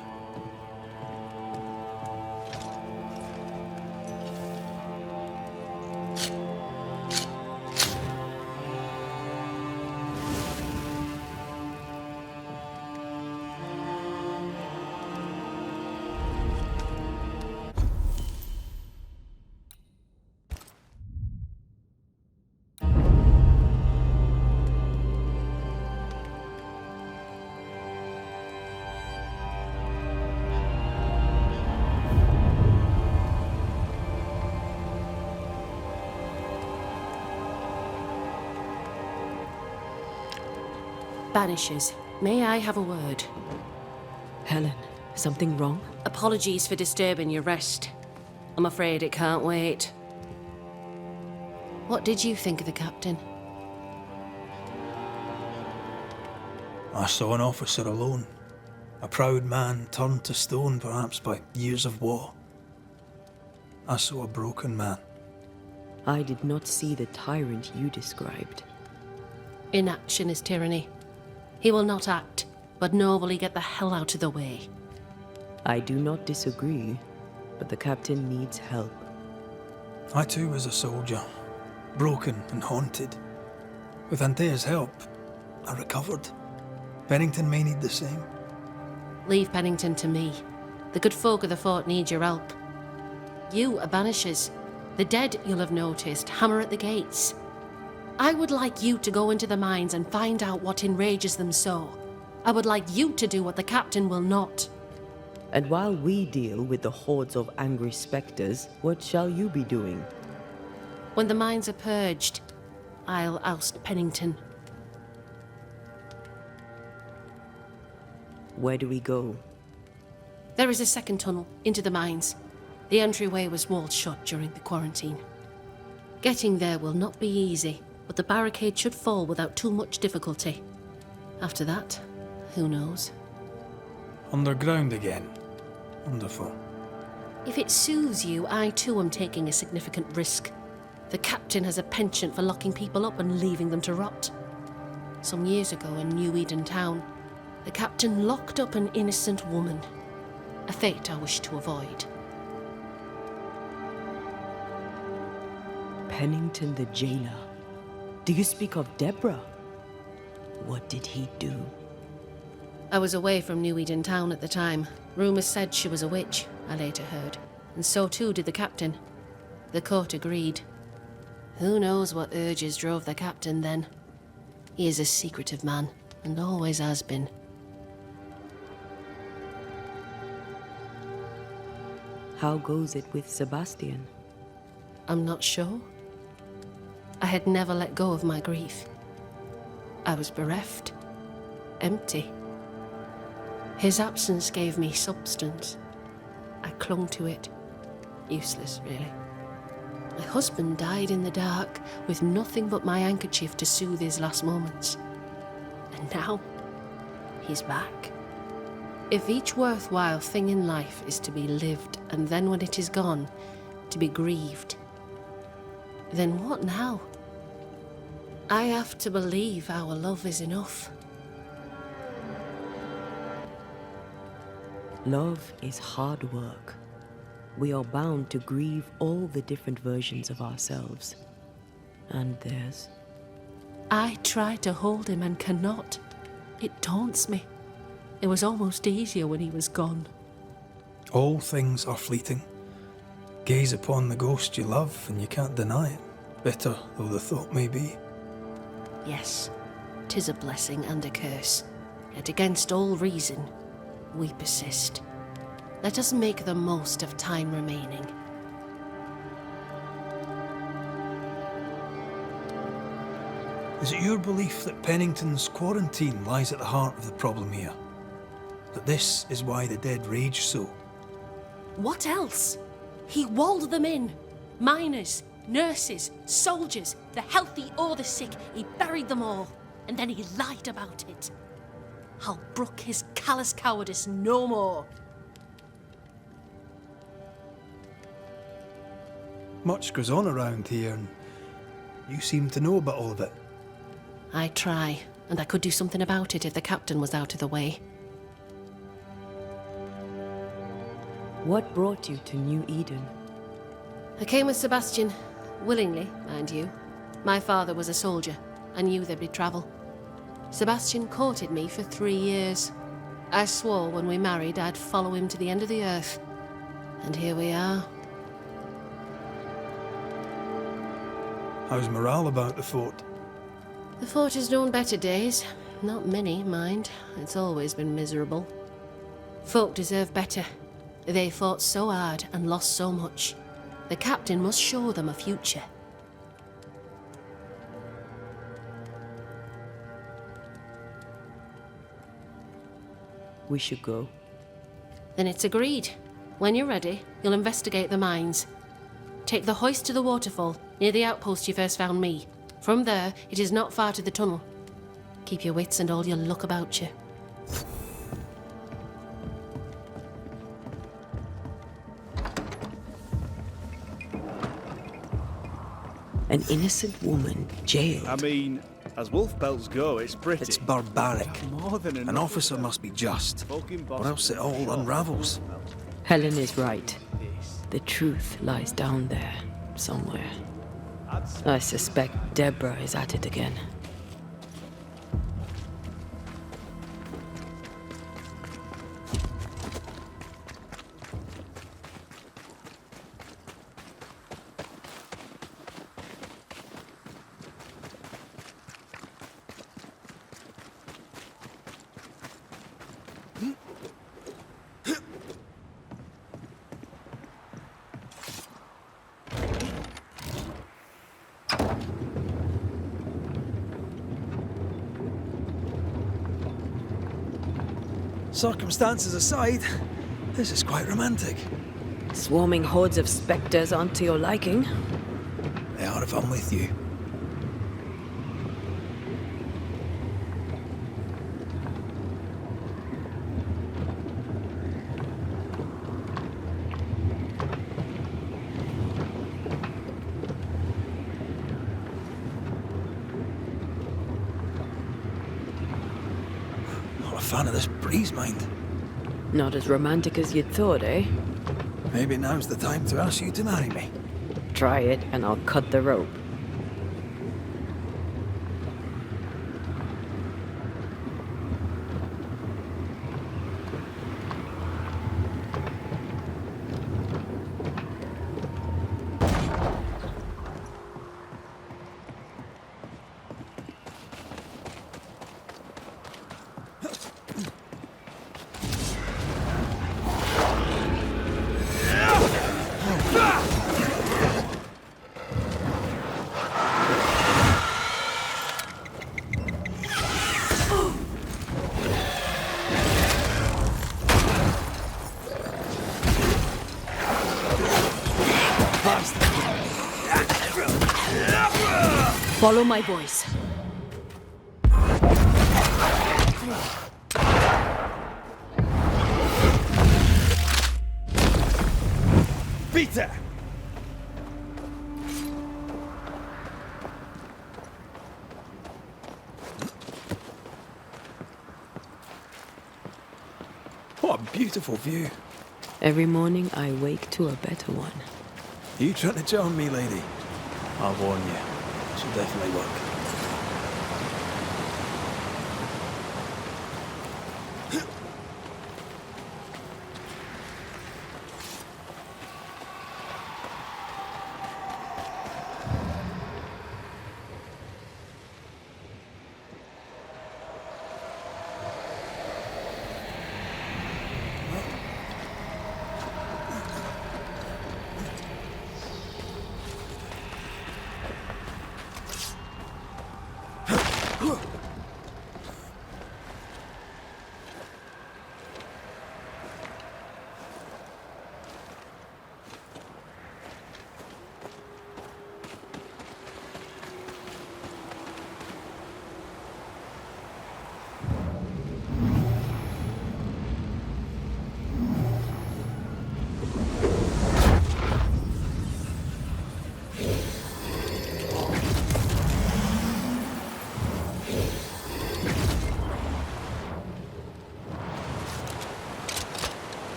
Speaker 13: Banishers, may I have a word?
Speaker 3: Helen, something wrong?
Speaker 13: Apologies for disturbing your rest. I'm afraid it can't wait. What did you think of the captain?
Speaker 2: I saw an officer alone. A proud man turned to stone, perhaps by years of war. I saw a broken man.
Speaker 3: I did not see the tyrant you described.
Speaker 13: Inaction is tyranny. He will not act, but nor will he get the hell out of the way.
Speaker 3: I do not disagree, but the captain needs help.
Speaker 2: I too was a soldier, broken and haunted. With Antea's help, I recovered. Pennington may need the same.
Speaker 13: Leave Pennington to me. The good folk of the fort need your help. You are Banishers. The dead, you'll have noticed, hammer at the gates. I would like you to go into the mines and find out what enrages them so. I would like you to do what the captain will not.
Speaker 3: And while we deal with the hordes of angry spectres, what shall you be doing?
Speaker 13: When the mines are purged, I'll oust Pennington.
Speaker 3: Where do we go?
Speaker 13: There is a second tunnel into the mines. The entryway was walled shut during the quarantine. Getting there will not be easy, but the barricade should fall without too much difficulty. After that, who knows?
Speaker 2: Underground again. Wonderful.
Speaker 13: If it soothes you, I too am taking a significant risk. The captain has a penchant for locking people up and leaving them to rot. Some years ago in New Eden town, the captain locked up an innocent woman. A fate I wish to avoid.
Speaker 3: Pennington the jailer. Do you speak of Deborah? What did he do?
Speaker 13: I was away from New Eden town at the time. Rumours said she was a witch, I later heard. And so too did the captain. The court agreed. Who knows what urges drove the captain then? He is a secretive man, and always has been.
Speaker 3: How goes it with Sebastian?
Speaker 13: I'm not sure. I had never let go of my grief. I was bereft, empty. His absence gave me substance. I clung to it. Useless, really. My husband died in the dark, with nothing but my handkerchief to soothe his last moments. And now, he's back. If each worthwhile thing in life is to be lived, and then when it is gone, to be grieved, then what now? I have to believe our love is enough.
Speaker 3: Love is hard work. We are bound to grieve all the different versions of ourselves. And theirs.
Speaker 13: I try to hold him and cannot. It taunts me. It was almost easier when he was gone.
Speaker 2: All things are fleeting. Gaze upon the ghost you love and you can't deny it, bitter though the thought may be.
Speaker 13: Yes, 'tis a blessing and a curse. Yet against all reason, we persist. Let us make the most of time remaining.
Speaker 2: Is it your belief that Pennington's quarantine lies at the heart of the problem here? That this is why the dead rage so?
Speaker 13: What else? He walled them in. Miners, nurses, soldiers, the healthy or the sick. He buried them all, and then he lied about it. I'll brook his callous cowardice no more.
Speaker 2: Much goes on around here, and you seem to know about all of it.
Speaker 13: I try, and I could do something about it if the captain was out of the way.
Speaker 3: What brought you to New Eden?
Speaker 13: I came with Sebastian, willingly, mind you. My father was a soldier. I knew there'd be travel. Sebastian courted me for 3 years. I swore when we married I'd follow him to the end of the earth. And here we are.
Speaker 2: How's morale about the fort?
Speaker 13: The fort has known better days. Not many, mind. It's always been miserable. Folk deserve better. They fought so hard and lost so much. The captain must show them a future.
Speaker 3: we should go.
Speaker 13: Then it's agreed. When you're ready, you'll investigate the mines. Take the hoist to the waterfall, near the outpost you first found me. From there, it is not far to the tunnel. Keep your wits and all your luck about you.
Speaker 3: An innocent woman jailed.
Speaker 17: I mean, as wolf pelts go, it's pretty.
Speaker 2: It's barbaric.
Speaker 17: More than
Speaker 2: An officer must be just, or else it all unravels.
Speaker 3: Helen is right. The truth lies down there, somewhere. I suspect Deborah is at it again.
Speaker 2: Circumstances aside, this is quite romantic.
Speaker 3: Swarming hordes of spectres aren't to your liking.
Speaker 2: They are if I'm with you. Not a fan of this breeze, mind.
Speaker 3: Not as romantic as you'd thought, eh?
Speaker 2: Maybe now's the time to ask you to marry me.
Speaker 3: Try it and I'll cut the rope. Follow my voice.
Speaker 16: Peter!
Speaker 2: What a beautiful view.
Speaker 3: Every morning I wake to a better one.
Speaker 2: Are you trying to charm me, lady? I'll warn you. This will definitely work.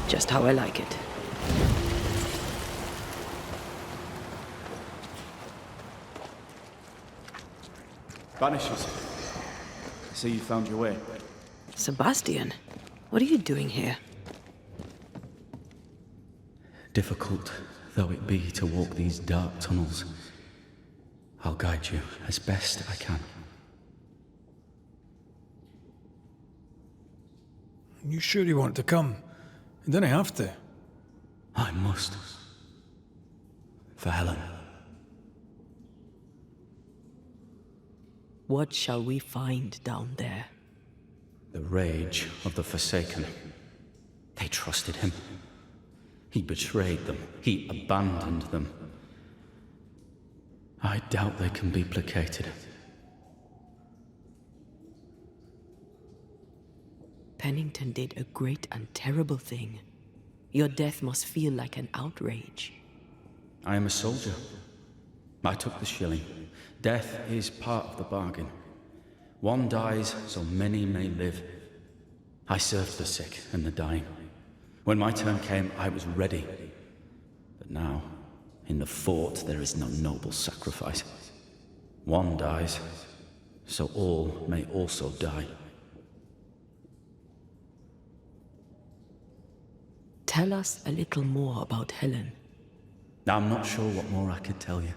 Speaker 3: Just how I like it.
Speaker 14: Banishers. So you found your way.
Speaker 3: Sebastian, what are you doing here?
Speaker 21: Difficult though it be to walk these dark tunnels, I'll guide you as best I can.
Speaker 2: You sure you want to come? You don't have to.
Speaker 21: I must. For Helen.
Speaker 3: What shall we find down there?
Speaker 21: The rage of the Forsaken. They trusted him. He betrayed them. He abandoned them. I doubt they can be placated.
Speaker 3: Pennington did a great and terrible thing. Your death must feel like an outrage.
Speaker 21: I am a soldier. I took the shilling. Death is part of the bargain. One dies so many may live. I served the sick and the dying. When my turn came, I was ready. But now, in the fort, there is no noble sacrifice. One dies, so all may also die.
Speaker 3: Tell us a little more about Helen.
Speaker 21: I'm not sure what more I could tell you.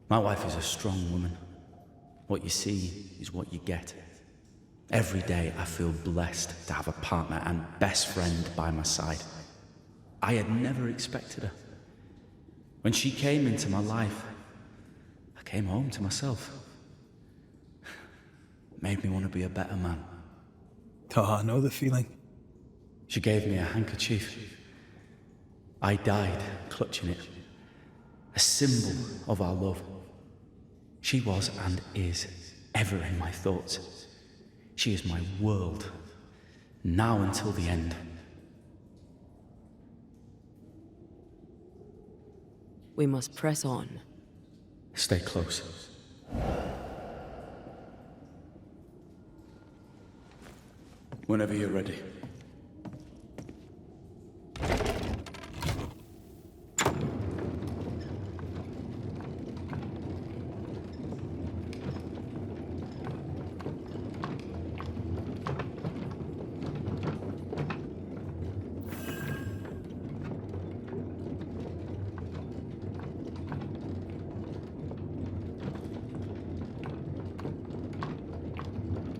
Speaker 21: My wife is a strong woman. What you see is what you get. Every day I feel blessed to have a partner and best friend by my side. I had never expected her. When she came into my life, I came home to myself. It made me want to be a better man.
Speaker 2: Oh, I know the feeling.
Speaker 21: She gave me a handkerchief. I died clutching it. A symbol of our love. She was and is ever in my thoughts. She is my world, now until the end.
Speaker 3: We must press on.
Speaker 21: Stay close. Whenever you're ready.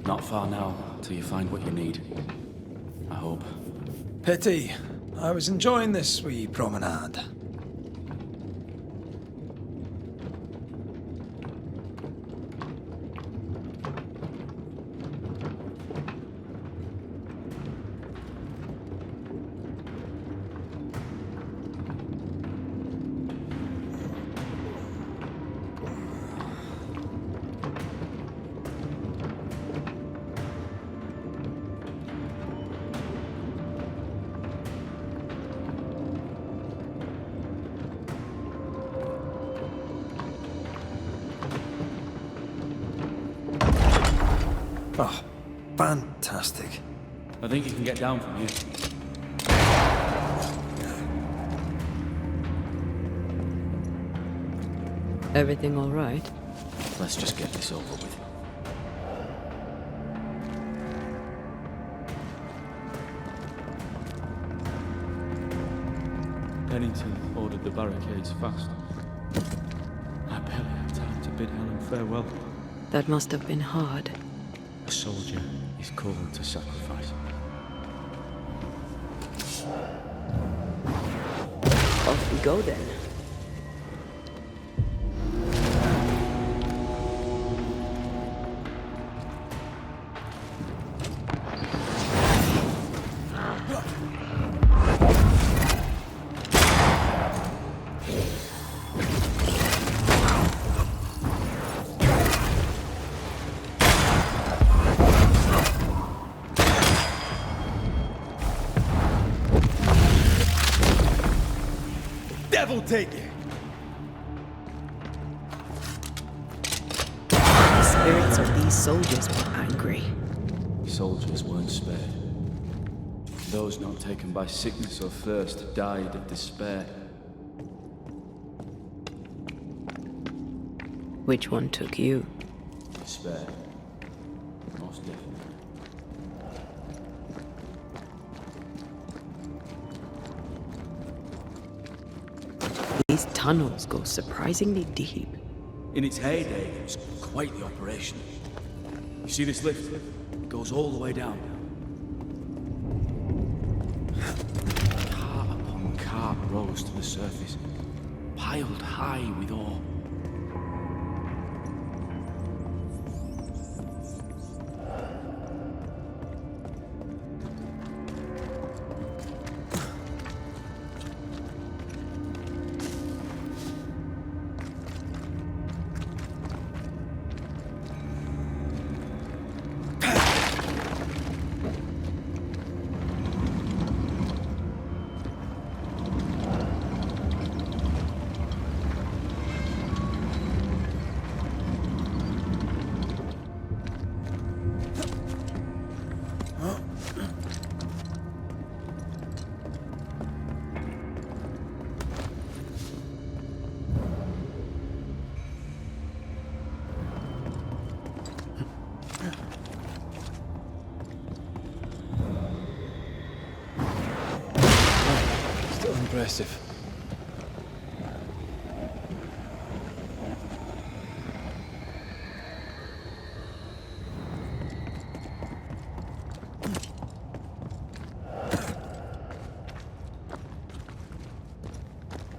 Speaker 21: Not far now, till you find what you need. I hope.
Speaker 2: Pity. I was enjoying this wee promenade. Oh, fantastic.
Speaker 21: I think you can get down from here.
Speaker 3: Everything all right?
Speaker 21: Let's just get this over with. Pennington ordered the barricades fast. I barely had time to bid Helen farewell.
Speaker 3: That must have been hard.
Speaker 21: A soldier is called to sacrifice.
Speaker 3: Off we go then.
Speaker 16: Devil take it!
Speaker 3: The spirits of these soldiers were angry.
Speaker 21: Soldiers weren't spared. Those not taken by sickness or thirst died of despair.
Speaker 3: Which one took you?
Speaker 21: Despair. Most definitely.
Speaker 3: These tunnels go surprisingly deep.
Speaker 21: In its heyday, it was quite the operation. You see this lift? It goes all the way down. Cart upon cart rose to the surface. piled high with ore.
Speaker 2: Still impressive.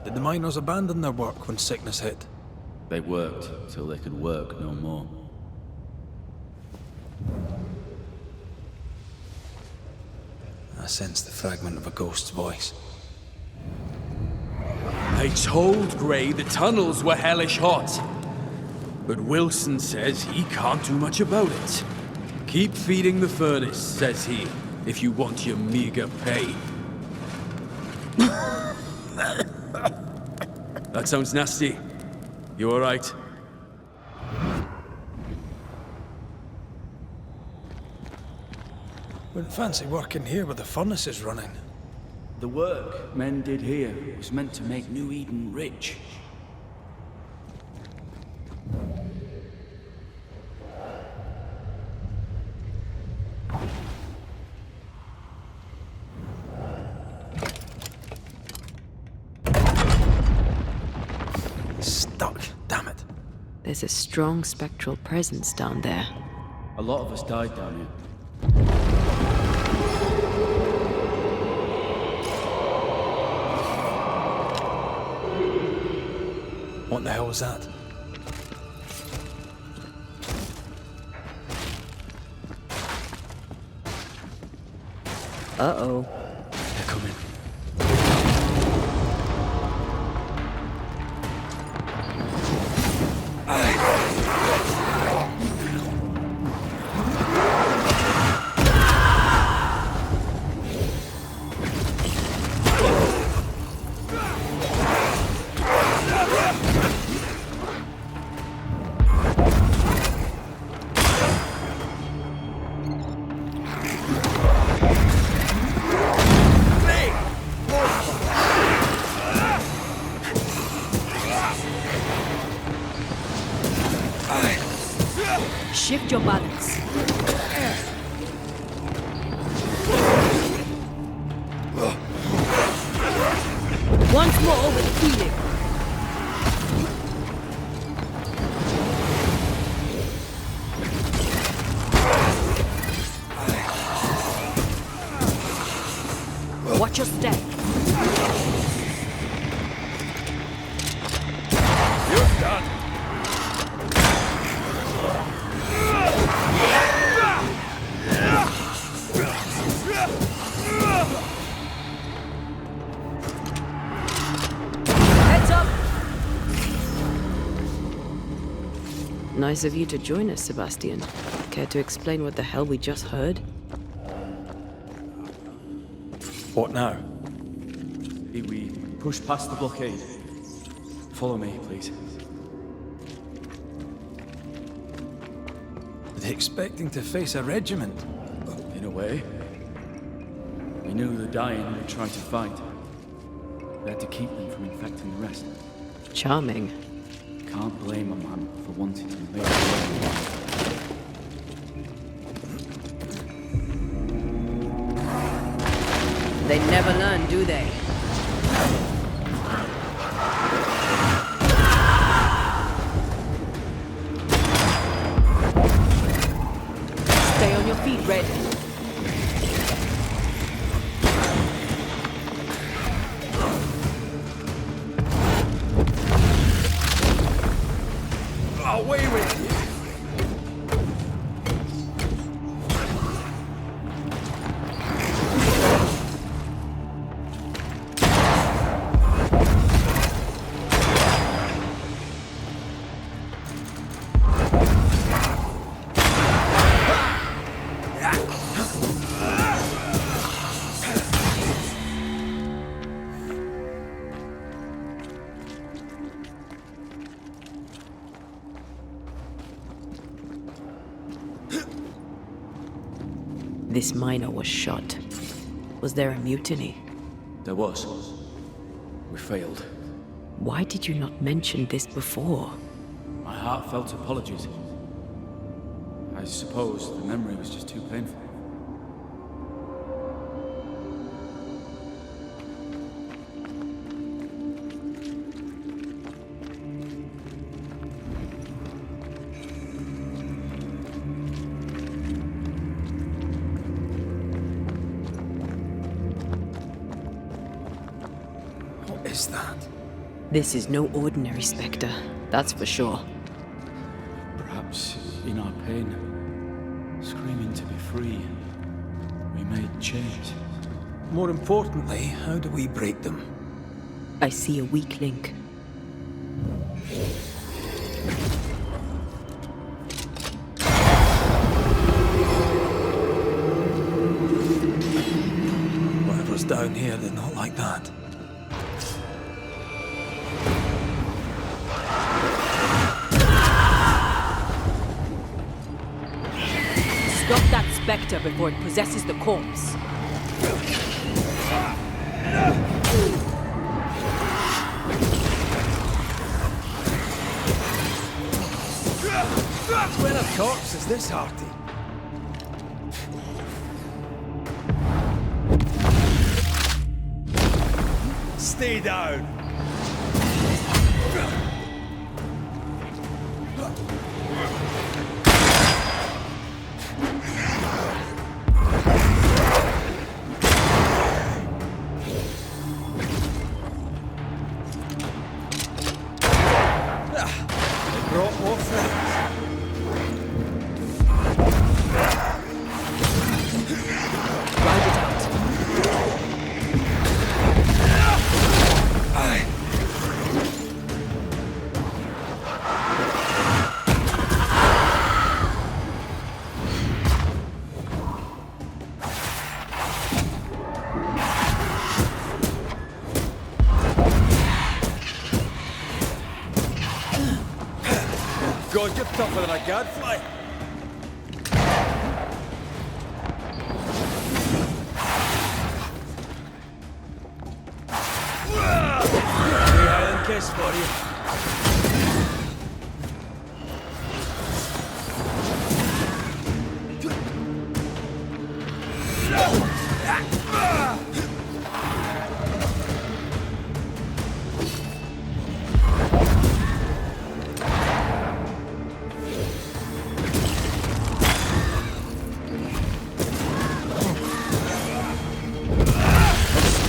Speaker 2: Did the miners abandon their work when sickness hit?
Speaker 21: They worked till they could work no more.
Speaker 2: I sense the fragment of a ghost's voice.
Speaker 18: I told Gray the tunnels were hellish hot. But Wilson says he can't do much about it. Keep feeding the furnace, says he, if you want your meager pay. That sounds nasty. You alright?
Speaker 2: Wouldn't fancy working here with the furnaces running.
Speaker 21: The work men did here was meant to make New Eden rich.
Speaker 2: Stuck, damn it.
Speaker 3: There's a strong spectral presence down there.
Speaker 21: A lot of us died down here.
Speaker 2: What the hell was that?
Speaker 3: Uh-oh.
Speaker 21: They're coming.
Speaker 8: Shift your balance. Once more with feeling. Watch your step.
Speaker 18: You're done.
Speaker 8: Heads up!
Speaker 3: Nice of you to join us, Sebastian. Care to explain what the hell we just heard?
Speaker 2: What now?
Speaker 21: We push past the blockade. Follow me, please.
Speaker 2: Were they expecting to face a regiment?
Speaker 21: In a way. We knew the dying would try to fight. We had to keep them from infecting the rest.
Speaker 3: Charming.
Speaker 21: Can't blame a man for wanting to make a life.
Speaker 8: They never learn, do they? Stay on your feet, Red.
Speaker 3: This miner was shot. Was there a mutiny?
Speaker 18: There was. We failed.
Speaker 3: Why did you not mention this before?
Speaker 18: My heartfelt apologies. I suppose the memory was just too painful.
Speaker 2: What is that?
Speaker 3: This is no ordinary spectre, that's for sure.
Speaker 18: Perhaps in our pain, screaming to be free, we made chains.
Speaker 2: More importantly, how do we break them?
Speaker 3: I see a weak link.
Speaker 2: Whatever's down here, they're not like that.
Speaker 3: Stop that spectre before it possesses the corpse.
Speaker 16: When a corpse is this hearty? Stay down. Brought more friends.
Speaker 3: Ride it out.
Speaker 16: Aye. God, you're tougher than a gadfly. The island kiss for you.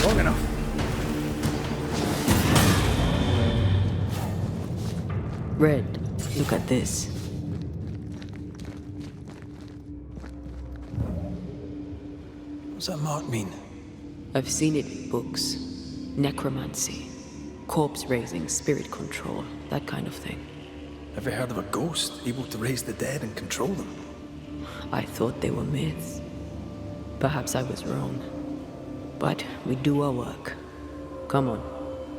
Speaker 16: Long enough.
Speaker 3: Red, look at this.
Speaker 2: What's that mark mean?
Speaker 3: I've seen it in books. Necromancy, corpse raising, spirit control, that kind of thing.
Speaker 2: Ever heard of a ghost able to raise the dead and control them?
Speaker 3: I thought they were myths. Perhaps I was wrong. But we do our work. Come on,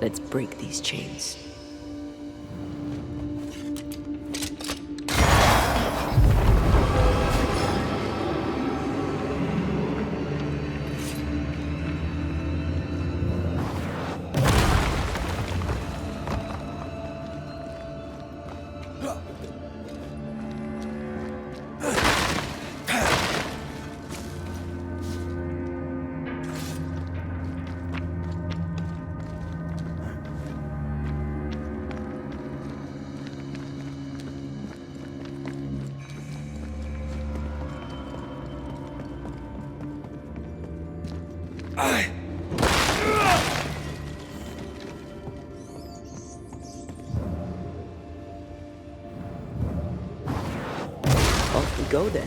Speaker 3: let's break these chains.
Speaker 16: Aye.
Speaker 3: Off we go then.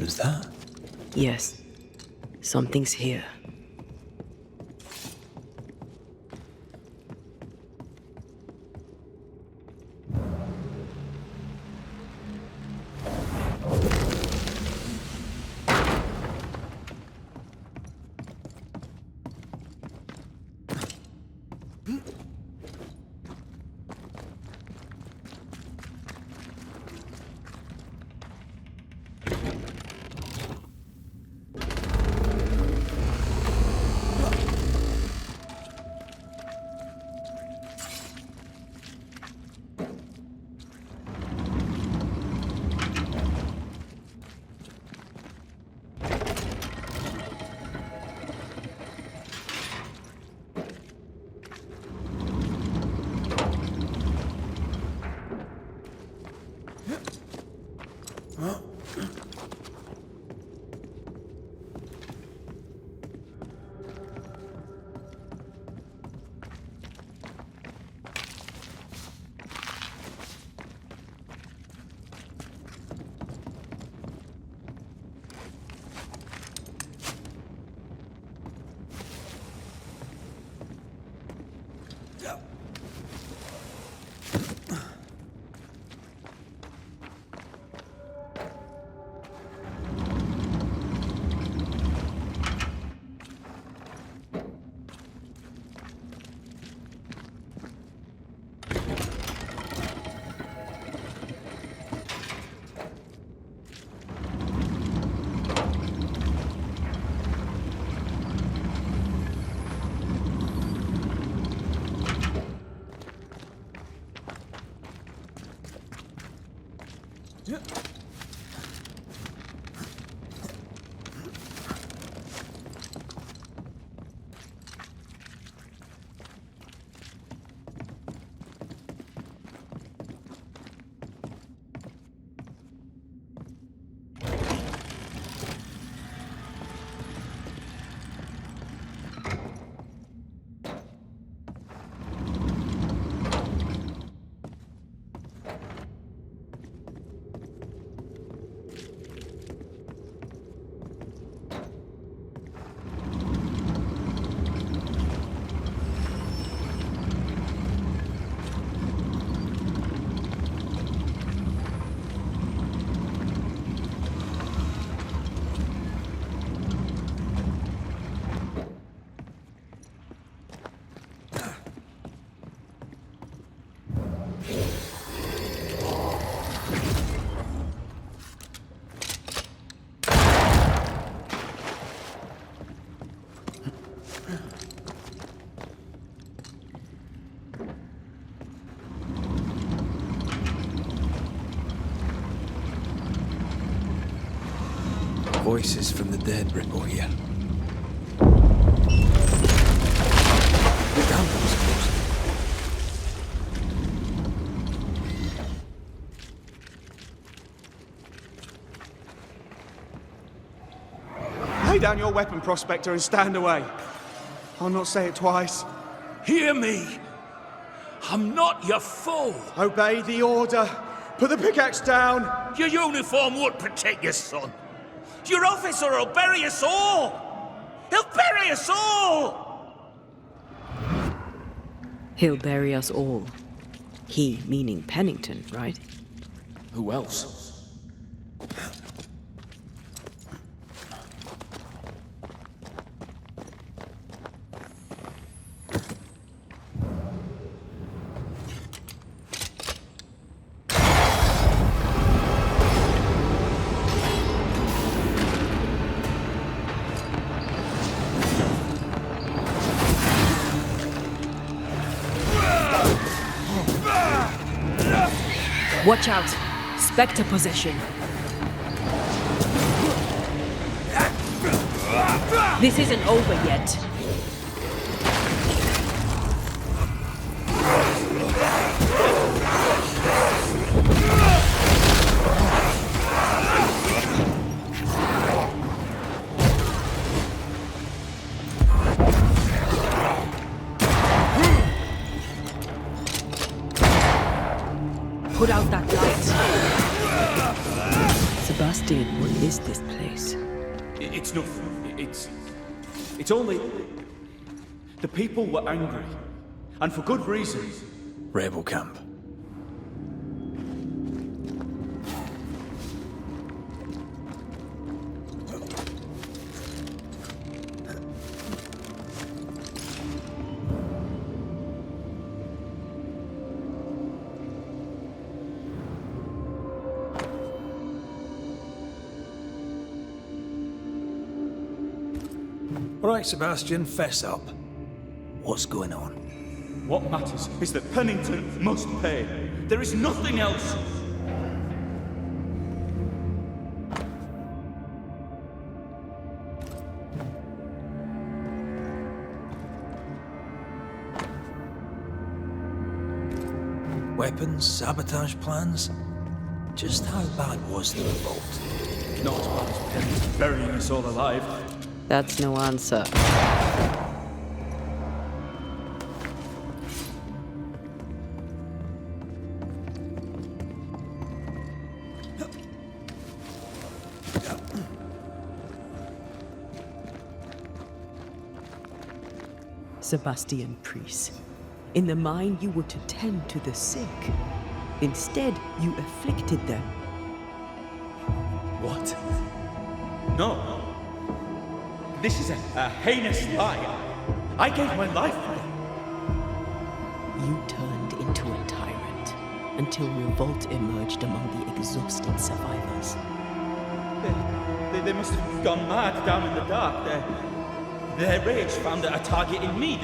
Speaker 2: was that?
Speaker 3: Yes. Something's here.
Speaker 15: Voices from the dead ripple here. The gamble's closed.
Speaker 14: Lay down your weapon, Prospector, and stand away. I'll not say it twice.
Speaker 20: Hear me. I'm not your foe.
Speaker 14: Obey the order. Put the pickaxe down.
Speaker 20: Your uniform won't protect your son. Your officer will bury us all! He'll bury us all!
Speaker 3: He'll bury us all. He meaning Pennington, right?
Speaker 11: Who else?
Speaker 3: Watch out! Spectre possession. This isn't over yet. Put out that light. Sebastian. Sebastian, what is this place?
Speaker 17: It's nothing. It's only... The people were angry. And for good reason.
Speaker 2: Rebel camp. All right, Sebastian, fess up. What's going on?
Speaker 17: What matters is that Pennington must pay. There is nothing else.
Speaker 2: Weapons, sabotage plans? Just how bad was the revolt?
Speaker 17: Not as bad as Pennington burying us all alive.
Speaker 3: That's no answer. Sebastian Priest. In the mine, you were to tend to the sick. Instead, you afflicted them.
Speaker 17: What? No. This is a heinous lie. I gave my life for it.
Speaker 3: You turned into a tyrant until revolt emerged among the exhausted survivors.
Speaker 17: They must have gone mad down in the dark. Their rage found a target in me,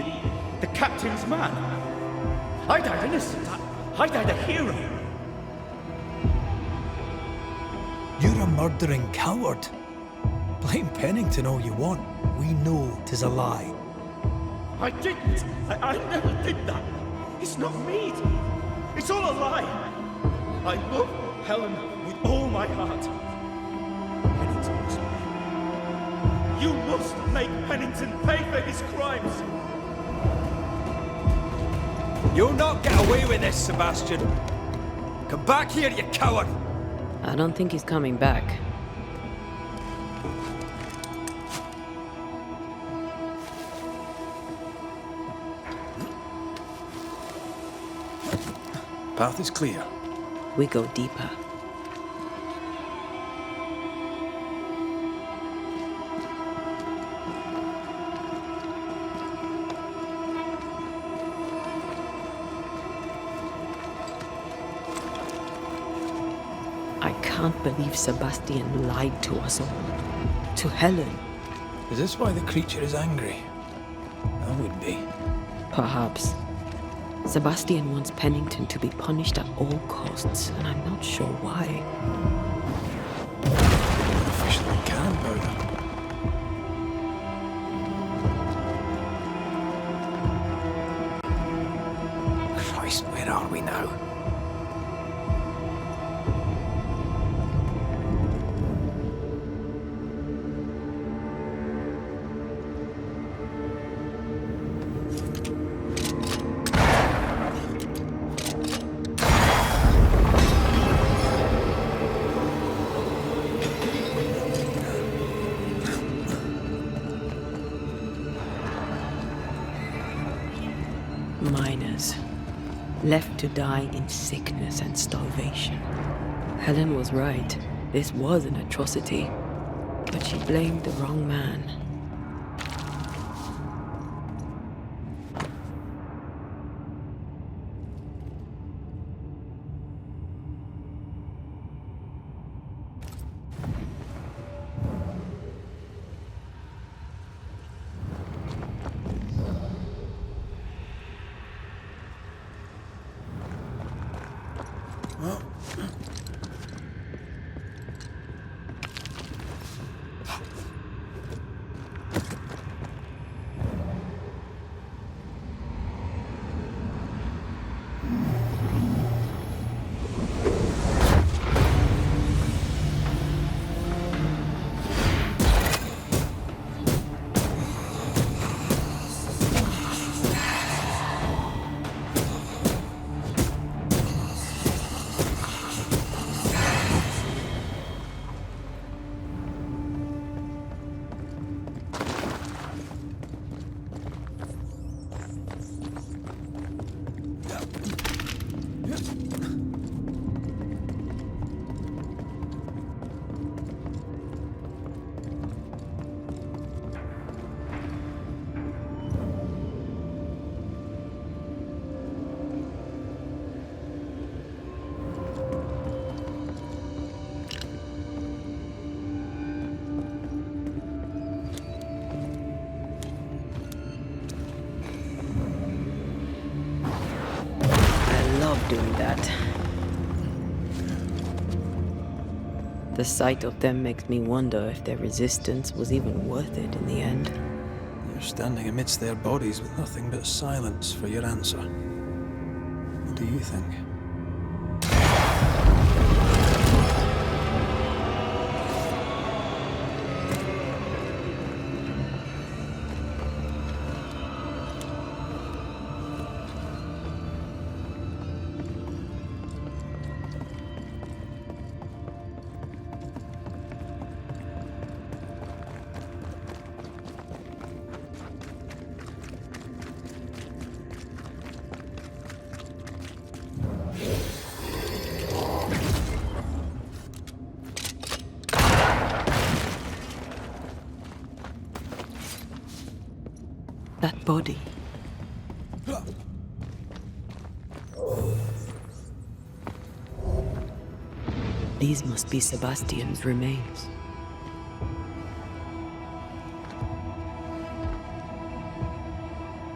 Speaker 17: the captain's man. I died innocent. I died a hero.
Speaker 2: You're a murdering coward. Blame Pennington all you want. We know 'tis a lie.
Speaker 17: I didn't. I never did that. It's not me. It's all a lie. I love Helen with all my heart. Pennington must pay. You must make Pennington pay for his crimes.
Speaker 2: You'll not get away with this, Sebastian. Come back here, you coward!
Speaker 3: I don't think he's coming back.
Speaker 2: Path is clear.
Speaker 3: We go deeper. I can't believe Sebastian lied to us all. To Helen.
Speaker 2: Is this why the creature is angry? I would be.
Speaker 3: Perhaps. Sebastian wants Pennington to be punished at all costs, and I'm not sure why.
Speaker 2: Officially can't murder. Christ, where are we now?
Speaker 3: Miners, left to die in sickness and starvation. Helen was right. This was an atrocity. But she blamed the wrong man. doing that. The sight of them makes me wonder if their resistance was even worth it in the end.
Speaker 2: You're standing amidst their bodies with nothing but silence for your answer. What do you think?
Speaker 3: That body. These must be Sebastian's remains.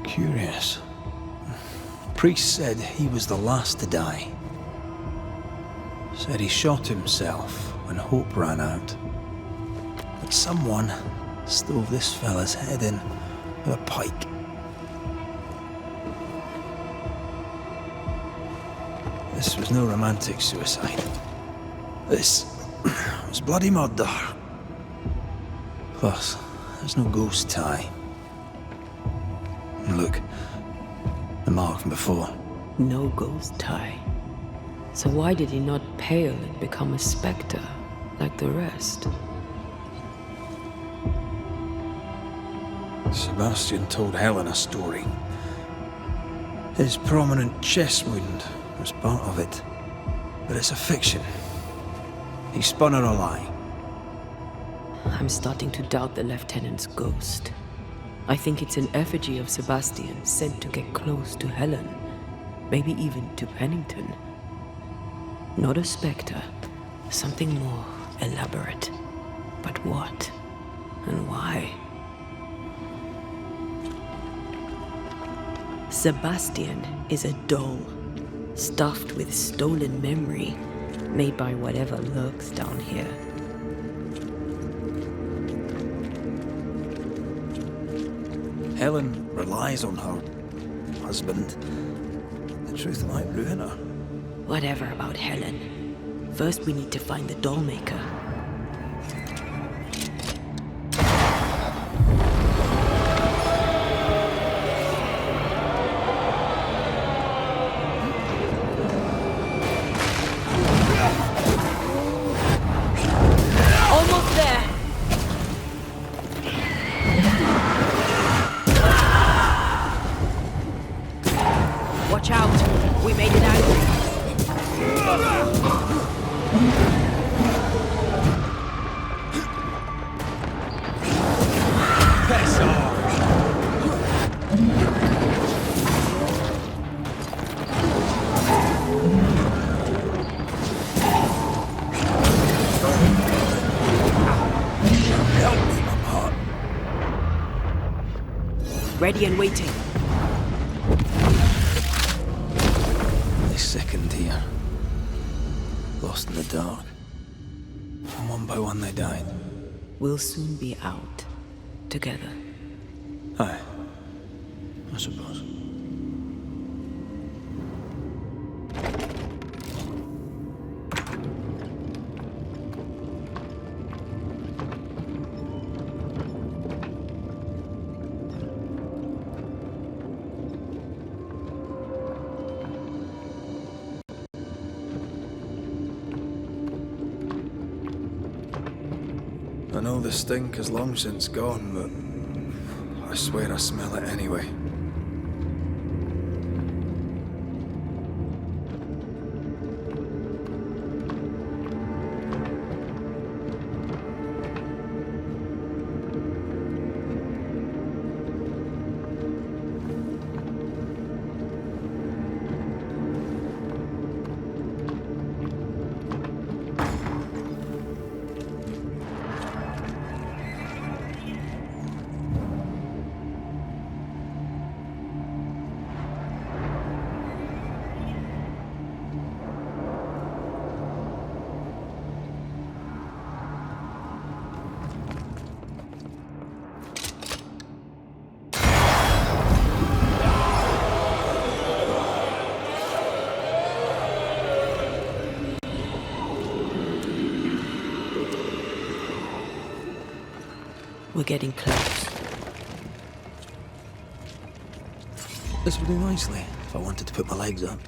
Speaker 2: Curious. Priest said he was the last to die. Said he shot himself when hope ran out. But someone stove this fella's head in with a pike. This was no romantic suicide. This was bloody murder. Plus, there's no ghost tie. And look, the mark from before.
Speaker 3: No ghost tie. So why did he not pale and become a spectre like the rest?
Speaker 2: Sebastian told Helen a story. His prominent chest wound was part of it. But it's a fiction. He spun her a lie.
Speaker 3: I'm starting to doubt the Lieutenant's ghost. I think it's an effigy of Sebastian sent to get close to Helen. Maybe even to Pennington. Not a spectre. Something more elaborate. But what? And why? Sebastian is a doll, stuffed with stolen memory, made by whatever lurks down here.
Speaker 2: Helen relies on her husband. The truth might ruin her.
Speaker 3: Whatever about Helen. First we need to find the doll maker.
Speaker 8: Watch out! We made it out.
Speaker 16: Piss off!
Speaker 2: Help me, my heart.
Speaker 3: Ready and waiting.
Speaker 2: They sickened here. Lost in the dark. And one by one they died.
Speaker 3: We'll soon be out. Together.
Speaker 2: Aye. I suppose. I know the stink is long since gone, but I swear I smell it anyway.
Speaker 3: We're getting close.
Speaker 2: This would do nicely if I wanted to put my legs up.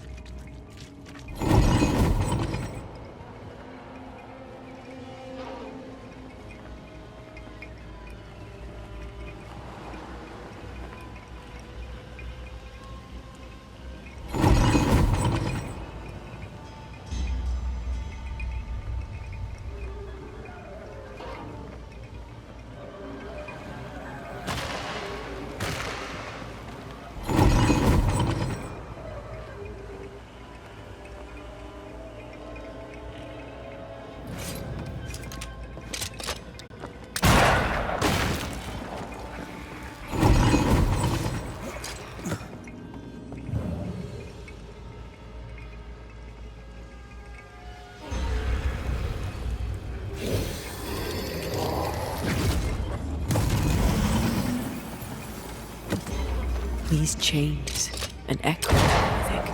Speaker 3: These chains, an echo, I think.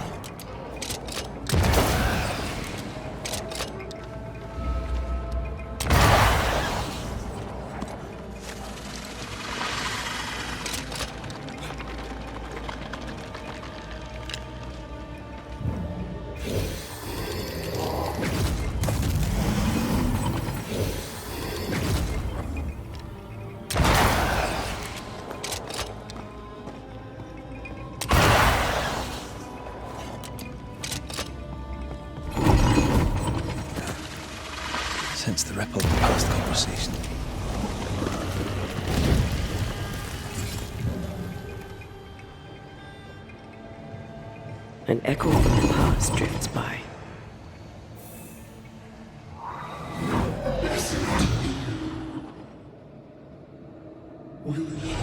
Speaker 2: Sense the ripple of the past conversation.
Speaker 3: An echo from the past drifts by.
Speaker 5: Will you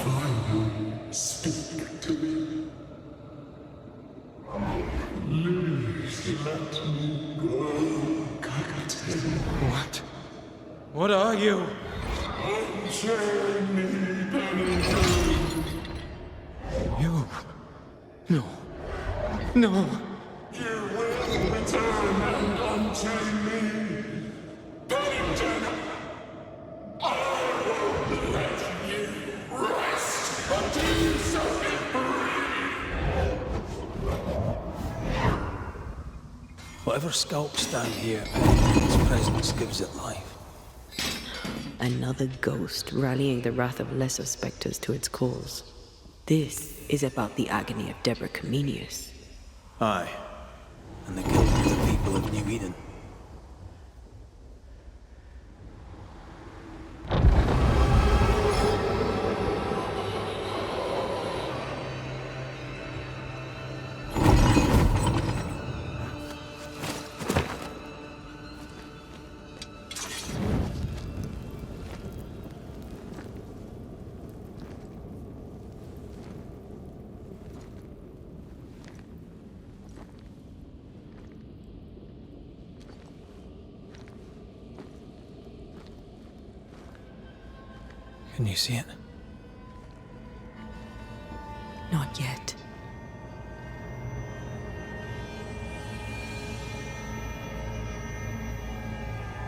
Speaker 5: finally speak to me? Please let me go, Captain.
Speaker 15: What? What are you?
Speaker 5: Unchain me, Pennington.
Speaker 15: You? No. No.
Speaker 5: You will return and unchain me. Pennington, I won't let you rest until you set me free.
Speaker 2: Whatever skulks down here, Pennington's presence gives it life.
Speaker 3: Another ghost rallying the wrath of lesser spectres to its cause. This is about the agony of Deborah Comenius.
Speaker 2: Aye, and the guilt of the people of New Eden. Can you see it?
Speaker 3: Not yet.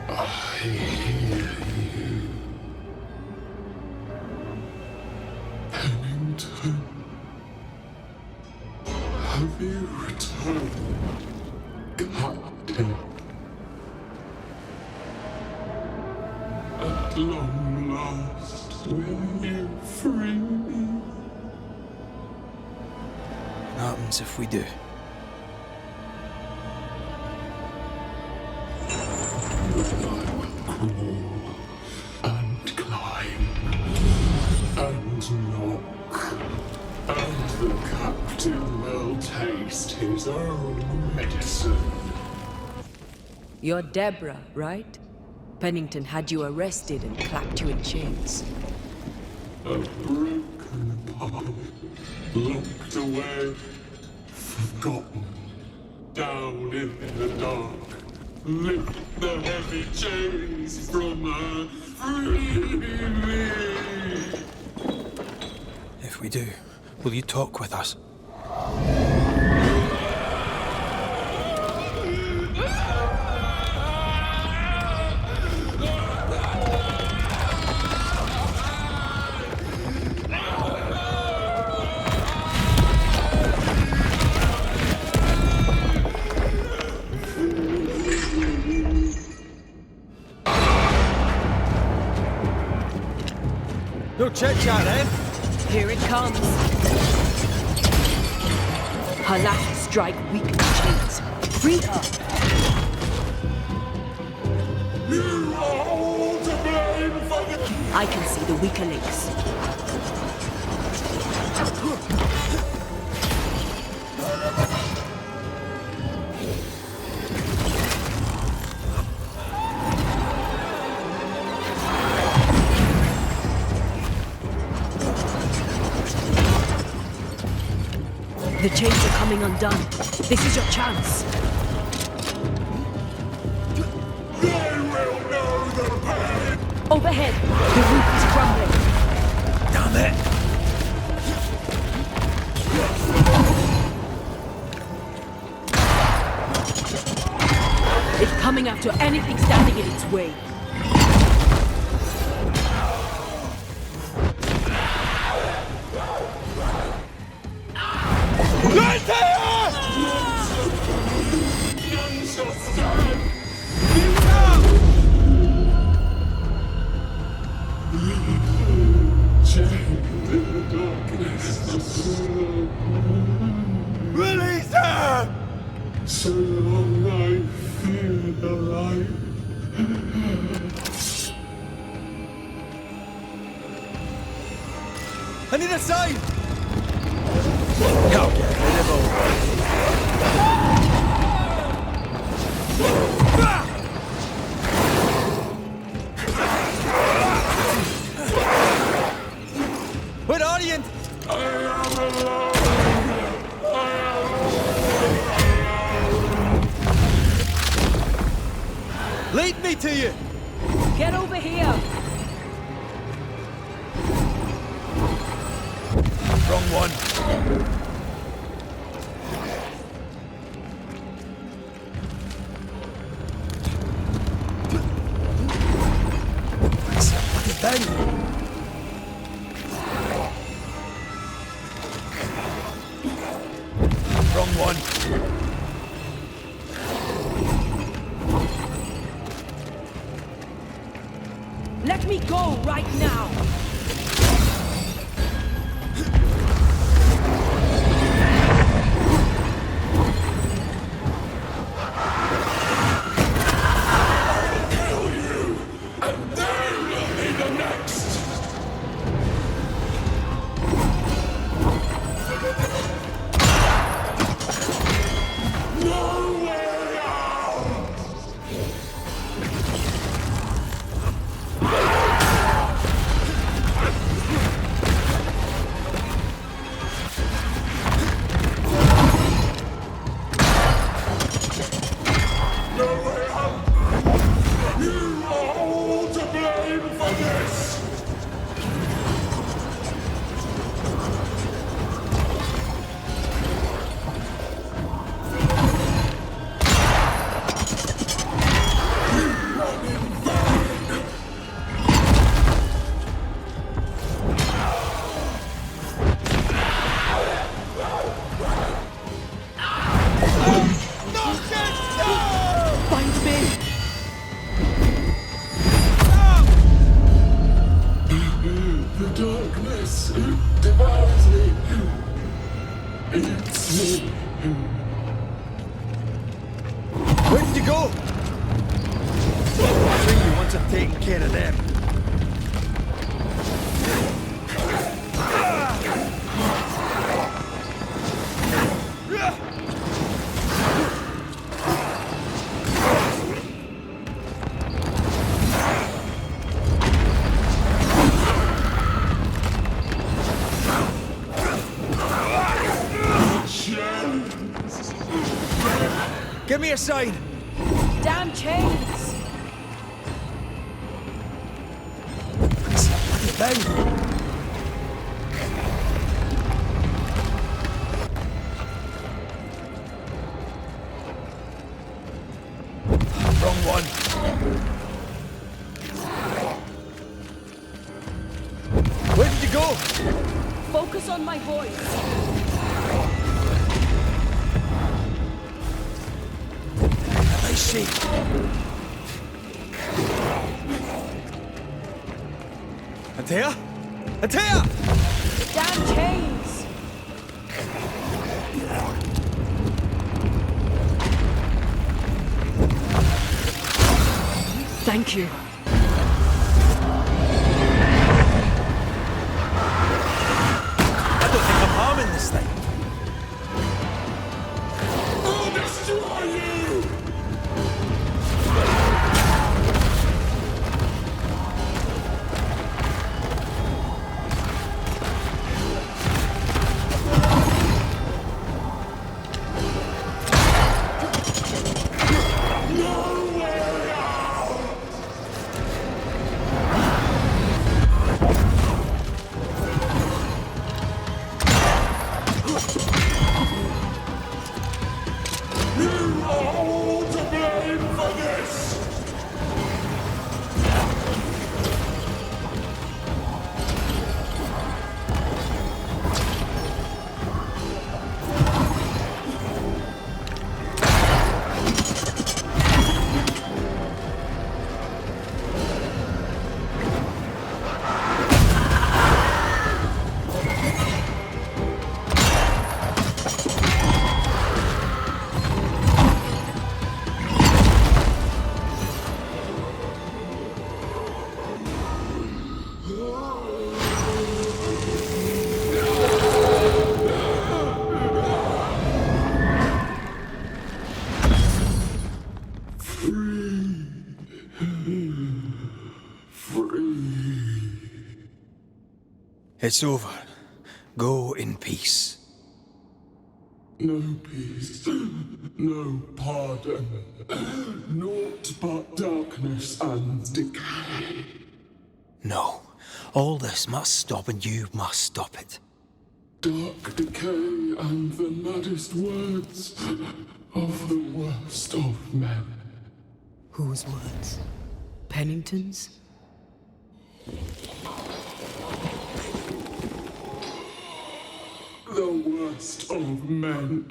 Speaker 5: I hear you. Pennington. Have you returned, Captain? At long last, will you free me?
Speaker 2: What happens if we do?
Speaker 5: I will crawl and climb and knock, and the captain will taste his own medicine.
Speaker 3: You're Deborah, right? Pennington had you arrested and clapped you in chains.
Speaker 5: A broken part, locked away, forgotten, down in the dark. Lift the heavy chains from her, free me!
Speaker 2: If we do, will you talk with us?
Speaker 16: chit-chat then.
Speaker 3: Here it comes. Her last strike weakened the chains. Free her.
Speaker 5: You are all to blame for the...
Speaker 3: I can see the weaker links. The chains are coming undone. This is your chance.
Speaker 5: They will know the pain!
Speaker 3: Overhead, the roof is crumbling.
Speaker 16: Damn it!
Speaker 3: It's coming after anything standing in its way.
Speaker 5: Release her! So long I fear the light.
Speaker 16: I need a sign! I'll get rid of all. Where are you?
Speaker 5: I am alone.
Speaker 16: Lead me to you!
Speaker 3: Get over here!
Speaker 16: Wrong one. What is that? Wrong one.
Speaker 3: Let me go right now!
Speaker 16: Where did you go? I think you want to take care of them. Give me a sign!
Speaker 3: Damn chains!
Speaker 16: What is that? Wrong one. Where did you go?
Speaker 3: Focus on my voice.
Speaker 16: I see. Antea? Antea!
Speaker 7: Damn chains!
Speaker 3: Thank you.
Speaker 16: I don't think I'm harming this thing.
Speaker 5: I'll destroy you!
Speaker 2: It's over. Go in peace.
Speaker 5: No peace, no pardon, naught but darkness and decay.
Speaker 2: No. All this must stop and you must stop it.
Speaker 5: Dark decay and the maddest words of the worst of men.
Speaker 3: Whose words? Pennington's?
Speaker 5: The worst of men.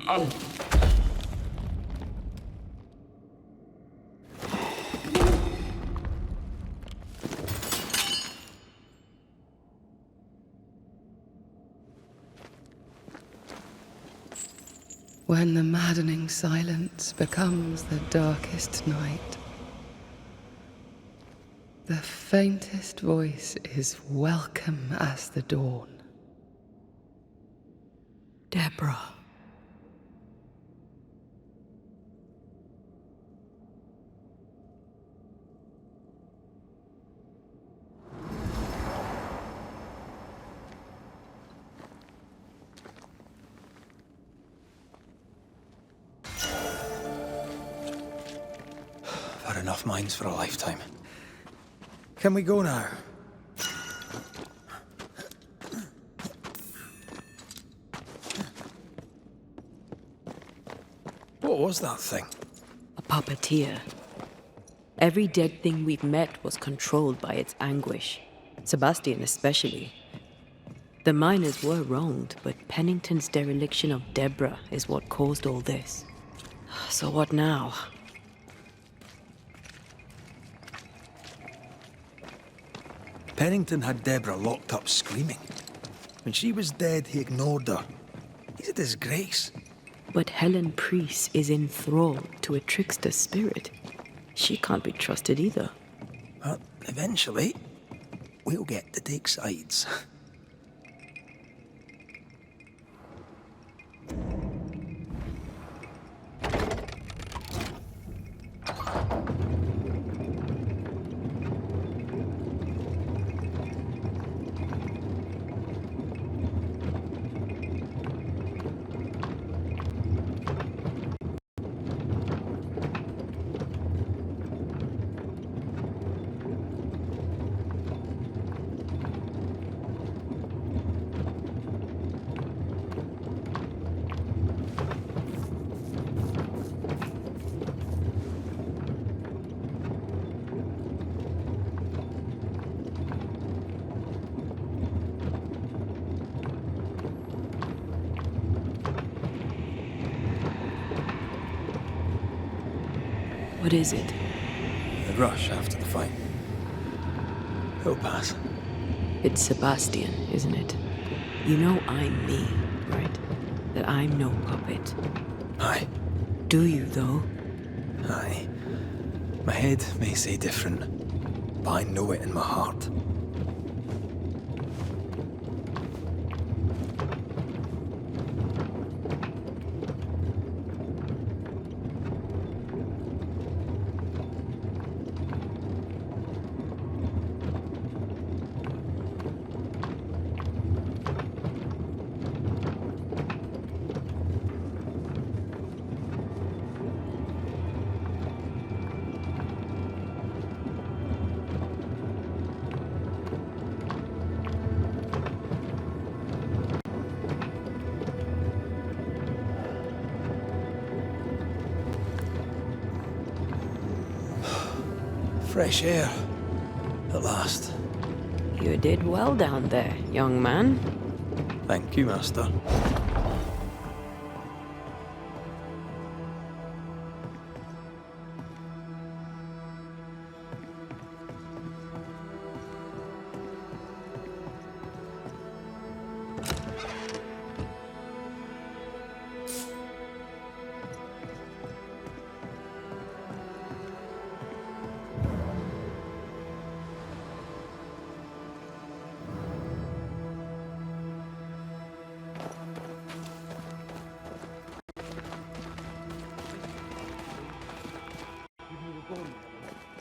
Speaker 10: When the maddening silence becomes the darkest night, the faintest voice is welcome as the dawn.
Speaker 3: Deborah.
Speaker 2: I've had enough minds for a lifetime. Can we go now? What was that thing?
Speaker 3: A puppeteer. Every dead thing we've met was controlled by its anguish. Sebastian especially. The miners were wronged, but Pennington's dereliction of Deborah is what caused all this. So what now?
Speaker 2: Pennington had Deborah locked up screaming. When she was dead, he ignored her. He's a disgrace.
Speaker 3: But Helen Priest is enthralled to a trickster spirit. She can't be trusted either.
Speaker 2: But eventually, we'll get to take sides.
Speaker 3: What is it?
Speaker 2: The rush after the fight. It'll pass.
Speaker 3: It's Sebastian, isn't it? You know I'm me, right? That I'm no puppet.
Speaker 2: Aye.
Speaker 3: Do you, though?
Speaker 2: Aye. My head may say different, but I know it in my heart. Fresh air. At last.
Speaker 3: You did well down there, young man.
Speaker 2: Thank you, Master.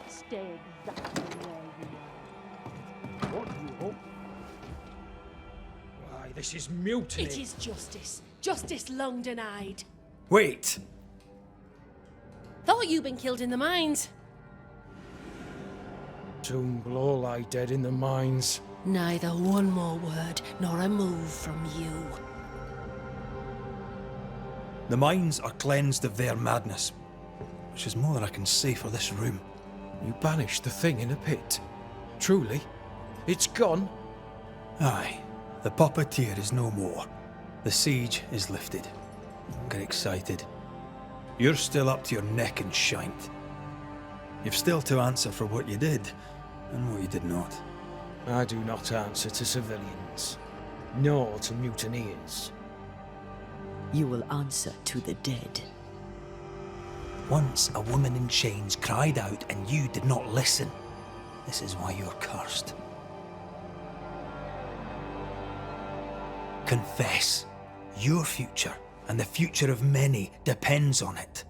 Speaker 13: Stay exactly where you are.
Speaker 19: What do you hope? Why, this is mutiny.
Speaker 13: It is justice. Justice long denied.
Speaker 2: Wait!
Speaker 13: Thought you'd been killed in the mines.
Speaker 15: Soon we'll all lie dead in the mines.
Speaker 13: Neither one more word nor a move from you.
Speaker 2: The mines are cleansed of their madness, which is more than I can say for this room.
Speaker 15: You banished the thing in a pit. Truly? It's gone?
Speaker 2: Aye. The puppeteer is no more. The siege is lifted. Don't get excited. You're still up to your neck in shite. You've still to answer for what you did, and what you did not.
Speaker 15: I do not answer to civilians, nor to mutineers.
Speaker 3: You will answer to the dead.
Speaker 2: Once a woman in chains cried out and you did not listen. This is why you're cursed. Confess. Your future and the future of many depends on it.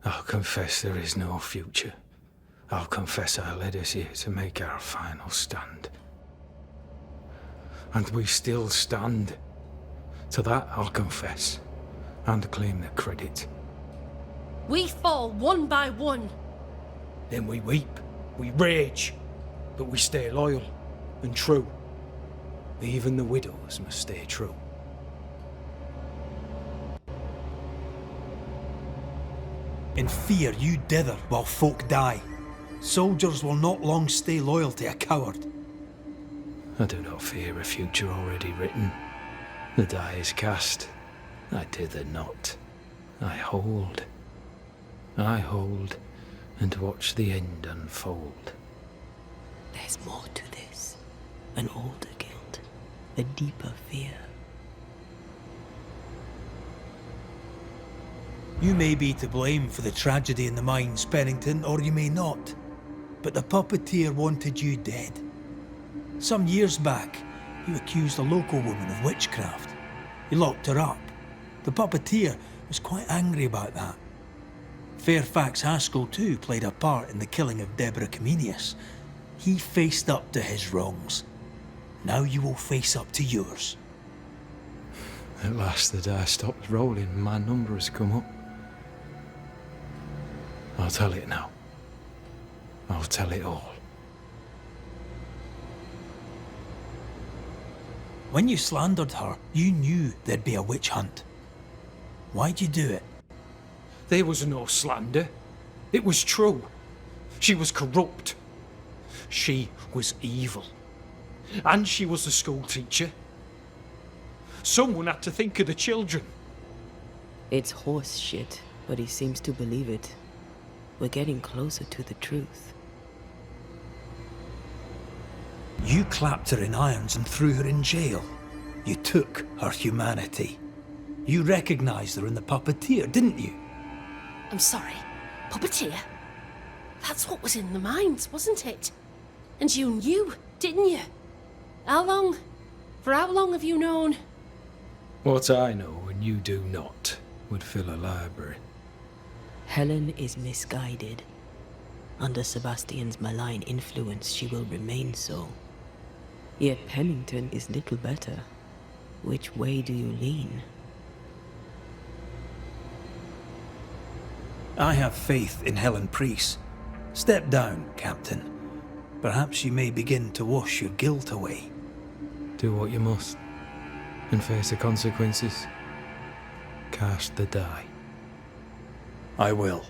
Speaker 15: I'll confess there is no future. I'll confess I led us here to make our final stand. And we still stand. To that I'll confess, and claim the credit.
Speaker 13: We fall one by one.
Speaker 15: Then we weep, we rage, but we stay loyal and true. Even the widows must stay true.
Speaker 2: In fear you dither while folk die. Soldiers will not long stay loyal to a coward.
Speaker 15: I do not fear a future already written. The die is cast. I dither not. I hold. I hold and watch the end unfold.
Speaker 3: There's more to this. An older guilt. A deeper fear.
Speaker 2: You may be to blame for the tragedy in the mines, Pennington, or you may not. But the puppeteer wanted you dead. Some years back, you accused a local woman of witchcraft. You locked her up. The puppeteer was quite angry about that. Fairefax Haskell too played a part in the killing of Deborah Comenius. He faced up to his wrongs. Now you will face up to yours.
Speaker 15: At last the die stops rolling and my number has come up. I'll tell it now. I'll tell it all.
Speaker 2: When you slandered her, you knew there'd be a witch hunt. Why'd you do it?
Speaker 15: There was no slander. It was true. She was corrupt. She was evil. And she was a school teacher. Someone had to think of the children.
Speaker 3: It's horse shit, but he seems to believe it. We're getting closer to the truth.
Speaker 2: You clapped her in irons and threw her in jail. You took her humanity. You recognized her in the puppeteer, didn't you?
Speaker 13: I'm sorry. Puppeteer? That's what was in the mines, wasn't it? And you knew, didn't you? How long? For how long have you known?
Speaker 15: What I know and you do not would fill a library.
Speaker 3: Helen is misguided. Under Sebastian's malign influence, she will remain so. Yet Pennington is little better. Which way do you lean?
Speaker 2: I have faith in Helen Priest. Step down, Captain. Perhaps you may begin to wash your guilt away.
Speaker 15: Do what you must, and face the consequences. Cast the die.
Speaker 2: I will.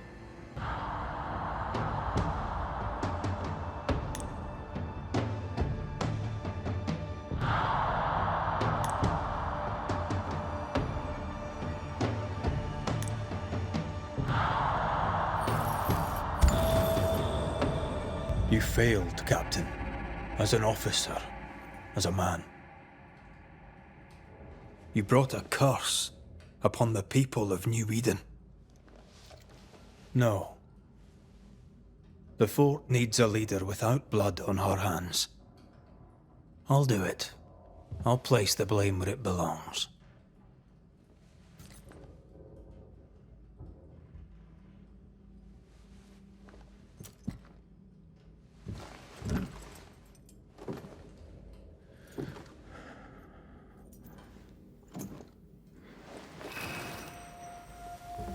Speaker 2: You failed, Captain. As an officer, as a man. You brought a curse upon the people of New Eden. No. The fort needs a leader without blood on her hands. I'll do it. I'll place the blame where it belongs.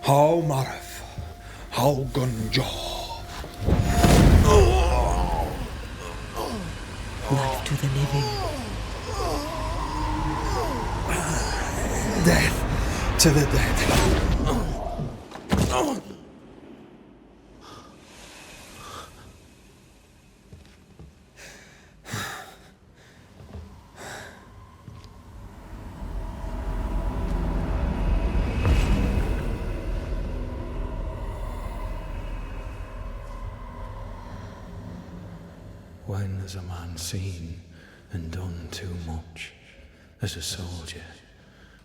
Speaker 19: How Marif, how Gunjaw.
Speaker 3: Life to the living.
Speaker 19: Death to the dead.
Speaker 15: When has a man seen and done too much? As a soldier,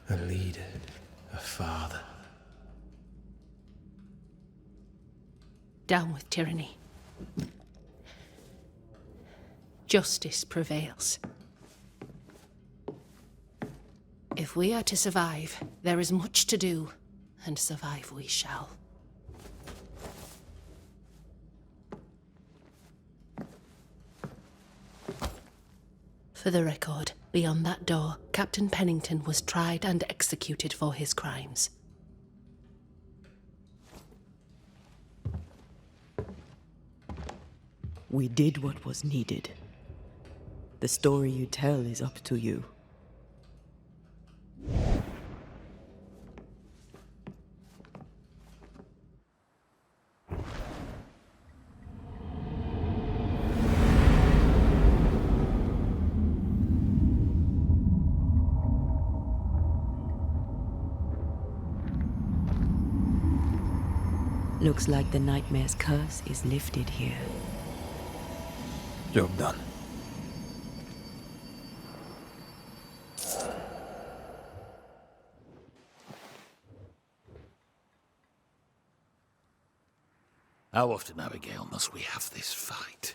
Speaker 15: a leader, a father.
Speaker 13: Down with tyranny. Justice prevails. If we are to survive, there is much to do, and survive we shall. For the record, beyond that door, Captain Pennington was tried and executed for his crimes.
Speaker 3: We did what was needed. The story you tell is up to you. Looks like the nightmare's curse is lifted here.
Speaker 2: Job done.
Speaker 20: How often, Abigail, must we have this fight?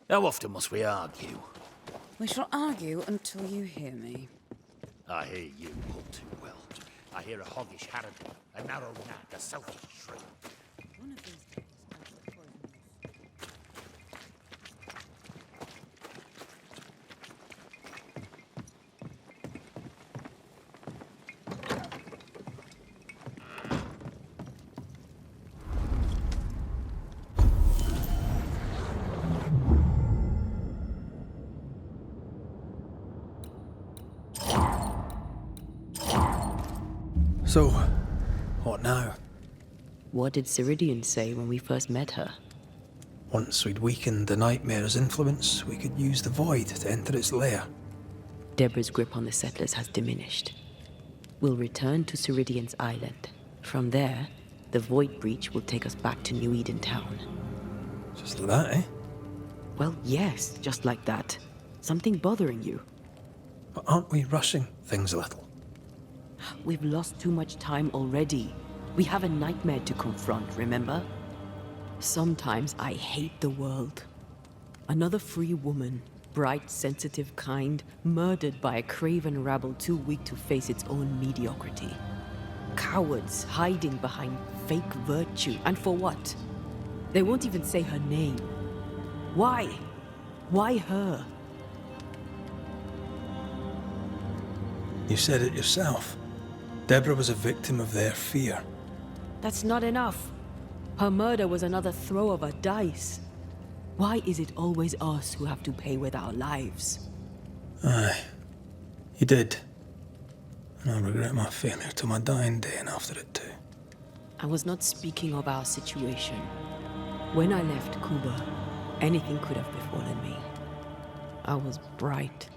Speaker 20: How often must we argue?
Speaker 1: We shall argue until you hear me.
Speaker 20: I hear you all too well. I hear a hoggish harridan, a narrow nag, a selfish shrew.
Speaker 1: One of these days, I'll poison
Speaker 2: So, what now?
Speaker 3: What did Ceridian say when we first met her?
Speaker 2: Once we'd weakened the nightmare's influence, we could use the void to enter its lair.
Speaker 3: Deborah's grip on the settlers has diminished. We'll return to Ceridian's island. From there, the void breach will take us back to New Eden town.
Speaker 2: Just like that, eh?
Speaker 3: Well, yes, just like that. Something bothering you?
Speaker 2: But aren't we rushing things a little?
Speaker 3: We've lost too much time already. We have a nightmare to confront, remember? Sometimes I hate the world. Another free woman, bright, sensitive, kind, murdered by a craven rabble too weak to face its own mediocrity. Cowards hiding behind fake virtue. And for what? They won't even say her name. Why? Why her?
Speaker 2: You said it yourself. Deborah was a victim of their fear.
Speaker 3: That's not enough. Her murder was another throw of a dice. Why is it always us who have to pay with our lives?
Speaker 2: Aye. You did. And I'll regret my failure to my dying day and after it too.
Speaker 3: I was not speaking of our situation. When I left Cuba, anything could have befallen me. I was bright,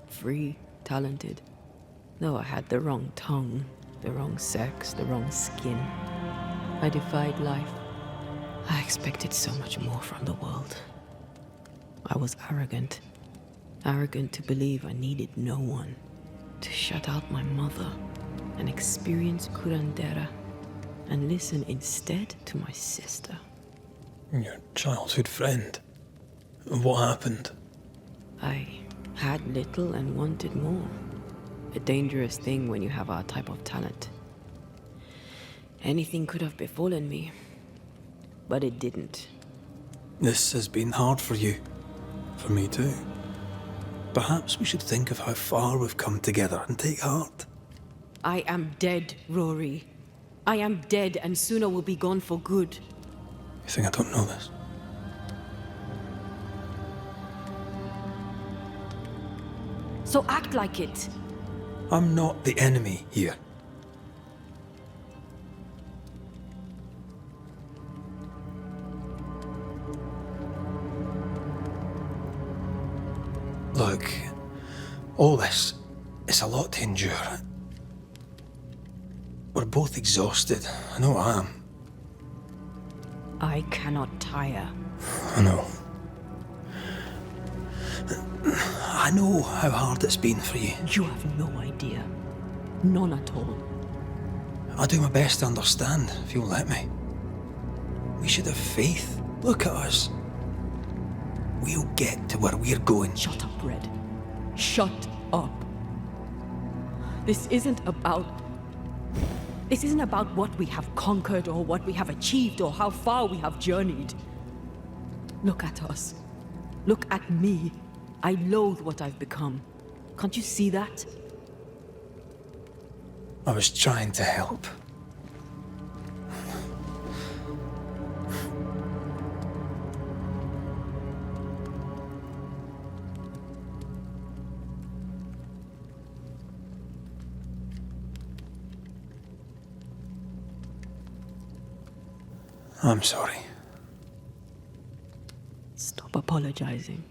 Speaker 3: free, talented. Though I had the wrong tongue, the wrong sex, the wrong skin. I defied life. I expected so much more from the world. I was arrogant. Arrogant to believe I needed no one. To shut out my mother and experience curandera and listen instead to my sister.
Speaker 2: Your childhood friend. What happened?
Speaker 3: I had little and wanted more. A dangerous thing when you have our type of talent. Anything could have befallen me, but it didn't.
Speaker 2: This has been hard for you. For me too. Perhaps we should think of how far we've come together and take heart.
Speaker 3: I am dead, Rory. I am dead, and sooner will be gone for good.
Speaker 2: You think I don't know this?
Speaker 3: So act like it.
Speaker 2: I'm not the enemy here. Look, all this, it's a lot to endure. We're both exhausted. I know I am.
Speaker 3: I cannot tire.
Speaker 2: I know. I know how hard it's been for you.
Speaker 3: You have no idea. None at all.
Speaker 2: I'll do my best to understand, if you'll let me. We should have faith. Look at us. We'll get to where we're going.
Speaker 3: Shut up, Red. Shut up. This isn't about what we have conquered or what we have achieved or how far we have journeyed. Look at us. Look at me. I loathe what I've become. Can't you see that?
Speaker 2: I was trying to help. I'm sorry.
Speaker 3: Stop apologizing.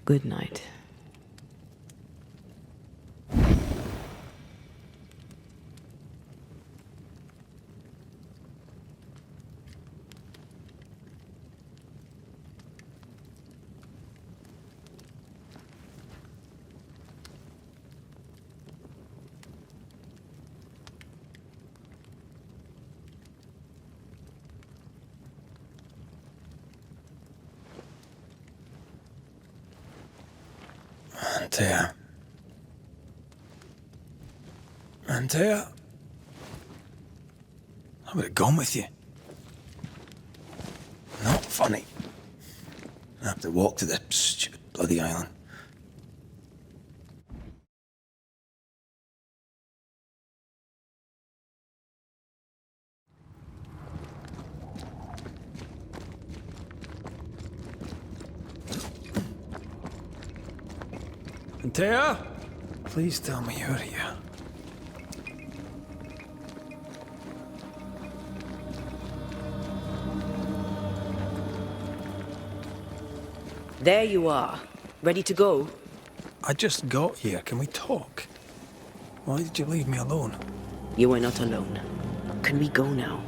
Speaker 3: Good night.
Speaker 2: Antea. Antea? I would have gone with you. Not funny. I have to walk to the stupid bloody island.
Speaker 15: Antea?
Speaker 2: Please tell me you're here.
Speaker 3: There you are. Ready to go?
Speaker 2: I just got here. Can we talk? Why did you leave me alone?
Speaker 3: You are not alone. Can we go now?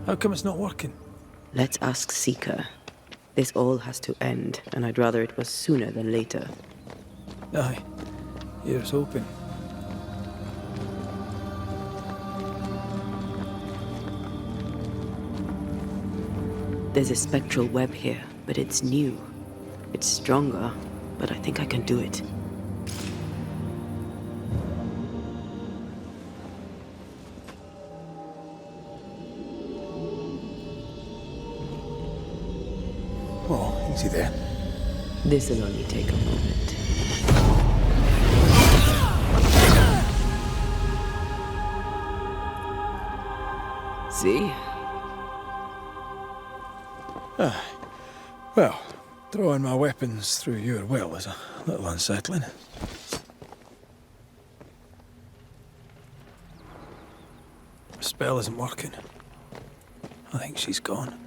Speaker 2: How come it's not working?
Speaker 3: Let's ask Seeker. This all has to end, and I'd rather it was sooner than later.
Speaker 2: Aye. Here's hoping.
Speaker 3: There's a spectral web here, but it's new. It's stronger, but I think I can do it.
Speaker 2: Oh, easy there.
Speaker 3: This'll only take a moment. See?
Speaker 2: Well, throwing my weapons through your will is a little unsettling. The spell isn't working. I think she's gone.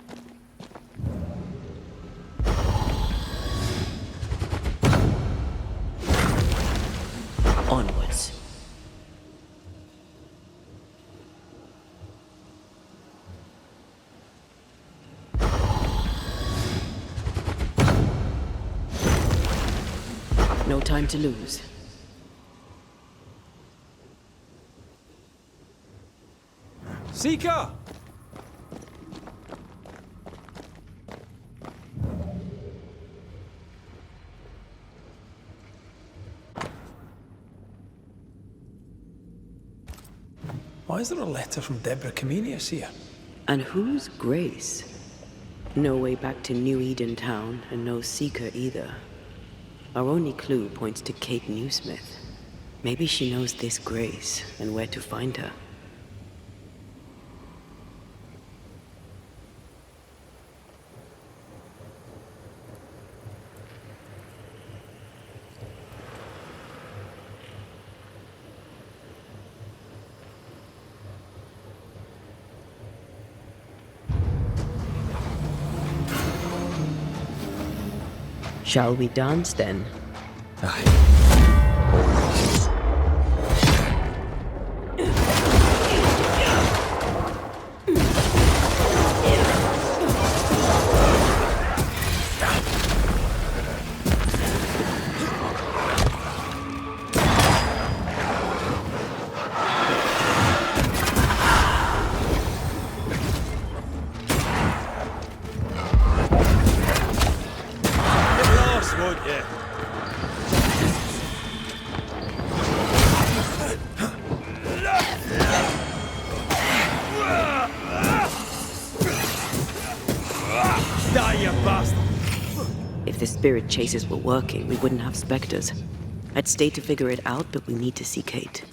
Speaker 3: Onwards. No time to lose.
Speaker 15: Seeker!
Speaker 2: Why is there a letter from Deborah Comenius here?
Speaker 3: And who's Grace? No way back to New Eden Town, and no Seeker either. Our only clue points to Kate Newsmith. Maybe she knows this Grace, and where to find her. Shall we dance then? If the spirit chases were working, we wouldn't have specters. I'd stay to figure it out, but we need to see Kate.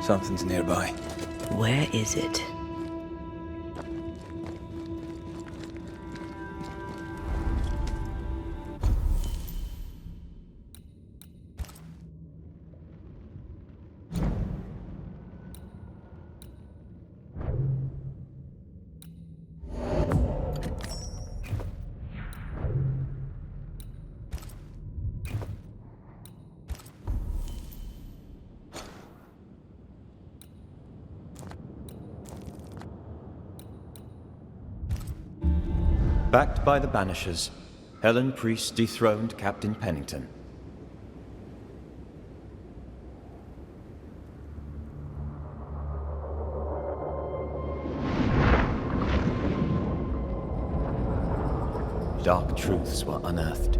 Speaker 2: Something's nearby.
Speaker 3: Where is it?
Speaker 12: Backed by the Banishers, Helen Priest dethroned Captain Pennington. Dark truths were unearthed.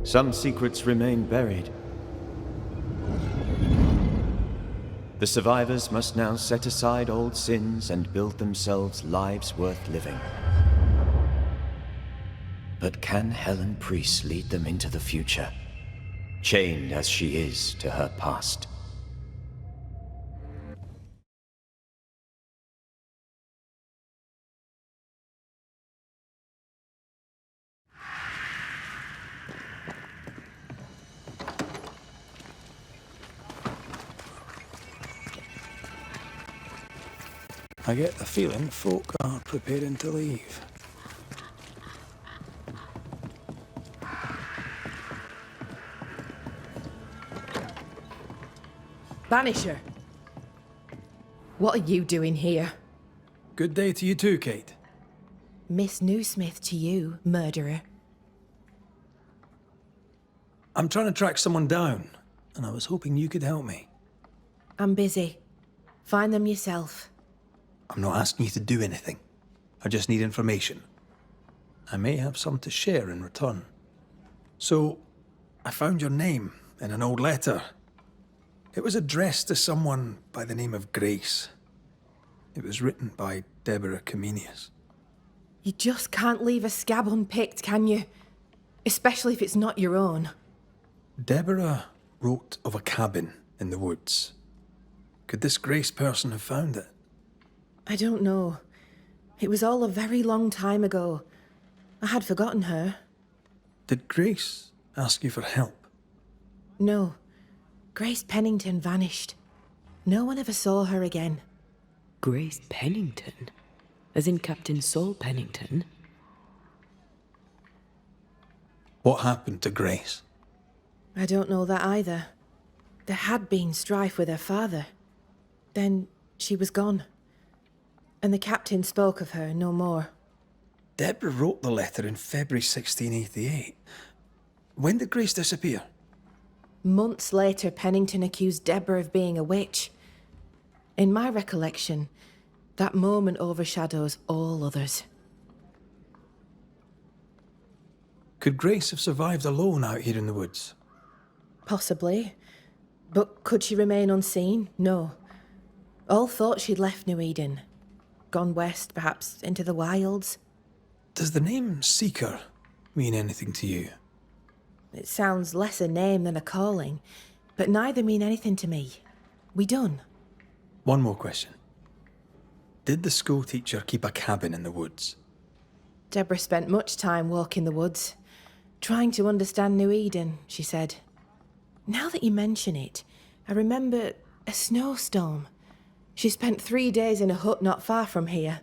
Speaker 12: Some secrets remain buried. The survivors must now set aside old sins and build themselves lives worth living. But can Helen Priest lead them into the future, chained as she is to her past?
Speaker 2: I get the feeling folk are preparing to leave.
Speaker 7: Banisher! What are you doing here?
Speaker 2: Good day to you too, Kate.
Speaker 7: Miss Newsmith to you, murderer.
Speaker 2: I'm trying to track someone down, and I was hoping you could help me.
Speaker 7: I'm busy. Find them yourself.
Speaker 2: I'm not asking you to do anything. I just need information. I may have some to share in return. So, I found your name in an old letter. It was addressed to someone by the name of Grace. It was written by Deborah Comenius.
Speaker 7: You just can't leave a scab unpicked, can you? Especially if it's not your own.
Speaker 2: Deborah wrote of a cabin in the woods. Could this Grace person have found it?
Speaker 7: I don't know. It was all a very long time ago. I had forgotten her.
Speaker 2: Did Grace ask you for help?
Speaker 7: No. Grace Pennington vanished. No one ever saw her again.
Speaker 3: Grace Pennington? As in Captain Saul Pennington?
Speaker 2: What happened to Grace?
Speaker 7: I don't know that either. There had been strife with her father. Then she was gone. And the captain spoke of her no more.
Speaker 2: Deborah wrote the letter in February 1688. When did Grace disappear?
Speaker 7: Months later, Pennington accused Deborah of being a witch. In my recollection, that moment overshadows all others.
Speaker 2: Could Grace have survived alone out here in the woods?
Speaker 7: Possibly. But could she remain unseen? No. All thought she'd left New Eden. Gone west, perhaps into the wilds.
Speaker 2: Does the name Seeker mean anything to you?
Speaker 7: It sounds less a name than a calling, but neither mean anything to me. We done.
Speaker 2: One more question. Did the school teacher keep a cabin in the woods?
Speaker 7: Deborah spent much time walking the woods, trying to understand New Eden, she said. Now that you mention it, I remember a snowstorm. She spent 3 days in a hut not far from here.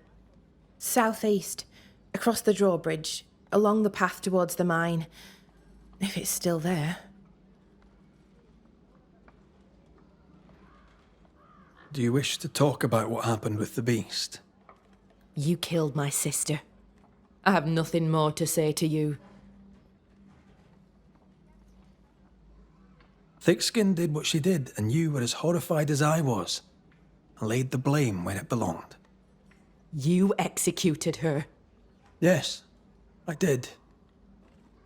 Speaker 7: Southeast, across the drawbridge, along the path towards the mine. If it's still there.
Speaker 2: Do you wish to talk about what happened with the beast?
Speaker 7: You killed my sister. I have nothing more to say to you.
Speaker 2: Thickskin did what she did, and you were as horrified as I was, and laid the blame where it belonged.
Speaker 7: You executed her.
Speaker 2: Yes, I did.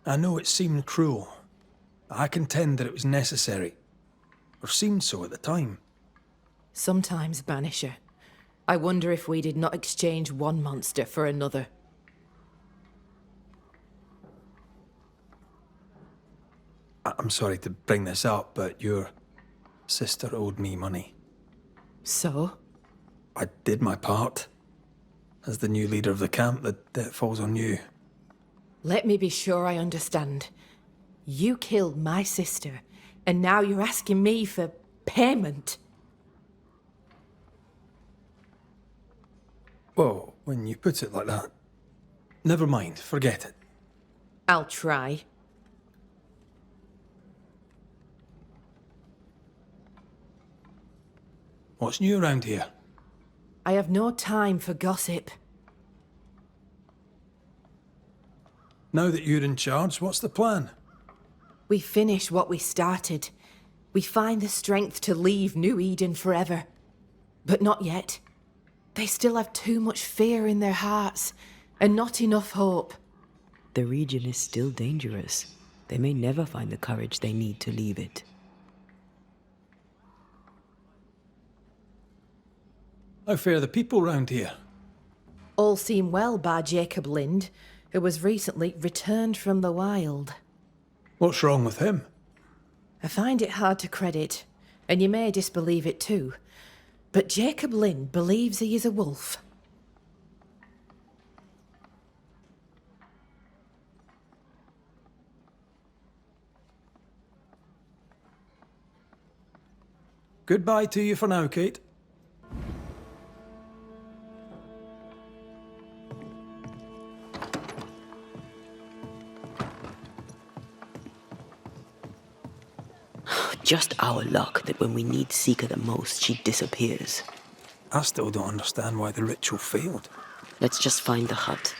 Speaker 2: I know it seemed cruel, but I contend that it was necessary, or seemed so at the time.
Speaker 7: Sometimes, Banisher, I wonder if we did not exchange one monster for another.
Speaker 2: I'm sorry to bring this up, but your sister owed me money.
Speaker 7: So?
Speaker 2: I did my part. As the new leader of the camp, the debt falls on you.
Speaker 7: Let me be sure I understand. You killed my sister, and now you're asking me for payment.
Speaker 2: Well, when you put it like that... Never mind, forget it.
Speaker 7: I'll try.
Speaker 2: What's new around here?
Speaker 7: I have no time for gossip.
Speaker 2: Now that you're in charge, what's the plan?
Speaker 7: We finish what we started. We find the strength to leave New Eden forever. But not yet. They still have too much fear in their hearts, and not enough hope.
Speaker 3: The region is still dangerous. They may never find the courage they need to leave it.
Speaker 2: How fare the people round here?
Speaker 7: All seem well bar Jacob Lind, who was recently returned from the wild.
Speaker 2: What's wrong with him?
Speaker 7: I find it hard to credit, and you may disbelieve it too, but Jacob Lind believes he is a wolf.
Speaker 2: Goodbye to you for now, Kate.
Speaker 3: just our luck that when we need Seeker the most, she disappears.
Speaker 2: I still don't understand why the ritual failed.
Speaker 3: Let's just find the hut.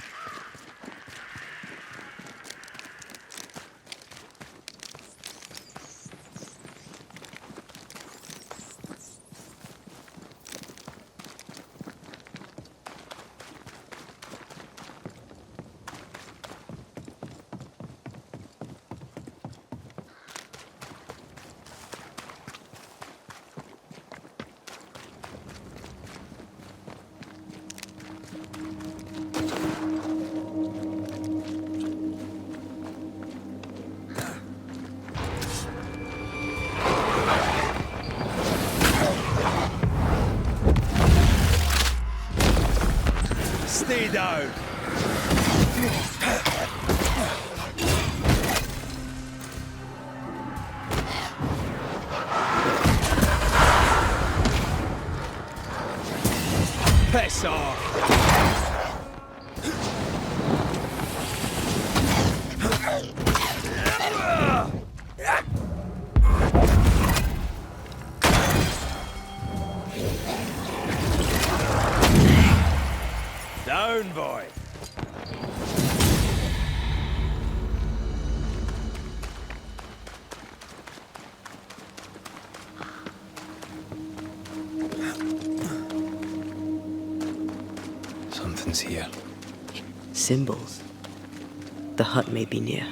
Speaker 16: Stay down. Piss off. Down, boy.
Speaker 2: Something's here.
Speaker 3: Symbols. The hut may be near.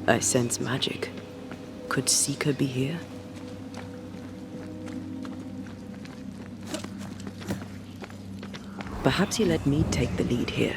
Speaker 3: I sense magic. Could Seeker be here? Perhaps he let me take the lead here.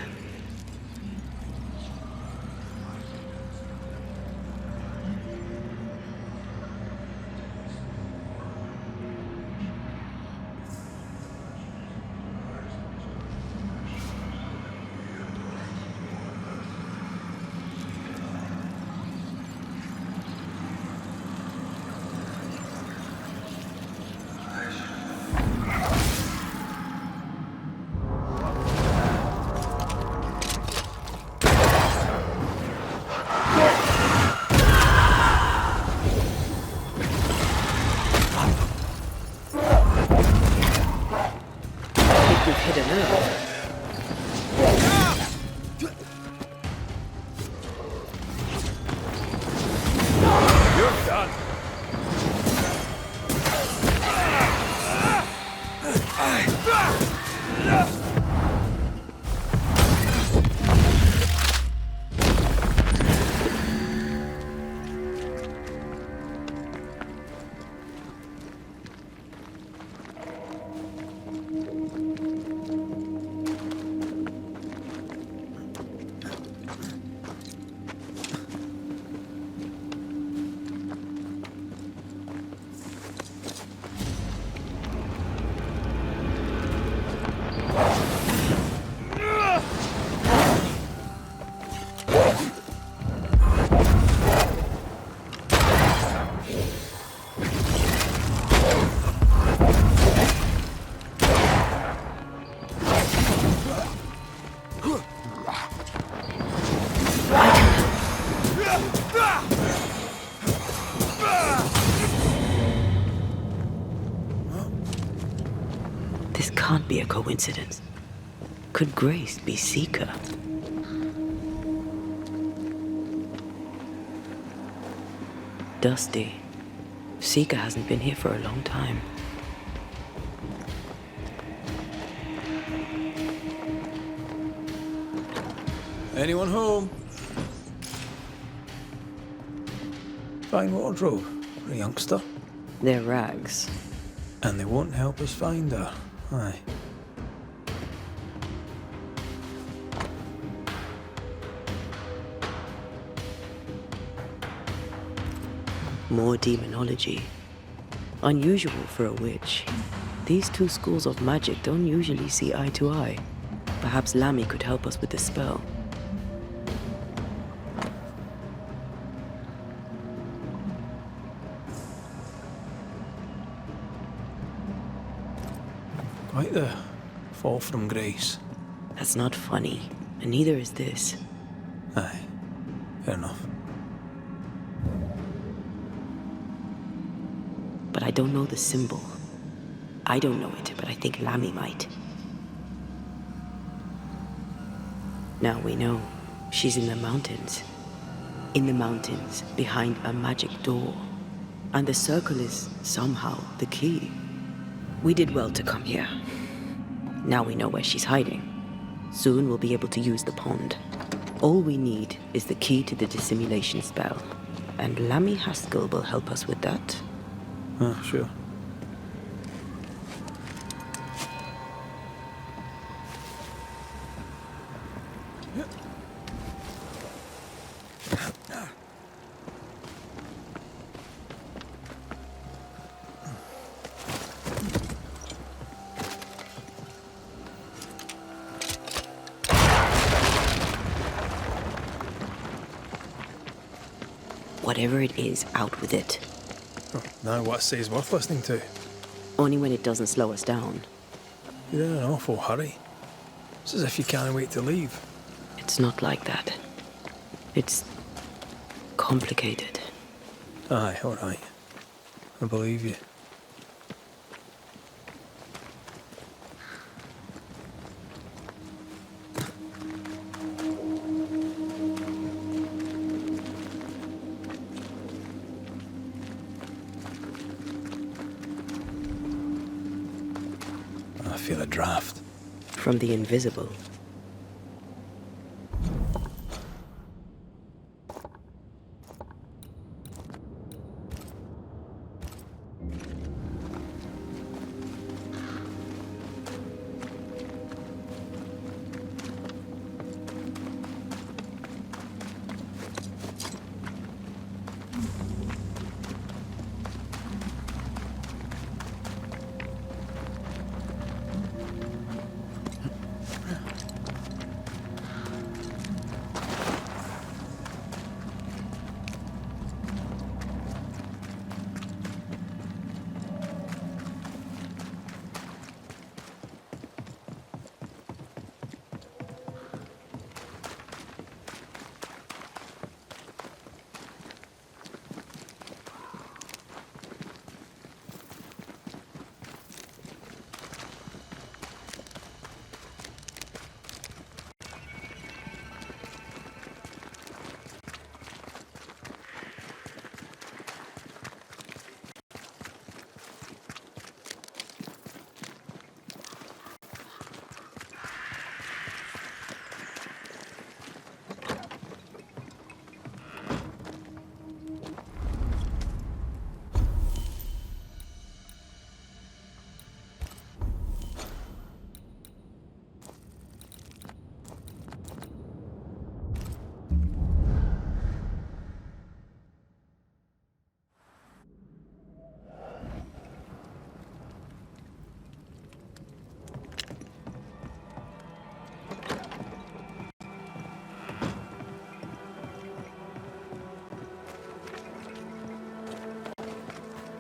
Speaker 3: Can't be a coincidence. Could Grace be Seeker? Dusty. Seeker hasn't been here for a long time.
Speaker 2: Anyone home? Fine wardrobe for a youngster.
Speaker 3: They're rags.
Speaker 2: And they won't help us find her. Aye.
Speaker 3: More demonology. Unusual for a witch. These two schools of magic don't usually see eye to eye. Perhaps Lammy could help us with the spell.
Speaker 2: Quite the fall from grace.
Speaker 3: That's not funny, and neither is this.
Speaker 2: Aye, fair enough.
Speaker 3: But I don't know the symbol. I don't know it, but I think Lammy might. Now we know she's in the mountains. In the mountains, behind a magic door. And the circle is, somehow, the key. We did well to come here. Now we know where she's hiding. Soon we'll be able to use the pond. All we need is the key to the dissimulation spell. And Lammy Haskell will help us with that.
Speaker 2: Oh, sure.
Speaker 3: Whatever it is, out with it.
Speaker 2: Oh, now what say is worth listening to?
Speaker 3: Only when it doesn't slow us down.
Speaker 2: You're in an awful hurry. It's as if you can't wait to leave.
Speaker 3: It's not like that. It's complicated.
Speaker 2: Aye, all right. I believe you. I feel a draft.
Speaker 3: From the invisible.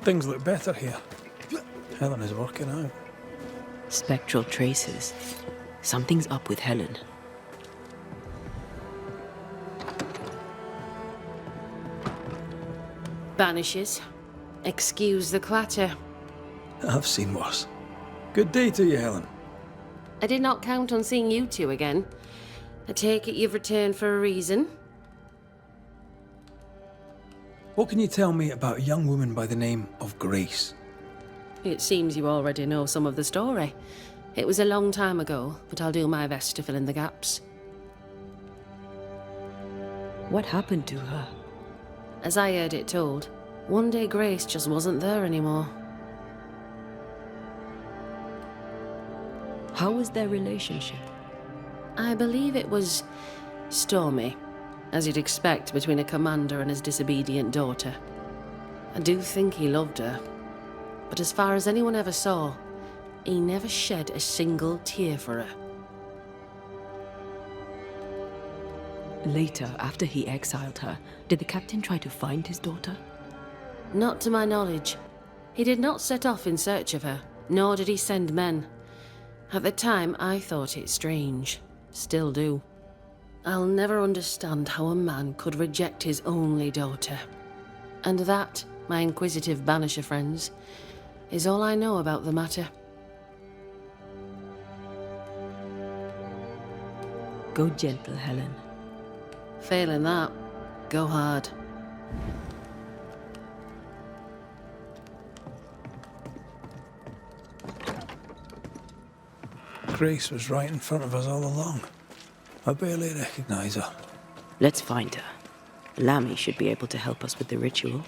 Speaker 2: Things look better here. Helen is working out.
Speaker 3: Spectral traces. Something's up with Helen.
Speaker 13: Banishers. Excuse the clatter.
Speaker 2: I've seen worse. Good day to you, Helen.
Speaker 13: I did not count on seeing you two again. I take it you've returned for a reason?
Speaker 2: What can you tell me about a young woman by the name of Grace?
Speaker 13: It seems you already know some of the story. It was a long time ago, but I'll do my best to fill in the gaps.
Speaker 3: What happened to her?
Speaker 13: As I heard it told, one day Grace just wasn't there anymore.
Speaker 3: How was their relationship?
Speaker 13: I believe it was stormy, as you'd expect between a commander and his disobedient daughter. I do think he loved her, but as far as anyone ever saw, he never shed a single tear for her.
Speaker 3: Later, after he exiled her, did the captain try to find his daughter?
Speaker 13: Not to my knowledge. He did not set off in search of her, nor did he send men. At the time, I thought it strange. Still do. I'll never understand how a man could reject his only daughter. And that, my inquisitive Banisher friends, is all I know about the matter.
Speaker 3: Go gentle, Helen.
Speaker 13: Failing that, go hard.
Speaker 2: Grace was right in front of us all along. I barely recognize her.
Speaker 3: Let's find her. Lammy should be able to help us with the ritual.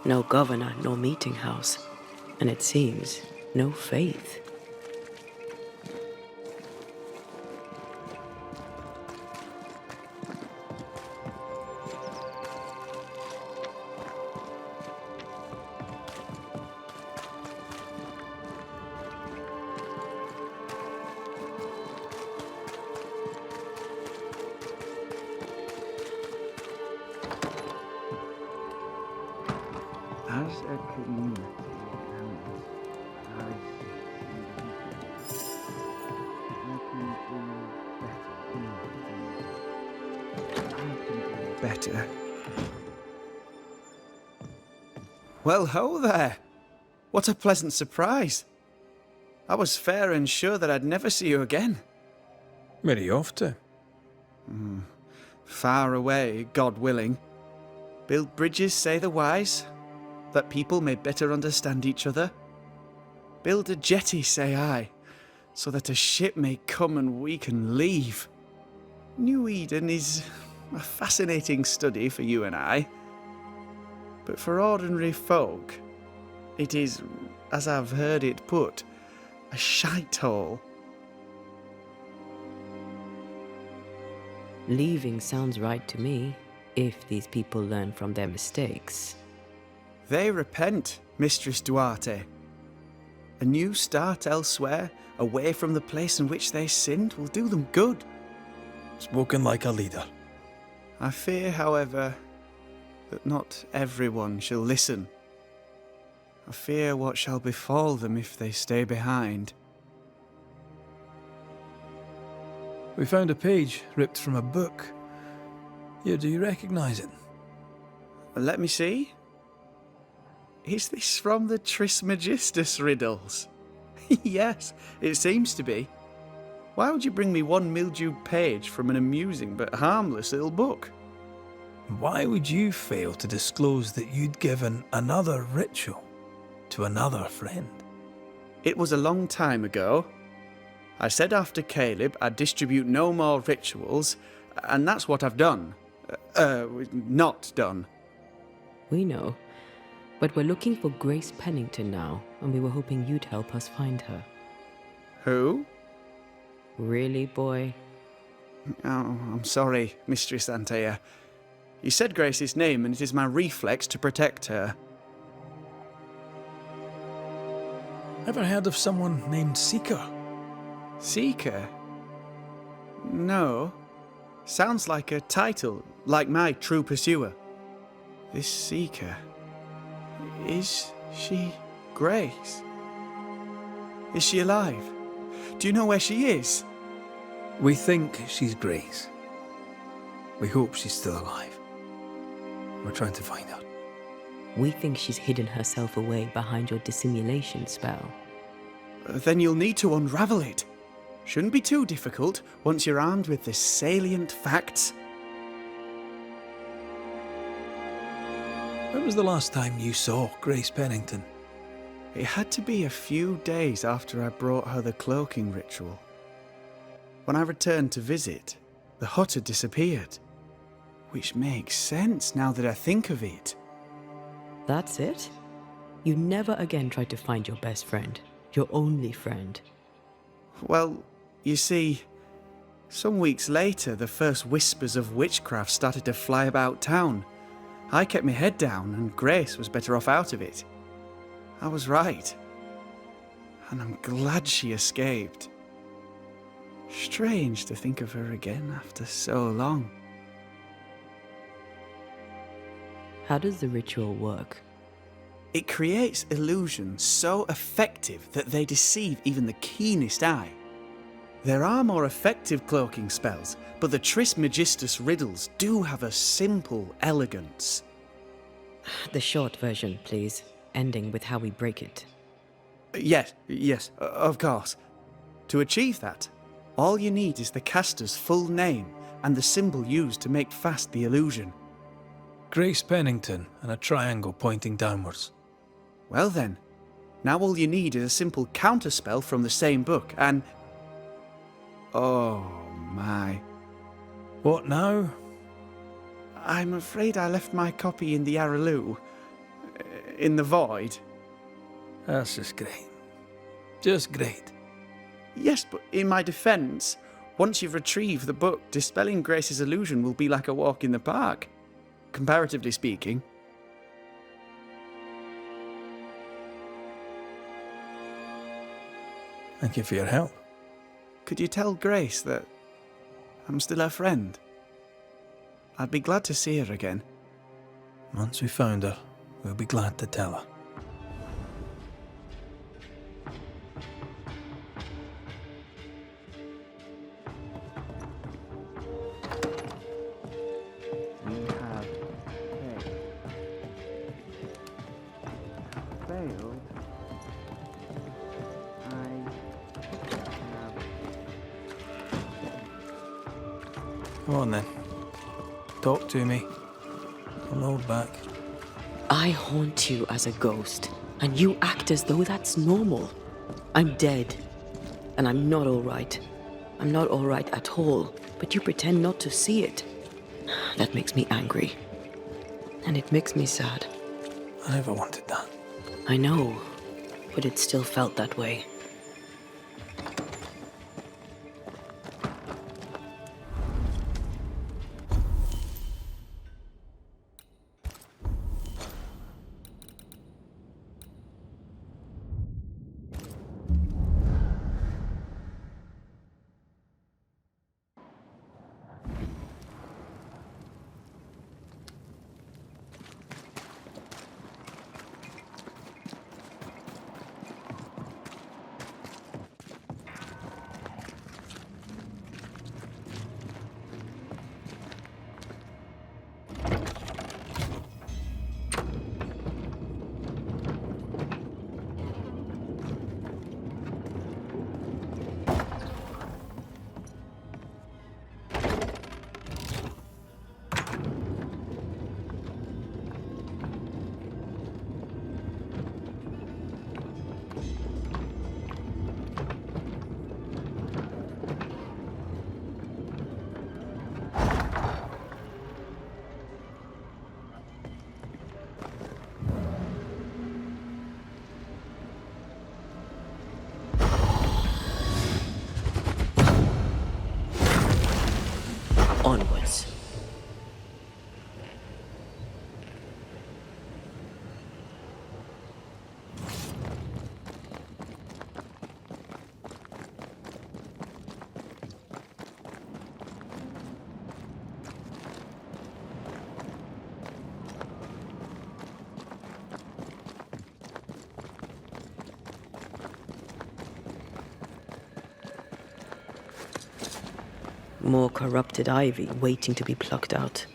Speaker 3: No governor, no meeting house. And it seems, no faith.
Speaker 14: As a community, better. Well, ho there! What a pleasant surprise. I was fair and sure that I'd never see you again.
Speaker 2: Where are you off to?
Speaker 14: Far away, God willing. Build bridges, say the wise, that people may better understand each other. Build a jetty, say I, so that a ship may come and we can leave. New Eden is a fascinating study for you and I. But for ordinary folk, it is, as I've heard it put, a shite hole.
Speaker 3: Leaving sounds right to me, if these people learn from their mistakes.
Speaker 14: They repent, Mistress Duarte. A new start elsewhere, away from the place in which they sinned, will do them good.
Speaker 2: Spoken like a leader.
Speaker 14: I fear, however, that not everyone shall listen. I fear what shall befall them if they stay behind.
Speaker 2: We found a page ripped from a book. Here, do you recognize it?
Speaker 14: Let me see. Is this from the Trismegistus riddles? Yes, it seems to be. Why would you bring me one mildewed page from an amusing but harmless little book?
Speaker 2: Why would you fail to disclose that you'd given another ritual to another friend?
Speaker 14: It was a long time ago. I said after Caleb I'd distribute no more rituals, and that's what I've done. Not done.
Speaker 3: We know. But we're looking for Grace Pennington now, and we were hoping you'd help us find her.
Speaker 14: Who?
Speaker 3: Really, boy?
Speaker 14: Oh, I'm sorry, Mistress Antea. You said Grace's name, and it is my reflex to protect her.
Speaker 2: Ever heard of someone named Seeker?
Speaker 14: Seeker? No. Sounds like a title, like my true pursuer. This Seeker... Is she Grace? Is she alive? Do you know where she is?
Speaker 2: We think she's Grace. We hope she's still alive. We're trying to find her.
Speaker 3: We think she's hidden herself away behind your dissimulation spell.
Speaker 14: Then you'll need to unravel it. Shouldn't be too difficult once you're armed with the salient facts.
Speaker 2: When was the last time you saw Grace Pennington?
Speaker 14: It had to be a few days after I brought her the cloaking ritual. When I returned to visit, the hut had disappeared. Which makes sense now that I think of it.
Speaker 3: That's it? You never again tried to find your best friend. Your only friend.
Speaker 14: Well, you see, some weeks later, the first whispers of witchcraft started to fly about town. I kept my head down, and Grace was better off out of it. I was right. And I'm glad she escaped. Strange to think of her again after so long.
Speaker 3: How does the ritual work?
Speaker 14: It creates illusions so effective that they deceive even the keenest eye. There are more effective cloaking spells, but the Trismegistus riddles do have a simple elegance.
Speaker 3: The short version, please, ending with how we break it.
Speaker 14: Yes, of course. To achieve that, all you need is the caster's full name and the symbol used to make fast the illusion.
Speaker 2: Grace Pennington and a triangle pointing downwards.
Speaker 14: Well then, now all you need is a simple counterspell from the same book and... Oh my.
Speaker 2: What now?
Speaker 14: I'm afraid I left my copy in the Araloo. In the void.
Speaker 2: That's just great. Just great.
Speaker 14: Yes, but in my defence, once you've retrieved the book, dispelling Grace's illusion will be like a walk in the park. Comparatively speaking.
Speaker 2: Thank you for your help.
Speaker 14: Could you tell Grace that I'm still her friend? I'd be glad to see her again.
Speaker 2: Once we found her, we'll be glad to tell her. Come on then. Talk to me. Don't hold back.
Speaker 3: I haunt you as a ghost, and you act as though that's normal. I'm dead, and I'm not all right. I'm not all right at all, but you pretend not to see it. That makes me angry. And it makes me sad.
Speaker 2: I never wanted that.
Speaker 3: I know, but it still felt that way. Onwards. More corrupted ivy waiting to be plucked out.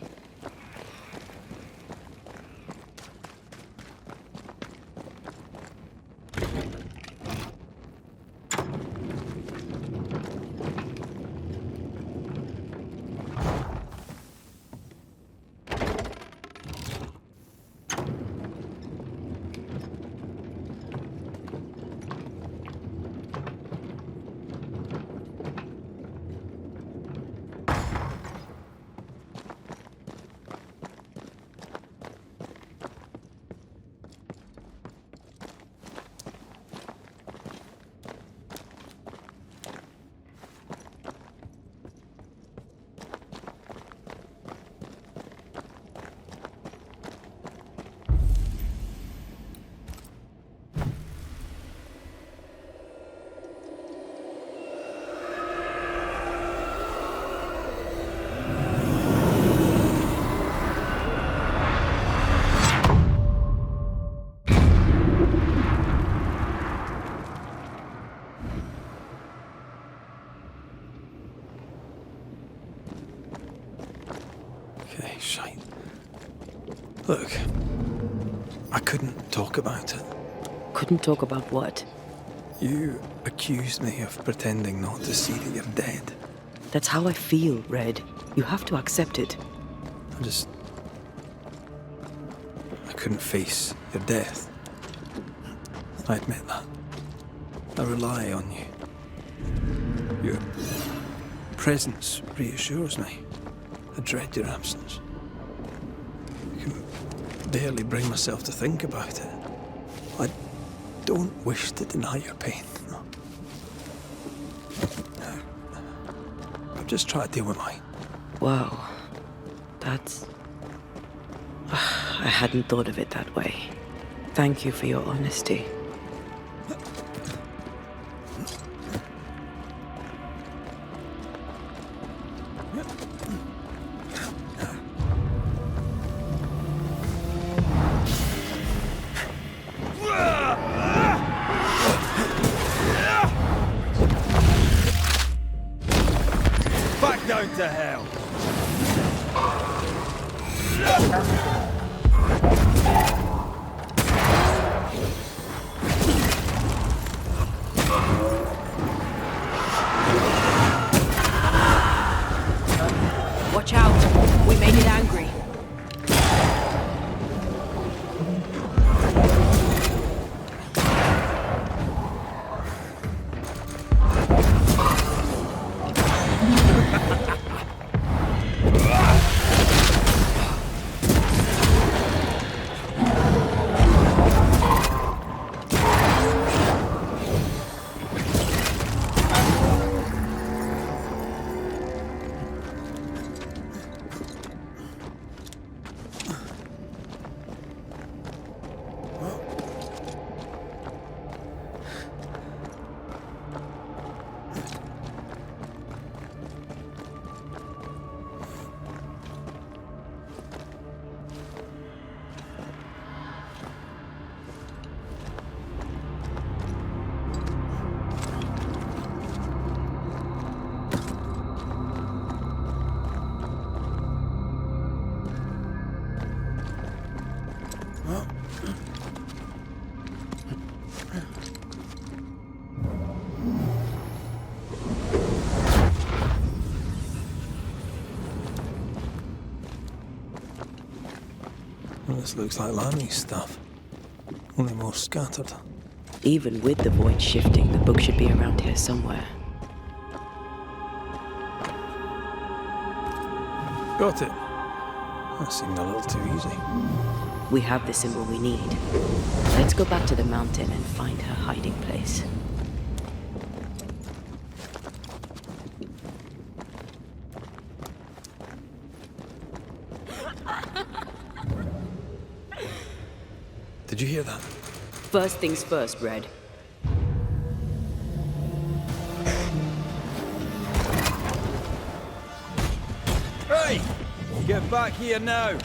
Speaker 2: Shite. Look, I couldn't talk about it.
Speaker 3: Couldn't talk about what?
Speaker 2: You accused me of pretending not to see that you're dead.
Speaker 3: That's how I feel, Red. You have to accept it.
Speaker 2: I couldn't face your death. I admit that. I rely on you. Your presence reassures me. I dread your absence. I can barely bring myself to think about it. I don't wish to deny your pain. I'm just trying to deal with mine.
Speaker 3: Wow. That's... I hadn't thought of it that way. Thank you for your honesty.
Speaker 16: Back down to hell!
Speaker 3: Watch out! We made it angry.
Speaker 2: Well, this looks like Lani's stuff. Only more scattered.
Speaker 3: Even with the void shifting, the book should be around here somewhere.
Speaker 2: Got it. That seemed a little too easy.
Speaker 3: We have the symbol we need. Let's go back to the mountain and find her hiding place.
Speaker 2: Did you hear that?
Speaker 3: First things first, Red.
Speaker 16: Hey! Get back here now!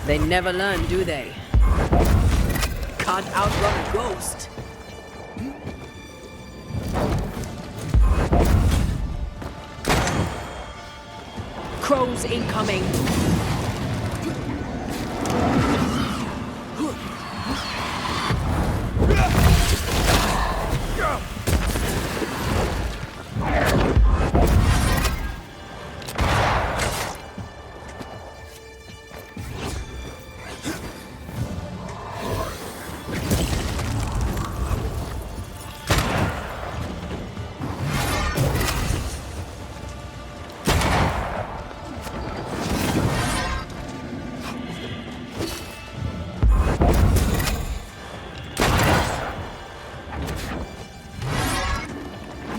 Speaker 3: They never learn, do they? Can't outrun a ghost. Crows incoming.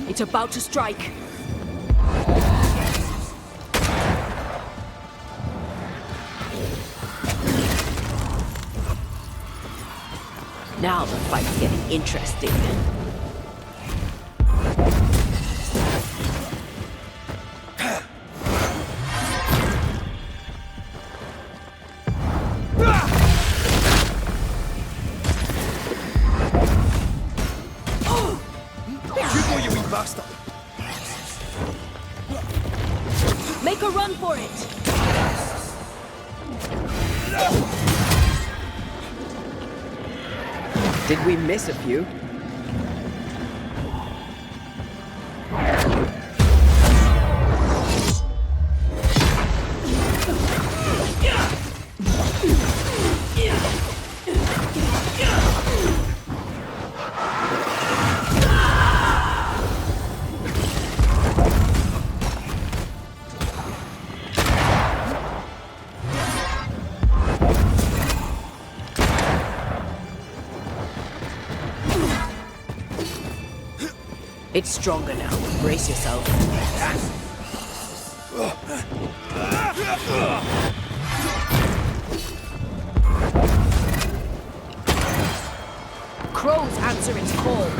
Speaker 3: It's about to strike. Now the fight's getting interesting.
Speaker 9: Did we miss a few?
Speaker 3: It's stronger now. Brace yourself.
Speaker 7: Crows answer its call.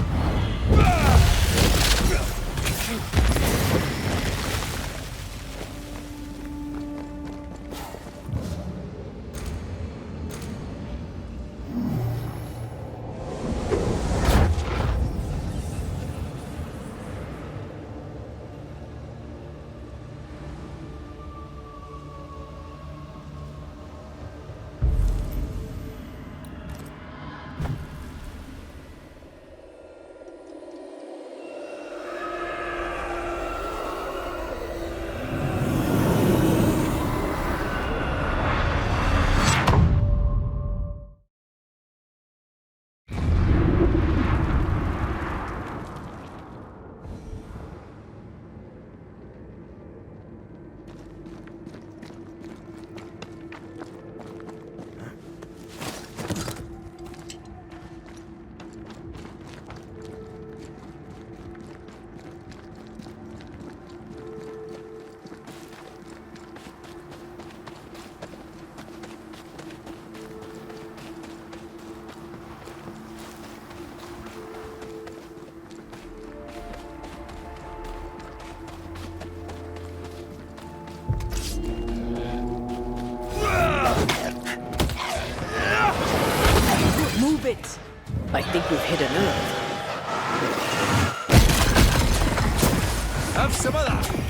Speaker 3: Move it! I think we've hit a nerve.
Speaker 16: Have some of that!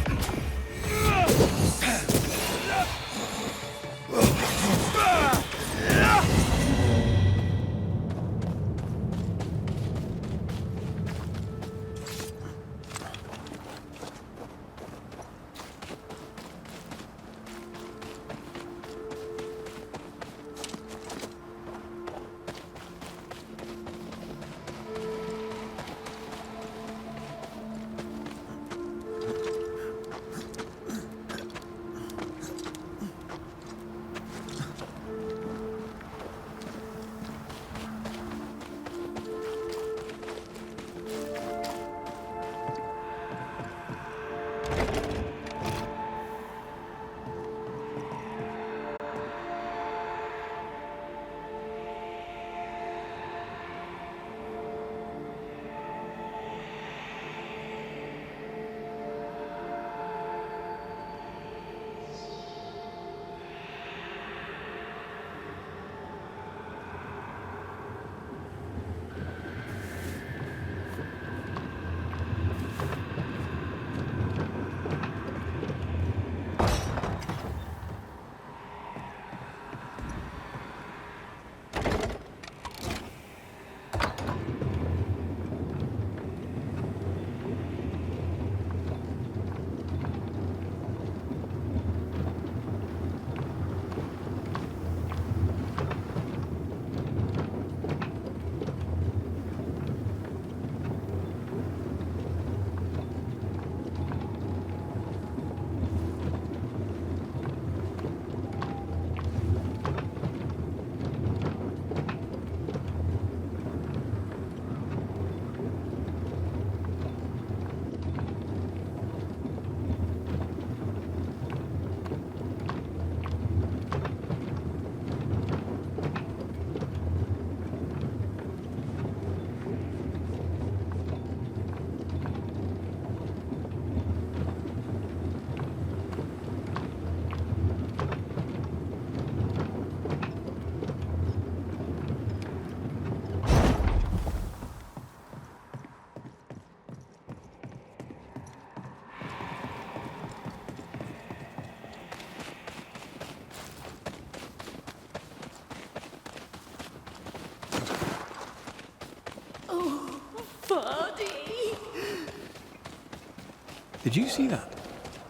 Speaker 2: Did you see that?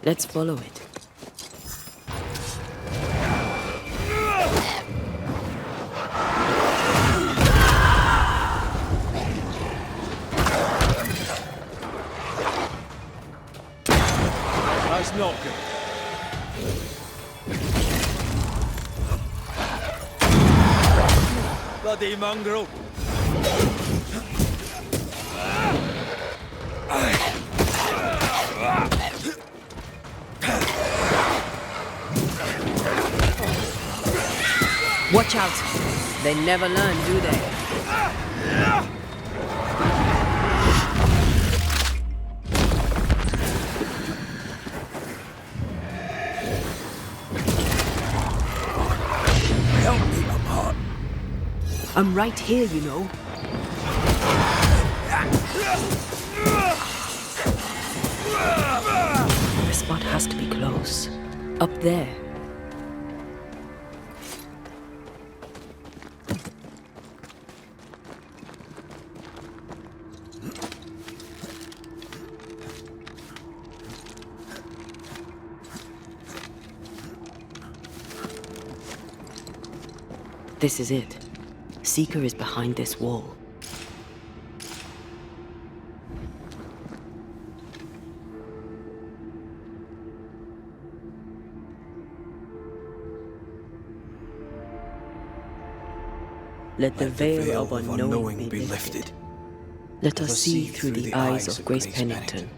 Speaker 3: Let's follow it.
Speaker 16: That's not good. Bloody mongrel!
Speaker 3: Watch out! They never learn, do they?
Speaker 2: Help me, I'm hot.
Speaker 3: I'm right here, you know. The spot has to be close. Up there. This is it. Seeker is behind this wall. Let the veil of unknowing be lifted. Let us see through the eyes of Grace Pennington.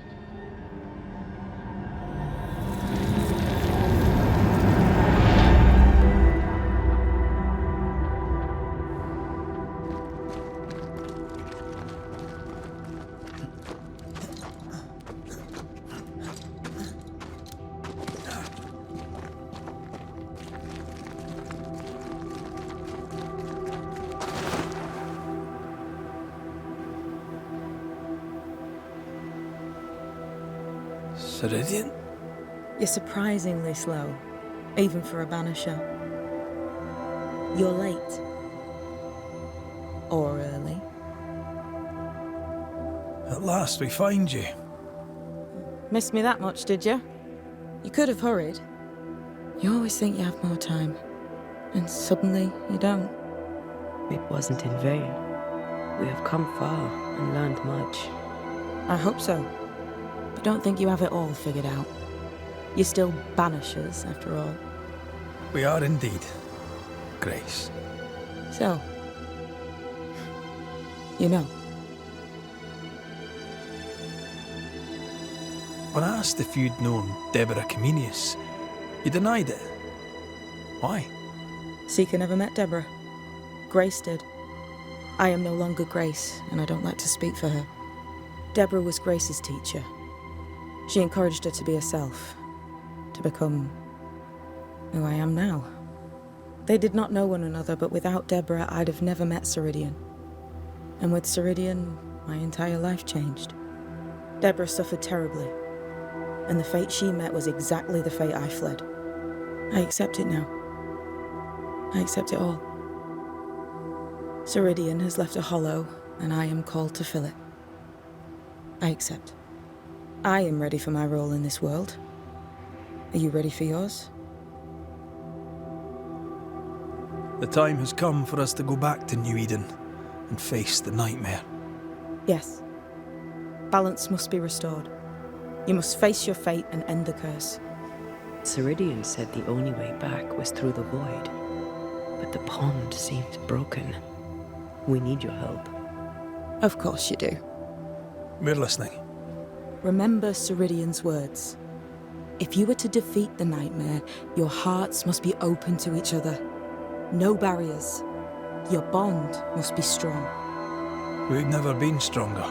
Speaker 2: Ceridian?
Speaker 9: You're surprisingly slow, even for a banisher. You're late. Or early.
Speaker 2: At last we find you.
Speaker 9: Missed me that much, did you? You could have hurried. You always think you have more time, and suddenly you don't.
Speaker 3: It wasn't in vain. We have come far and learned much.
Speaker 9: I hope so. But don't think you have it all figured out. You're still banishers, after all.
Speaker 2: We are indeed, Grace.
Speaker 9: So, you know.
Speaker 2: When I asked if you'd known Deborah Comenius, you denied it. Why?
Speaker 9: Seeker never met Deborah. Grace did. I am no longer Grace, and I don't like to speak for her. Deborah was Grace's teacher. She encouraged her to be herself, to become who I am now. They did not know one another, but without Deborah, I'd have never met Ceridian. And with Ceridian, my entire life changed. Deborah suffered terribly, and the fate she met was exactly the fate I fled. I accept it now. I accept it all. Ceridian has left a hollow, and I am called to fill it. I accept. I am ready for my role in this world. Are you ready for yours?
Speaker 2: The time has come for us to go back to New Eden and face the nightmare.
Speaker 9: Yes. Balance must be restored. You must face your fate and end the curse.
Speaker 3: Ceridian said the only way back was through the void. But the pond seemed broken. We need your help.
Speaker 9: Of course you do.
Speaker 2: We're listening.
Speaker 9: Remember Ceridian's words. If you were to defeat the nightmare, your hearts must be open to each other. No barriers. Your bond must be strong.
Speaker 2: We've never been stronger.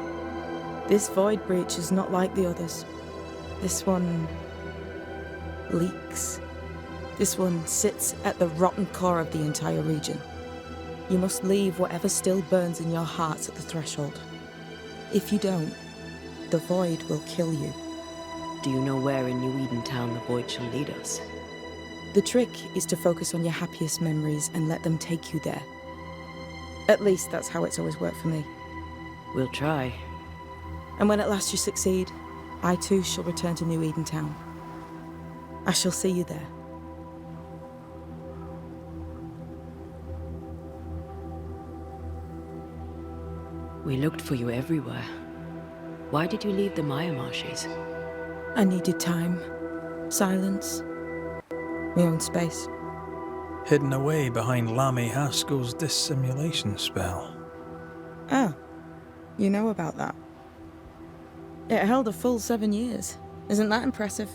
Speaker 9: This void breach is not like the others. This one leaks. This one sits at the rotten core of the entire region. You must leave whatever still burns in your hearts at the threshold. If you don't, the void will kill you.
Speaker 3: Do you know where in New Eden town the void shall lead us?
Speaker 9: The trick is to focus on your happiest memories and let them take you there. At least that's how it's always worked for me.
Speaker 3: We'll try.
Speaker 9: And when at last you succeed, I too shall return to New Eden Town. I shall see you there.
Speaker 3: We looked for you everywhere. Why did you leave the Maya Marshes?
Speaker 9: I needed time, silence, my own space.
Speaker 2: Hidden away behind Lammy Haskell's dissimulation spell.
Speaker 9: Oh, you know about that. It held a full 7 years. Isn't that impressive?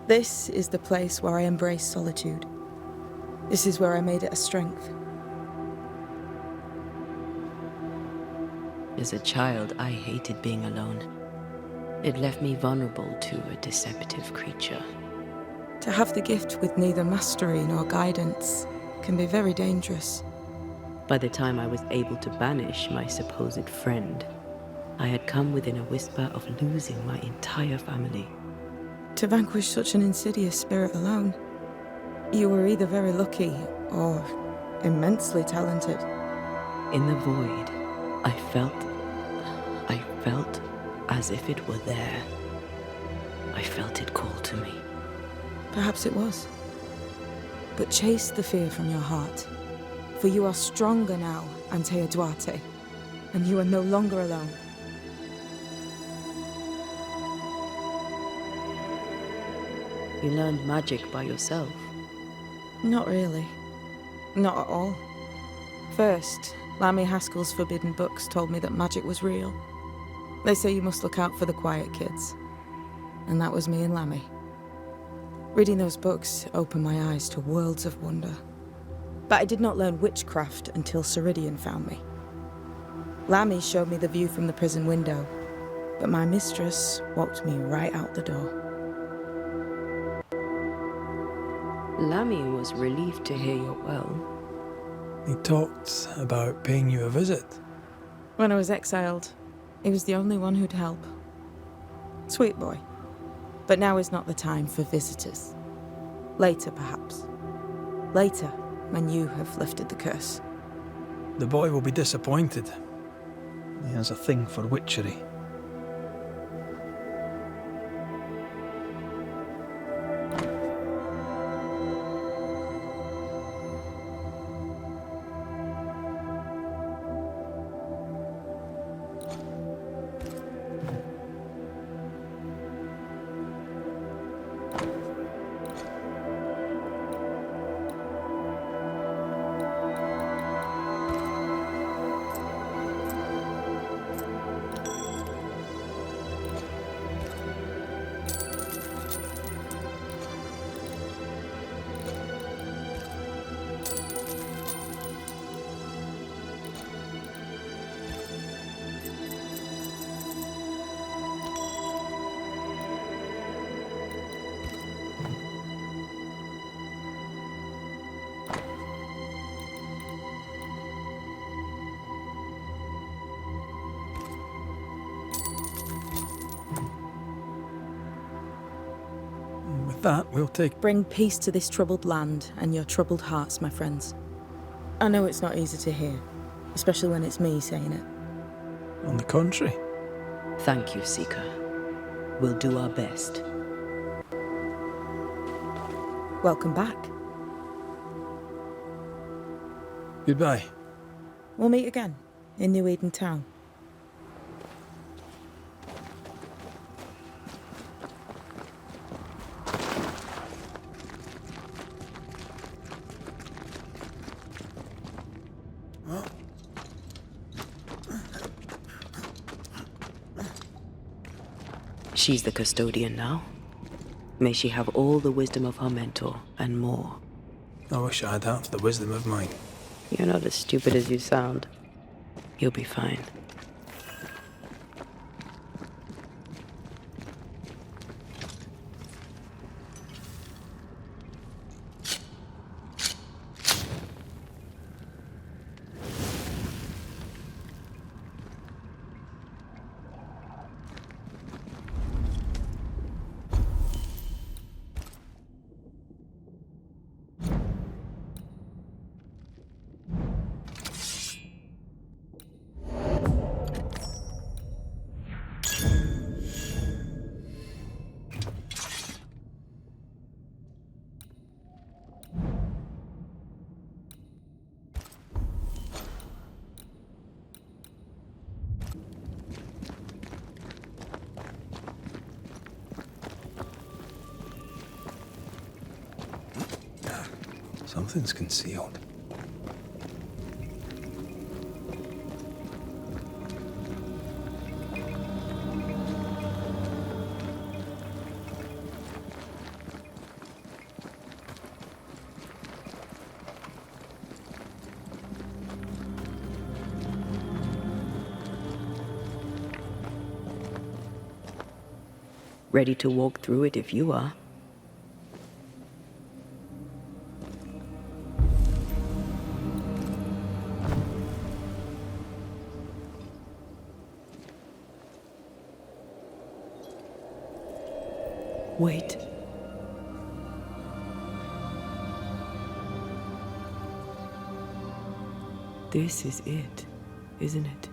Speaker 9: This is the place where I embraced solitude. This is where I made it a strength.
Speaker 3: As a child, I hated being alone. It left me vulnerable to a deceptive creature.
Speaker 9: To have the gift with neither mastery nor guidance can be very dangerous.
Speaker 3: By the time I was able to banish my supposed friend, I had come within a whisper of losing my entire family.
Speaker 9: To vanquish such an insidious spirit alone, you were either very lucky or immensely talented.
Speaker 3: In the void, I felt as if it were there. I felt it call to me.
Speaker 9: Perhaps it was. But chase the fear from your heart, for you are stronger now, Antea Duarte, and you are no longer alone.
Speaker 3: You learned magic by yourself?
Speaker 9: Not really. Not at all. First, Lammy Haskell's forbidden books told me that magic was real. They say you must look out for the quiet kids. And that was me and Lammy. Reading those books opened my eyes to worlds of wonder. But I did not learn witchcraft until Ceridian found me. Lammy showed me the view from the prison window, but my mistress walked me right out the door.
Speaker 3: Lammy was relieved to hear you're well.
Speaker 2: He talked about paying you a visit.
Speaker 9: When I was exiled, he was the only one who'd help. Sweet boy. But now is not the time for visitors. Later, perhaps. Later, when you have lifted the curse.
Speaker 2: The boy will be disappointed. He has a thing for witchery. That we'll take.
Speaker 9: Bring peace to this troubled land and your troubled hearts, my friends. I know it's not easy to hear, especially when it's me saying it.
Speaker 2: On the contrary.
Speaker 3: Thank you, Seeker. We'll do our best.
Speaker 9: Welcome back.
Speaker 2: Goodbye.
Speaker 9: We'll meet again in New Eden Town.
Speaker 3: She's the custodian now. May she have all the wisdom of her mentor, and more.
Speaker 2: I wish I'd have the wisdom of mine.
Speaker 3: You're not as stupid as you sound. You'll be fine.
Speaker 2: Something's concealed.
Speaker 3: Ready to walk through it if you are. Wait. This is it, isn't it?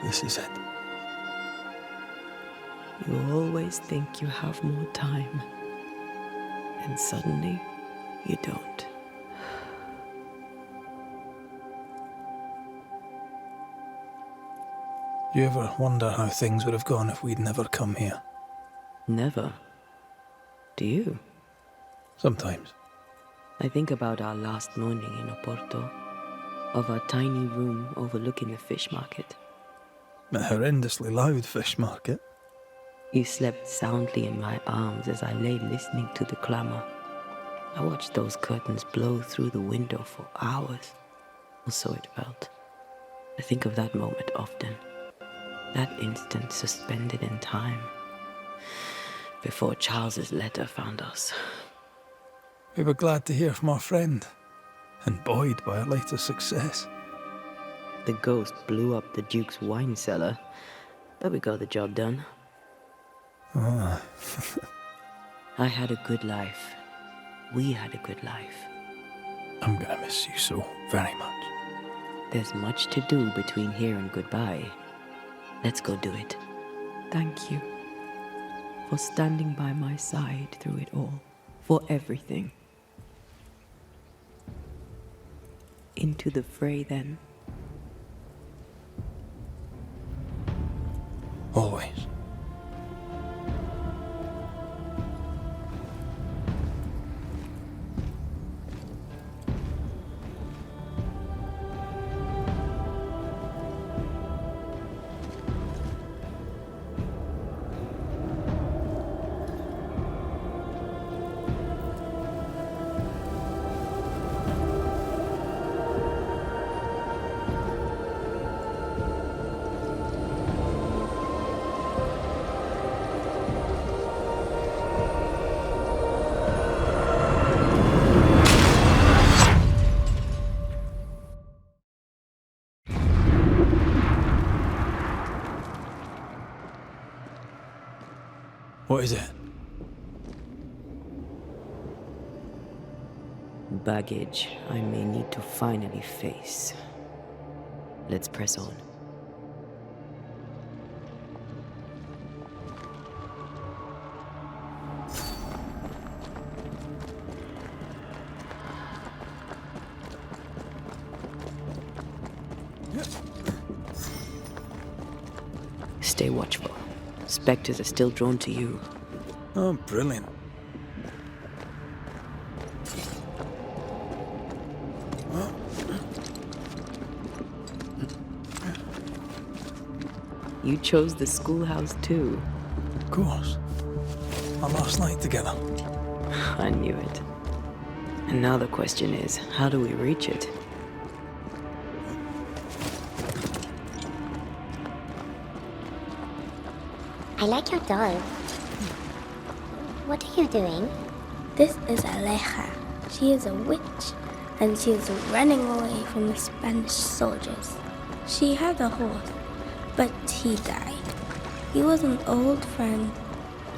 Speaker 2: This is it.
Speaker 3: You always think you have more time, and suddenly you don't.
Speaker 2: Do you ever wonder how things would have gone if we'd never come here?
Speaker 3: Never. Do you?
Speaker 2: Sometimes.
Speaker 3: I think about our last morning in Oporto, of our tiny room overlooking the fish market.
Speaker 2: A horrendously loud fish market.
Speaker 3: You slept soundly in my arms as I lay listening to the clamor. I watched those curtains blow through the window for hours, or so it felt. I think of that moment often. That instant suspended in time, before Charles's letter found us.
Speaker 2: We were glad to hear from our friend, and buoyed by our later success.
Speaker 3: The ghost blew up the Duke's wine cellar, but we got the job done.
Speaker 2: Ah.
Speaker 3: I had a good life. We had a good life.
Speaker 2: I'm gonna miss you so very much.
Speaker 3: There's much to do between here and goodbye. Let's go do it. Thank you for standing by my side through it all, for everything. Into the fray, then.
Speaker 2: Always. What is it?
Speaker 3: Baggage I may need to finally face. Let's press on. Stay watchful. Spectres are still drawn to you.
Speaker 2: Oh, brilliant.
Speaker 3: You chose the schoolhouse too.
Speaker 2: Of course. Our last night together.
Speaker 3: I knew it. And now the question is, how do we reach it?
Speaker 4: I like your doll. What are you doing?
Speaker 22: This is Aleja. She is a witch, and she is running away from the Spanish soldiers. She had a horse, but he died. He was an old friend.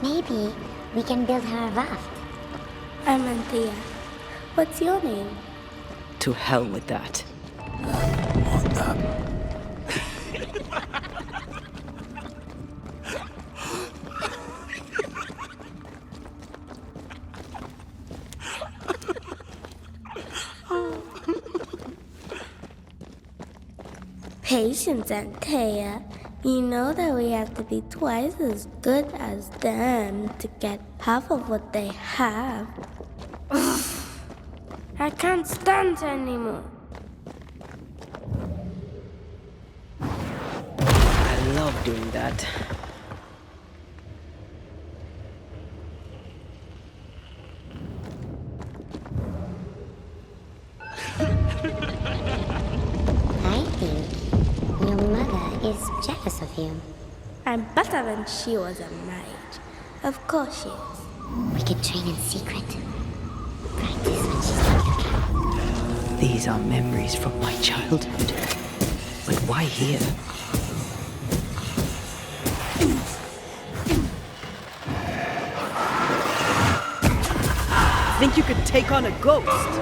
Speaker 4: Maybe we can build her a raft.
Speaker 22: I'm Antea. What's your name?
Speaker 3: To hell with that.
Speaker 2: What the?
Speaker 22: Patience, Antea. You know that we have to be twice as good as them to get half of what they have. I can't stand her anymore.
Speaker 3: I love doing that.
Speaker 4: I think your mother is jealous of you.
Speaker 22: I'm better than she was a mage. Of course she is.
Speaker 4: We could train in secret. Practice when she's not looking.
Speaker 3: These are memories from my childhood. But why here? Think you could take on a ghost?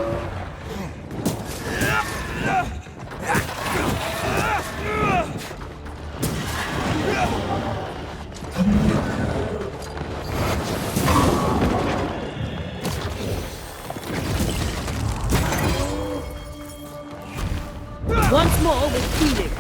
Speaker 3: Once more with feeling.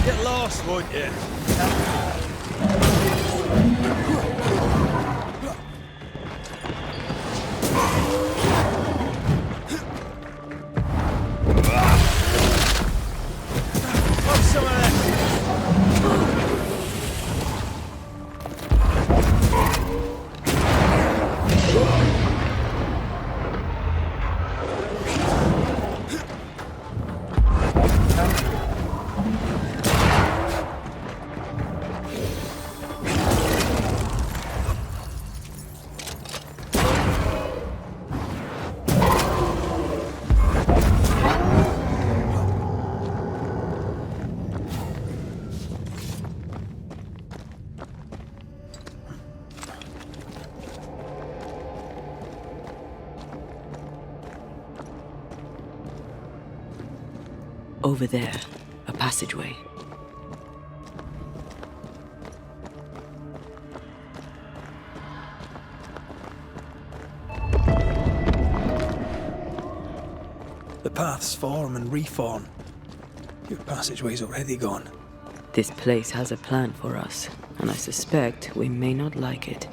Speaker 16: Get lost, won't you?
Speaker 3: Over there, a passageway.
Speaker 2: The paths form and reform. Your passageway's already gone.
Speaker 3: This place has a plan for us, and I suspect we may not like it.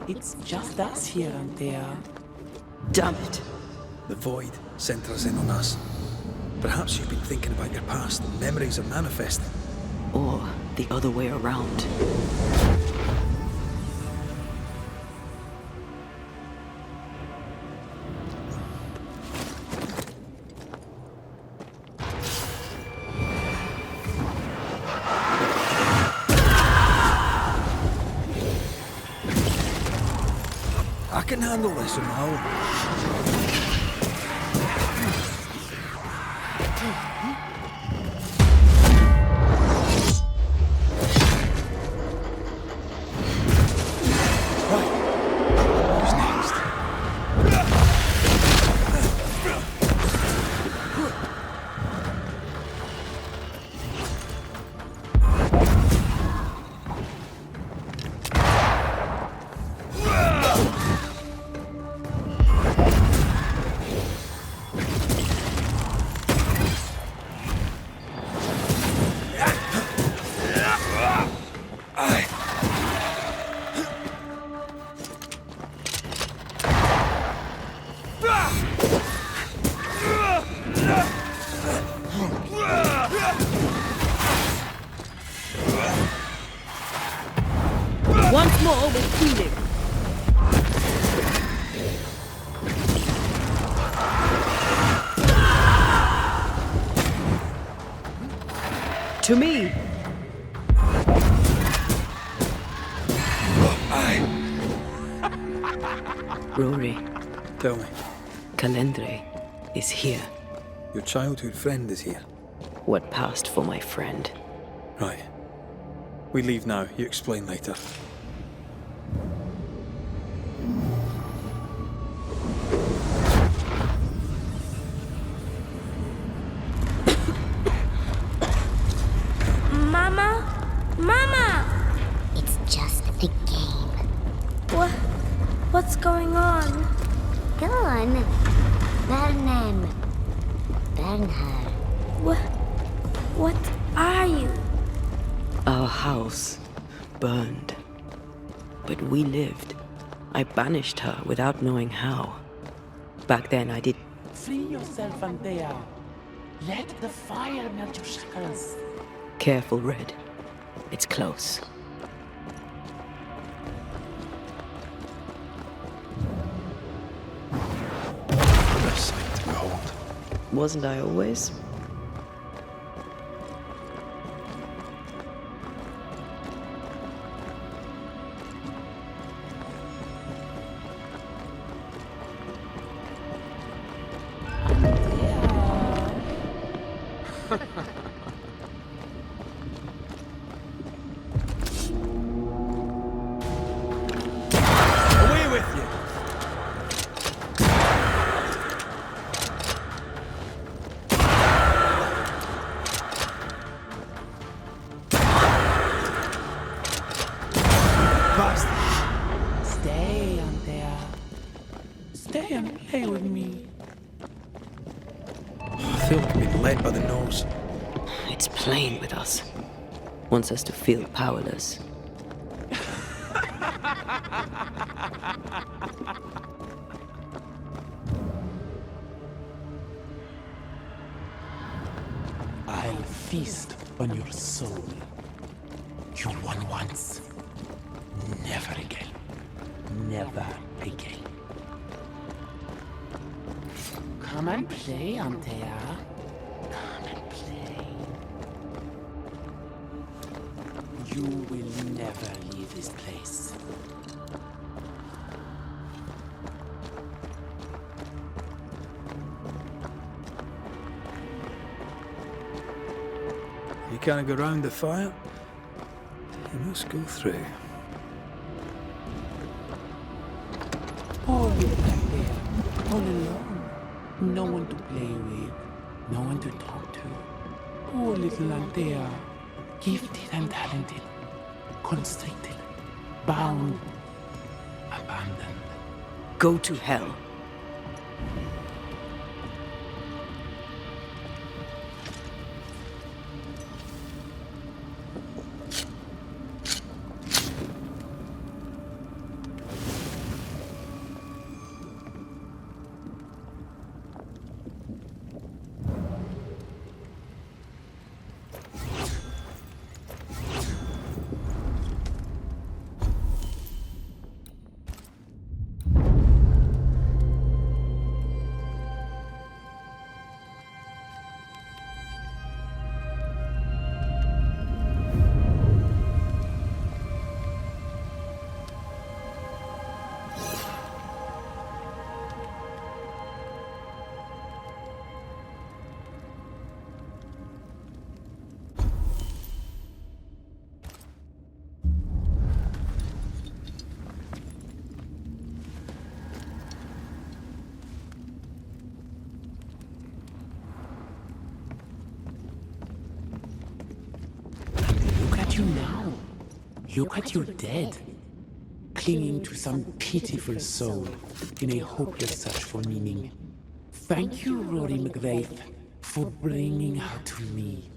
Speaker 6: It's just us here, Antea.
Speaker 3: Damn it!
Speaker 2: The void centers in on us. Perhaps you've been thinking about your past and memories are manifesting.
Speaker 3: Or the other way around.
Speaker 2: I can handle this somehow.
Speaker 3: Once more with feeling. To me. Rory.
Speaker 2: Tell me.
Speaker 3: Calendre is here.
Speaker 2: Your childhood friend is here.
Speaker 3: What passed for my friend
Speaker 2: Right. We leave now. You explain later.
Speaker 22: Mama? Mama!
Speaker 4: It's just a game.
Speaker 22: What's going on?
Speaker 4: Go on. Burn them. Burn her.
Speaker 22: What are you?
Speaker 3: Our house burned. But we lived. I banished her without knowing how. Back then I did.
Speaker 6: Free yourself, Antea. Let the fire melt your shackles.
Speaker 3: Careful, Red. It's close.
Speaker 2: What a sight to behold.
Speaker 3: Wasn't I always?
Speaker 16: Away with you!
Speaker 6: Stay, Antea. Stay and play with me.
Speaker 2: I feel like I'm being led by the nose.
Speaker 3: It's playing with us. Wants us to feel powerless.
Speaker 6: I'll feast on your soul. You won once. Never again. Never again. Come and play, Antea. Come and play. You will never leave this place.
Speaker 2: You can't go round the fire. You must go through.
Speaker 6: Poor little Antea, all alone. No one to play with, no one to talk to. Poor little Antea, gifted and talented, constricted, bound, abandoned.
Speaker 3: Go to hell.
Speaker 6: You now. Look at your dead, clinging to some pitiful soul in a hopeless search for meaning. Thank you, Rory McRaith, for bringing her to me.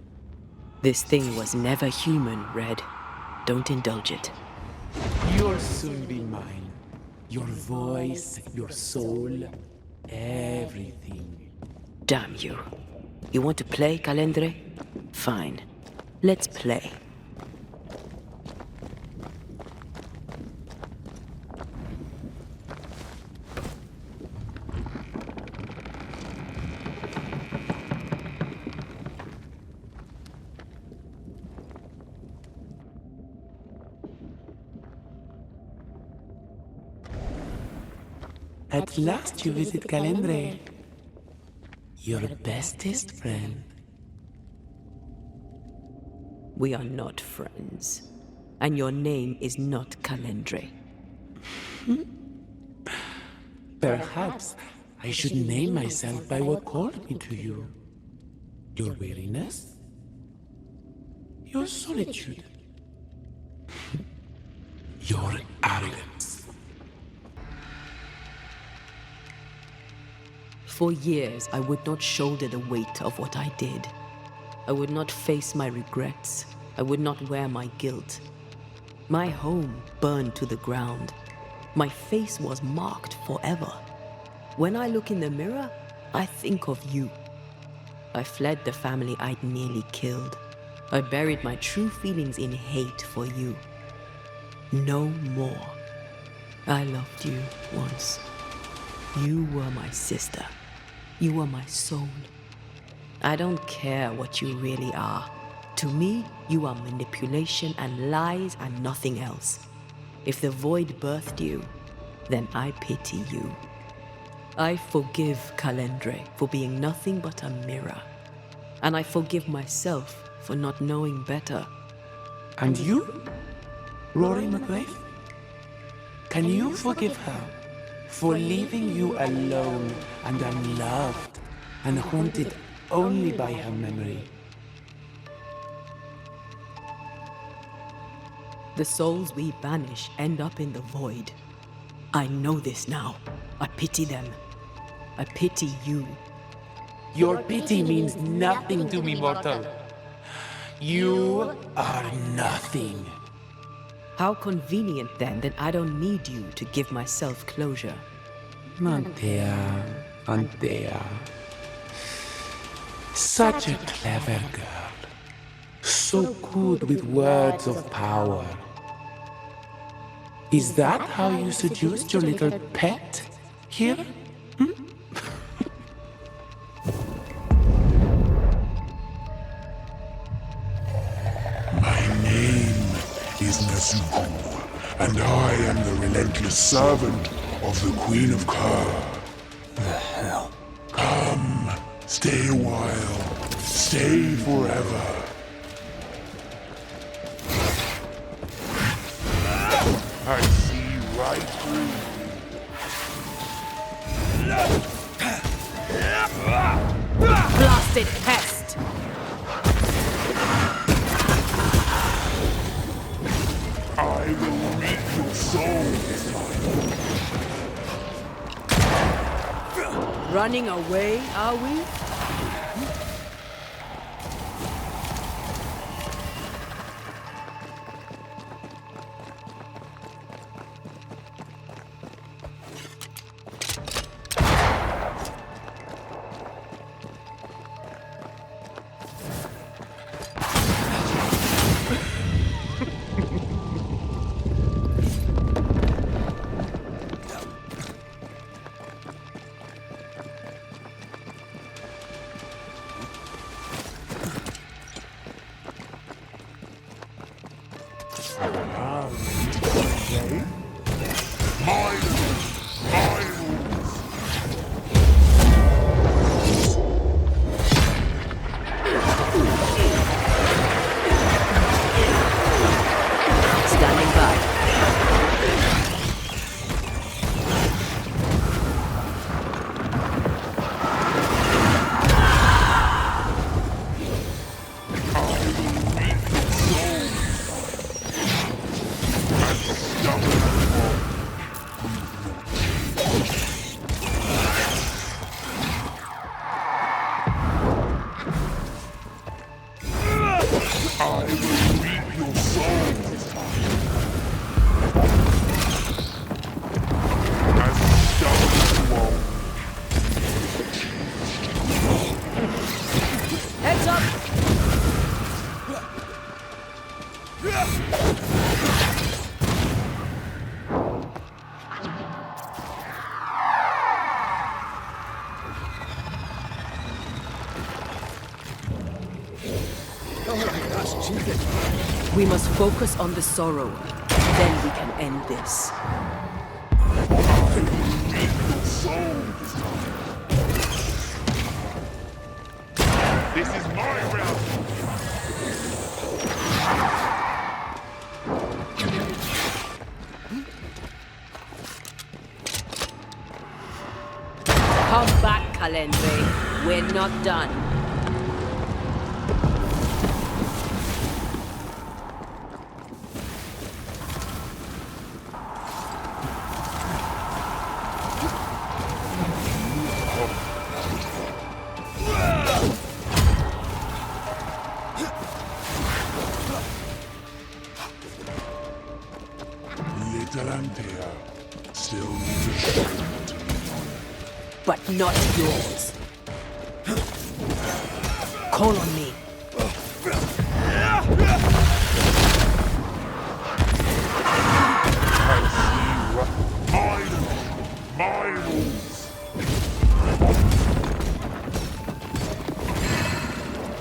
Speaker 3: This thing was never human, Red. Don't indulge it.
Speaker 6: You'll soon be mine. Your voice, your soul, everything.
Speaker 3: Damn you. You want to play, Calendre? Fine. Let's play.
Speaker 6: At last you visit Calendre, your bestest friend.
Speaker 3: We are not friends. And your name is not Calendre.
Speaker 6: Perhaps I should name myself by what called me to you. Your weariness? Your solitude? Your arrogance?
Speaker 3: For years, I would not shoulder the weight of what I did. I would not face my regrets. I would not wear my guilt. My home burned to the ground. My face was marked forever. When I look in the mirror, I think of you. I fled the family I'd nearly killed. I buried my true feelings in hate for you. No more. I loved you once. You were my sister. You were my soul. I don't care what you really are. To me, you are manipulation and lies and nothing else. If the void birthed you, then I pity you. I forgive Calendre for being nothing but a mirror. And I forgive myself for not knowing better.
Speaker 6: And you, Rory McGrath? Can you forgive her for leaving you alone and unloved and haunted only by her memory?
Speaker 3: The souls we banish end up in the void. I know this now. I pity them. I pity you.
Speaker 6: Your pity means nothing to me, mortal. You are nothing.
Speaker 3: How convenient then that I don't need you to give myself closure.
Speaker 6: Antea, Antea. Such a clever girl. So good with words of power. Is that how you seduced your little pet here?
Speaker 5: My name is Nezuko, and I am the relentless servant of the Queen of Kerr.
Speaker 2: The hell?
Speaker 5: Come, stay a while, stay forever. I see right through you.
Speaker 8: Blasted pest!
Speaker 5: I will reap your soul this time.
Speaker 8: Running away, are we? We must focus on the sorrow. Then we can end this.
Speaker 5: This is my realm.
Speaker 3: Come back, Kalendre. We're not done.
Speaker 5: Little Antea still needs a shoulder to lean on.
Speaker 8: But not yours. Call on me.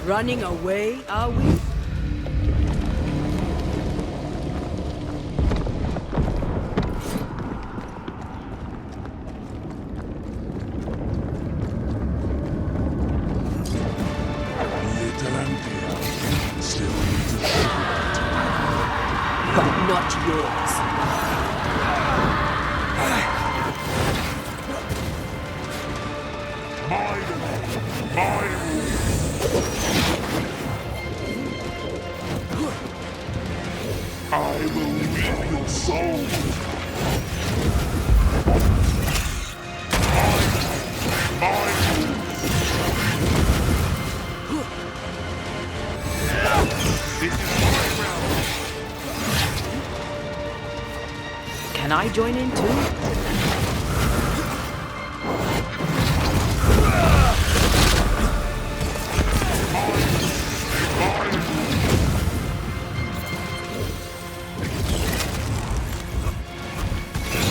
Speaker 3: Running away, are we?
Speaker 5: I will reap your soul.
Speaker 3: Can I join in too?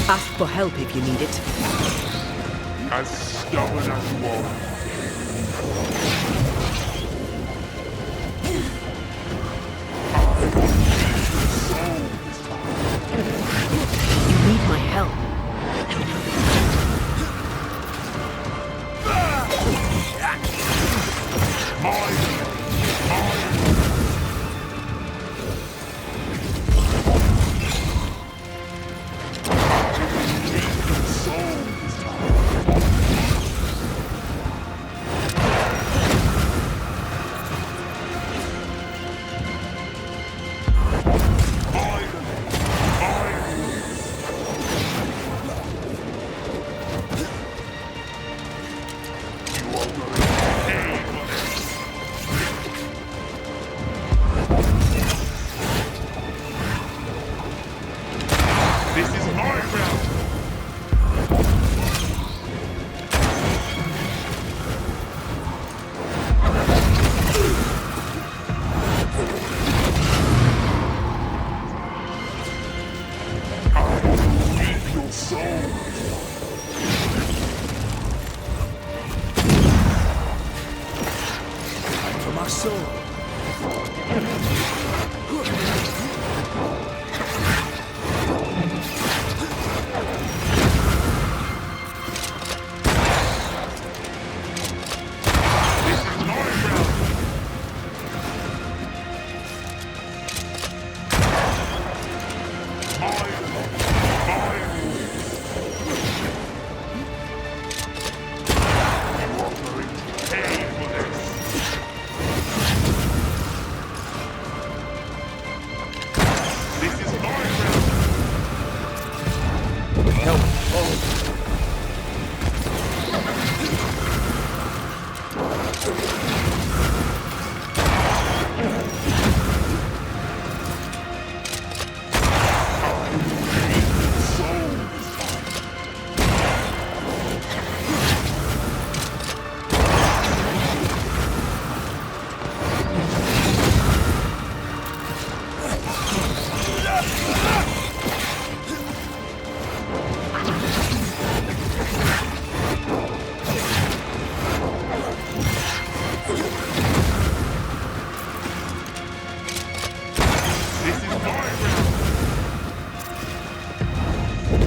Speaker 3: Ask for help if you need it.
Speaker 5: As stubborn as you are.
Speaker 3: You need my help.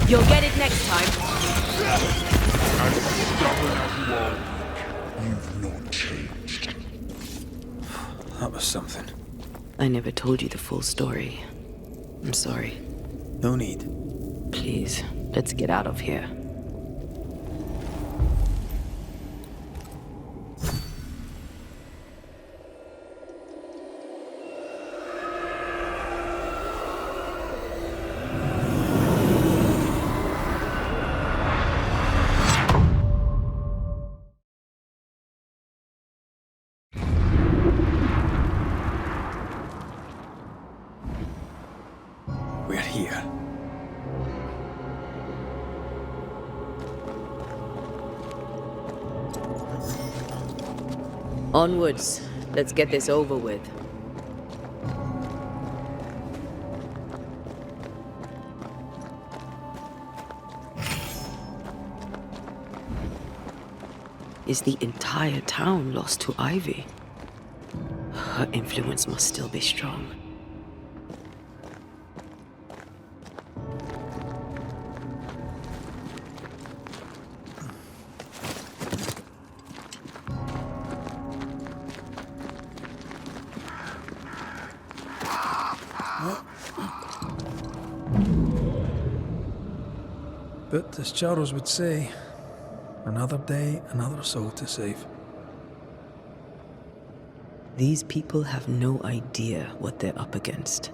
Speaker 3: You'll get it next time.
Speaker 5: As stubborn as you are, you've not changed.
Speaker 2: That was something.
Speaker 3: I never told you the full story. I'm sorry.
Speaker 2: No need.
Speaker 3: Please, let's get out of here.
Speaker 2: We're here.
Speaker 3: Onwards. Let's get this over with. Is the entire town lost to Ivy? Her influence must still be strong.
Speaker 2: But as Charles would say, another day, another soul to save.
Speaker 3: These people have no idea what they're up against.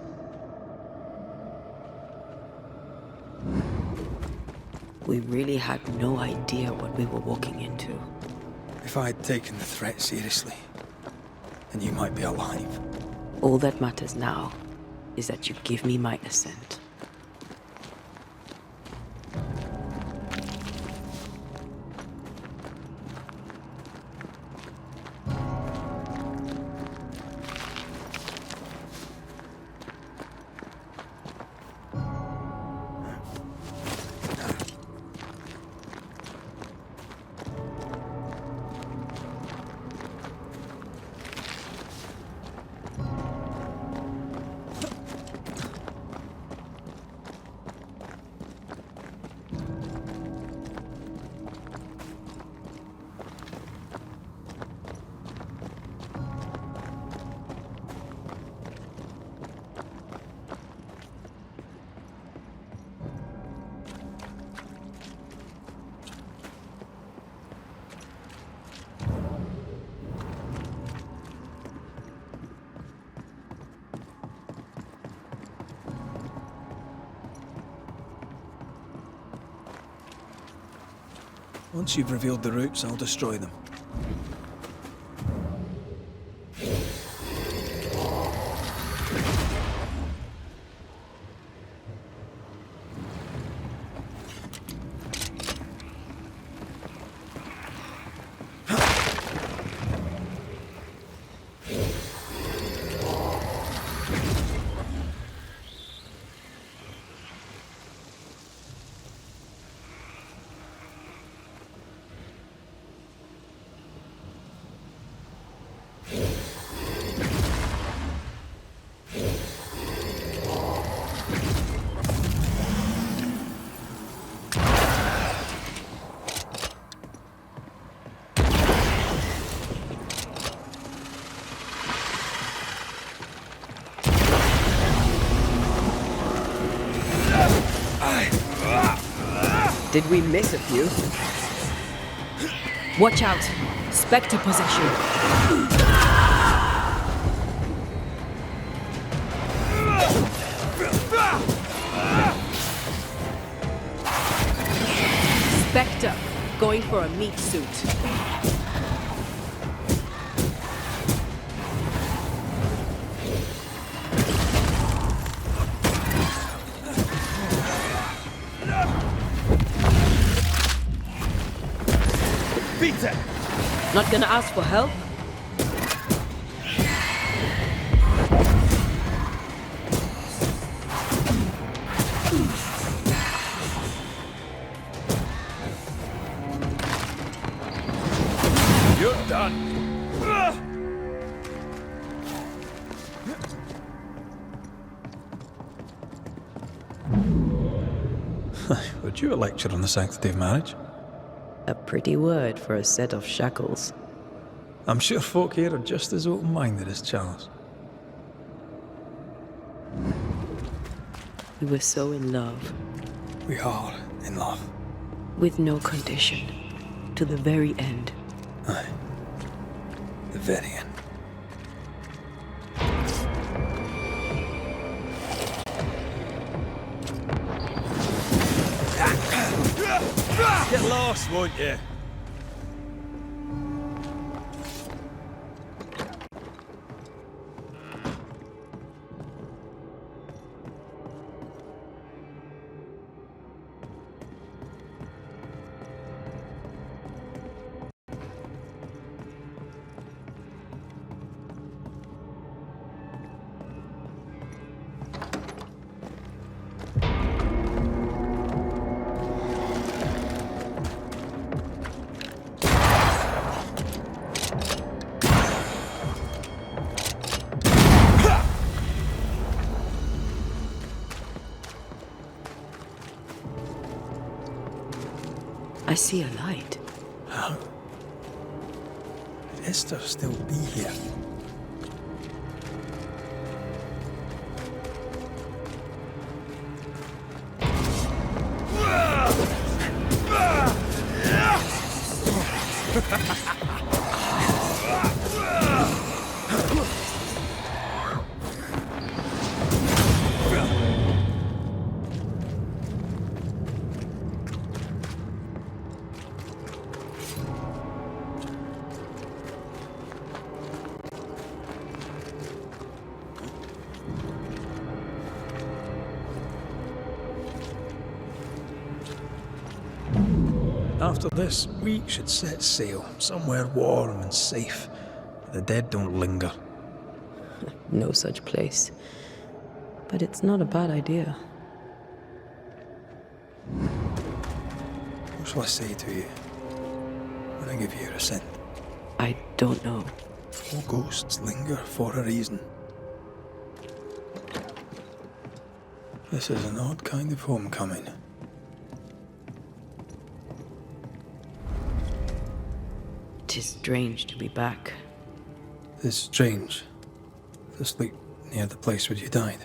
Speaker 3: We really had no idea what we were walking into.
Speaker 2: If I had taken the threat seriously, then you might be alive.
Speaker 3: All that matters now is that you give me my assent.
Speaker 2: Once you've revealed the roots, I'll destroy them.
Speaker 3: Did we miss a few? Watch out! Spectre possession! Spectre, going for a meat suit. Not gonna ask for help?
Speaker 19: You're done.
Speaker 2: Would you a lecture on the sanctity of marriage?
Speaker 3: A pretty word for a set of shackles.
Speaker 2: I'm sure folk here are just as open-minded as Charles.
Speaker 3: We were so in love.
Speaker 2: We are in love.
Speaker 3: With no condition. To the very end.
Speaker 2: Aye. The very end.
Speaker 16: Get lost, won't you?
Speaker 3: I see a light.
Speaker 2: How? Could Esther still be here? After this, we should set sail somewhere warm and safe. The dead don't linger.
Speaker 3: No such place. But it's not a bad idea.
Speaker 2: What shall I say to you when I give you your assent?
Speaker 3: I don't know.
Speaker 2: All ghosts linger for a reason. This is an odd kind of homecoming.
Speaker 3: 'Tis strange to be back.
Speaker 2: It's strange to sleep near the place where you died.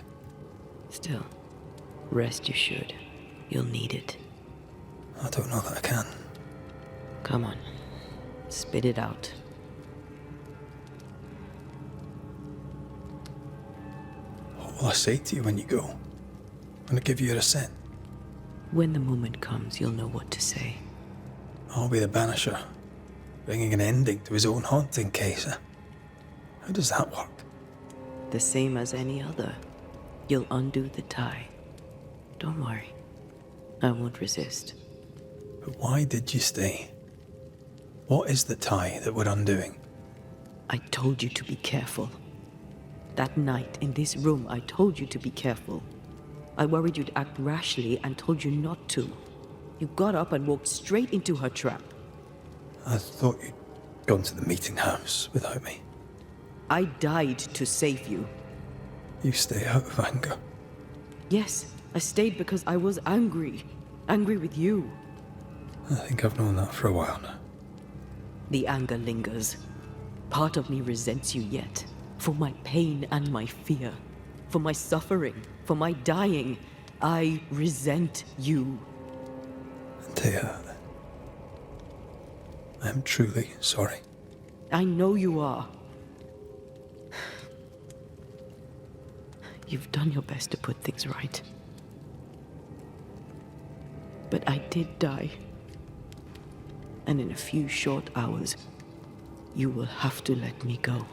Speaker 3: Still, rest you should. You'll need it.
Speaker 2: I don't know that I can.
Speaker 3: Come on. Spit it out.
Speaker 2: What will I say to you when you go? When I give you your assent?
Speaker 3: When the moment comes, you'll know what to say.
Speaker 2: I'll be the banisher, bringing an ending to his own haunting case. How does that work?
Speaker 3: The same as any other. You'll undo the tie. Don't worry. I won't resist.
Speaker 2: But why did you stay? What is the tie that we're undoing?
Speaker 3: I told you to be careful. That night in this room, I told you to be careful. I worried you'd act rashly and told you not to. You got up and walked straight into her trap.
Speaker 2: I thought you'd gone to the meeting house without me.
Speaker 3: I died to save you.
Speaker 2: You stay out of anger.
Speaker 3: Yes, I stayed because I was angry. Angry with you.
Speaker 2: I think I've known that for a while now.
Speaker 3: The anger lingers. Part of me resents you yet. For my pain and my fear. For my suffering. For my dying. I resent you.
Speaker 2: Antea, I am truly sorry.
Speaker 3: I know you are. You've done your best to put things right. But I did die. And in a few short hours, you will have to let me go.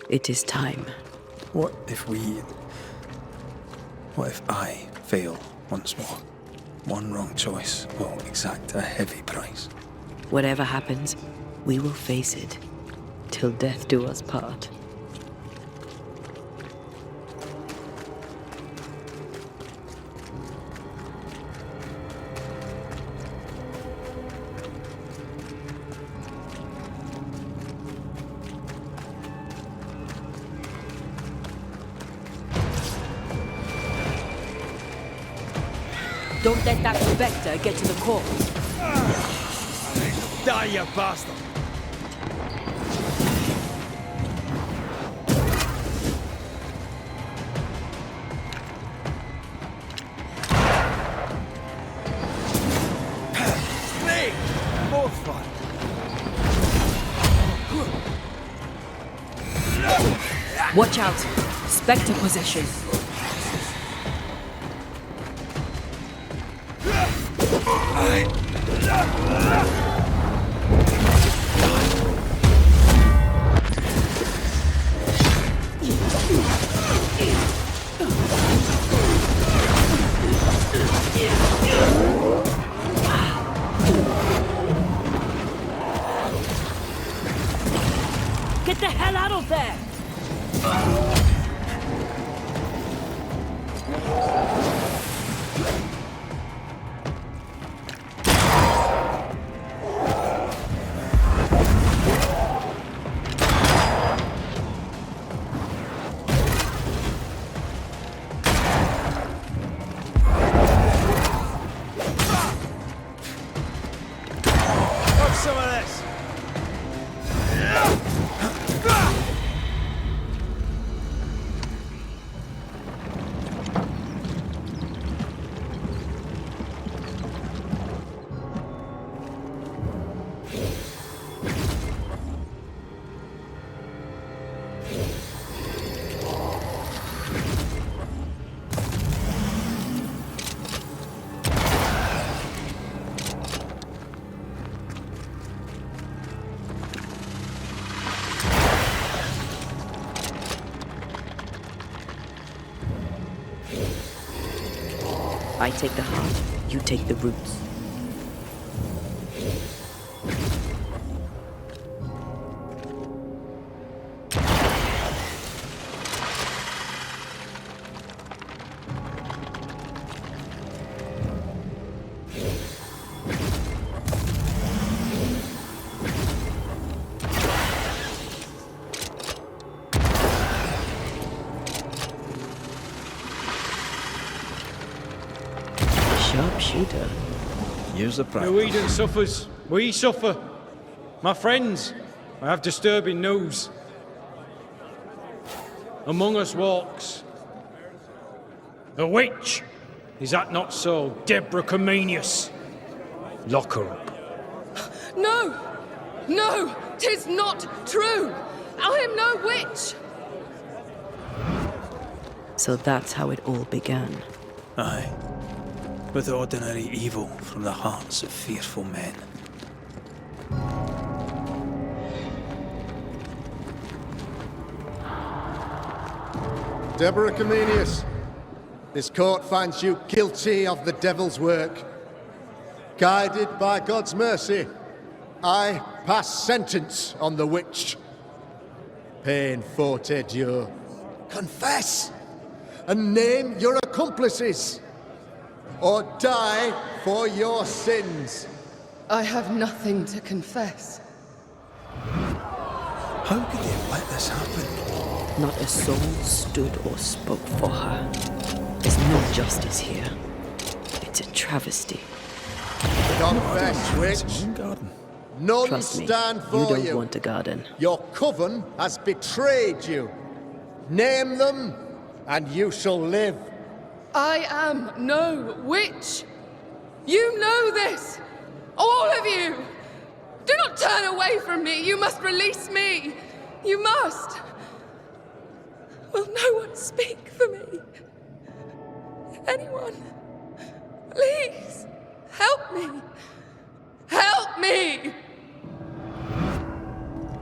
Speaker 3: It is time.
Speaker 2: What if I fail once more? One wrong choice will exact a heavy price.
Speaker 3: Whatever happens, we will face it. till death do us part.
Speaker 8: Don't let that spectre get to the corpse.
Speaker 16: Die, you bastard! Snake! More fun!
Speaker 8: Watch out! Spectre possession. Get the hell out of there!
Speaker 16: Have some of this!
Speaker 3: I take the heart, you take the roots. Sharpshooter.
Speaker 15: Here's the prize.
Speaker 19: New Eden suffers. We suffer. My friends, I have disturbing news. Among us walks a witch. Is that not so, Deborah Comenius? Lock her up.
Speaker 10: No! No! 'Tis not true! I am no witch!
Speaker 3: So that's how it all began.
Speaker 2: Aye. With ordinary evil from the hearts of fearful men.
Speaker 18: Deborah Comenius, this court finds you guilty of the devil's work. Guided by God's mercy, I pass sentence on the witch. Pain forte Dieu. Confess and name your accomplices, or die for your sins.
Speaker 10: I have nothing to confess.
Speaker 2: How could they let this happen?
Speaker 3: Not a soul stood or spoke for her. There's no justice here. It's a travesty.
Speaker 18: Confess, witch. None
Speaker 3: Trust me,
Speaker 18: stand for
Speaker 3: you don't want a garden.
Speaker 18: Your coven has betrayed you. Name them, and you shall live.
Speaker 10: I am no witch! You know this! All of you! Do not turn away from me! You must release me! You must! Will no one speak for me? Anyone? Please! Help me! Help me!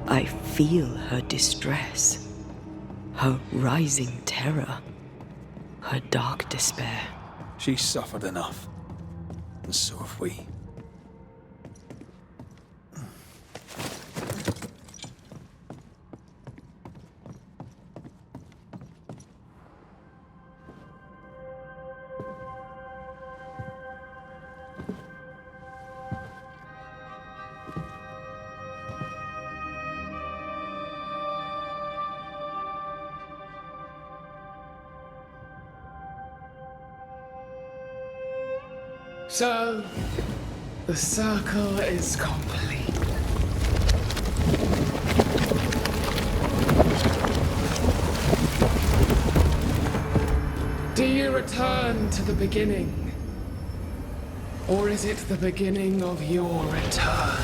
Speaker 3: I feel her distress, her rising terror, her dark despair.
Speaker 2: She's suffered enough, and so have we.
Speaker 10: So, the circle is complete. Do you return to the beginning? Or is it the beginning of your return?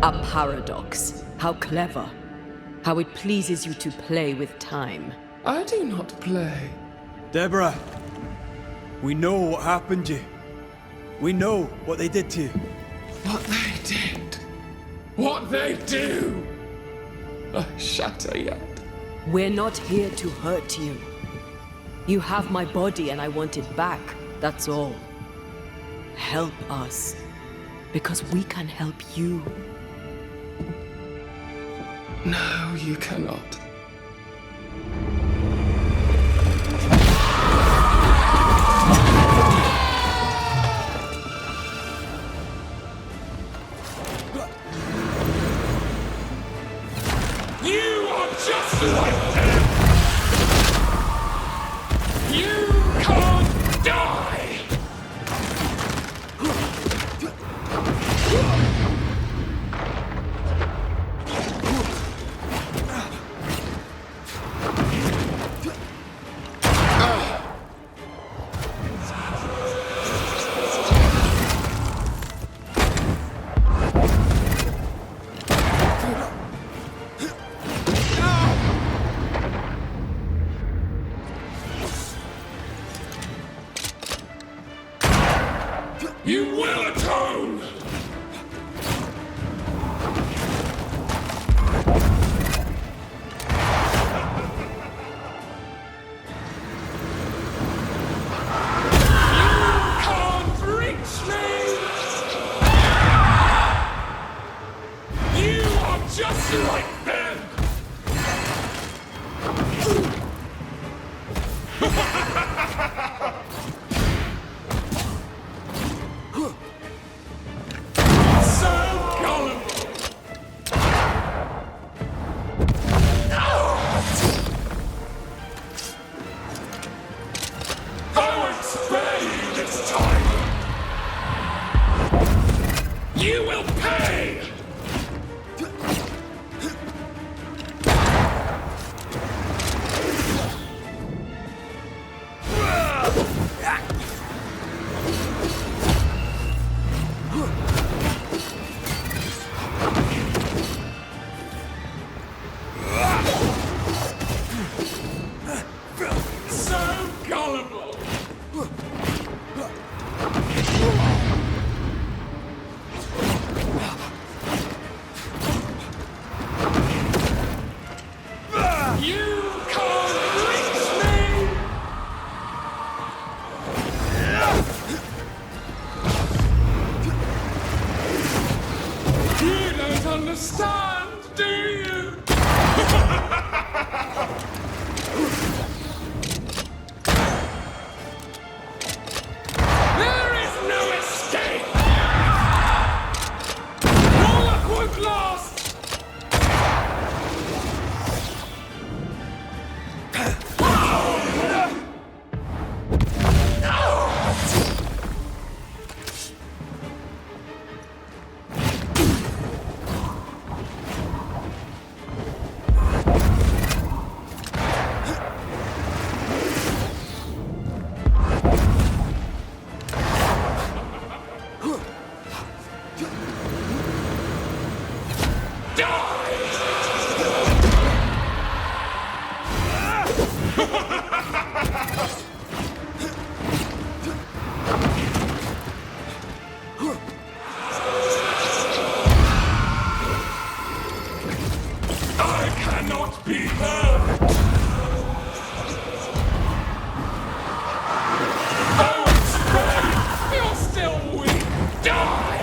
Speaker 3: A paradox. How clever. How it pleases you to play with time.
Speaker 10: I do not play.
Speaker 2: Deborah, we know what happened to you. We know what they did to you.
Speaker 10: What they did. What they do. I shatter yet.
Speaker 3: We're not here to hurt you. You have my body and I want it back. That's all. Help us. Because we can help you.
Speaker 10: No, you cannot.
Speaker 5: You are just like them! You can't die! You will atone! You can't reach me! You are just like them! You will pay! So gullible! You can't reach me! You don't understand, do you? There is no escape! All that won't last! I cannot be hurt! Oh, it's great! You're still weak! Die!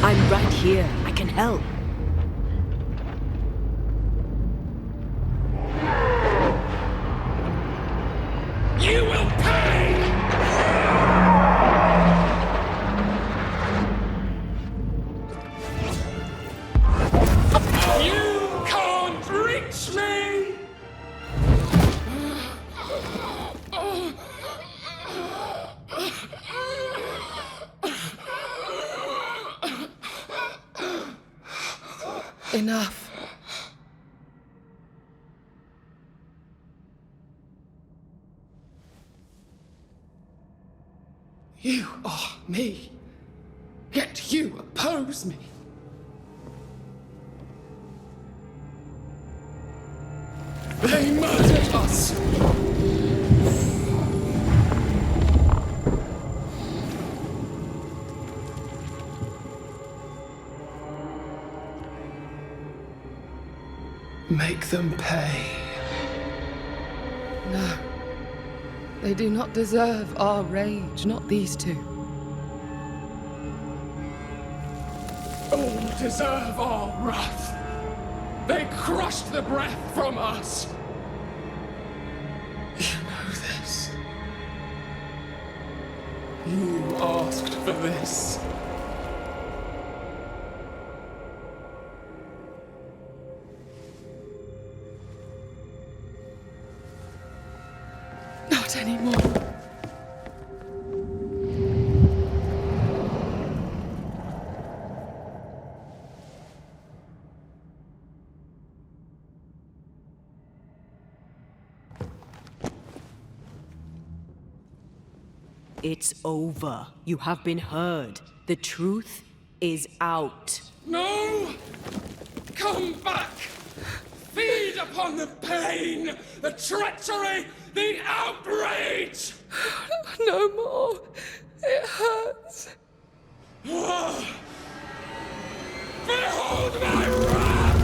Speaker 3: I'm right here. I can help.
Speaker 17: You will pay! You can't reach me!
Speaker 10: Enough. You are me, yet you oppose me. They murdered us. Make them pay. No. They do not deserve our rage, not these two. All deserve our wrath. They crushed the breath from us. You know this. You asked for this. Not anymore.
Speaker 3: It's over. You have been heard. The truth is out.
Speaker 10: No! Come back! Feed upon the pain, the treachery, the outrage! No more. It hurts. Behold my wrath!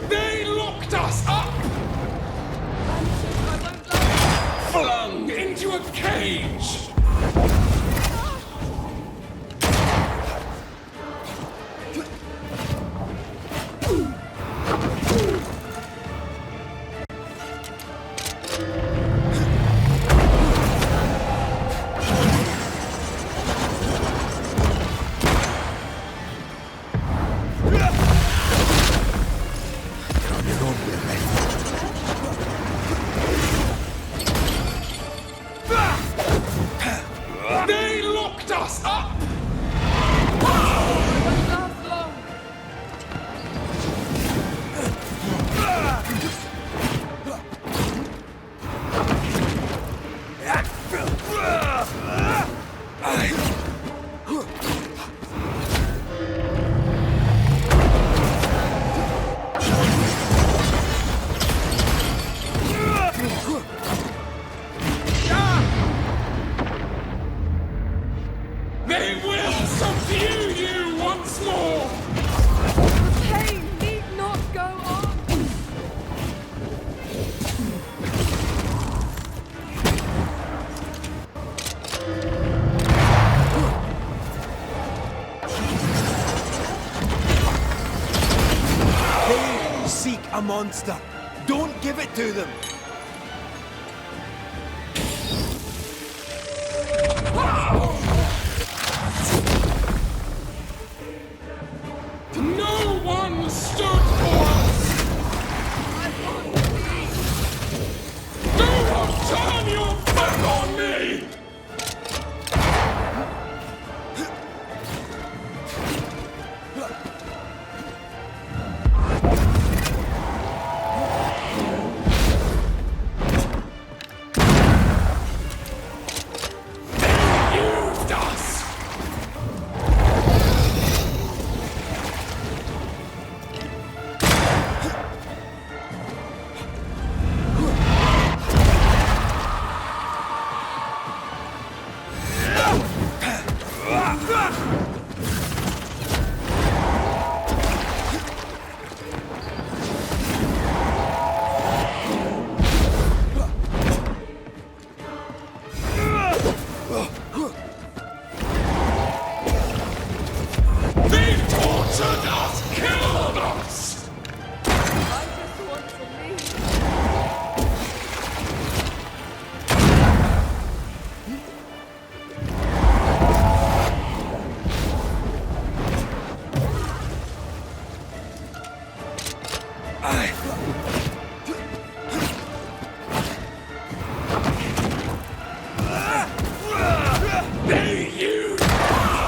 Speaker 10: They locked us up! Flung into a cage! They locked us up! They will subdue you once more! The pain need not go on!
Speaker 16: They seek a monster. Don't give it to them.
Speaker 10: No one stood for us! Do not turn your back on me! They used us!
Speaker 5: They've tortured us, killed us!
Speaker 10: I just want to leave.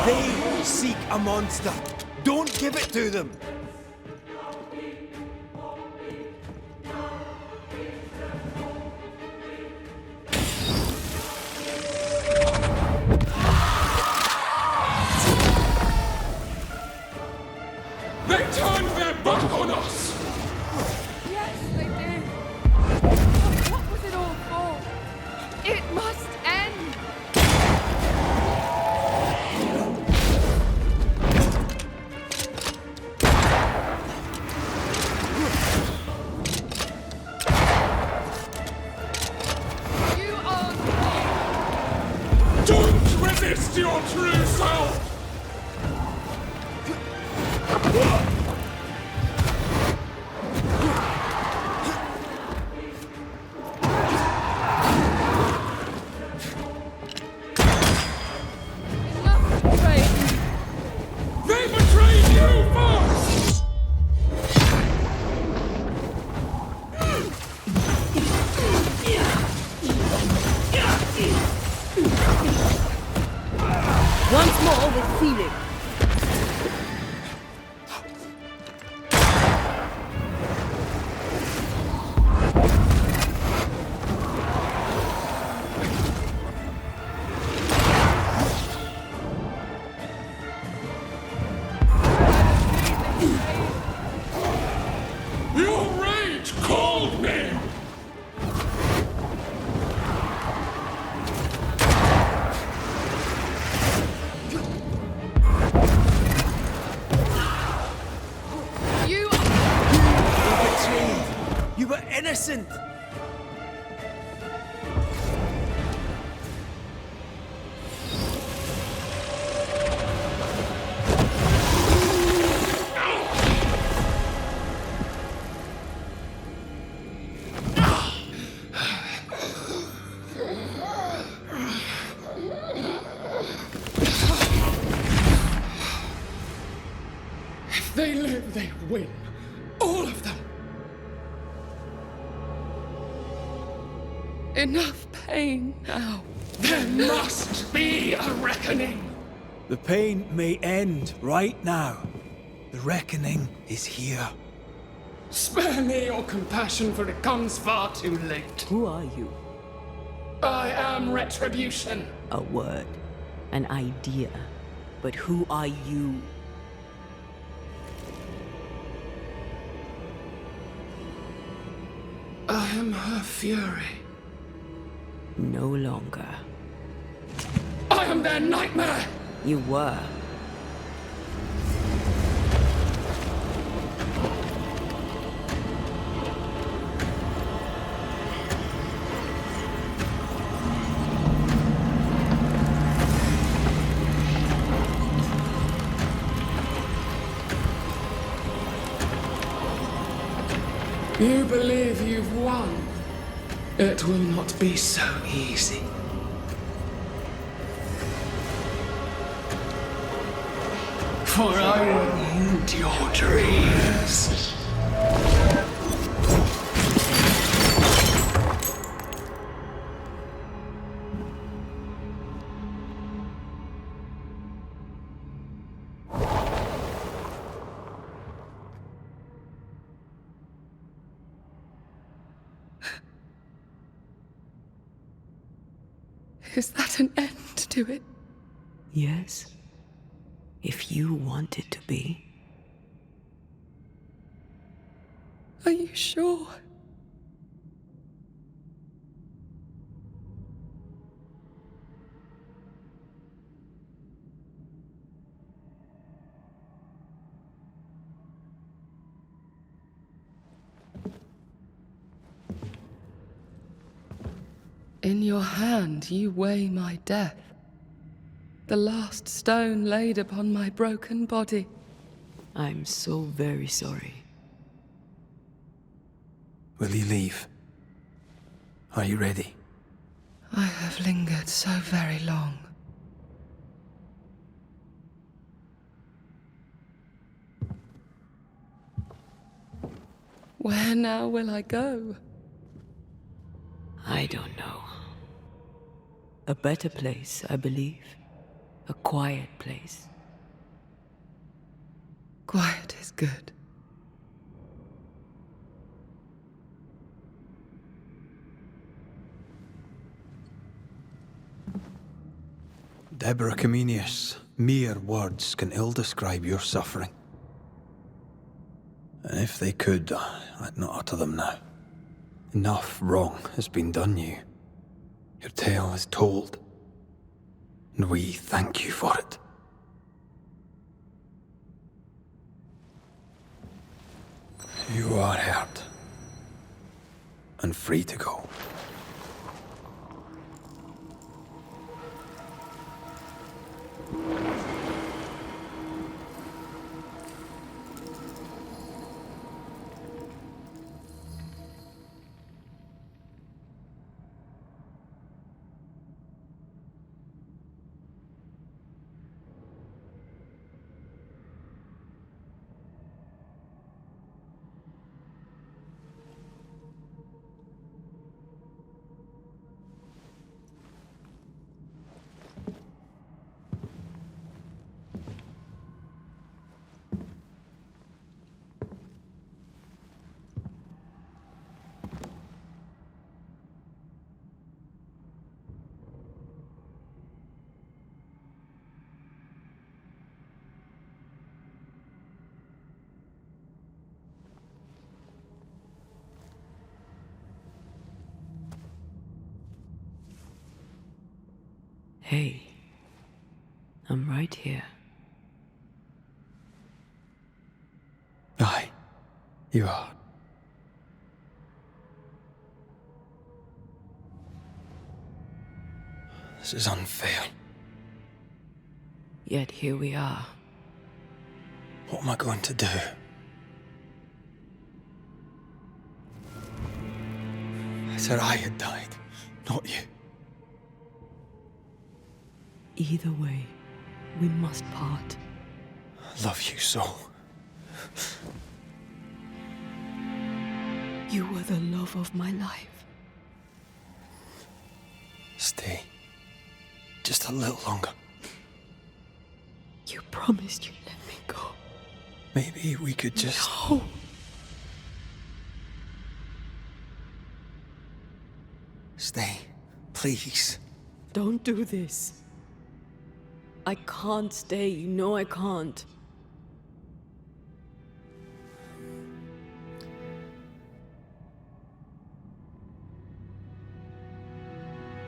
Speaker 16: They seek a monster. Don't give it to them.
Speaker 5: They turned their back on us!
Speaker 10: Yes, they did. What was it all for? It must end. You are
Speaker 5: Don't resist your true self! They betrayed you first!
Speaker 3: Once more with feeling.
Speaker 5: Your rage called me!
Speaker 10: You
Speaker 16: were betrayed. You were innocent.
Speaker 5: If they live, they win. All of them.
Speaker 10: enough pain now.
Speaker 5: There must be a reckoning.
Speaker 2: The pain may end right now. The reckoning is here.
Speaker 5: Spare me your compassion, for it comes far too late.
Speaker 3: Who are you?
Speaker 5: I am retribution.
Speaker 3: A word, an idea. But who are you?
Speaker 5: I am her fury.
Speaker 3: No longer.
Speaker 5: I am their nightmare!
Speaker 3: You were.
Speaker 5: You believe you've won. It will not be so easy. For I will end your dreams.
Speaker 10: Is that an end to it?
Speaker 3: Yes. If you want it to be.
Speaker 10: Are you sure? In your hand, you weigh my death. the last stone laid upon my broken body.
Speaker 3: I'm so very sorry.
Speaker 2: Will you leave? Are you ready?
Speaker 10: I have lingered so very long. Where now will I go?
Speaker 3: I don't know. A better place, I believe. A quiet place.
Speaker 10: Quiet is good.
Speaker 2: Deborah Comenius, mere words can ill describe your suffering. And if they could, I'd not utter them now. Enough wrong has been done you. Your tale is told, and we thank you for it. You are hurt, and free to go.
Speaker 3: Hey, I'm right here.
Speaker 2: Aye, you are. This is unfair.
Speaker 3: Yet here we are.
Speaker 2: What am I going to do? I said I had died, not you.
Speaker 3: Either way, we must part.
Speaker 2: I love you so.
Speaker 3: You were the love of my life.
Speaker 2: Stay. Just a little longer.
Speaker 3: You promised you'd let me go.
Speaker 2: Maybe we could just...
Speaker 3: No!
Speaker 2: Stay, please.
Speaker 3: Don't do this. I can't stay, you know I can't.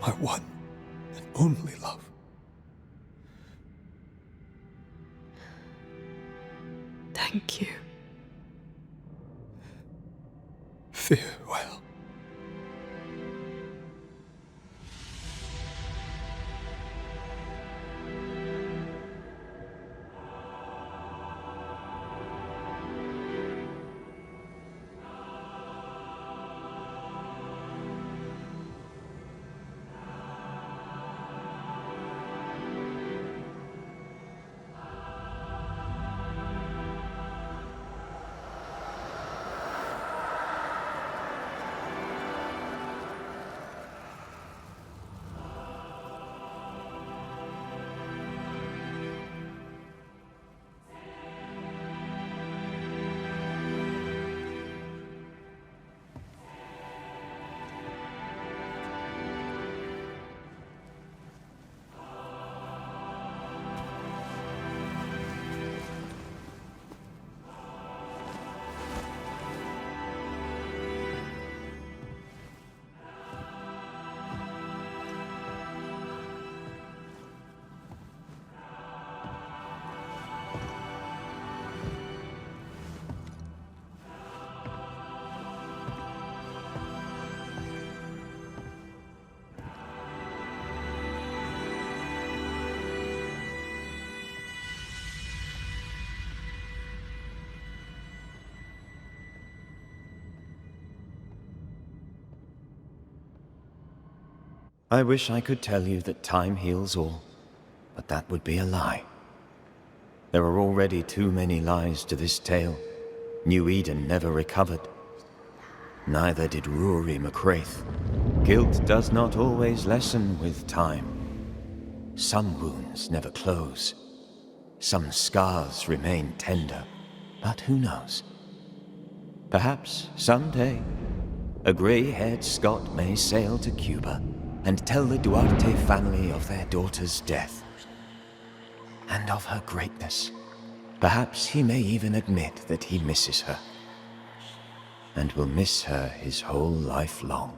Speaker 2: My one and only love.
Speaker 3: Thank you.
Speaker 2: Farewell.
Speaker 12: I wish I could tell you that time heals all, but that would be a lie. There are already too many lies to this tale. New Eden never recovered. Neither did Rory McRaith. Guilt does not always lessen with time. Some wounds never close. Some scars remain tender. But who knows? Perhaps someday, a grey-haired Scot may sail to Cuba and tell the Duarte family of their daughter's death and of her greatness. Perhaps he may even admit that he misses her and will miss her his whole life long.